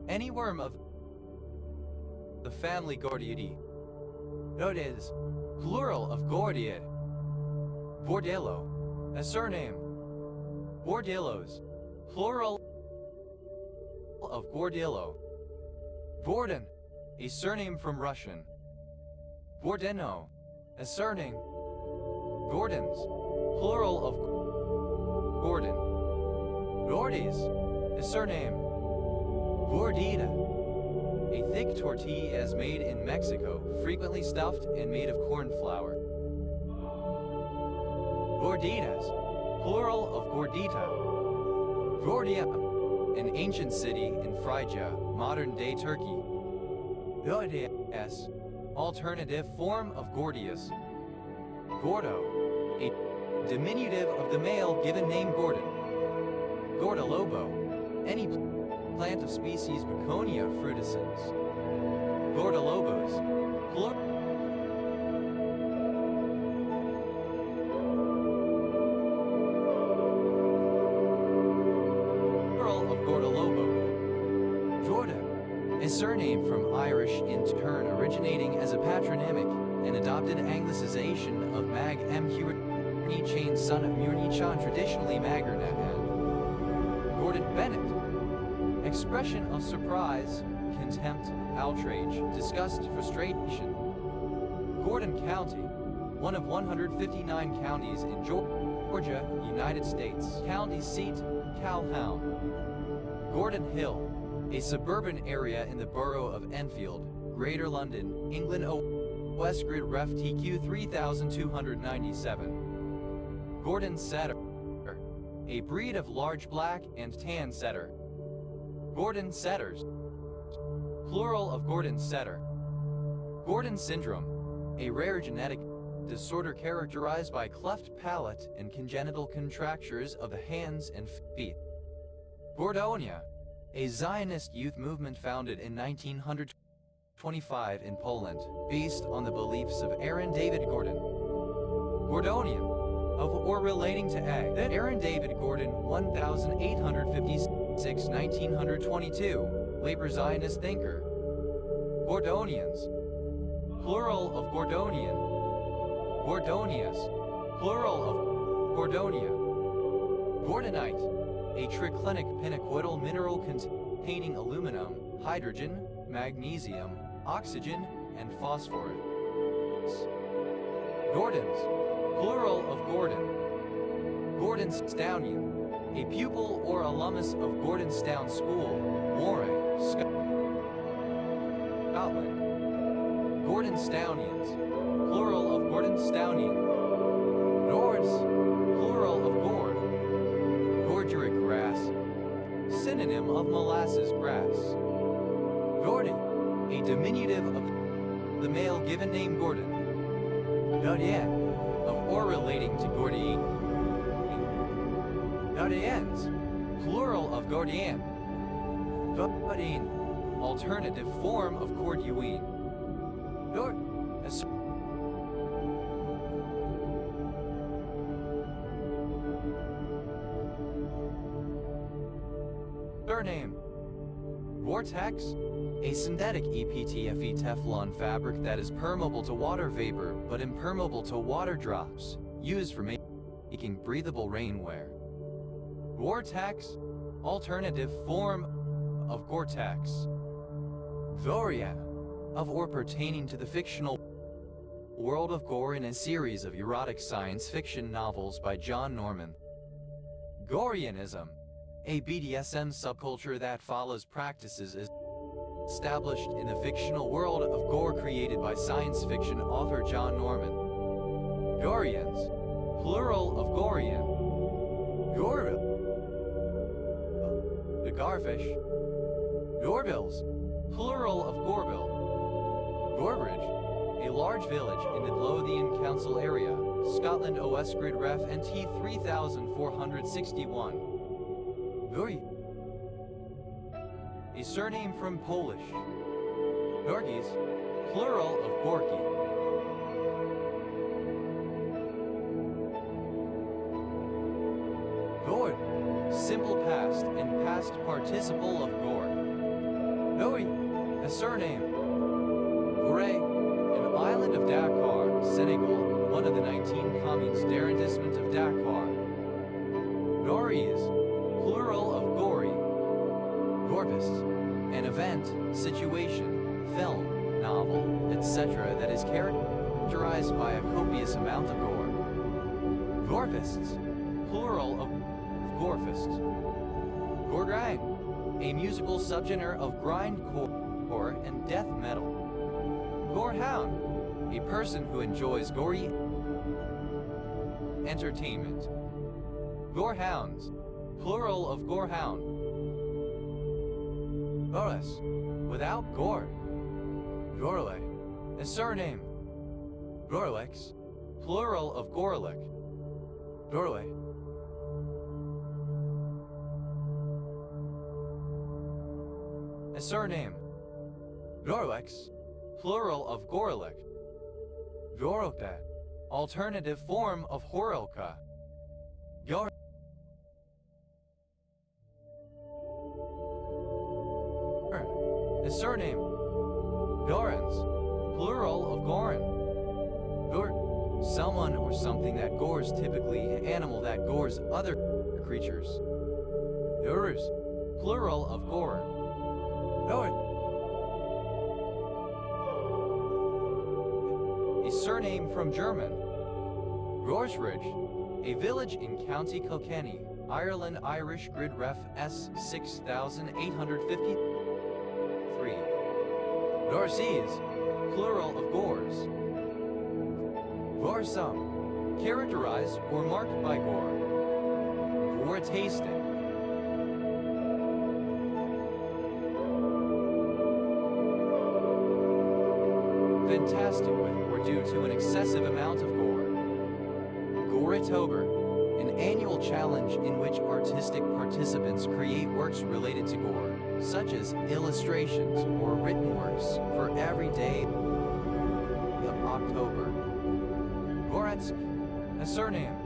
any worm of the family Gordiidae. Gordes, plural of Gordiid. Gordello, a surname. Gordilos, plural of Gordilo. Gordon, a surname from Russian. Gordeno, a surname. Gordons, plural of Gordon. Gordies, a surname. Gordita, a thick tortilla is made in Mexico, frequently stuffed and made of corn flour. Gorditas, plural of Gordita. Gordia, an ancient city in Phrygia, modern-day Turkey. Gordias, alternative form of Gordius. Gordo, a diminutive of the male given name Gordon. Gordolobo, any plant of species Beuconia frutescens. Gordolobos, plural of Gordolobo. Jordan, a surname from Irish in turn originating as a patronymic, an adopted anglicization of Mag M. Hurnichan, son of Murnichan, traditionally Magernahan. Gordon Bennett, expression of surprise, contempt, outrage, disgust, frustration. Gordon County, one of 159 counties in Georgia, United States. County seat, Calhoun. Gordon Hill, a suburban area in the borough of Enfield, Greater London, England. Westgrid Ref TQ 3297. Gordon Setter, a breed of large black and tan setter. Gordon Setters, plural of Gordon Setter. Gordon syndrome, a rare genetic disorder characterized by cleft palate and congenital contractures of the hands and feet. Gordonia, a Zionist youth movement founded in 1925 in Poland, based on the beliefs of Aaron David Gordon. Gordonian, of or relating to A. That Aaron David Gordon, 1856-1922, labor Zionist thinker. Gordonians, plural of Gordonian. Gordonius, plural of Gordonia. Gordonite, a triclinic pinacoidal mineral containing aluminum, hydrogen, magnesium, oxygen, and phosphorus. Gordons, plural of Gordon. Gordonstownian, a pupil or alumnus of Gordonstown School, Moray, Scotland. Gordonstownians, plural of Gordonstownian. Gourds, plural of gourd. Gorgeric grass, synonym of molasses grass. Gordy, a diminutive of the male given name Gordon. Gordien, of or relating to Gordien. Gordiens, plural of Gordien. Gordine, alternative form of Corduene. Gord, a surname. Vortex, a synthetic EPTFE Teflon fabric that is permeable to water vapor but impermeable to water drops, used for making breathable rainwear. Vortex, alternative form of Gore-Tex. Gloria, of or pertaining to the fictional world of Gore in a series of erotic science fiction novels by John Norman. Gorianism, a BDSM subculture that follows practices established in the fictional world of Gore created by science fiction author John Norman. Gorians, plural of Gorian. Gorbil, the garfish. Gorbills, plural of Gorbil. Gorbridge, a large village in the Lothian Council area, Scotland. OS Grid Ref NT 3461. Gori, a surname from Polish. Gorgis, plural of Gorky. Gord, simple past and past participle of Gord. Gori, a surname. Gore, an island of Dakar, Senegal, one of the 19 communes d'arrondissement of Dakar. Gories, plural of gory. Gorpist, an event, situation, film, novel, etc. that is characterized by a copious amount of gore. Gorpists, plural of gorfists. Gorgrind, a musical subgenre of grindcore and death metal. Gorehound, a person who enjoys gory entertainment. Gorehounds, plural of gorehound. Goris, without gore. Gorle, a surname. Gorlex, plural of Gorlick. Gorle. A surname. Gorlex, plural of Gorlick. Goroka, alternative form of Horolka. Gor. A surname. Gorans, plural of Goran. Gor, someone or something that gores, typically an animal that gores other creatures. Gorers, plural of Gor. Gor. A surname from German. Gorsridge, a village in County Kilkenny, Ireland. Irish grid ref S 6853. Gorsees, plural of gores. Gorsome, characterized or marked by gore. Goretasted. Fantastic with or due to an excessive amount of gore. Goretober, an annual challenge in which artistic participants create works related to gore, such as illustrations or written works, for every day of October. Goretsk, a surname.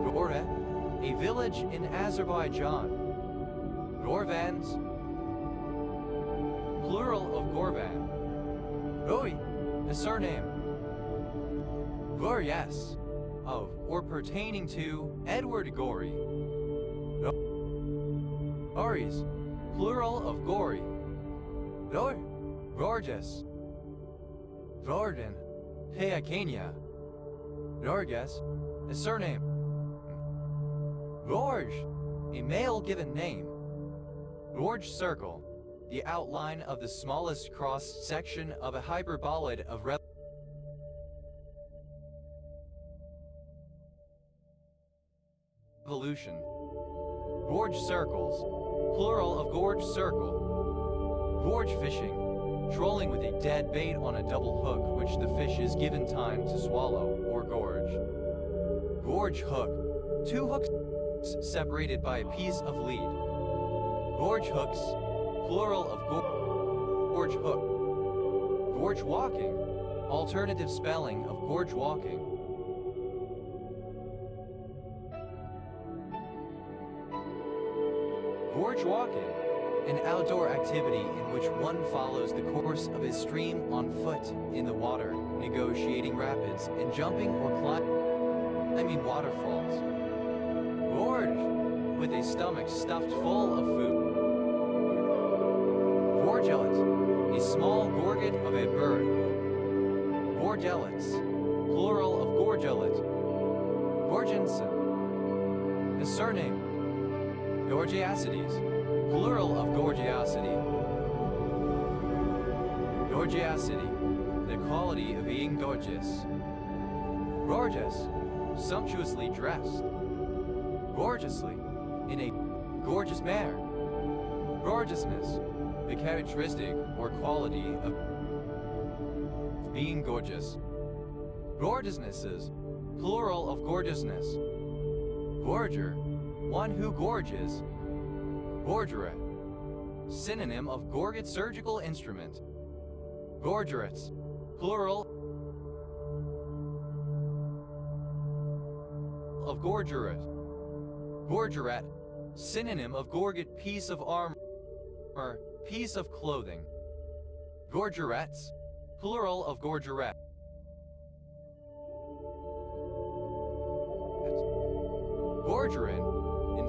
Gore, a village in Azerbaijan. Gorvans, plural of Gorvan. Goi, a surname. Goryas, of or pertaining to Edward Gorey. Gories, plural of Gory. Gor, gorgeous. Gordon, Heakania. Gorgas, a surname. Gorge, a male given name. Gorge circle, the outline of the smallest cross-section of a hyperbolid of revolution. Gorge circles, plural of gorge circle. Gorge fishing, trolling with a dead bait on a double hook which the fish is given time to swallow, or gorge. Gorge hook, two hooks separated by a piece of lead. Gorge hooks, plural of gorge hook. Gorge walking, alternative spelling of gorge walking. Gorge walking, an outdoor activity in which one follows the course of a stream on foot in the water, negotiating rapids and jumping or climbing waterfalls. Gorge, with a stomach stuffed full of food. Gorgelet, a small gorget of a bird. Gorgelets, plural of gorgelet. Gorgensen, a surname. Gorgiacides, plural of gorgiosity. Gorgiosity, the quality of being gorgeous. Gorgeous, sumptuously dressed. Gorgeously, in a gorgeous manner. Gorgeousness, the characteristic or quality of being gorgeous. Gorgeousnesses, plural of gorgeousness. Gorger, one who gorges. Gorgeret, synonym of gorget surgical instrument. Gorgerets, plural of gorgeret. Gorgeret, synonym of gorget piece of armor, piece of clothing. Gorgerets, plural of gorgeret. Gorgerin,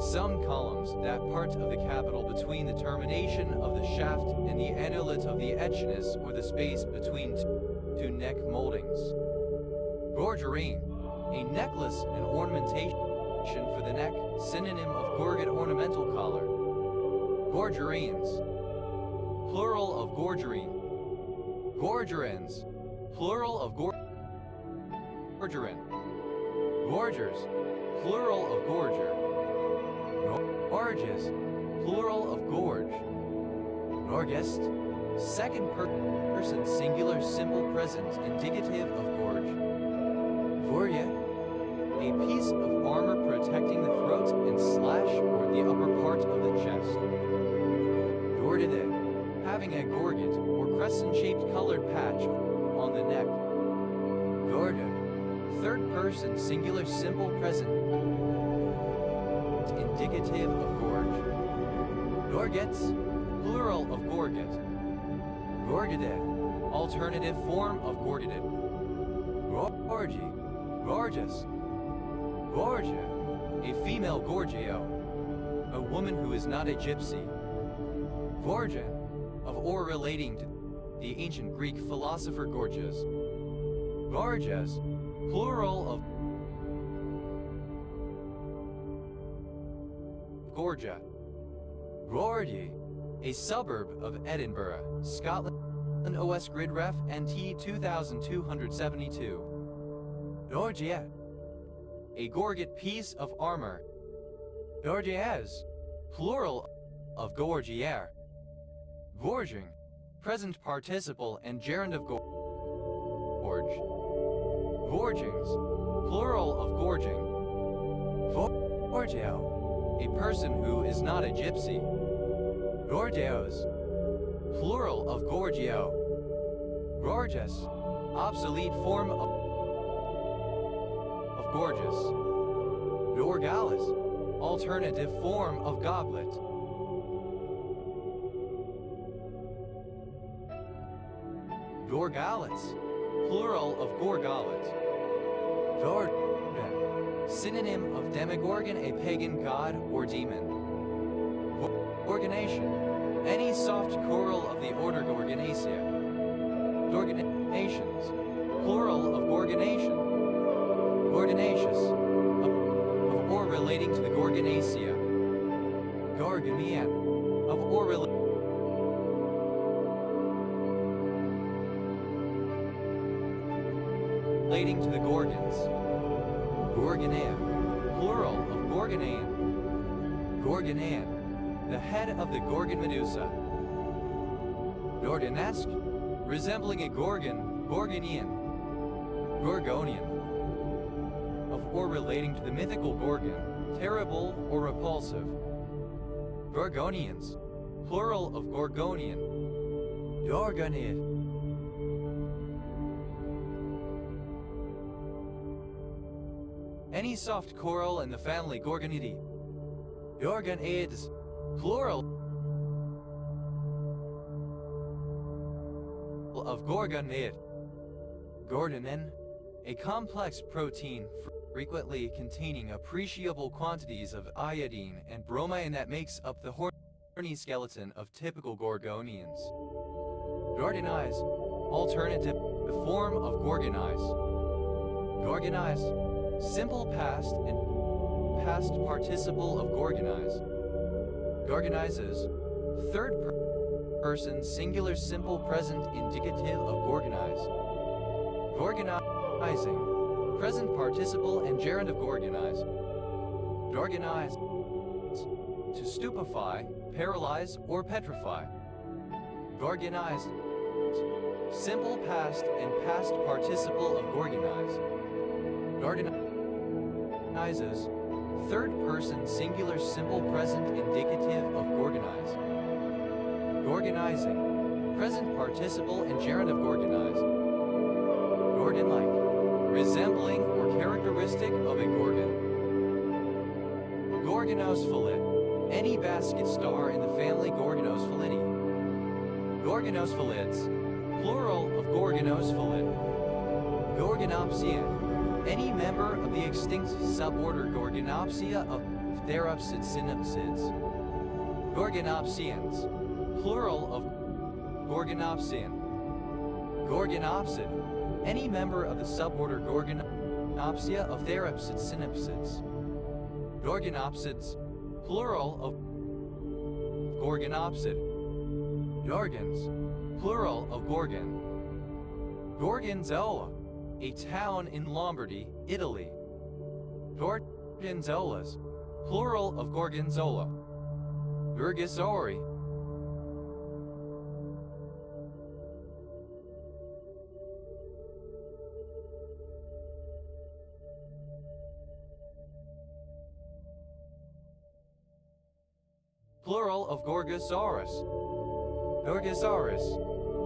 some columns, that part of the capital between the termination of the shaft and the annulate of the echinus, or the space between two neck moldings. Gorgerine, a necklace and ornamentation for the neck, synonym of gorget ornamental collar. Gorgerines, plural of gorgerine. Gorgerins, plural of gorgerin. Gorgers, plural of gorger. Gorges, plural of gorge. Norgest, second person singular simple present indicative of gorge. Vorya, a piece of armor protecting the throat and slash or the upper part of the chest. Gordide, having a gorget or crescent-shaped colored patch on the neck. Gorda, third person singular simple present indicative of gorge. Gorgets, plural of gorget. Gorgide, alternative form of gorgided. Gorgie, gorgeous. Gorgia, a female Gorgio, a woman who is not a gypsy. Gorgon, of or relating to the ancient Greek philosopher Gorgias. Gorgias, plural of Gorgia. Gorgie, a suburb of Edinburgh, Scotland. OS Grid Ref NT 2272. Gorgiet, a gorget piece of armor. Gorgiez, plural of gorgiere. Gorging, present participle and gerund of gorge. Gorgings, plural of gorging. Gorgio, a person who is not a gypsy. Gorgios, plural of gorgio. Gorgeous, obsolete form of gorgeous. Gorgalis, alternative form of goblet. Gorgalets, plural of gorgolet. Gorgon, synonym of demigorgon, a pagan god or demon. Gorgonation, any soft coral of the order Gorgonaceae. Gorgonations, plural of gorgonation. Gorgonaceous, of or relating to the Gorgonaceae. Gorgonian, of or relating to the Gorgons. Gorgonea, plural of Gorgonean. Gorgonean, the head of the Gorgon Medusa. Gorgonesque, resembling a Gorgon, Gorgonian. Gorgonian, of or relating to the mythical Gorgon, terrible or repulsive. Gorgonians, plural of Gorgonian. Gorgonid. Any soft coral in the family Gorgonidae. Gorgonids, plural of gorgonid. Gordonin, a complex protein frequently containing appreciable quantities of iodine and bromine that makes up the horny skeleton of typical Gorgonians. Gorgonize, alternative form of Gorgonize. Gorgonize, simple past and past participle of Gorgonize. Gorgonizes, third person singular simple present indicative of Gorgonize. Gorgonizing, present participle and gerund of Gorgonize. Gorgonize, to stupefy, paralyze, or petrify. Gorgonized, simple past and past participle of Gorgonize. Gorgonizes, third person singular simple present indicative of Gorgonize. Gorgonizing, present participle and gerund of Gorgonize. Gorgon-like, resembling or characteristic of a gorgon. Gorgonosphalid, any basket star in the family Gorgonosphalidea. Gorgonosphalids, plural of Gorgonosphalid. Gorgonopsian, any member of the extinct suborder Gorgonopsia of Therapsid synapsids. Gorgonopsians, plural of Gorgonopsian. Gorgonopsid, any member of the suborder Gorgonopsia of Therapsid synapsids. Gorgonopsids, plural of Gorgonopsid. Gorgons, plural of Gorgon. Gorgonzola, a town in Lombardy, Italy. Gorgonzolas, plural of Gorgonzola. Gorgosori. Plural of Gorgosaurus. Gorgosaurus,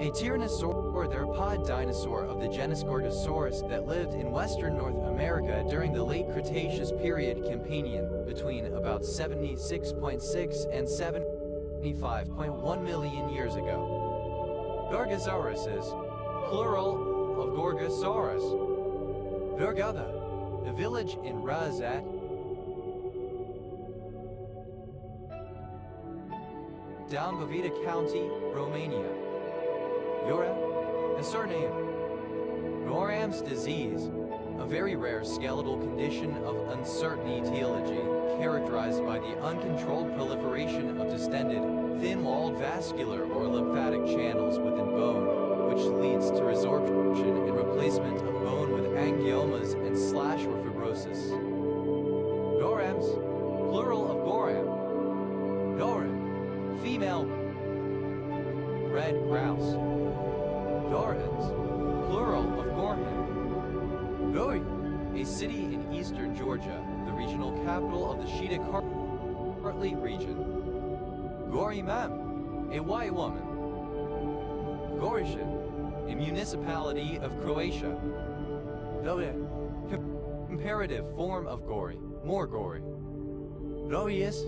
a tyrannosaur theropod dinosaur of the genus Gorgosaurus that lived in western North America during the late Cretaceous period Campanian, between about 76.6 and 75.1 million years ago. Gorgosauruses, plural of Gorgosaurus. Gorgotha, a village in Razat, down Boveda County, Romania. Gorham, a surname. Gorham's disease, a very rare skeletal condition of uncertain etiology, characterized by the uncontrolled proliferation of distended, thin-walled vascular or lymphatic channels within bone, which leads to resorption and replacement of bone with angiomas and slash or fibrosis. Gorhams, plural of Gorham. Goran, female. Red grouse. Gorhans, plural of Gorham. Gori, a city in eastern Georgia, the regional capital of the Shida-Kartli region. Gorimam, a white woman. Gorishin, a municipality of Croatia. Dove, comparative form of Gori, more Gori. Gorius,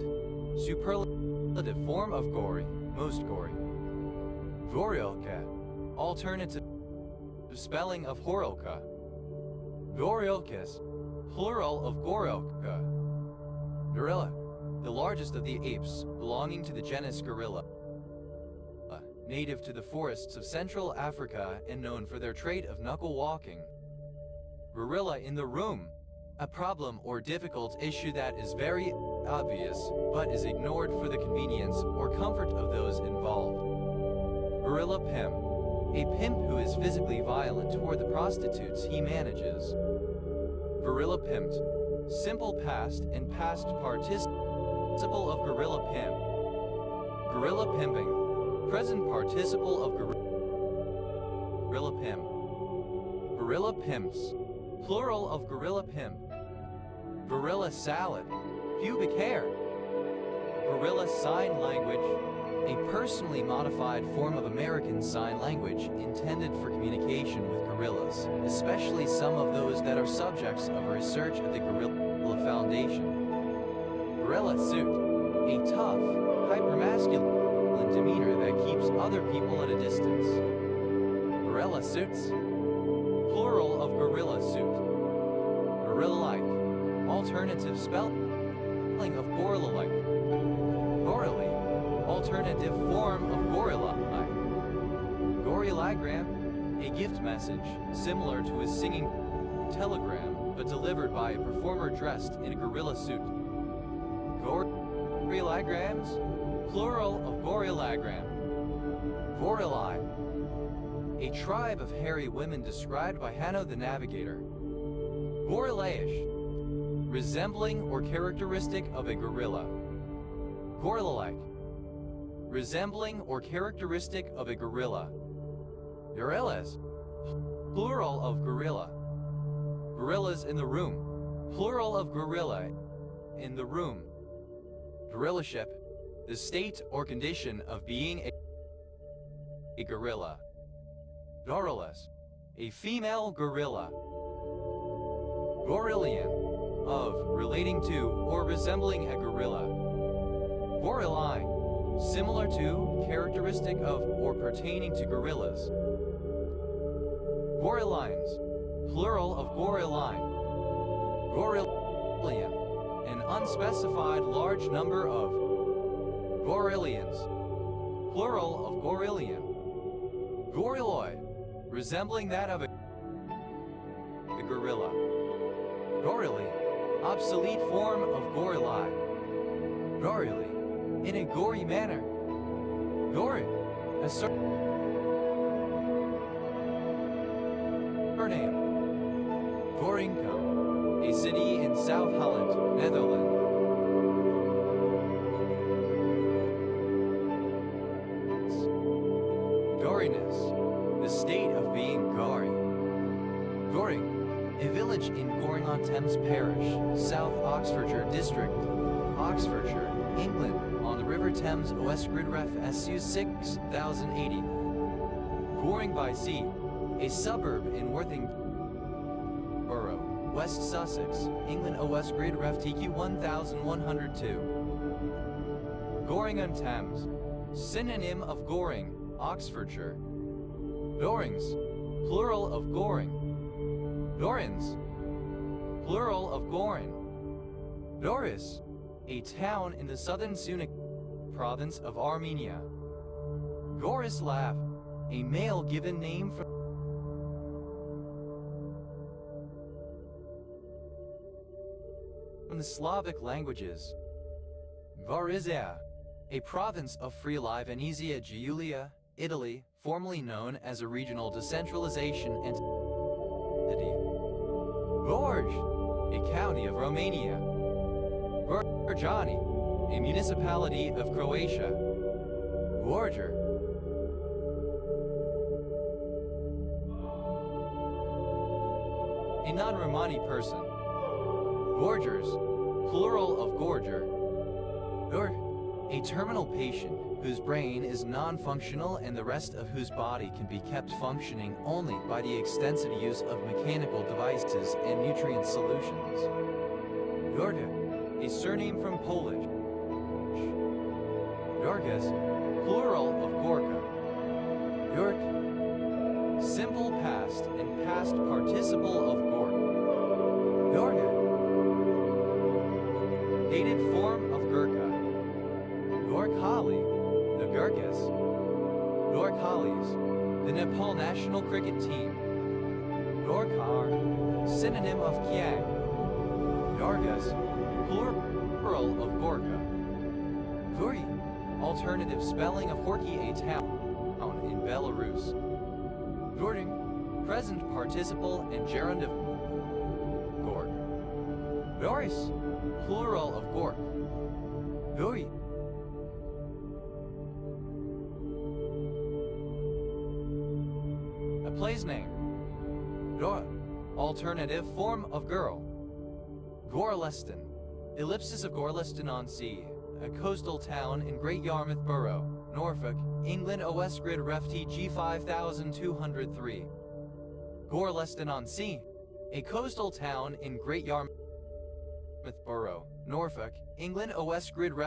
superlative form of Gori, most Gori. Gorilka, alternative spelling of Horilka. Gorilkis, plural of Gorilka. Gorilla, the largest of the apes, belonging to the genus Gorilla. Native to the forests of Central Africa and known for their trait of knuckle walking. Gorilla in the room, a problem or difficult issue that is very obvious, but is ignored for the convenience or comfort of those involved. Gorilla pimp, a pimp who is physically violent toward the prostitutes he manages. Gorilla pimped, simple past and past participle of gorilla pimp. Gorilla pimping, present participle of gorilla pimp. Gorilla pimps, plural of gorilla pimp. Gorilla salad, pubic hair. Gorilla sign language, a personally modified form of American Sign Language intended for communication with gorillas, especially some of those that are subjects of research at the Gorilla Foundation. Gorilla suit, a tough, hypermasculine demeanor that keeps other people at a distance. Gorilla suits, plural of gorilla suit. Gorilla-like, alternative spelling of gorilla-like. Gorilla, alternative form of gorilla. Gorillagram, a gift message, similar to a singing telegram, but delivered by a performer dressed in a gorilla suit. Gorillagrams, plural of gorillagram. Gorilli, a tribe of hairy women described by Hanno the Navigator. Gorilaish, resembling or characteristic of a gorilla. Gorilla-like, resembling or characteristic of a gorilla. Gorillas, plural of gorilla. Gorillas in the room, plural of gorilla in the room. Gorillaship, the state or condition of being a gorilla. Gorillas, a female gorilla. Gorillian, of, relating to, or resembling a gorilla. Gorilline, similar to, characteristic of, or pertaining to gorillas. Gorillines, plural of gorilline. Gorillian, an unspecified large number of gorillions, plural of gorillion, gorilloid, resembling that of a gorilla, gorilli, obsolete form of gorilli, gorilli, in a gory manner, gory, a surname, Gorinchem, a city in South Holland, Netherlands. Goriness, the state of being gory. Goring, a village in Goring-on-Thames Parish, South Oxfordshire District, Oxfordshire, England, on the River Thames OS Grid Ref SU 6080. Goring by Sea, a suburb in Worthing Borough, West Sussex, England OS Grid Ref TQ 1102. Goring-on-Thames, synonym of Goring, Oxfordshire. Dorings, plural of Goring. Dorins, plural of Gorin. Doris, a town in the southern Sunak province of Armenia. Gorislav, a male given name from the Slavic languages. Gorizia, a province of Friuli Venezia Giulia, Italy, formerly known as a regional decentralization entity. Gorj, a county of Romania. Gorjani, a municipality of Croatia. Gorger, a non-Romani person. Gorgers, plural of gorger. A terminal patient whose brain is non-functional and the rest of whose body can be kept functioning only by the extensive use of mechanical devices and nutrient solutions. Gorga, a surname from Polish. Gorgas, plural of Gorka. York, simple past and past participle of Gork. Gorga, dated form of Gurkha. Gorkhali, the Gurkhas. Gorkhalis, the Nepal national cricket team. Gorkhar, synonym of Kiang. Gorgas, plural of Gorkha. Guri, alternative spelling of Horky, a town in Belarus. Gording, present participle and gerund of Gork. Goris, plural of Gork. Guri, a place name. Gora, alternative form of girl. Gorleston, ellipsis of Gorleston-on-Sea, a coastal town in Great Yarmouth Borough, Norfolk, England OS Grid Ref TG 5203. Gorleston-on-Sea, a coastal town in Great Yarmouth Borough, Norfolk, England OS Grid Ref